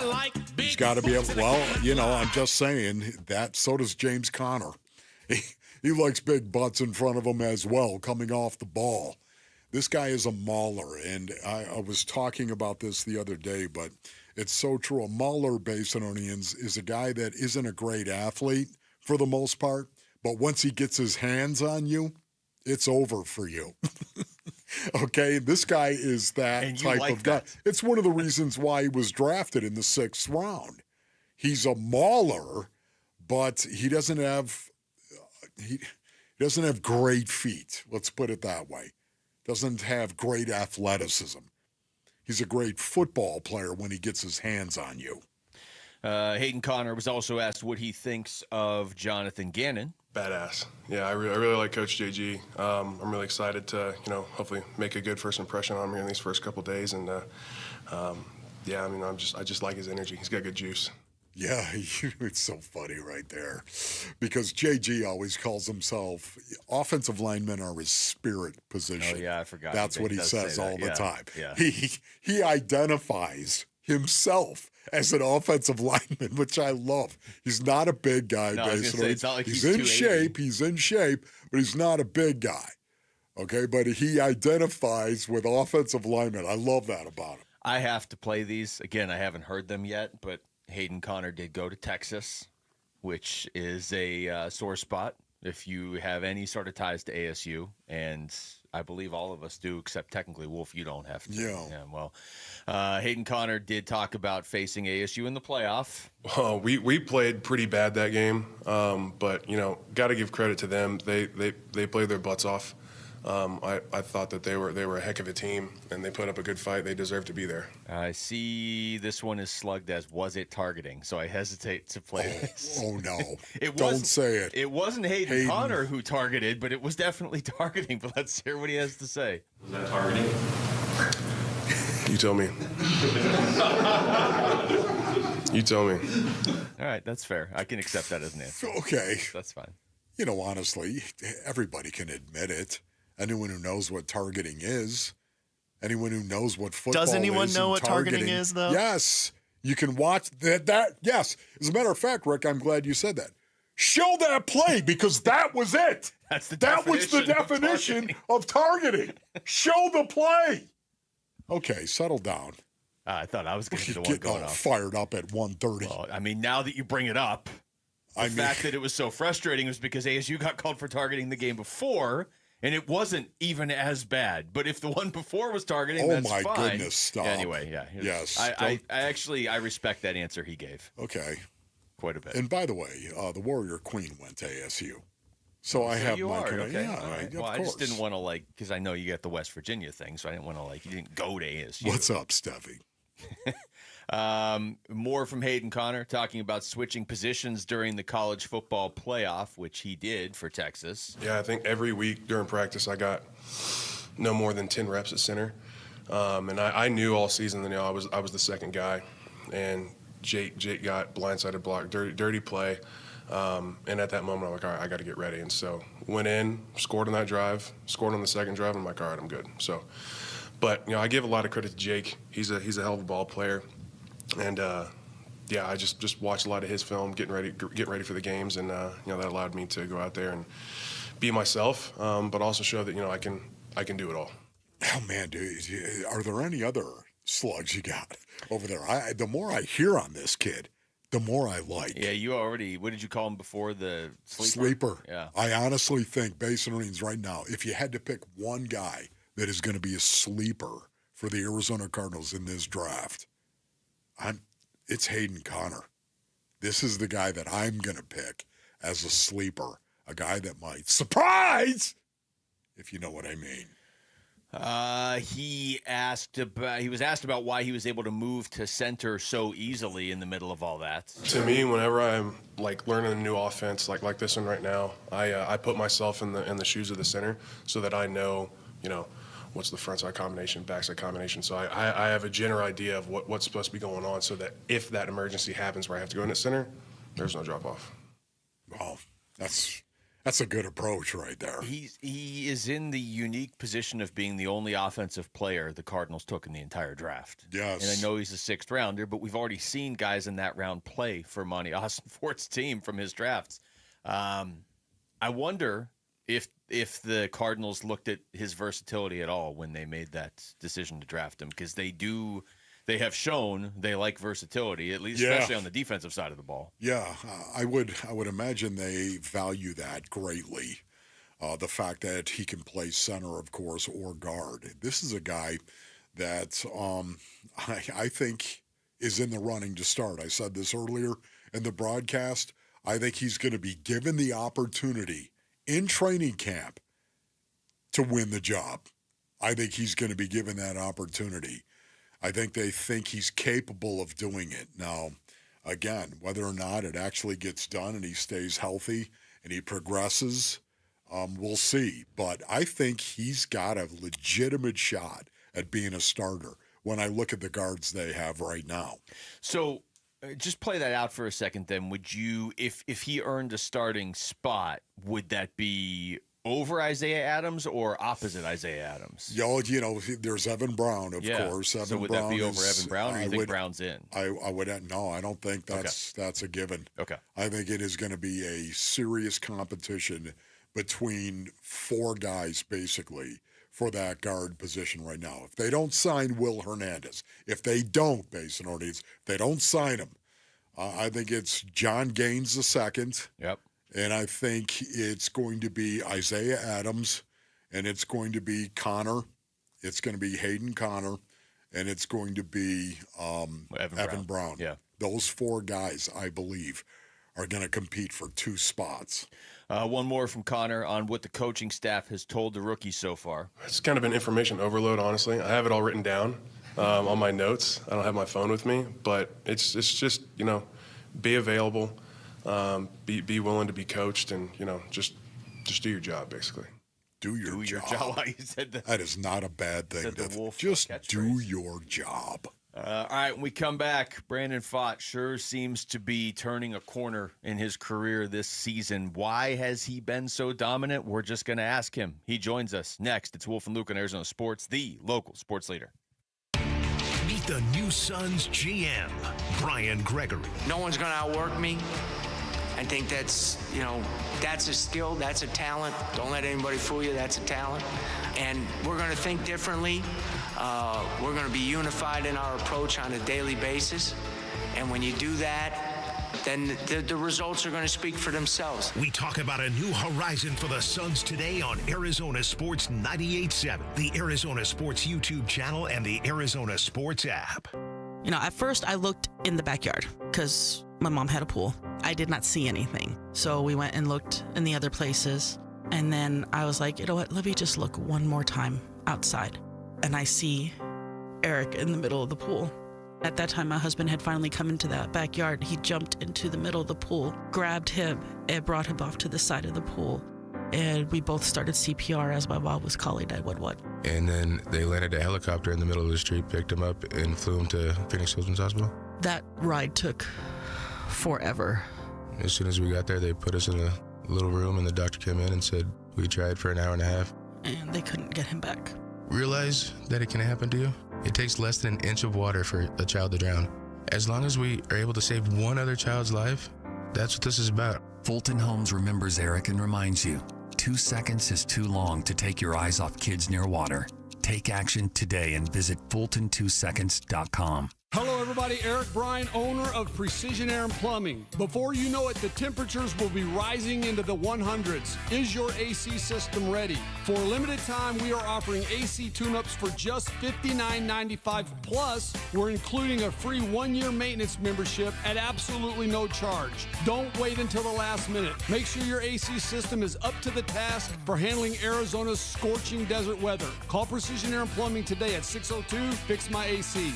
he's got to be able, I'm just saying that so does James Conner. He likes big butts in front of him as well, coming off the ball. This guy is a mauler, and I was talking about this the other day, but it's so true. A mauler, Basinonians, is a guy that isn't a great athlete for the most part, but once he gets his hands on you, it's over for you. Okay, this guy is that type of guy. It's one of the reasons why he was drafted in the 6th round. He's a mauler, but he doesn't have great feet. Let's put it that way. Doesn't have great athleticism. He's a great football player when he gets his hands on you. Hayden Conner was also asked what he thinks of Jonathan Gannon. Badass. Yeah, I really like Coach JG. I'm really excited to, hopefully make a good first impression on him in these first couple days. And I just like his energy. He's got good juice. Yeah, it's so funny right there, because JG always calls himself offensive linemen are his spirit position. Oh yeah, I forgot. That's what he says all the time. Yeah. He identifies himself as an offensive lineman, which I love. He's not a big guy, basically. It's not like he's in shape. He's in shape, but he's not a big guy. Okay, but he identifies with offensive linemen. I love that about him. I have to play these again. I haven't heard them yet, but Hayden Conner did go to Texas, which is a sore spot if you have any sort of ties to ASU, and I believe all of us do, except technically, Wolf, you don't have to. Yeah. Well, Hayden Conner did talk about facing ASU in the playoff. Oh, we played pretty bad that game, but got to give credit to them. They played their butts off. I thought that they were a heck of a team, and they put up a good fight. They deserve to be there. I see this one is slugged as was it targeting, so I hesitate to play this. Oh no! Don't say it. It wasn't Hayden Conner who targeted, but it was definitely targeting. But let's hear what he has to say. Was that targeting? You tell me. You tell me. All right, that's fair. I can accept that as an answer. Okay. That's fine. Honestly, everybody can admit it. Anyone who knows what targeting is, anyone who knows what football is. Does anyone know what targeting is, though? Yes. You can watch that. Yes. As a matter of fact, Rick, I'm glad you said that. Show that play because that was it. That was the definition of targeting. Show the play. Okay, settle down. I thought I was going to be the one Get going all off. fired up at 1:30. Well, I mean, now that you bring it up, the fact that it was so frustrating was because ASU got called for targeting the game before, and it wasn't even as bad. But if the one before was targeting, that's fine. Oh, my goodness, stop. Anyway, yeah. Yes. I respect that answer he gave. Okay. Quite a bit. And by the way, the Warrior Queen went to ASU. So I have my okay. Yeah, right. of Well, I course. just didn't want to, because I know you got the West Virginia thing, so I didn't want to, you didn't go to ASU. What's up, Steffi? More from Hayden Connor talking about switching positions during the college football playoff, which he did for Texas. Yeah, I think every week during practice I got no more than 10 reps at center. And I knew all season that I was the second guy. And Jake got blindsided block, dirty play. And at that moment, I'm like, all right, I got to get ready. And so went in, scored on that drive, scored on the second drive. And I'm like, all right, I'm good. So, but, I give a lot of credit to Jake. He's a hell of a ball player. And, yeah, I just watched a lot of his film, getting ready for the games. And, that allowed me to go out there and be myself, but also show that, I can do it all. Oh, man, dude, are there any other slugs you got over there? The more I hear on this kid, the more I like. Yeah, you already, what did you call him before, the sleeper? Yeah. I honestly think, based on earnings right now, if you had to pick one guy that is going to be a sleeper for the Arizona Cardinals in this draft, it's Hayden Connor. This is the guy that I'm going to pick as a sleeper, a guy that might surprise, if you know what I mean. He was asked about why he was able to move to center so easily in the middle of all that. To me, whenever I'm learning a new offense, like this one right now, I put myself in the shoes of the center so that I know, what's the front side combination, back side combination. So I have a general idea of what's supposed to be going on, so that if that emergency happens where I have to go in at center, there's no drop off. Well, that's a good approach right there. He is in the unique position of being the only offensive player the Cardinals took in the entire draft. Yes. And I know he's a sixth rounder, but we've already seen guys in that round play for Monty Austin-Fort's team from his drafts. I wonder if the Cardinals looked at his versatility at all when they made that decision to draft him, because they have shown they like versatility, at least especially on the defensive side of the ball. Yeah, I would imagine they value that greatly. The fact that he can play center, of course, or guard. This is a guy that I think is in the running to start. I said this earlier in the broadcast. I think he's going to be given the opportunity in training camp to win the job. I think he's going to be given that opportunity. I think they think he's capable of doing it. Now, again, whether or not it actually gets done and he stays healthy and he progresses, we'll see. But I think he's got a legitimate shot at being a starter when I look at the guards they have right now. So just play that out for a second then. Would you, if he earned a starting spot, would that be over Isaiah Adams or opposite Isaiah Adams? There's Evan Brown, of course. So would that be over Evan Brown, or you think Brown's in? I don't think that's a given. Okay. I think it is going to be a serious competition between four guys, basically, for that guard position right now. If they don't sign Will Hernandez, if they don't sign him, I think it's John Gaines the second. Yep. And I think it's going to be Isaiah Adams, and it's going to be Connor. It's going to be Hayden Connor, and it's going to be Evan Brown. Yeah. Those four guys, I believe, are going to compete for two spots. One more from Connor on what the coaching staff has told the rookies so far. It's kind of an information overload, honestly. I have it all written down on my notes. I don't have my phone with me, but it's just, be available. Be willing to be coached, and just do your job, basically. Do your job. You said that. That is not a bad thing. Just do your job. All right, when we come back, Brandon Pfaadt sure seems to be turning a corner in his career this season. Why has he been so dominant? We're just going to ask him. He joins us next. It's Wolf and Luke on Arizona Sports, the local sports leader. Meet the new Suns GM, Brian Gregory. No one's going to outwork me. I think that's, that's a skill, that's a talent. Don't let anybody fool you, that's a talent. And we're going to think differently. We're going to be unified in our approach on a daily basis. And when you do that, then the results are going to speak for themselves. We talk about a new horizon for the Suns today on Arizona Sports 98.7, the Arizona Sports YouTube channel, and the Arizona Sports app. At first I looked in the backyard because my mom had a pool. I did not see anything. So we went and looked in the other places. And then I was like, you know what, let me just look one more time outside. And I see Eric in the middle of the pool. At that time, my husband had finally come into that backyard. He jumped into the middle of the pool, grabbed him, and brought him off to the side of the pool. And we both started CPR as my mom was calling 911. And then they landed a helicopter in the middle of the street, picked him up, and flew him to Phoenix Children's Hospital. That ride took forever. As soon as we got there, they put us in a little room, and the doctor came in and said, we tried for an hour and a half. And they couldn't get him back. Realize that it can happen to you? It takes less than an inch of water for a child to drown. As long as we are able to save one other child's life, that's what this is about. Fulton Homes remembers Eric and reminds you, 2 seconds is too long to take your eyes off kids near water. Take action today and visit Fulton2seconds.com. Hello, everybody. Eric Bryan, owner of Precision Air and Plumbing. Before you know it, the temperatures will be rising into the 100s. Is your AC system ready? For a limited time, we are offering AC tune-ups for just $59.95. Plus, we're including a free 1-year maintenance membership at absolutely no charge. Don't wait until the last minute. Make sure your AC system is up to the task for handling Arizona's scorching desert weather. Call Precision Air and Plumbing today at 602-FIX-MY-AC.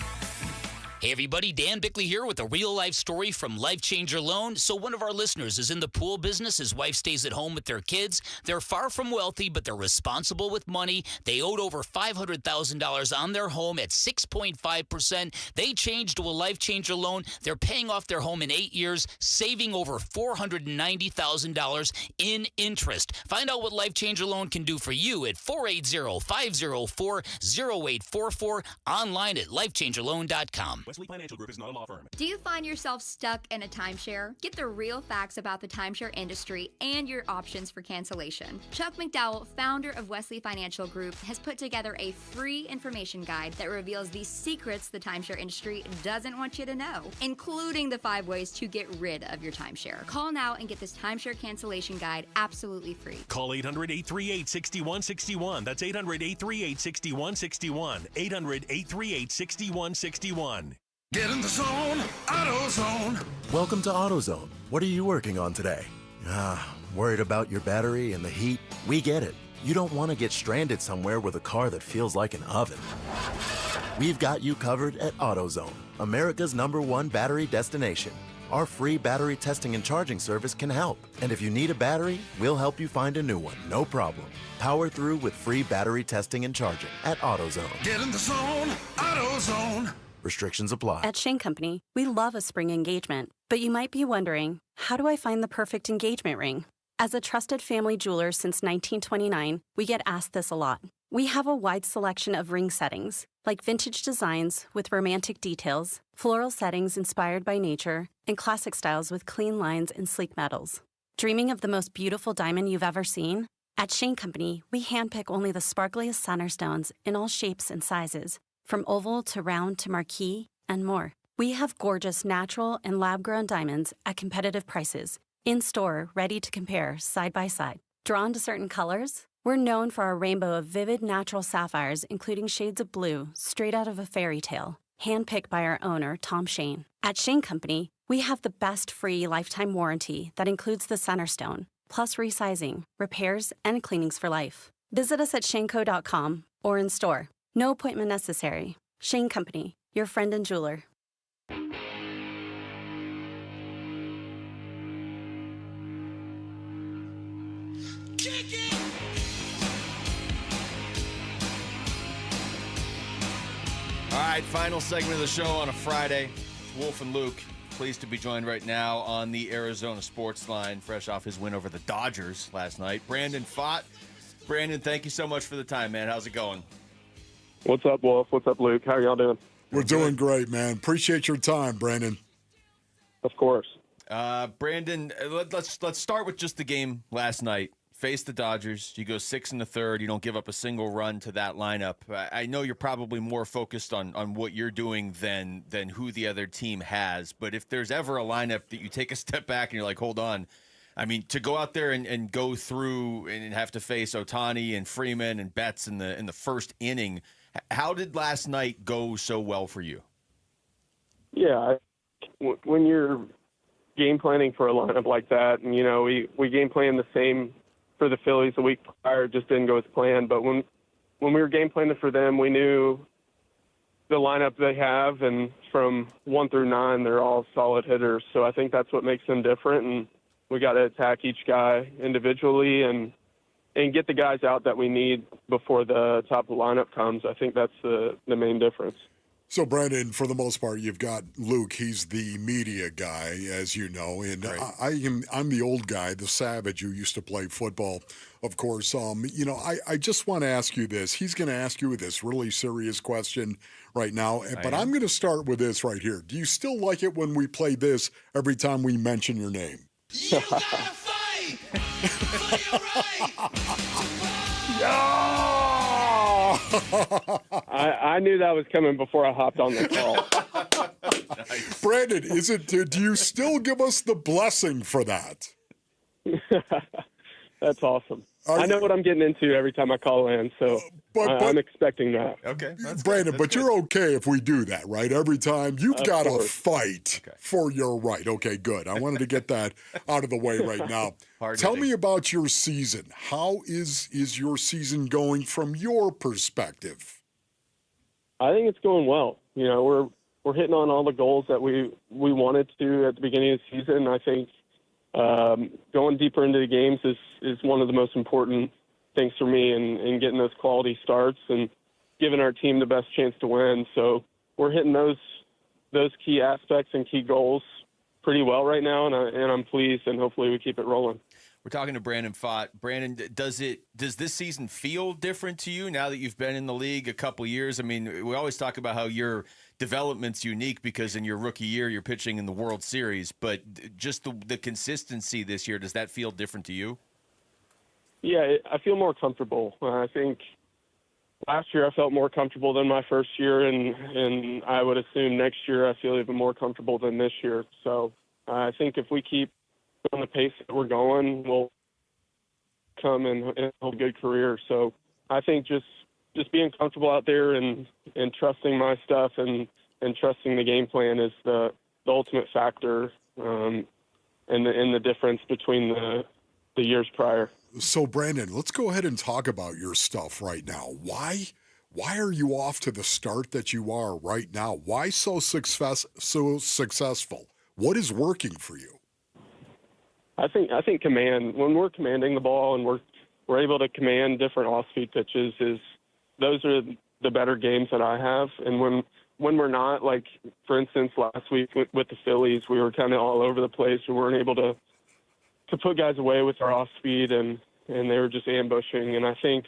Hey everybody, Dan Bickley here with a real-life story from Life Changer Loan. So one of our listeners is in the pool business. His wife stays at home with their kids. They're far from wealthy, but they're responsible with money. They owed over $500,000 on their home at 6.5%. They changed to a Life Changer Loan. They're paying off their home in 8 years, saving over $490,000 in interest. Find out what Life Changer Loan can do for you at 480-504-0844, online at lifechangerloan.com. Wesley Financial Group is not a law firm. Do you find yourself stuck in a timeshare? Get the real facts about the timeshare industry and your options for cancellation. Chuck McDowell, founder of Wesley Financial Group, has put together a free information guide that reveals the secrets the timeshare industry doesn't want you to know, including the 5 ways to get rid of your timeshare. Call now and get this timeshare cancellation guide absolutely free. Call 800-838-6161. That's 800-838-6161. 800-838-6161. Get in the zone, AutoZone. Welcome to AutoZone. What are you working on today? Worried about your battery and the heat? We get it. You don't want to get stranded somewhere with a car that feels like an oven. We've got you covered at AutoZone, America's #1 battery destination. Our free battery testing and charging service can help. And if you need a battery, we'll help you find a new one, no problem. Power through with free battery testing and charging at AutoZone. Get in the zone, AutoZone. Restrictions apply. At Shane Company, we love a spring engagement, but you might be wondering, how do I find the perfect engagement ring? As a trusted family jeweler since 1929, we get asked this a lot. We have a wide selection of ring settings, like vintage designs with romantic details, floral settings inspired by nature, and classic styles with clean lines and sleek metals. Dreaming of the most beautiful diamond you've ever seen? At Shane Company, we handpick only the sparkliest center stones in all shapes and sizes, from oval to round to marquise, and more. We have gorgeous natural and lab-grown diamonds at competitive prices, in-store, ready to compare side by side. Drawn to certain colors? We're known for our rainbow of vivid natural sapphires, including shades of blue, straight out of a fairy tale, handpicked by our owner, Tom Shane. At Shane Company, we have the best free lifetime warranty that includes the center stone, plus resizing, repairs, and cleanings for life. Visit us at shaneco.com or in store. No appointment necessary. Shane Company, your friend and jeweler. All right, final segment of the show on a Friday. Wolf and Luke, pleased to be joined right now on the Arizona Sports Line, fresh off his win over the Dodgers last night. Brandon Fott. Brandon, thank you so much for the time, man. How's it going? What's up, Wolf? What's up, Luke? How are y'all doing? We're doing great, man. Appreciate your time, Brandon. Of course. Brandon, let's start with just the game last night. Face the Dodgers. You go 6 1/3. You don't give up a single run to that lineup. I know you're probably more focused on what you're doing than who the other team has. But if there's ever a lineup that you take a step back and you're like, hold on. I mean, to go out there and go through and have to face Ohtani and Freeman and Betts in the first inning, how did last night go so well for you? Yeah, when you're game planning for a lineup like that, and we game plan the same for the Phillies a week prior, it just didn't go as planned. But when we were game planning for them, we knew the lineup they have, and from 1 through 9, they're all solid hitters. So I think that's what makes them different, and we got to attack each guy individually and get the guys out that we need before the top of the lineup comes. I think that's the main difference. So, Brandon, for the most part, you've got Luke. He's the media guy, as you know, and I'm the old guy, the savage who used to play football, of course. I just want to ask you this. He's going to ask you this really serious question right now, but I'm going to start with this right here. Do you still like it when we play this every time we mention your name? You gotta fight for your right. Yeah! I knew that was coming before I hopped on the call. Nice. Brandon, do you still give us the blessing for that? That's awesome. I know what I'm getting into every time I call in, so I'm expecting that. Okay. Brandon, but you're okay if we do that, right? Every time you've got to fight for your right. Okay, good. I wanted to get that out of the way right now. Tell me about your season. How is your season going from your perspective? I think it's going well. We're hitting on all the goals that we wanted to at the beginning of the season. I think going deeper into the games is one of the most important things for me, and getting those quality starts and giving our team the best chance to win. So we're hitting those key aspects and key goals pretty well right now, and I'm pleased, and hopefully we keep it rolling. We're talking to Brandon Pfaadt. Brandon, does this season feel different to you now that you've been in the league a couple years? I mean, we always talk about how your development's unique because in your rookie year you're pitching in the World Series, but just the consistency this year, does that feel different to you? Yeah, I feel more comfortable. I think last year I felt more comfortable than my first year, and I would assume next year I feel even more comfortable than this year. So I think if we keep on the pace that we're going, we'll come and have a good career. So I think just being comfortable out there and trusting my stuff and trusting the game plan is the ultimate factor and the difference between the years prior. So, Brandon, let's go ahead and talk about your stuff right now. Why are you off to the start that you are right now? Why so successful? What is working for you? I think command. When we're commanding the ball and we're able to command different off-speed pitches, those are the better games that I have. And when we're not, like for instance last week with the Phillies, we were kind of all over the place. We weren't able to put guys away with our off-speed, and they were just ambushing. And I think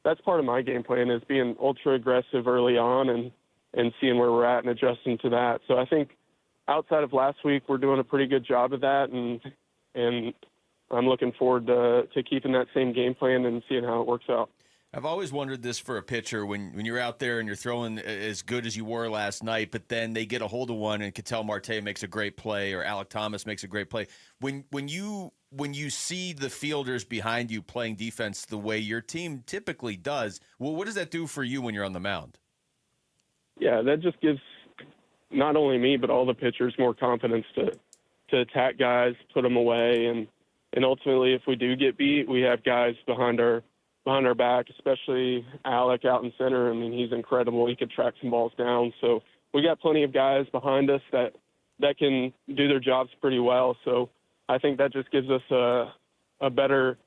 that's part of my game plan is being ultra aggressive early on and seeing where we're at and adjusting to that. So I think outside of last week, we're doing a pretty good job of that, and I'm looking forward to keeping that same game plan and seeing how it works out. I've always wondered this for a pitcher when you're out there and you're throwing as good as you were last night, but then they get a hold of one and Ketel Marte makes a great play or Alek Thomas makes a great play. When you see the fielders behind you playing defense the way your team typically does, well, what does that do for you when you're on the mound? Yeah, that just gives not only me but all the pitchers more confidence to attack guys, put them away, and ultimately if we do get beat, we have guys behind our back, especially Alek out in center. I mean, he's incredible. He could track some balls down. So we got plenty of guys behind us that can do their jobs pretty well. So I think that just gives us a better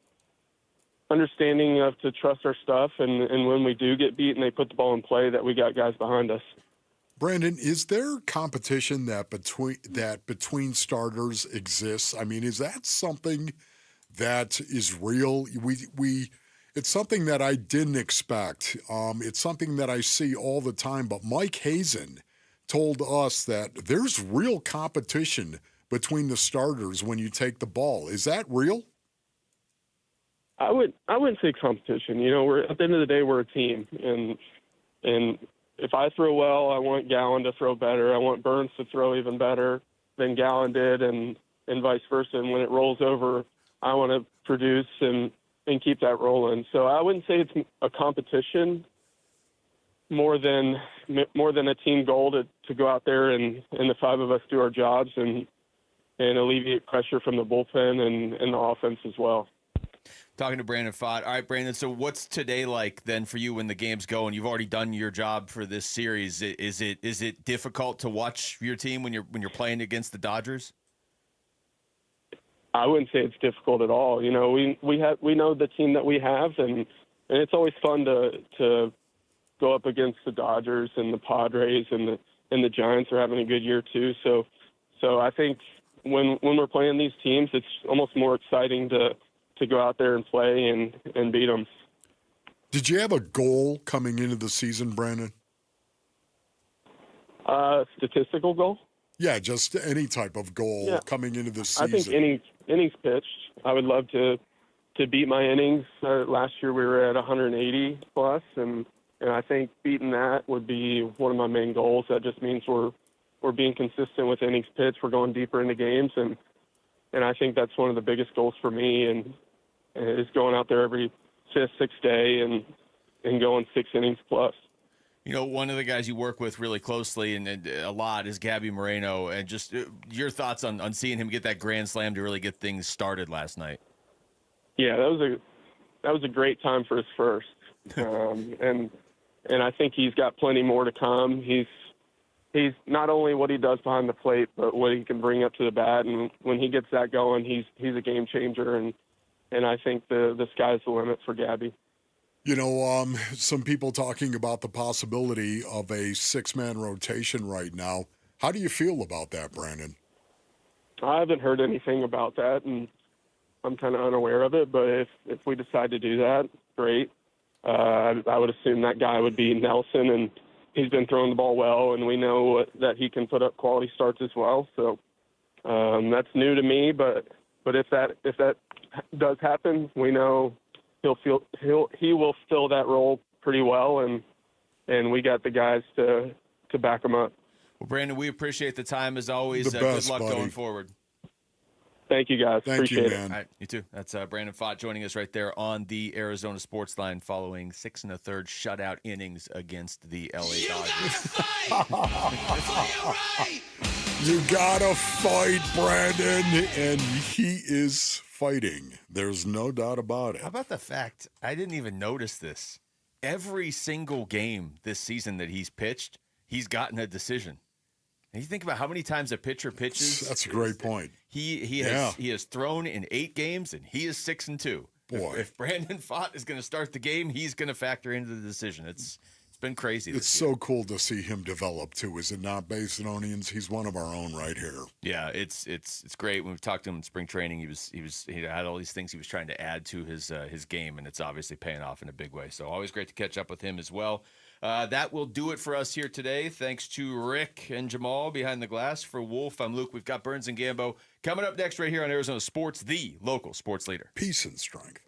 understanding of to trust our stuff. And when we do get beat and they put the ball in play, that we got guys behind us. Brandon, is there competition that between starters exists? I mean, is that something that is real? It's something that I didn't expect. It's something that I see all the time. But Mike Hazen told us that there's real competition between the starters when you take the ball. Is that real? I wouldn't say competition. You know, we're at the end of the day, we're a team, and if I throw well, I want Gowan to throw better. I want Burns to throw even better than Gowan did, and vice versa. And when it rolls over, I want to produce and keep that rolling. So I wouldn't say it's a competition more than a team goal to go out there and the five of us do our jobs and alleviate pressure from the bullpen and the offense as well. Talking to Brandon Fott. All right, Brandon, so what's today like then for you when the game's going? You've already done your job for this series. Is it difficult to watch your team when you're playing against the Dodgers? I wouldn't say it's difficult at all. You know, we know the team that we have, and it's always fun to go up against the Dodgers and the Padres and the Giants are having a good year too. So I think when we're playing these teams, it's almost more exciting to go out there and play and beat them. Did you have a goal coming into the season, Brandon? Statistical goal? Yeah, just any type of goal coming into the season. I think innings pitched. I would love to beat my innings. Last year we were at 180 plus, and I think beating that would be one of my main goals. That just means we're being consistent with innings pitched. We're going deeper into games, and I think that's one of the biggest goals for me, and is going out there every fifth, sixth day and going 6 innings plus. You know, one of the guys you work with really closely and a lot is Gabby Moreno, and just your thoughts on seeing him get that grand slam to really get things started last night. Yeah, that was a great time for his first, and I think he's got plenty more to come. He's not only what he does behind the plate, but what he can bring up to the bat, and when he gets that going, he's a game changer, and I think the sky's the limit for Gabby. You know, some people talking about the possibility of a 6-man rotation right now. How do you feel about that, Brandon? I haven't heard anything about that, and I'm kind of unaware of it, but if we decide to do that, great. I would assume that guy would be Nelson, and he's been throwing the ball well, and we know that he can put up quality starts as well. So that's new to me, but if that does happen, we know he will fill that role pretty well, and we got the guys to back him up. Well, Brandon, we appreciate the time as always. The best, good luck buddy. going forward. Thank you, guys. Thank Appreciate you, man. All right, you too. That's Brandon Fott joining us right there on the Arizona Sports Line following 6 1/3 shutout innings against the LA Dodgers. You gotta fight, Brandon, and he is fighting. There's no doubt about it. How about the fact I didn't even notice this? Every single game this season that he's pitched, he's gotten a decision. And you think about how many times a pitcher pitches. That's a great point. He has thrown in 8 games, and he is 6-2. Boy. If Brandon Fott is going to start the game, he's going to factor into the decision. It's been crazy. It's so cool to see him develop too, is it not, Basinonians? He's one of our own right here. Yeah, it's great. When we've talked to him in spring training, he had all these things he was trying to add to his game, and it's obviously paying off in a big way. So always great to catch up with him as well. That will do it for us here today. Thanks to Rick and Jamal behind the glass. For Wolf, I'm Luke. We've got Burns and Gambo coming up next right here on Arizona Sports, the local sports leader. Peace and strength.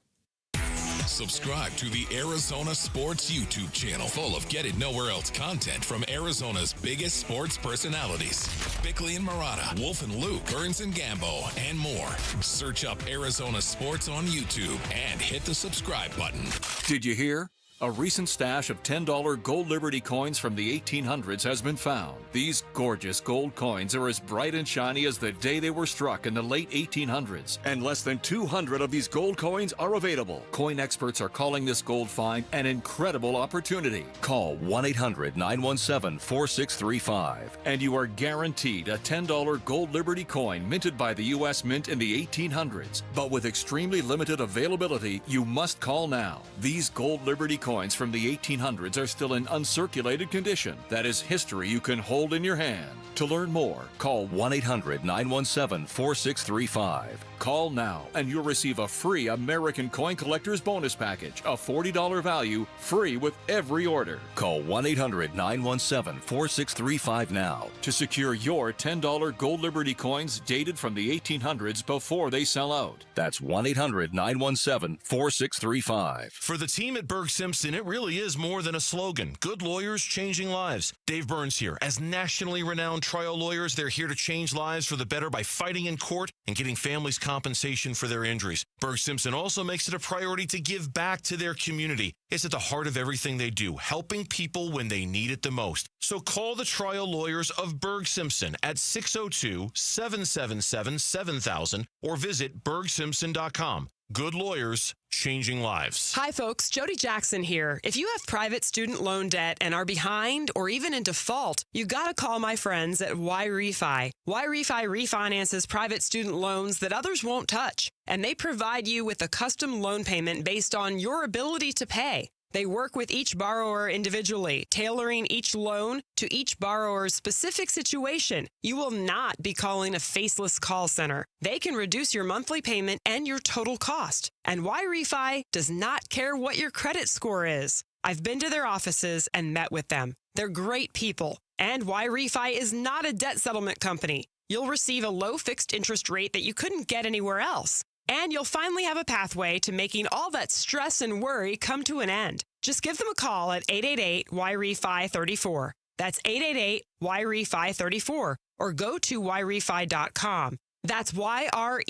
Subscribe to the Arizona Sports YouTube channel, full of get it nowhere else content from Arizona's biggest sports personalities. Bickley and Murata, Wolf and Luke, Burns and Gambo, and more. Search up Arizona Sports on YouTube and hit the subscribe button. Did you hear? A recent stash of $10 gold Liberty coins from the 1800s has been found. These gorgeous gold coins are as bright and shiny as the day they were struck in the late 1800s. And less than 200 of these gold coins are available. Coin experts are calling this gold find an incredible opportunity. Call 1-800-917-4635 and you are guaranteed a $10 gold Liberty coin minted by the U.S. Mint in the 1800s. But with extremely limited availability, you must call now. These gold Liberty coins from the 1800s are still in uncirculated condition. That is history you can hold in your hand. To learn more, call 1-800-917-4635. Call now and you'll receive a free American Coin Collector's Bonus Package, a $40 value, free with every order. Call 1-800-917-4635 now to secure your $10 Gold Liberty coins dated from the 1800s before they sell out. That's 1-800-917-4635. For the team at Berg Simpson, it really is more than a slogan. Good lawyers changing lives. Dave Burns here. As nationally renowned trial lawyers, they're here to change lives for the better by fighting in court and getting families compensation for their injuries. Berg Simpson also makes it a priority to give back to their community. It's at the heart of everything they do, helping people when they need it the most. So call the trial lawyers of Berg Simpson at 602-777-7000 or visit bergsimpson.com. Good lawyers, changing lives. Hi, folks. Jody Jackson here. If you have private student loan debt and are behind or even in default, you got to call my friends at YRefi. YRefi refinances private student loans that others won't touch, and they provide you with a custom loan payment based on your ability to pay. They work with each borrower individually, tailoring each loan to each borrower's specific situation. You will not be calling a faceless call center. They can reduce your monthly payment and your total cost. And YRefi does not care what your credit score is. I've been to their offices and met with them. They're great people. And YRefi is not a debt settlement company. You'll receive a low fixed interest rate that you couldn't get anywhere else. And you'll finally have a pathway to making all that stress and worry come to an end. Just give them a call at 888-YRefi-34. That's 888-YRefi-34. Or go to YRefi.com. That's YREFY.com.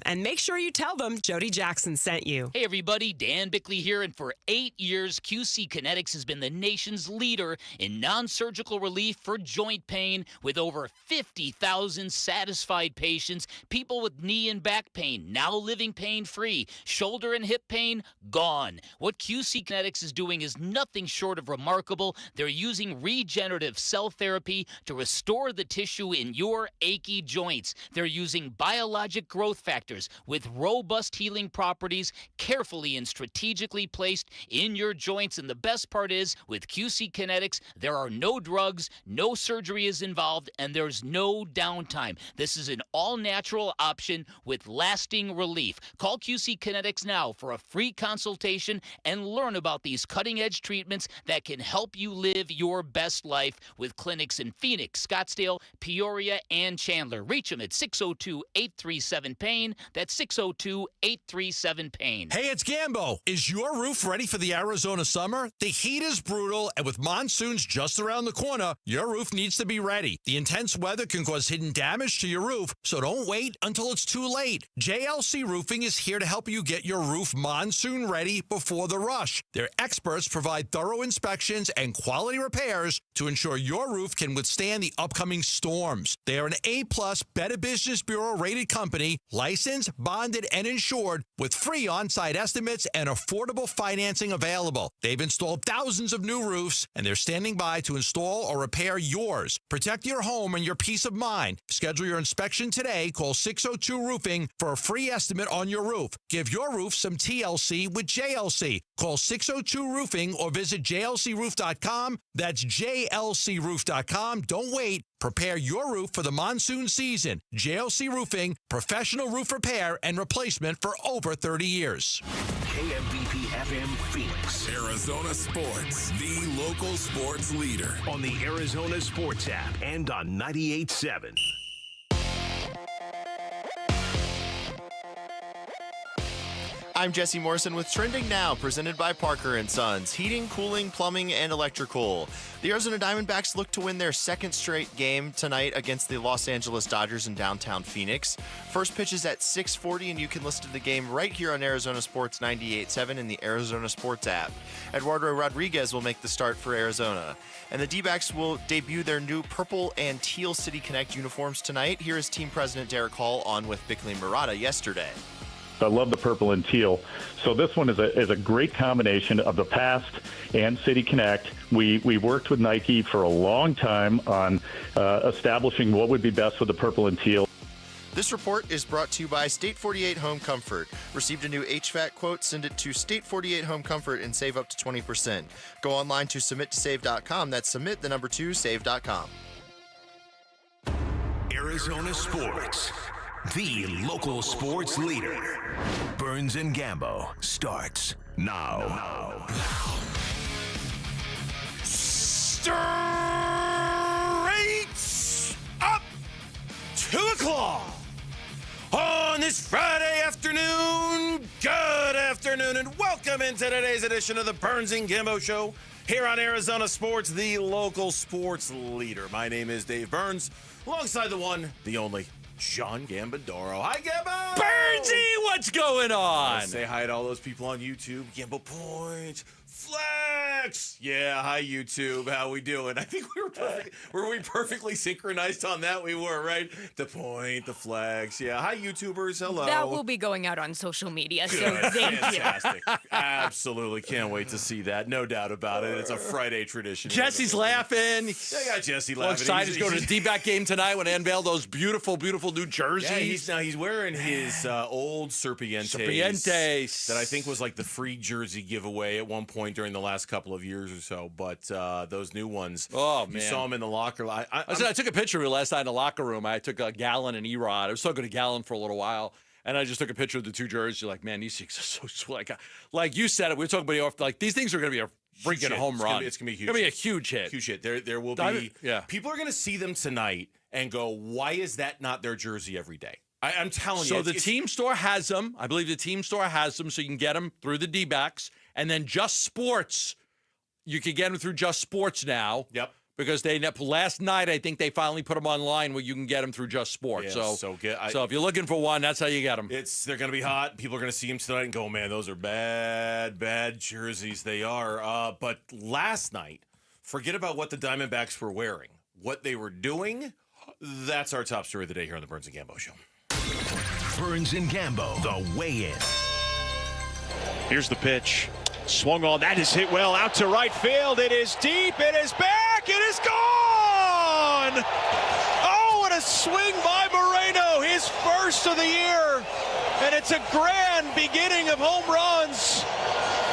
And make sure you tell them Jody Jackson sent you. Hey, everybody. Dan Bickley here. And for 8 years, QC Kinetics has been the nation's leader in non-surgical relief for joint pain with over 50,000 satisfied patients. People with knee and back pain now living pain-free. Shoulder and hip pain gone. What QC Kinetics is doing is nothing short of remarkable. They're using regenerative cell therapy to restore the tissue in your achy joints. They're using biologic growth factors with robust healing properties carefully and strategically placed in your joints. And the best part is, with QC Kinetics, there are no drugs, no surgery is involved, and there's no downtime. This is an all-natural option with lasting relief. Call QC Kinetics now for a free consultation and learn about these cutting-edge treatments that can help you live your best life with clinics in Phoenix, Scottsdale, Peoria, and Chandler. Reach them at 602-837-PAIN. That's 602-837-PAIN. Hey, it's Gambo. Is your roof ready for the Arizona summer? The heat is brutal, and with monsoons just around the corner, your roof needs to be ready. The intense weather can cause hidden damage to your roof, so don't wait until it's too late. JLC Roofing is here to help you get your roof monsoon ready before the rush. Their experts provide thorough inspections and quality repairs to ensure your roof can withstand the upcoming storms. They are an A+ Better Business Bureau rated company, licensed, bonded, and insured with free on-site estimates and affordable financing available. They've installed thousands of new roofs, and they're standing by to install or repair yours. Protect your home and your peace of mind. Schedule your inspection today. Call 602-ROOFING for a free estimate on your roof. Give your roof some TLC with JLC. Call 602-ROOFING or visit jlcroof.com. That's jlcroof.com. Don't wait. Prepare your roof for the monsoon season. JLC Roofing, professional roof repair and replacement for over 30 years. KMVP FM Phoenix. Arizona Sports, the local sports leader. On the Arizona Sports app and on 98.7. I'm Jesse Morrison with Trending Now, presented by Parker & Sons. Heating, cooling, plumbing, and electrical. The Arizona Diamondbacks look to win their second straight game tonight against the Los Angeles Dodgers in downtown Phoenix. First pitch is at 6:40, and you can listen to the game right here on Arizona Sports 98.7 in the Arizona Sports app. Eduardo Rodriguez will make the start for Arizona. And the D-backs will debut their new purple and teal City Connect uniforms tonight. Here is team president Derek Hall on with Bickley and Murata yesterday. I love the purple and teal. So this one is a great combination of the past and City Connect. We worked with Nike for a long time on establishing what would be best with the purple and teal. This report is brought to you by State 48 Home Comfort. Received a new HVAC quote? Send it to State 48 Home Comfort and save up to 20%. Go online to submittosave.com. That's submit, the number 2, save.com. Arizona Sports, the local sports leader. Burns and Gambo starts now. Straight up 2 o'clock on this Friday afternoon. Good afternoon and welcome into today's edition of the Burns and Gambo Show here on Arizona Sports, the local sports leader. My name is Dave Burns, alongside the one, the only, John Gambadoro. Hi, Gambo! Burnsy, what's going on? Say hi to all those people on YouTube. Gambo Point, Flex. Yeah, hi, YouTube. How we doing? I think we were perfect. Were we perfectly synchronized on that? We were, right? The Point, the Flex. Yeah, hi, YouTubers. Hello. That will be going out on social media, so Good. thank Fantastic. Absolutely. Can't wait to see that. No doubt about it. It's a Friday tradition. Jesse's laughing. I got Jesse Well, laughing. excited to go to the D-back game tonight when they unveil those beautiful, beautiful new jerseys. Yeah, he's wearing his old Serpientes. Serpientes. That I think was like the free jersey giveaway at one point during the last couple of years or so. But those new ones, oh, you man. saw them in the locker. I took a picture of it last night in the locker room. I took a Gallon and Erod. I was talking to Gallon for a little while, and I just took a picture of the two jerseys. You're like, man, these things are so sweet. Like you said it, we were talking about like these things are going to be a freaking home run. It's going to be huge. It's going to be a huge hit. Huge hit. There will be. People are going to see them tonight and go, why is that not their jersey every day? I'm telling you. So the team store has them. I believe the team store has them, so you can get them through the D-backs. And then Just Sports, you can get them through Just Sports now. Yep. Because last night, I think they finally put them online where you can get them through Just Sports. Yeah, so good. So if you're looking for one, that's how you get them. They're going to be hot. People are going to see them tonight and go, man, those are bad jerseys. They are. But last night, forget about what the Diamondbacks were wearing. What they were doing, that's our top story of the day here on the Burns and Gambo Show. Burns and Gambo, the weigh-in. Here's the pitch. Swung on. That is hit well out to right field. It is deep. It is back. It is gone. Oh, what a swing by Moreno. His first of the year. And it's a grand beginning of home runs.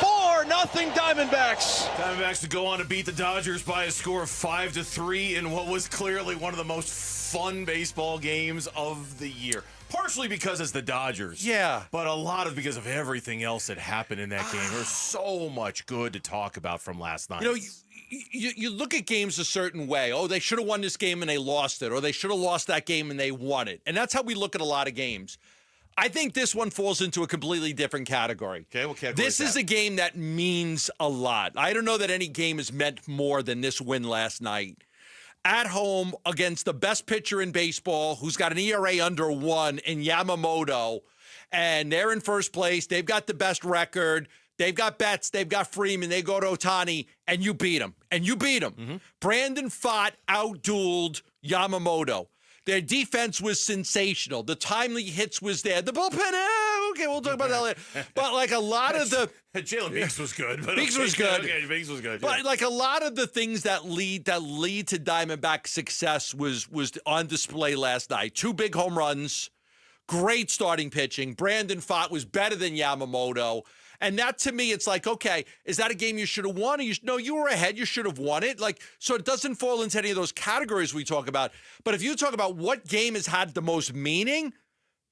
4-0 Diamondbacks. Diamondbacks to go on to beat the Dodgers by a score of 5-3 in what was clearly one of the most fun baseball games of the year. Partially because it's the Dodgers. Yeah. But a lot of because of everything else that happened in that game. There's so much good to talk about from last night. You know, you look at games a certain way. Oh, they should have won this game and they lost it. Or they should have lost that game and they won it. And that's how we look at a lot of games. I think this one falls into a completely different category. Okay, what category This is a game that means a lot. I don't know that any game has meant more than this win last night. At home against the best pitcher in baseball, who's got an ERA under 1 in Yamamoto, and they're in first place. They've got the best record. They've got Betts. They've got Freeman. They go to Ohtani, and you beat them. Mm-hmm. Brandon Pfaadt outdueled Yamamoto. Their defense was sensational. The timely hits was there. The bullpen, okay, we'll talk about that later. But like a lot of the Jalen Beeks was good. But Beeks was good. Okay, Beeks was good. But like a lot of the things that lead to Diamondback success was on display last night. 2 big home runs, great starting pitching. Brandon Pfaadt was better than Yamamoto. And that, to me, it's like, okay, is that a game you should have won? No, you were ahead. You should have won it. Like, so it doesn't fall into any of those categories we talk about. But if you talk about what game has had the most meaning,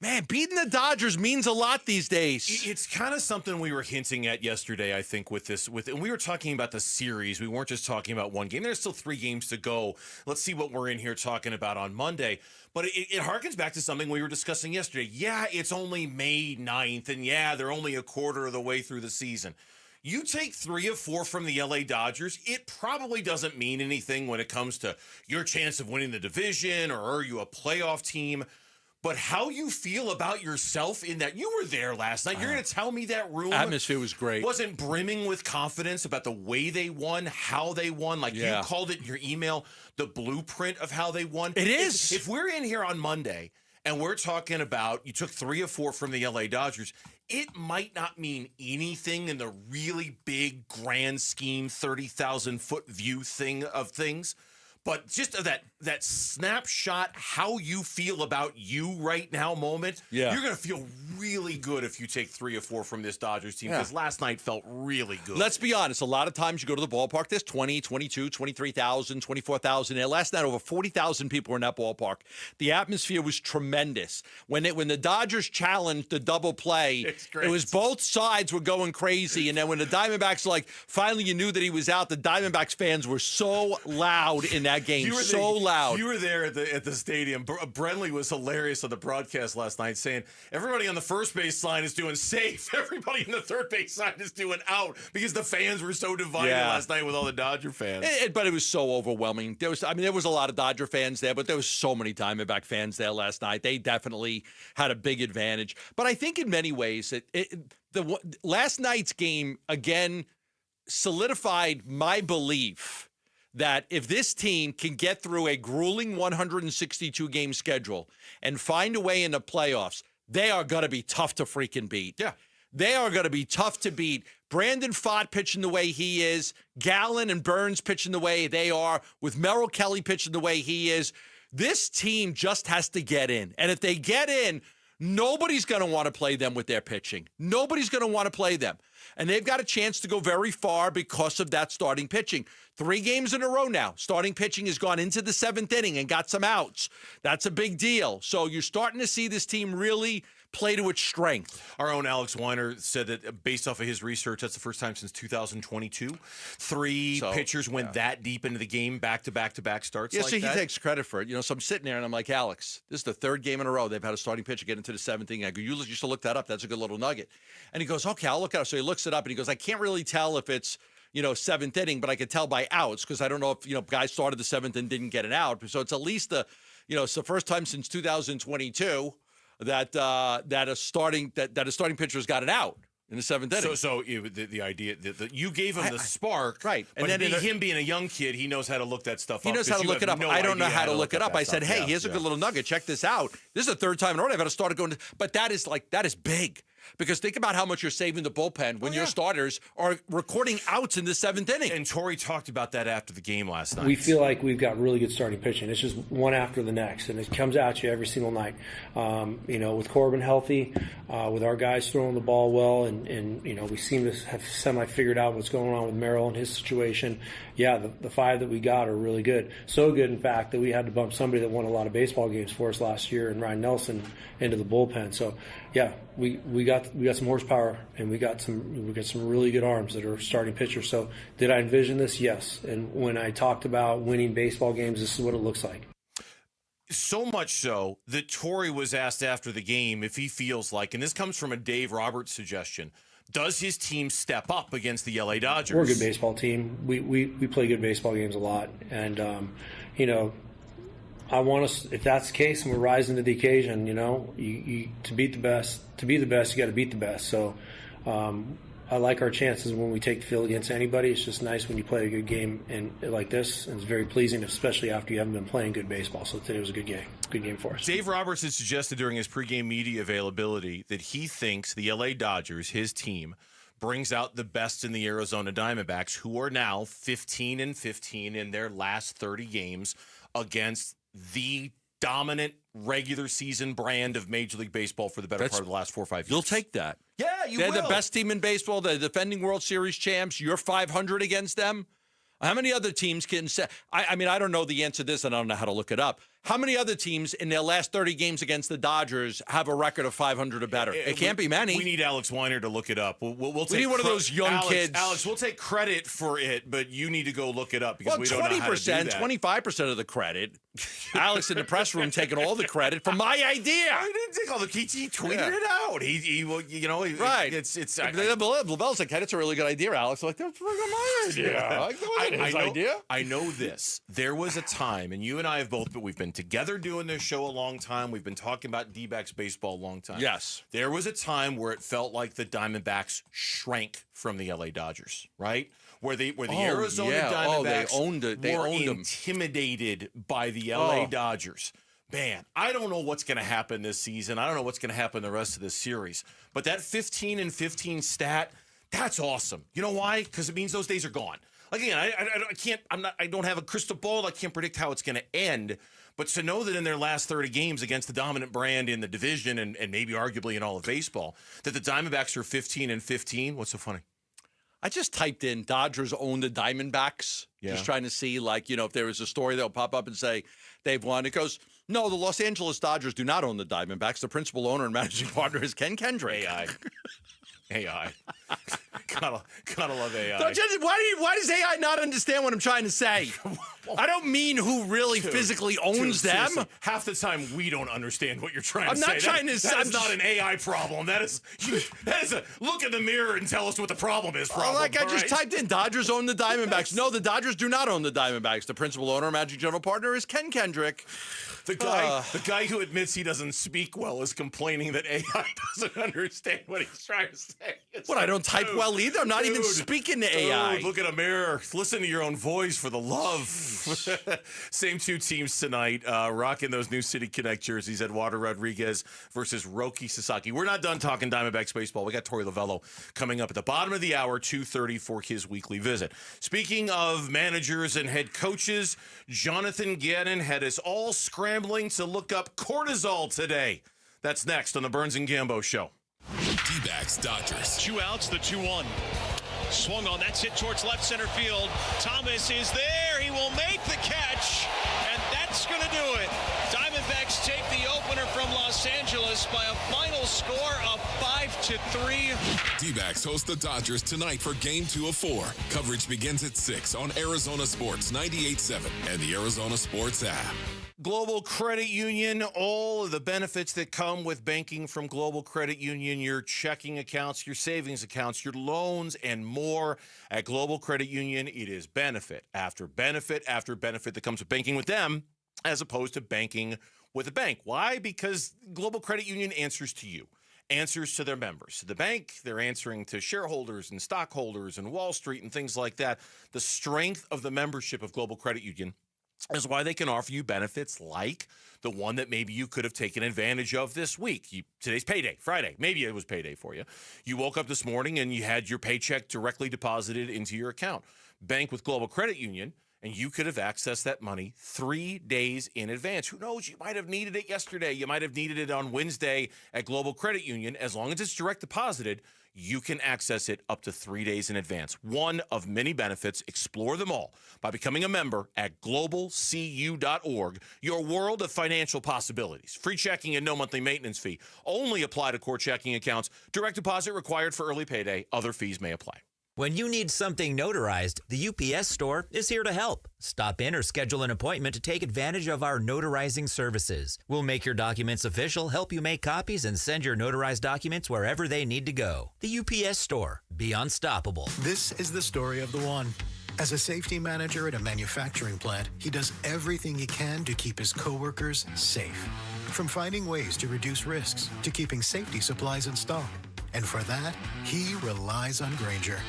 man, beating the Dodgers means a lot these days. It's kind of something we were hinting at yesterday, I think, and we were talking about the series. We weren't just talking about one game. There's still 3 games to go. Let's see what we're in here talking about on Monday. But it harkens back to something we were discussing yesterday. Yeah, it's only May 9th, and yeah, they're only a quarter of the way through the season. You take 3 of 4 from the LA Dodgers, it probably doesn't mean anything when it comes to your chance of winning the division or are you a playoff team. But how you feel about yourself in that, you were there last night. You're going to tell me that room atmosphere was great. Wasn't brimming with confidence about the way they won, how they won. Like you called it in your email, the blueprint of how they won. It is. If we're in here on Monday and we're talking about you took 3 of 4 from the LA Dodgers, it might not mean anything in the really big, grand scheme, 30,000-foot view thing of things. But just that snapshot, how you feel about you right now moment, Yeah. you're going to feel really good if you take 3 or 4 from this Dodgers team, because last night felt really good. Let's be honest. A lot of times you go to the ballpark, there's 20, 22, 23,000, 24,000 there. Last night, over 40,000 people were in that ballpark. The atmosphere was tremendous. When the Dodgers challenged the double play, it was both sides were going crazy. And then when the Diamondbacks, finally you knew that he was out, the Diamondbacks fans were so loud in that game, loud. You were there at the stadium. Brenly was hilarious on the broadcast last night, saying everybody on the first base line is doing safe. Everybody in the third base line is doing out, because the fans were so divided last night with all the Dodger fans. But it was so overwhelming. There was a lot of Dodger fans there, but there was so many Diamondback fans there last night. They definitely had a big advantage. But I think in many ways, last night's game again solidified my belief that if this team can get through a grueling 162-game schedule and find a way in the playoffs, they are going to be tough to freaking beat. Yeah. They are going to be tough to beat. Brandon Pfaadt pitching the way he is, Gallen and Burns pitching the way they are, with Merrill Kelly pitching the way he is. This team just has to get in. And if they get in, nobody's going to want to play them with their pitching. Nobody's going to want to play them. And they've got a chance to go very far because of that starting pitching. 3 games in a row now. Starting pitching has gone into the 7th inning and got some outs. That's a big deal. So you're starting to see this team really play to its strength. Our own Alex Weiner said that based off of his research, that's the first time since 2022. 3 pitchers went that deep into the game, back-to-back starts Yeah, like so that. he takes credit for it. So I'm sitting there and I'm like, Alex, this is the 3rd game in a row they've had a starting pitcher get into the 7th inning. I go, you should look that up. That's a good little nugget. And he goes, okay, I'll look it up. So he looks it up and he goes, I can't really tell if it's 7th inning, but I could tell by outs, because I don't know if guys started the 7th and didn't get an out. So it's at least it's the first time since 2022 that a starting pitcher's got an out in the 7th inning. So the idea that you gave him the spark, right? And then him being a young kid, he knows how to look that stuff up. He knows how to look it up. I don't know how to look it up. I said, hey, here's a good little nugget. Check this out. This is the 3rd time in a row I've had to start going. But that is big. Because think about how much you're saving the bullpen when your starters are recording outs in the 7th inning. And Torrey talked about that after the game last night. We feel like we've got really good starting pitching. It's just one after the next, and it comes at you every single night. With Corbin healthy, with our guys throwing the ball well, and we seem to have semi-figured out what's going on with Merrill and his situation. Yeah, the 5 that we got are really good. So good, in fact, that we had to bump somebody that won a lot of baseball games for us last year, and Ryan Nelson, into the bullpen. So, yeah, we got some horsepower, and we got some really good arms that are starting pitchers. So, did I envision this? Yes. And when I talked about winning baseball games, this is what it looks like. So much so that Torrey was asked after the game if he feels like, and this comes from a Dave Roberts suggestion, does his team step up against the LA Dodgers? We're a good baseball team. We play good baseball games a lot, and I want us. If that's the case, and we're rising to the occasion, you to beat the best. To be the best, you got to beat the best. So, I like our chances when we take the field against anybody. It's just nice when you play a good game and like this, and it's very pleasing, especially after you haven't been playing good baseball. So today was a good game for us. Dave Roberts has suggested during his pregame media availability that he thinks the LA Dodgers, his team, brings out the best in the Arizona Diamondbacks, who are now 15-15 in their last 30 games against the dominant regular season brand of Major League Baseball for the better part of the last 4 or 5 years. You'll take that. Yeah, They're the best team in baseball. They're the defending World Series champs. You're 500 against them. How many other teams can say? I mean, I don't know the answer to this, and I don't know how to look it up. How many other teams in their last 30 games against the Dodgers have a record of 500 or better? It can't be many. We need Alex Weiner to look it up. We'll take need one of those young kids. Alex, we'll take credit for it, but you need to go look it up because we don't know how to do that. 25% of the credit. Alex in the press room taking all the credit for my idea. I didn't take all the credit. He tweeted it out. Right. It's Lavelle's like, hey, that's a really good idea, Alex. I'm like, that's my idea. I know this. There was a time, and you and I have both, but we've been together doing this show a long time. We've been talking about D-backs baseball a long time. Yes. There was a time where it felt like the Diamondbacks shrank from the LA Dodgers, right? Where the Arizona Diamondbacks were intimidated by the LA Dodgers. Man, I don't know what's going to happen this season. I don't know what's going to happen the rest of this series. But that 15-15 stat, that's awesome. You know why? Because it means those days are gone. Again, I can't. I don't have a crystal ball. I can't predict how it's going to end. But to know that in their last 30 games against the dominant brand in the division and maybe arguably in all of baseball, that the Diamondbacks are 15-15. What's so funny? I just typed in Dodgers own the Diamondbacks. Yeah. Just trying to see, if there was a story that'll pop up and say they've won. It goes, no, the Los Angeles Dodgers do not own the Diamondbacks. The principal owner and managing partner is Ken Kendrick. AI. Gotta love AI. Why does AI not understand what I'm trying to say? I don't mean who really physically owns them. Seriously, half the time we don't understand what you're trying to I'm say. not trying to say. That is not an AI problem. That is a look in the mirror and tell us what the problem is. Problem. I just typed in Dodgers own the Diamondbacks. No, the Dodgers do not own the Diamondbacks. The principal owner and managing general partner is Ken Kendrick. The guy who admits he doesn't speak well is complaining that AI doesn't understand what he's trying to say. I don't type well either. I'm not even speaking to AI. Look in a mirror. Listen to your own voice for the love. Same two teams tonight, rocking those new City Connect jerseys. Eduardo Rodriguez versus Roki Sasaki. We're not done talking Diamondbacks baseball. We got Torey Lovello coming up at the bottom of the hour, 2:30 for his weekly visit. Speaking of managers and head coaches, Jonathan Gannon had us all scrambling to look up cortisol today. That's next on the Burns and Gambo Show. D-backs Dodgers. 2 outs, the 2-1. Swung on, that's hit towards left center field. Thomas is there, he will make the catch, and that's going to do it. Diamondbacks take the opener from Los Angeles by a final score of 5-3. D-backs host the Dodgers tonight for Game 2 of 4. Coverage begins at 6 on Arizona Sports 98.7 and the Arizona Sports app. Global Credit Union, all of the benefits that come with banking from Global Credit Union, your checking accounts, your savings accounts, your loans, and more. At Global Credit Union, it is benefit after benefit after benefit that comes with banking with them, as opposed to banking with a bank. Why? Because Global Credit Union answers to you, answers to their members. The bank, they're answering to shareholders and stockholders and Wall Street and things like that. The strength of the membership of Global Credit Union is why they can offer you benefits like the one that maybe you could have taken advantage of this week. Today's payday, Friday. Maybe it was payday for you. You woke up this morning and you had your paycheck directly deposited into your account. Bank with Global Credit Union, and you could have accessed that money 3 days in advance. Who knows? You might have needed it yesterday. You might have needed it on Wednesday at Global Credit Union. As long as it's direct deposited, you can access it up to 3 days in advance. One of many benefits. Explore them all by becoming a member at globalcu.org. Your world of financial possibilities. Free checking and no monthly maintenance fee. Only apply to core checking accounts. Direct deposit required for early payday. Other fees may apply. When you need something notarized, the UPS store is here to help. Stop in or schedule an appointment to take advantage of our notarizing services. We'll make your documents official, help you make copies, and send your notarized documents wherever they need to go. The UPS store. Be unstoppable. This is the story of the one. As a safety manager at a manufacturing plant, he does everything he can to keep his coworkers safe. From finding ways to reduce risks to keeping safety supplies in stock. And for that, he relies on Grainger.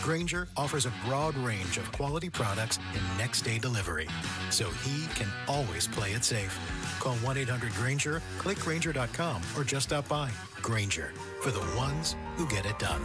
Grainger offers a broad range of quality products and next-day delivery, so he can always play it safe. Call 1-800-GRAINGER, click Grainger.com, or just stop by. Grainger, for the ones who get it done.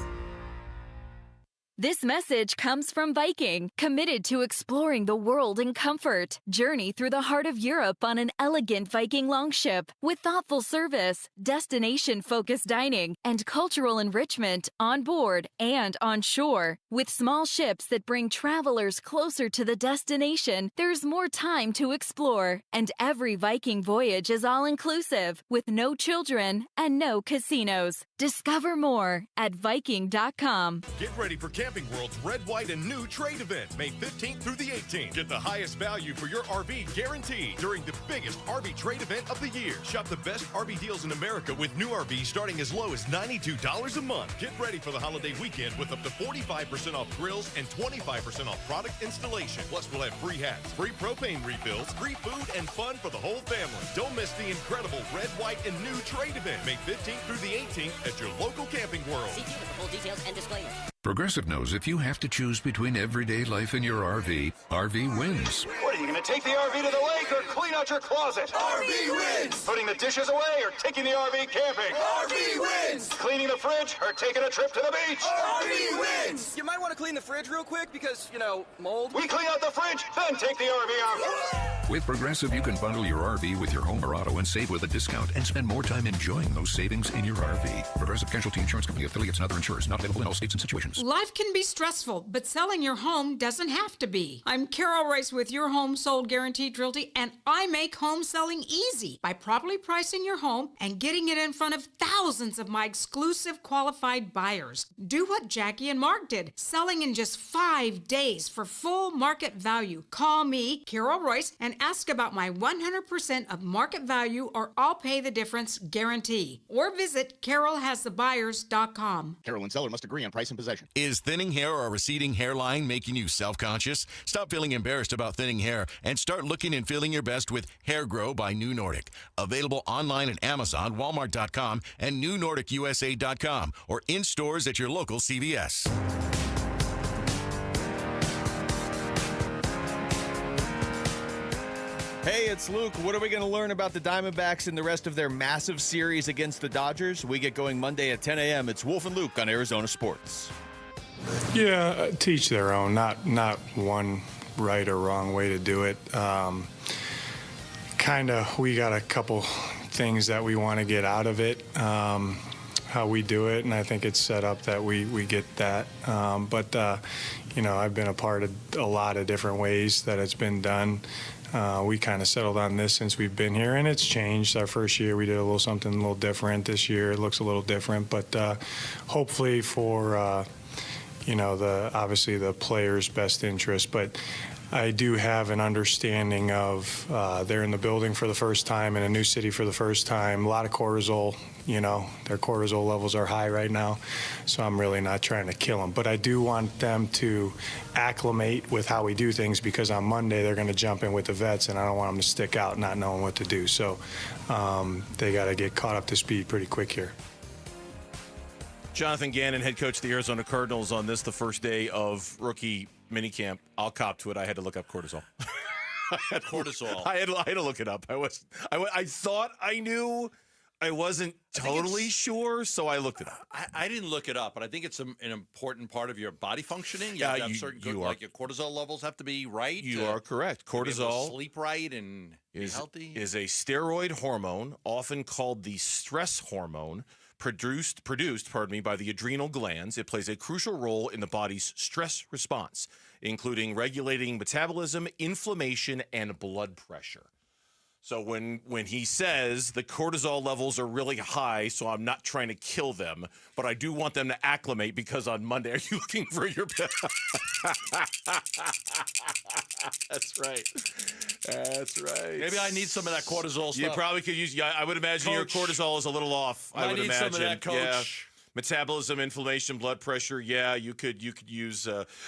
This message comes from Viking, committed to exploring the world in comfort. Journey through the heart of Europe on an elegant Viking longship with thoughtful service, destination-focused dining, and cultural enrichment on board and on shore. With small ships that bring travelers closer to the destination, there's more time to explore. And every Viking voyage is all-inclusive, with no children and no casinos. Discover more at Viking.com. Get ready for Camping World's Red, White, and New trade event, May 15th through the 18th. Get the highest value for your RV guaranteed during the biggest RV trade event of the year. Shop the best RV deals in America with new RVs starting as low as $92 a month. Get ready for the holiday weekend with up to 45% off grills and 25% off product installation. Plus, we'll have free hats, free propane refills, free food, and fun for the whole family. Don't miss the incredible Red, White, and New trade event, May 15th through the 18th at your local Camping World. See dealer for full details and disclaimer. Progressive knows if you have to choose between everyday life and your RV, RV wins. What, are you going to take the RV to the lake or clean out your closet? RV wins! Putting the dishes away or taking the RV camping? RV wins! Cleaning the fridge or taking a trip to the beach? RV wins! You might want to clean the fridge real quick because, mold. We clean out the fridge, then take the RV out. With Progressive, you can bundle your RV with your home or auto and save with a discount and spend more time enjoying those savings in your RV. Progressive Casualty Insurance Company, affiliates, and other insurers. Not available in all states and situations. Life can be stressful, but selling your home doesn't have to be. I'm Carol Rice with Your Home Sold Guaranteed Realty, and I make home selling easy by properly pricing your home and getting it in front of thousands of my exclusive qualified buyers. Do what Jackie and Mark did, selling in just 5 days for full market value. Call me, Carol Royce, and ask about my 100% of market value or I'll pay the difference guarantee. Or visit carolhasthebuyers.com. Carol and seller must agree on price and possession. Is thinning hair or receding hairline making you self-conscious? Stop feeling embarrassed about thinning hair and start looking and feeling your best with Hair Grow by New Nordic. Available online at Amazon, Walmart.com, and NewNordicUSA.com, or in stores at your local CVS. Hey, it's Luke. What are we going to learn about the Diamondbacks and the rest of their massive series against the Dodgers? We get going Monday at 10 a.m. It's Wolf and Luke on Arizona Sports. Yeah, teach their own. Not one right or wrong way to do it. We got a couple things that we want to get out of it, how we do it, and I think it's set up that we get that. I've been a part of a lot of different ways that it's been done. We kind of settled on this since we've been here, and it's changed. Our first year, we did something a little different. This year, it looks a little different, but hopefully for obviously the players' best interest. But I do have an understanding of they're in the building for the first time in a new city for the first time. A lot of cortisol. Their cortisol levels are high right now, so I'm really not trying to kill them. But I do want them to acclimate with how we do things, because on Monday they're going to jump in with the vets, and I don't want them to stick out not knowing what to do. So they got to get caught up to speed pretty quick here. Jonathan Gannon, head coach of the Arizona Cardinals, on this, the first day of rookie minicamp. I'll cop to it. I had to look up cortisol. Cortisol. I had to look it up. I thought I knew. I wasn't totally sure, so I looked it up. I didn't look it up, but I think it's an important part of your body functioning. You have to have certain your cortisol levels have to be right. You are correct. Cortisol, sleep right and be healthy, is a steroid hormone, often called the stress hormone, produced by the adrenal glands. It plays a crucial role in the body's stress response, including regulating metabolism, inflammation, and blood pressure. So when he says the cortisol levels are really high, so I'm not trying to kill them, but I do want them to acclimate, because on Monday, are you looking for your That's right. That's right. Maybe I need some of that cortisol stuff. You probably could use. Yeah, I would imagine Coach, your cortisol is a little off. I would need imagine. Some of that, Coach. Yeah. Metabolism, inflammation, blood pressure. Yeah, you could use.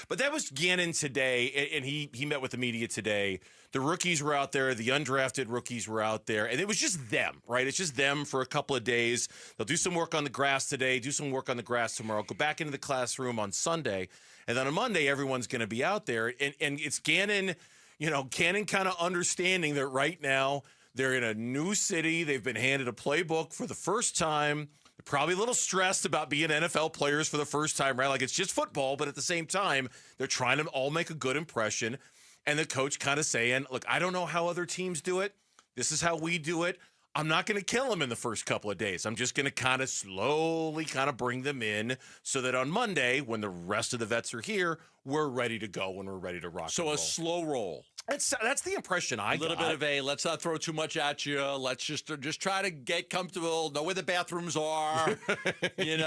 But that was Gannon today, and he met with the media today. The rookies were out there. The undrafted rookies were out there, and it was just them, right? It's just them for a couple of days. They'll do some work on the grass today, do some work on the grass tomorrow, go back into the classroom on Sunday, and then on Monday, everyone's going to be out there. And it's Gannon, Gannon kind of understanding that right now they're in a new city. They've been handed a playbook for the first time. They're probably a little stressed about being NFL players for the first time, right? Like, it's just football, but at the same time, they're trying to all make a good impression. And the coach kind of saying, look, I don't know how other teams do it. This is how we do it. I'm not going to kill them in the first couple of days. I'm just going to kind of slowly kind of bring them in so that on Monday, when the rest of the vets are here, we're ready to go and we're ready to rock. So a slow roll. That's the impression I got. A little bit of let's not throw too much at you. Let's just try to get comfortable, know where the bathrooms are, yes.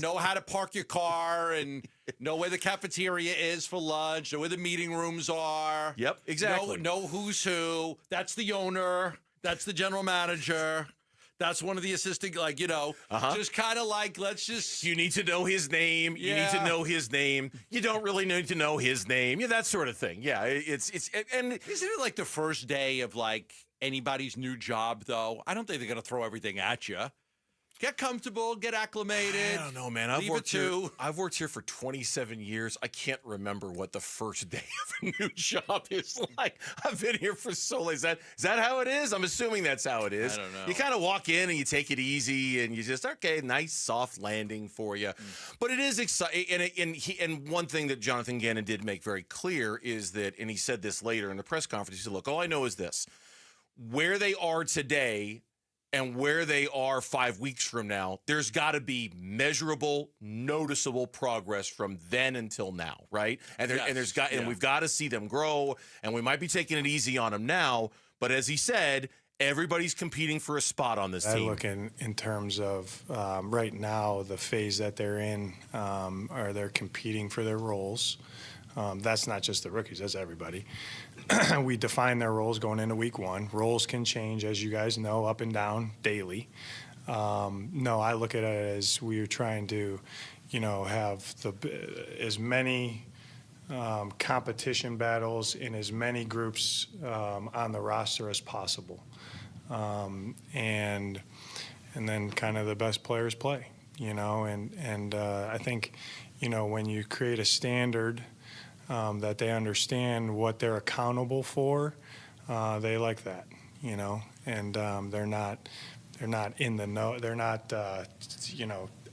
know how to park your car, and know where the cafeteria is for lunch, know where the meeting rooms are. Yep, exactly. Know who's who. That's the owner. That's the general manager. That's one of the assistant, just kind of let's just. You need to know his name. Yeah. You need to know his name. You don't really need to know his name. Yeah, that sort of thing. Yeah, and isn't it like the first day of anybody's new job though? I don't think they're gonna throw everything at you. Get comfortable, get acclimated. I don't know, man. I've worked here for 27 years. I can't remember what the first day of a new job is like. I've been here for so long. Is that how it is? I'm assuming that's how it is. I don't know. You kind of walk in and you take it easy and you just, okay, nice soft landing for you. But it is exciting. And one thing that Jonathan Gannon did make very clear is that, and he said this later in the press conference, he said, look, all I know is this. Where they are today and where they are 5 weeks from now, there's got to be measurable, noticeable progress from then until now, right? And we've got to see them grow, and we might be taking it easy on them now, but as he said, everybody's competing for a spot on this team. I look in terms of right now, the phase that they're in, are they're competing for their roles. That's not just the rookies, that's everybody. We define their roles going into week one. Roles can change, as you guys know, up and down daily. No, I look at it as we're trying to, have as many competition battles in as many groups on the roster as possible. And then kind of the best players play, and I think, when you create a standard that they understand what they're accountable for, they like that, and they're not in the know. They're not,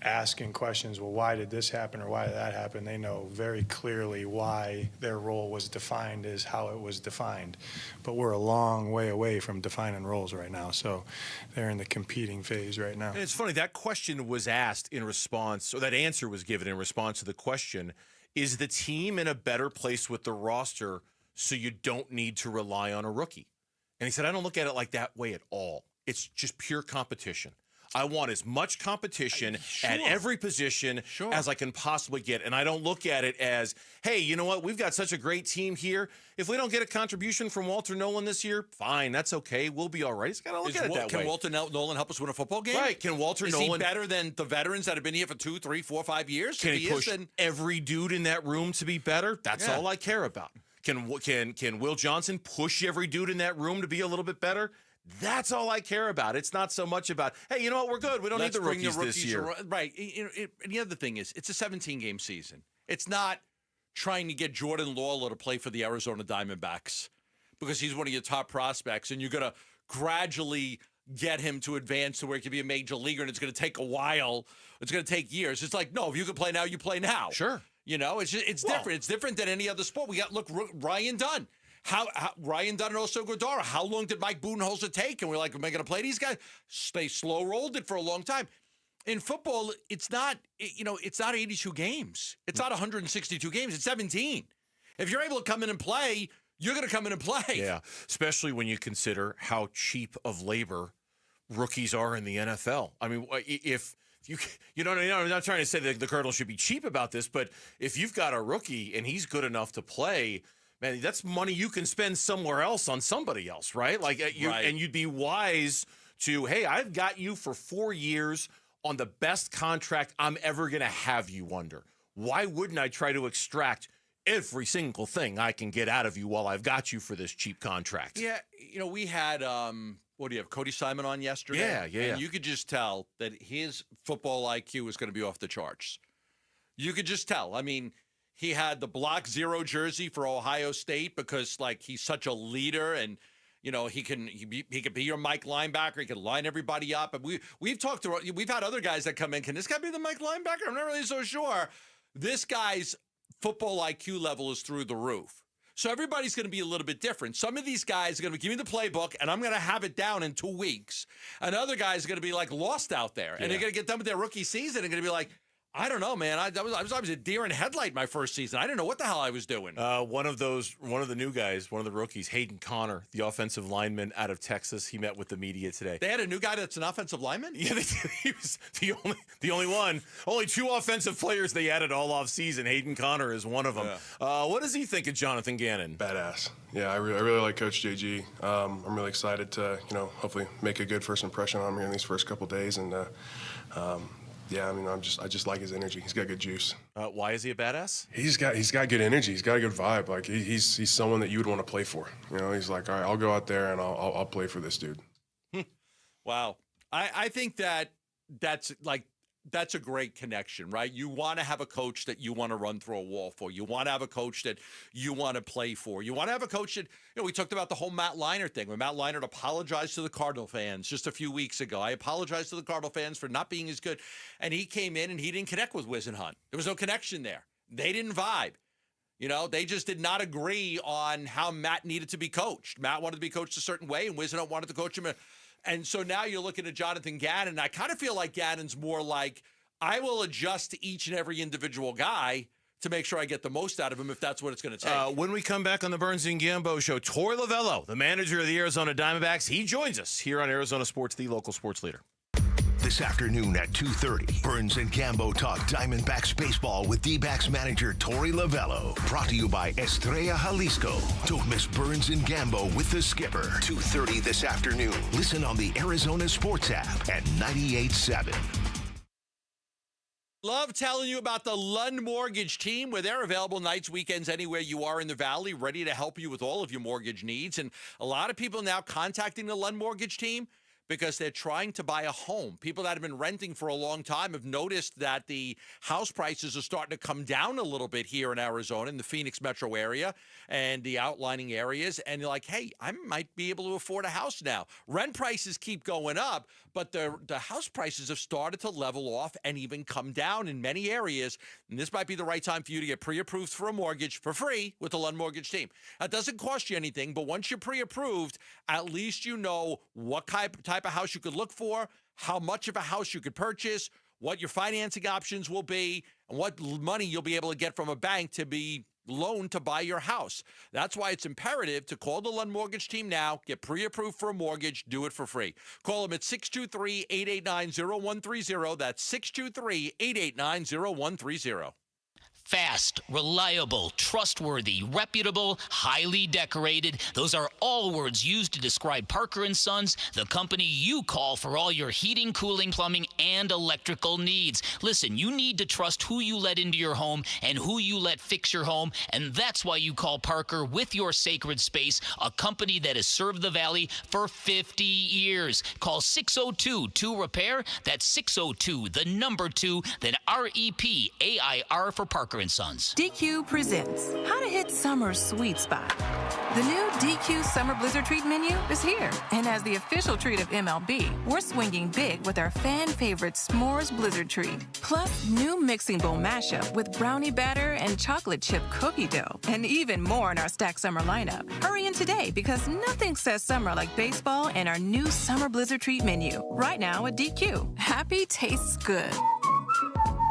asking questions. Well, why did this happen or why did that happen? They know very clearly why their role was defined as how it was defined. But we're a long way away from defining roles right now. So they're in the competing phase right now. And it's funny, that question was asked in response, or that answer was given in response to the question, is the team in a better place with the roster so you don't need to rely on a rookie? And he said, I don't look at it like that way at all. It's just pure competition. I want as much competition at every position as I can possibly get. And I don't look at it as, hey, you know what? We've got such a great team here. If we don't get a contribution from Walter Nolan this year, fine. That's okay. We'll be all right. It's got to look at it that way. Can Walter Nolan help us win a football game? Can Walter Is Nolan... he better than the veterans that have been here for 2, 3, 4, 5 years? Can he push every dude in that room to be better? That's all I care about. Can Will Johnson push every dude in that room to be a little bit better? That's all I care about. It's not so much about, hey, you know what? We're good. We don't need the rookies this year. Right. And the other thing is, it's a 17-game season. It's not trying to get Jordan Lawler to play for the Arizona Diamondbacks because he's one of your top prospects, and you're going to gradually get him to advance to where he can be a major leaguer, and it's going to take a while. It's going to take years. It's like, no, if you can play now, you play now. Sure. It's different. It's different than any other sport. Ryan Dunn. How Ryan Dunn and also Godara. How long did Mike Budenholzer take? And we're like, am I going to play these guys? They slow rolled it for a long time. In football, it's not 82 games. It's not 162 games. It's 17. If you're able to come in and play, you're going to come in and play. Yeah, especially when you consider how cheap of labor rookies are in the NFL. I mean, if I'm not trying to say that the Cardinals should be cheap about this, but if you've got a rookie and he's good enough to play, man, that's money you can spend somewhere else on somebody else, right? And you'd be wise to, hey, I've got you for 4 years on the best contract I'm ever going to have you under. Why wouldn't I try to extract every single thing I can get out of you while I've got you for this cheap contract? Yeah, we had, Cody Simon on yesterday? Yeah. And you could just tell that his football IQ is going to be off the charts. You could just tell. I mean, he had the block 0 jersey for Ohio State because, he's such a leader, and he can be your Mike linebacker. He can line everybody up. And we've had other guys that come in. Can this guy be the Mike linebacker? I'm not really so sure. This guy's football IQ level is through the roof. So everybody's going to be a little bit different. Some of these guys are going to give me the playbook, and I'm going to have it down in 2 weeks. And other guys are going to be lost out there, and they're going to get done with their rookie season and going to be like, I don't know, man. I was a deer in headlight my first season. I didn't know what the hell I was doing. One of the new guys, one of the rookies, Hayden Connor, the offensive lineman out of Texas. He met with the media today. They had a new guy that's an offensive lineman? Yeah, they did. He was the only one. Only 2 offensive players they added all off season. Hayden Connor is one of them. Yeah. What does he think of Jonathan Gannon? Badass. Yeah, I really like Coach JG. I'm really excited to hopefully make a good first impression on him here in these first couple days, and yeah, I mean, I just like his energy. He's got good juice. Why is he a badass? He's got good energy. He's got a good vibe. He's someone that you would want to play for. He's like, all right, I'll go out there and I'll play for this dude. Wow. I think that that's a great connection, right? You want to have a coach that you want to run through a wall for. You want to have a coach that you want to play for. You want to have a coach that, we talked about the whole Matt Leinart thing. When Matt Leinart apologized to the Cardinal fans just a few weeks ago. I apologized to the Cardinal fans for not being as good. And he came in and he didn't connect with Whisenhunt. There was no connection there. They didn't vibe. They just did not agree on how Matt needed to be coached. Matt wanted to be coached a certain way, and Whisenhunt wanted to coach him. And so now you're looking at Jonathan Gannon. I kind of feel like Gannon's more like, I will adjust to each and every individual guy to make sure I get the most out of him if that's what it's going to take. When we come back on the Burns and Gambo show, Torey Lovullo, the manager of the Arizona Diamondbacks, he joins us here on Arizona Sports, the local sports leader. This afternoon at 2:30, Burns and Gambo talk Diamondbacks baseball with D-backs manager Torey Lovullo. Brought to you by Estrella Jalisco. Don't miss Burns and Gambo with the skipper. 2:30 this afternoon. Listen on the Arizona Sports app at 98.7. Love telling you about the Lund Mortgage team, where they're available nights, weekends, anywhere you are in the Valley, ready to help you with all of your mortgage needs. And a lot of people now contacting the Lund Mortgage team because they're trying to buy a home. People that have been renting for a long time have noticed that the house prices are starting to come down a little bit here in Arizona, in the Phoenix metro area and the outlining areas. And you're like, hey, I might be able to afford a house now. Rent prices keep going up, but the house prices have started to level off and even come down in many areas. And this might be the right time for you to get pre-approved for a mortgage for free with the Lund Mortgage team. That doesn't cost you anything, but once you're pre-approved, at least you know what type of house you could look for, how much of a house you could purchase, what your financing options will be, and what money you'll be able to get from a bank to be loaned to buy your house. That's why it's imperative to call the Lund Mortgage team now, get pre-approved for a mortgage, do it for free. Call them at 623-889-0130. That's 623-889-0130. Fast, reliable, trustworthy, reputable, highly decorated. Those are all words used to describe Parker & Sons, the company you call for all your heating, cooling, plumbing, and electrical needs. Listen, you need to trust who you let into your home and who you let fix your home, and that's why you call Parker with your sacred space, a company that has served the Valley for 50 years. Call 602-2-REPAIR. That's 602-2, then REPAIR for Parker & Sons. DQ presents how to hit summer's sweet spot. The new DQ Summer Blizzard Treat menu is here. And as the official treat of MLB, we're swinging big with our fan favorite S'mores Blizzard Treat. Plus, new mixing bowl mashup with brownie batter and chocolate chip cookie dough. And even more in our stacked summer lineup. Hurry in today because nothing says summer like baseball and our new Summer Blizzard Treat menu. Right now at DQ. Happy tastes good.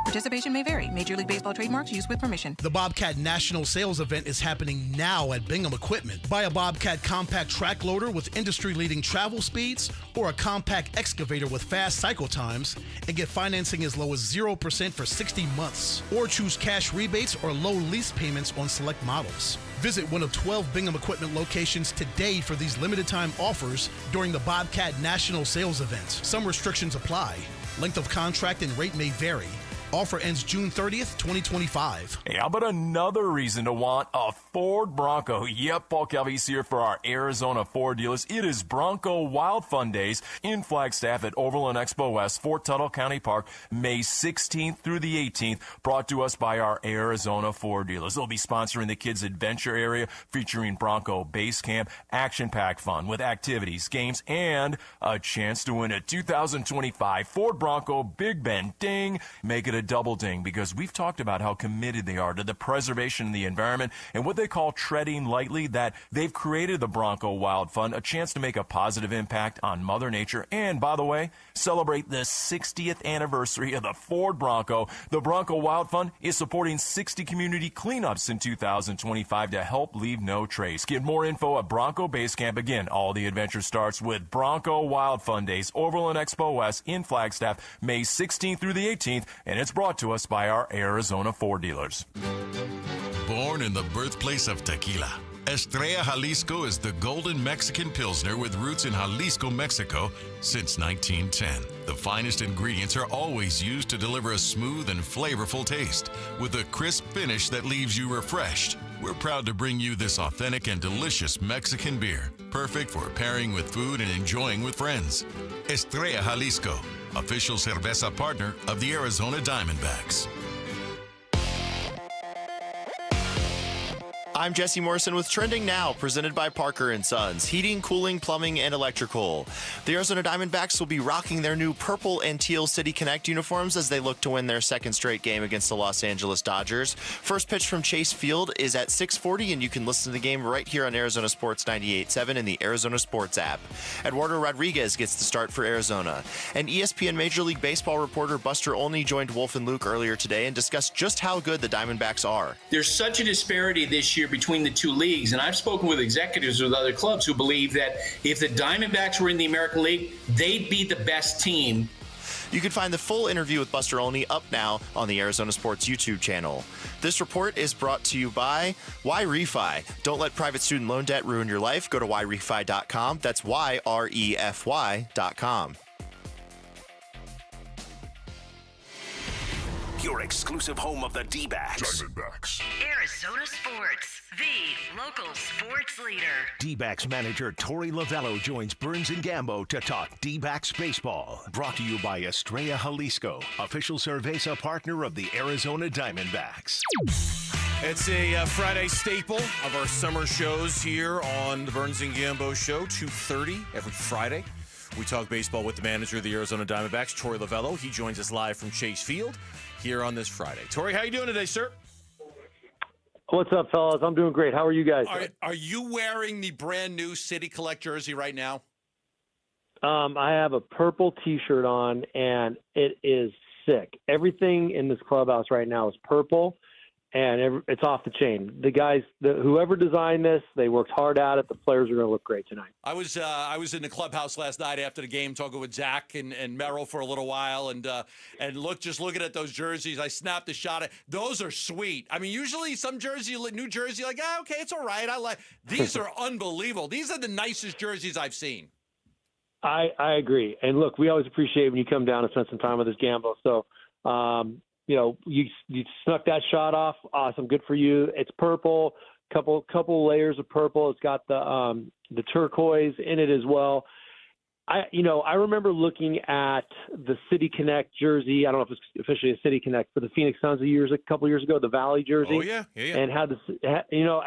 Participation may vary. Major League Baseball trademarks used with permission. The Bobcat National Sales Event is happening now at Bingham Equipment. Buy a Bobcat compact track loader with industry-leading travel speeds or a compact excavator with fast cycle times and get financing as low as 0% for 60 months. Or choose cash rebates or low lease payments on select models. Visit one of 12 Bingham Equipment locations today for these limited-time offers during the Bobcat National Sales Event. Some restrictions apply. Length of contract and rate may vary. Offer ends June 30th, 2025. Hey, how about another reason to want a Ford Bronco? Yep, Paul Calvi's here for our Arizona Ford dealers. It is Bronco Wild Fun Days in Flagstaff at Overland Expo West, Fort Tuttle County Park, May 16th through the 18th, brought to us by our Arizona Ford dealers. They'll be sponsoring the Kids Adventure area, featuring Bronco Base Camp, action-packed fun with activities, games, and a chance to win a 2025 Ford Bronco Big Bend Ding. Make it a double ding, because we've talked about how committed they are to the preservation of the environment and what they call treading lightly, that they've created the Bronco Wild Fund, a chance to make a positive impact on Mother Nature and, by the way, celebrate the 60th anniversary of the Ford Bronco. The Bronco Wild Fund is supporting 60 community cleanups in 2025 to help leave no trace. Get more info at Bronco Base Camp. Again, all the adventure starts with Bronco Wild Fun Days, Overland Expo West in Flagstaff, May 16th through the 18th, and it's brought to us by our Arizona Ford dealers. Born in the birthplace of tequila, Estrella Jalisco is the golden Mexican Pilsner with roots in Jalisco, Mexico since 1910. The finest ingredients are always used to deliver a smooth and flavorful taste with a crisp finish that leaves you refreshed. We're proud to bring you this authentic and delicious Mexican beer. perfect for pairing with food and enjoying with friends. Estrella Jalisco, official cerveza partner of the Arizona Diamondbacks. I'm Jesse Morrison with Trending Now, presented by Parker & Sons, heating, cooling, plumbing, and electrical. The Arizona Diamondbacks will be rocking their new purple and teal City Connect uniforms as they look to win their second straight game against the Los Angeles Dodgers. First pitch from Chase Field is at 6:40, and you can listen to the game right here on Arizona Sports 98.7 in the Arizona Sports app. Eduardo Rodriguez gets the start for Arizona. And ESPN Major League Baseball reporter Buster Olney joined Wolf and Luke earlier today and discussed just how good the Diamondbacks are. There's such a disparity this year between the two leagues, and I've spoken with executives with other clubs who believe that if the Diamondbacks were in the American League, they'd be the best team. You can find the full interview with Buster Olney up now on the Arizona Sports YouTube channel. This report is brought to you by Why Refi. Don't let private student loan debt ruin your life. Go to whyrefi.com. That's YREFY.com. Your exclusive home of the D-backs. Diamondbacks. Arizona Sports, the local sports leader. D-backs manager Tori Lavello joins Burns and Gambo to talk D-backs baseball. Brought to you by Estrella Jalisco, official cerveza partner of the Arizona Diamondbacks. It's a Friday staple of our summer shows here on the Burns and Gambo Show, 2:30 every Friday. We talk baseball with the manager of the Arizona Diamondbacks, Tori Lavello. He joins us live from Chase Field here on this Friday. Tori, how you doing today, sir? What's up, fellas? I'm doing great. How are you guys? Are you wearing the brand new City Collect jersey right now? I have a purple T-shirt on, and it is sick. Everything in this clubhouse right now is purple, and it's off the chain. The guys, whoever designed this, they worked hard at it. The players are going to look great tonight. I was in the clubhouse last night after the game, talking with Zach and Merrill for a little while, and looking at those jerseys. I snapped a shot at those. Are sweet. I mean, usually some New Jersey, like, okay, it's all right. I like these are unbelievable. These are the nicest jerseys I've seen. I agree. And look, we always appreciate when you come down and spend some time with us, Gambo. So. You snuck that shot off. Awesome. Good for you. It's purple, couple layers of purple. It's got the turquoise in it as well. I remember looking at the City Connect jersey. I don't know if it's officially a City Connect for the Phoenix Suns a couple years ago, the Valley jersey. Oh yeah. And I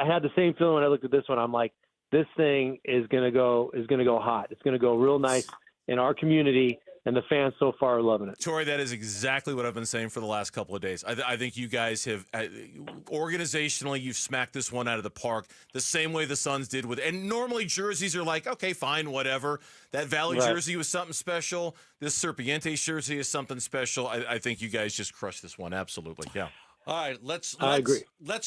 had the same feeling when I looked at this one. I'm like, this thing is gonna go hot. It's gonna go real nice in our community. And the fans so far are loving it. Tori, that is exactly what I've been saying for the last couple of days. I think you guys have, organizationally, you've smacked this one out of the park the same way the Suns did with. And normally jerseys are like, okay, fine, whatever. That Valley jersey was something special. This Serpientes jersey is something special. I think you guys just crushed this one. Absolutely, yeah. All right, let's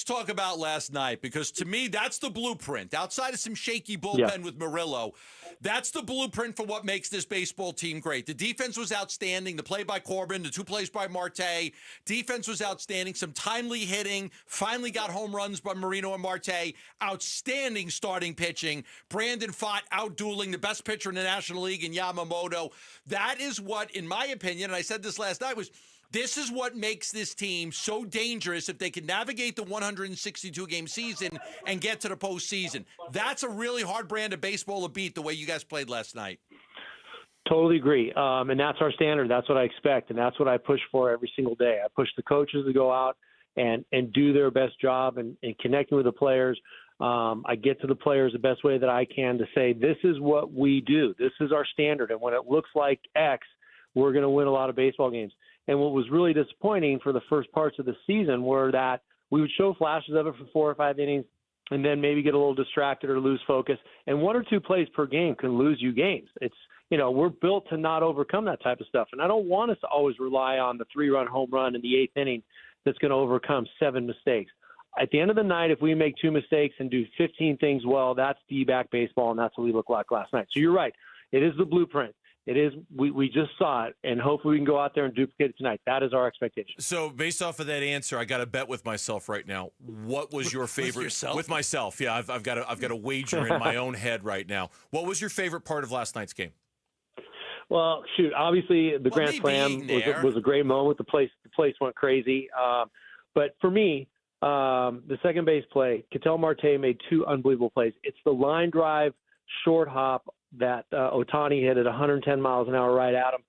talk about last night, because to me that's the blueprint. Outside of some shaky bullpen with Murillo, that's the blueprint for what makes this baseball team great. The defense was outstanding. The play by Corbin, the two plays by Marte. Defense was outstanding. Some timely hitting. Finally got home runs by Marino and Marte. Outstanding starting pitching. Brandon Pfaadt out-dueling the best pitcher in the National League in Yamamoto. That is what, in my opinion, and I said this last night, this is what makes this team so dangerous if they can navigate the 162-game season and get to the postseason. That's a really hard brand of baseball to beat, the way you guys played last night. Totally agree. And that's our standard. That's what I expect, and that's what I push for every single day. I push the coaches to go out and do their best job and connecting with the players. I get to the players the best way that I can to say, this is what we do. This is our standard. And when it looks like X, we're going to win a lot of baseball games. And what was really disappointing for the first parts of the season were that we would show flashes of it for 4 or 5 innings and then maybe get a little distracted or lose focus. And 1 or 2 plays per game can lose you games. It's, we're built to not overcome that type of stuff. And I don't want us to always rely on the 3-run home run in the 8th inning that's going to overcome 7 mistakes. At the end of the night, if we make 2 mistakes and do 15 things well, that's D-back baseball, and that's what we look like last night. So you're right. It is the blueprint. It is. We just saw it, and hopefully we can go out there and duplicate it tonight. That is our expectation. So based off of that answer, I got to bet with myself right now. What was your favorite? With yourself? With myself, yeah. I've got a wager in my own head right now. What was your favorite part of last night's game? Well, shoot, obviously the Grand Slam was a great moment. The place went crazy. But for me, the second base play, Ketel Marte made 2 unbelievable plays. It's the line drive short hop that Ohtani hit at 110 miles an hour right at him.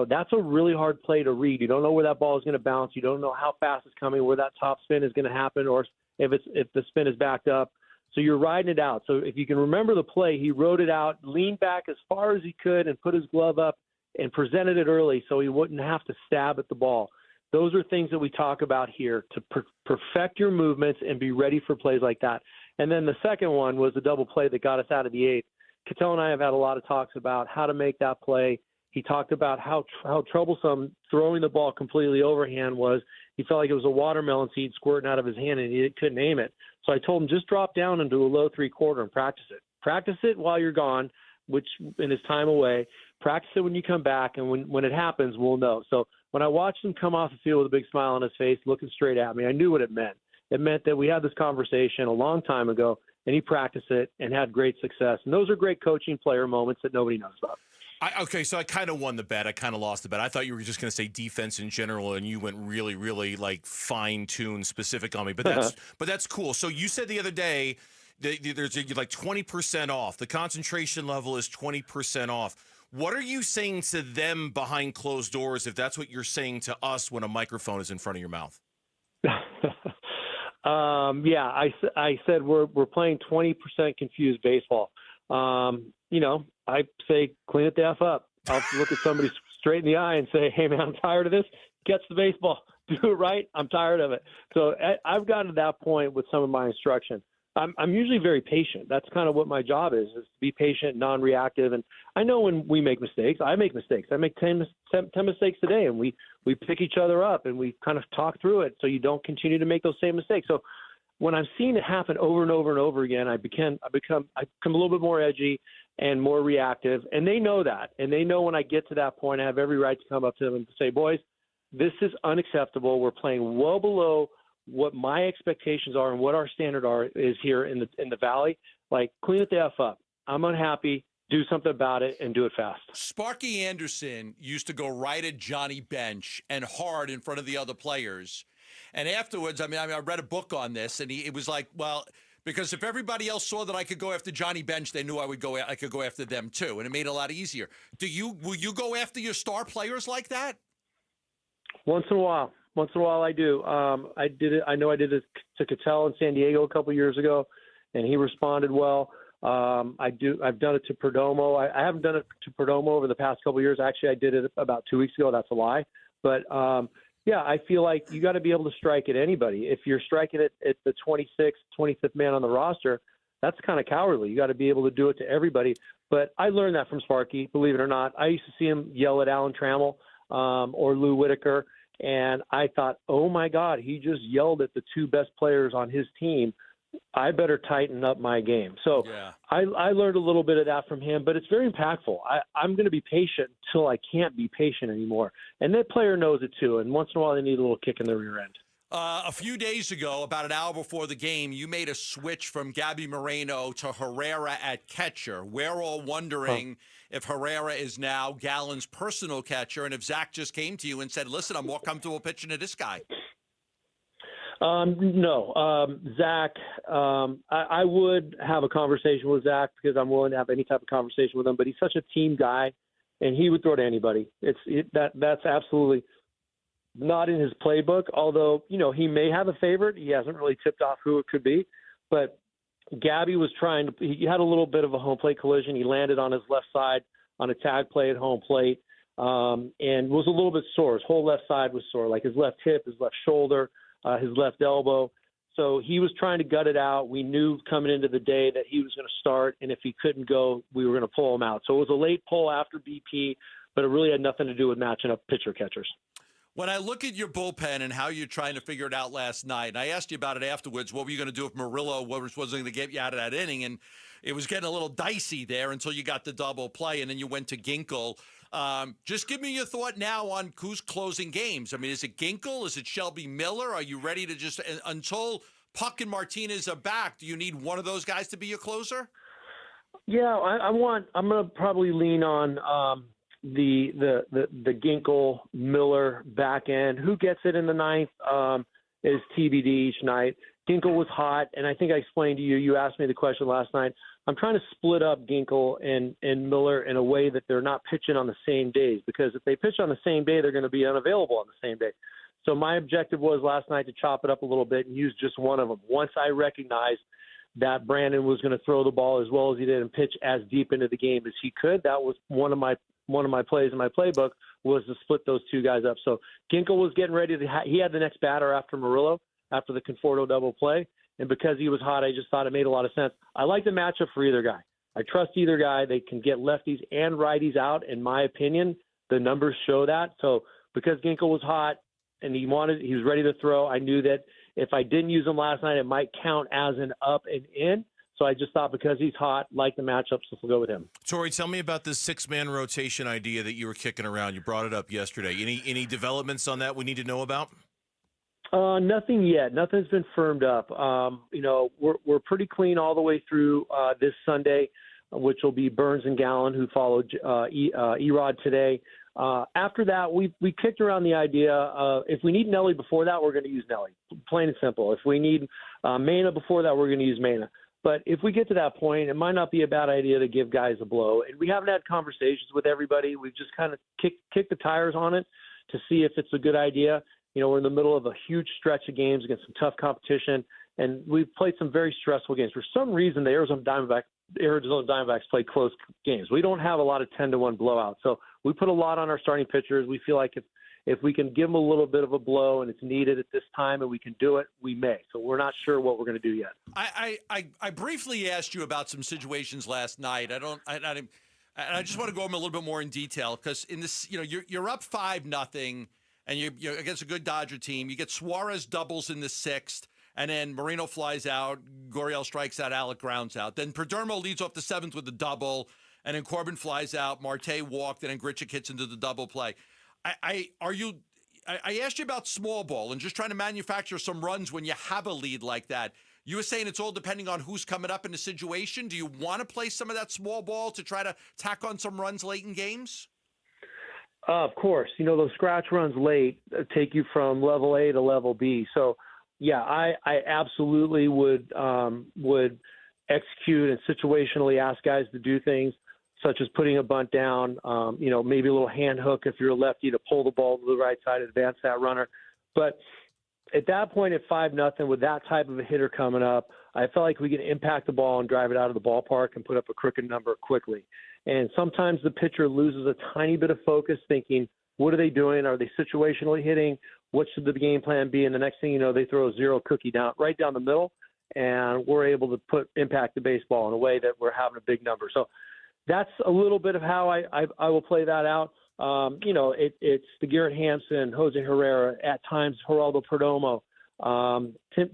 That's a really hard play to read. You don't know where that ball is going to bounce. You don't know how fast it's coming, where that top spin is going to happen, or if the spin is backed up. So you're riding it out. So if you can remember the play, he rode it out, leaned back as far as he could, and put his glove up and presented it early so he wouldn't have to stab at the ball. Those are things that we talk about here to perfect your movements and be ready for plays like that. And then the second one was the double play that got us out of the eighth. Cattell and I have had a lot of talks about how to make that play. He talked about how troublesome throwing the ball completely overhand was. He felt like it was a watermelon seed squirting out of his hand, and he couldn't aim it. So I told him, just drop down into a low three-quarter and practice it. Practice it while you're gone, which in his time away. Practice it when you come back, and when it happens, we'll know. So when I watched him come off the field with a big smile on his face, looking straight at me, I knew what it meant. It meant that we had this conversation a long time ago, and he practiced it and had great success. And those are great coaching player moments that nobody knows about. Okay, so I kind of won the bet. I kind of lost the bet. I thought you were just going to say defense in general, and you went really, really like fine-tuned specific on me. But that's cool. So you said the other day there's like 20% off. The concentration level is 20% off. What are you saying to them behind closed doors if that's what you're saying to us when a microphone is in front of your mouth? I said we're playing 20% confused baseball. I say clean it the F up. I'll look at somebody straight in the eye and say, hey, man, I'm tired of this. Catch the baseball. Do it right. I'm tired of it. So I've gotten to that point with some of my instruction. I'm usually very patient. That's kind of what my job is to be patient, non-reactive. And I know when we make mistakes, I make mistakes. I make 10 mistakes a day, and we pick each other up, and we kind of talk through it so you don't continue to make those same mistakes. So when I'm seeing it happen over and over and over again, I become a little bit more edgy and more reactive. And they know that. And they know when I get to that point, I have every right to come up to them and say, boys, this is unacceptable. We're playing well below what my expectations are and what our standard is here in the Valley. Like, clean it the F up. I'm unhappy. Do something about it and do it fast. Sparky Anderson used to go right at Johnny Bench and hard in front of the other players. And afterwards, I read a book on this, and it was like, well, because if everybody else saw that I could go after Johnny Bench, they knew I could go after them too, and it made it a lot easier. Will you go after your star players like that? Once in a while. Once in a while I do. I did it. I know I did it to Cattell in San Diego a couple years ago, and he responded well. I've done it to Perdomo. I haven't done it to Perdomo over the past couple of years. Actually, I did it about 2 weeks ago. That's a lie. But, I feel like you got to be able to strike at anybody. If you're striking it at the 26th, 25th man on the roster, that's kind of cowardly. You got to be able to do it to everybody. But I learned that from Sparky, believe it or not. I used to see him yell at Alan Trammell or Lou Whitaker, and I thought, oh, my God, he just yelled at the two best players on his team. I better tighten up my game. So I learned a little bit of that from him, but it's very impactful. I'm going to be patient until I can't be patient anymore. And that player knows it too. And once in a while, they need a little kick in the rear end. A few days ago, about an hour before the game, you made a switch from Gabby Moreno to Herrera at catcher. We're all wondering if Herrera is now Gallen's personal catcher, and if Zach just came to you and said, listen, I'm more comfortable pitching to this guy. No. Zach, I would have a conversation with Zach because I'm willing to have any type of conversation with him, but he's such a team guy, and he would throw to anybody. That's absolutely not in his playbook, although, he may have a favorite. He hasn't really tipped off who it could be, but Gabby was he had a little bit of a home plate collision. He landed on his left side on a tag play at home plate, and was a little bit sore. His whole left side was sore, like his left hip, his left shoulder, his left elbow. So he was trying to gut it out. We knew coming into the day that he was going to start, and if he couldn't go, we were going to pull him out. So it was a late pull after BP, but it really had nothing to do with matching up pitcher-catchers. When I look at your bullpen and how you're trying to figure it out last night, and I asked you about it afterwards, what were you going to do if Murillo wasn't going to get you out of that inning? And it was getting a little dicey there until you got the double play, and then you went to Ginkel. Just give me your thought now on who's closing games. I mean, is it Ginkel? Is it Shelby Miller? Are you ready to just, until Puck and Martinez are back, do you need one of those guys to be your closer? Yeah, I'm going to probably lean on the Ginkel Miller back end. Who gets it in the ninth is TBD each night. Ginkel was hot, and I think I explained to you, you asked me the question last night. I'm trying to split up Ginkel and Miller in a way that they're not pitching on the same days, because if they pitch on the same day, they're going to be unavailable on the same day. So my objective was last night to chop it up a little bit and use just one of them. Once I recognized that Brandon was going to throw the ball as well as he did and pitch as deep into the game as he could, that was one of my plays in my playbook, was to split those two guys up. So Ginkel was getting ready to he had the next batter after Murillo, after the Conforto double play. And because he was hot, I just thought it made a lot of sense. I like the matchup for either guy. I trust either guy. They can get lefties and righties out, in my opinion. The numbers show that. So because Ginkel was hot and he was ready to throw, I knew that if I didn't use him last night, it might count as an up and in. So I just thought because he's hot, like the matchups, so we'll go with him. Tori, tell me about this 6-man rotation idea that you were kicking around. You brought it up yesterday. Any developments on that we need to know about? Nothing yet. Nothing's been firmed up. We're pretty clean all the way through this Sunday, which will be Burns and Gallen, who followed Erod today. After that, we kicked around the idea of if we need Nelly before that, we're going to use Nelly. Plain and simple. If we need Mena before that, we're going to use Mena. But if we get to that point, it might not be a bad idea to give guys a blow. And we haven't had conversations with everybody. We've just kind of kicked the tires on it to see if it's a good idea. We're in the middle of a huge stretch of games against some tough competition, and we've played some very stressful games. For some reason, the Arizona Diamondbacks play close games. We don't have a lot of 10-1 blowouts. So we put a lot on our starting pitchers. We feel like if we can give them a little bit of a blow and it's needed at this time and we can do it, we may. So we're not sure what we're going to do yet. I briefly asked you about some situations last night. I just want to go over them a little bit more in detail, because in this, you're up 5-0. And you're against a good Dodger team. You get Suarez doubles in the 6th, and then Marino flies out, Gurriel strikes out, Alec grounds out. Then Perdomo leads off the 7th with a double, and then Corbin flies out, Marte walked, and then Grichuk hits into the double play. I asked you about small ball and just trying to manufacture some runs when you have a lead like that. You were saying it's all depending on who's coming up in the situation. Do you want to play some of that small ball to try to tack on some runs late in games? Of course. Those scratch runs late take you from level A to level B. So, yeah, I absolutely would execute and situationally ask guys to do things such as putting a bunt down, maybe a little hand hook if you're a lefty to pull the ball to the right side, advance that runner. But at that point at 5-0 with that type of a hitter coming up, I felt like we could impact the ball and drive it out of the ballpark and put up a crooked number quickly. And sometimes the pitcher loses a tiny bit of focus thinking, what are they doing? Are they situationally hitting? What should the game plan be? And the next thing you know, they throw a zero cookie right down the middle, and we're able to impact the baseball in a way that we're having a big number. So that's a little bit of how I will play that out. It's the Garrett Hampson, Jose Herrera, at times Geraldo Perdomo,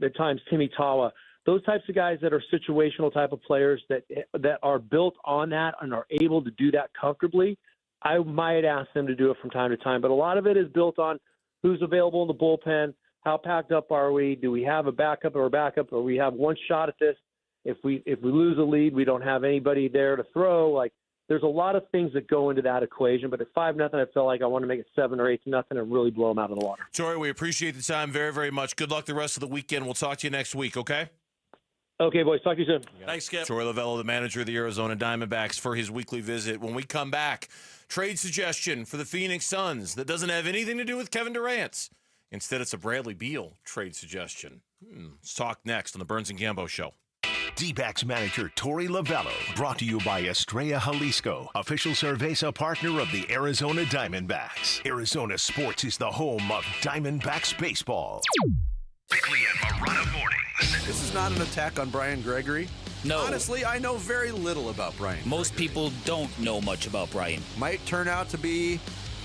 at times Timmy Tawa. Those types of guys that are situational type of players that are built on that and are able to do that comfortably, I might ask them to do it from time to time. But a lot of it is built on who's available in the bullpen, how packed up are we, do we have a backup, or we have one shot at this. If we lose a lead, we don't have anybody there to throw. Like, there's a lot of things that go into that equation. But at 5-0, I felt like I want to make it 7 or 8-0 and really blow them out of the water. Tori, we appreciate the time very, very much. Good luck the rest of the weekend. We'll talk to you next week, okay? Okay, boys. Talk to you soon. Thanks, Skip. Tori Lavello, the manager of the Arizona Diamondbacks, for his weekly visit. When we come back, trade suggestion for the Phoenix Suns that doesn't have anything to do with Kevin Durant. Instead, it's a Bradley Beal trade suggestion. Let's talk next on the Burns and Gambo Show. D-backs manager Tori Lavello, brought to you by Estrella Jalisco, official cerveza partner of the Arizona Diamondbacks. Arizona sports is the home of Diamondbacks baseball. Bickley and Marotta mornings. This is not an attack on Brian Gregory. No. Honestly, I know very little about Brian. Most people don't know much about Brian. Might turn out to be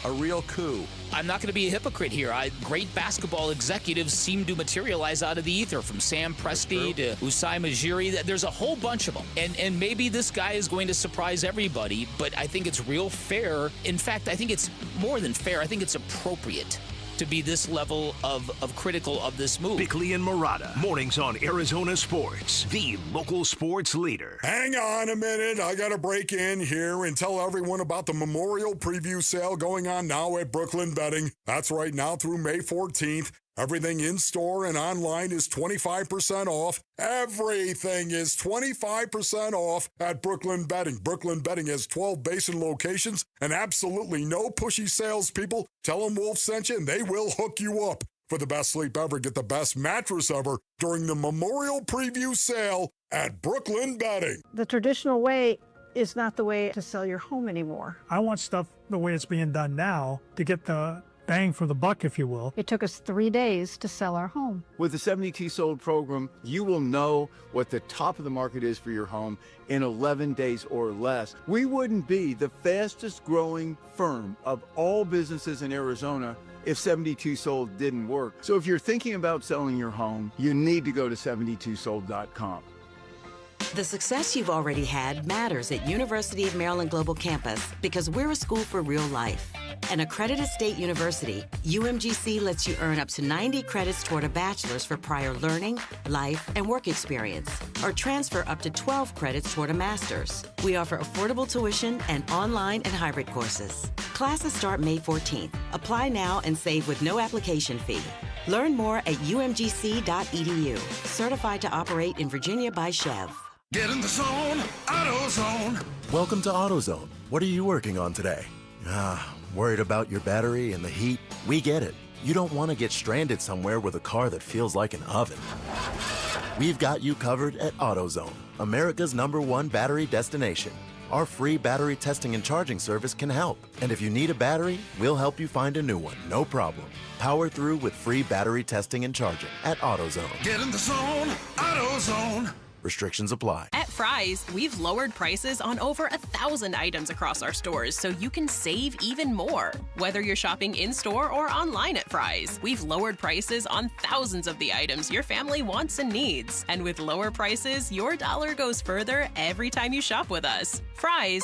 a real coup. I'm not going to be a hypocrite here. Great basketball executives seem to materialize out of the ether, from Sam Presti to Usai Majiri. There's a whole bunch of them. And maybe this guy is going to surprise everybody, but I think it's real fair. In fact, I think it's more than fair. I think it's appropriate to be this level of critical of this move. Bickley and Marotta, mornings on Arizona Sports, the local sports leader. Hang on a minute. I got to break in here and tell everyone about the Memorial Preview Sale going on now at Brooklyn Betting. That's right, now through May 14th. Everything in-store and online is 25% off. Everything is 25% off at Brooklyn Bedding. Brooklyn Bedding has 12 basin locations and absolutely no pushy salespeople. Tell them Wolf sent you and they will hook you up. For the best sleep ever, get the best mattress ever during the Memorial Preview Sale at Brooklyn Bedding. The traditional way is not the way to sell your home anymore. I want stuff the way it's being done now to get the bang for the buck, if you will. It took us 3 days to sell our home. With the 72 Sold program, you will know what the top of the market is for your home in 11 days or less. We wouldn't be the fastest growing firm of all businesses in Arizona if 72 Sold didn't work. So if you're thinking about selling your home, you need to go to 72sold.com. The success you've already had matters at University of Maryland Global Campus because we're a school for real life. An accredited state university, UMGC lets you earn up to 90 credits toward a bachelor's for prior learning, life, and work experience, or transfer up to 12 credits toward a master's. We offer affordable tuition and online and hybrid courses. Classes start May 14th. Apply now and save with no application fee. Learn more at umgc.edu. Certified to operate in Virginia by Chev. Get in the zone, AutoZone. Welcome to AutoZone. What are you working on today? Worried about your battery and the heat? We get it. You don't want to get stranded somewhere with a car that feels like an oven. We've got you covered at AutoZone, America's #1 battery destination. Our free battery testing and charging service can help. And if you need a battery, we'll help you find a new one, no problem. Power through with free battery testing and charging at AutoZone. Get in the zone, AutoZone. Restrictions apply. At Fry's, we've lowered prices on over 1,000 items across our stores so you can save even more. Whether you're shopping in-store or online at Fry's, we've lowered prices on thousands of the items your family wants and needs. And with lower prices, your dollar goes further every time you shop with us. Fry's,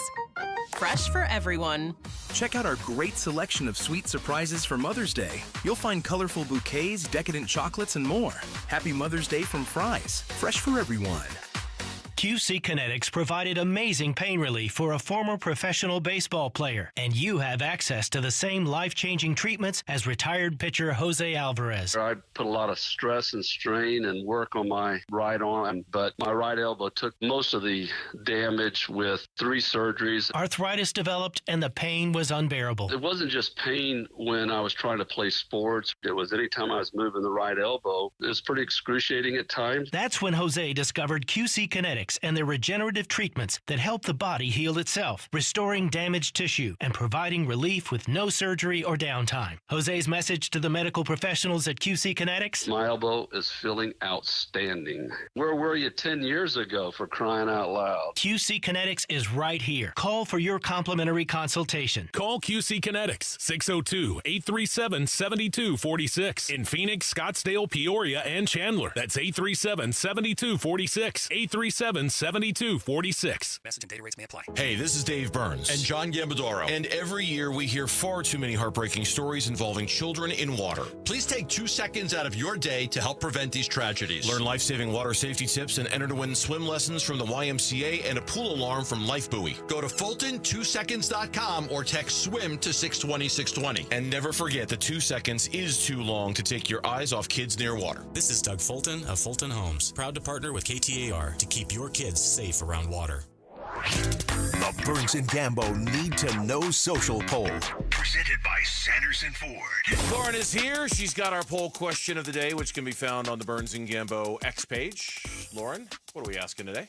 fresh for everyone. Check out our great selection of sweet surprises for Mother's Day. You'll find colorful bouquets, decadent chocolates, and more. Happy Mother's Day from Fry's, fresh for everyone. QC Kinetics provided amazing pain relief for a former professional baseball player, and you have access to the same life-changing treatments as retired pitcher Jose Alvarez. I put a lot of stress and strain and work on my right arm, but my right elbow took most of the damage with 3 surgeries. Arthritis developed, and the pain was unbearable. It wasn't just pain when I was trying to play sports. It was anytime I was moving the right elbow. It was pretty excruciating at times. That's when Jose discovered QC Kinetics and their regenerative treatments that help the body heal itself, restoring damaged tissue and providing relief with no surgery or downtime. Jose's message to the medical professionals at QC Kinetics: my elbow is feeling outstanding. Where were you 10 years ago, for crying out loud? QC Kinetics is right here. Call for your complimentary consultation. Call QC Kinetics, 602-837-7246. In Phoenix, Scottsdale, Peoria, and Chandler. That's 837-7246. 837-7246. Message and data rates may apply. Hey, this is Dave Burns. And John Gambadoro. And every year we hear far too many heartbreaking stories involving children in water. Please take 2 seconds out of your day to help prevent these tragedies. Learn life-saving water safety tips and enter to win swim lessons from the YMCA and a pool alarm from Life Buoy. Go to Fulton2seconds.com or text SWIM to 620-620. And never forget that 2 seconds is too long to take your eyes off kids near water. This is Doug Fulton of Fulton Homes, proud to partner with KTAR to keep your kids safe around water. The Burns and Gambo Need to Know Social Poll. Presented by Sanderson Ford. Lauren is here. She's got our poll question of the day, which can be found on the Burns and Gambo X page. Lauren, what are we asking today?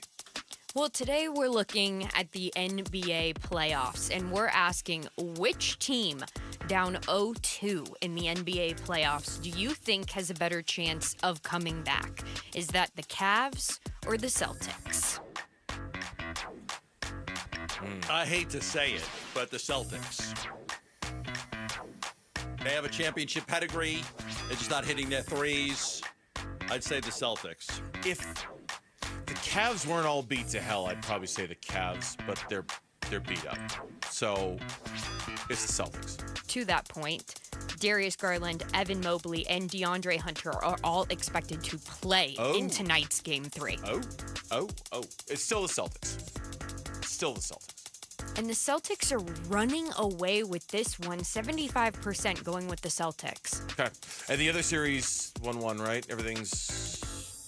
Well, today we're looking at the NBA playoffs, and we're asking which team down 0-2 in the NBA playoffs do you think has a better chance of coming back? Is that the Cavs or the Celtics? I hate to say it, but the Celtics. They have a championship pedigree. They're just not hitting their threes. I'd say the Celtics. If the Cavs weren't all beat to hell, I'd probably say the Cavs, but they're beat up. So it's the Celtics. To that point, Darius Garland, Evan Mobley, and DeAndre Hunter are all expected to play in tonight's Game 3. Oh. It's still the Celtics. Still the Celtics. And the Celtics are running away with this one, 75% going with the Celtics. Okay. And the other series, 1-1, right? Everything's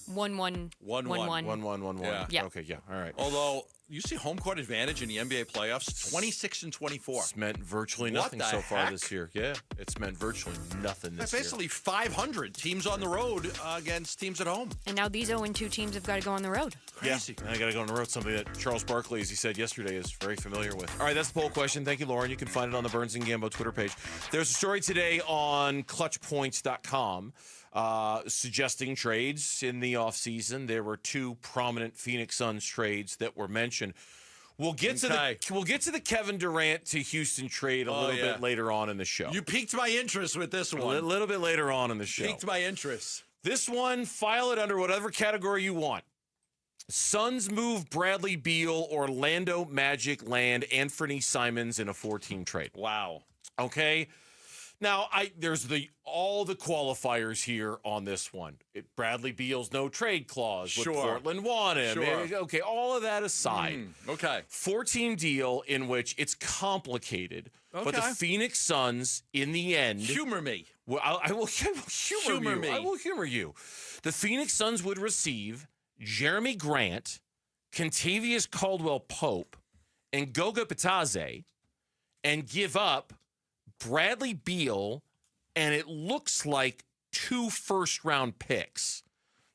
1-1. 1-1. 1-1. Yeah. Okay, yeah. All right. Although, you see home court advantage in the NBA playoffs, 26-24. It's meant virtually What nothing the so far heck? this year. Yeah, it's meant virtually nothing this That's basically 500 teams on the road against teams at home. And now these 0-2 teams have got to go on the road. year. Crazy. Yeah, and I got to go on the road, something that Charles Barkley, as he said yesterday, is very familiar with. All right, that's the poll question. Thank you, Lauren. You can find it on the Burns and Gambo Twitter page. There's a story today on clutchpoints.com suggesting trades in the offseason. There were two prominent Phoenix Suns trades that were mentioned. We'll get to the Kevin Durant to Houston trade a little bit later on in the show. You piqued my interest with this one. A little bit later on in the show. Piqued my interest. This one, file it under whatever category you want. Suns move Bradley Beal, Orlando Magic land Anthony Simons in a 4-team trade. Wow. Okay. Now, there's all the qualifiers here on this one. Bradley Beal's no trade clause. Sure. Would Portland want him? Sure. Okay, all of that aside. Okay. 4-team deal in which it's complicated, but the Okay. Phoenix Suns, in the end, Humor me. well, I will humor you. me. I will humor you. The Phoenix Suns would receive Jeremy Grant, Kentavious Caldwell-Pope, and Goga Bitadze, and give up Bradley Beal, and it looks like 2 first-round picks.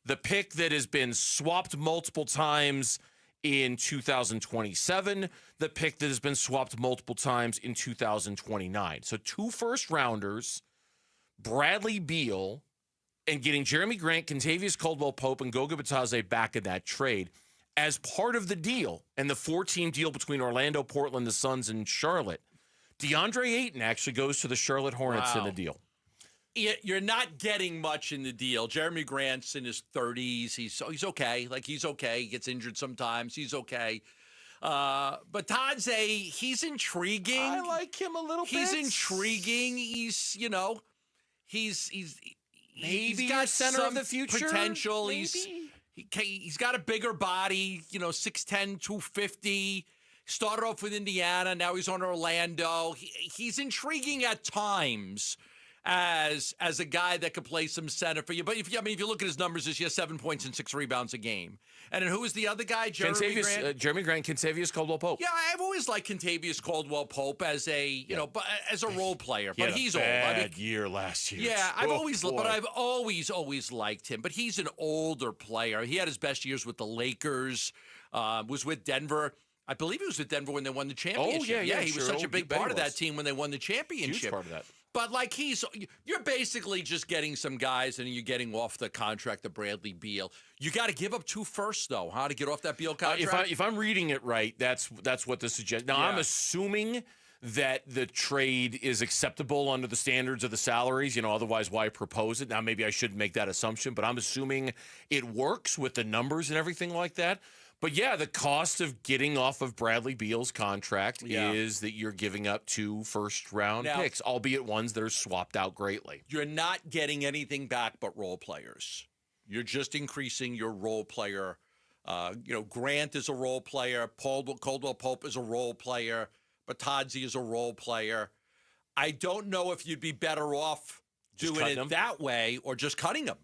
The pick that has been swapped multiple times in 2027, the pick that has been swapped multiple times in 2029. So 2 first-rounders, Bradley Beal, and getting Jeremy Grant, Kentavious Caldwell-Pope, and Goga Bitadze back in that trade as part of the deal and the 4-team deal between Orlando, Portland, the Suns, and Charlotte. DeAndre Ayton actually goes to the Charlotte Hornets in the deal. You're not getting much in the deal. Jeremy Grant's in his 30s. He's okay. He's okay. He gets injured sometimes. He's okay. But Tadze, he's intriguing. I like him a little bit. He's intriguing. He's maybe got center some of the future potential. Maybe. He's got a bigger body. 6'10", 250. Started off with Indiana. Now he's on Orlando. He's intriguing at times as a guy that could play some center for you. But if you look at his numbers this year, 7 points and 6 rebounds a game. And then who was the other guy? Jeremy Grant. Jeremy Grant, Kentavious Caldwell-Pope. Yeah, I've always liked Kentavious Caldwell-Pope as a as a role player. But he's old. Bad year last year. Yeah, I've always liked him. But he's an older player. He had his best years with the Lakers. Was with Denver. I believe he was with Denver when they won the championship. Oh, yeah, he was such a big part of that team when they won the championship. Huge part of that. But you're basically just getting some guys and you're getting off the contract of Bradley Beal. You got to give up 2 firsts, though, to get off that Beal contract. If I'm reading it right, that's what this suggests. Now, I'm assuming that the trade is acceptable under the standards of the salaries. Otherwise, why propose it? Now, maybe I shouldn't make that assumption, but I'm assuming it works with the numbers and everything like that. But yeah, the cost of getting off of Bradley Beal's contract is that you're giving up 2 first-round picks, albeit ones that are swapped out greatly. You're not getting anything back but role players. You're just increasing your role player. Grant is a role player. Caldwell-Pope is a role player. Bitadze is a role player. I don't know if you'd be better off doing it that way or just cutting them.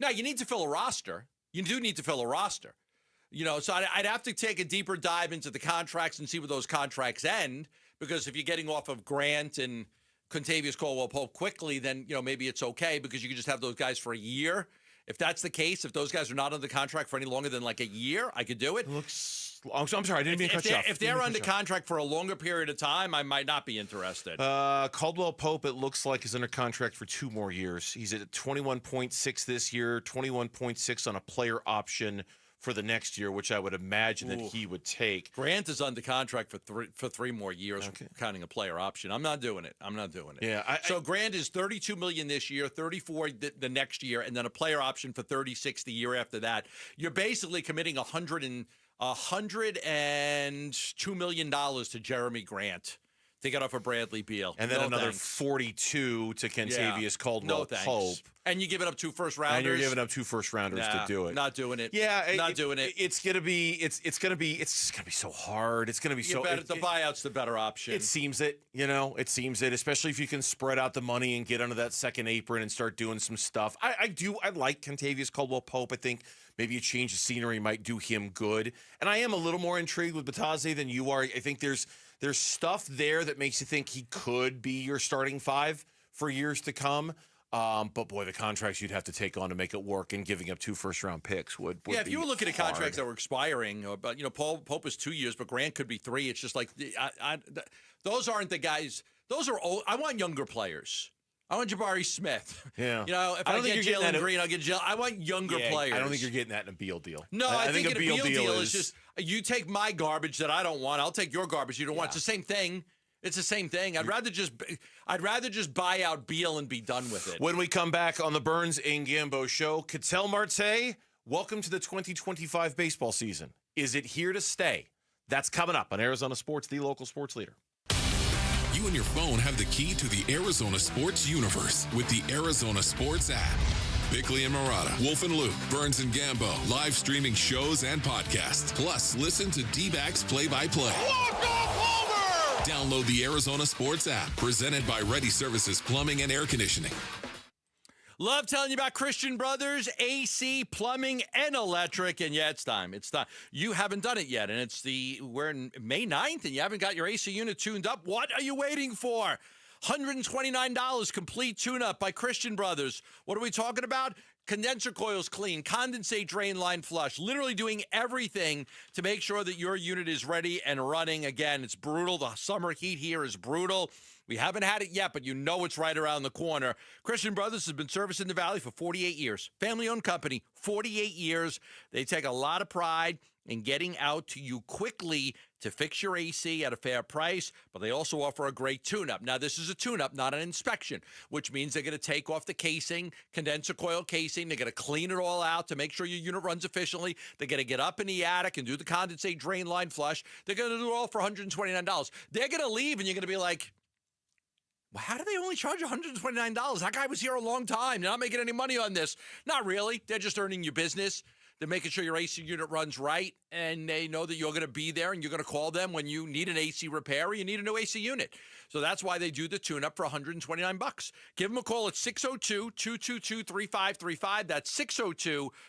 Now, you need to fill a roster. You do need to fill a roster. So I'd have to take a deeper dive into the contracts and see where those contracts end, because if you're getting off of Grant and Kentavious Caldwell-Pope quickly, then, maybe it's okay because you can just have those guys for a year. If that's the case, if those guys are not under contract for any longer than a year, I could do it. I'm sorry, I didn't mean to cut you off. If they're under contract for a longer period of time, I might not be interested. Caldwell-Pope, it looks like, is under contract for 2 more years. He's at 21.6 this year, 21.6 on a player option for the next year, which I would imagine that he would take. Grant is under contract for 3 more years, counting a player option. I'm not doing it. Yeah. So Grant is $32 million this year, $34 the next year, and then a player option for $36 the year after that. You're basically committing $102 million to Jeremy Grant to get off of Bradley Beal. And then No another thanks. 42 to Kentavious Yeah. Caldwell No thanks. Pope. And you give it up 2 first-rounders. And you're giving up 2 first-rounders to do it. Not doing it. Yeah, not doing it. It's gonna be so hard. It's gonna be The buyout's the better option. It seems it, especially if you can spread out the money and get under that second apron and start doing some stuff. I like Kentavious Caldwell Pope. I think maybe a change of scenery might do him good. And I am a little more intrigued with Batadze than you are. I think there's stuff there that makes you think he could be your starting 5 for years to come. But boy, the contracts you'd have to take on to make it work, and giving up 2 first-round picks would if you were looking at hard. contracts that were expiring, but Pope is 2 years, but Grant could be 3. It's just like those aren't the guys. Those are old. I want younger players. I want Jabari Smith. Yeah. If I get Jalen Green, I'll get Jalen. I want younger players. I don't think you're getting that in a Beal deal. No, I think a Beal deal is just you take my garbage that I don't want. I'll take your garbage you don't want. It's the same thing. It's the same thing. I'd rather just buy out Beal and be done with it. When we come back on the Burns and Gambo show, Ketel Marte, welcome to the 2025 baseball season. Is it here to stay? That's coming up on Arizona Sports, the local sports leader. You and your phone have the key to the Arizona sports universe with the Arizona Sports app. Bickley and Murata, Wolf and Luke, Burns and Gambo, live streaming shows and podcasts. Plus, listen to D-backs play-by-play. Download the Arizona Sports app, presented by Ready Services Plumbing and Air Conditioning. Love telling you about Christian Brothers, AC, plumbing, and electric. And yeah, it's time. It's time. You haven't done it yet, and we're in May 9th, and you haven't got your AC unit tuned up. What are you waiting for? $129 complete tune-up by Christian Brothers. What are we talking about? Condenser coils clean, condensate drain line flush, literally doing everything to make sure that your unit is ready and running. Again, it's brutal. The summer heat here is brutal. We haven't had it yet, but you know it's right around the corner. Christian Brothers has been servicing the Valley for 48 years. Family-owned company, 48 years. They take a lot of pride in getting out to you quickly to fix your AC at a fair price, but they also offer a great tune-up. Now, this is a tune-up, not an inspection, which means they're going to take off the casing, condenser coil casing. They're going to clean it all out to make sure your unit runs efficiently. They're going to get up in the attic and do the condensate drain line flush. They're going to do it all for $129. They're going to leave, and you're going to be like, well, how do they only charge $129? That guy was here a long time. They're not making any money on this. Not really. They're just earning your business. They're making sure your AC unit runs right, and they know that you're going to be there and you're going to call them when you need an AC repair or you need a new AC unit. So that's why they do the tune-up for $129. Give them a call at 602-222-3535. That's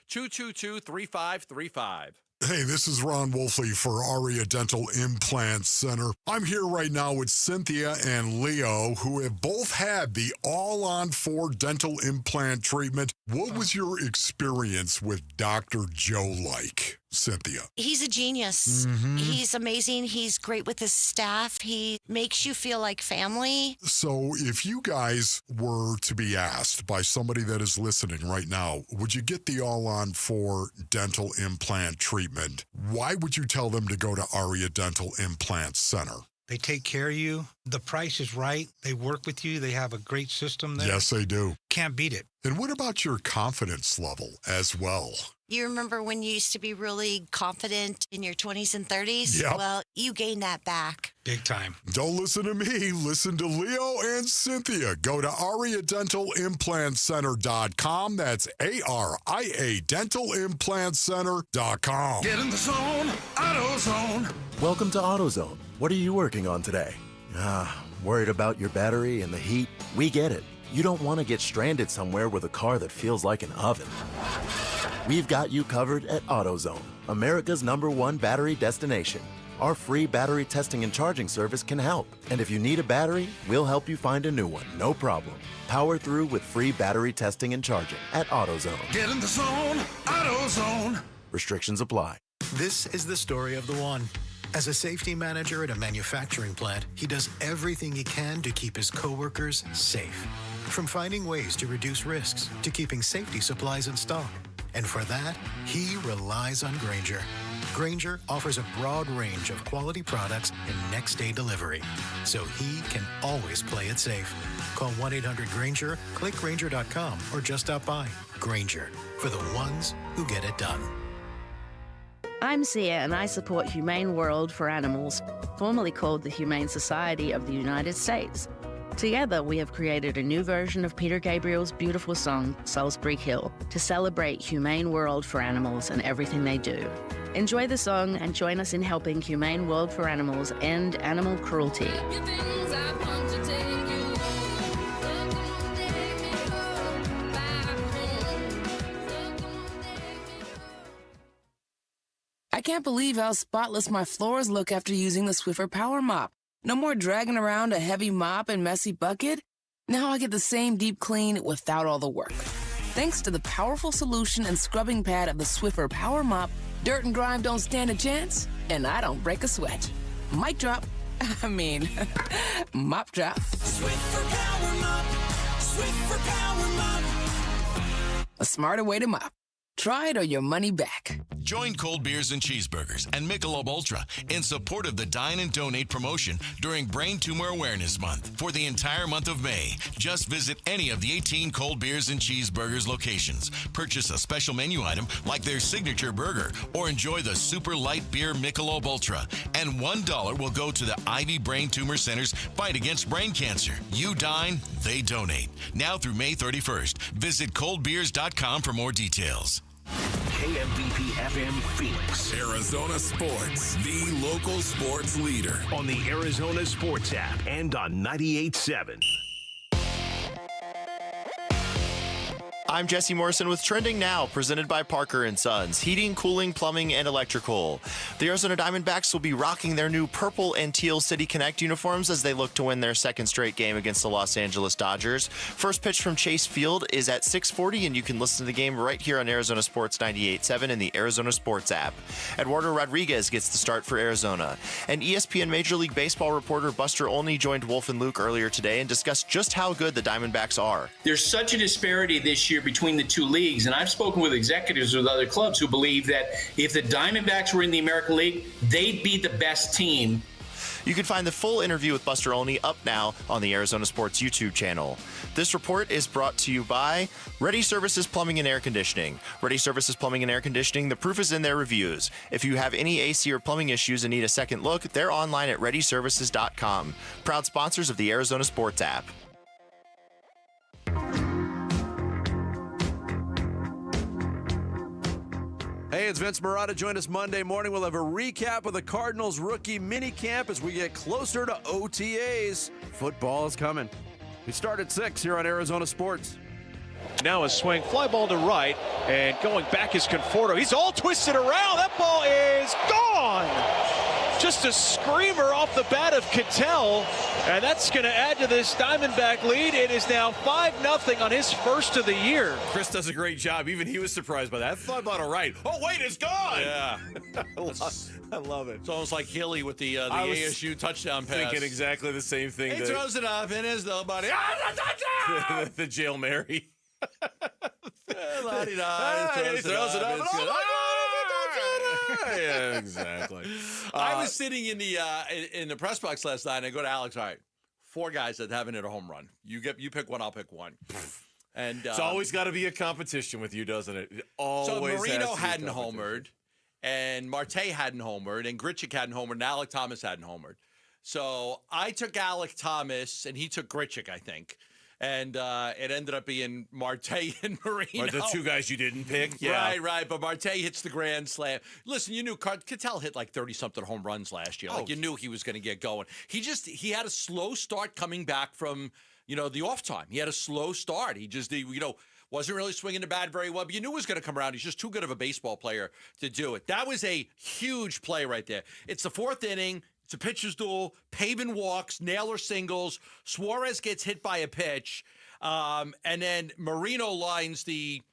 602-222-3535. Hey, this is Ron Wolfley for Aria Dental Implant Center. I'm here right now with Cynthia and Leo, who have both had the all-on-4 dental implant treatment. What was your experience with Dr. Joe like, Cynthia? He's a genius. He's amazing. He's great with his staff. He makes you feel like family. So if you guys were to be asked by somebody that is listening right now, would you get the all-on-4 dental implant treatment? Why would you tell them to go to Aria Dental Implant Center? They take care of you. The price is right. They work with you. They have a great system there. Yes, they do. Can't beat it. And what about your confidence level as well? You remember when you used to be really confident in your 20s and 30s? Yep. Well, you gained that back. Big time. Don't listen to me. Listen to Leo and Cynthia. Go to AriaDentalImplantCenter.com. That's ARIA DentalImplantCenter.com. Get in the zone, AutoZone. Welcome to AutoZone. What are you working on today? Worried about your battery and the heat? We get it. You don't want to get stranded somewhere with a car that feels like an oven. We've got you covered at AutoZone, America's #1 battery destination. Our free battery testing and charging service can help. And if you need a battery, we'll help you find a new one, no problem. Power through with free battery testing and charging at AutoZone. Get in the zone, AutoZone. Restrictions apply. This is the story of the one. As a safety manager at a manufacturing plant, he does everything he can to keep his coworkers safe. From finding ways to reduce risks to keeping safety supplies in stock. And for that, he relies on Grainger. Grainger offers a broad range of quality products and next-day delivery, so he can always play it safe. Call 1-800-GRAINGER, click Grainger.com, or just stop by. Grainger, for the ones who get it done. I'm Sia, and I support Humane World for Animals, formerly called the Humane Society of the United States. Together, we have created a new version of Peter Gabriel's beautiful song, Salisbury Hill, to celebrate Humane World for Animals and everything they do. Enjoy the song and join us in helping Humane World for Animals end animal cruelty. I can't believe how spotless my floors look after using the Swiffer Power Mop. No more dragging around a heavy mop and messy bucket. Now I get the same deep clean without all the work. Thanks to the powerful solution and scrubbing pad of the Swiffer Power Mop, dirt and grime don't stand a chance, and I don't break a sweat. Mic drop. Mop drop. Swiffer Power Mop. Swiffer Power Mop. A smarter way to mop. Try it or your money back. Join Cold Beers and Cheeseburgers and Michelob Ultra in support of the Dine and Donate promotion during Brain Tumor Awareness Month for the entire month of May. Just visit any of the 18 Cold Beers and Cheeseburgers locations. Purchase a special menu item like their signature burger or enjoy the super light beer Michelob Ultra. And $1 will go to the Ivy Brain Tumor Center's fight against brain cancer. You dine, they donate. Now through May 31st. Visit coldbeers.com for more details. KMBP FM Phoenix. Arizona Sports, the local sports leader. On the Arizona Sports app and on 98.7. I'm Jesse Morrison with Trending Now, presented by Parker & Sons, heating, cooling, plumbing, and electrical. The Arizona Diamondbacks will be rocking their new purple and teal City Connect uniforms as they look to win their second straight game against the Los Angeles Dodgers. First pitch from Chase Field is at 6:40, and you can listen to the game right here on Arizona Sports 98.7 and the Arizona Sports app. Eduardo Rodriguez gets the start for Arizona. And ESPN Major League Baseball reporter Buster Olney joined Wolf and Luke earlier today and discussed just how good the Diamondbacks are. There's such a disparity this year between the two leagues, and I've spoken with executives with other clubs who believe that if the Diamondbacks were in the American League, they'd be the best team. You can find the full interview with Buster Olney up now on the Arizona Sports YouTube channel. This report is brought to you by Ready Services Plumbing and Air Conditioning. Ready Services Plumbing and Air Conditioning, the proof is in their reviews. If you have any AC or plumbing issues and need a second look, they're online at ReadyServices.com. Proud sponsors of the Arizona Sports app. Hey, it's Vince Marotta. Join us Monday morning. We'll have a recap of the Cardinals rookie minicamp as we get closer to OTAs. Football is coming. We start at 6 here on Arizona Sports. Now a swing, fly ball to right, and going back is Conforto. He's all twisted around. That ball is gone. Just a screamer off the bat of Cattell, and that's going to add to this Diamondback lead. It is now 5-0 on his first of the year. Chris does a great job. Even he was surprised by that. Fly ball to right. Oh, wait, it's gone. Yeah. I love it. It's almost like Hilly with the ASU touchdown pass. Thinking exactly the same thing. He throws it up and is nobody. The Jail Mary. He throws it up. Yeah, exactly. I was sitting in the press box last night, and I go to Alex. All right, 4 guys that haven't hit a home run. You pick one, I'll pick one. And it's always got to be a competition with you, doesn't it? So Marino hadn't homered, and Marte hadn't homered, and Grichuk hadn't homered, and Alec Thomas hadn't homered. So I took Alec Thomas, and he took Grichuk, I think. And it ended up being Marte and Marino. The 2 guys you didn't pick? Yeah. Right. But Marte hits the grand slam. Listen, you knew Cattell hit like 30-something home runs last year. Like, you knew he was going to get going. He had a slow start coming back from, the off time. He had a slow start. He just, wasn't really swinging the bat very well. But you knew he was going to come around. He's just too good of a baseball player to do it. That was a huge play right there. It's the 4th inning. It's a pitcher's duel, Pavin walks, Naylor singles, Suarez gets hit by a pitch, and then Marino lines the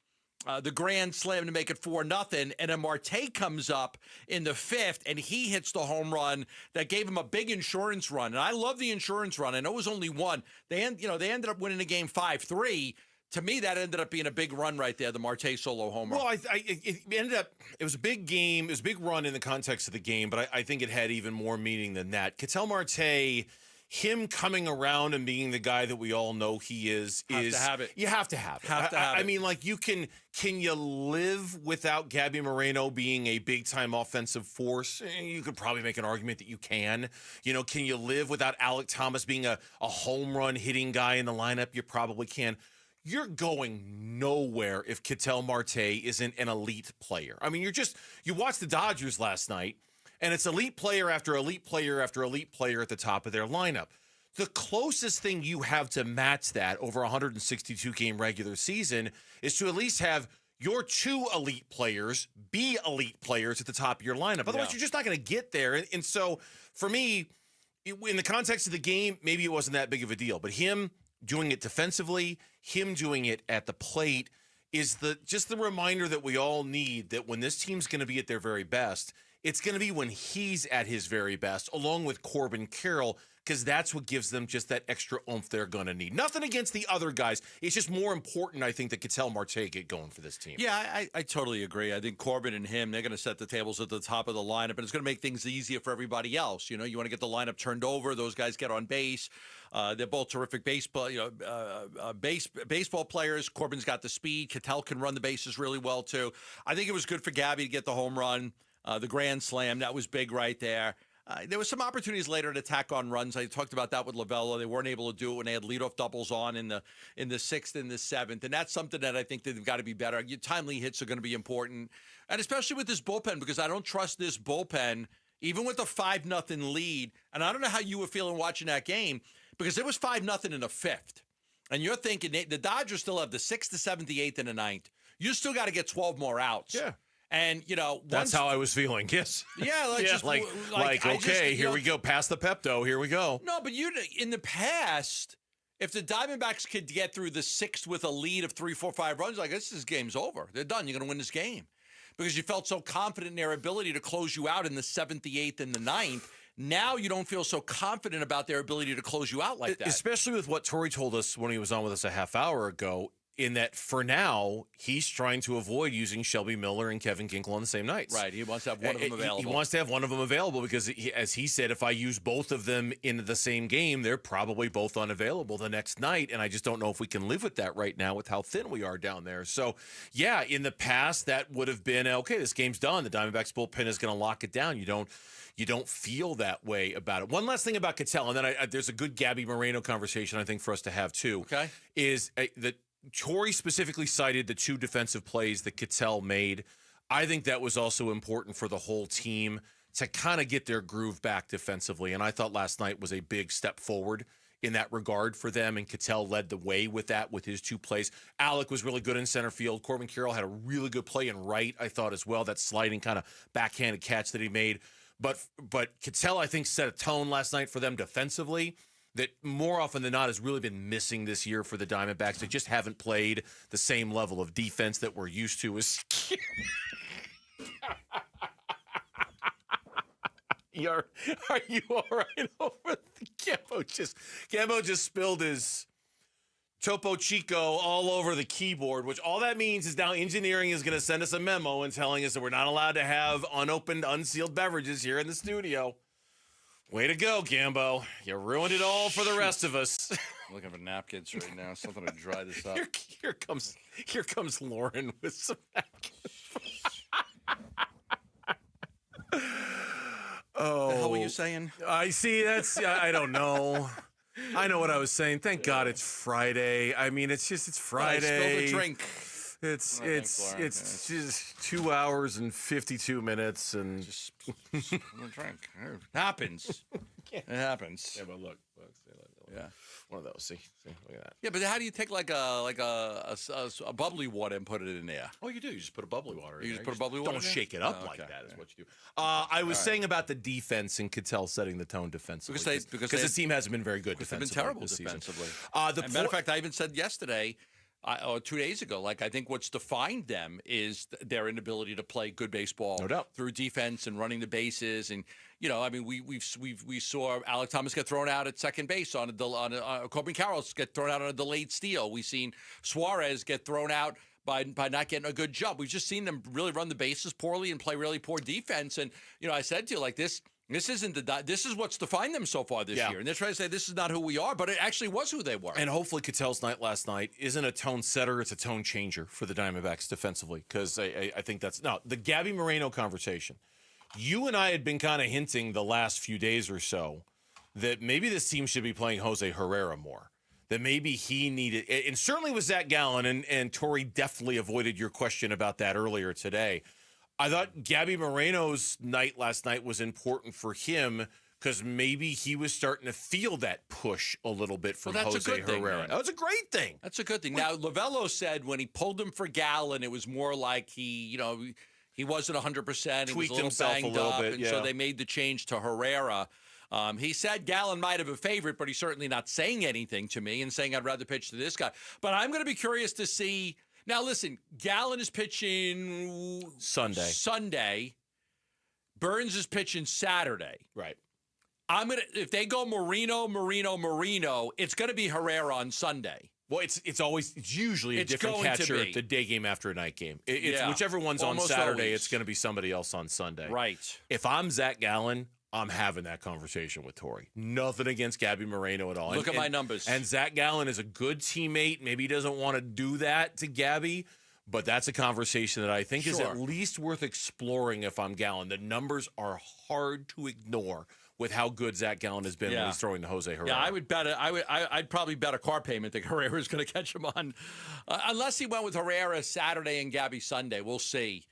grand slam to make it 4-0, and then Marte comes up in the 5th, and he hits the home run that gave him a big insurance run. And I love the insurance run. I know it was only one. They ended up winning the game 5-3. To me, that ended up being a big run right there, the Marte solo homer. Well, it was a big game. It was a big run in the context of the game, but I think it had even more meaning than that. Ketel Marte, him coming around and being the guy that we all know he is Have to have it. You have to have it. I mean, like, can you live without Gabby Moreno being a big time offensive force? You could probably make an argument that you can. Can you live without Alec Thomas being a home run hitting guy in the lineup? You probably can. You're going nowhere if Ketel Marte isn't an elite player. I mean, you watched the Dodgers last night, and it's elite player after elite player after elite player at the top of their lineup. The closest thing you have to match that over a 162-game regular season is to at least have your 2 elite players be elite players at the top of your lineup. Otherwise, you're just not going to get there. And so, for me, in the context of the game, maybe it wasn't that big of a deal. But him doing it defensively, him doing it at the plate is just the reminder that we all need that when this team's going to be at their very best, it's going to be when he's at his very best, along with Corbin Carroll, because that's what gives them just that extra oomph they're going to need. Nothing against the other guys. It's just more important, I think, that Ketel Marte get going for this team. Yeah, I totally agree. I think Corbin and him, they're going to set the tables at the top of the lineup, and it's going to make things easier for everybody else. You want to get the lineup turned over. Those guys get on base. They're both terrific baseball players. Corbin's got the speed. Ketel can run the bases really well, too. I think it was good for Gabby to get the home run. The grand slam, that was big right there. There were some opportunities later to tack on runs. I talked about that with Lovello. They weren't able to do it when they had leadoff doubles on in the 6th and the 7th, and that's something that I think that they've got to be better. Your timely hits are going to be important, and especially with this bullpen, because I don't trust this bullpen, even with the 5-0 lead. And I don't know how you were feeling watching that game, because it was 5-0 in the 5th, and you're thinking the Dodgers still have the 6th, the 7th, the 8th, and the 9th. You still got to get 12 more outs. Yeah. And, that's how I was feeling. Yes. Yeah. Okay, here we go. Past the Pepto. Here we go. No, but in the past, if the Diamondbacks could get through the 6th with a lead of 3, 4, 5 runs, this game's over. They're done. You're going to win this game. Because you felt so confident in their ability to close you out in the 7th, the 8th, and the 9th. Now you don't feel so confident about their ability to close you out like that. Especially with what Torey told us when he was on with us a half hour ago, in that for now, he's trying to avoid using Shelby Miller and Kevin Ginkel on the same nights. Right. He wants to have one of them available. He wants to have one of them available because, as he said, if I use both of them in the same game, they're probably both unavailable the next night. And I just don't know if we can live with that right now with how thin we are down there. So, yeah, in the past, that would have been, okay, this game's done. The Diamondbacks bullpen is going to lock it down. You don't feel that way about it. One last thing about Ketel, and then there's a good Gabby Moreno conversation, I think, for us to have, too. Okay. Is that Torey specifically cited the 2 defensive plays that Ketel made. I think that was also important for the whole team to kind of get their groove back defensively. And I thought last night was a big step forward in that regard for them. And Ketel led the way with that, with his 2 plays. Alec was really good in center field. Corbin Carroll had a really good play in right, I thought, as well. That sliding kind of backhanded catch that he made. But Ketel, I think, set a tone last night for them defensively that more often than not has really been missing this year for the Diamondbacks. They just haven't played the same level of defense that we're used to. Are you all right over Gambo just spilled his Topo Chico all over the keyboard, which all that means is now engineering is going to send us a memo and telling us that we're not allowed to have unopened, unsealed beverages here in the studio. Way to go, Gambo. You ruined it all for the rest of us. I'm looking for napkins right now, something to dry this up. Here comes Lauren with some napkins. Oh. What the hell were you saying? I see, I don't know. I know what I was saying. Thank God it's Friday. I mean, it's Friday. Well, I spilled a drink. It's just 2 hours and 52 minutes and just a drink. It happens. It happens. Yeah, but look. Yeah. One of those. See, look at that. Yeah, but how do you take like a bubbly water and put it in there? Oh, you do. You just put a bubbly water in there. You just put a bubbly water in there? Don't shake it up like that is what you do. I was saying about the defense and Ketel setting the tone defensively. Because this team hasn't been very good defensively. They've been terrible defensively. Matter of fact, I even said yesterday, or 2 days ago, I think what's defined them is their inability to play good baseball, no doubt, through defense and running the bases. And we saw Alec Thomas get thrown out at second base on Corbin Carroll get thrown out on a delayed steal. We've seen Suarez get thrown out by not getting a good jump. We've just seen them really run the bases poorly and play really poor defense. And I said to you, this This is what's defined them so far this year. And they're trying to say this is not who we are, but it actually was who they were. And hopefully Cattell's night last night isn't a tone setter, it's a tone changer for the Diamondbacks defensively, because I think that's... Now, the Gabby Moreno conversation. You and I had been kind of hinting the last few days or so that maybe this team should be playing Jose Herrera more. That maybe he needed... And certainly with Zach Gallen, and Tori definitely avoided your question about that earlier today. I thought Gabby Moreno's night last night was important for him because maybe he was starting to feel that push a little bit from Jose Herrera. That was a great thing. That's a good thing. Now, Lovello said when he pulled him for Gallen, it was more like he wasn't 100%. He was a little banged up, and so they made the change to Herrera. He said Gallen might have a favorite, but he's certainly not saying anything to me and saying I'd rather pitch to this guy. But I'm going to be curious to see... Now, listen, Gallen is pitching Sunday. Burns is pitching Saturday. Right. If they go Marino, it's going to be Herrera on Sunday. Well, it's usually a different catcher the day game after a night game. Whichever one's almost on Saturday, it's going to be somebody else on Sunday. Right. If I'm Zach Gallen, I'm having that conversation with Tori. Nothing against Gabby Moreno at all. Look at my numbers. And Zach Gallen is a good teammate. Maybe he doesn't want to do that to Gabby, but that's a conversation that I think is at least worth exploring if I'm Gallen. The numbers are hard to ignore with how good Zach Gallen has been when he's throwing to Jose Herrera. Yeah, I would bet I'd probably bet a car payment that Herrera is going to catch him on, unless he went with Herrera Saturday and Gabby Sunday. We'll see.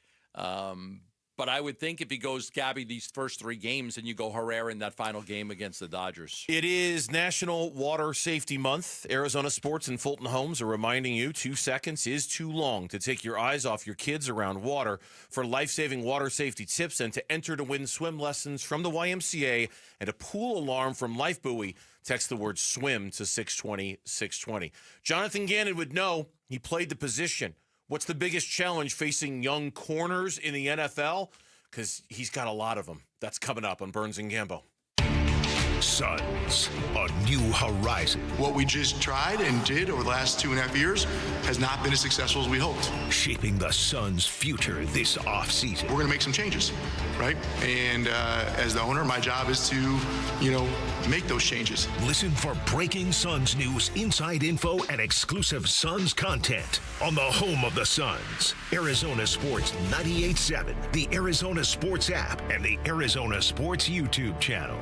But I would think if he goes Gabby these first 3 games and you go Herrera in that final game against the Dodgers. It is National Water Safety Month. Arizona Sports and Fulton Homes are reminding you 2 seconds is too long to take your eyes off your kids around water. For life-saving water safety tips and to enter to win swim lessons from the YMCA and a pool alarm from Life Buoy, text the word SWIM to 620-620. Jonathan Gannon would know. He played the position. What's the biggest challenge facing young corners in the NFL? Because he's got a lot of them. That's coming up on Burns and Gambo. Suns, a new horizon. What we just tried and did over the last 2.5 years has not been as successful as we hoped. Shaping the Suns' future this offseason. We're going to make some changes, right? And as the owner, my job is to, make those changes. Listen for breaking Suns news, inside info, and exclusive Suns content on the home of the Suns. Arizona Sports 98.7, the Arizona Sports app, and the Arizona Sports YouTube channel.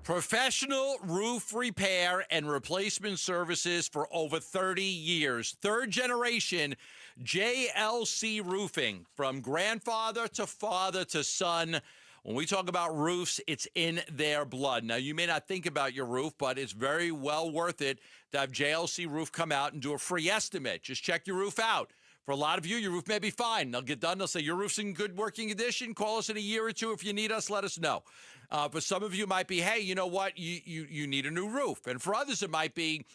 Professional roof repair and replacement services for over 30 years. 3rd generation JLC Roofing. From grandfather to father to son. When we talk about roofs, it's in their blood. Now, you may not think about your roof, but it's very well worth it to have JLC Roof come out and do a free estimate. Just check your roof out. For a lot of you, your roof may be fine. They'll get done. They'll say, your roof's in good working condition. Call us in a year or 2. If you need us, let us know. But some of you might be, hey, you know what? You need a new roof. And for others, it might be,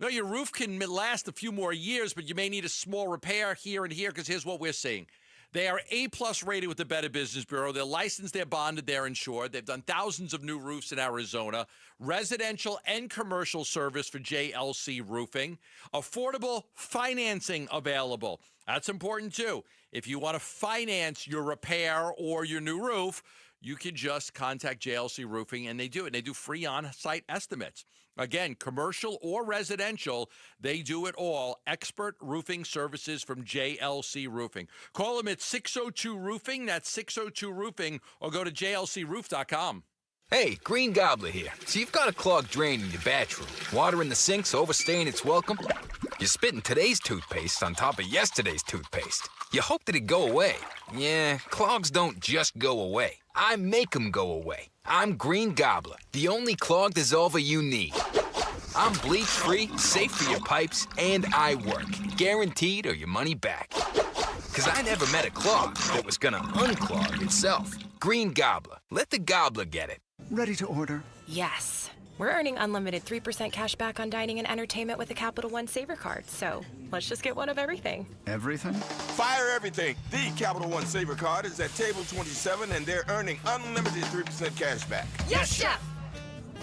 your roof can last a few more years, but you may need a small repair here and here, because here's what we're seeing. They are A-plus rated with the Better Business Bureau. They're licensed, they're bonded, they're insured. They've done thousands of new roofs in Arizona. Residential and commercial service for JLC Roofing. Affordable financing available. That's important, too. If you want to finance your repair or your new roof, you can just contact JLC Roofing, and they do it. They do free on-site estimates. Again, commercial or residential, they do it all. Expert roofing services from JLC Roofing. Call them at 602-ROOFING. That's 602-ROOFING, or go to jlcroof.com. Hey, Green Gobbler here. So you've got a clogged drain in your bathroom. Water in the sink's overstaying its welcome. You're spitting today's toothpaste on top of yesterday's toothpaste. You hope that it go away. Yeah, clogs don't just go away. I make them go away. I'm Green Gobbler, the only clog dissolver you need. I'm bleach-free, safe for your pipes, and I work. Guaranteed or your money back. Because I never met a clog that was gonna unclog itself. Green Gobbler. Let the gobbler get it. Ready to order? Yes. We're earning unlimited 3% cash back on dining and entertainment with a Capital One Saver card. So let's just get one of everything. Everything? Fire everything. The Capital One Saver card is at table 27, and they're earning unlimited 3% cash back. Yes, Chef!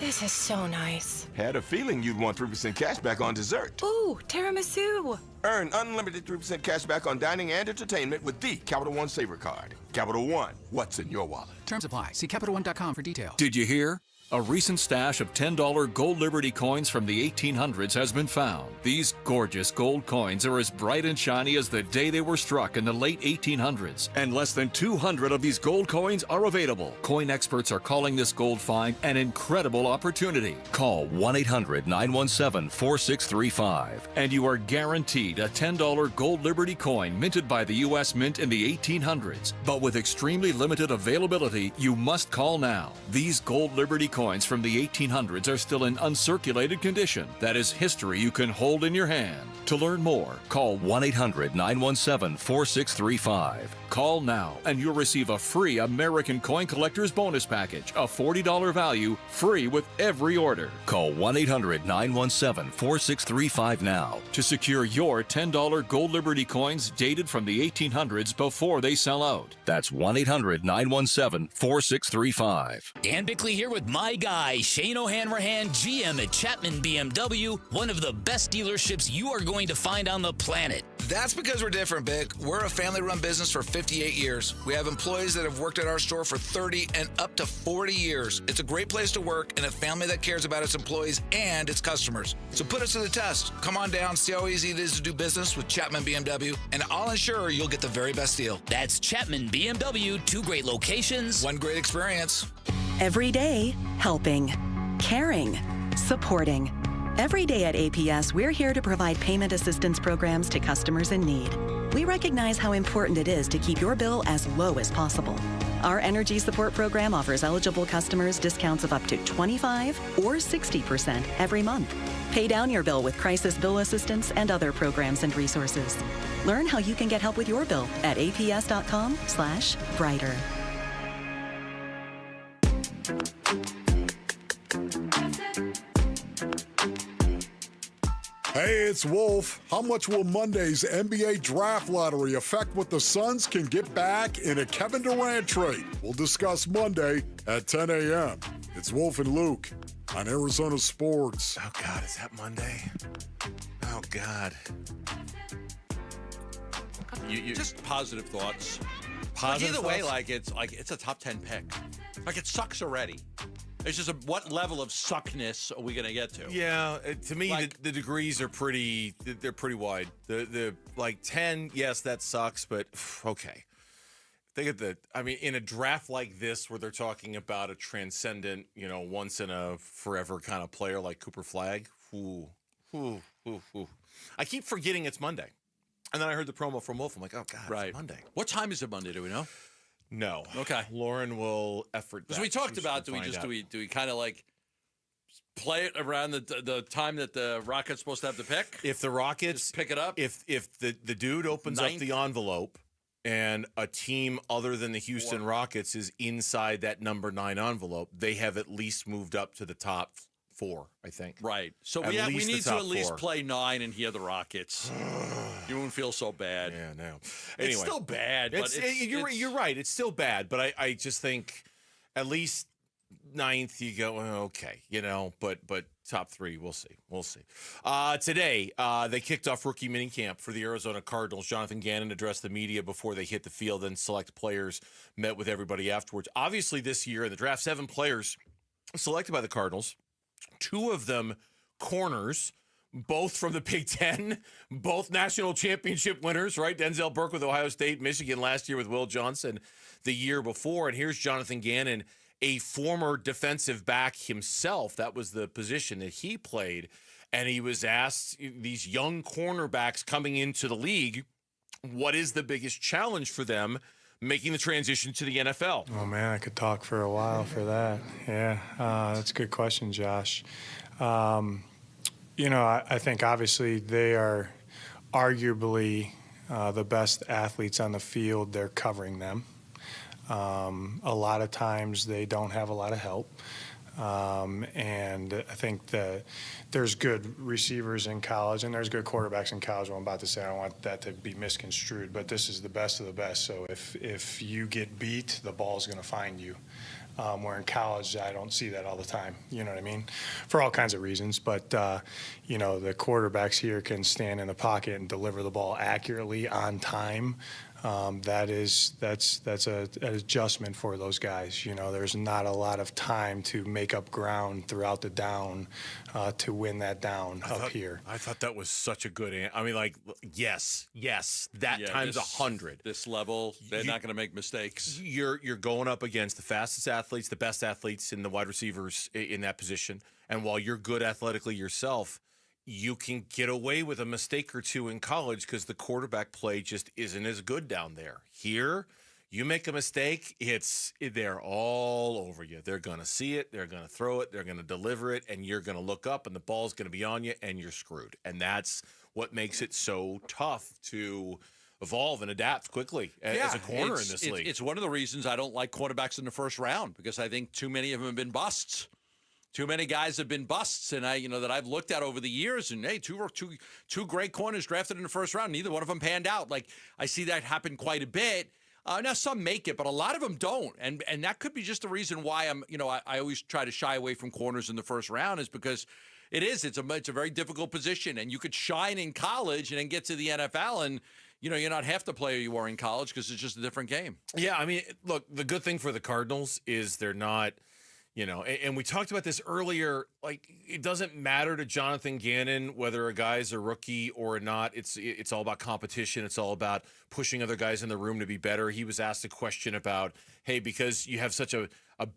This is so nice. Had a feeling you'd want 3% cash back on dessert. Ooh, tiramisu. Earn unlimited 3% cash back on dining and entertainment with the Capital One Saver Card. Capital One, what's in your wallet? Terms apply. See CapitalOne.com for details. Did you hear? A recent stash of $10 gold Liberty coins from the 1800s has been found. These gorgeous gold coins are as bright and shiny as the day they were struck in the late 1800s, and less than 200 of these gold coins are available. Coin experts are calling this gold find an incredible opportunity. Call 1-800-917-4635, and you are guaranteed a $10 gold Liberty coin minted by the U.S. Mint in the 1800s. But with extremely limited availability, you must call now. These gold Liberty coins from the 1800s are still in uncirculated condition. That is history you can hold in your hand. To learn more, call 1-800-917-4635. Call now and you'll receive a free American Coin Collector's Bonus Package, a $40 value, free with every order. Call 1-800-917-4635 now to secure your $10 gold Liberty coins dated from the 1800s before they sell out. That's 1-800-917-4635. Dan Bickley here with my guy, Shane O'Hanrahan, GM at Chapman BMW, one of the best dealerships you are going to find on the planet. That's because we're different, Bick. We're a family-run business for 58 years. We have employees that have worked at our store for 30 and up to 40 years. It's a great place to work and a family that cares about its employees and its customers. So put us to the test. Come on down, see how easy it is to do business with Chapman BMW, and I'll ensure you'll get the very best deal. That's Chapman BMW, 2 great locations, 1 great experience. Every day, helping, caring, supporting. Every day at APS, we're here to provide payment assistance programs to customers in need. We recognize how important it is to keep your bill as low as possible. Our energy support program offers eligible customers discounts of up to 25 or 60% every month. Pay down your bill with crisis bill assistance and other programs and resources. Learn how you can get help with your bill at aps.com/brighter. Hey, it's Wolf. How much will Monday's NBA draft lottery affect what the Suns can get back in a Kevin Durant trade? We'll discuss Monday at 10 a.m. It's Wolf and Luke on Arizona Sports. Oh, God, is that Monday? Oh, God. You just positive thoughts. Positive either way, thoughts? it's a top 10 pick. Like, it sucks already. It's just what level of suckness are we going to get to? Yeah, to me, the degrees are pretty wide. The 10, yes, that sucks, but okay. Think of in a draft like this where they're talking about a transcendent, once in a forever kind of player like Cooper Flagg. I keep forgetting it's Monday. And then I heard the promo from Wolf. I'm like, oh, God, it's Monday. What time is it Monday? Do we know? No. Okay. Lauren will effort that. Because we talked about, do we kind of play it around the time that the Rockets supposed to have the pick? If the Rockets just pick it up, if the dude opens up the envelope and a team other than the Houston Rockets is inside that number 9 envelope, they have at least moved up to the top 4, I think. Right. So we need to at least play 9 and hear the Rockets. You won't feel so bad. Yeah, no. Anyway, it's still bad. You're right. It's still bad, but I just think at least 9th you go, okay, but top 3, we'll see. Today, they kicked off rookie minicamp for the Arizona Cardinals. Jonathan Gannon addressed the media before they hit the field, and select players met with everybody afterwards. Obviously, this year in the draft, 7 players selected by the Cardinals. 2 of them corners, both from the Big Ten, both national championship winners, right? Denzel Burke with Ohio State, Michigan last year with Will Johnson the year before. And here's Jonathan Gannon, a former defensive back himself. That was the position that he played. And he was asked, these young cornerbacks coming into the league, what is the biggest challenge for them making the transition to the NFL? Oh, man, I could talk for a while for that. Yeah, that's a good question, Josh. I think obviously they are arguably the best athletes on the field. They're covering them. A lot of times they don't have a lot of help. And I think that there's good receivers in college and there's good quarterbacks in college. What I'm about to say, I don't want that to be misconstrued, but this is the best of the best. So if you get beat, the ball's going to find you. Where in college, I don't see that all the time. You know what I mean? For all kinds of reasons. But, the quarterbacks here can stand in the pocket and deliver the ball accurately on time. That's an adjustment for those guys. There's not a lot of time to make up ground throughout the down to win that down here. I thought that was such a good answer. I mean, yes, that times 100. This level, they're not going to make mistakes. You're going up against the fastest athletes, the best athletes in the wide receivers in that position. And while you're good athletically yourself, you can get away with a mistake or two in college because the quarterback play just isn't as good down there. Here, you make a mistake, they're all over you. They're going to see it, they're going to throw it, they're going to deliver it, and you're going to look up, and the ball's going to be on you, and you're screwed. And that's what makes it so tough to evolve and adapt quickly as a corner in this league. It's one of the reasons I don't like quarterbacks in the first round, because I think too many of them have been busts. Too many guys have been busts, and that I've looked at over the years. And hey, two great corners drafted in the first round. Neither one of them panned out. Like I see that happen quite a bit. Now some make it, but a lot of them don't, and that could be just the reason why I always try to shy away from corners in the first round, is because it's a very difficult position, and you could shine in college and then get to the NFL and. You're not half the player you were in college because it's just a different game. Yeah, I mean, look, the good thing for the Cardinals is they're not. And we talked about this earlier, like it doesn't matter to Jonathan Gannon whether a guy's a rookie or not. It's all about competition. It's all about pushing other guys in the room to be better. He was asked a question about, hey, because you have such a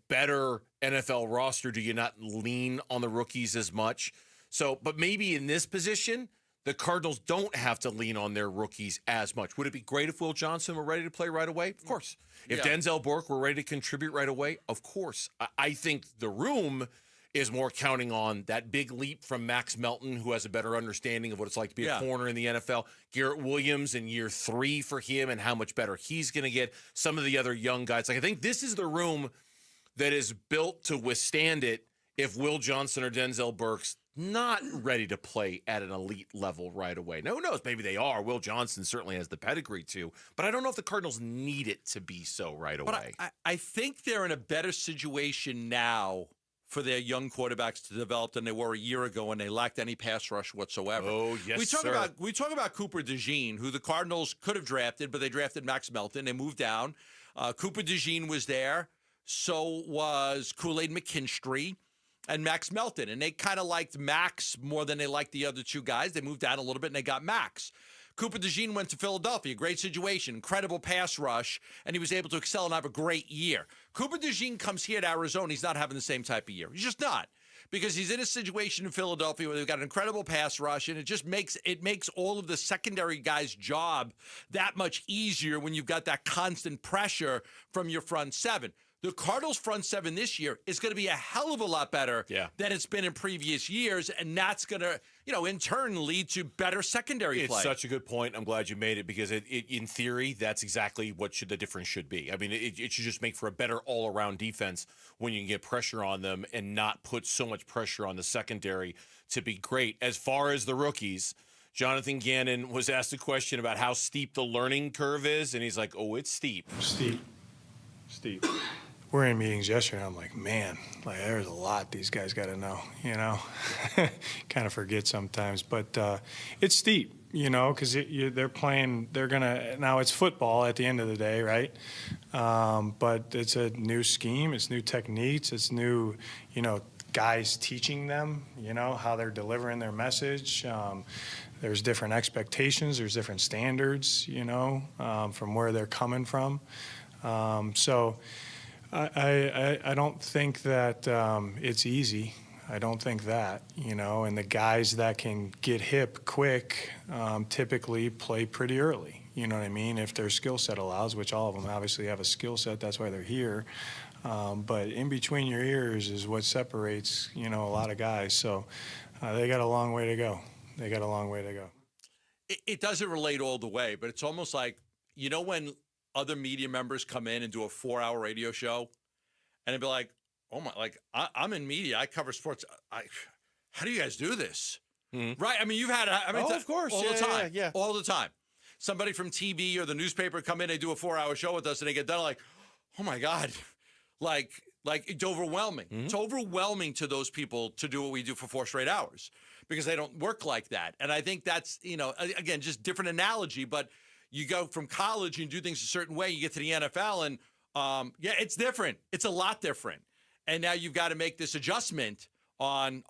better NFL roster, do you not lean on the rookies as much? So, but maybe in this position, the Cardinals don't have to lean on their rookies as much. Would it be great if Will Johnson were ready to play right away? Of course. If Denzel Burke were ready to contribute right away? Of course. I think the room is more counting on that big leap from Max Melton, who has a better understanding of what it's like to be a corner in the NFL. Garrett Williams in year 3 for him and how much better he's going to get. Some of the other young guys. Like I think this is the room that is built to withstand it if Will Johnson or Denzel Burke's not ready to play at an elite level right away. Now, who knows? Maybe they are. Will Johnson certainly has the pedigree to, but I don't know if the Cardinals need it to be so right away. But I think they're in a better situation now for their young quarterbacks to develop than they were a year ago when they lacked any pass rush whatsoever. Oh, yes, sir. We talk about Cooper DeJean, who the Cardinals could have drafted, but they drafted Max Melton. They moved down. Cooper DeJean was there. So was Kool-Aid McKinstry and Max Melton. And they kind of liked Max more than they liked the other two guys. They moved down a little bit, and they got Max. Cooper DeJean went to Philadelphia. Great situation, incredible pass rush, and he was able to excel and have a great year. Cooper DeJean comes here to Arizona. He's not having the same type of year. He's just not. Because he's in a situation in Philadelphia where they've got an incredible pass rush, and it makes all of the secondary guys' job that much easier when you've got that constant pressure from your front seven. The Cardinals' front seven this year is going to be a hell of a lot better than it's been in previous years, and that's going to, in turn lead to better secondary play. It's such a good point. I'm glad you made it because in theory, that's exactly what the difference should be. I mean, it should just make for a better all-around defense when you can get pressure on them and not put so much pressure on the secondary to be great. As far as the rookies, Jonathan Gannon was asked a question about how steep the learning curve is, and he's like, oh, it's steep. Steep. We're in meetings yesterday, and I'm like, man, there's a lot these guys got to know, kind of forget sometimes. But it's steep, because they're playing, now it's football at the end of the day, right? But it's a new scheme, it's new techniques, it's new, guys teaching them, how they're delivering their message. There's different expectations, there's different standards, from where they're coming from. So I don't think that it's easy. I don't think that, and the guys that can get hip quick typically play pretty early. You know what I mean? If their skill set allows, which all of them obviously have a skill set, that's why they're here. But in between your ears is what separates, a lot of guys. So they got a long way to go. It doesn't relate all the way, but it's almost like, when other media members come in and do a 4-hour radio show, and they'd be like, oh my, like I'm in media. I cover sports. How do you guys do this? Right? I mean, you've had, of course. All the time. Yeah. All the time. Somebody from TV or the newspaper come in, they do a 4-hour show with us, and they get done like, oh my God. Like it's overwhelming. It's overwhelming to those people to do what we do for 4 straight hours because they don't work like that. And I think that's, again, just different analogy, but you go from college and do things a certain way, you get to the NFL and it's different. It's a lot different. And now you've got to make this adjustment on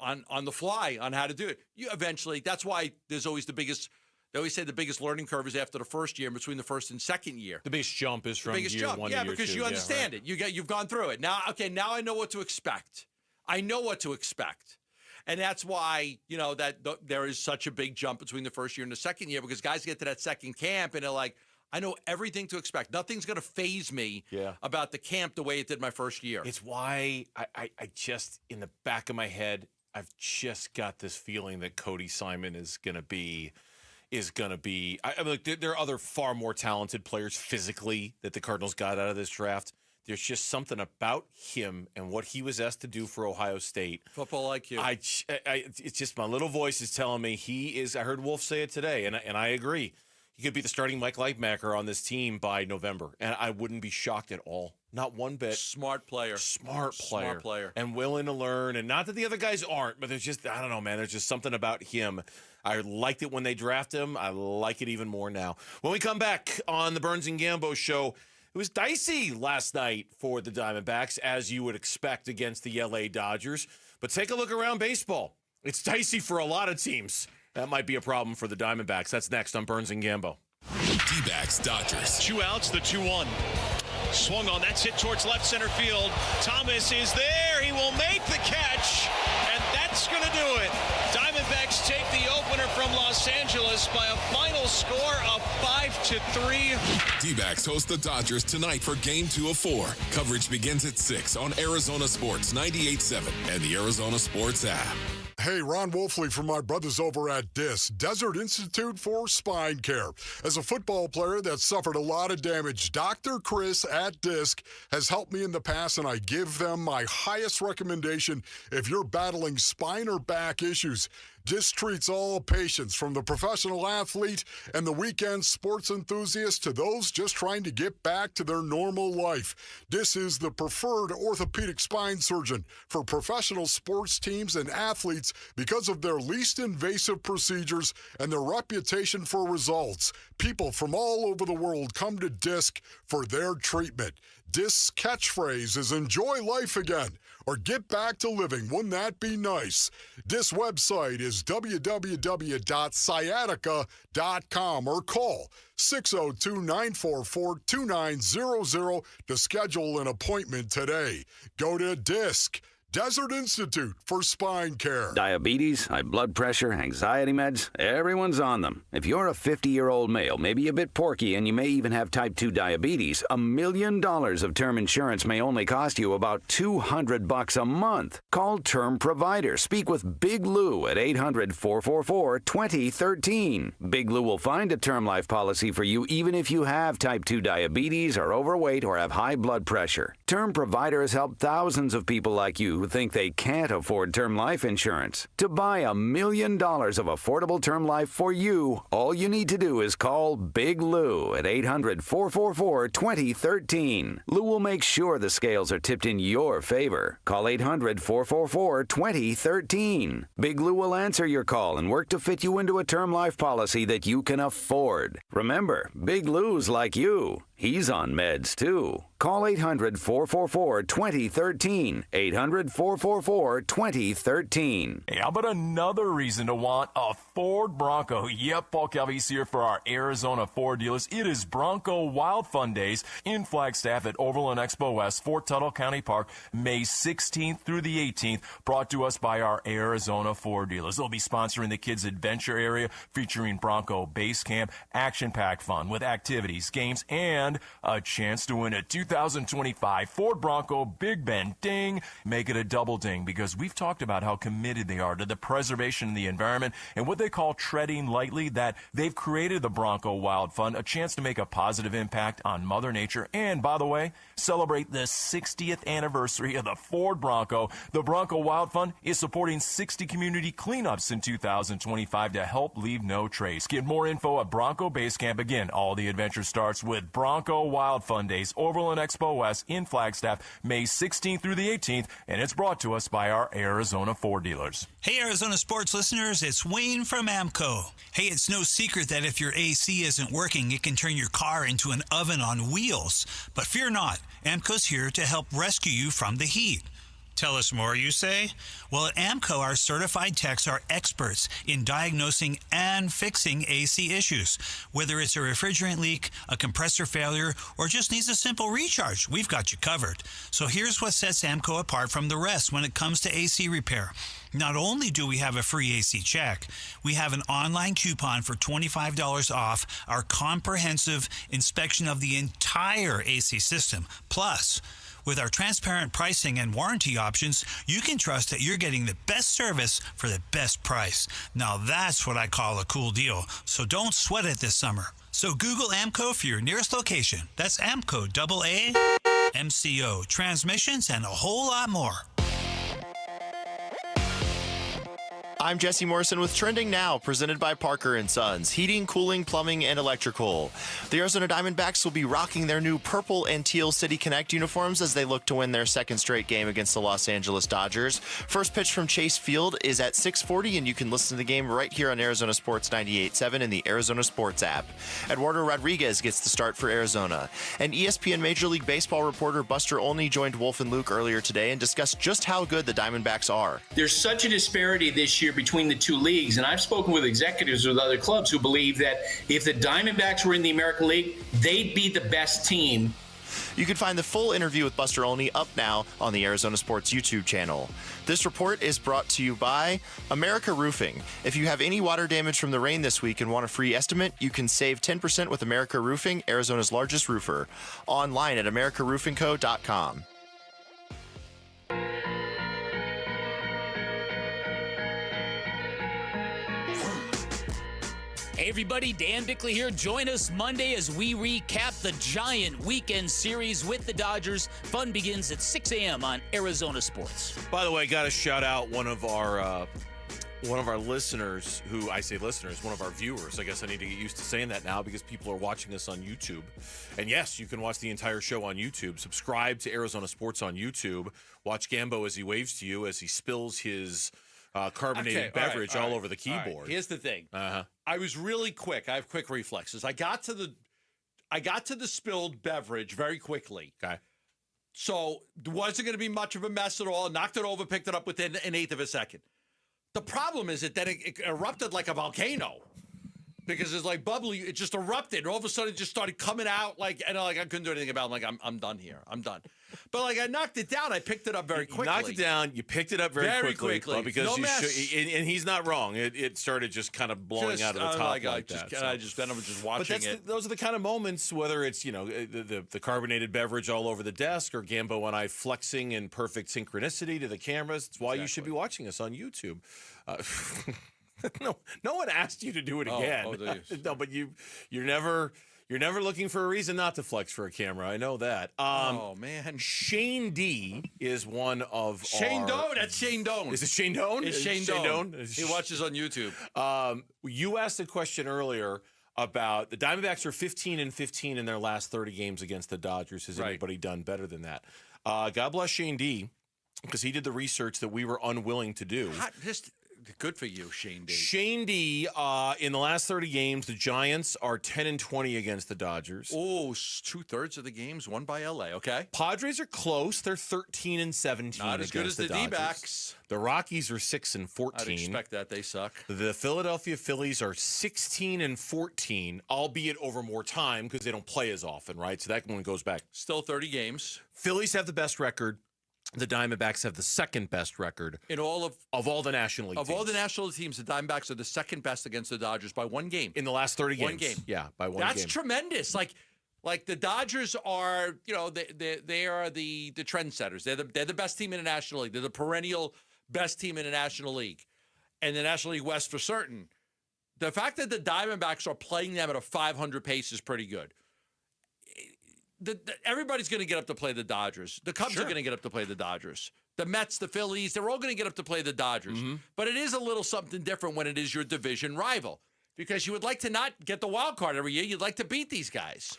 the fly on how to do it. You eventually, that's why there's always they always say the biggest learning curve is after the first year and between the first and second year. The biggest jump is from year 1 to year 2. Because you understand it. You've gone through it. Now I know what to expect. I know what to expect. And that's why, there is such a big jump between the first year and the second year because guys get to that second camp and they're like, I know everything to expect. Nothing's going to faze me about the camp the way it did my first year. It's why I just, in the back of my head, I've just got this feeling that Cody Simon is going to be. I mean, there are other far more talented players physically that the Cardinals got out of this draft. There's just something about him and what he was asked to do for Ohio State. Football IQ. It's just my little voice is telling me he is. I heard Wolf say it today, and I agree. He could be the starting Mike Leitmacher on this team by November, and I wouldn't be shocked at all. Not one bit. Smart player. And willing to learn. And not that the other guys aren't, but there's just, I don't know, man. There's just something about him. I liked it when they drafted him. I like it even more now. When we come back on the Burns and Gambo show, it was dicey last night for the Diamondbacks, as you would expect against the LA Dodgers. But take a look around baseball. It's dicey for a lot of teams. That might be a problem for the Diamondbacks. That's next on Burns and Gambo. D-backs Dodgers. 2 outs, the 2-1. Swung on, that's hit towards left center field. Thomas is there, he will make the catch, and that's going to do it. Diamondbacks take the opener from Los Angeles by a final score of 5-3. D-backs host the Dodgers tonight for Game 2 of 4. Coverage begins at 6 on Arizona Sports 98.7 and the Arizona Sports app. Hey, Ron Wolfley from my brothers over at DISC, Desert Institute for Spine Care. As a football player that suffered a lot of damage, Dr. Chris at DISC has helped me in the past, and I give them my highest recommendation if you're battling spine or back issues. DISC treats all patients, from the professional athlete and the weekend sports enthusiast to those just trying to get back to their normal life. DISC is the preferred orthopedic spine surgeon for professional sports teams and athletes because of their least invasive procedures and their reputation for results. People from all over the world come to DISC for their treatment. DISC's catchphrase is "Enjoy life again," or "Get back to living. Wouldn't that be nice?" DISC website is www.sciatica.com or call 602-944-2900 to schedule an appointment today. Go to DISC, Desert Institute for Spine Care. Diabetes, high blood pressure, anxiety meds, everyone's on them. If you're a 50-year-old male, maybe a bit porky, and you may even have type 2 diabetes, $1 million of term insurance may only cost you about $200 a month. Call Term Provider. Speak with Big Lou at 800-444-2013. Big Lou will find a term life policy for you even if you have type 2 diabetes, are overweight, or have high blood pressure. Term Provider has helped thousands of people like you who think they can't afford term life insurance. To buy $1 million of affordable term life for you, all you need to do is call Big Lou at 800-444-2013. Lou will make sure the scales are tipped in your favor. Call 800-444-2013. Big Lou will answer your call and work to fit you into a term life policy that you can afford. Remember, Big Lou's like you. He's on meds, too. Call 800-444-2013. 800-444-2013. Hey, how about another reason to want a Ford Bronco? Yep, Paul Calvi's here for our Arizona Ford dealers. It is Bronco Wild Fun Days in Flagstaff at Overland Expo West, Fort Tuttle County Park, May 16th through the 18th, brought to us by our Arizona Ford dealers. They'll be sponsoring the Kids Adventure Area, featuring Bronco Base Camp, action-packed fun with activities, games, and a chance to win a 2000 2025 Ford Bronco Big Bend Ding. Make it a double ding because we've talked about how committed they are to the preservation of the environment and what they call treading lightly, that they've created the Bronco Wild Fund, a chance to make a positive impact on Mother Nature and, by the way, celebrate the 60th anniversary of the Ford Bronco. The Bronco Wild Fund is supporting 60 community cleanups in 2025 to help leave no trace. Get more info at Bronco Base Camp. Again, all the adventure starts with Bronco Wild Fun Days, Overland Expo West in Flagstaff, May 16th through the 18th, and it's brought to us by our Arizona Ford dealers. Hey, Arizona sports listeners, it's Wayne from AMCO. Hey, it's no secret that if your AC isn't working, it can turn your car into an oven on wheels. But fear not, AMCO's here to help rescue you from the heat. Tell us more, you say? Well, at AMCO, our certified techs are experts in diagnosing and fixing AC issues. Whether it's a refrigerant leak, a compressor failure, or just needs a simple recharge, we've got you covered. So here's what sets AMCO apart from the rest when it comes to AC repair. Not only do we have a free AC check, we have an online coupon for $25 off our comprehensive inspection of the entire AC system. Plus, with our transparent pricing and warranty options, you can trust that you're getting the best service for the best price. Now that's what I call a cool deal. So don't sweat it this summer. So Google AMCO for your nearest location. That's AMCO, AAMCO, transmissions, and a whole lot more. I'm Jesse Morrison with Trending Now, presented by Parker & Sons, heating, cooling, plumbing, and electrical. The Arizona Diamondbacks will be rocking their new purple and teal City Connect uniforms as they look to win their second straight game against the Los Angeles Dodgers. First pitch from Chase Field is at 6:40, and you can listen to the game right here on Arizona Sports 98.7 and the Arizona Sports app. Eduardo Rodriguez gets the start for Arizona. And ESPN Major League Baseball reporter Buster Olney joined Wolf and Luke earlier today and discussed just how good the Diamondbacks are. There's such a disparity this year between the two leagues, and I've spoken with executives with other clubs who believe that if the Diamondbacks were in the American League, they'd be the best team. You can find the full interview with Buster Olney up now on the Arizona Sports YouTube channel. This report is brought to you by America Roofing. If you have any water damage from the rain this week and want a free estimate, you can save 10% with America Roofing, Arizona's largest roofer. Online at americaroofingco.com. Hey everybody, Dan Bickley here. Join us Monday as we recap the giant weekend series with the Dodgers. Fun begins at 6 a.m. on Arizona Sports. By the way, got to shout out one of our listeners, who I say listeners, one of our viewers. I guess I need to get used to saying that now because people are watching us on YouTube. And yes, you can watch the entire show on YouTube. Subscribe to Arizona Sports on YouTube. Watch Gambo as he waves to you as he spills his carbonated beverage all over the keyboard. All right. Here's the thing. I was really quick. I have quick reflexes. I got to the spilled beverage very quickly. Okay. So it wasn't going to be much of a mess at all. Knocked it over, picked it up within an eighth of a second. The problem is that it erupted like a volcano. Because it's like bubbly, it just erupted. And all of a sudden, it just started coming out and I couldn't do anything about it. I'm done here. I'm done. But I knocked it down. I picked it up very quickly. You knocked it down. You picked it up very quickly. Well, because no mess. And he's not wrong. It started just kind of blowing out of the top I was just watching it. Those are the kind of moments, whether it's the carbonated beverage all over the desk or Gambo and I flexing in perfect synchronicity to the cameras. It's why you should be watching us on YouTube. No one asked you to do it again. No, but you're never looking for a reason not to flex for a camera. I know that. Oh man, Shane D is one of Shane Doan. That's Shane Doan. Is it Shane Doan? It's Shane Doan. He watches on YouTube. You asked a question earlier about the Diamondbacks are 15-15 in their last 30 games against the Dodgers. Has anybody done better than that? God bless Shane D, because he did the research that we were unwilling to do. Good for you, Shane D. Shane D, in the last 30 games, the Giants are 10-20 against the Dodgers. Oh, 2/3 of the games won by LA. Okay. Padres are close. They're 13-17. Not as good as the Dodgers. D-backs. The Rockies are 6-14. I'd expect that. They suck. The Philadelphia Phillies are 16-14, albeit over more time because they don't play as often, right? So that one goes back. Still 30 games. Phillies have the best record. The Diamondbacks have the second best record in all of all the National League teams. Of all the National League teams, the Diamondbacks are the second best against the Dodgers by one game. In the last 30 games. One game. Yeah, by one game. That's tremendous. Like the Dodgers are, they are the trendsetters. They're the best team in the National League. They're the perennial best team in the National League, and the National League West for certain. The fact that the Diamondbacks are playing them at a 500 pace is pretty good. Everybody's going to get up to play the Dodgers. The Cubs are going to get up to play the Dodgers. The Mets, the Phillies, they're all going to get up to play the Dodgers. But it is a little something different when it is your division rival, because you would like to not get the wild card every year. You'd like to beat these guys.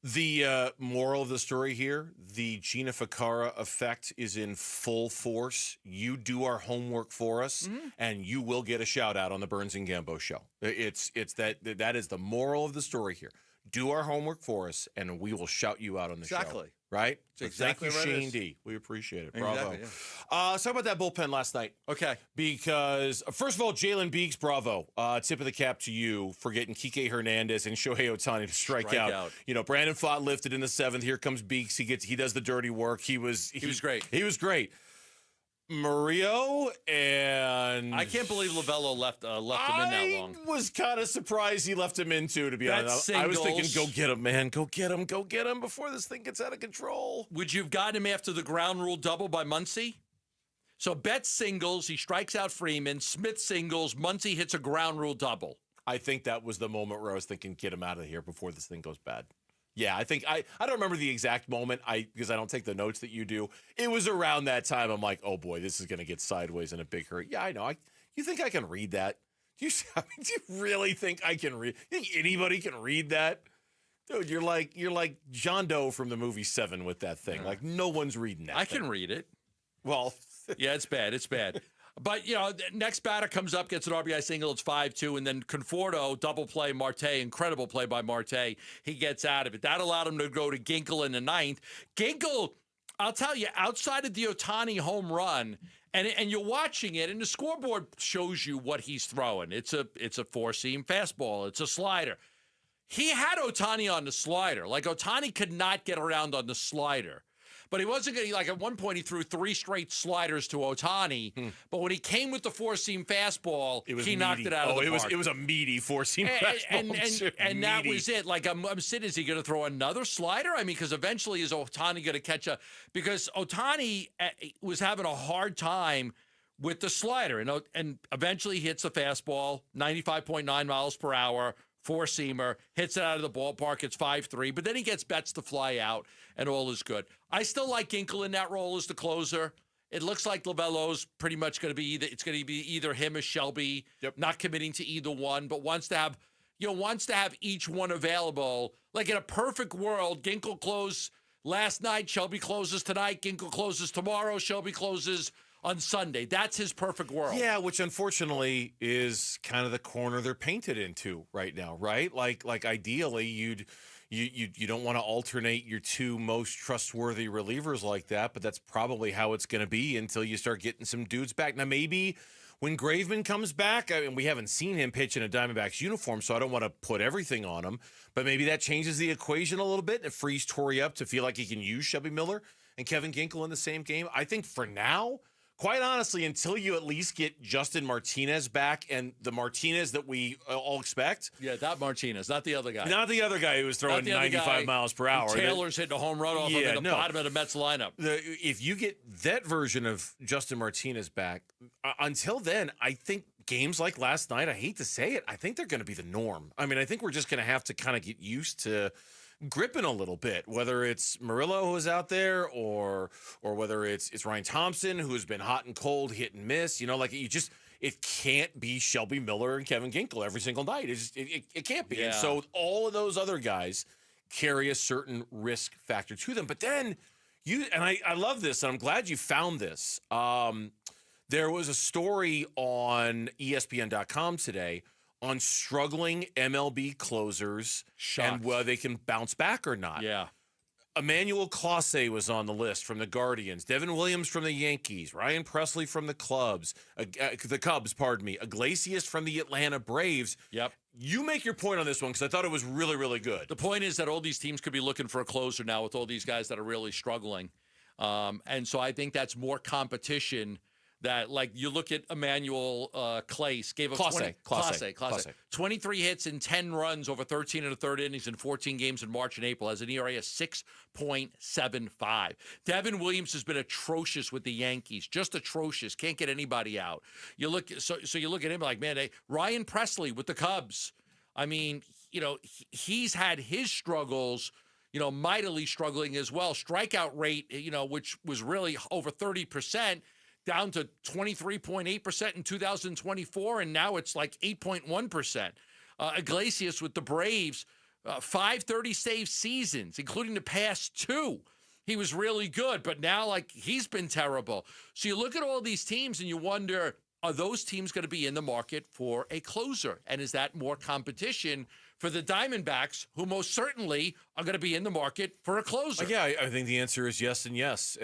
The moral of the story here, the Gina Ficarra effect is in full force. You do our homework for us, and you will get a shout-out on the Burns and Gambo show. It's that is the moral of the story here. Do our homework for us, and we will shout you out on the show. Exactly. Right? It's exactly Thank you, right. Shane D. We appreciate it. Bravo. Exactly, yeah. Let's talk about that bullpen last night. Okay. Because, first of all, Jalen Beeks, bravo. Tip of the cap to you for getting Kike Hernandez and Shohei Ohtani to strike out. Brandon Pfaadt lifted in the 7th. Here comes Beeks. He does the dirty work. He was great. He was great. Murillo and I can't believe Lovello left him in that long. I was kind of surprised he left him in too, to be honest. I was thinking, go get him, man. Go get him before this thing gets out of control. Would you have gotten him after the ground rule double by Muncy? So Betts singles, he strikes out Freeman. Smith singles, Muncy hits a ground rule double. I think that was the moment where I was thinking, get him out of here before this thing goes bad. Yeah, I think I don't remember the exact moment because I don't take the notes that you do. It was around that time. I'm like, oh boy, this is going to get sideways in a big hurry. Yeah, I know. You think I can read that? Do you really think I can read? You think anybody can read that? Dude, you're like John Doe from the movie Seven with that thing. Like no one's reading that. I can read it. Well, yeah, it's bad. It's bad. But, next batter comes up, gets an RBI single, it's 5-2, and then Conforto, double play, Marte, incredible play by Marte. He gets out of it. That allowed him to go to Ginkel in the 9th. Ginkel, I'll tell you, outside of the Ohtani home run, and you're watching it, and the scoreboard shows you what he's throwing. It's a four-seam fastball. It's a slider. He had Ohtani on the slider. Like, Ohtani could not get around on the slider. But he wasn't going to, like, at one point he threw 3 straight sliders to Ohtani. But when he came with the four-seam fastball, he knocked it out of the park. It was a meaty four-seam fastball. And that was it. Like, I'm sitting, is he going to throw another slider? I mean, because eventually is Ohtani going to catch a – because Ohtani was having a hard time with the slider. And eventually he hits the fastball, 95.9 miles per hour, four-seamer, hits it out of the ballpark. It's 5-3. But then he gets Betts to fly out, and all is good. I still like Ginkel in that role as the closer. It looks like Lovello's pretty much going to be either him or Shelby. Not committing to either one, but wants to have each one available. Like in a perfect world, Ginkel closed last night, Shelby closes tonight, Ginkel closes tomorrow, Shelby closes on Sunday. That's his perfect world. Yeah, which unfortunately is kind of the corner they're painted into right now, right? Like ideally you don't want to alternate your 2 most trustworthy relievers like that, but that's probably how it's going to be until you start getting some dudes back. Now maybe when Graveman comes back, and we haven't seen him pitch in a Diamondbacks uniform, so I don't want to put everything on him, but maybe that changes the equation a little bit and it frees Torrey up to feel like he can use Shelby Miller and Kevin Ginkel in the same game. I think for now, quite honestly, until you at least get Justin Martinez back and the Martinez that we all expect. Yeah, that Martinez, not the other guy. Not the other guy who was throwing 95 miles per hour. Taylor's hitting a home run off him in the bottom of the Mets lineup. If you get that version of Justin Martinez back, until then, I think games like last night, I hate to say it, I think they're going to be the norm. I mean, I think we're just going to have to kind of get used to gripping a little bit, whether it's Murillo who's out there or whether it's Ryan Thompson who's been hot and cold, hit and miss. It can't be Shelby Miller and Kevin Ginkel every single night. It can't be. Yeah. And so all of those other guys carry a certain risk factor to them. But then I love this, and I'm glad you found this. There was a story on ESPN.com today on struggling MLB closers and whether they can bounce back or not. Yeah. Emmanuel Clase was on the list from the Guardians. Devin Williams from the Yankees. Ryan Presley from the Cubs. Iglesias from the Atlanta Braves. Yep. You make your point on this one because I thought it was really, really good. The point is that all these teams could be looking for a closer now with all these guys that are really struggling. And so I think that's more competition that, like, you look at Emmanuel Clase, gave up Clase. 23 hits and 10 runs over 13 and a third innings in 14 games in March and April, has an ERA of 6.75. Devin Williams has been atrocious with the Yankees, just atrocious. Can't get anybody out. You look you look at him like, man, Ryan Presley with the Cubs. I mean, he's had his struggles, mightily struggling as well. Strikeout rate, which was really over 30%, down to 23.8% in 2024, and now it's like 8.1%. Iglesias with the Braves, 530 save seasons, including the past 2. He was really good, but now, like, he's been terrible. So you look at all these teams and you wonder, are those teams going to be in the market for a closer? And is that more competition for the Diamondbacks, who most certainly are going to be in the market for a closer? Yeah, I think the answer is yes and yes.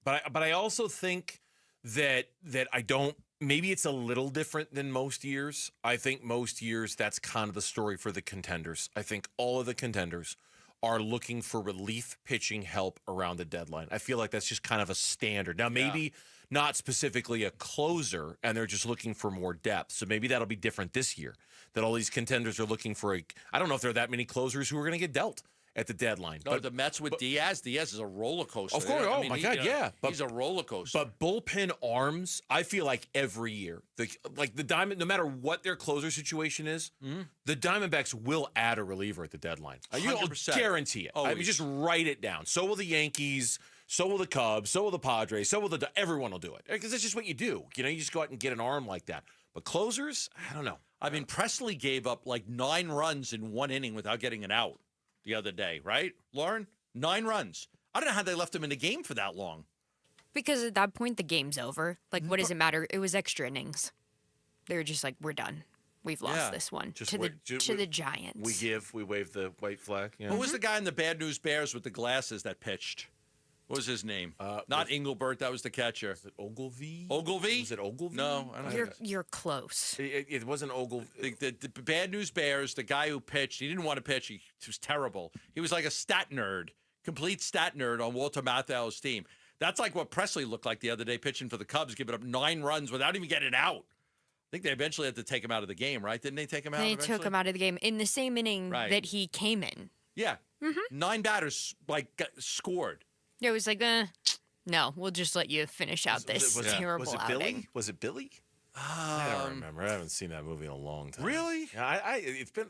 But I also think that I don't. Maybe it's a little different than most years. I think most years that's kind of the story for the contenders. I think all of the contenders are looking for relief pitching help around the deadline. I feel like that's just kind of a standard. Now, maybe not specifically a closer, and they're just looking for more depth. So maybe that'll be different this year, that all these contenders are looking for I don't know if there are that many closers who are going to get dealt at the deadline. No, but the Mets with Diaz is a roller coaster. Of course. My God, yeah. He's a roller coaster. But bullpen arms, I feel like every year, the Diamond, no matter what their closer situation is, the Diamondbacks will add a reliever at the deadline. 100%. You'll guarantee it. Always. I mean, just write it down. So will the Yankees. So will the Cubs. So will the Padres. So will everyone will do it, because that's just what you do. You just go out and get an arm like that. But closers, I don't know. I mean, Presley gave up like 9 runs in 1 inning without getting an out the other day, right, Lauren? 9 runs. I don't know how they left him in the game for that long. Because at that point, the game's over. Like, what does it matter? It was extra innings. They were just like, we're done. We've lost this one to the Giants. We wave the white flag. Yeah. Who was the guy in the Bad News Bears with the glasses that pitched? What was his name? Not Engelbert. That was the catcher. Was it Ogilvy? Ogilvy? Was it Ogilvy? No, I don't know. You're close. It wasn't Ogilvy. The Bad News Bears, the guy who pitched, he didn't want to pitch. He was terrible. He was like a stat nerd, complete stat nerd on Walter Matthau's team. That's like what Presley looked like the other day pitching for the Cubs, giving up 9 runs without even getting out. I think they eventually had to take him out of the game, right? Didn't they take him out eventually? They took him out of the game in the same inning that he came in. Yeah. 9 batters scored. It was like, no, we'll just let you finish out this terrible outing. Was it Billy? I don't remember. I haven't seen that movie in a long time. Really? It's been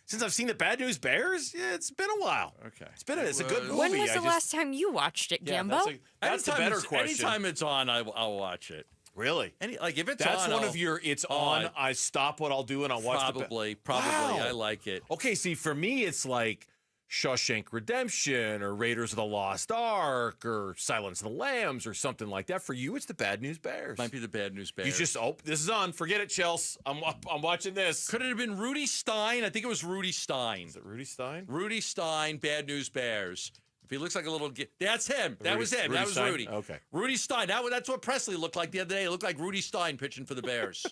since I've seen the Bad News Bears. Yeah, it's been a while. Okay, it's a good movie. When was the last time you watched it, Gambo? That's the better question. Anytime it's on, I'll watch it. Really? If it's that's on, one of your. It's on. I stop what I'll do and I'll watch. Probably. Wow. I like it. Okay, see, for me, it's like Shawshank Redemption or Raiders of the Lost Ark or Silence of the Lambs or something like that. For you, it's the Bad News Bears. Might be the Bad News Bears. You just, this is on. Forget it, Chelsea. I'm watching this. Could it have been Rudy Stein? I think it was Rudy Stein. Is it Rudy Stein? Rudy Stein, Bad News Bears. If he looks like a little... That's him. That was him. That was Stein? Rudy. Okay. Rudy Stein. That's what Presley looked like the other day. It looked like Rudy Stein pitching for the Bears.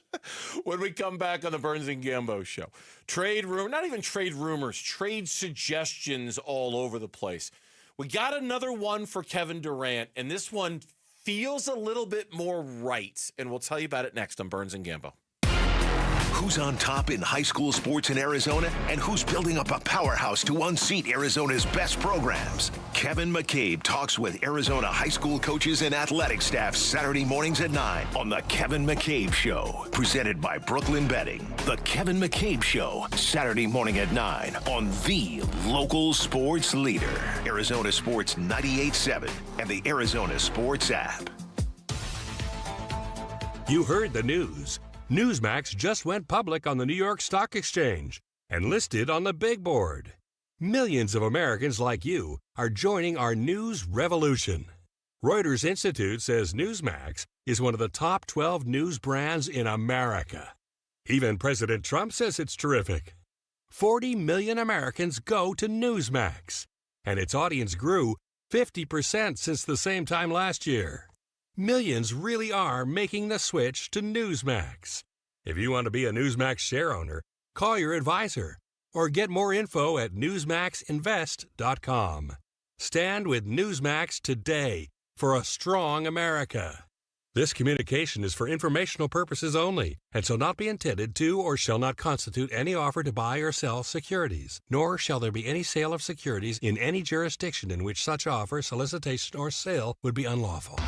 When we come back on the Burns and Gambo show, not even trade rumors, trade suggestions all over the place. We got another one for Kevin Durant, and this one feels a little bit more right, and we'll tell you about it next on Burns and Gambo. Who's on top in high school sports in Arizona, and who's building up a powerhouse to unseat Arizona's best programs? Kevin McCabe talks with Arizona high school coaches and athletic staff Saturday mornings at 9 on The Kevin McCabe Show, presented by Brooklyn Betting. The Kevin McCabe Show, Saturday morning at 9 on the local sports leader, Arizona Sports 98.7 and the Arizona Sports app. You heard the news. Newsmax just went public on the New York Stock Exchange and listed on the big board. Millions of Americans like you are joining our news revolution. Reuters Institute says Newsmax is one of the top 12 news brands in America. Even President Trump says it's terrific. 40 million Americans go to Newsmax, and its audience grew 50% since the same time last year. Millions really are making the switch to Newsmax. If you want to be a Newsmax share owner, call your advisor or get more info at newsmaxinvest.com. Stand with Newsmax today for a strong America. This communication is for informational purposes only and shall not be intended to or shall not constitute any offer to buy or sell securities, nor shall there be any sale of securities in any jurisdiction in which such offer, solicitation, or sale would be unlawful.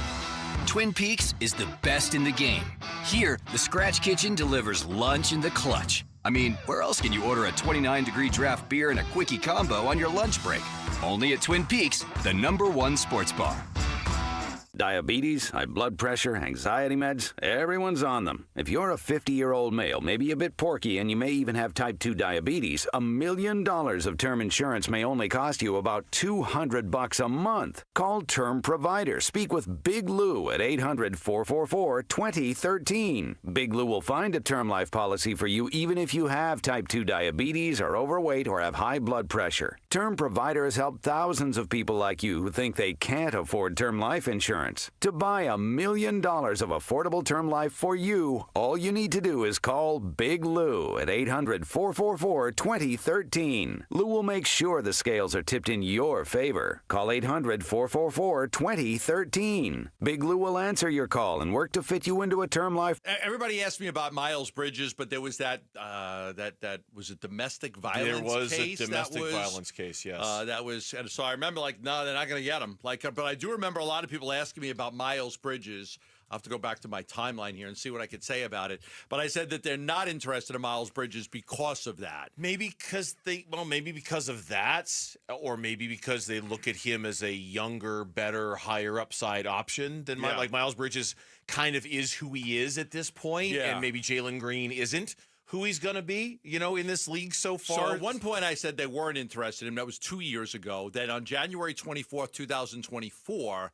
Twin Peaks is the best in the game. Here, the Scratch Kitchen delivers lunch in the clutch. I mean, where else can you order a 29-degree draft beer and a quickie combo on your lunch break? Only at Twin Peaks, the #1 sports bar. Diabetes, high blood pressure, anxiety meds, everyone's on them. If you're a 50-year-old male, maybe a bit porky, and you may even have type 2 diabetes, $1 million of term insurance may only cost you about $200 a month. Call Term Provider. Speak with Big Lou at 800-444-2013. Big Lou will find a term life policy for you even if you have type 2 diabetes, are overweight, or have high blood pressure. Term Provider has helped thousands of people like you who think they can't afford term life insurance. To buy $1 million of affordable term life for you, all you need to do is call Big Lou at 800-444-2013. Lou will make sure the scales are tipped in your favor. Call 800-444-2013. Big Lou will answer your call and work to fit you into a term life. Everybody asked me about Miles Bridges, but there was that was a domestic violence case. There was a domestic violence case, yes. That was, and so I remember no, they're not going to get him. But I do remember a lot of people asking me about Miles Bridges. I'll have to go back to my timeline here and see what I could say about it. But I said that they're not interested in Miles Bridges because of that. Maybe because of that, or maybe because they look at him as a younger, better, higher upside option than Miles Bridges kind of is who he is at this point, and maybe Jalen Green isn't who he's going to be, in this league so far. So at one point I said they weren't interested in him. That was 2 years ago. Then on January 24th, 2024,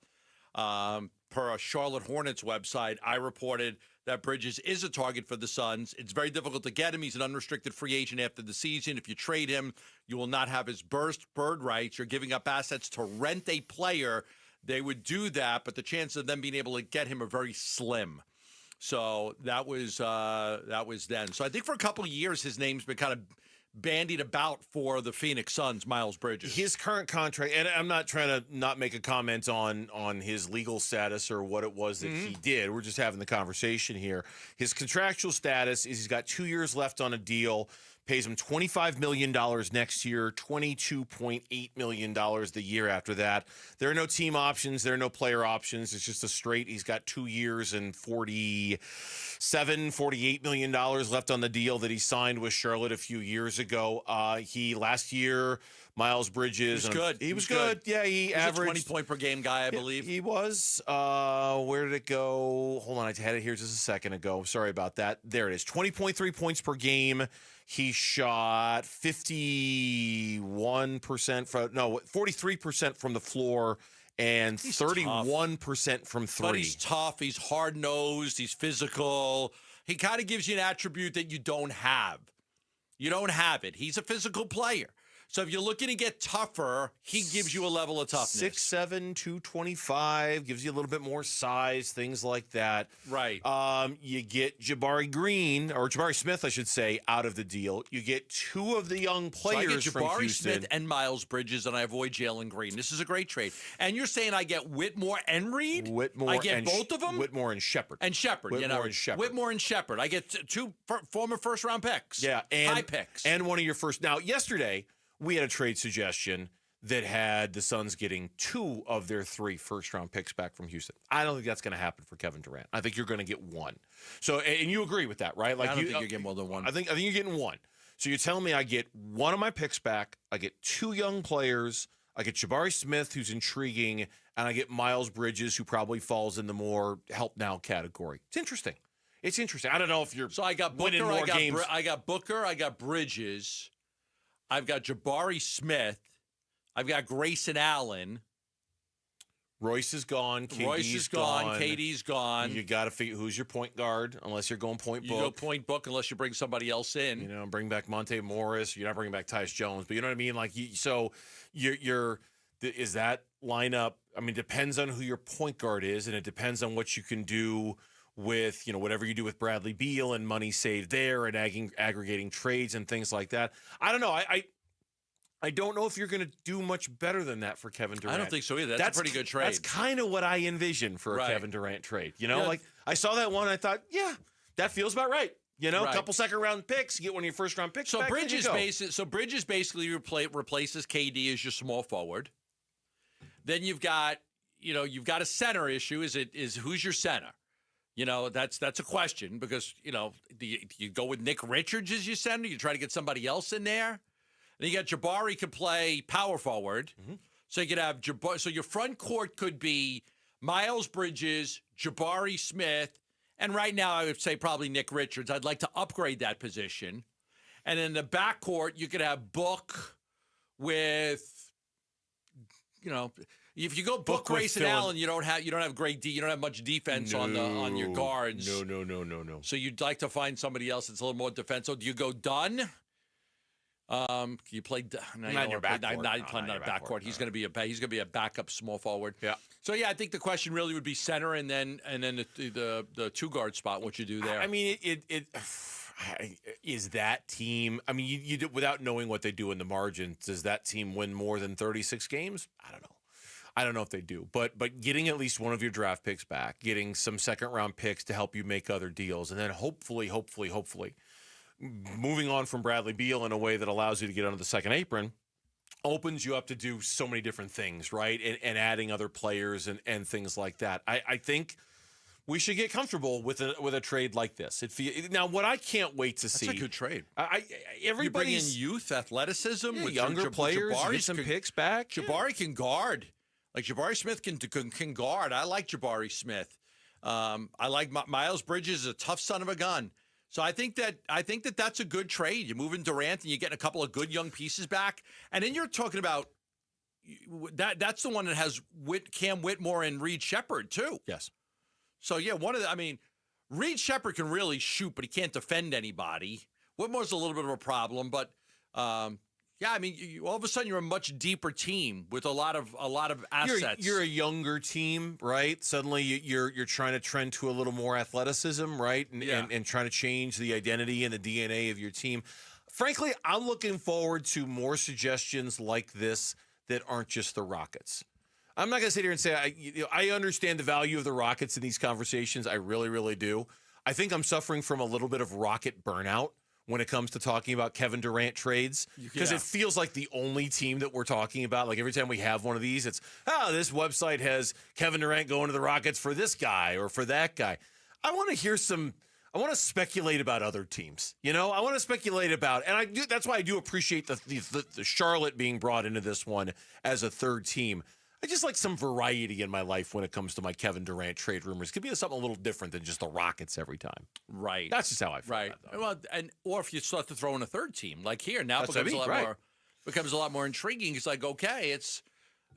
per a Charlotte Hornets website, I reported that Bridges is a target for the Suns. It's very difficult to get him. He's an unrestricted free agent after the season. If you trade him, you will not have his bird rights. You're giving up assets to rent a player. They would do that, but the chances of them being able to get him are very slim. So that was then. So I think for a couple of years, his name's been kind of bandied about for the Phoenix Suns, Miles Bridges. His current contract, and I'm not trying to not make a comment on his legal status or what it was that he did. We're just having the conversation here. His contractual status is he's got 2 years left on a deal, pays him $25 million next year, $22.8 million the year after that. There are no team options. There are no player options. It's just a straight, he's got 2 years and $48 million left on the deal that he signed with Charlotte a few years ago. Last year, Miles Bridges. He was good. Yeah, he averaged a 20-point per game guy, I believe. He was. Where did it go? Hold on, I had it here just a second ago. Sorry about that. There it is. 20.3 points per game. He shot 43% from the floor and 31% from three. But he's tough. He's hard-nosed. He's physical. He kind of gives you an attribute that you don't have. You don't have it. He's a physical player. So if you're looking to get tougher, he gives you a level of toughness. 6'7", 225, gives you a little bit more size, things like that. Right. You get Jabari Smith, I should say, out of the deal. You get two of the young players from Houston. I get Jabari Smith and Miles Bridges, and I avoid Jalen Green. This is a great trade. And you're saying I get Whitmore and Reed? I get both of them? Whitmore and Shepard. Whitmore and Shepard. I get two former first-round picks. Yeah. High picks. And one of your first. Now, yesterday, we had a trade suggestion that had the Suns getting 2 of their 3 first-round picks back from Houston. I don't think that's going to happen for Kevin Durant. I think you're going to get 1. So, and you agree with that, right? I don't think you're getting more than 1. I think you're getting 1. So you're telling me I get 1 of my picks back, I get 2 young players, I get Jabari Smith, who's intriguing, and I get Miles Bridges, who probably falls in the more help now category. It's interesting. I don't know if you're I got Booker, I got Booker, I got Bridges. I've got Jabari Smith. I've got Grayson Allen. Royce is gone. KD's gone. You got to figure who's your point guard, unless you're going point book. You go point book unless you bring somebody else in. Bring back Monte Morris. You're not bringing back Tyus Jones, but you know what I mean. Is that lineup? I mean, depends on who your point guard is, and it depends on what you can do with whatever you do with Bradley Beal and money saved there and aggregating trades and things like that. I don't know. I I don't know if you're going to do much better than that for Kevin Durant. I don't think so either. That's a pretty good trade. That's kind of what I envision for a Kevin Durant trade. Like I saw that one, I thought, yeah, that feels about right. A couple second-round picks, you get one of your first-round picks. So back, Bridges basically replaces KD as your small forward. Then you've got a center issue. Is who's your center? That's a question because do you go with Nick Richards as your center? You try to get somebody else in there. And you got Jabari could play power forward. Mm-hmm. So you could have Jabari. So your front court could be Miles Bridges, Jabari Smith, and right now I would say probably Nick Richards. I'd like to upgrade that position. And in the backcourt, you could have Book with, if you go Book Grayson Allen, you don't have great you don't have much defense on your guards. No. So you'd like to find somebody else that's a little more defensive. Do you go Dunn? You play not in your backcourt. Not a backcourt. He's going to be a backup small forward. Yeah. So I think the question really would be center and then the 2-guard spot. What you do there? I mean, it is that team. I mean, you do, without knowing what they do in the margins, does that team win more than 36 games? I don't know if they do, but getting at least one of your draft picks back, getting some second-round picks to help you make other deals, and then hopefully, moving on from Bradley Beal in a way that allows you to get under the second apron opens you up to do so many different things, right? And adding other players and things like that. I think we should get comfortable with a trade like this. Now, what I can't wait to see. That's a good trade. Everybody's you bring in youth, athleticism, with younger players, Jabari, get some picks back. Jabari can guard. Like Jabari Smith can guard. I like Jabari Smith. I like Miles Bridges is a tough son of a gun. So I think that that's a good trade. You're moving Durant and you're getting a couple of good young pieces back. And then you're talking about that's the one that has Cam Whitmore and Reed Shepherd too. Yes. So Reed Shepherd can really shoot, but he can't defend anybody. Whitmore's a little bit of a problem, but all of a sudden you're a much deeper team with a lot of assets. You're a younger team, right? Suddenly you're trying to trend to a little more athleticism, right? And trying to change the identity and the DNA of your team. Frankly, I'm looking forward to more suggestions like this that aren't just the Rockets. I'm not going to sit here and say I understand the value of the Rockets in these conversations. I really, really do. I think I'm suffering from a little bit of Rocket burnout when it comes to talking about Kevin Durant trades, because it feels like the only team that we're talking about. Like every time we have one of these, it's, this website has Kevin Durant going to the Rockets for this guy or for that guy. I want to speculate about other teams. I want to speculate about, and that's why I do appreciate the Charlotte being brought into this one as a third team. I just like some variety in my life when it comes to my Kevin Durant trade rumors. It could be something a little different than just the Rockets every time. Right. That's just how I feel. Right. Well, or if you start to throw in a third team, like here, now it becomes a lot more intriguing. It's like, okay, it's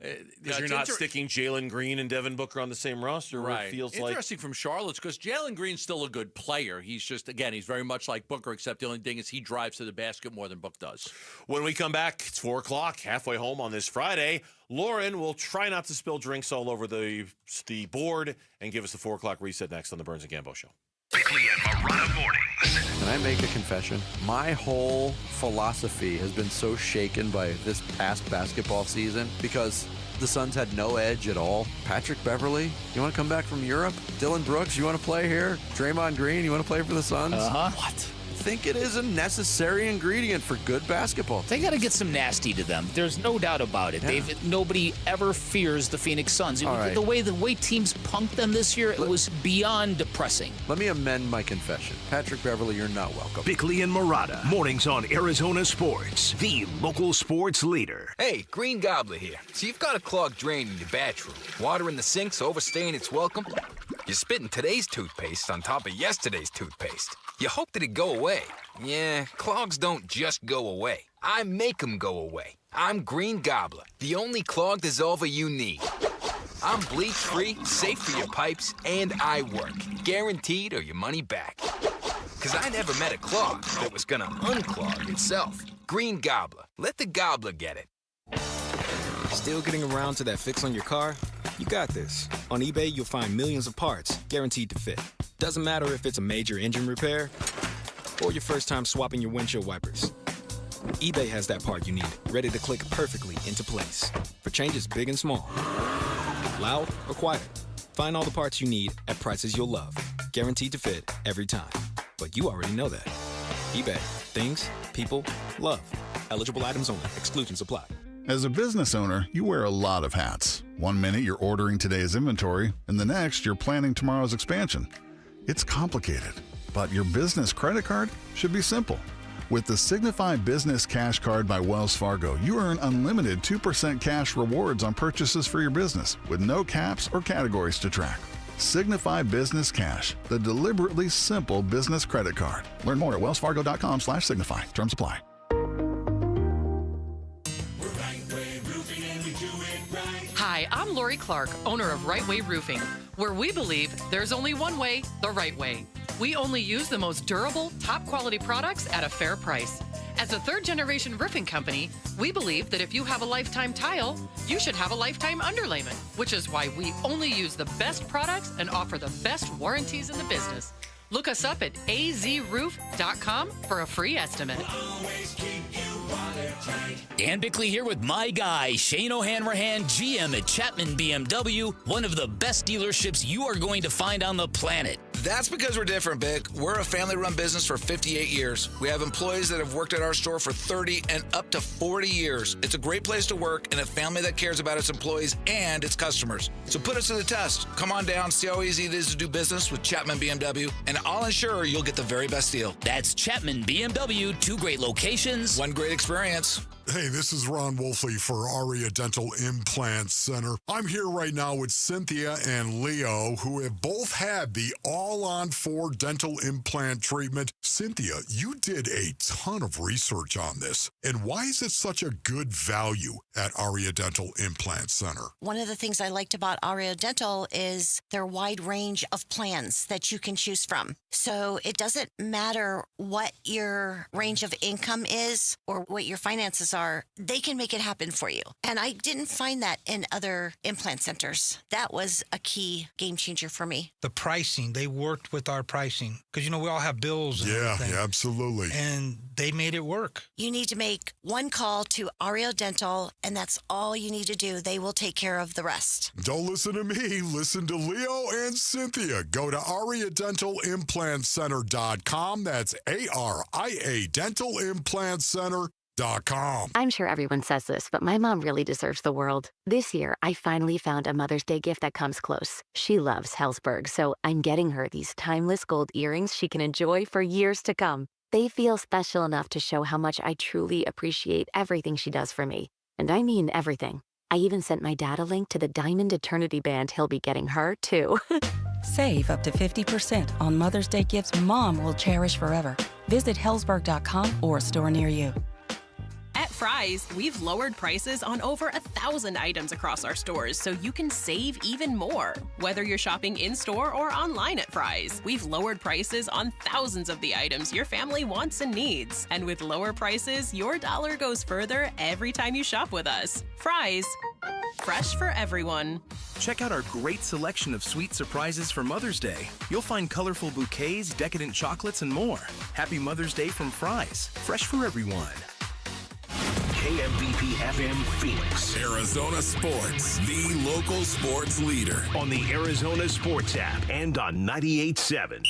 because you're not sticking Jalen Green and Devin Booker on the same roster. Right. It feels interesting from Charlotte's because Jalen Green's still a good player. He's just, again, he's very much like Booker, except the only thing is he drives to the basket more than Book does. When we come back, it's 4 o'clock, halfway home on this Friday. Lauren will try not to spill drinks all over the board and give us the 4 o'clock reset next on the Burns and Gambo Show. Bickley and Marotta mornings. Can I make a confession? My whole philosophy has been so shaken by this past basketball season because the Suns had no edge at all. Patrick Beverley, you want to come back from Europe? Dylan Brooks, you want to play here? Draymond Green, you want to play for the Suns? What? I think it is a necessary ingredient for good basketball. They got to get some nasty to them. There's no doubt about it. Yeah. Nobody ever fears the Phoenix Suns. Right. The way teams punked them this year, it was beyond depressing. Let me amend my confession. Patrick Beverley, you're not welcome. Bickley and Marotta, mornings on Arizona Sports, the local sports leader. Hey, Green Gobbler here. So you've got a clogged drain in your bathroom. Water in the sink's overstaying its welcome. You're spitting today's toothpaste on top of yesterday's toothpaste. You hope that it go away. Yeah, clogs don't just go away. I make them go away. I'm Green Gobbler, the only clog dissolver you need. I'm bleach-free, safe for your pipes, and I work. Guaranteed or your money back. Because I never met a clog that was gonna unclog itself. Green Gobbler. Let the gobbler get it. Still getting around to that fix on your car? You got this. On eBay, you'll find millions of parts, guaranteed to fit. Doesn't matter if it's a major engine repair or your first time swapping your windshield wipers. eBay has that part you need, ready to click perfectly into place. For changes big and small, loud or quiet, find all the parts you need at prices you'll love. Guaranteed to fit every time. But you already know that. eBay. Things, people, love. Eligible items only. Exclusions apply. As a business owner, you wear a lot of hats. One minute you're ordering today's inventory, and the next you're planning tomorrow's expansion. It's complicated, but your business credit card should be simple. With the Signify Business Cash Card by Wells Fargo, you earn unlimited 2% cash rewards on purchases for your business with no caps or categories to track. Signify Business Cash, the deliberately simple business credit card. Learn more at wellsfargo.com/signify. Terms apply. Hi, I'm Lori Clark, owner of Right Way Roofing, where we believe there's only one way, the right way. We only use the most durable, top-quality products at a fair price. As a third-generation roofing company, we believe that if you have a lifetime tile, you should have a lifetime underlayment, which is why we only use the best products and offer the best warranties in the business. Look us up at azroof.com for a free estimate. Dan Bickley here with my guy, Shane O'Hanrahan, GM at Chapman BMW, one of the best dealerships you are going to find on the planet. That's because we're different, Bick. We're a family-run business for 58 years. We have employees that have worked at our store for 30 and up to 40 years. It's a great place to work and a family that cares about its employees and its customers. So put us to the test. Come on down, see how easy it is to do business with Chapman BMW, and I'll ensure you'll get the very best deal. That's Chapman BMW, 2 great locations, 1 great experience. Hey, this is Ron Wolfley for Aria Dental Implant Center. I'm here right now with Cynthia and Leo, who have both had the all-on-4 dental implant treatment. Cynthia, you did a ton of research on this. And why is it such a good value at Aria Dental Implant Center? One of the things I liked about Aria Dental is their wide range of plans that you can choose from. So it doesn't matter what your range of income is or what your finances are, they can make it happen for you. And I didn't find that in other implant centers. That was a key game changer for me. The pricing, they worked with our pricing because, you know, we all have bills. And everything. Yeah, absolutely. And they made it work. You need to make one call to Aria Dental, and that's all you need to do. They will take care of the rest. Don't listen to me. Listen to Leo and Cynthia. Go to AriaDentalImplantCenter.com. That's ARIA Dental Implant Center. I'm sure everyone says this, but my mom really deserves the world. This year, I finally found a Mother's Day gift that comes close. She loves Hellsberg, so I'm getting her these timeless gold earrings she can enjoy for years to come. They feel special enough to show how much I truly appreciate everything she does for me. And I mean everything. I even sent my dad a link to the Diamond Eternity band he'll be getting her, too. Save up to 50% on Mother's Day gifts Mom will cherish forever. Visit Hellsberg.com or a store near you. At Fry's, we've lowered prices on over 1,000 items across our stores so you can save even more. Whether you're shopping in-store or online at Fry's, we've lowered prices on thousands of the items your family wants and needs. And with lower prices, your dollar goes further every time you shop with us. Fry's, fresh for everyone. Check out our great selection of sweet surprises for Mother's Day. You'll find colorful bouquets, decadent chocolates, and more. Happy Mother's Day from Fry's, fresh for everyone. KMBP FM Phoenix. Arizona Sports, the local sports leader. On the Arizona Sports app and on 98.7.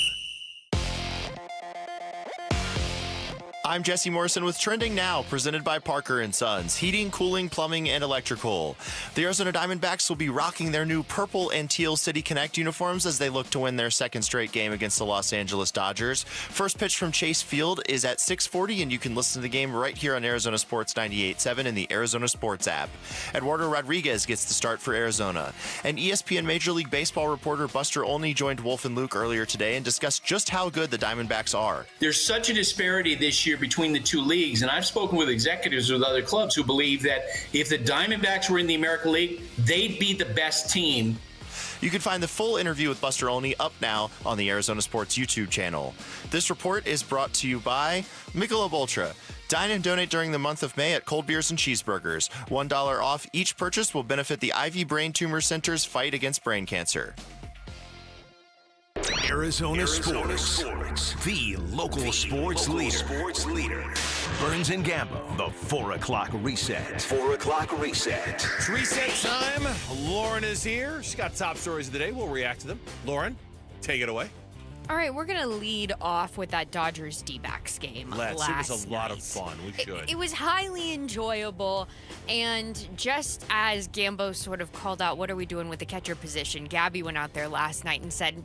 I'm Jesse Morrison with Trending Now, presented by Parker & Sons, heating, cooling, plumbing, and electrical. The Arizona Diamondbacks will be rocking their new purple and teal City Connect uniforms as they look to win their second straight game against the Los Angeles Dodgers. First pitch from Chase Field is at 6:40, and you can listen to the game right here on Arizona Sports 98.7 in the Arizona Sports app. Eduardo Rodriguez gets the start for Arizona. And ESPN Major League Baseball reporter Buster Olney joined Wolf and Luke earlier today and discussed just how good the Diamondbacks are. There's such a disparity this year between the two leagues, and I've spoken with executives with other clubs who believe that if the Diamondbacks were in the American League, they'd be the best team. You can find the full interview with Buster Olney up now on the Arizona Sports YouTube channel. This report is brought to you by Michelob Ultra. Dine and donate during the month of May at Cold Beers and Cheeseburgers. $1 off each purchase will benefit the Ivy Brain Tumor Center's fight against brain cancer. Arizona Sports, the local sports leader. Burns and Gambo, the 4 o'clock reset. 4 o'clock reset. It's reset time. Lauren is here. She's got top stories of the day. We'll react to them. Lauren, take it away. All right, we're going to lead off with that Dodgers D-backs game Let's. last It was a lot of night. fun. We should. It was highly enjoyable, and just as Gambo sort of called out, what are we doing with the catcher position? Gabby went out there last night and said,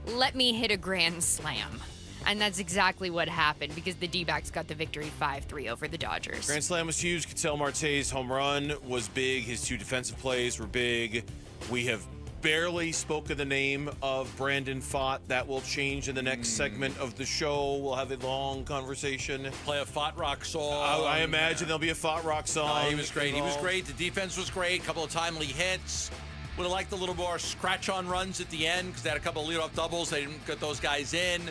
let me hit a grand slam. And that's exactly what happened because the D-backs got the victory 5-3 over the Dodgers. Grand slam was huge. Ketel Marte's home run was big. His 2 defensive plays were big. We have barely spoken the name of Brandon Pfaadt. That will change in the next segment of the show. We'll have a long conversation. Play a Pfaadt rock song. I imagine there'll be a Pfaadt rock song. He was great. He was great. The defense was great. A couple of timely hits. Would have liked a little more scratch-on runs at the end because they had a couple of leadoff doubles. They didn't get those guys in.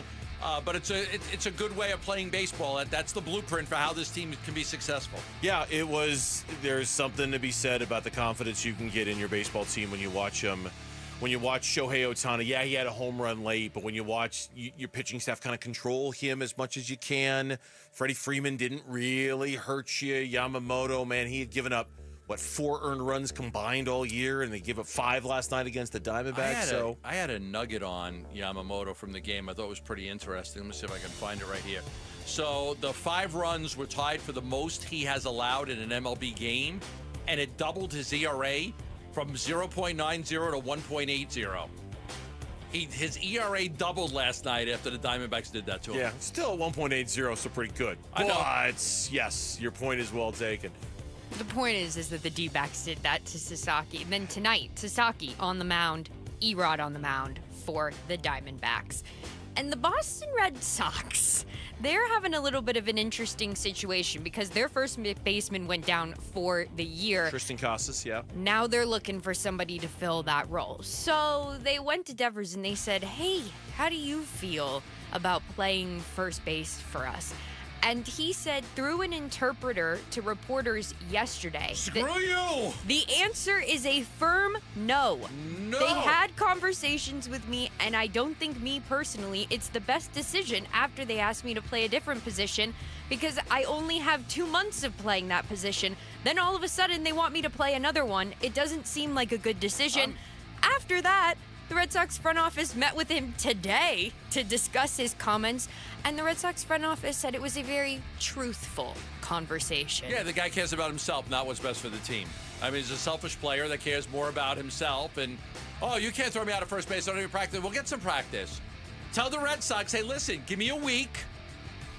But it's a good way of playing baseball. That's the blueprint for how this team can be successful. Yeah, it was. There's something to be said about the confidence you can get in your baseball team when you watch them. When you watch Shohei Ohtani, yeah, he had a home run late, but when you watch your pitching staff kind of control him as much as you can. Freddie Freeman didn't really hurt you. Yamamoto, man, he had given up, 4 earned runs combined all year, and they gave up 5 last night against the Diamondbacks. I had a nugget on Yamamoto from the game I thought was pretty interesting. Let me see if I can find it right here. So the 5 runs were tied for the most he has allowed in an MLB game, and it doubled his ERA from 0.90 to 1.80. His ERA doubled last night after the Diamondbacks did that to him. Yeah, still 1.80, so pretty good. I know. But, yes, your point is well taken. The point is that the D-backs did that to Sasaki. And then tonight, Sasaki on the mound, Erod on the mound for the Diamondbacks. And the Boston Red Sox, they're having a little bit of an interesting situation because their first baseman went down for the year. Tristan Casas, yeah. Now they're looking for somebody to fill that role. So they went to Devers and they said, hey, how do you feel about playing first base for us? And he said through an interpreter to reporters yesterday. Screw you! The answer is a firm no. No! They had conversations with me, and I don't think me personally, it's the best decision after they asked me to play a different position because I only have 2 months of playing that position. Then all of a sudden they want me to play another one. It doesn't seem like a good decision. After that, the Red Sox front office met with him today to discuss his comments, and the Red Sox front office said it was a very truthful conversation. Yeah, the guy cares about himself, not what's best for the team. I mean, he's a selfish player that cares more about himself. And, you can't throw me out of first base. I don't even practice. We'll get some practice. Tell the Red Sox, hey, listen, give me a week.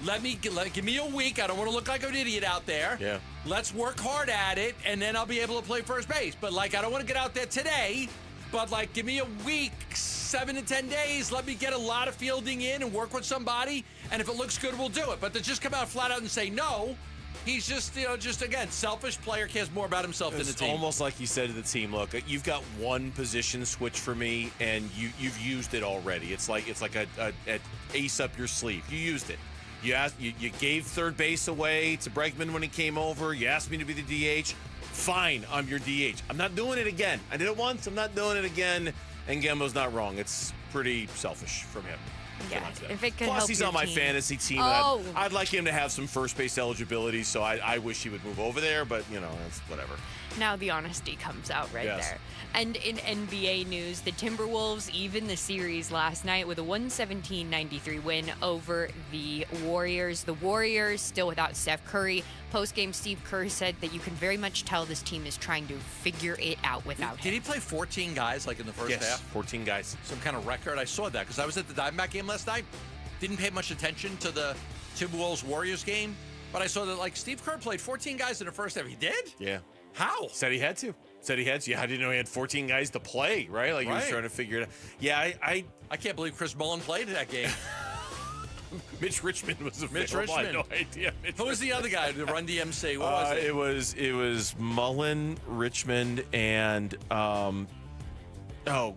Give me a week. I don't want to look like an idiot out there. Yeah. Let's work hard at it, and then I'll be able to play first base. But, I don't want to get out there today. But, give me a week, 7 to 10 days. Let me get a lot of fielding in and work with somebody. And if it looks good, we'll do it. But to just come out flat out and say no, he's just again, selfish player, cares more about himself than the team. It's almost like he said to the team, look, you've got one position switch for me, and you've used it already. It's like a ace up your sleeve. You used it. You gave third base away to Bregman when he came over. You asked me to be the DH. Fine, I'm your DH. I'm not doing it again. I did it once. I'm not doing it again. And Gambo's not wrong. It's pretty selfish from him. Yeah, if it could Plus, help he's your on my team. fantasy team. Oh. And I'd like him to have some first base eligibility, so I wish he would move over there, but, that's whatever. Now the honesty comes out right Yes. there. And in NBA news, the Timberwolves even the series last night with a 117-93 win over the Warriors. The Warriors still without Steph Curry. Post-game, Steve Kerr said that you can very much tell this team is trying to figure it out without him. Did he play 14 guys in the first Yes, half? 14 guys. Some kind of record. I saw that because I was at the Diamondback game last night. Didn't pay much attention to the Timberwolves-Warriors game, but I saw that Steve Kerr played 14 guys in the first half. He did? Yeah. How? Said he had to. Yeah, I didn't know he had 14 guys to play, right? He was Right. trying to figure it out. Yeah, I can't believe Chris Mullen played that game. Mitch Richmond was available. Mitch I had Richmond. no idea. Who was the other guy? The Run DMC. What was it? It was Mullen, Richmond, and oh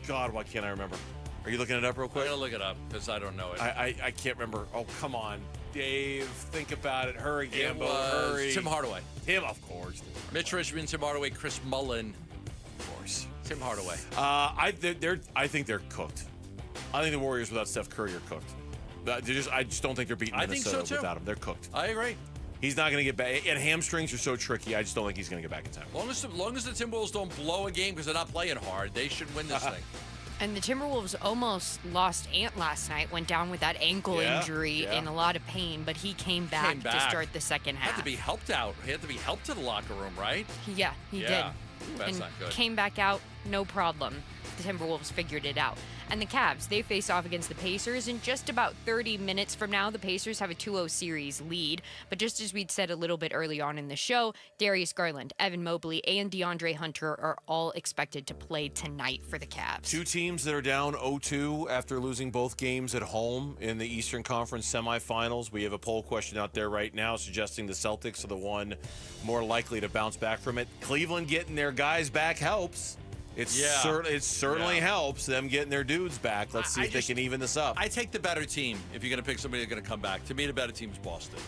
God, why can't I remember? Are you looking it up real I'm quick? gonna look it up because I don't know it. I can't remember. Oh, come on, Dave. Think about it. Hurry, It Gambo. was Hurry. Tim Hardaway. Tim, of course. Mitch Richmond, Tim Hardaway, Chris Mullen. Of course. Tim Hardaway. I think they're cooked. I think the Warriors without Steph Curry are cooked. I just don't think they're beating I think Minnesota so, too. without him. They're cooked. I agree. He's not going to get back. And hamstrings are so tricky. I just don't think he's going to get back in time. Long as the Timberwolves don't blow a game because they're not playing hard, they should win this thing. And the Timberwolves almost lost Ant last night, went down with that ankle injury in a lot of pain, but he came back to start the second half. Had to be helped out. He had to be helped to the locker room, right? Yeah, he did. That's and not good. Came back out, no problem. The Timberwolves figured it out. And the Cavs, they face off against the Pacers in just about 30 minutes from now. The Pacers have a 2-0 series lead. But just as we'd said a little bit early on in the show, Darius Garland, Evan Mobley, and DeAndre Hunter are all expected to play tonight for the Cavs. Two teams that are down 0-2 after losing both games at home in the Eastern Conference semifinals. We have a poll question out there right now suggesting the Celtics are the one more likely to bounce back from it. Cleveland getting their guys back helps. It certainly helps them getting their dudes back. Let's see if they can even this up. I take the better team if you're going to pick somebody that's going to come back. To me, the better team is Boston.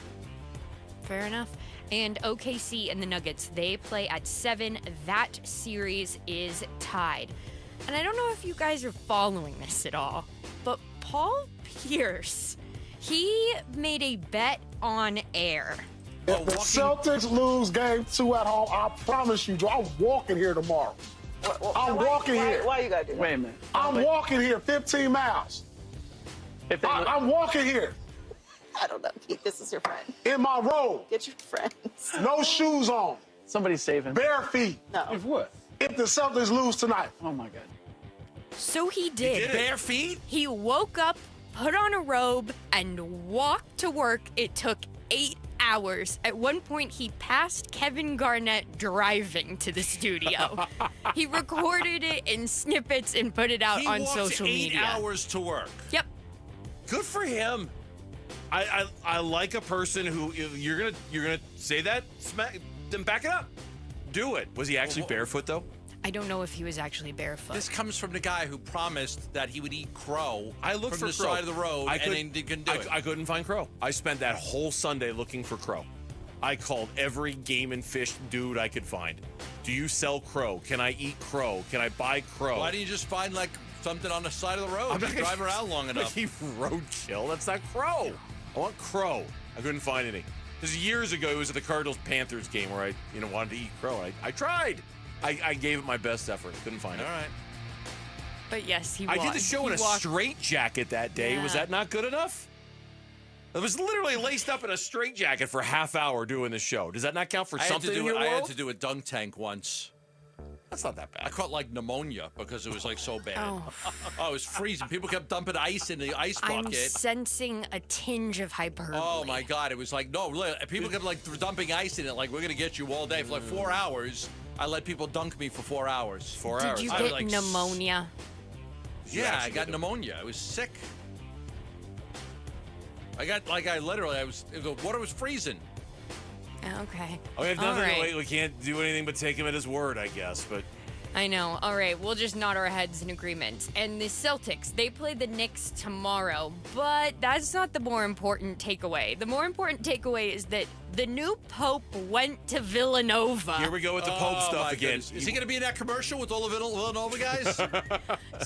Fair enough. And OKC and the Nuggets, they play at 7. That series is tied. And I don't know if you guys are following this at all, but Paul Pierce, he made a bet on air. If the Celtics lose game 2 at home, I promise you, Joe, I'm walking here tomorrow. I'm walking here. Why you got to do that? Wait a minute. I'm walking here 15 miles. I'm walking here. I don't know, Keith. This is your friend. In my robe. Get your friends. No shoes on. Somebody's saving. Bare feet. No. If what? If the Celtics lose tonight. Oh, my God. So he did. He did it. Bare feet? He woke up, put on a robe, and walked to work. It took 8 hours. At one point, he passed Kevin Garnett driving to the studio. He recorded it in snippets and put it out on social media. 8 hours to work. Yep. Good for him. I like a person who you're gonna say that, then back it up. Do it. Was he actually barefoot though? I don't know if he was actually barefoot. This comes from the guy who promised that he would eat crow. I looked from for the crow. side of the road, and he couldn't do it. I couldn't find crow. I spent that whole Sunday looking for crow. I called every game and fish dude I could find. Do you sell crow? Can I eat crow? Can I buy crow? Why don't you just find like something on the side of the road? I'm not Drive around long enough. Road chill. That's not crow. I want crow. I couldn't find any. This is years ago. It was at the Cardinals-Panthers game where I wanted to eat crow. I tried. I gave it my best effort. Couldn't find it. All right. But yes, he I did the show in a straitjacket that day. Yeah. Was that not good enough? I was literally laced up in a straitjacket for a half hour doing the show. Does that not count for something in your I world? had to do a dunk tank once. That's not that bad. I caught like pneumonia because it was like so bad. Oh. It was freezing. People kept dumping ice in the ice I'm bucket. sensing a tinge of hyperbole. Oh my God! It was like people kept like dumping ice in it. Like we're gonna get you all day for like 4 hours. I let people dunk me for 4 hours. 4 hours. Did you I get was, like, pneumonia? Yeah, I got pneumonia. I was sick. The water was freezing. Okay. We have All nothing. right. We can't do anything but take him at his word, I guess. But I know. All right, we'll just nod our heads in agreement. And the Celtics, they play the Knicks tomorrow, but that's not the more important takeaway. The more important takeaway is that the new Pope went to Villanova. here we go with the Pope stuff again. Goodness. Is he going to be in that commercial with all the Villanova guys?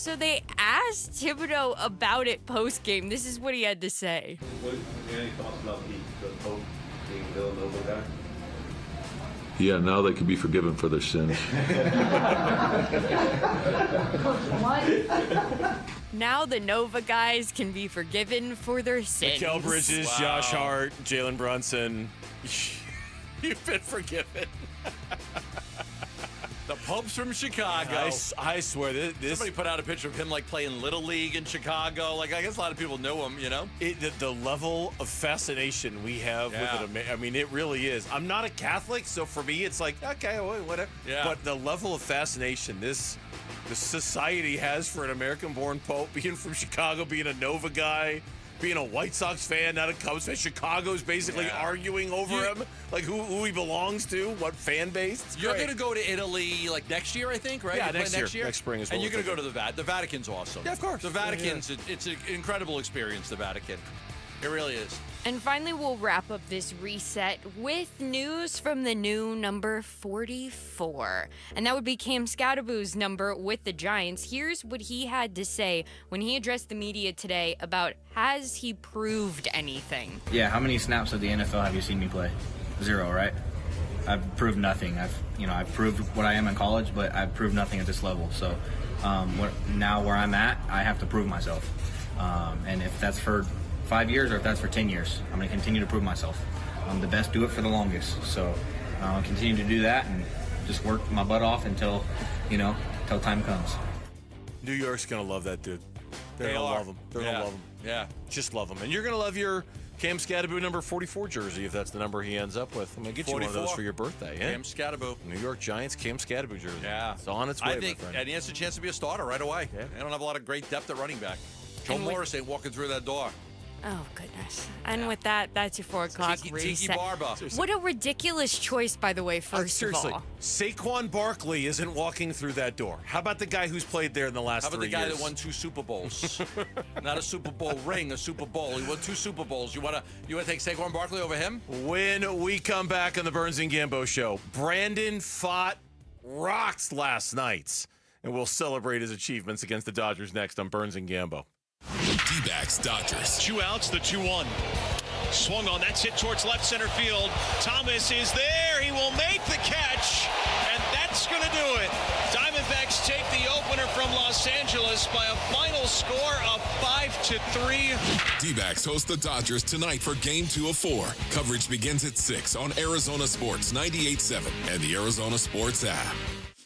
So they asked Thibodeau about it post-game. This is what he had to say. Any thoughts about the Pope being Villanova guy? Yeah, now they can be forgiven for their sins. Now the Nova guys can be forgiven for their sins. Mikal Bridges, Wow. Josh Hart, Jalen Brunson. You've been forgiven. The Pope's from Chicago. I swear this. Somebody put out a picture of him like playing Little League in Chicago. Like I guess a lot of people knew him, you know? The level of fascination we have with it, I mean, it really is. I'm not a Catholic, so for me, it's like, okay, whatever. Yeah. But the level of fascination the society has for an American-born Pope, being from Chicago, being a Nova guy, being a White Sox fan, not a Cubs fan. Chicago's basically arguing over him, like who he belongs to, what fan base. It's You're great. going to go to Italy like next year, I think, right? Yeah, You play next year. Next spring is And what you're we're going to go to the Vatican. The Vatican's awesome. Yeah, of course. The Vatican's, it's an incredible experience, the Vatican. It really is. And finally, we'll wrap up this reset with news from the new number 44. And that would be Cam Scadaboo's number with the Giants. Here's what he had to say when he addressed the media today about has he proved anything? Yeah, how many snaps of the NFL have you seen me play? 0, right? I've proved nothing. I've proved what I am in college, but I've proved nothing at this level. So now where I'm at, I have to prove myself. And if that's for 5 years or if that's for 10 years, I'm going to continue to prove myself. I'm the best, do it for the longest. So I'll continue to do that and just work my butt off until time comes. New York's going to love that dude. They're going to love him. They're going to love him. Yeah. Just love him. And you're going to love your Cam Scadaboo number 44 jersey if that's the number he ends up with. I'm going to get 44. You one of those for your birthday. Cam Scadaboo. New York Giants Cam Scadaboo jersey. Yeah. It's on its way, I think, my friend. and he has a chance to be a starter right away. Yeah. They don't have a lot of great depth at running back. Joe Morris ain't walking through that door. Oh, goodness. And with that, that's your 4 o'clock reset. Tiki Barba. What a ridiculous choice, by the way, first of all. Saquon Barkley isn't walking through that door. How about the guy who's played there in the last 3 years? How about the guy that won 2 Super Bowls? Not a Super Bowl ring, a Super Bowl. He won 2 Super Bowls. You want to take Saquon Barkley over him? When we come back on the Burns and Gambo show, Brandon Pfaadt rocked last night, and we'll celebrate his achievements against the Dodgers next on Burns and Gambo. D-backs Dodgers. 2 outs, the 2-1. Swung on, that's hit towards left center field. Thomas is there, he will make the catch, and that's going to do it. Diamondbacks take the opener from Los Angeles by a final score of 5-3. D-backs host the Dodgers tonight for Game 2 of 4. Coverage begins at 6 on Arizona Sports 98.7 and the Arizona Sports app.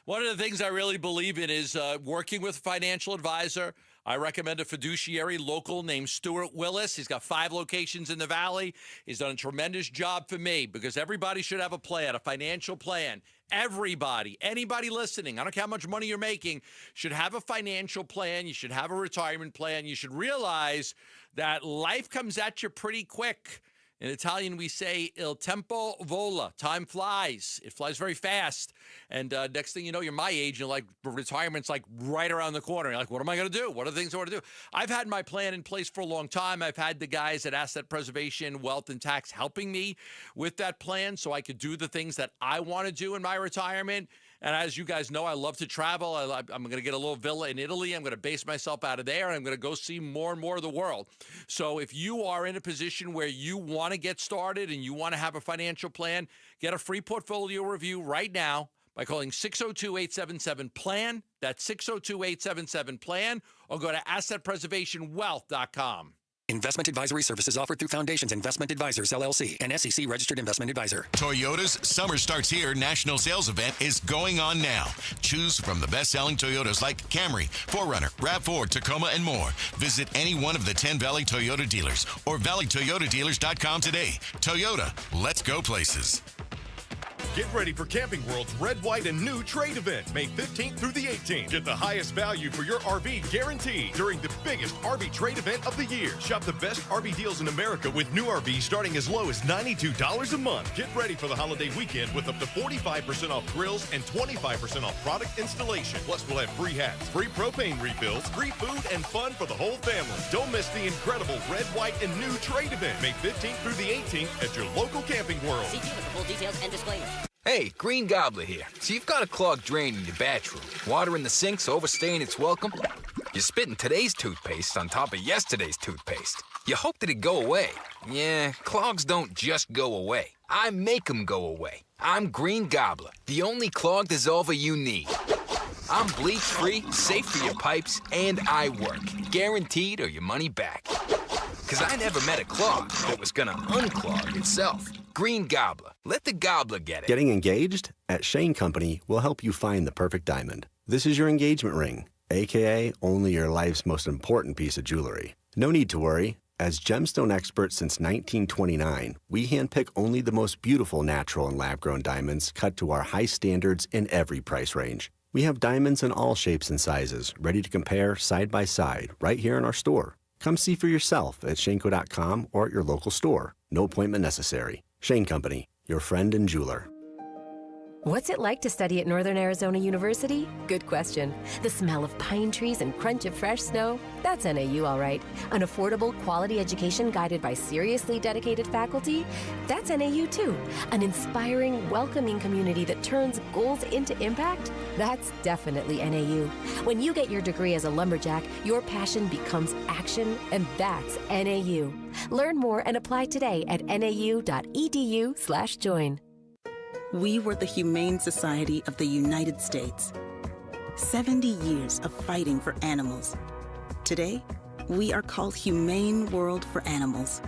One of the things I really believe in is working with a financial advisor. I recommend a fiduciary local named Stuart Willis. He's got 5 locations in the Valley. He's done a tremendous job for me because everybody should have a plan, a financial plan. Everybody, anybody listening, I don't care how much money you're making, should have a financial plan. You should have a retirement plan. You should realize that life comes at you pretty quick. In Italian, we say il tempo vola. Time flies. It flies very fast. And next thing you know, you're my age, and retirement's right around the corner. You're like, what am I going to do? What are the things I want to do? I've had my plan in place for a long time. I've had the guys at Asset Preservation, Wealth, and Tax helping me with that plan so I could do the things that I want to do in my retirement. And as you guys know, I love to travel. I'm going to get a little villa in Italy. I'm going to base myself out of there, and I'm going to go see more and more of the world. So if you are in a position where you want to get started and you want to have a financial plan, get a free portfolio review right now by calling 602-877-PLAN. That's 602-877-PLAN, or go to assetpreservationwealth.com. Investment advisory services offered through Foundations Investment Advisors, LLC, an SEC registered investment advisor. Toyota's Summer Starts Here national sales event is going on now. Choose from the best-selling Toyotas like Camry, 4Runner, RAV4, Tacoma, and more. Visit any one of the 10 Valley Toyota dealers or valleytoyotadealers.com today. Toyota, let's go places. Get ready for Camping World's Red, White, and New Trade event, May 15th through the 18th. Get the highest value for your RV guaranteed during the biggest RV trade event of the year. Shop the best RV deals in America with new RVs starting as low as $92 a month. Get ready for the holiday weekend with up to 45% off grills and 25% off product installation. Plus, we'll have free hats, free propane refills, free food, and fun for the whole family. Don't miss the incredible Red, White, and New Trade event, May 15th through the 18th at your local Camping World. See dealer for full details and disclaimer. Hey, Green Gobbler here. So you've got a clogged drain in your bathroom. Water in the sink's overstaying its welcome. You're spitting today's toothpaste on top of yesterday's toothpaste. You hope that it'd go away. Yeah, clogs don't just go away. I make them go away. I'm Green Gobbler, the only clog dissolver you need. I'm bleach-free, safe for your pipes, and I work. Guaranteed or your money back. Because I never met a clog that was gonna unclog itself. Green Gobbler. Let the gobbler get it. Getting engaged? At Shane Company, we'll help you find the perfect diamond. This is your engagement ring, a.k.a. only your life's most important piece of jewelry. No need to worry. As gemstone experts since 1929, we handpick only the most beautiful natural and lab-grown diamonds cut to our high standards in every price range. We have diamonds in all shapes and sizes, ready to compare side by side right here in our store. Come see for yourself at Shanco.com or at your local store. No appointment necessary. Shane Company, your friend and jeweler. What's it like to study at Northern Arizona University? Good question. The smell of pine trees and crunch of fresh snow? That's NAU, all right. An affordable, quality education guided by seriously dedicated faculty? That's NAU, too. An inspiring, welcoming community that turns goals into impact? That's definitely NAU. When you get your degree as a lumberjack, your passion becomes action, and that's NAU. Learn more and apply today at nau.edu/join. We were the Humane Society of the United States. 70 years of fighting for animals. Today, we are called Humane World for Animals,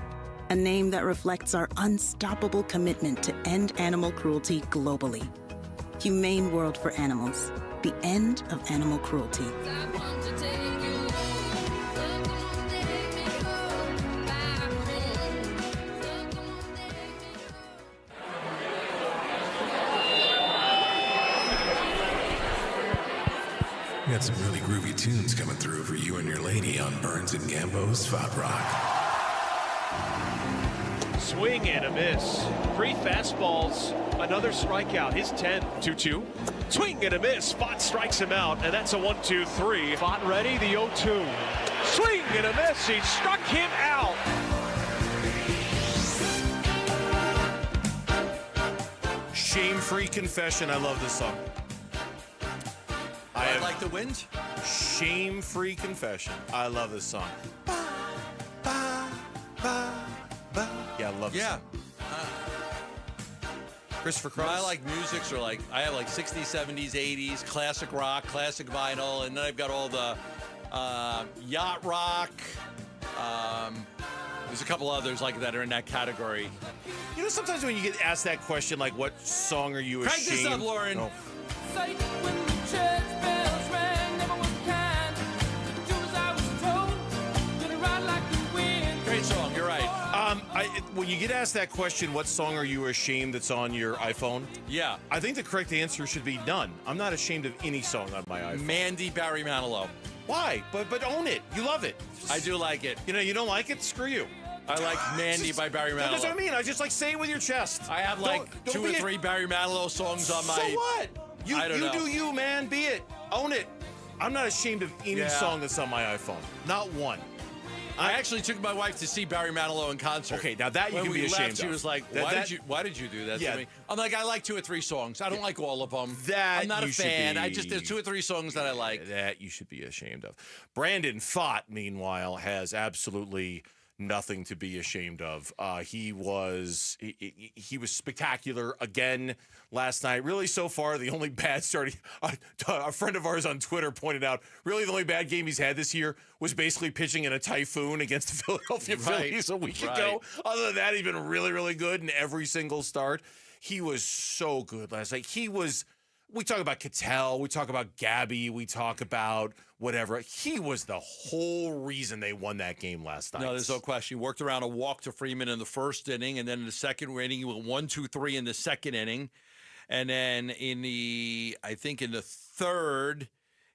a name that reflects our unstoppable commitment to end animal cruelty globally. Humane World for Animals, the end of animal cruelty. We got some really groovy tunes coming through for you and your lady on Burns and Gambo's Spot Rock. Swing and a miss. 3 fastballs, another strikeout. His 10. 2-2. Swing and a miss. Spot strikes him out, and that's a 1-2-3. Spot ready, the 0-2. Swing and a miss. He struck him out. Shame-free confession. I love this song. I like the wind. Shame-free confession. I love this song. Yeah, I love this song. Christopher Cross. I like musics are like, I have like 60s, 70s, 80s, classic rock, classic vinyl, and then I've got all the yacht rock. There's a couple others like that are in that category. You know, sometimes when you get asked that question, like, what song are you ashamed? Crank this up, Lauren. Oh. Great song, you're right. When you get asked that question, what song are you ashamed that's on your iPhone? Yeah. I think the correct answer should be none. I'm not ashamed of any song on my iPhone. Mandy, Barry Manilow. Why? But own it. You love it. I do like it. You know, you don't like it? Screw you. I like Mandy by Barry Manilow. That's what I mean. I just like say it with your chest. I have like two or three Barry Manilow songs on my... So what? I don't know. Do you, man. Be it. Own it. I'm not ashamed of any song that's on my iPhone. Not one. I actually took my wife to see Barry Manilow in concert. Okay, now that you can be ashamed of. She was like, why did you do that to me? I'm like, I like 2 or 3 songs. I don't like all of them. I'm not a fan. There's 2 or 3 songs that I like. That you should be ashamed of. Brandon Pfaadt, meanwhile, has absolutely nothing to be ashamed of. He was spectacular again last night. Really, so far, the only bad start. A friend of ours on Twitter pointed out, really the only bad game he's had this year was basically pitching in a typhoon against the Philadelphia Phillies a week ago. Other than that, he's been really, really good in every single start. He was so good last night. We talk about Cattell, we talk about Gabby, we talk about whatever. He was the whole reason they won that game last night. No, there's no question. He worked around a walk to Freeman in the first inning, and then in the second inning, he went 1-2-3 in the second inning. And then in the third,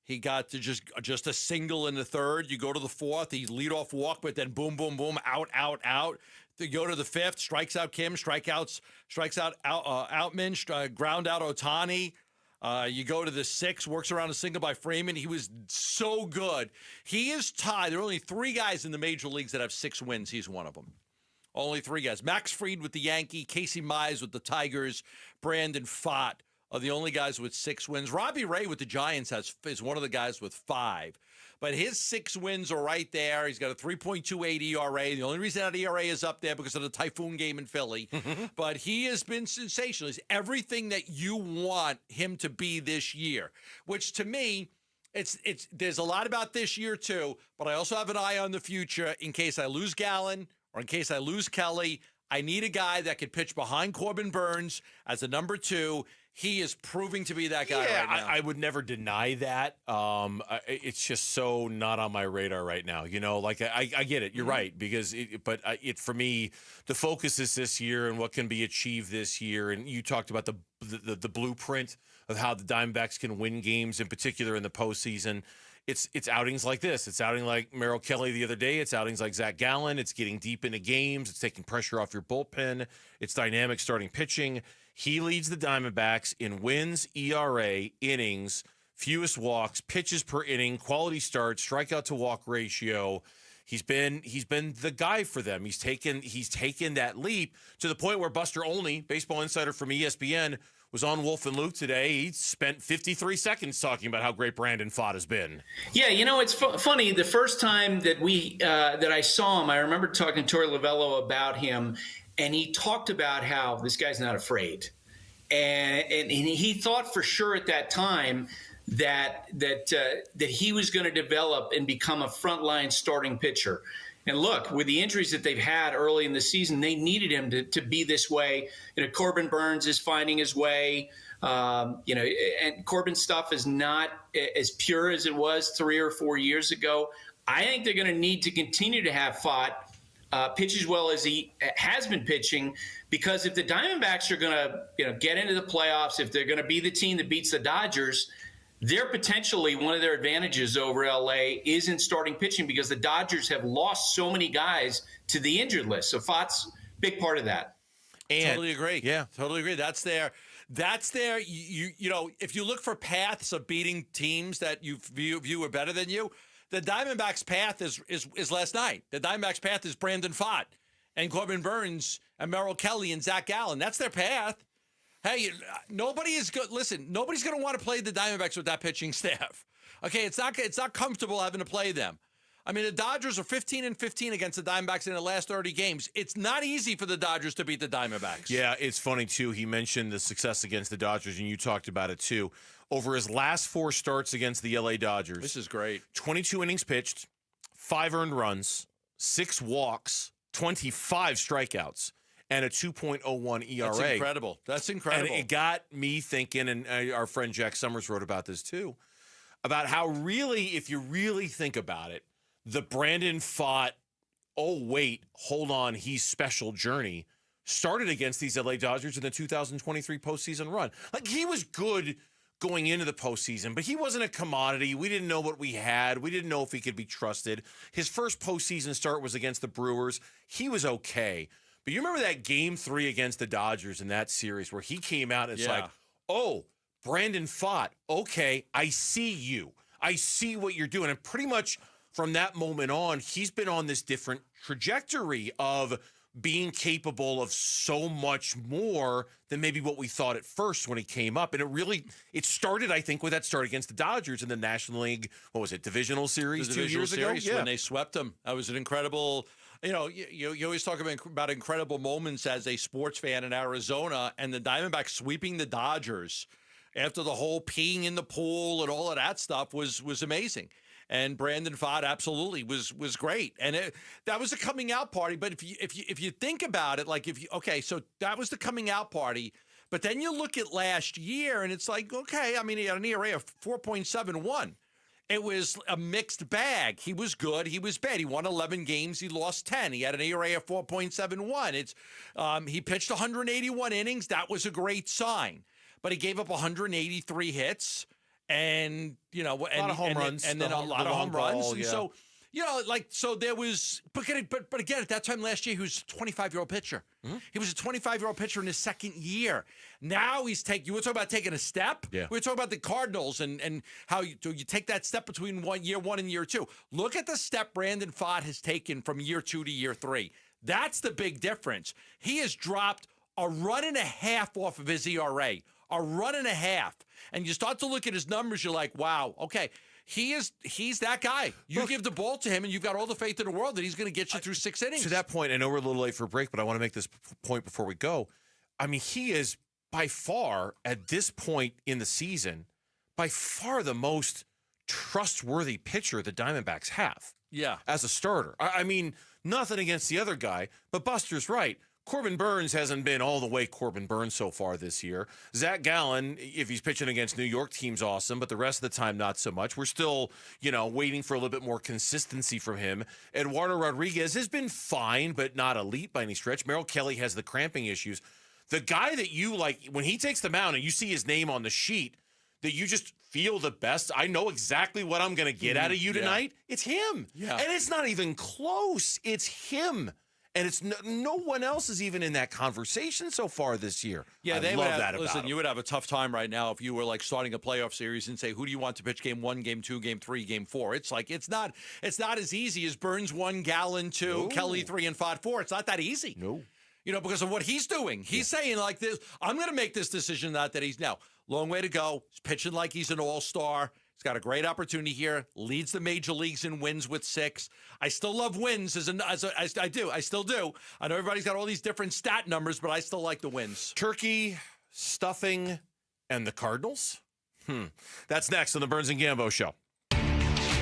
he got to just a single in the third. You go to the fourth, he lead off walk, but then boom, boom, boom, out. You go to the fifth, strikes out Kim, strikes out Outman, ground out Ohtani. You go to the 6th, works around a single by Freeman. He was so good. He is tied. There are only 3 guys in the major leagues that have 6 wins. He's one of them. Only 3 guys. Max Fried with the Yankee, Casey Mize with the Tigers, Brandon Pfaadt are the only guys with 6 wins. Robbie Ray with the Giants is one of the guys with 5. But his 6 wins are right there. He's got a 3.28 ERA. The only reason that ERA is up there because of the typhoon game in Philly. But he has been sensational. He's everything that you want him to be this year, which to me, there's a lot about this year too, but I also have an eye on the future in case I lose Gallen or in case I lose Kelly. I need a guy that can pitch behind Corbin Burns as a number 2. He is proving to be that guy right now. I would never deny that. It's just so not on my radar right now. You know, like I get it. You're right because for me, the focus is this year and what can be achieved this year. And you talked about the blueprint of how the Diamondbacks can win games, in particular in the postseason. It's outings like this. It's outing like Merrill Kelly the other day. It's outings like Zach Gallen. It's getting deep into games. It's taking pressure off your bullpen. It's dynamic starting pitching. He leads the Diamondbacks in wins, ERA, innings, fewest walks, pitches per inning, quality starts, strikeout to walk ratio. He's been the guy for them. He's taken that leap to the point where Buster Olney, baseball insider from ESPN, was on Wolf and Luke today. He spent 53 seconds talking about how great Brandon Pfaadt has been. Yeah, it's funny. The first time that that I saw him, I remember talking to Torey Lovello about him, and he talked about how this guy's not afraid, and he thought for sure at that time that he was going to develop and become a frontline starting pitcher. And look, with the injuries that they've had early in the season, they needed him to be this way. Corbin Burns is finding his way. And Corbin's stuff is not as pure as it was 3 or 4 years ago. I think they're going to need to continue to have Pfaadt pitch as well as he has been pitching, because if the Diamondbacks are going to get into the playoffs, if they're going to be the team that beats the Dodgers, they're potentially one of their advantages over LA is in starting pitching, because the Dodgers have lost so many guys to the injured list. So Pfaadt's a big part of that. And, totally agree. Yeah, totally agree. That's there. If you look for paths of beating teams that you view are better than you, the Diamondbacks' path is last night. The Diamondbacks' path is Brandon Pfaadt and Corbin Burns and Merrill Kelly and Zach Gallen. That's their path. Hey, nobody is good. Listen, nobody's going to want to play the Diamondbacks with that pitching staff. Okay, it's not comfortable having to play them. I mean, the Dodgers are 15-15 against the Diamondbacks in the last 30 games. It's not easy for the Dodgers to beat the Diamondbacks. Yeah, it's funny, too. He mentioned the success against the Dodgers, and you talked about it, too. Over his last 4 starts against the LA Dodgers. This is great. 22 innings pitched, 5 earned runs, 6 walks, 25 strikeouts, and a 2.01 ERA. That's incredible. That's incredible. And it got me thinking, and our friend Jack Summers wrote about this, too, about how really, if you really think about it, the Brandon Pfaadt, oh, wait, hold on, he's special journey started against these LA Dodgers in the 2023 postseason run. Like, he was good going into the postseason, but he wasn't a commodity. We didn't know what we had. We didn't know if he could be trusted. His first postseason start was against the Brewers. He was okay. But you remember that Game 3 against the Dodgers in that series where he came out and it's like, oh, Brandon Pfaadt, okay, I see you. I see what you're doing. And pretty much from that moment on, he's been on this different trajectory of being capable of so much more than maybe what we thought at first when he came up. And it started, I think, with that start against the Dodgers in the National League, what was it, Divisional Series 2 years ago? Yeah. When they swept them. That was an incredible, you always talk about incredible moments as a sports fan in Arizona, and the Diamondbacks sweeping the Dodgers after the whole peeing in the pool and all of that stuff was amazing. And Brandon Pfaadt absolutely was great, and that was a coming out party. But if you think about it, so that was the coming out party. But then you look at last year, and it's like, okay, I mean, he had an ERA of 4.71. It was a mixed bag. He was good. He was bad. He won 11 games. He lost 10. He had an ERA of 4.71. He pitched 181 innings. That was a great sign. But he gave up 183 hits. And a lot of home runs, and then a lot of home runs. And so, so there was, but again, at that time last year, he was a 25-year-old pitcher. Mm-hmm. He was a 25-year-old pitcher in his second year. Now you were talking about taking a step. Yeah. We were talking about the Cardinals and how you take that step between year one and year 2. Look at the step Brandon Pfaadt has taken from year 2 to year 3. That's the big difference. He has dropped a run and a half off of his ERA. A run and a half. And you start to look at his numbers, you're like, wow, okay, he's that guy. You give the ball to him, and you've got all the faith in the world that he's going to get you through 6 innings. To that point, I know we're a little late for a break, but I want to make this point before we go. I mean, he is by far, at this point in the season, by far the most trustworthy pitcher the Diamondbacks have. Yeah. As a starter. I mean, nothing against the other guy, but Buster's right. Corbin Burns hasn't been all the way Corbin Burns so far this year. Zach Gallen, if he's pitching against New York, team's awesome, but the rest of the time, not so much. We're still, waiting for a little bit more consistency from him. Eduardo Rodriguez has been fine, but not elite by any stretch. Merrill Kelly has the cramping issues. The guy that you like, when he takes the mound and you see his name on the sheet, that you just feel the best, I know exactly what I'm going to get out of you tonight, it's him. Yeah. And it's not even close. It's him. And it's no one else is even in that conversation so far this year. Yeah, I they love would have, that about listen, them. you would have a tough time right now if you were like starting a playoff series and say, who do you want to pitch game 1, game 2, game 3, game 4? It's like it's not as easy as Burns 1, Gallen 2, Kelly 3, and Fod 4. It's not that easy. No. You know, because of what he's doing. He's saying like this, I'm going to make this decision, not that he's now. Long way to go. He's pitching like he's an all-star. He's got a great opportunity here. Leads the major leagues in wins with 6. I still love wins I do. I still do. I know everybody's got all these different stat numbers, but I still like the wins. Turkey, stuffing, and the Cardinals? That's next on the Burns and Gambo Show.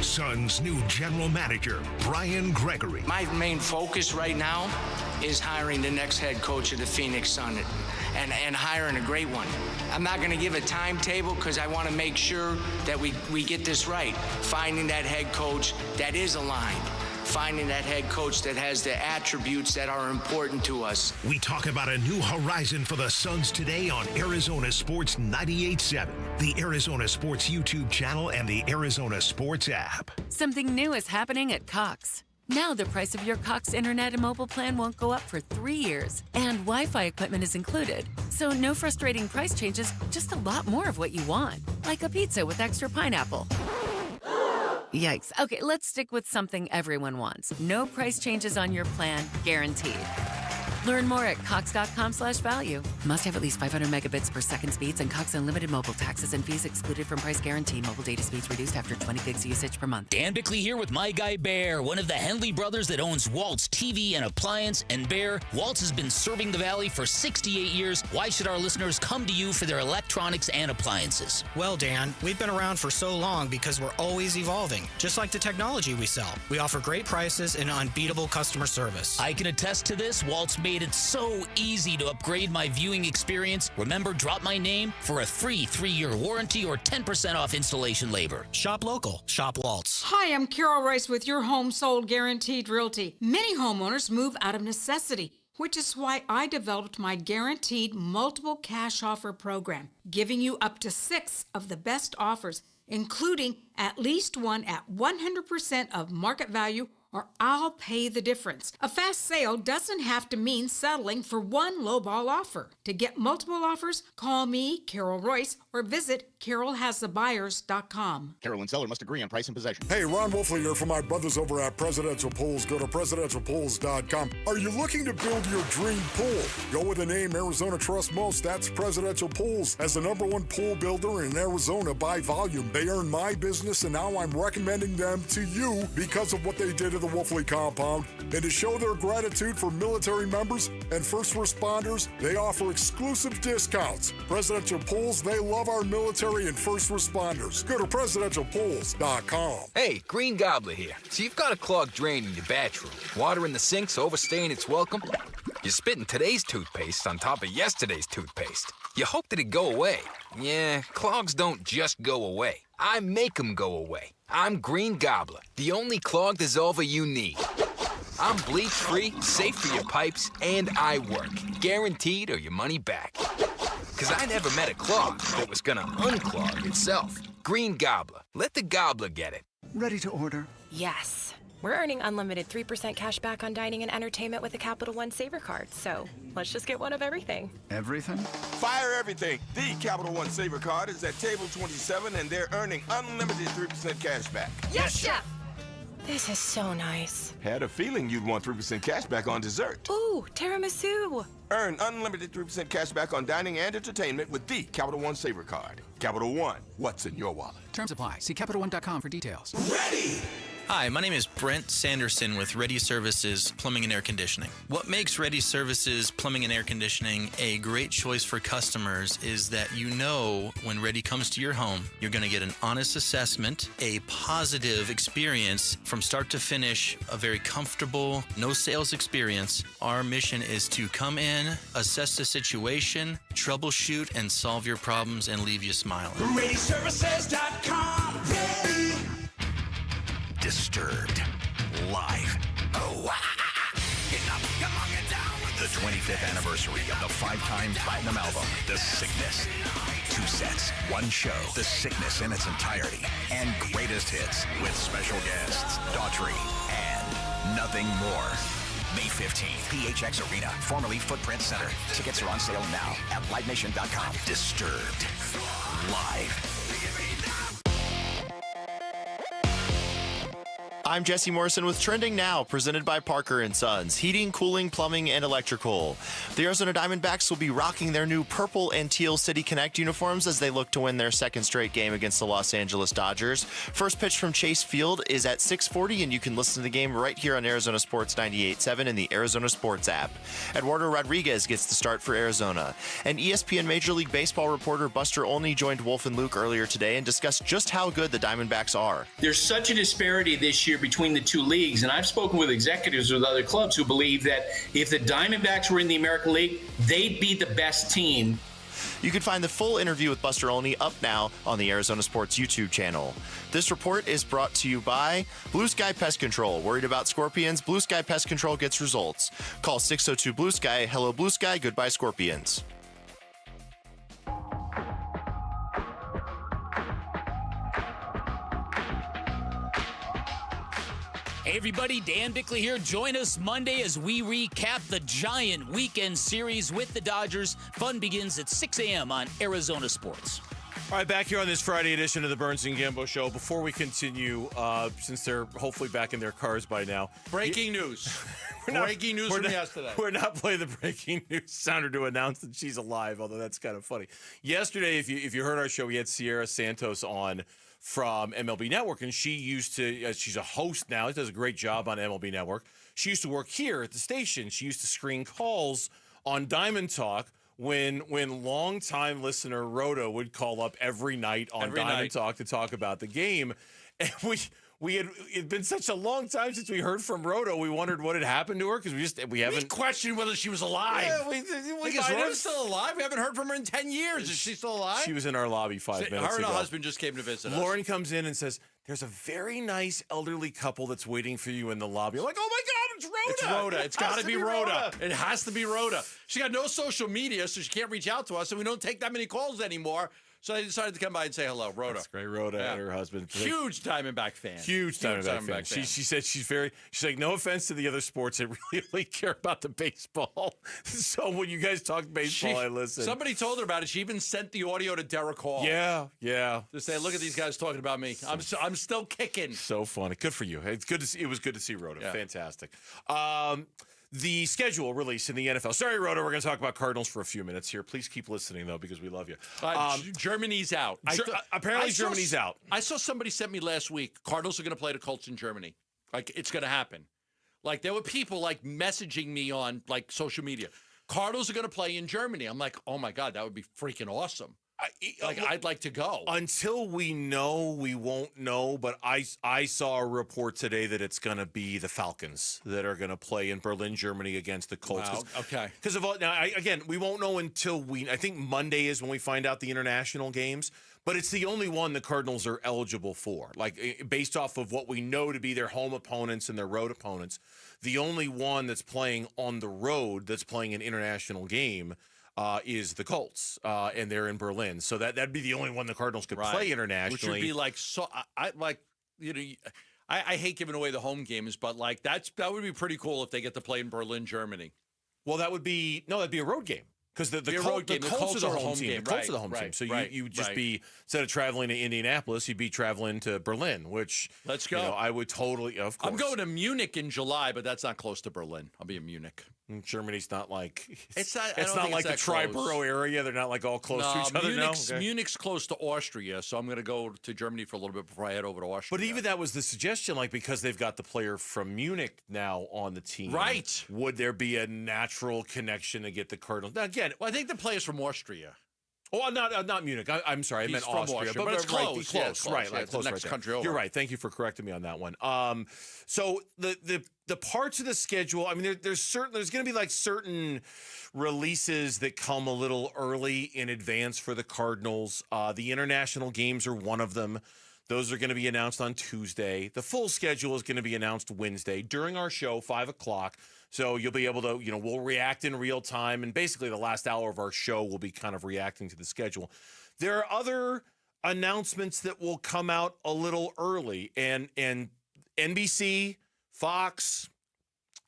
Suns' new general manager, Brian Gregory. My main focus right now is hiring the next head coach of the Phoenix Sun and hiring a great one. I'm not going to give a timetable because I want to make sure that we get this right. Finding that head coach that is aligned. Finding that head coach that has the attributes that are important to us. We talk about a new horizon for the Suns today on Arizona Sports 98.7, the Arizona Sports YouTube channel, and the Arizona Sports app. Something new is happening at Cox. Now the price of your Cox internet and mobile plan won't go up for 3 years, and Wi-Fi equipment is included. So no frustrating price changes, just a lot more of what you want, like a pizza with extra pineapple. Yikes. Okay, let's stick with something everyone wants. No price changes on your plan, guaranteed. Learn more at cox.com/value. Must have at least 500 megabits per second speeds and Cox Unlimited mobile taxes and fees excluded from price guarantee. Mobile data speeds reduced after 20 gigs usage per month. Dan Bickley here with my guy Bear, one of the Henley brothers that owns Waltz TV and Appliance. And Bear, Waltz has been serving the Valley for 68 years. Why should our listeners come to you for their electronics and appliances? Well, Dan, we've been around for so long because we're always evolving, just like the technology we sell. We offer great prices and unbeatable customer service. I can attest to this. Waltz made it so easy to upgrade my viewing experience. Remember, drop my name for a free 3-year warranty or 10% off installation labor. Shop local. Shop Waltz. Hi, I'm Carol Rice with Your Home Sold Guaranteed Realty. Many homeowners move out of necessity, which is why I developed my Guaranteed Multiple Cash Offer program, giving you up to 6 of the best offers, including at least one at 100% of market value, or I'll pay the difference. A fast sale doesn't have to mean settling for one lowball offer. To get multiple offers, call me, Carol Royce, or visit carolhasthebuyers.com. Carol and seller must agree on price and possession. Hey, Ron Wolfley here for my brothers over at Presidential Pools. Go to presidentialpools.com. Are you looking to build your dream pool? Go with a name Arizona trusts most. That's Presidential Pools. As the #1 pool builder in Arizona by volume, they earned my business, and now I'm recommending them to you because of what they did at the Wolfley compound. And to show their gratitude for military members and first responders, they offer exclusive discounts. Presidential Pools, they love our military and first responders. Go to presidentialpools.com. Hey, Green Gobbler here. So you've got a clogged drain in your bathroom. Water in the sink's overstaying its welcome. You're spitting today's toothpaste on top of yesterday's toothpaste. You hope that it go away. Yeah, clogs don't just go away. I make them go away. I'm Green Gobbler, the only clog dissolver you need. I'm bleach-free, safe for your pipes, and I work. Guaranteed or your money back. Because I never met a clog that was gonna unclog itself. Green Gobbler. Let the gobbler get it. Ready to order? Yes. We're earning unlimited 3% cash back on dining and entertainment with a Capital One Saver card, so let's just get one of everything. Everything? Fire everything. The Capital One Saver card is at table 27, and they're earning unlimited 3% cash back. Yes, Chef! This is so nice. Had a feeling you'd want 3% cash back on dessert. Ooh, tiramisu. Earn unlimited 3% cash back on dining and entertainment with the Capital One Saver card. Capital One, what's in your wallet? Terms apply. See CapitalOne.com for details. Ready! Hi, my name is Brent Sanderson with Ready Services Plumbing and Air Conditioning. What makes Ready Services Plumbing and Air Conditioning a great choice for customers is that you know when Ready comes to your home, you're going to get an honest assessment, a positive experience from start to finish, a very comfortable, no sales experience. Our mission is to come in, assess the situation, troubleshoot, and solve your problems and leave you smiling. ReadyServices.com. Ready. Disturbed. Live. Oh, the 25th anniversary of the 5-time platinum album, The Sickness. 2 sets, 1 show, The Sickness in its entirety, and greatest hits with special guests, Daughtry, and nothing more. May 15th, PHX Arena, formerly Footprint Center. Tickets are on sale now at LiveNation.com. Disturbed. Live. I'm Jesse Morrison with Trending Now, presented by Parker & Sons, heating, cooling, plumbing, and electrical. The Arizona Diamondbacks will be rocking their new purple and teal City Connect uniforms as they look to win their second straight game against the Los Angeles Dodgers. First pitch from Chase Field is at 6:40, and you can listen to the game right here on Arizona Sports 98.7 and the Arizona Sports app. Eduardo Rodriguez gets the start for Arizona. And ESPN Major League Baseball reporter Buster Olney joined Wolf and Luke earlier today and discussed just how good the Diamondbacks are. There's such a disparity this year between the two leagues, and I've spoken with executives with other clubs who believe that if the Diamondbacks were in the American League, they'd be the best team. You can find the full interview with Buster Olney up now on the Arizona Sports YouTube channel. This report is brought to you by Blue Sky Pest Control. Worried about scorpions? Blue Sky Pest Control gets results. Call 602 Blue Sky. Hello, Blue Sky. Goodbye, scorpions. Hey everybody, Dan Bickley here. Join us Monday as we recap the giant weekend series with the Dodgers. Fun begins at 6 a.m. on Arizona Sports. All right, back here on this Friday edition of the Burns and Gambo Show. Before we continue, since they're hopefully back in their cars by now. Breaking news. Breaking news from yesterday. We're not playing the breaking news sounder to announce that she's alive, although that's kind of funny. Yesterday, if you heard our show, we had Sierra Santos on from MLB Network, and she used to, she's a host now. She does a great job on MLB Network. She used to work here at the station. She used to screen calls on Diamond Talk when longtime listener Rhoda would call up every night on Diamond Talk to talk about the game. And it'd been such a long time since we heard from Rhoda. We wondered what had happened to her because we haven't questioned whether she was alive. Yeah, is Rhoda still alive? We haven't heard from her in 10 years. Is she still alive? She was in our lobby 5 minutes ago. Her and her husband just came to visit us. Lauren comes in and says, "There's a very nice elderly couple that's waiting for you in the lobby." I'm like, "Oh my God, it's Rhoda! It's Rhoda. It's got to be Rhoda. It has to be Rhoda." She got no social media, so she can't reach out to us, and we don't take that many calls anymore. So they decided to come by and say hello, Rhoda. That's great, Rhoda and her husband. Huge Diamondback fan. Huge Diamondback fan. She said she's like, no offense to the other sports, I really care about the baseball. So when you guys talk baseball, I listen. Somebody told her about it. She even sent the audio to Derek Hall. Yeah. To say, look at these guys talking about me. I'm still kicking. So funny. Good for you. It's good to see. It was good to see Rhoda. Yeah. Fantastic. The schedule release in the NFL. Sorry, Rhoda, we're going to talk about Cardinals for a few minutes here. Please keep listening, though, because we love you. Germany's out. Apparently, Germany's out. I saw somebody sent me last week, Cardinals are going to play the Colts in Germany. Like, it's going to happen. Like, there were people, like, messaging me on, like, social media. Cardinals are going to play in Germany. I'm like, oh, my God, that would be freaking awesome. I'd like to go. Until we know, we won't know. But I saw a report today that it's going to be the Falcons that are going to play in Berlin, Germany against the Colts. Wow. Okay. Because of all now, again, we won't know until I think Monday is when we find out the international games. But it's the only one the Cardinals are eligible for. Like, based off of what we know to be their home opponents and their road opponents, the only one that's playing on the road that's playing an international game is the Colts, and they're in Berlin. So that'd be the only one the Cardinals could play internationally. Which would be like I hate giving away the home games, but like that would be pretty cool if they get to play in Berlin, Germany. Well, that'd be a road game. Because the Colts are the home team. The Colts are the home team. So you would just be, instead of traveling to Indianapolis, you'd be traveling to Berlin, which, let's go. I would totally, of course. I'm going to Munich in July, but that's not close to Berlin. I'll be in Munich. Germany's not like, it's not like the Tri-Borough area. They're not like all close to each other. Munich's close to Austria, so I'm going to go to Germany for a little bit before I head over to Austria. But even that was the suggestion, like, because they've got the player from Munich now on the team. Right. Would there be a natural connection to get the Cardinals? Now, again, I think the player's from Austria. Oh, not Munich. I'm sorry. I meant Austria. But it's close. Close. Right. It's the next country over. You're right. Thank you for correcting me on that one. So the parts of the schedule, I mean, there's going to be like certain releases that come a little early in advance for the Cardinals. The international games are one of them. Those are going to be announced on Tuesday. The full schedule is going to be announced Wednesday during our show, 5 o'clock. So you'll be able to, we'll react in real time. And basically the last hour of our show will be kind of reacting to the schedule. There are other announcements that will come out a little early. And NBC, Fox,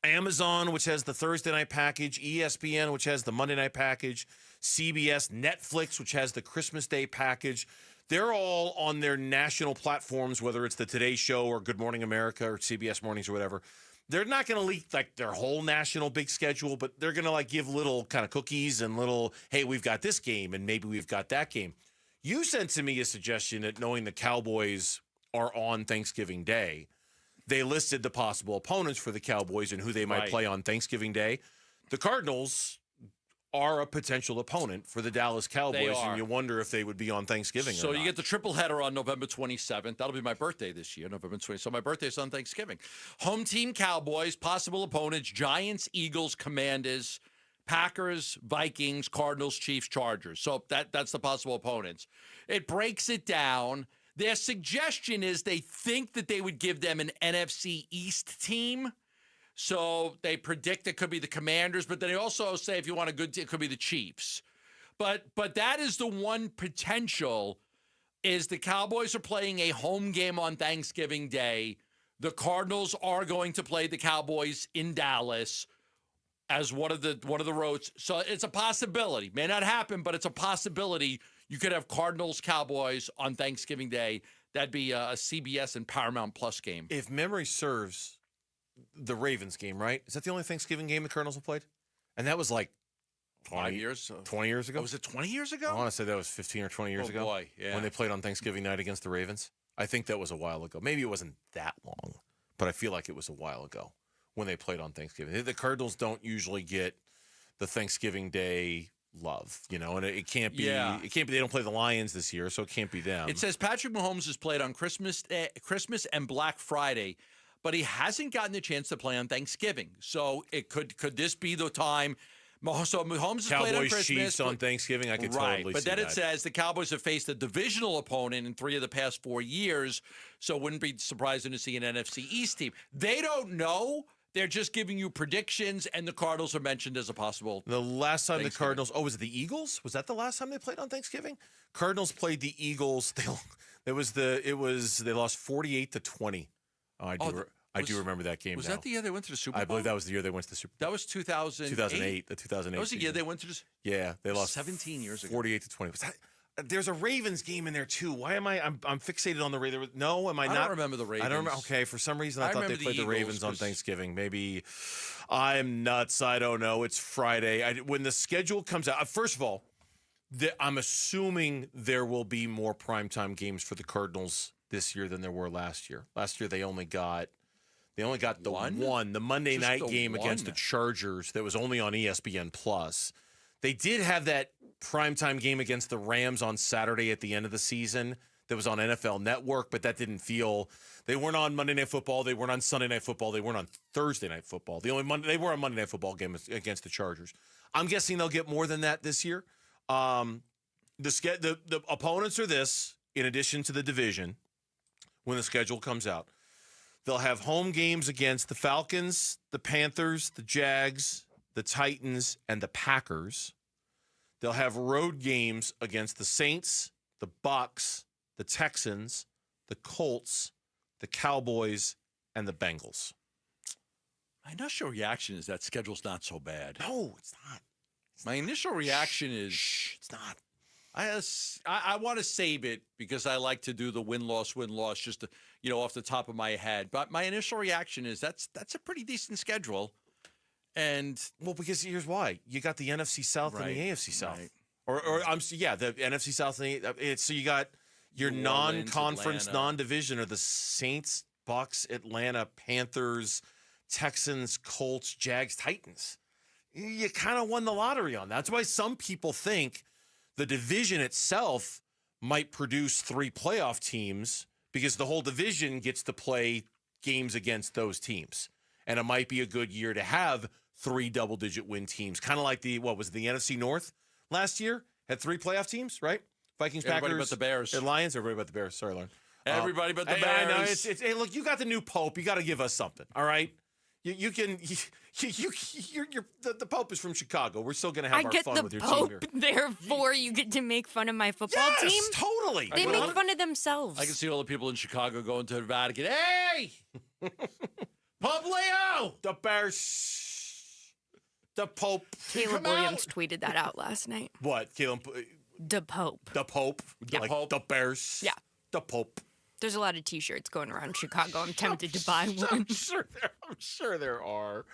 Amazon, which has the Thursday night package, ESPN, which has the Monday night package, CBS, Netflix, which has the Christmas Day package. They're all on their national platforms, whether it's the Today Show or Good Morning America or CBS Mornings or whatever. They're not going to leak like their whole national big schedule, but they're going to like give little kind of cookies and little, hey, we've got this game and maybe we've got that game. You sent to me a suggestion that knowing the Cowboys are on Thanksgiving Day, they listed the possible opponents for the Cowboys and who they might play on Thanksgiving Day. The Cardinals are a potential opponent for the Dallas Cowboys, and you wonder if they would be on Thanksgiving or So not. you get the triple header on November 27th. That'll be my birthday this year, November 27th. So my birthday's on Thanksgiving. Home team Cowboys, possible opponents, Giants, Eagles, Commanders, Packers, Vikings, Cardinals, Chiefs, Chargers. So that's the possible opponents. It breaks it down. Their suggestion is they think that they would give them an NFC East team. So they predict it could be the Commanders, but then they also say if you want a good team, it could be the Chiefs. But that is the one potential is the Cowboys are playing a home game on Thanksgiving Day. The Cardinals are going to play the Cowboys in Dallas as one of the roads. So it's a possibility. May not happen, but it's a possibility. You could have Cardinals Cowboys on Thanksgiving Day. That'd be a CBS and Paramount Plus game. If memory serves, the Ravens game, right? Is that the only Thanksgiving game the Cardinals have played? And that was like 20 years ago? Oh, was it 20 years ago? I want to say that was 15 or 20 years ago. Oh, boy, yeah. When they played on Thanksgiving night against the Ravens. I think that was a while ago. Maybe it wasn't that long, but I feel like it was a while ago when they played on Thanksgiving. The Cardinals don't usually get the Thanksgiving Day love, and it can't be. Yeah. It can't be. They don't play the Lions this year, so it can't be them. It says Patrick Mahomes has played on Christmas and Black Friday, but he hasn't gotten the chance to play on Thanksgiving. So it could this be the time? So Mahomes has played on Christmas, Chiefs on Thanksgiving. I could totally but see then that. it says the Cowboys have faced a divisional opponent in 3 of the past 4 years, so it wouldn't be surprising to see an NFC East team. They don't know. They're just giving you predictions, and the Cardinals are mentioned as a possible. The last time the Cardinals, was it the Eagles? Was that the last time they played on Thanksgiving? Cardinals played the Eagles. They lost 48-20. I do remember that game. Was that the year they went to the Super Bowl? I believe that was the year they went to the Super Bowl. That was 2008. The 2008. That was the year they went to the. Yeah, they lost 17 years ago. 48-20. There's a Ravens game in there too. Why am I? I'm fixated on the Ravens. No, am I not? I don't remember the Ravens. I don't remember. Okay, for some reason I thought they played the Ravens on Thanksgiving. Maybe I'm nuts. I don't know. It's Friday. When the schedule comes out, first of all, I'm assuming there will be more primetime games for the Cardinals this year than there were last year. Last year they only got the one, the Monday night game against the Chargers that was only on ESPN Plus. They did have that primetime game against the Rams on Saturday at the end of the season that was on NFL Network, but that didn't feel – they weren't on Monday Night Football. They weren't on Sunday Night Football. They weren't on Thursday Night Football. They were on Monday Night Football game against the Chargers. I'm guessing they'll get more than that this year. The opponents are this, in addition to the division, when the schedule comes out. They'll have home games against the Falcons, the Panthers, the Jags, the Titans, and the Packers. They'll have road games against the Saints, the Bucs, the Texans, the Colts, the Cowboys, and the Bengals. My initial reaction is that schedule's not so bad. No, it's not. My initial reaction is it's not. I want to save it because I like to do the win-loss, just to, off the top of my head. But my initial reaction is that's a pretty decent schedule. And because here's why: you got the NFC South and the AFC South, the NFC South. And so you got your non-conference, non-division are the Saints, Bucs, Atlanta, Panthers, Texans, Colts, Jags, Titans. You kind of won the lottery on that. That's why some people think the division itself might produce 3 playoff teams because the whole division gets to play games against those teams. And it might be a good year to have 3 double-digit win teams. Kind of like the NFC North last year? Had 3 playoff teams, right? Vikings, everybody Packers, but the Bears. and Lions. Everybody but the Bears. Sorry, Lauren. Everybody but the Bears. I know, hey, look, you got the new Pope. You got to give us something, all right? The Pope is from Chicago. We're still going to have our fun with your team here. Therefore, you get to make fun of my football team? Yes, totally. They make fun of themselves. I can see all the people in Chicago going to the Vatican. Hey! Publio! The Bears. The Pope. Caleb Williams tweeted that out last night. What? Caleb? The Pope. The Pope. Yeah. Like the Bears. Yeah. The Pope. There's a lot of T-shirts going around Chicago. I'm tempted to buy one. I'm sure there are.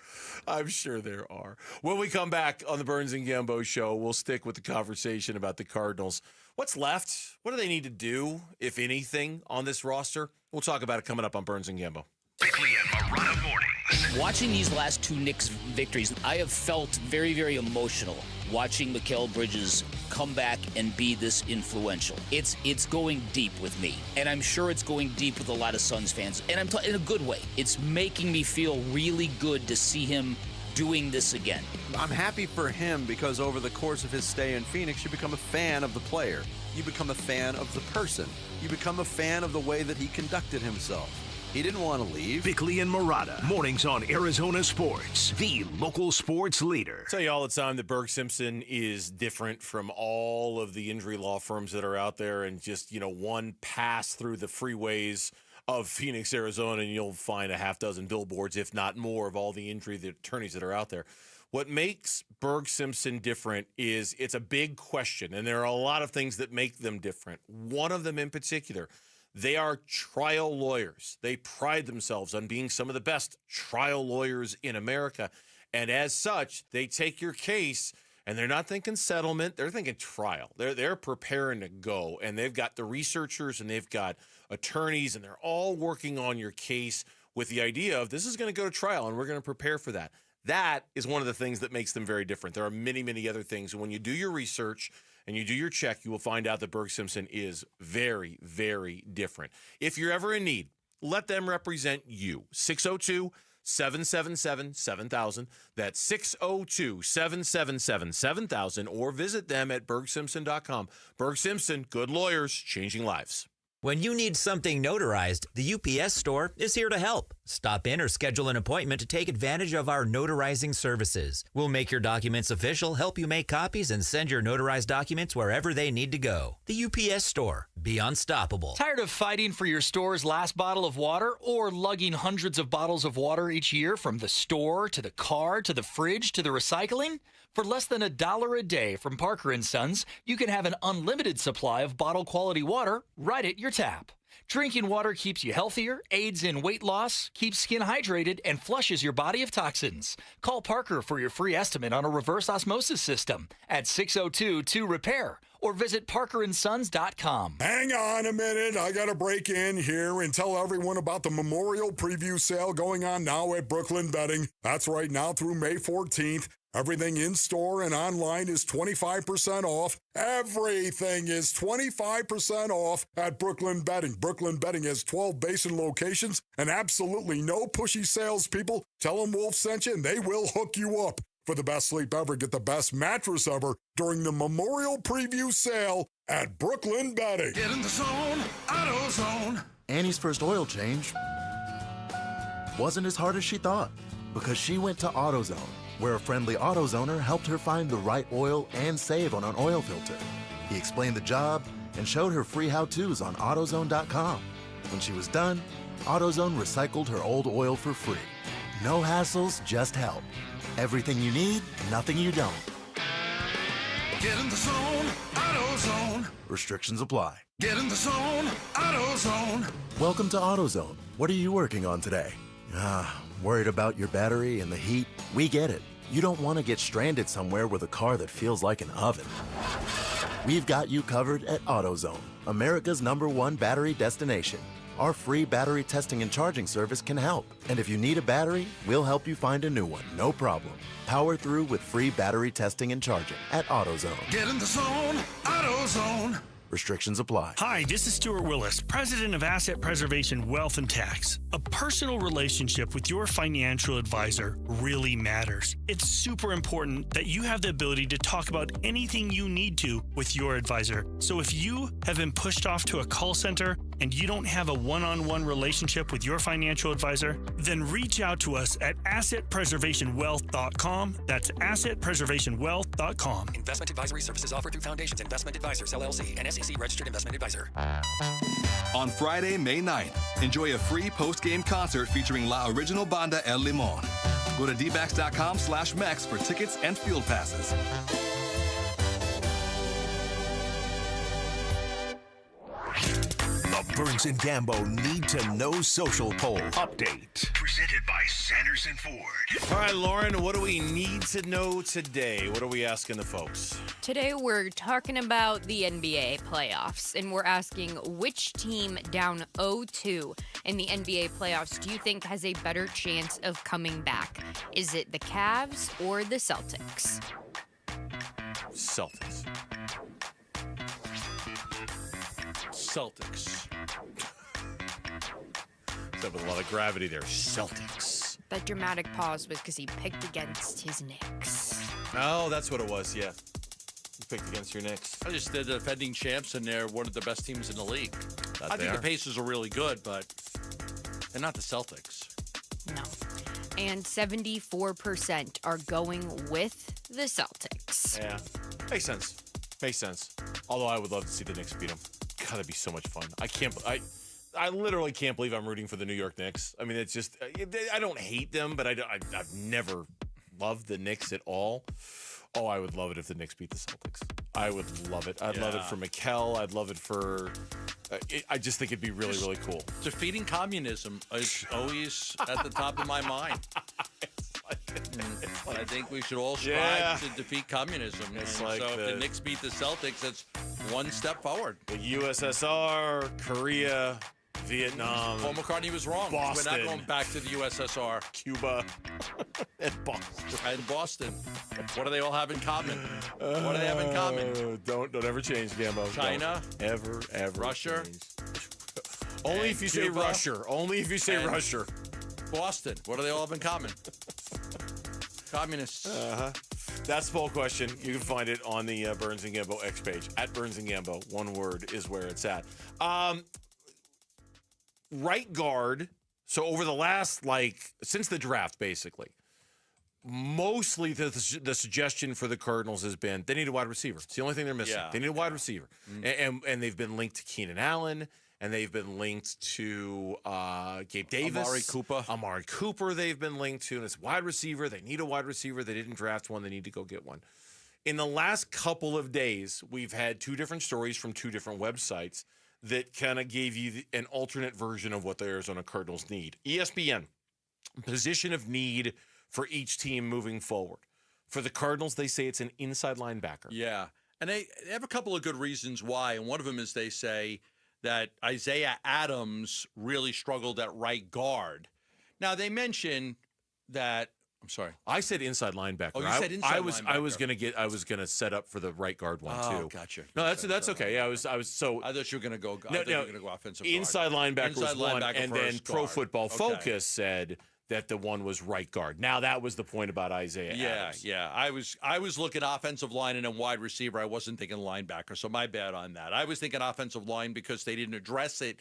I'm sure there are. When we come back on the Burns and Gambo show, we'll stick with the conversation about the Cardinals. What's left? What do they need to do, if anything, on this roster? We'll talk about it coming up on Burns and Gambo. Bickley and Marotta mornings. Watching these last two Knicks victories, I have felt very, very emotional watching Mikal Bridges come back and be this influential. It's going deep with me, and I'm sure it's going deep with a lot of Suns fans, and I'm in a good way. It's making me feel really good to see him doing this again. I'm happy for him because over the course of his stay in Phoenix, you become a fan of the player. You become a fan of the person. You become a fan of the way that he conducted himself. He didn't want to leave. Bickley and Marotta, mornings on Arizona Sports, the local sports leader. I tell you all the time that Berg Simpson is different from all of the injury law firms that are out there, and just, one pass through the freeways of Phoenix, Arizona, and you'll find a half dozen billboards, if not more, of all the injury attorneys that are out there. What makes Berg Simpson different is it's a big question, and there are a lot of things that make them different. One of them in particular, they are trial lawyers. They pride themselves on being some of the best trial lawyers in America. And as such, they take your case and they're not thinking settlement. They're thinking trial. They're preparing to go. And they've got the researchers and they've got attorneys, and they're all working on your case with the idea of this is going to go to trial and we're going to prepare for that. That is one of the things that makes them very different. There are many, many other things. And when you do your research and you do your check, you will find out that Berg Simpson is very, very different. If you're ever in need, let them represent you. 602-777-7000. That's 602-777-7000. Or visit them at bergsimpson.com. Berg Simpson, good lawyers, changing lives. When you need something notarized, the UPS store is here to help. Stop in or schedule an appointment to take advantage of our notarizing services. We'll make your documents official, help you make copies, and send your notarized documents wherever they need to go. The UPS store. Be unstoppable. Tired of fighting for your store's last bottle of water or lugging hundreds of bottles of water each year from the store to the car to the fridge to the recycling? For less than $1 a day from Parker & Sons, you can have an unlimited supply of bottle-quality water right at your tap. Drinking water keeps you healthier, aids in weight loss, keeps skin hydrated, and flushes your body of toxins. Call Parker for your free estimate on a reverse osmosis system at 602-2-REPAIR or visit parkerandsons.com. Hang on a minute. I got to break in here and tell everyone about the Memorial Preview Sale going on now at Brooklyn Bedding. That's right, now through May 14th. Everything in store and online is 25% off. Everything is 25% off at Brooklyn Bedding. Brooklyn Bedding has 12 basin locations and absolutely no pushy salespeople. Tell them Wolf sent you and they will hook you up. For the best sleep ever, get the best mattress ever during the Memorial Preview Sale at Brooklyn Bedding. Get in the zone, AutoZone. Annie's first oil change wasn't as hard as she thought because she went to AutoZone, where a friendly AutoZoner helped her find the right oil and save on an oil filter. He explained the job and showed her free how-tos on AutoZone.com. When she was done, AutoZone recycled her old oil for free. No hassles, just help. Everything you need, nothing you don't. Get in the zone, AutoZone. Restrictions apply. Get in the zone, AutoZone. Welcome to AutoZone. What are you working on today? Worried about your battery and the heat? We get it. You don't want to get stranded somewhere with a car that feels like an oven. We've got you covered at AutoZone, America's #1 battery destination. Our free battery testing and charging service can help. And if you need a battery, we'll help you find a new one, no problem. Power through with free battery testing and charging at AutoZone. Get in the zone, AutoZone. Restrictions apply. Hi, this is Stuart Willis, President of Asset Preservation Wealth and Tax. A personal relationship with your financial advisor really matters. It's super important that you have the ability to talk about anything you need to with your advisor. So if you have been pushed off to a call center and you don't have a one-on-one relationship with your financial advisor, then reach out to us at assetpreservationwealth.com. That's assetpreservationwealth.com. Investment advisory services offered through Foundations Investment Advisors, LLC, an SEC registered investment advisor. On Friday, May 9th, enjoy a free post-game concert featuring La Original Banda El Limon. Go to dbacks.com/Mex for tickets and field passes. The Burns and Gambo Need to Know Social Poll Update. Presented by Sanderson Ford. All right, Lauren, what do we need to know today? What are we asking the folks? Today we're talking about the NBA playoffs, and we're asking which team down 0-2 in the NBA playoffs do you think has a better chance of coming back? Is it the Cavs or the Celtics? Celtics. Celtics. Except with a lot of gravity there. Celtics. That dramatic pause was because he picked against his Knicks. Oh, that's what it was, yeah. You picked against your Knicks. I just did the defending champs, and they're one of the best teams in the league. I think the Pacers are really good, but they're not the Celtics. No. And 74% are going with the Celtics. Yeah. Makes sense. Makes sense. Although I would love to see the Knicks beat them. God, that'd be so much fun. I literally can't believe I'm rooting for the New York Knicks. I mean, it's just, I don't hate them, but I've never loved the Knicks at all. Oh, I would love it if the Knicks beat the Celtics. I would love it. I'd love it for Mikal. I'd love it for, I just think it'd be really, really cool. Defeating communism is always at the top of my mind. I think we should all strive to defeat communism. It's and like so if the Knicks beat the Celtics, it's one step forward. The USSR, Korea, Vietnam. Paul McCartney was wrong. Boston. We're not going back to the USSR. Cuba. And Boston. And Boston. What do they all have in common? What do they have in common? Don't ever change, Gambo. China. Don't ever Russia. change. Only if you say Russia. Only if you say Russia. Boston. What do they all have in common? Communists. That's the poll question. You can find it on the Burns and Gambo X page. At Burns and Gambo. One word is where it's at. Right guard. So over the last, since the draft, basically, mostly the suggestion for the Cardinals has been they need a wide receiver. It's the only thing they're missing. Yeah. They need a wide receiver. And they've been linked to Keenan Allen. And they've been linked to Gabe Davis. Amari Cooper they've been linked to. And it's wide receiver. They need a wide receiver. They didn't draft one. They need to go get one. In the last couple of days, we've had two different stories from two different websites that kind of gave you an alternate version of what the Arizona Cardinals need. ESPN, position of need for each team moving forward. For the Cardinals, they say it's an inside linebacker. Yeah. And they have a couple of good reasons why. And one of them is they say that Isaiah Adams really struggled at right guard. Now, they mention that, I'm sorry. I said inside linebacker. Oh, you said inside linebacker. I was gonna set up for the right guard one too. Oh, gotcha. No, that's okay. Yeah, I was so. I thought you were gonna go. Offensive inside guard. linebacker was one, linebacker and then first Pro guard. Football Focus said that the one was right guard. Now that was the point about Isaiah Adams. Yeah. I was looking offensive line and then wide receiver. I wasn't thinking linebacker, so my bad on that. I was thinking offensive line because they didn't address it,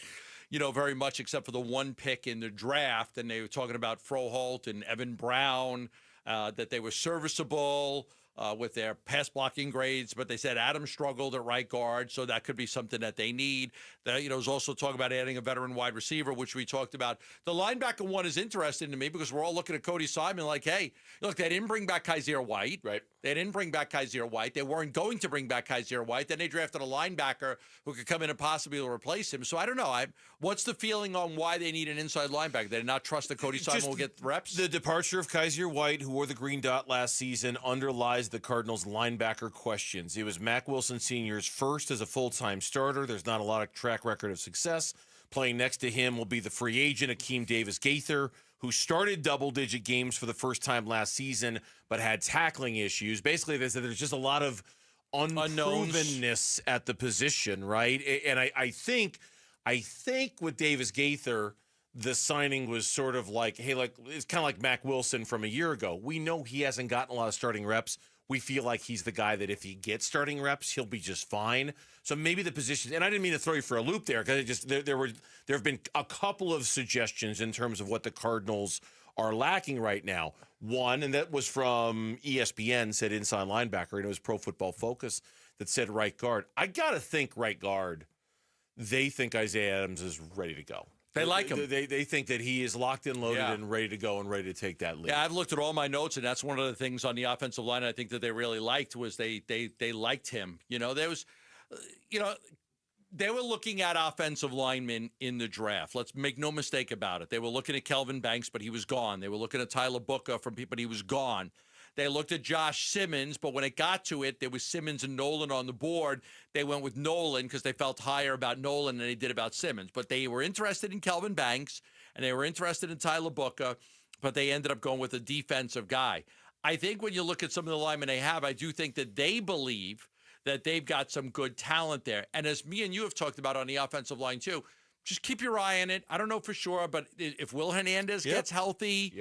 very much except for the one pick in the draft, and they were talking about Froholt and Evan Brown, that they were serviceable with their pass blocking grades, but they said Adams struggled at right guard, so that could be something that they need. There was also talk about adding a veteran wide receiver, which we talked about. The linebacker one is interesting to me because we're all looking at Cody Simon like, hey, look, they didn't bring back Kaiser White. Right. They didn't bring back Kaiser White. They weren't going to bring back Kaiser White. Then they drafted a linebacker who could come in and possibly replace him. So I don't know. What's the feeling on why they need an inside linebacker? They did not trust that Cody Simon will get reps? The departure of Kaiser White, who wore the green dot last season, underlies the Cardinals' linebacker questions. It was Mack Wilson Sr.'s first as a full-time starter. There's not a lot of track record of success. Playing next to him will be the free agent Akeem Davis-Gaither, who started double-digit games for the first time last season, but had tackling issues. Basically, they said there's just a lot of unprovenness at the position, right? And I think with Davis-Gaither, the signing was sort of like, hey, it's kind of like Mack Wilson from a year ago. We know he hasn't gotten a lot of starting reps. We feel like he's the guy that if he gets starting reps, he'll be just fine. So maybe the position, and I didn't mean to throw you for a loop there, because there have been a couple of suggestions in terms of what the Cardinals are lacking right now. One, and that was from ESPN, said inside linebacker, and it was Pro Football Focus that said right guard. I got to think right guard. they think Isaiah Adams is ready to go. They like him. They think that he is locked and loaded and ready to go and ready to take that lead. Yeah, I've looked at all my notes, and that's one of the things on the offensive line I think that they really liked was they liked him. There was, they were looking at offensive linemen in the draft. Let's make no mistake about it. They were looking at Kelvin Banks, but he was gone. They were looking at Tyler Booker but he was gone. They looked at Josh Simmons, but when it got to it, there was Simmons and Nolan on the board. They went with Nolan because they felt higher about Nolan than they did about Simmons. But they were interested in Kelvin Banks, and they were interested in Tyler Booker, but they ended up going with a defensive guy. I think when you look at some of the linemen they have, I do think that they believe that they've got some good talent there. And as me and you have talked about on the offensive line too, just keep your eye on it. I don't know for sure, but if Will Hernandez gets healthy,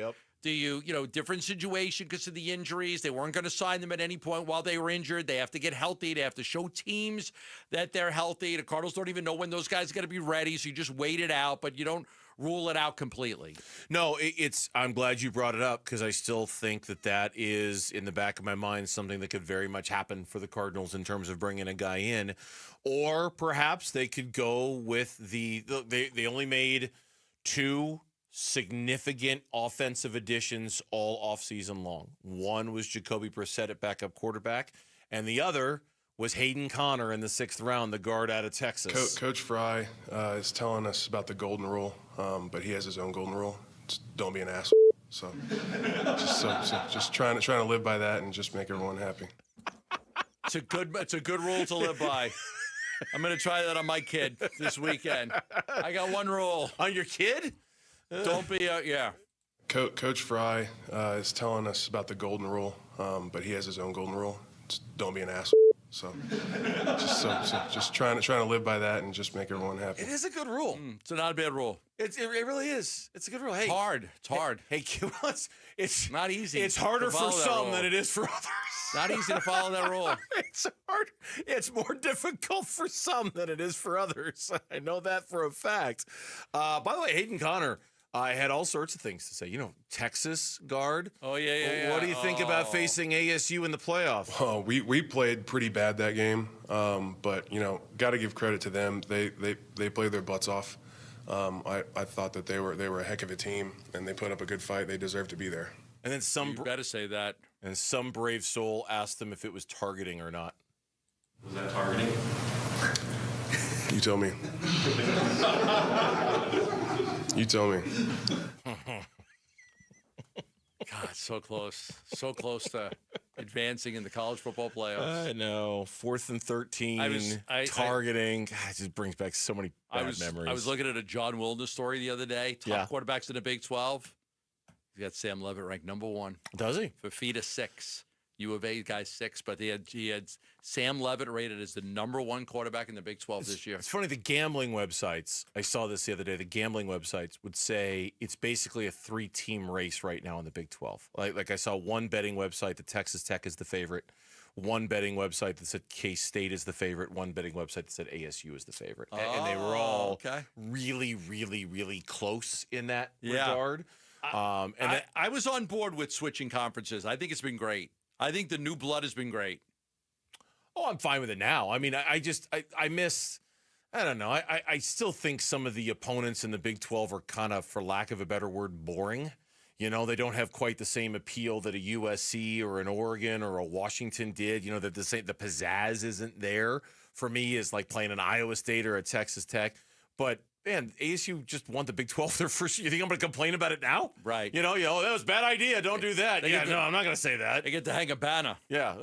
do you different situation because of the injuries. They weren't going to sign them at any point while they were injured. They have to get healthy. They have to show teams that they're healthy. The Cardinals don't even know when those guys are going to be ready, so you just wait it out, but you don't rule it out completely. No, I'm glad you brought it up because I still think that is in the back of my mind something that could very much happen for the Cardinals in terms of bringing a guy in. Or perhaps they could go with they only made 2 significant offensive additions all offseason long. One was Jacoby Brissett at backup quarterback, and the other was Hayden Conner in the 6th round, the guard out of Texas. Coach Fry is telling us about the golden rule, but he has his own golden rule. Just don't be an asshole. So just trying to live by that and just make everyone happy. It's a good rule to live by. I'm going to try that on my kid this weekend. I got one rule. On your kid? Don't be Coach Fry is telling us about the golden rule, but he has his own golden rule. Just don't be an asshole. So just trying to live by that and just make everyone happy. It is a good rule. It's not a bad rule. It really is. It's a good rule. Hey, it's hard. It's hard. Hey, it's not easy. It's harder for some than it is for others. Not easy to follow that rule. It's hard. It's more difficult for some than it is for others. I know that for a fact. By the way, Hayden Conner, I had all sorts of things to say. Texas guard. Oh, yeah. What do you think about facing ASU in the playoffs? Oh, we played pretty bad that game, but, got to give credit to them. They played their butts off. I thought that they were a heck of a team, and they put up a good fight. They deserve to be there. And then You better say that. And some brave soul asked them if it was targeting or not. Was that targeting? You tell me. You tell me. God, so close. So close to advancing in the college football playoffs. I know. 4th and 13, targeting. God, it just brings back so many bad memories. I was looking at a John Wilner story the other day. Top quarterbacks in the Big 12. He's got Sam Levitt ranked number 1. Does he? For FIDA 6. U of A guy 6, but he had Sam Levitt rated as the number 1 quarterback in the Big 12 this year. It's funny, the gambling websites, I saw this the other day, the gambling websites would say it's basically a 3-team race right now in the Big 12. Like I saw one betting website that Texas Tech is the favorite, one betting website that said K-State is the favorite, one betting website that said ASU is the favorite. And they were all really, really, really close in that regard. I was on board with switching conferences. I think it's been great. I think the new blood has been great. Oh, I'm fine with it now. I mean, I miss, I don't know. I still think some of the opponents in the Big 12 are kind of, for lack of a better word, boring. They don't have quite the same appeal that a USC or an Oregon or a Washington did. That the pizzazz isn't there for me as like playing an Iowa State or a Texas Tech. But man, ASU just won the Big 12 their first year. You think I'm going to complain about it now? Right. That was a bad idea. Don't do that. No, I'm not going to say that. They get to hang a banner. Yeah.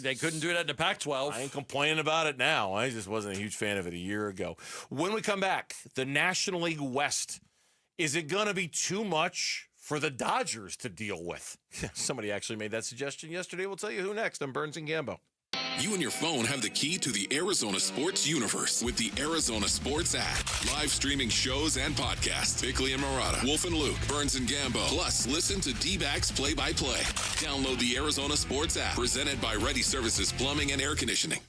They couldn't do that in the Pac-12. I ain't complaining about it now. I just wasn't a huge fan of it a year ago. When we come back, the National League West, is it going to be too much for the Dodgers to deal with? Somebody actually made that suggestion yesterday. We'll tell you who next on Burns and Gambo. You and your phone have the key to the Arizona sports universe with the Arizona Sports app. Live streaming shows and podcasts. Bickley and Murata, Wolf and Luke, Burns and Gambo. Plus, listen to D-backs play-by-play. Download the Arizona Sports app, presented by Ready Services Plumbing and Air Conditioning.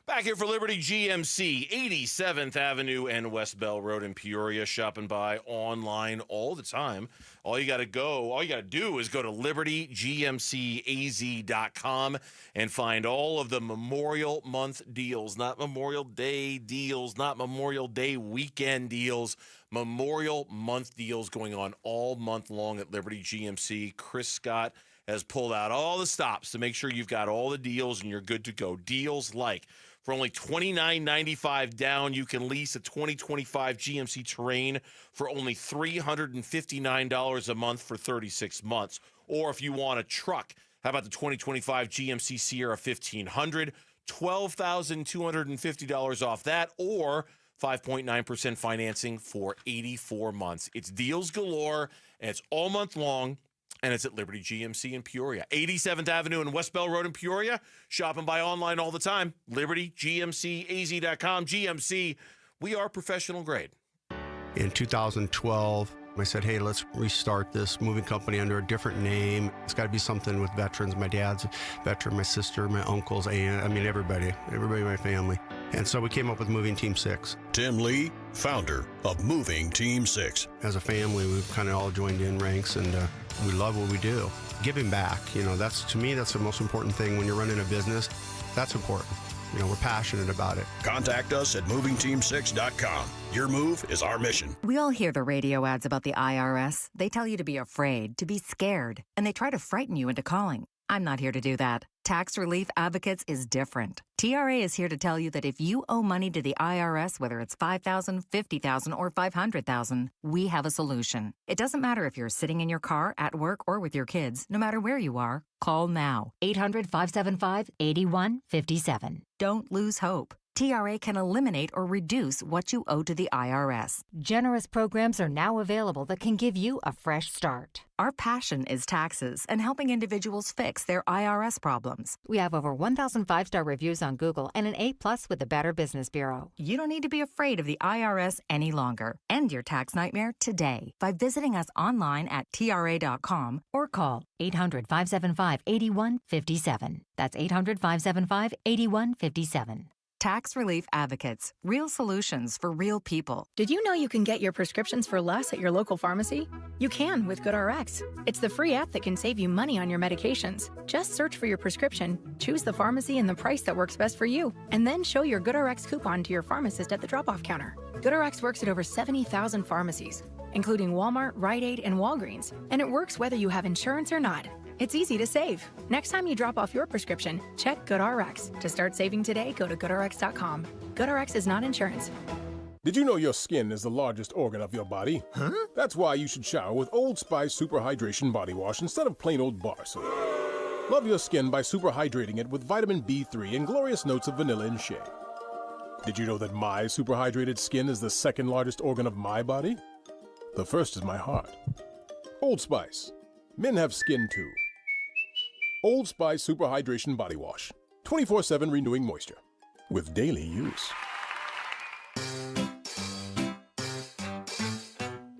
Back here for Liberty GMC, 87th Avenue and West Bell Road in Peoria. Shop and buy online all the time. All you got to do is go to libertygmcaz.com and find all of the Memorial Month deals, not Memorial Day deals, not Memorial Day weekend deals, Memorial Month deals going on all month long at Liberty GMC. Chris Scott has pulled out all the stops to make sure you've got all the deals and you're good to go. Deals like, for only $29.95 down, you can lease a 2025 GMC Terrain for only $359 a month for 36 months. Or if you want a truck, how about the 2025 GMC Sierra 1500, $12,250 off that, or 5.9% financing for 84 months. It's deals galore, and it's all month long. And it's at Liberty GMC in Peoria. 87th Avenue and West Bell Road in Peoria. Shop and buy online all the time. LibertyGMCAZ.com. GMC, we are professional grade. In 2012, I said, hey, let's restart this moving company under a different name. It's got to be something with veterans. My dad's a veteran, my sister, my uncles, aunt, everybody in my family. And so we came up with Moving Team 6. Tim Lee, founder of Moving Team 6. As a family, we've kind of all joined in ranks, and we love what we do. Giving back, that's, to me, that's the most important thing when you're running a business. That's important. We're passionate about it. Contact us at movingteam6.com. Your move is our mission. We all hear the radio ads about the IRS. They tell you to be afraid, to be scared, and they try to frighten you into calling. I'm not here to do that. Tax Relief Advocates is different. TRA is here to tell you that if you owe money to the IRS, whether it's $5,000, $50,000, or $500,000, we have a solution. It doesn't matter if you're sitting in your car, at work, or with your kids. No matter where you are, call now. 800-575-8157. Don't lose hope. TRA can eliminate or reduce what you owe to the IRS. Generous programs are now available that can give you a fresh start. Our passion is taxes and helping individuals fix their IRS problems. We have over 1,000 5-star reviews on Google and an A+ with the Better Business Bureau. You don't need to be afraid of the IRS any longer. End your tax nightmare today by visiting us online at TRA.com or call 800-575-8157. That's 800-575-8157. Tax Relief Advocates. Real solutions for real people. Did you know you can get your prescriptions for less at your local pharmacy? You can with GoodRx. It's the free app that can save you money on your medications. Just search for your prescription, choose the pharmacy and the price that works best for you, and then show your GoodRx coupon to your pharmacist at the drop-off counter. GoodRx works at over 70,000 pharmacies, including Walmart, Rite Aid, and Walgreens, and it works whether you have insurance or not. It's easy to save. Next time you drop off your prescription, check GoodRx. To start saving today, go to GoodRx.com. GoodRx is not insurance. Did you know your skin is the largest organ of your body? Huh? That's why you should shower with Old Spice Super Hydration Body Wash instead of plain old bar soap. Love your skin by super hydrating it with vitamin B3 and glorious notes of vanilla and shea. Did you know that my super hydrated skin is the second largest organ of my body? The first is my heart. Old Spice. Men have skin too. Old Spice Super Hydration Body Wash. 24/7 renewing moisture. With daily use.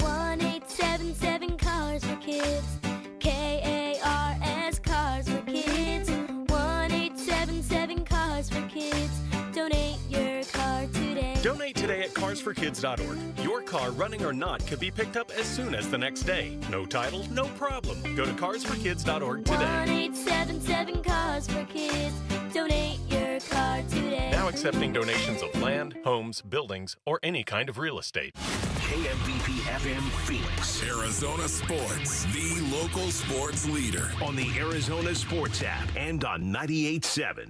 1-877 Cars for Kids. KARS Cars for Kids. 1-877 Cars for Kids. Donate your car today. Donate today at carsforkids.org. Your car, running or not, could be picked up as soon as the next day. No title, no problem. Go to carsforkids.org today. 1-877 Cars for Kids. Donate your car today. Now accepting donations of land, homes, buildings, or any kind of real estate. KMVP FM Phoenix. Arizona Sports, the local sports leader. On the Arizona Sports app and on 98.7.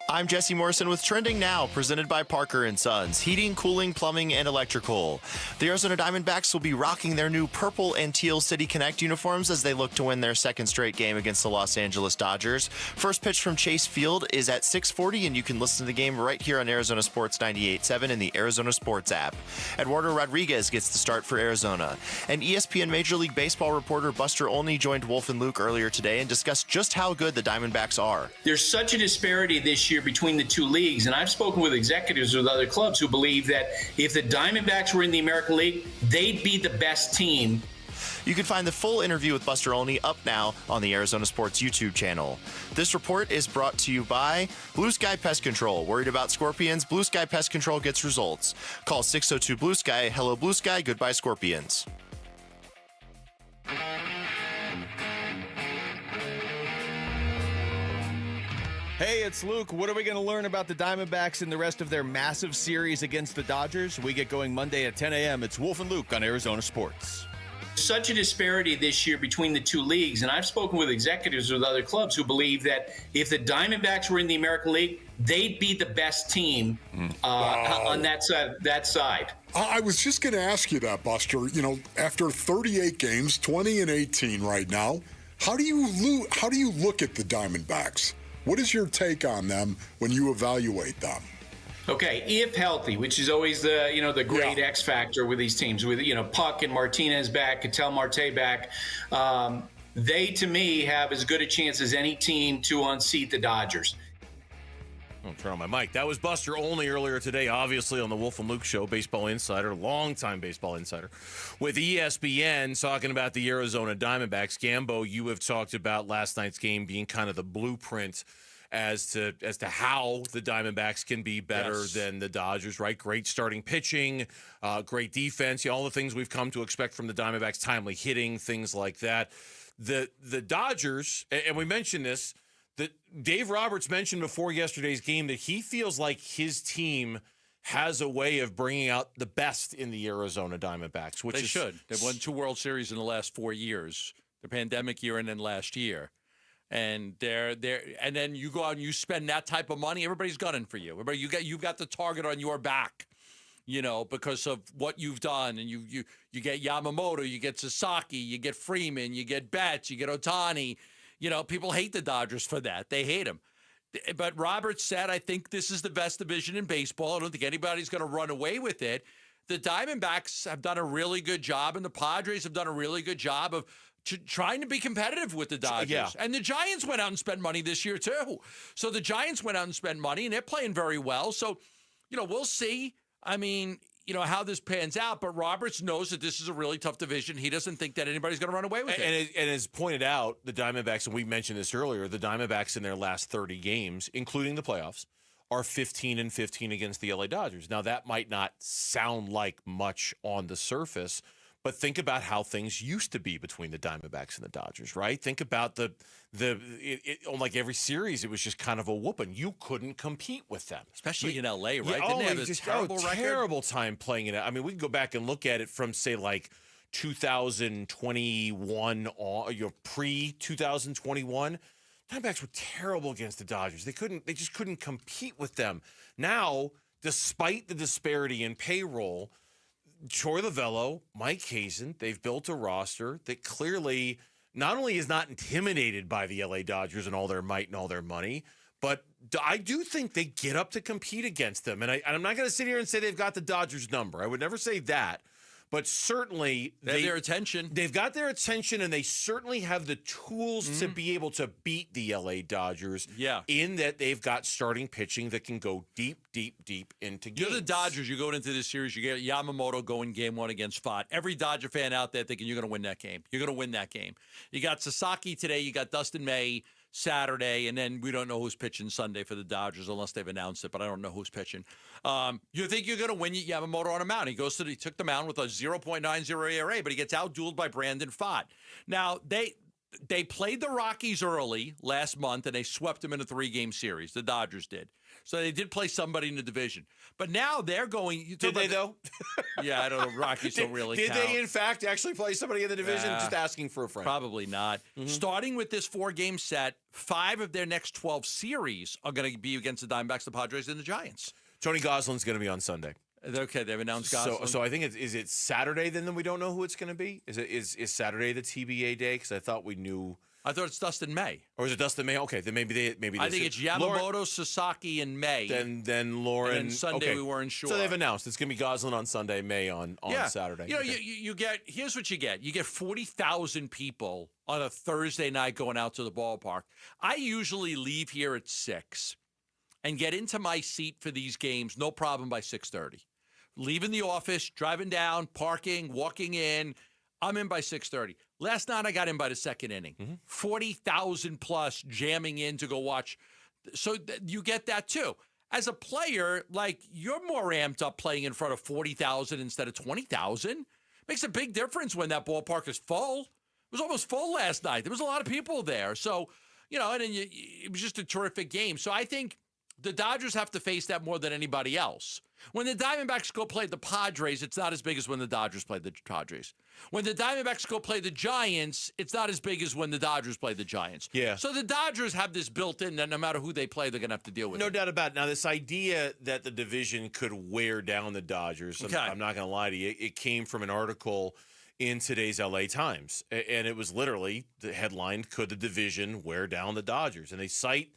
I'm Jesse Morrison with Trending Now, presented by Parker & Sons, heating, cooling, plumbing, and electrical. The Arizona Diamondbacks will be rocking their new purple and teal City Connect uniforms as they look to win their second straight game against the Los Angeles Dodgers. First pitch from Chase Field is at 6:40, and you can listen to the game right here on Arizona Sports 98.7 in the Arizona Sports app. Eduardo Rodriguez gets the start for Arizona. And ESPN Major League Baseball reporter Buster Olney joined Wolf and Luke earlier today and discussed just how good the Diamondbacks are. There's such a disparity this year between the two leagues, and I've spoken with executives with other clubs who believe that if the Diamondbacks were in the American League, they'd be the best team. You can find the full interview with Buster Olney up now on the Arizona Sports YouTube channel. This report is brought to you by Blue Sky Pest Control. Worried about scorpions? Blue Sky Pest Control gets results. Call 602 Blue Sky. Hello, Blue Sky. Goodbye, scorpions. Hey, it's Luke. What are we going to learn about the Diamondbacks in the rest of their massive series against the Dodgers? We get going Monday at 10 a.m. It's Wolf and Luke on Arizona Sports. Such a disparity this year between the two leagues, and I've spoken with executives with other clubs who believe that if the Diamondbacks were in the American League, they'd be the best team on that side. I was just going to ask you that, Buster. You know, after 38 games, 20-18 right now, how do you look at the Diamondbacks? What is your take on them when you evaluate them? Okay, if healthy, which is always the great X factor with these teams, with Puck and Martinez back, Ketel Marte back, they to me have as good a chance as any team to unseat the Dodgers. I'll turn on my mic. That was Buster Olney earlier today, obviously on the Wolf and Luke Show, baseball insider, longtime baseball insider, with ESPN, talking about the Arizona Diamondbacks. Gambo, you have talked about last night's game being kind of the blueprint as to how the Diamondbacks can be better than the Dodgers, right? Great starting pitching, great defense, all the things we've come to expect from the Diamondbacks, timely hitting, things like that. The Dodgers, and we mentioned this, that Dave Roberts mentioned before yesterday's game that he feels like his team has a way of bringing out the best in the Arizona Diamondbacks, which they should. They've won 2 World Series in the last 4 years, the pandemic year and then last year. And and then you go out and you spend that type of money, everybody's gunning for you. Everybody, you've got the target on your back, because of what you've done. And you get Yamamoto, you get Sasaki, you get Freeman, you get Betts, you get Ohtani. People hate the Dodgers for that. They hate them. But Roberts said, I think this is the best division in baseball. I don't think anybody's going to run away with it. The Diamondbacks have done a really good job, and the Padres have done a really good job of trying to be competitive with the Dodgers. Yeah. And the Giants went out and spent money this year, too. So the Giants went out and spent money, and they're playing very well. So, we'll see. I mean, how this pans out, but Roberts knows that this is a really tough division. He doesn't think that anybody's going to run away with it. And as pointed out, the Diamondbacks, and we mentioned this earlier, the Diamondbacks in their last 30 games, including the playoffs, are 15-15 against the LA Dodgers. Now, that might not sound like much on the surface, but think about how things used to be between the Diamondbacks and the Dodgers, right? Think about on like every series, it was just kind of a whooping. You couldn't compete with them, especially in LA, right? Yeah, Didn't they have a terrible record? Terrible time playing it. I mean, we can go back and look at it from say like 2021 on, pre-2021. Diamondbacks were terrible against the Dodgers. They just couldn't compete with them. Now, despite the disparity in payroll, Troy Lavello, Mike Hazen, they've built a roster that clearly not only is not intimidated by the LA Dodgers and all their might and all their money, but I do think they get up to compete against them. And I'm not going to sit here and say they've got the Dodgers number. I would never say that. But certainly they have their attention. They've got their attention, and they certainly have the tools to be able to beat the LA Dodgers. Yeah. In that they've got starting pitching that can go deep into games. You're the Dodgers. You're going into this series. You get Yamamoto going game 1 against Fott. Every Dodger fan out there thinking you're going to win that game. You're going to win that game. You got Sasaki today. You got Dustin May Saturday, and then we don't know who's pitching Sunday for the Dodgers unless they've announced it, but I don't know who's pitching. You think you're going to win Yamamoto on a mound. He took the mound with a 0.90 ERA, but he gets outdueled by Brandon Pfaadt. Now, they played the Rockies early last month, and they swept them in a 3-game series. The Dodgers did. So they did play somebody in the division. But now they're going... Did they, though? Yeah, I don't know. Rockies don't really count. Did they, in fact, actually play somebody in the division? Just asking for a friend. Probably not. Mm-hmm. Starting with this 4-game set, 5 of their next 12 series are going to be against the Diamondbacks, the Padres, and the Giants. Tony Gosselin's going to be on Sunday. Okay, they've announced Gosselin. So I think is it Saturday then we don't know who it's going to be? Is Saturday the TBA day? Because I thought we knew... I thought it's Dustin May. Or is it Dustin May? Okay, then maybe they I think it's Yamamoto, Sasaki, and May. Then Lauren. And then Sunday we weren't sure. So they've announced it's going to be Goslin on Sunday, May on Saturday. You get here's what you get. You get 40,000 people on a Thursday night going out to the ballpark. I usually leave here at 6 and get into my seat for these games, no problem, by 6:30. Leaving the office, driving down, parking, walking in. I'm in by 6:30. Last night I got in by the second inning. 40,000 plus jamming in to go watch. So you get that too. As a player, like, you're more amped up playing in front of 40,000 instead of 20,000. Makes a big difference when that ballpark is full. It was almost full last night. There was a lot of people there. So, and then it was just a terrific game. So I think the Dodgers have to face that more than anybody else. When the Diamondbacks go play the Padres, it's not as big as when the Dodgers play the Padres. When the Diamondbacks go play the Giants, it's not as big as when the Dodgers play the Giants. Yeah. So the Dodgers have this built in that no matter who they play, they're going to have to deal with No it. doubt about it. Now, this idea that the division could wear down the Dodgers, I'm not going to lie to you, it came from an article in today's LA Times. And it was literally the headline, "Could the division wear down the Dodgers?" And they cite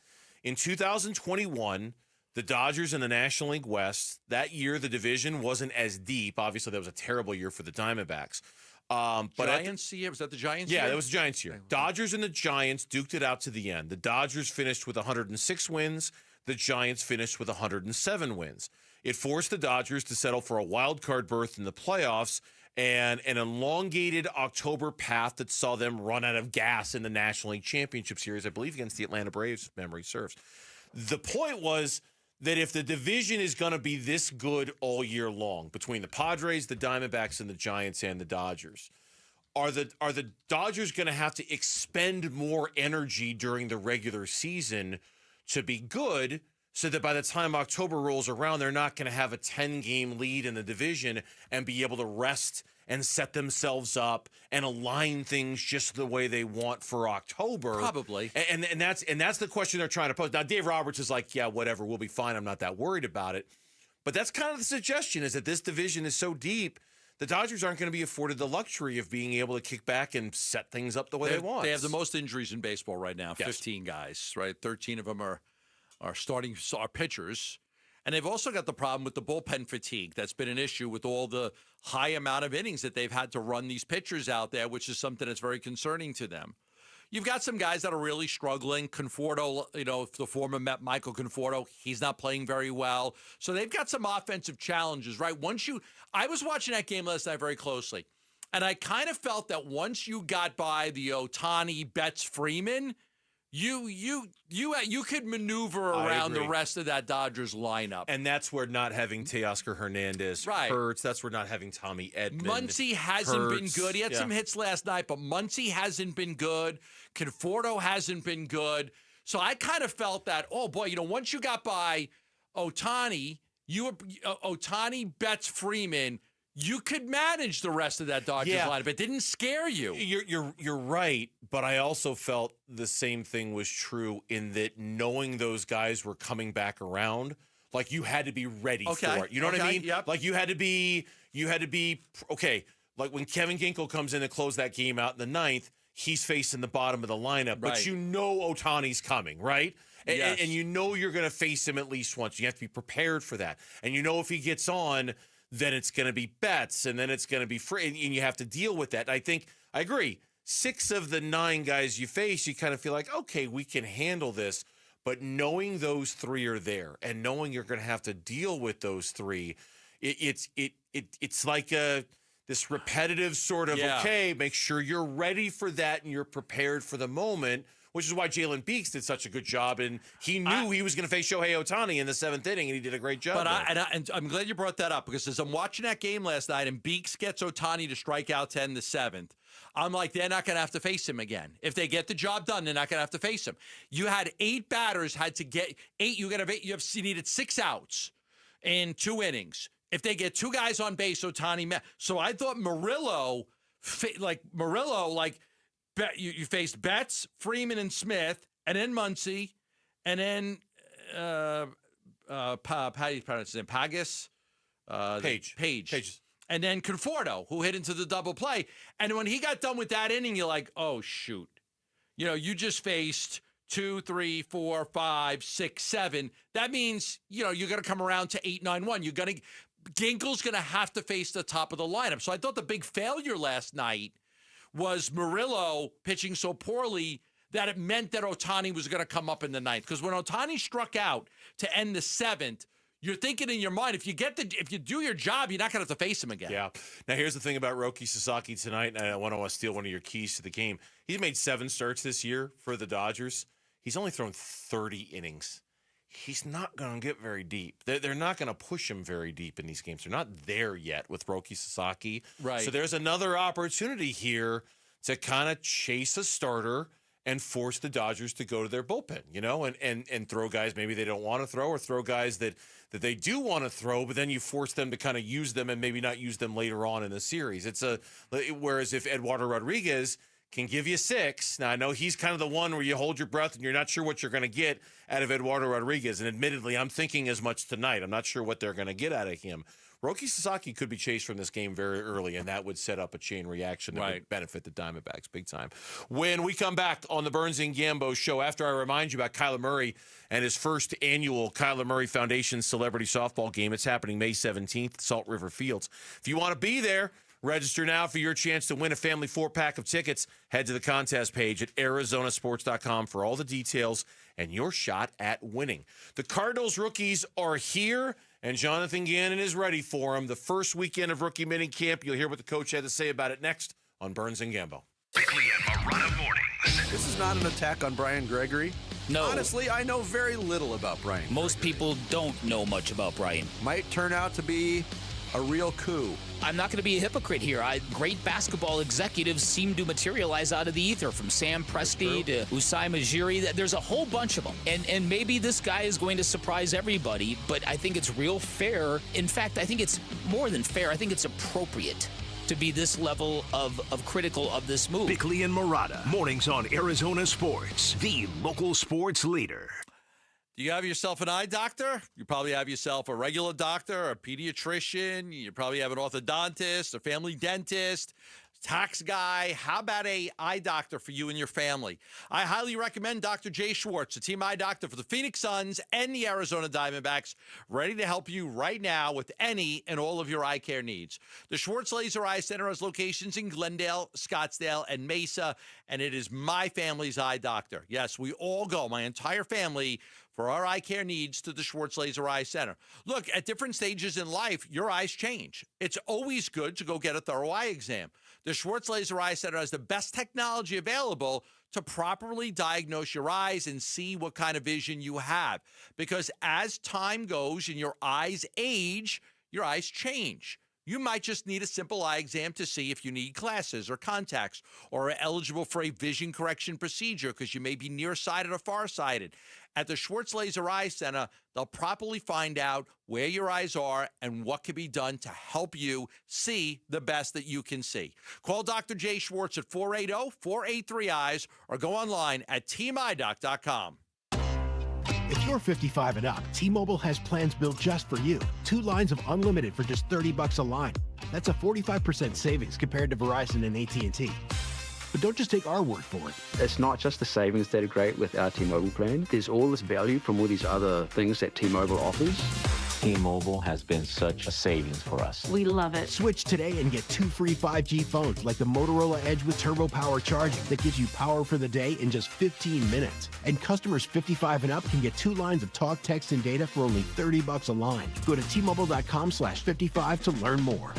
in 2021, the Dodgers in the National League West, that year the division wasn't as deep. Obviously, that was a terrible year for the Diamondbacks. But Giants year? Was that the Giants year? Yeah, that was the Giants year. Dodgers and the Giants duked it out to the end. The Dodgers finished with 106 wins. The Giants finished with 107 wins. It forced the Dodgers to settle for a wild card berth in the playoffs and an elongated October path that saw them run out of gas in the National League Championship Series, I believe, against the Atlanta Braves, if memory serves. The point was that if the division is going to be this good all year long between the Padres, the Diamondbacks, and the Giants and the Dodgers, are the Dodgers going to have to expend more energy during the regular season to be good so that by the time October rolls around, they're not going to have a 10-game lead in the division and be able to rest and set themselves up and align things just the way they want for October? Probably. And that's the question they're trying to pose. Now, Dave Roberts is like, yeah, whatever, we'll be fine. I'm not that worried about it. But that's kind of the suggestion, is that this division is so deep, the Dodgers aren't going to be afforded the luxury of being able to kick back and set things up the way they want. They have the most injuries in baseball right now, Yes. 15 guys, right? 13 of them are pitchers. And they've also got the problem with the bullpen fatigue. That's been an issue with all the high amount of innings that they've had to run these pitchers out there, which is something that's very concerning to them. You've got some guys that are really struggling. Conforto, the former Met Michael Conforto, he's not playing very well. So they've got some offensive challenges, right? I was watching that game last night very closely, and I kind of felt that once you got by the Ohtani, Betts, Freeman, you could maneuver around the rest of that Dodgers lineup. And that's where not having Teoscar Hernandez hurts. That's where not having Tommy Edman Muncy hasn't been hurts. good. He had some hits last night, but Muncy hasn't been good. Conforto hasn't been good. So I kind of felt that, oh boy, once you got by Ohtani, Ohtani, Betts, Freeman, you could manage the rest of that Dodgers lineup. It didn't scare you. You're right, but I also felt the same thing was true in that knowing those guys were coming back around, like you had to be ready for it. You know what I mean? Yep. Like you had to be okay. Like when Kevin Ginkel comes in and close that game out in the ninth, he's facing the bottom of the lineup, but Right. Ohtani's coming, right? And, Yes. and you're going to face him at least once. You have to be prepared for that. And if he gets on, then it's going to be Betts, and then it's going to be free, and you have to deal with that. I agree. 6 of the 9 guys you face, you kind of feel like, okay, we can handle this. But knowing those 3 are there, and knowing you're going to have to deal with those 3, it's like this repetitive sort of okay. Make sure you're ready for that and you're prepared for the moment. Which is why Jalen Beeks did such a good job, and he knew he was going to face Shohei Ohtani in the 7th inning, and he did a great job. But I'm glad you brought that up, because as I'm watching that game last night, and Beeks gets Ohtani to strike out 10 in the 7th, I'm like, they're not going to have to face him again. If they get the job done, they're not going to have to face him. You had 8 batters, had to get 8. You needed 6 outs in 2 innings. If they get 2 guys on base, Ohtani. So I thought Murillo, you faced Betts, Freeman, and Smith, and then Muncy, and then how do you pronounce his name? Page. And then Conforto, who hit into the double play. And when he got done with that inning, you're like, oh, shoot. You just faced 2, 3, 4, 5, 6, 7. That means, you're going to come around to 8, 9, 1. Ginkel's going to have to face the top of the lineup. So I thought the big failure last night was Murillo pitching so poorly that it meant that Ohtani was going to come up in the 9th. Because when Ohtani struck out to end the 7th, you're thinking in your mind, if you do your job, you're not going to have to face him again. Yeah. Now, here's the thing about Roki Sasaki tonight, and I want to steal one of your keys to the game. He's made 7 starts this year for the Dodgers. He's only thrown 30 innings. He's not going to get very deep. They're not going to push him very deep in these games. They're not there yet with Roki Sasaki. Right. So there's another opportunity here to kind of chase a starter and force the Dodgers to go to their bullpen, and throw guys maybe they don't want to throw, or throw guys that they do want to throw, but then you force them to kind of use them and maybe not use them later on in the series. Whereas if Eduardo Rodriguez can give you 6, now I know he's kind of the one where you hold your breath and you're not sure what you're going to get out of Eduardo Rodriguez, and admittedly, I'm thinking as much tonight. I'm not sure what they're going to get out of him. Roki Sasaki could be chased from this game very early, and that would set up a chain reaction that would benefit the Diamondbacks big time. When we come back on the Burns and Gambo show, after I remind you about Kyler Murray and his first annual Kyler Murray Foundation Celebrity Softball Game, it's happening May 17th, Salt River Fields. If you want to be there, register now for your chance to win a family 4-pack of tickets. Head to the contest page at arizonasports.com for all the details and your shot at winning. The Cardinals rookies are here, and Jonathan Gannon is ready for them. The first weekend of rookie minicamp. You'll hear what the coach had to say about it next on Burns and Gambo. Bickley and Marotta mornings. This is not an attack on Brian Gregory. No. Honestly, I know very little about Brian. Most people don't know much about Brian. Might turn out to be a real coup. I'm not going to be a hypocrite here. Great basketball executives seem to materialize out of the ether, from Sam Presti to Usai Majiri. There's a whole bunch of them. And maybe this guy is going to surprise everybody, but I think it's real fair. In fact, I think it's more than fair. I think it's appropriate to be this level of critical of this move. Bickley and Marotta, mornings on Arizona Sports, the local sports leader. Do you have yourself an eye doctor? You probably have yourself a regular doctor, a pediatrician. You probably have an orthodontist, a family dentist, tax guy. How about a eye doctor for you and your family? I highly recommend Dr. Jay Schwartz, a team eye doctor for the Phoenix Suns and the Arizona Diamondbacks, ready to help you right now with any and all of your eye care needs. The Schwartz Laser Eye Center has locations in Glendale, Scottsdale, and Mesa, and it is my family's eye doctor. Yes, we all go, my entire family, for our eye care needs to the Schwartz Laser Eye Center. Look, at different stages in life, your eyes change. It's always good to go get a thorough eye exam. The Schwartz Laser Eye Center has the best technology available to properly diagnose your eyes and see what kind of vision you have. Because as time goes and your eyes age, your eyes change. You might just need a simple eye exam to see if you need glasses or contacts, or are eligible for a vision correction procedure because you may be nearsighted or farsighted. At the Schwartz Laser Eye Center, they'll properly find out where your eyes are and what can be done to help you see the best that you can see. Call Dr. Jay Schwartz at 480-483-EYES or go online at teamidoc.com. If you're 55 and up, T-Mobile has plans built just for you. 2 lines of unlimited for just $30 a line. That's a 45% savings compared to Verizon and AT&T. But don't just take our word for it. It's not just the savings that are great with our T-Mobile plan. There's all this value from all these other things that T-Mobile offers. T-Mobile has been such a savings for us. We love it. Switch today and get 2 free 5G phones like the Motorola Edge with Turbo Power charging that gives you power for the day in just 15 minutes. And customers 55 and up can get 2 lines of talk, text, and data for only $30 a line. Go to T-Mobile.com/55 to learn more.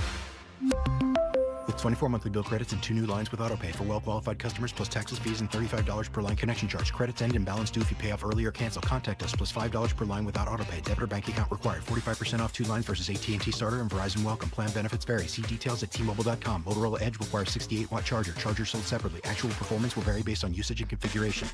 With 24 monthly bill credits and 2 new lines with autopay for well-qualified customers, plus taxes, fees, and $35 per line connection charge. Credits end and balance due if you pay off early or cancel. Contact us, plus $5 per line without autopay. Debit or bank account required. 45% off 2 lines versus AT&T Starter and Verizon Welcome. Plan benefits vary. See details at T-Mobile.com. Motorola Edge requires 68-watt charger. Charger sold separately. Actual performance will vary based on usage and configuration.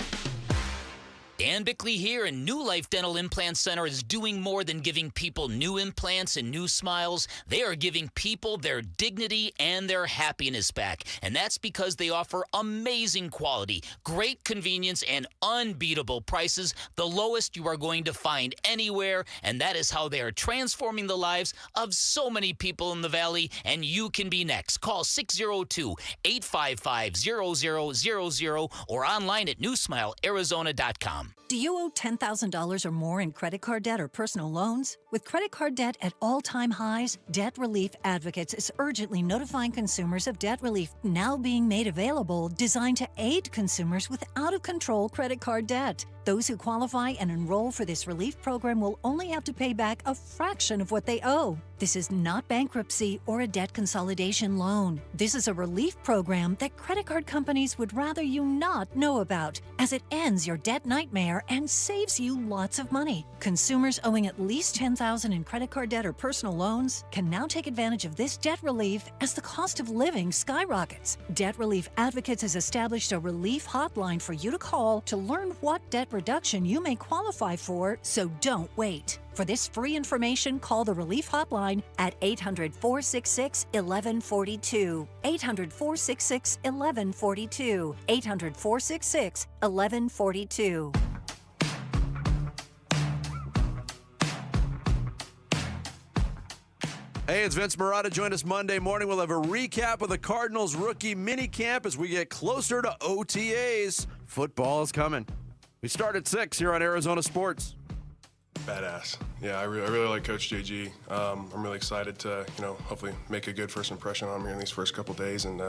Dan Bickley here, and New Life Dental Implant Center is doing more than giving people new implants and new smiles. They are giving people their dignity and their happiness back, and that's because they offer amazing quality, great convenience, and unbeatable prices, the lowest you are going to find anywhere, and that is how they are transforming the lives of so many people in the Valley, and you can be next. Call 602-855-0000 or online at newsmilearizona.com. DebtReliefAdvocates.com. Do you owe $10,000 or more in credit card debt or personal loans? With credit card debt at all-time highs, Debt Relief Advocates is urgently notifying consumers of debt relief now being made available, designed to aid consumers with out-of-control credit card debt. Those who qualify and enroll for this relief program will only have to pay back a fraction of what they owe. This is not bankruptcy or a debt consolidation loan. This is a relief program that credit card companies would rather you not know about, as it ends your debt nightmare and saves you lots of money. Consumers owing at least $10,000 in credit card debt or personal loans can now take advantage of this debt relief as the cost of living skyrockets. Debt Relief Advocates has established a relief hotline for you to call to learn what debt reduction you may qualify for, so don't wait. For this free information, call the Relief Hotline at 800-466-1142. 800-466-1142. 800-466-1142. Hey, it's Vince Marotta. Join us Monday morning. We'll have a recap of the Cardinals rookie mini camp as we get closer to OTAs. Football is coming. We start at 6 here on Arizona Sports. Badass. Yeah, I really like Coach JG. I'm really excited to, hopefully make a good first impression on him here in these first couple days. And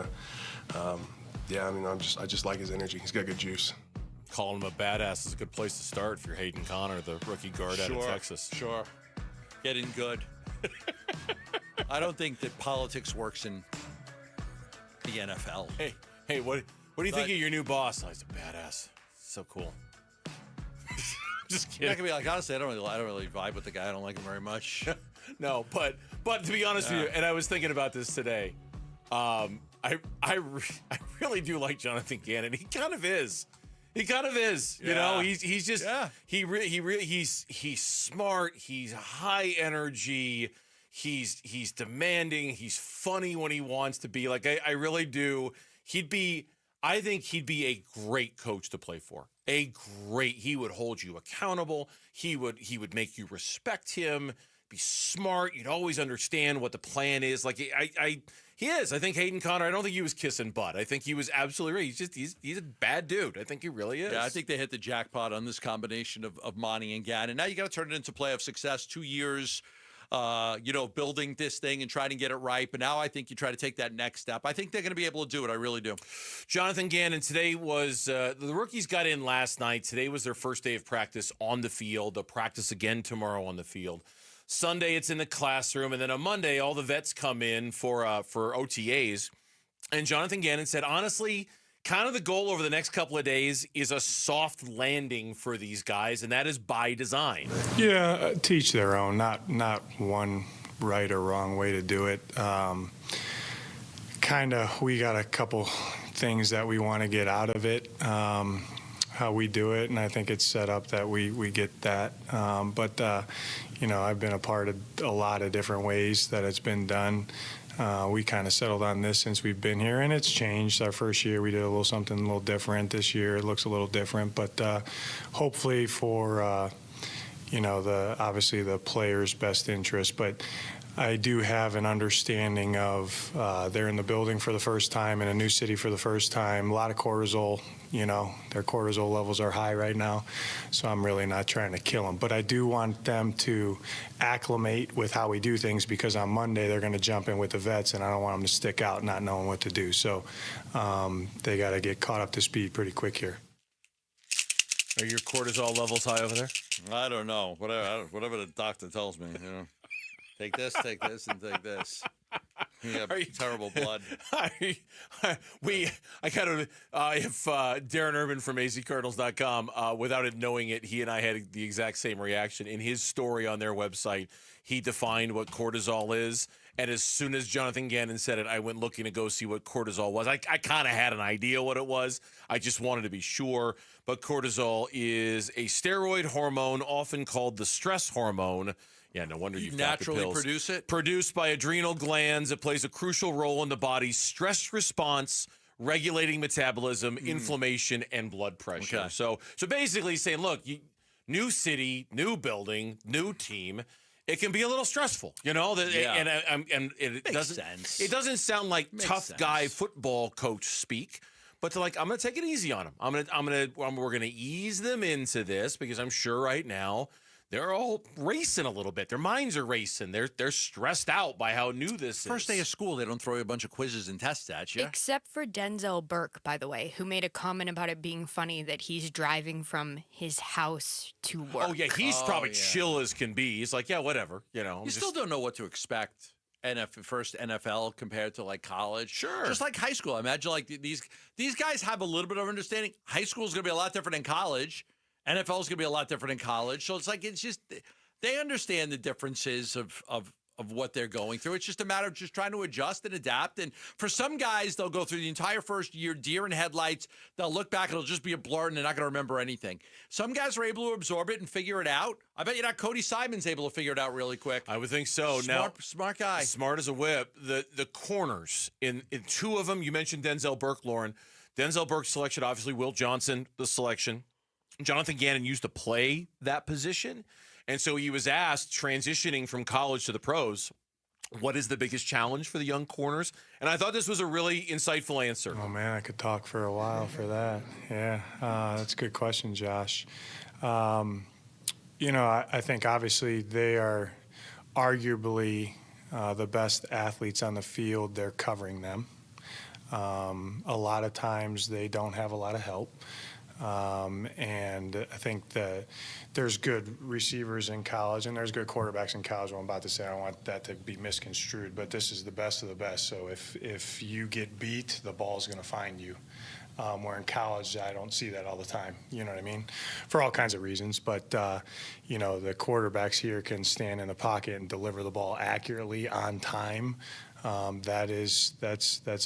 yeah, I mean, I just like his energy. He's got good juice. Calling him a badass is a good place to start if you're Hayden Connor, the rookie guard out of Texas. Sure. Getting good. I don't think that politics works in the NFL. Hey, what do you think of your new boss? Oh, he's a badass. So cool. Just kidding. I'm not gonna be like, honestly, I don't really vibe with the guy. I don't like him very much. No, but to be honest with you, and I was thinking about this today, I really do like Jonathan Gannon. He kind of is. Yeah. He's just he's smart. He's high energy. He's demanding. He's funny when he wants to be. Like I really do. I think he'd be a great coach to play for. He would hold you accountable. He would make you respect him. Be smart. You'd always understand what the plan is. Like he is. I think Hayden Connor, I don't think he was kissing butt. I think he was absolutely right. He's a bad dude. I think he really is. Yeah, I think they hit the jackpot on this combination of Monty and Gannon. Now you got to turn it into playoff success. 2 years, building this thing and trying to get it right. But now I think you try to take that next step. I think they're going to be able to do it. I really do. Jonathan Gannon, today was the rookies got in last night. Today was their first day of practice on the field. They'll practice again tomorrow on the field. Sunday, it's in the classroom. And then on Monday, all the vets come in for OTAs. And Jonathan Gannon said, honestly, kind of the goal over the next couple of days is a soft landing for these guys, and that is by design. Yeah, teach their own, not one right or wrong way to do it. We got a couple things that we want to get out of it, how we do it, and I think it's set up that we get that. I've been a part of a lot of different ways that it's been done. We kind of settled on this since we've been here, and it's changed. Our first year, we did something a little different. This year, it looks a little different, but hopefully for obviously the players' best interest. But I do have an understanding of they're in the building for the first time in a new city for the first time. A lot of cortisol. Their cortisol levels are high right now, so I'm really not trying to kill them. But I do want them to acclimate with how we do things, because on Monday they're going to jump in with the vets, and I don't want them to stick out not knowing what to do. So they got to get caught up to speed pretty quick here. Are your cortisol levels high over there? I don't know. Whatever the doctor tells me, Take this, and take this. You have terrible blood. If Darren Urban from azcardinals.com, without it knowing it, he and I had the exact same reaction. In his story on their website, he defined what cortisol is. And as soon as Jonathan Gannon said it, I went looking to go see what cortisol was. I kind of had an idea what it was. I just wanted to be sure. But cortisol is a steroid hormone, often called the stress hormone. Yeah, no wonder you've naturally got the pills. Produce it? Produced by adrenal glands. It plays a crucial role in the body's stress response, regulating metabolism, inflammation, and blood pressure. Okay. So basically saying, look, new city, new building, new team. It can be a little stressful, And it Makes doesn't sense. It doesn't sound like tough guy football coach speak. but to like, I'm going to take it easy on them. We're going to ease them into this because I'm sure right now they're all racing a little bit. Their minds are racing. They're stressed out by how new this is. First day of school, they don't throw you a bunch of quizzes and tests at you. Except for Denzel Burke, by the way, who made a comment about it being funny that he's driving from his house to work. Oh, yeah, he's probably chill as can be. He's like, yeah, whatever. You still don't know what to expect. First NFL compared to like college. Sure. Just like high school. I imagine like these guys have a little bit of understanding. High school is going to be a lot different than college. NFL is going to be a lot different in college. So it's just they understand the differences of what they're going through. It's just a matter of just trying to adjust and adapt. And for some guys, they'll go through the entire first year, deer in headlights. They'll look back, it'll just be a blur, and they're not going to remember anything. Some guys are able to absorb it and figure it out. I bet you not Cody Simon's able to figure it out really quick. I would think so. Smart guy. Smart as a whip. The corners, in two of them, you mentioned Denzel Burke, Lauren. Denzel Burke's selection, obviously Will Johnson, the selection. Jonathan Gannon used to play that position. And so he was asked, transitioning from college to the pros, what is the biggest challenge for the young corners? And I thought this was a really insightful answer. Oh, man, I could talk for a while for that. Yeah, that's a good question, Josh. I think obviously they are arguably the best athletes on the field. They're covering them. A lot of times they don't have a lot of help. And I think that there's good receivers in college and there's good quarterbacks in college. What I'm about to say, I don't want that to be misconstrued, but this is the best of the best. So if you get beat, the ball's going to find you. Where in college, I don't see that all the time. You know what I mean? For all kinds of reasons. But, the quarterbacks here can stand in the pocket and deliver the ball accurately on time. That's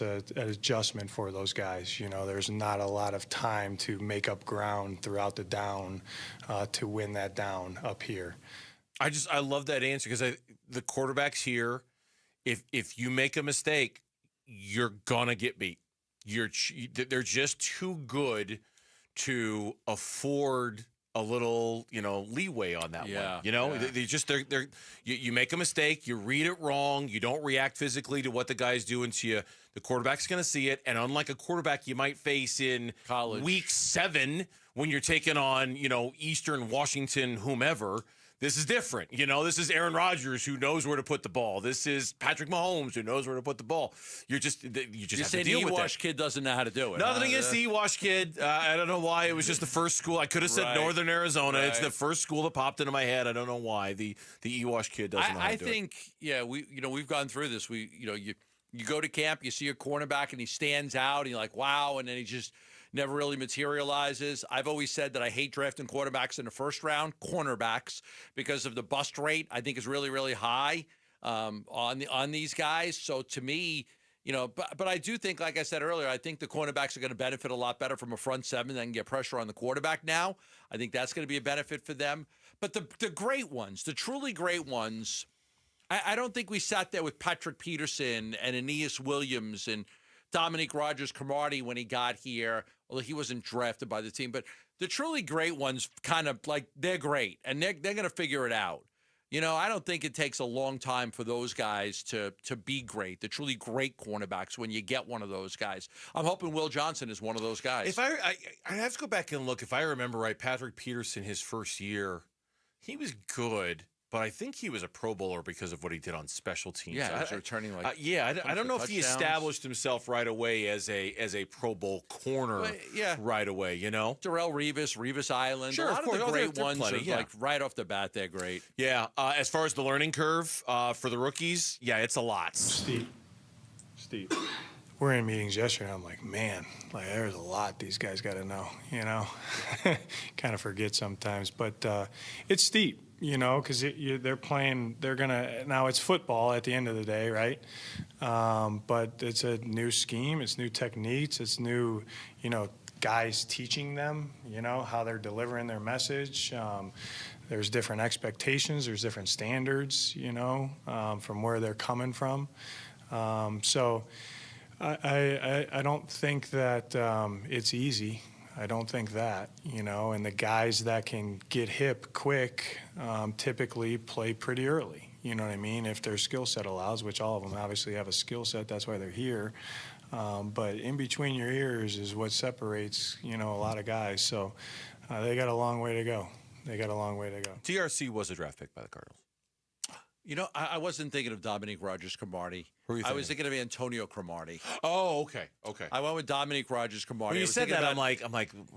an adjustment for those guys. There's not a lot of time to make up ground throughout the down to win that down up here. I love that answer because the quarterbacks here, if you make a mistake, you're gonna get beat. They're just too good to afford a little, leeway on that one. You make a mistake, you read it wrong, you don't react physically to what the guy's doing to you. The quarterback's going to see it, and unlike a quarterback you might face in college week 7 when you're taking on, Eastern Washington, whomever. This is different. This is Aaron Rodgers who knows where to put the ball. This is Patrick Mahomes who knows where to put the ball. You just have to deal with it. The Ewash kid doesn't know how to do it. Nothing against the Ewash kid. I don't know why. It was just the first school. I could have said Northern Arizona. Right. It's the first school that popped into my head. I don't know why. The Ewash kid doesn't know how to do it. I think, we've gone through this. You go to camp, you see a cornerback, and he stands out, and you're like, wow, and then he just never really materializes. I've always said that I hate drafting quarterbacks in the first round, cornerbacks, because of the bust rate. I think is really, really high on these guys. So to me, but I do think, like I said earlier, I think the cornerbacks are going to benefit a lot better from a front seven that can get pressure on the quarterback now. I think that's going to be a benefit for them. But the great ones, the truly great ones, I don't think we sat there with Patrick Peterson and Aeneas Williams and Dominique Rodgers-Cromartie when he got here. Well, he wasn't drafted by the team, but the truly great ones kind of like they're great, and they're going to figure it out. I don't think it takes a long time for those guys to be great, the truly great cornerbacks when you get one of those guys. I'm hoping Will Johnson is one of those guys. If I have to go back and look, if I remember right, Patrick Peterson, his first year, he was good. But I think he was a Pro Bowler because of what he did on special teams. Yeah, he was returning I don't know if he established himself right away as a Pro Bowl corner right away, Darrelle Revis Island. Sure, a lot of course. The great ones plenty, are like right off the bat, they're great. Yeah. As far as the learning curve for the rookies, it's a lot. Steve. We're in meetings yesterday, and I'm like, man, there's a lot these guys got to know, kind of forget sometimes. But it's steep. Because they're playing, now it's football at the end of the day, right? But it's a new scheme, it's new techniques, it's new, guys teaching them, how they're delivering their message. There's different expectations, there's different standards, from where they're coming from. So I don't think that it's easy. I don't think that, and the guys that can get hip quick typically play pretty early. You know what I mean? If their skill set allows, which all of them obviously have a skill set, that's why they're here. But in between your ears is what separates, a lot of guys. So they got a long way to go. TRC was a draft pick by the Cardinals. I wasn't thinking of Dominique Rodgers-Cromartie. Who are you I was thinking of Antonio Cromartie. Oh, okay. I went with Dominique Rodgers-Cromartie. When you said that, I'm like,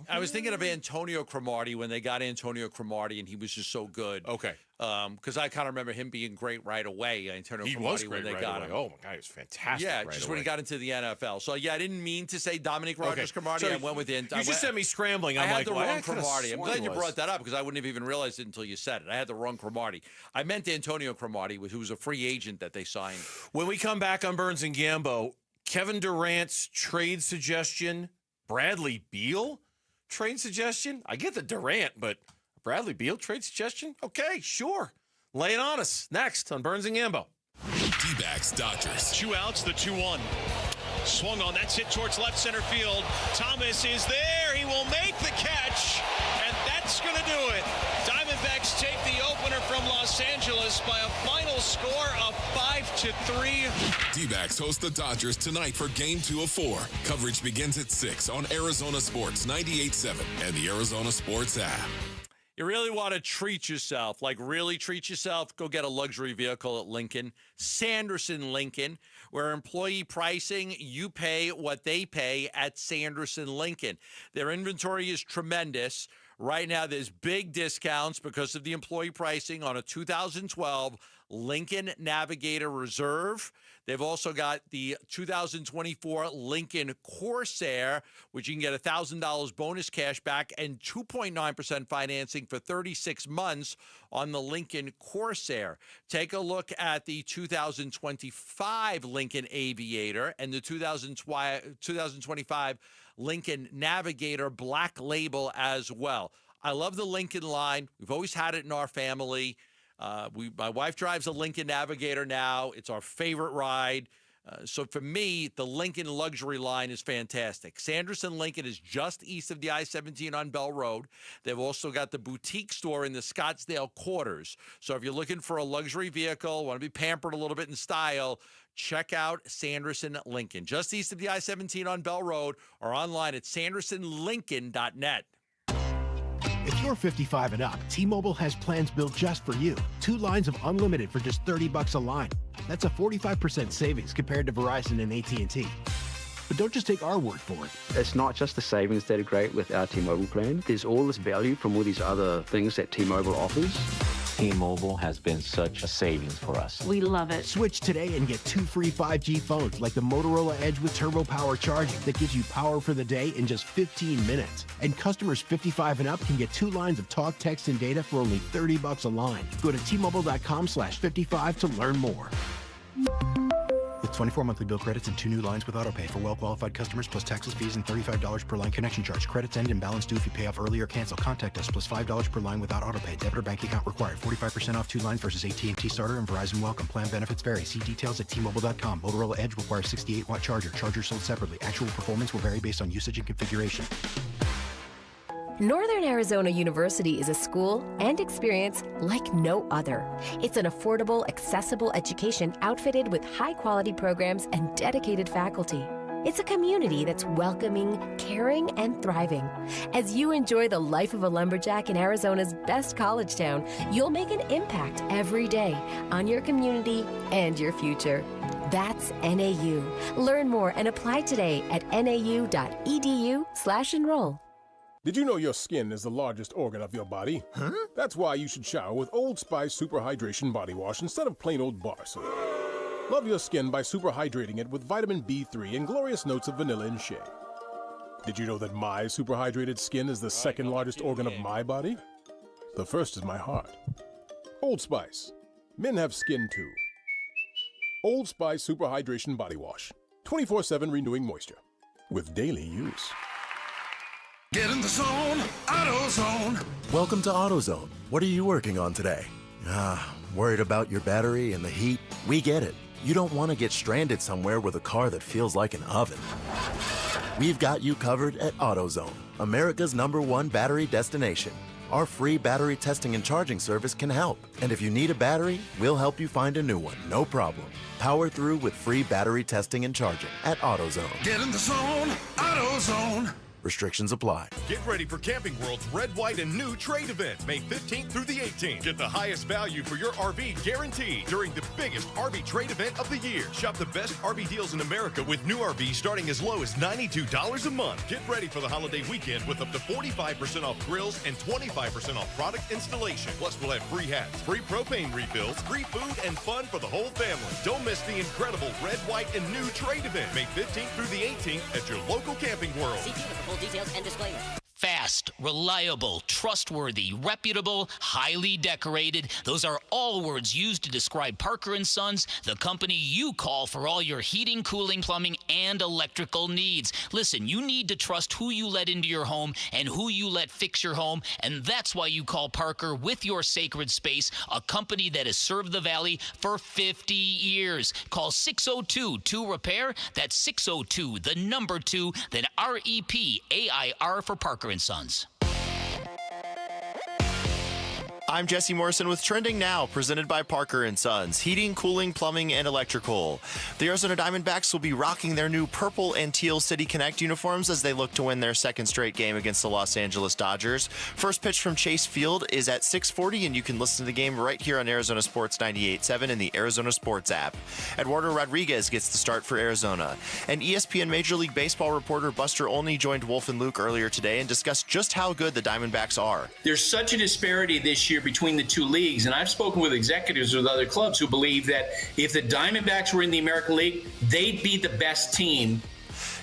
I was thinking of Antonio Cromartie when they got Antonio Cromartie, and he was just so good. Okay. Because I kind of remember him being great right away. Antonio He Cromartie was great when they right got away. him. Oh my God, he was fantastic. Yeah, right just away. when he got into the NFL. So yeah, I didn't mean to say Dominique Rodgers-Cromartie. So I went with you just sent me scrambling. I I'm had like, the well, I wrong could've Cromartie. I'm sworn glad he you was. brought that up because I wouldn't have even realized it until you said it. I had the wrong Cromartie. I meant Antonio Cromartie, who was a free agent that they signed. When we come back on Burns and Gambo, Kevin Durant's trade suggestion, Bradley Beal trade suggestion. I get the Durant, but Bradley Beal trade suggestion? Okay, sure. Lay it on us. Next on Burns and Gambo. D-backs Dodgers. 2 outs, the 2-1. Swung on, that's hit towards left center field. Thomas is there. He will make the catch, and that's going to do it. Diamondbacks take the opener from Los Angeles by a final score of 5-3. D-backs host the Dodgers tonight for Game 2 of 4. Coverage begins at 6 on Arizona Sports 98.7 and the Arizona Sports app. You really want to treat yourself, like really treat yourself, go get a luxury vehicle at Lincoln. Sanderson Lincoln, where employee pricing, you pay what they pay at Sanderson Lincoln. Their inventory is tremendous. Right now, there's big discounts because of the employee pricing on a 2012 Lincoln Navigator Reserve. They've also got the 2024 Lincoln Corsair, which you can get $1,000 bonus cash back and 2.9% financing for 36 months on the Lincoln Corsair. Take a look at the 2025 Lincoln Aviator and the 2025 Lincoln Navigator Black Label as well. I love the Lincoln line. We've always had it in our family. My wife drives a Lincoln Navigator now. It's our favorite ride. So for me, the Lincoln luxury line is fantastic. Sanderson Lincoln is just east of the I-17 on Bell Road. They've also got the boutique store in the Scottsdale quarters. So if you're looking for a luxury vehicle, want to be pampered a little bit in style, check out Sanderson Lincoln, just east of the I-17 on Bell Road, or online at sandersonlincoln.net. If you're 55 and up, T-Mobile has plans built just for you. 2 lines of unlimited for just $30 a line. That's a 45% savings compared to Verizon and AT&T. But don't just take our word for it. It's not just the savings that are great with our T-Mobile plan. There's all this value from all these other things that T-Mobile offers. T-Mobile has been such a savings for us. We love it. Switch today and get 2 free 5G phones like the Motorola Edge with turbo power charging that gives you power for the day in just 15 minutes. And customers 55 and up can get 2 lines of talk, text, and data for only $30 a line. Go to T-Mobile.com/55 to learn more. With 24 monthly bill credits and 2 new lines with autopay for well-qualified customers plus taxes, fees, and $35 per line connection charge. Credits end and balance due if you pay off early or cancel. Contact us plus $5 per line without autopay. Debit or bank account required. 45% off 2 lines versus AT&T Starter and Verizon Welcome. Plan benefits vary. See details at T-Mobile.com. Motorola Edge requires 68-watt charger. Charger sold separately. Actual performance will vary based on usage and configuration. Northern Arizona University is a school and experience like no other. It's an affordable, accessible education outfitted with high-quality programs and dedicated faculty. It's a community that's welcoming, caring, and thriving. As you enjoy the life of a lumberjack in Arizona's best college town, you'll make an impact every day on your community and your future. That's NAU. Learn more and apply today at nau.edu/enroll. Did you know your skin is the largest organ of your body? Huh? That's why you should shower with Old Spice Super Hydration Body Wash instead of plain old bar soap. Love your skin by super hydrating it with vitamin B3 and glorious notes of vanilla and shea. Did you know that my super hydrated skin is the second largest organ of my body? The first is my heart. Old Spice. Men have skin too. Old Spice Super Hydration Body Wash. 24/7 renewing moisture. With daily use. Get in the zone, AutoZone. Welcome to AutoZone. What are you working on today? Worried about your battery and the heat? We get it. You don't want to get stranded somewhere with a car that feels like an oven. We've got you covered at AutoZone, America's #1 battery destination. Our free battery testing and charging service can help. And if you need a battery, we'll help you find a new one, no problem. Power through with free battery testing and charging at AutoZone. Get in the zone, AutoZone. Restrictions apply. Get ready for Camping World's Red, White, and New Trade event, May 15th through the 18th. Get the highest value for your RV guaranteed during the biggest RV trade event of the year. Shop the best RV deals in America with new RVs starting as low as $92 a month. Get ready for the holiday weekend with up to 45% off grills and 25% off product installation. Plus, we'll have free hats, free propane refills, free food, and fun for the whole family. Don't miss the incredible Red, White, and New Trade event, May 15th through the 18th at your local Camping World. Details and disclaimer. Fast, reliable, trustworthy, reputable, highly decorated. Those are all words used to describe Parker & Sons, the company you call for all your heating, cooling, plumbing, and electrical needs. Listen, you need to trust who you let into your home and who you let fix your home, and that's why you call Parker with your sacred space, a company that has served the Valley for 50 years. Call 602-2-REPAIR. That's 602-2, then REPAIR for Parker & Sons. I'm Jesse Morrison with Trending Now, presented by Parker & Sons, heating, cooling, plumbing, and electrical. The Arizona Diamondbacks will be rocking their new purple and teal City Connect uniforms as they look to win their second straight game against the Los Angeles Dodgers. First pitch from Chase Field is at 6:40, and you can listen to the game right here on Arizona Sports 98.7 and the Arizona Sports app. Eduardo Rodriguez gets the start for Arizona. And ESPN Major League Baseball reporter Buster Olney joined Wolf and Luke earlier today and discussed just how good the Diamondbacks are. There's such a disparity this year between the two leagues, and I've spoken with executives with other clubs who believe that if the Diamondbacks were in the American League, they'd be the best team.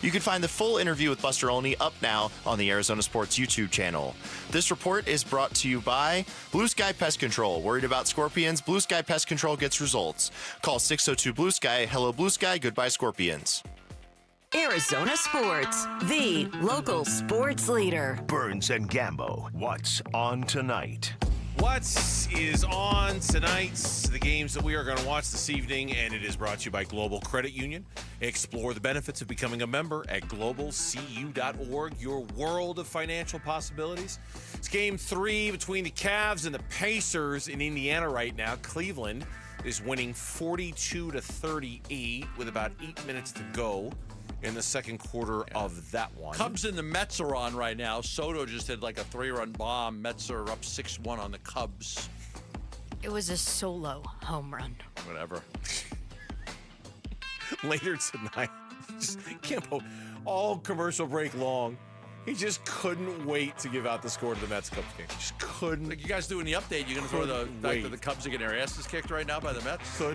You can find the full interview with Buster Olney up now on the Arizona Sports YouTube channel. This report is brought to you by Blue Sky Pest Control. Worried about scorpions? Blue Sky Pest Control gets results. Call 602-BLUE-SKY. Hello, Blue Sky. Goodbye, scorpions. Arizona Sports, the local sports leader. Burns and Gambo, what's on tonight? What is on tonight? The games that we are going to watch this evening, and it is brought to you by Global Credit Union. Explore the benefits of becoming a member at globalcu.org, your world of financial possibilities. It's game 3 between the Cavs and the Pacers in Indiana right now. Cleveland is winning 42-38 with about 8 minutes to go in the second quarter of that one. Cubs and the Mets are on right now. Soto just hit like a 3-run bomb. Mets are up 6-1 on the Cubs. It was a solo home run. Whatever. Later tonight, just can't all commercial break long. He just couldn't wait to give out the score to the Mets Cubs game. Just couldn't. Like you guys doing the update, you're going to throw the fact that the Cubs are getting their asses kicked right now by the Mets? Or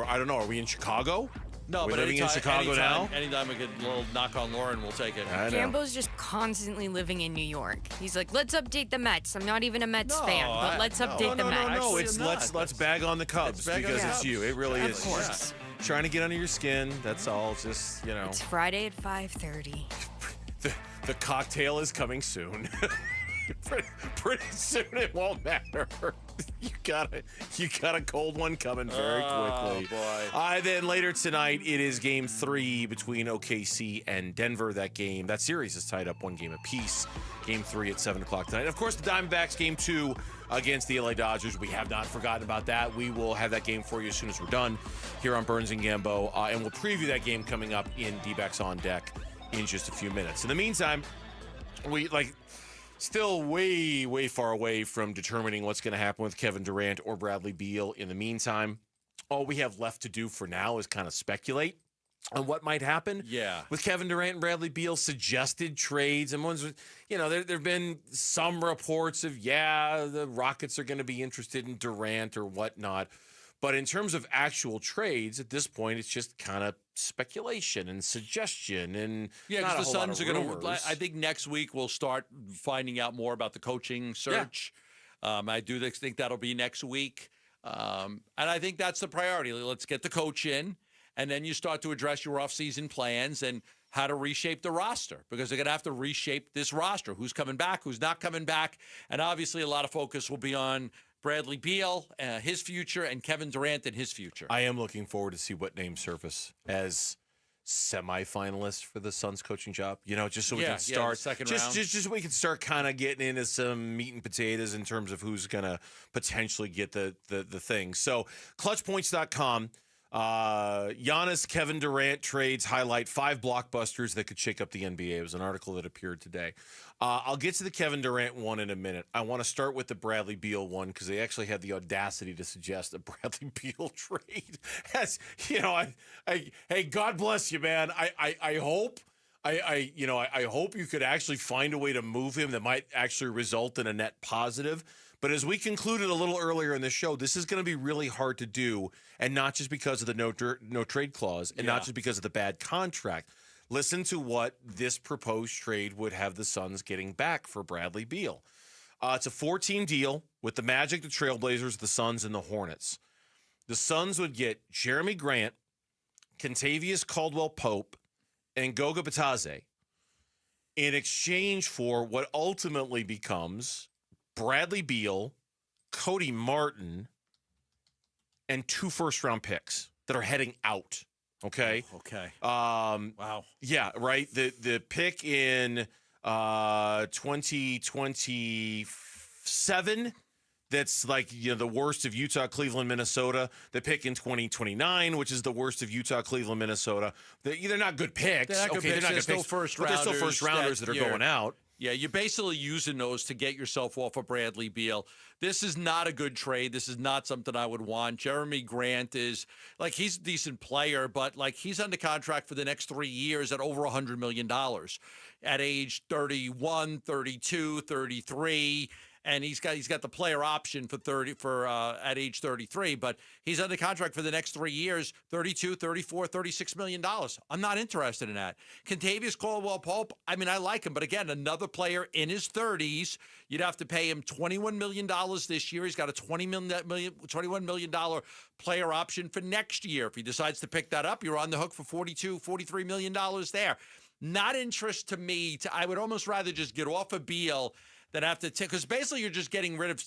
I don't know. Are we in Chicago? No, We're but living in Chicago now. Anytime we get a little knock on Lauren, we'll take it. Gambo's just constantly living in New York. He's like, let's update the Mets. I'm not even a Mets fan, but let's update the Mets. No, it's let's bag on the Cubs because it's you. It really is. Of course. Trying to get under your skin. That's all. Just It's Friday at 5:30. The cocktail is coming soon. Pretty soon it won't matter. You got a cold one coming very quickly. Oh, boy. Then later tonight, it is game 3 between OKC and Denver. That series is tied up 1 game apiece. Game 3 at 7 o'clock tonight. And of course, the Diamondbacks game 2 against the LA Dodgers. We have not forgotten about that. We will have that game for you as soon as we're done here on Burns and Gambo. And we'll preview that game coming up in D-Backs on Deck in just a few minutes. In the meantime, still way, way far away from determining what's going to happen with Kevin Durant or Bradley Beal. In the meantime, all we have left to do for now is kind of speculate on what might happen with Kevin Durant and Bradley Beal, suggested trades. And there have been some reports of, the Rockets are going to be interested in Durant or whatnot. But in terms of actual trades, at this point, it's just kind of speculation and suggestion and because the Suns are going to. I think next week we'll start finding out more about the coaching search. I do think that'll be next week, and I think that's the priority. Let's get the coach in, and then you start to address your offseason plans and how to reshape the roster, because they're going to have to reshape this roster. Who's coming back? Who's not coming back? And obviously, a lot of focus will be on Bradley Beal, his future, and Kevin Durant and his future. I am looking forward to see what names surface as semifinalist for the Suns coaching job, just so we can the start second round. Just so we can start kind of getting into some meat and potatoes in terms of who's going to potentially get the thing. So clutchpoints.com, Giannis Kevin Durant trades highlight 5 blockbusters that could shake up the NBA. It was an article that appeared today. I'll get to the Kevin Durant one in a minute. I want to start with the Bradley Beal one because they actually had the audacity to suggest a Bradley Beal trade. As hey, God bless you, man. I hope you could actually find a way to move him that might actually result in a net positive. But as we concluded a little earlier in the show, this is going to be really hard to do, and not just because of the no trade clause, and not just because of the bad contract. Listen to what this proposed trade would have the Suns getting back for Bradley Beal. It's a 4-team deal with the Magic, the Trailblazers, the Suns, and the Hornets. The Suns would get Jeremy Grant, Kentavious Caldwell-Pope, and Goga Bitadze in exchange for what ultimately becomes Bradley Beal, Cody Martin, and 2 first-round picks that are heading out. Okay. Okay. Wow. Yeah. Right. The pick in 2027. That's like the worst of Utah, Cleveland, Minnesota. The pick in 2029, which is the worst of Utah, Cleveland, Minnesota. They're not good picks. They're not good picks. They're not good Still picks, first but they're still first rounders that are going out. Yeah, you're basically using those to get yourself off of Bradley Beal. This is not a good trade. This is not something I would want. Jeremy Grant is, he's a decent player, but, he's under contract for the next 3 years at over $100 million at age 31, 32, 33. And he's got the player option at age 33, but he's under contract for the next 3 years, 32, 34, $36 million. I'm not interested in that. Kentavious Caldwell-Pope, I like him, but again, another player in his 30s. You'd have to pay him $21 million this year. He's got a $21 million player option for next year. If he decides to pick that up, you're on the hook for $43 million there. Not interest to me. I would almost rather just get off of Beal than have to take, because basically you're just getting rid of,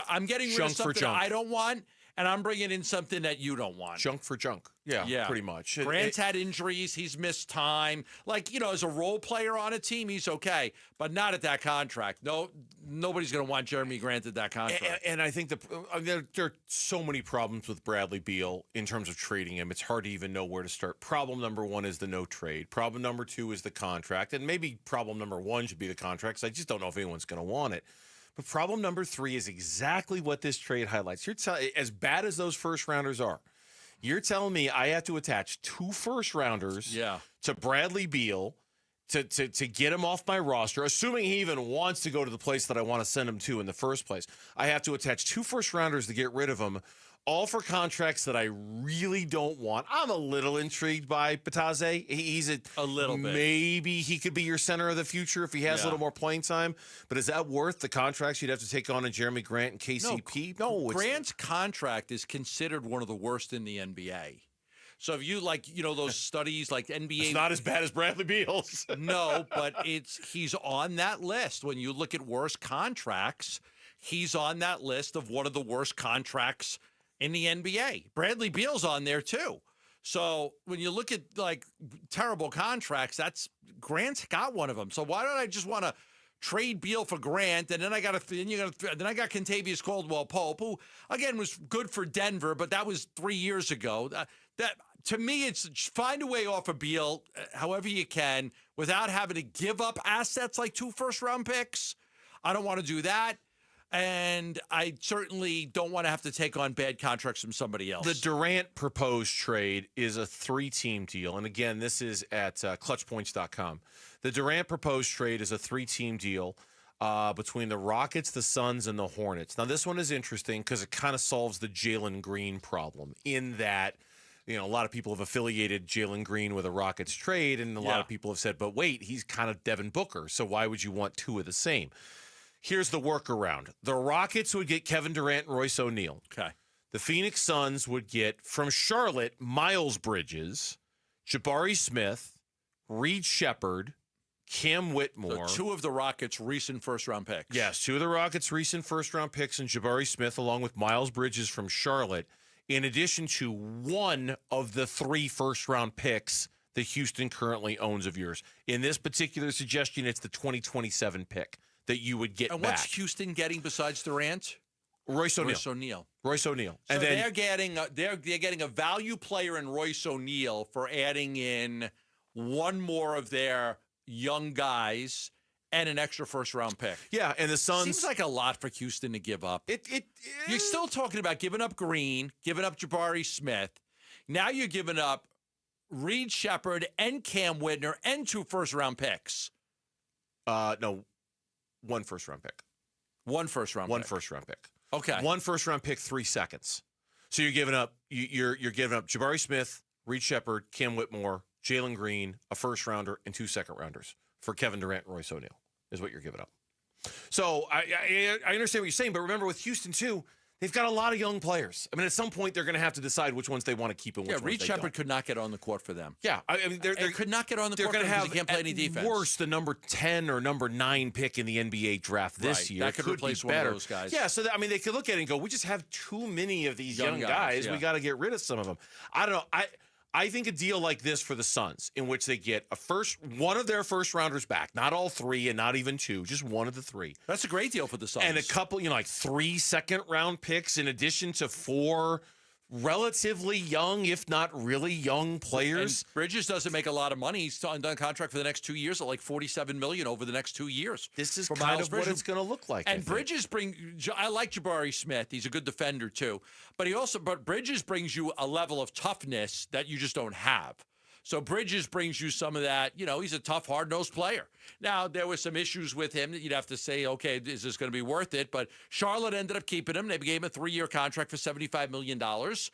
I'm getting rid of something I don't want, and I'm bringing in something that you don't want. Junk for junk. Yeah, pretty much. Grant's had injuries. He's missed time. As a role player on a team, he's okay, but not at that contract. No, nobody's going to want Jeremy Grant at that contract. And I think there are so many problems with Bradley Beal in terms of trading him. It's hard to even know where to start. Problem number 1 is the no trade. Problem number 2 is the contract. And maybe problem number 1 should be the contract, because I just don't know if anyone's going to want it. But problem number 3 is exactly what this trade highlights. As bad as those first rounders are, you're telling me I have to attach 2 first rounders to Bradley Beal to get him off my roster, assuming he even wants to go to the place that I want to send him to in the first place. I have to attach 2 first rounders to get rid of him, all for contracts that I really don't want. I'm a little intrigued by Bitadze. He's a little bit. Maybe he could be your center of the future if he has a little more playing time. But is that worth the contracts you'd have to take on in Jeremy Grant and KCP? No. Grant's contract is considered one of the worst in the NBA. So if you those studies like NBA, it's not as bad as Bradley Beal's. No, but he's on that list. When you look at worst contracts, he's on that list of one of the worst contracts in the NBA. Bradley Beal's on there too. So when you look at terrible contracts, Grant's got one of them. So why don't I just want to trade Beal for Grant, and then I got Kentavious Caldwell-Pope, who again was good for Denver, but that was 3 years ago. That to me, it's find a way off of Beal, however you can, without having to give up assets like 2 first-round picks. I don't want to do that. And I certainly don't want to have to take on bad contracts from somebody else. The Durant proposed trade is a 3-team deal. And again, this is at clutchpoints.com. The Durant proposed trade is a 3-team deal between the Rockets, the Suns, and the Hornets. Now, this one is interesting because it kind of solves the Jalen Green problem in that, a lot of people have affiliated Jalen Green with a Rockets trade, and a lot of people have said, but wait, he's kind of Devin Booker, so why would you want 2 of the same? Here's the workaround. The Rockets would get Kevin Durant and Royce O'Neal. Okay. The Phoenix Suns would get, from Charlotte, Miles Bridges, Jabari Smith, Reed Shepherd, Cam Whitmore. So 2 of the Rockets' recent first-round picks. Yes, 2 of the Rockets' recent first-round picks and Jabari Smith, along with Miles Bridges from Charlotte, in addition to 1 of the 3 first-round picks that Houston currently owns of yours. In this particular suggestion, it's the 2027 pick that you would get and back. what's Houston getting besides Durant? Royce O'Neal. Royce O'Neal. So And then they're getting a value player in Royce O'Neal for adding in one more of their young guys and an extra first-round pick. Yeah, and the Suns seems like a lot for Houston to give up. You're still talking about giving up Green, giving up Jabari Smith. Now you're giving up Reed Shepard and Cam Whitner and 2 first-round picks. No, 1 first-round pick. 1 first-round pick. 1 first-round pick. Okay. 1 first-round pick, 3 seconds. So you're giving up you're giving up Jabari Smith, Reed Shepard, Cam Whitmore, Jalen Green, a first-rounder, and 2 second-rounders for Kevin Durant and Royce O'Neal is what you're giving up. So I understand what you're saying, but remember with Houston too, they've got a lot of young players. I mean, at some point they're going to have to decide which ones they want to keep and which ones Reed they Shepard don't. could not get on the court for them. Yeah, I mean they could not get on the they're court going to because have he can't play at any defense. worst the number 10 or number 9 pick in the NBA draft this Right, year. that could replace be one of better. those guys. Yeah, so I mean they could look at it and go, we just have too many of these young guys. yeah. We got to get rid of some of them. I don't know. I think a deal like this for the Suns, in which they get one of their first rounders back, not all 3 and not even 2, just one of the 3. That's a great deal for the Suns. And a couple, like 3 second-round picks in addition to 4 relatively young, if not really young players. And Bridges doesn't make a lot of money. He's on contract for the next 2 years at like $47 million over the next 2 years. This is for kind Miles of what Bridges. it's going to look like. And Bridges I like Jabari Smith. He's a good defender too. But Bridges brings you a level of toughness that you just don't have. So Bridges brings you some of that. He's a tough, hard-nosed player. Now, there were some issues with him that you'd have to say, okay, is this going to be worth it? But Charlotte ended up keeping him. They gave him a 3-year contract for $75 million. More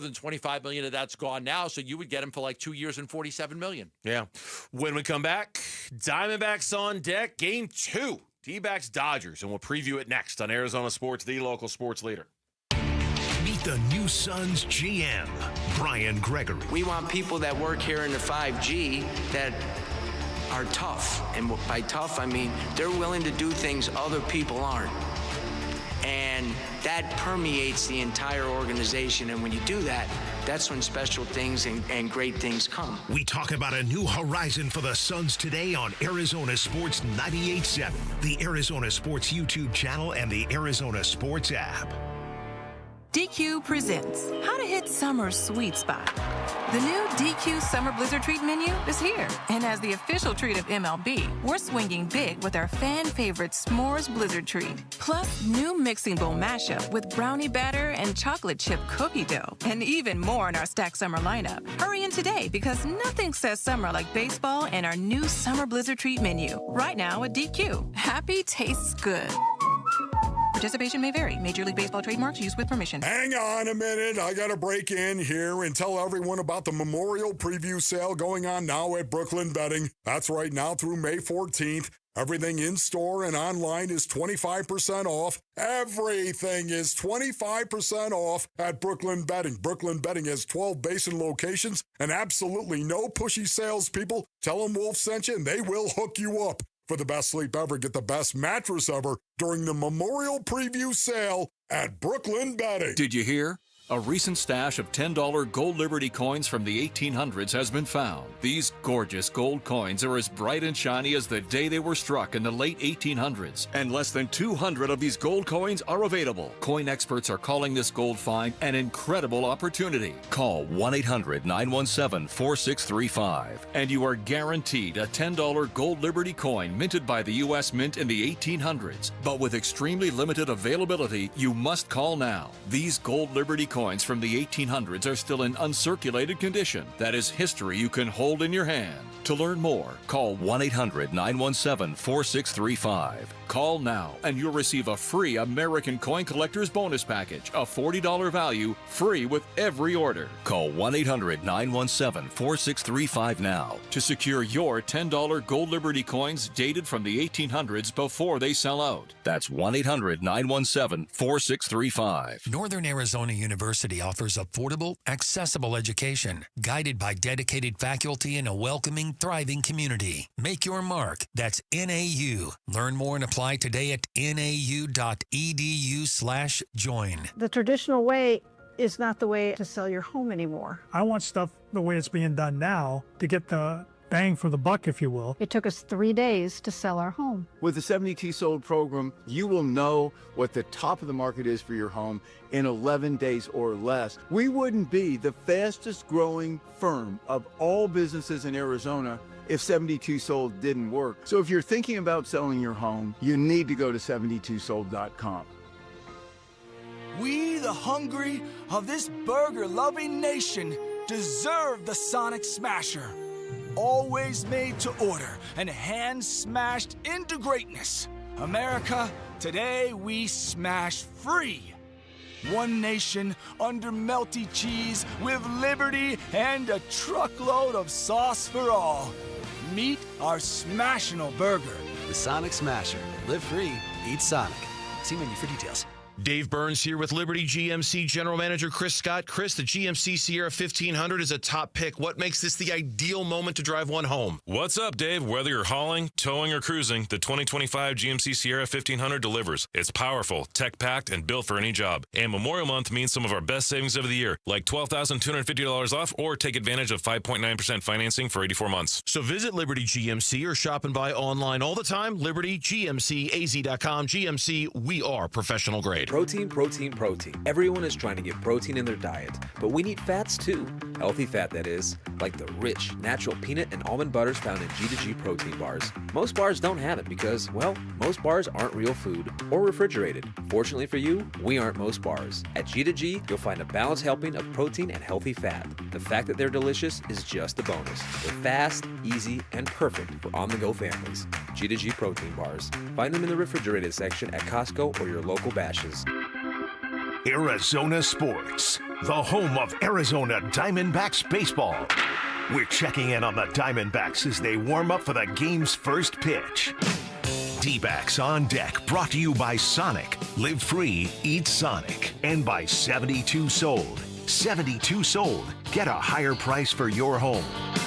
than $25 million of that's gone now. So you would get him for like 2 years and $47 million. Yeah. When we come back, Diamondbacks on deck, Game 2, D-backs Dodgers, and we'll preview it next on Arizona Sports, the local sports leader. Meet the new Suns GM, Brian Gregory. We want people that work here in the 5G that are tough. And by tough, I mean they're willing to do things other people aren't. And that permeates the entire organization. And when you do that, that's when special things and great things come. We talk about a new horizon for the Suns today on Arizona Sports 98.7, the Arizona Sports YouTube channel, and the Arizona Sports app. DQ presents How to Hit Summer's Sweet Spot. The new DQ Summer Blizzard Treat menu is here. And as the official treat of MLB, we're swinging big with our fan favorite S'mores Blizzard Treat. Plus, new mixing bowl mashup with brownie batter and chocolate chip cookie dough. And even more in our Stack Summer lineup. Hurry in today because nothing says summer like baseball and our new Summer Blizzard Treat menu. Right now at DQ. Happy tastes good. Participation may vary. Major League Baseball trademarks used with permission. Hang on a minute. I got to break in here and tell everyone about the Memorial Preview Sale going on now at Brooklyn Betting. That's right, now through May 14th. Everything in store and online is 25% off. Everything is 25% off at Brooklyn Betting. Brooklyn Betting has 12 Basin locations and absolutely no pushy salespeople. Tell them Wolf sent you and they will hook you up. For the best sleep ever, get the best mattress ever during the Memorial Preview Sale at Brooklyn Betting. Did you hear? A recent stash of $10 Gold Liberty coins from the 1800s has been found. These gorgeous gold coins are as bright and shiny as the day they were struck in the late 1800s, and less than 200 of these gold coins are available. Coin experts are calling this gold find an incredible opportunity. Call 1-800-917-4635, and you are guaranteed a $10 Gold Liberty coin minted by the U.S. Mint in the 1800s. But with extremely limited availability, you must call now. These Gold Liberty coins from the 1800s are still in uncirculated condition. That is history you can hold in your hand. To learn more, call 1-800-917-4635. Call now and you'll receive a free American Coin Collector's Bonus Package, a $40 value, free with every order. Call 1-800-917-4635 now to secure your $10 Gold Liberty coins dated from the 1800s before they sell out. That's 1-800-917-4635. Northern Arizona University offers affordable, accessible education, guided by dedicated faculty in a welcoming, thriving community. Make your mark. That's NAU. Learn more and apply today at nau.edu/join. The traditional way is not the way to sell your home anymore. I want stuff the way it's being done now to get the bang for the buck, if you will. It took us 3 days to sell our home. With the 72 Sold program, you will know what the top of the market is for your home in 11 days or less. We wouldn't be the fastest growing firm of all businesses in Arizona if 72 Sold didn't work. So if you're thinking about selling your home, you need to go to 72sold.com. We, the hungry of this burger-loving nation, deserve the Sonic Smasher. Always made to order and hand-smashed into greatness. America, today we smash free. One nation under melty cheese with liberty and a truckload of sauce for all. Meet our Smashinal Burger. The Sonic Smasher. Live free, eat Sonic. See menu for details. Dave Burns here with Liberty GMC General Manager Chris Scott. Chris, the GMC Sierra 1500 is a top pick. What makes this the ideal moment to drive one home? What's up, Dave? Whether you're hauling, towing, or cruising, the 2025 GMC Sierra 1500 delivers. It's powerful, tech-packed, and built for any job. And Memorial Month means some of our best savings of the year, like $12,250 off, or take advantage of 5.9% financing for 84 months. So visit Liberty GMC or shop and buy online all the time. LibertyGMCAZ.com. GMC, we are professional grade. Protein, protein, protein. Everyone is trying to get protein in their diet, but we need fats too. Healthy fat, that is, like the rich, natural peanut and almond butters found in G2G protein bars. Most bars don't have it because, well, most bars aren't real food or refrigerated. Fortunately for you, we aren't most bars. At G2G, you'll find a balanced helping of protein and healthy fat. The fact that they're delicious is just a bonus. They're fast, easy, and perfect for on-the-go families. G2G protein bars. Find them in the refrigerated section at Costco or your local Bashes. Arizona Sports, the home of Arizona Diamondbacks baseball. We're checking in on the Diamondbacks as they warm up for the game's first pitch. D-backs on deck, brought to you by Sonic. Live free, eat Sonic. And by 72 Sold. 72 Sold. Get a higher price for your home.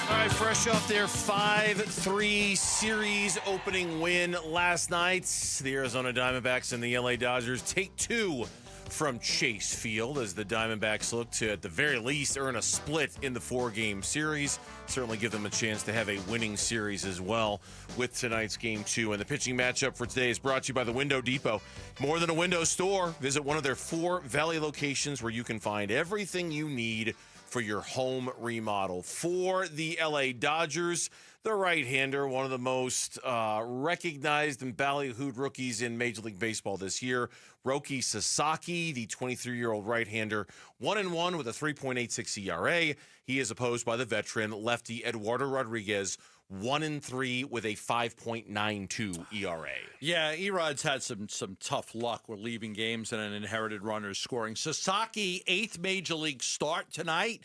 All right, fresh off their 5-3 series opening win last night, the Arizona Diamondbacks and the LA Dodgers take two from Chase Field as the Diamondbacks look to, at the very least, earn a split in the 4-game series. Certainly give them a chance to have a winning series as well with tonight's Game 2. And the pitching matchup for today is brought to you by the Window Depot. More than a window store, visit one of their 4 Valley locations where you can find everything you need for your home remodel. For the LA Dodgers, the right-hander, one of the most recognized and ballyhooed rookies in Major League Baseball this year, Roki Sasaki, the 23-year-old right-hander, 1-1 with a 3.86 ERA. He is opposed by the veteran lefty Eduardo Rodriguez, 1-3 with a 5.92 ERA. Yeah, Erod's had some tough luck with leaving games and an inherited runner scoring. Sasaki, 8th Major League start tonight.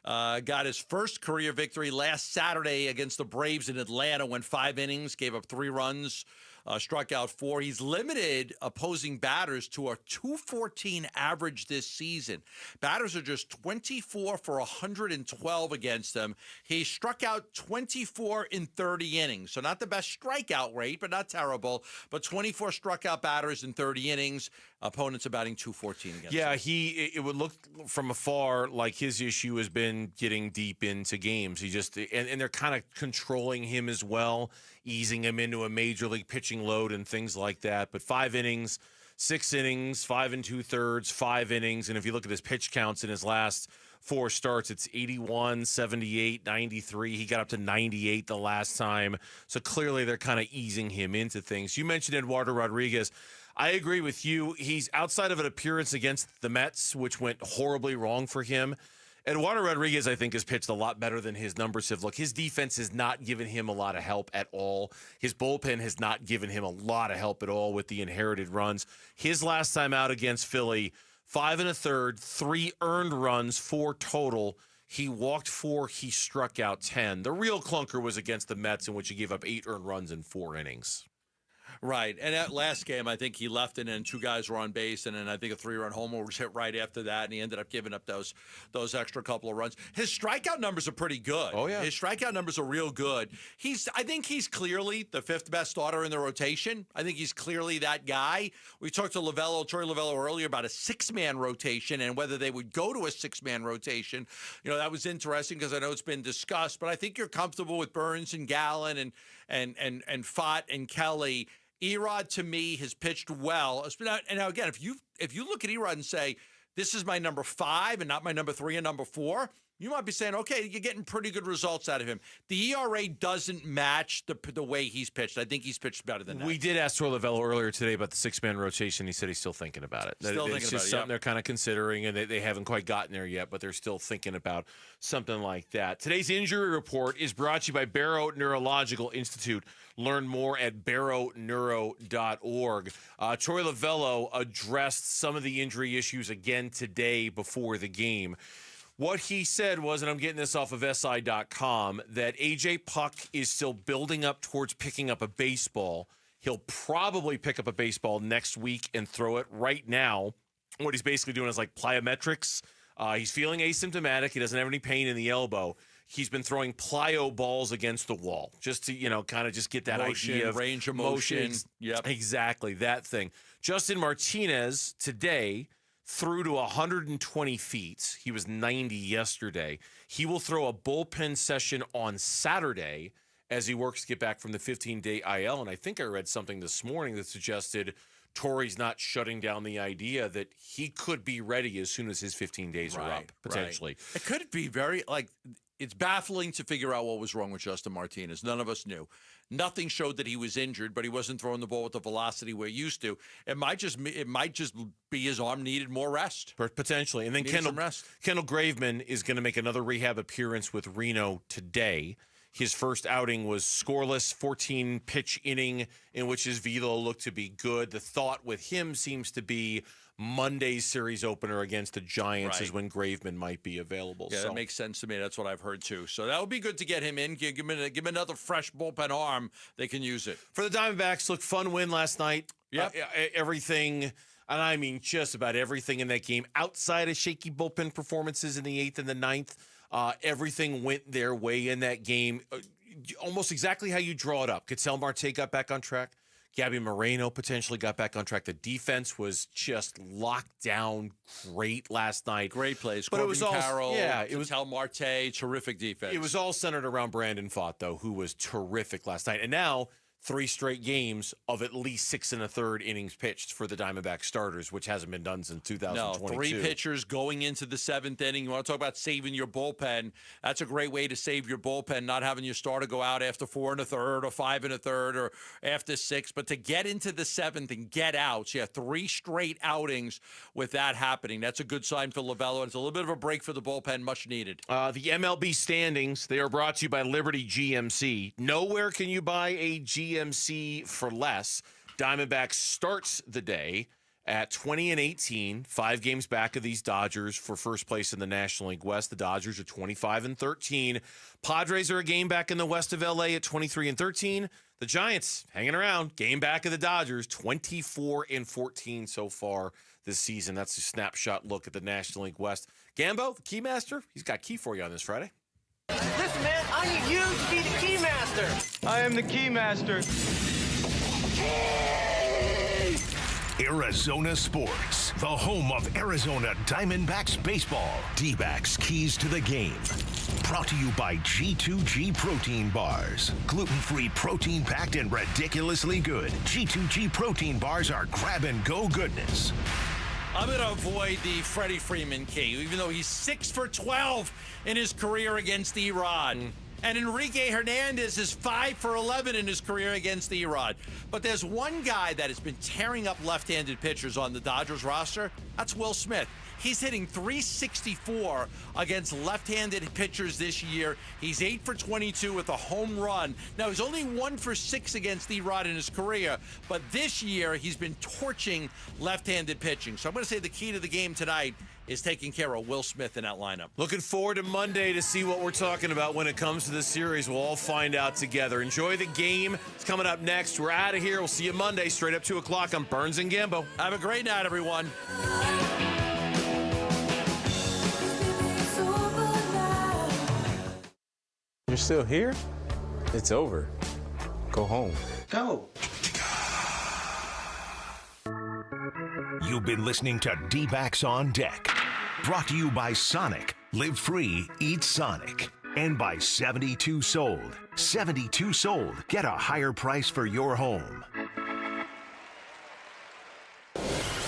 Got his first career victory last Saturday against the Braves in Atlanta, went 5 innings, gave up 3 runs, struck out 4. He's limited opposing batters to a .214 average this season. Batters are just 24 for 112 against him. He struck out 24 in 30 innings. So not the best strikeout rate, but not terrible. But 24 struck out batters in 30 innings. Opponents are batting .214 against him. It would look from afar like his issue has been getting deep into games. He just and they're kind of controlling him as well, easing him into a major league pitching load and things like that. But 5 innings, 6 innings, 5 2/3, 5 innings. And if you look at his pitch counts in his last 4 starts, it's 81, 78, 93. He got up to 98 the last time. So clearly they're kind of easing him into things. You mentioned Eduardo Rodriguez. I agree with you. He's outside of an appearance against the Mets, which went horribly wrong for him. Eduardo Rodriguez, I think, has pitched a lot better than his numbers have looked. His defense has not given him a lot of help at all. His bullpen has not given him a lot of help at all with the inherited runs. His last time out against Philly, 5 1/3, 3 earned runs, 4 total. He walked 4, he struck out 10. The real clunker was against the Mets, in which he gave up 8 earned runs in 4 innings. Right. And that last game, I think he left and then 2 guys were on base, and then I think a 3-run homer was hit right after that, and he ended up giving up those extra couple of runs. His strikeout numbers are pretty good. Oh, yeah. His strikeout numbers are real good. I think he's clearly the 5th best starter in the rotation. I think he's clearly that guy. We talked to Torey Lovello earlier about a 6-man rotation and whether they would go to a 6-man rotation. You know, that was interesting because I know it's been discussed, but I think you're comfortable with Burns and Gallen and Fott and Kelly. Erod, to me, has pitched well. And now, again, if you look at Erod and say, this is my number 5 and not my number 3 and number 4, you might be saying, okay, you're getting pretty good results out of him. The ERA doesn't match the way he's pitched. I think he's pitched better than that. We did ask Torey Lovello earlier today about the 6-man rotation. He said he's still thinking about it. It's just something they're kind of considering, and they haven't quite gotten there yet, but they're still thinking about something like that. Today's injury report is brought to you by Barrow Neurological Institute. Learn more at barrowneuro.org. Torey Lovello addressed some of the injury issues again today before the game. What he said was, and I'm getting this off of SI.com, that A.J. Puck is still building up towards picking up a baseball. He'll probably pick up a baseball next week and throw it. Right now, what he's basically doing is like plyometrics. He's feeling asymptomatic. He doesn't have any pain in the elbow. He's been throwing plyo balls against the wall just to, kind of just get that idea of range of motion. Yep. Exactly, that thing. Justin Martinez today threw to 120 feet. He was 90 yesterday. He will throw a bullpen session on Saturday as he works to get back from the 15-day IL. And I think I read something this morning that suggested Torey's not shutting down the idea that he could be ready as soon as his 15 days are up, potentially. Right. It could be it's baffling to figure out what was wrong with Justin Martinez. None of us knew. Nothing showed that he was injured, but he wasn't throwing the ball with the velocity we're used to. It might just be his arm needed more rest. Potentially. And then Kendall Graveman is going to make another rehab appearance with Reno today. His first outing was scoreless, 14-pitch inning in which his velo looked to be good. The thought with him seems to be Monday's series opener against the Giants is when Graveman might be available. Yeah, that makes sense to me. That's what I've heard too. So that would be good to get him in. Give him another fresh bullpen arm. They can use it. For the Diamondbacks, look, fun win last night. Yep. Everything, and I mean just about everything in that game, outside of shaky bullpen performances in the 8th and the 9th, everything went their way in that game. Almost exactly how you draw it up. Ketel Marte got back on track. Gabby Moreno potentially got back on track. The defense was just locked down great last night. Great plays. But Corbin it was all Carroll, it was Ketel Marte, terrific defense. It was all centered around Brandon Pfaadt, though, who was terrific last night. And now 3 straight games of at least 6 1/3 innings pitched for the Diamondback starters, which hasn't been done since 2022. No, 3 pitchers going into the 7th inning. You want to talk about saving your bullpen? That's a great way to save your bullpen, not having your starter go out after 4 1/3 or 5 1/3 or after 6, but to get into the 7th and get outs. Yeah, 3 straight outings with that happening. That's a good sign for Lovello. It's a little bit of a break for the bullpen, much needed. The MLB standings, they are brought to you by Liberty GMC. Nowhere can you buy a GMC for less. Diamondbacks starts the day at 20-18, 5 games back of these Dodgers for first place in the National League West. The Dodgers are 25-13. Padres are a game back in the west of LA at 23-13. The Giants hanging around, game back of the Dodgers, 24-14 so far this season. That's a snapshot look at the National League West. Gambo, the Keymaster, he's got key for you on this Friday. Listen, man, I need you to be the Keymaster. I am the Keymaster. Arizona Sports, the home of Arizona Diamondbacks baseball. D-backs keys to the game. Brought to you by G2G Protein Bars. Gluten-free, protein-packed, and ridiculously good. G2G Protein Bars are grab-and-go goodness. I'm going to avoid the Freddie Freeman key, even though he's 6 for 12 in his career against Erod. And Enrique Hernandez is 5 for 11 in his career against Erod. But there's one guy that has been tearing up left-handed pitchers on the Dodgers roster. That's Will Smith. He's hitting .364 against left-handed pitchers this year. He's 8 for 22 with a home run. Now, he's only 1 for 6 against Erod in his career, but this year he's been torching left-handed pitching. So I'm going to say the key to the game tonight is taking care of Will Smith in that lineup. Looking forward to Monday to see what we're talking about when it comes to the series. We'll all find out together. Enjoy the game. It's coming up next. We're out of here. We'll see you Monday, straight up 2 o'clock on Burns and Gambo. Have a great night, everyone. You're still here? It's over. Go home. Go. You've been listening to D-Backs on Deck. Brought to you by Sonic. Live free, eat Sonic. And by 72 Sold. 72 Sold. Get a higher price for your home.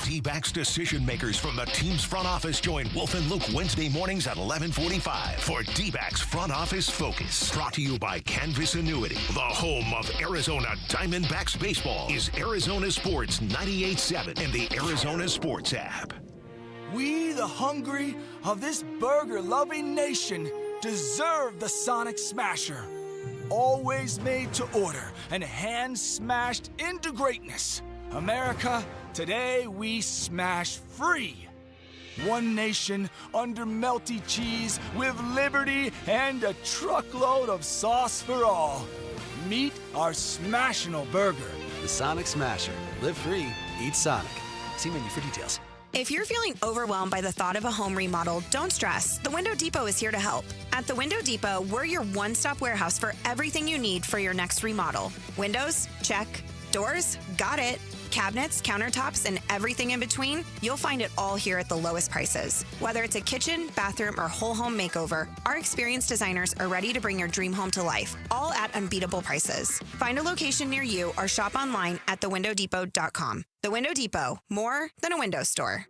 D-Backs decision makers from the team's front office join Wolf and Luke Wednesday mornings at 11:45 for D-Backs Front Office Focus. Brought to you by Canvas Annuity. The home of Arizona Diamondbacks baseball is Arizona Sports 98.7 and the Arizona Sports app. We, the hungry of this burger-loving nation, deserve the Sonic Smasher. Always made to order and hand-smashed into greatness. America, today we smash free. One nation under melty cheese with liberty and a truckload of sauce for all. Meet our Smashinal burger. The Sonic Smasher. Live free, eat Sonic. See menu for details. If you're feeling overwhelmed by the thought of a home remodel, don't stress. The Window Depot is here to help. At the Window Depot, we're your one-stop warehouse for everything you need for your next remodel. Windows? Check. Doors? Got it. Cabinets, countertops, and everything in between, you'll find it all here at the lowest prices. Whether it's a kitchen, bathroom, or whole home makeover, our experienced designers are ready to bring your dream home to life, all at unbeatable prices. Find a location near you or shop online at thewindowdepot.com. The Window Depot, more than a window store.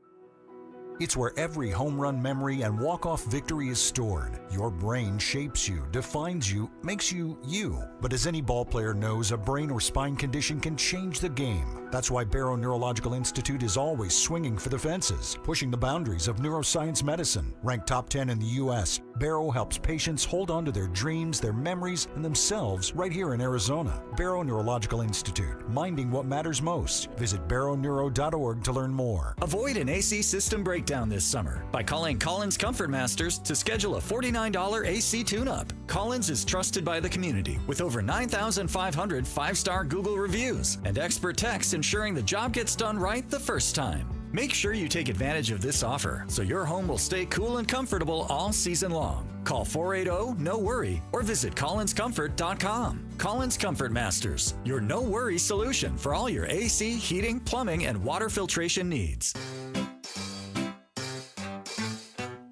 It's where every home run memory and walk-off victory is stored. Your brain shapes you, defines you, makes you you. But as any ball player knows, a brain or spine condition can change the game. That's why Barrow Neurological Institute is always swinging for the fences, pushing the boundaries of neuroscience medicine. Ranked top 10 in the U.S., Barrow helps patients hold on to their dreams, their memories, and themselves right here in Arizona. Barrow Neurological Institute, minding what matters most. Visit barrowneuro.org to learn more. Avoid an AC system breakdown this summer by calling Collins Comfort Masters to schedule a $49 AC tune-up. Collins is trusted by the community with over 9,500 five-star Google reviews and expert techs ensuring the job gets done right the first time. Make sure you take advantage of this offer so your home will stay cool and comfortable all season long. Call 480-NO-WORRY or visit collinscomfort.com. Collins Comfort Masters, your no-worry solution for all your AC, heating, plumbing, and water filtration needs.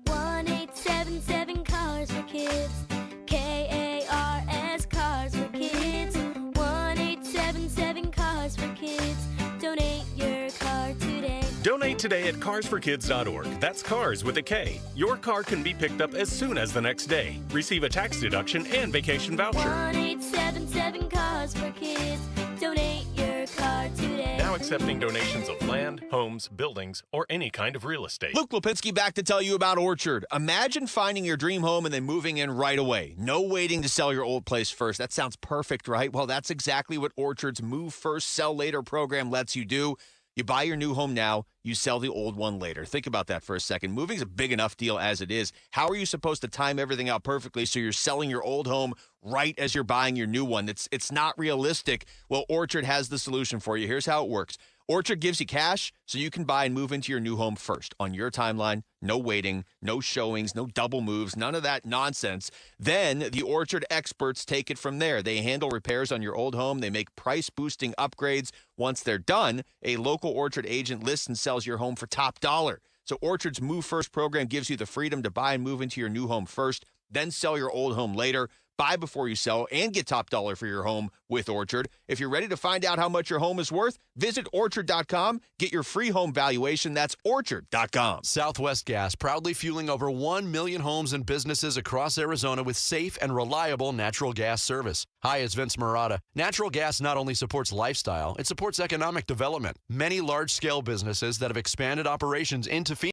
1-877 Cars for Kids. K-A-R-S Cars for Kids. 1-877 Cars for Kids. Donate your car today. Donate today at carsforkids.org. That's cars with a K. Your car can be picked up as soon as the next day. Receive a tax deduction and vacation voucher. 1-877 Cars for Kids. Donate your car today. Now accepting donations of land, homes, buildings, or any kind of real estate. Luke Lipinski back to tell you about Orchard. Imagine finding your dream home and then moving in right away. No waiting to sell your old place first. That sounds perfect, right? Well, that's exactly what Orchard's Move First, Sell Later program lets you do. You buy your new home now, you sell the old one later. Think about that for a second. Moving's a big enough deal as it is. How are you supposed to time everything out perfectly so you're selling your old home right as you're buying your new one? It's not realistic. Well, Orchard has the solution for you. Here's how it works. Orchard gives you cash so you can buy and move into your new home first on your timeline. No waiting, no showings, no double moves, none of that nonsense. Then the Orchard experts take it from there. They handle repairs on your old home. They make price-boosting upgrades. Once they're done, a local Orchard agent lists and sells your home for top dollar. So Orchard's Move First program gives you the freedom to buy and move into your new home first, then sell your old home later. Buy before you sell and get top dollar for your home with Orchard. If you're ready to find out how much your home is worth, visit Orchard.com. Get your free home valuation. That's Orchard.com. Southwest Gas, proudly fueling over 1 million homes and businesses across Arizona with safe and reliable natural gas service. Hi, it's Vince Murata. Natural gas not only supports lifestyle, it supports economic development. Many large-scale businesses that have expanded operations into Phoenix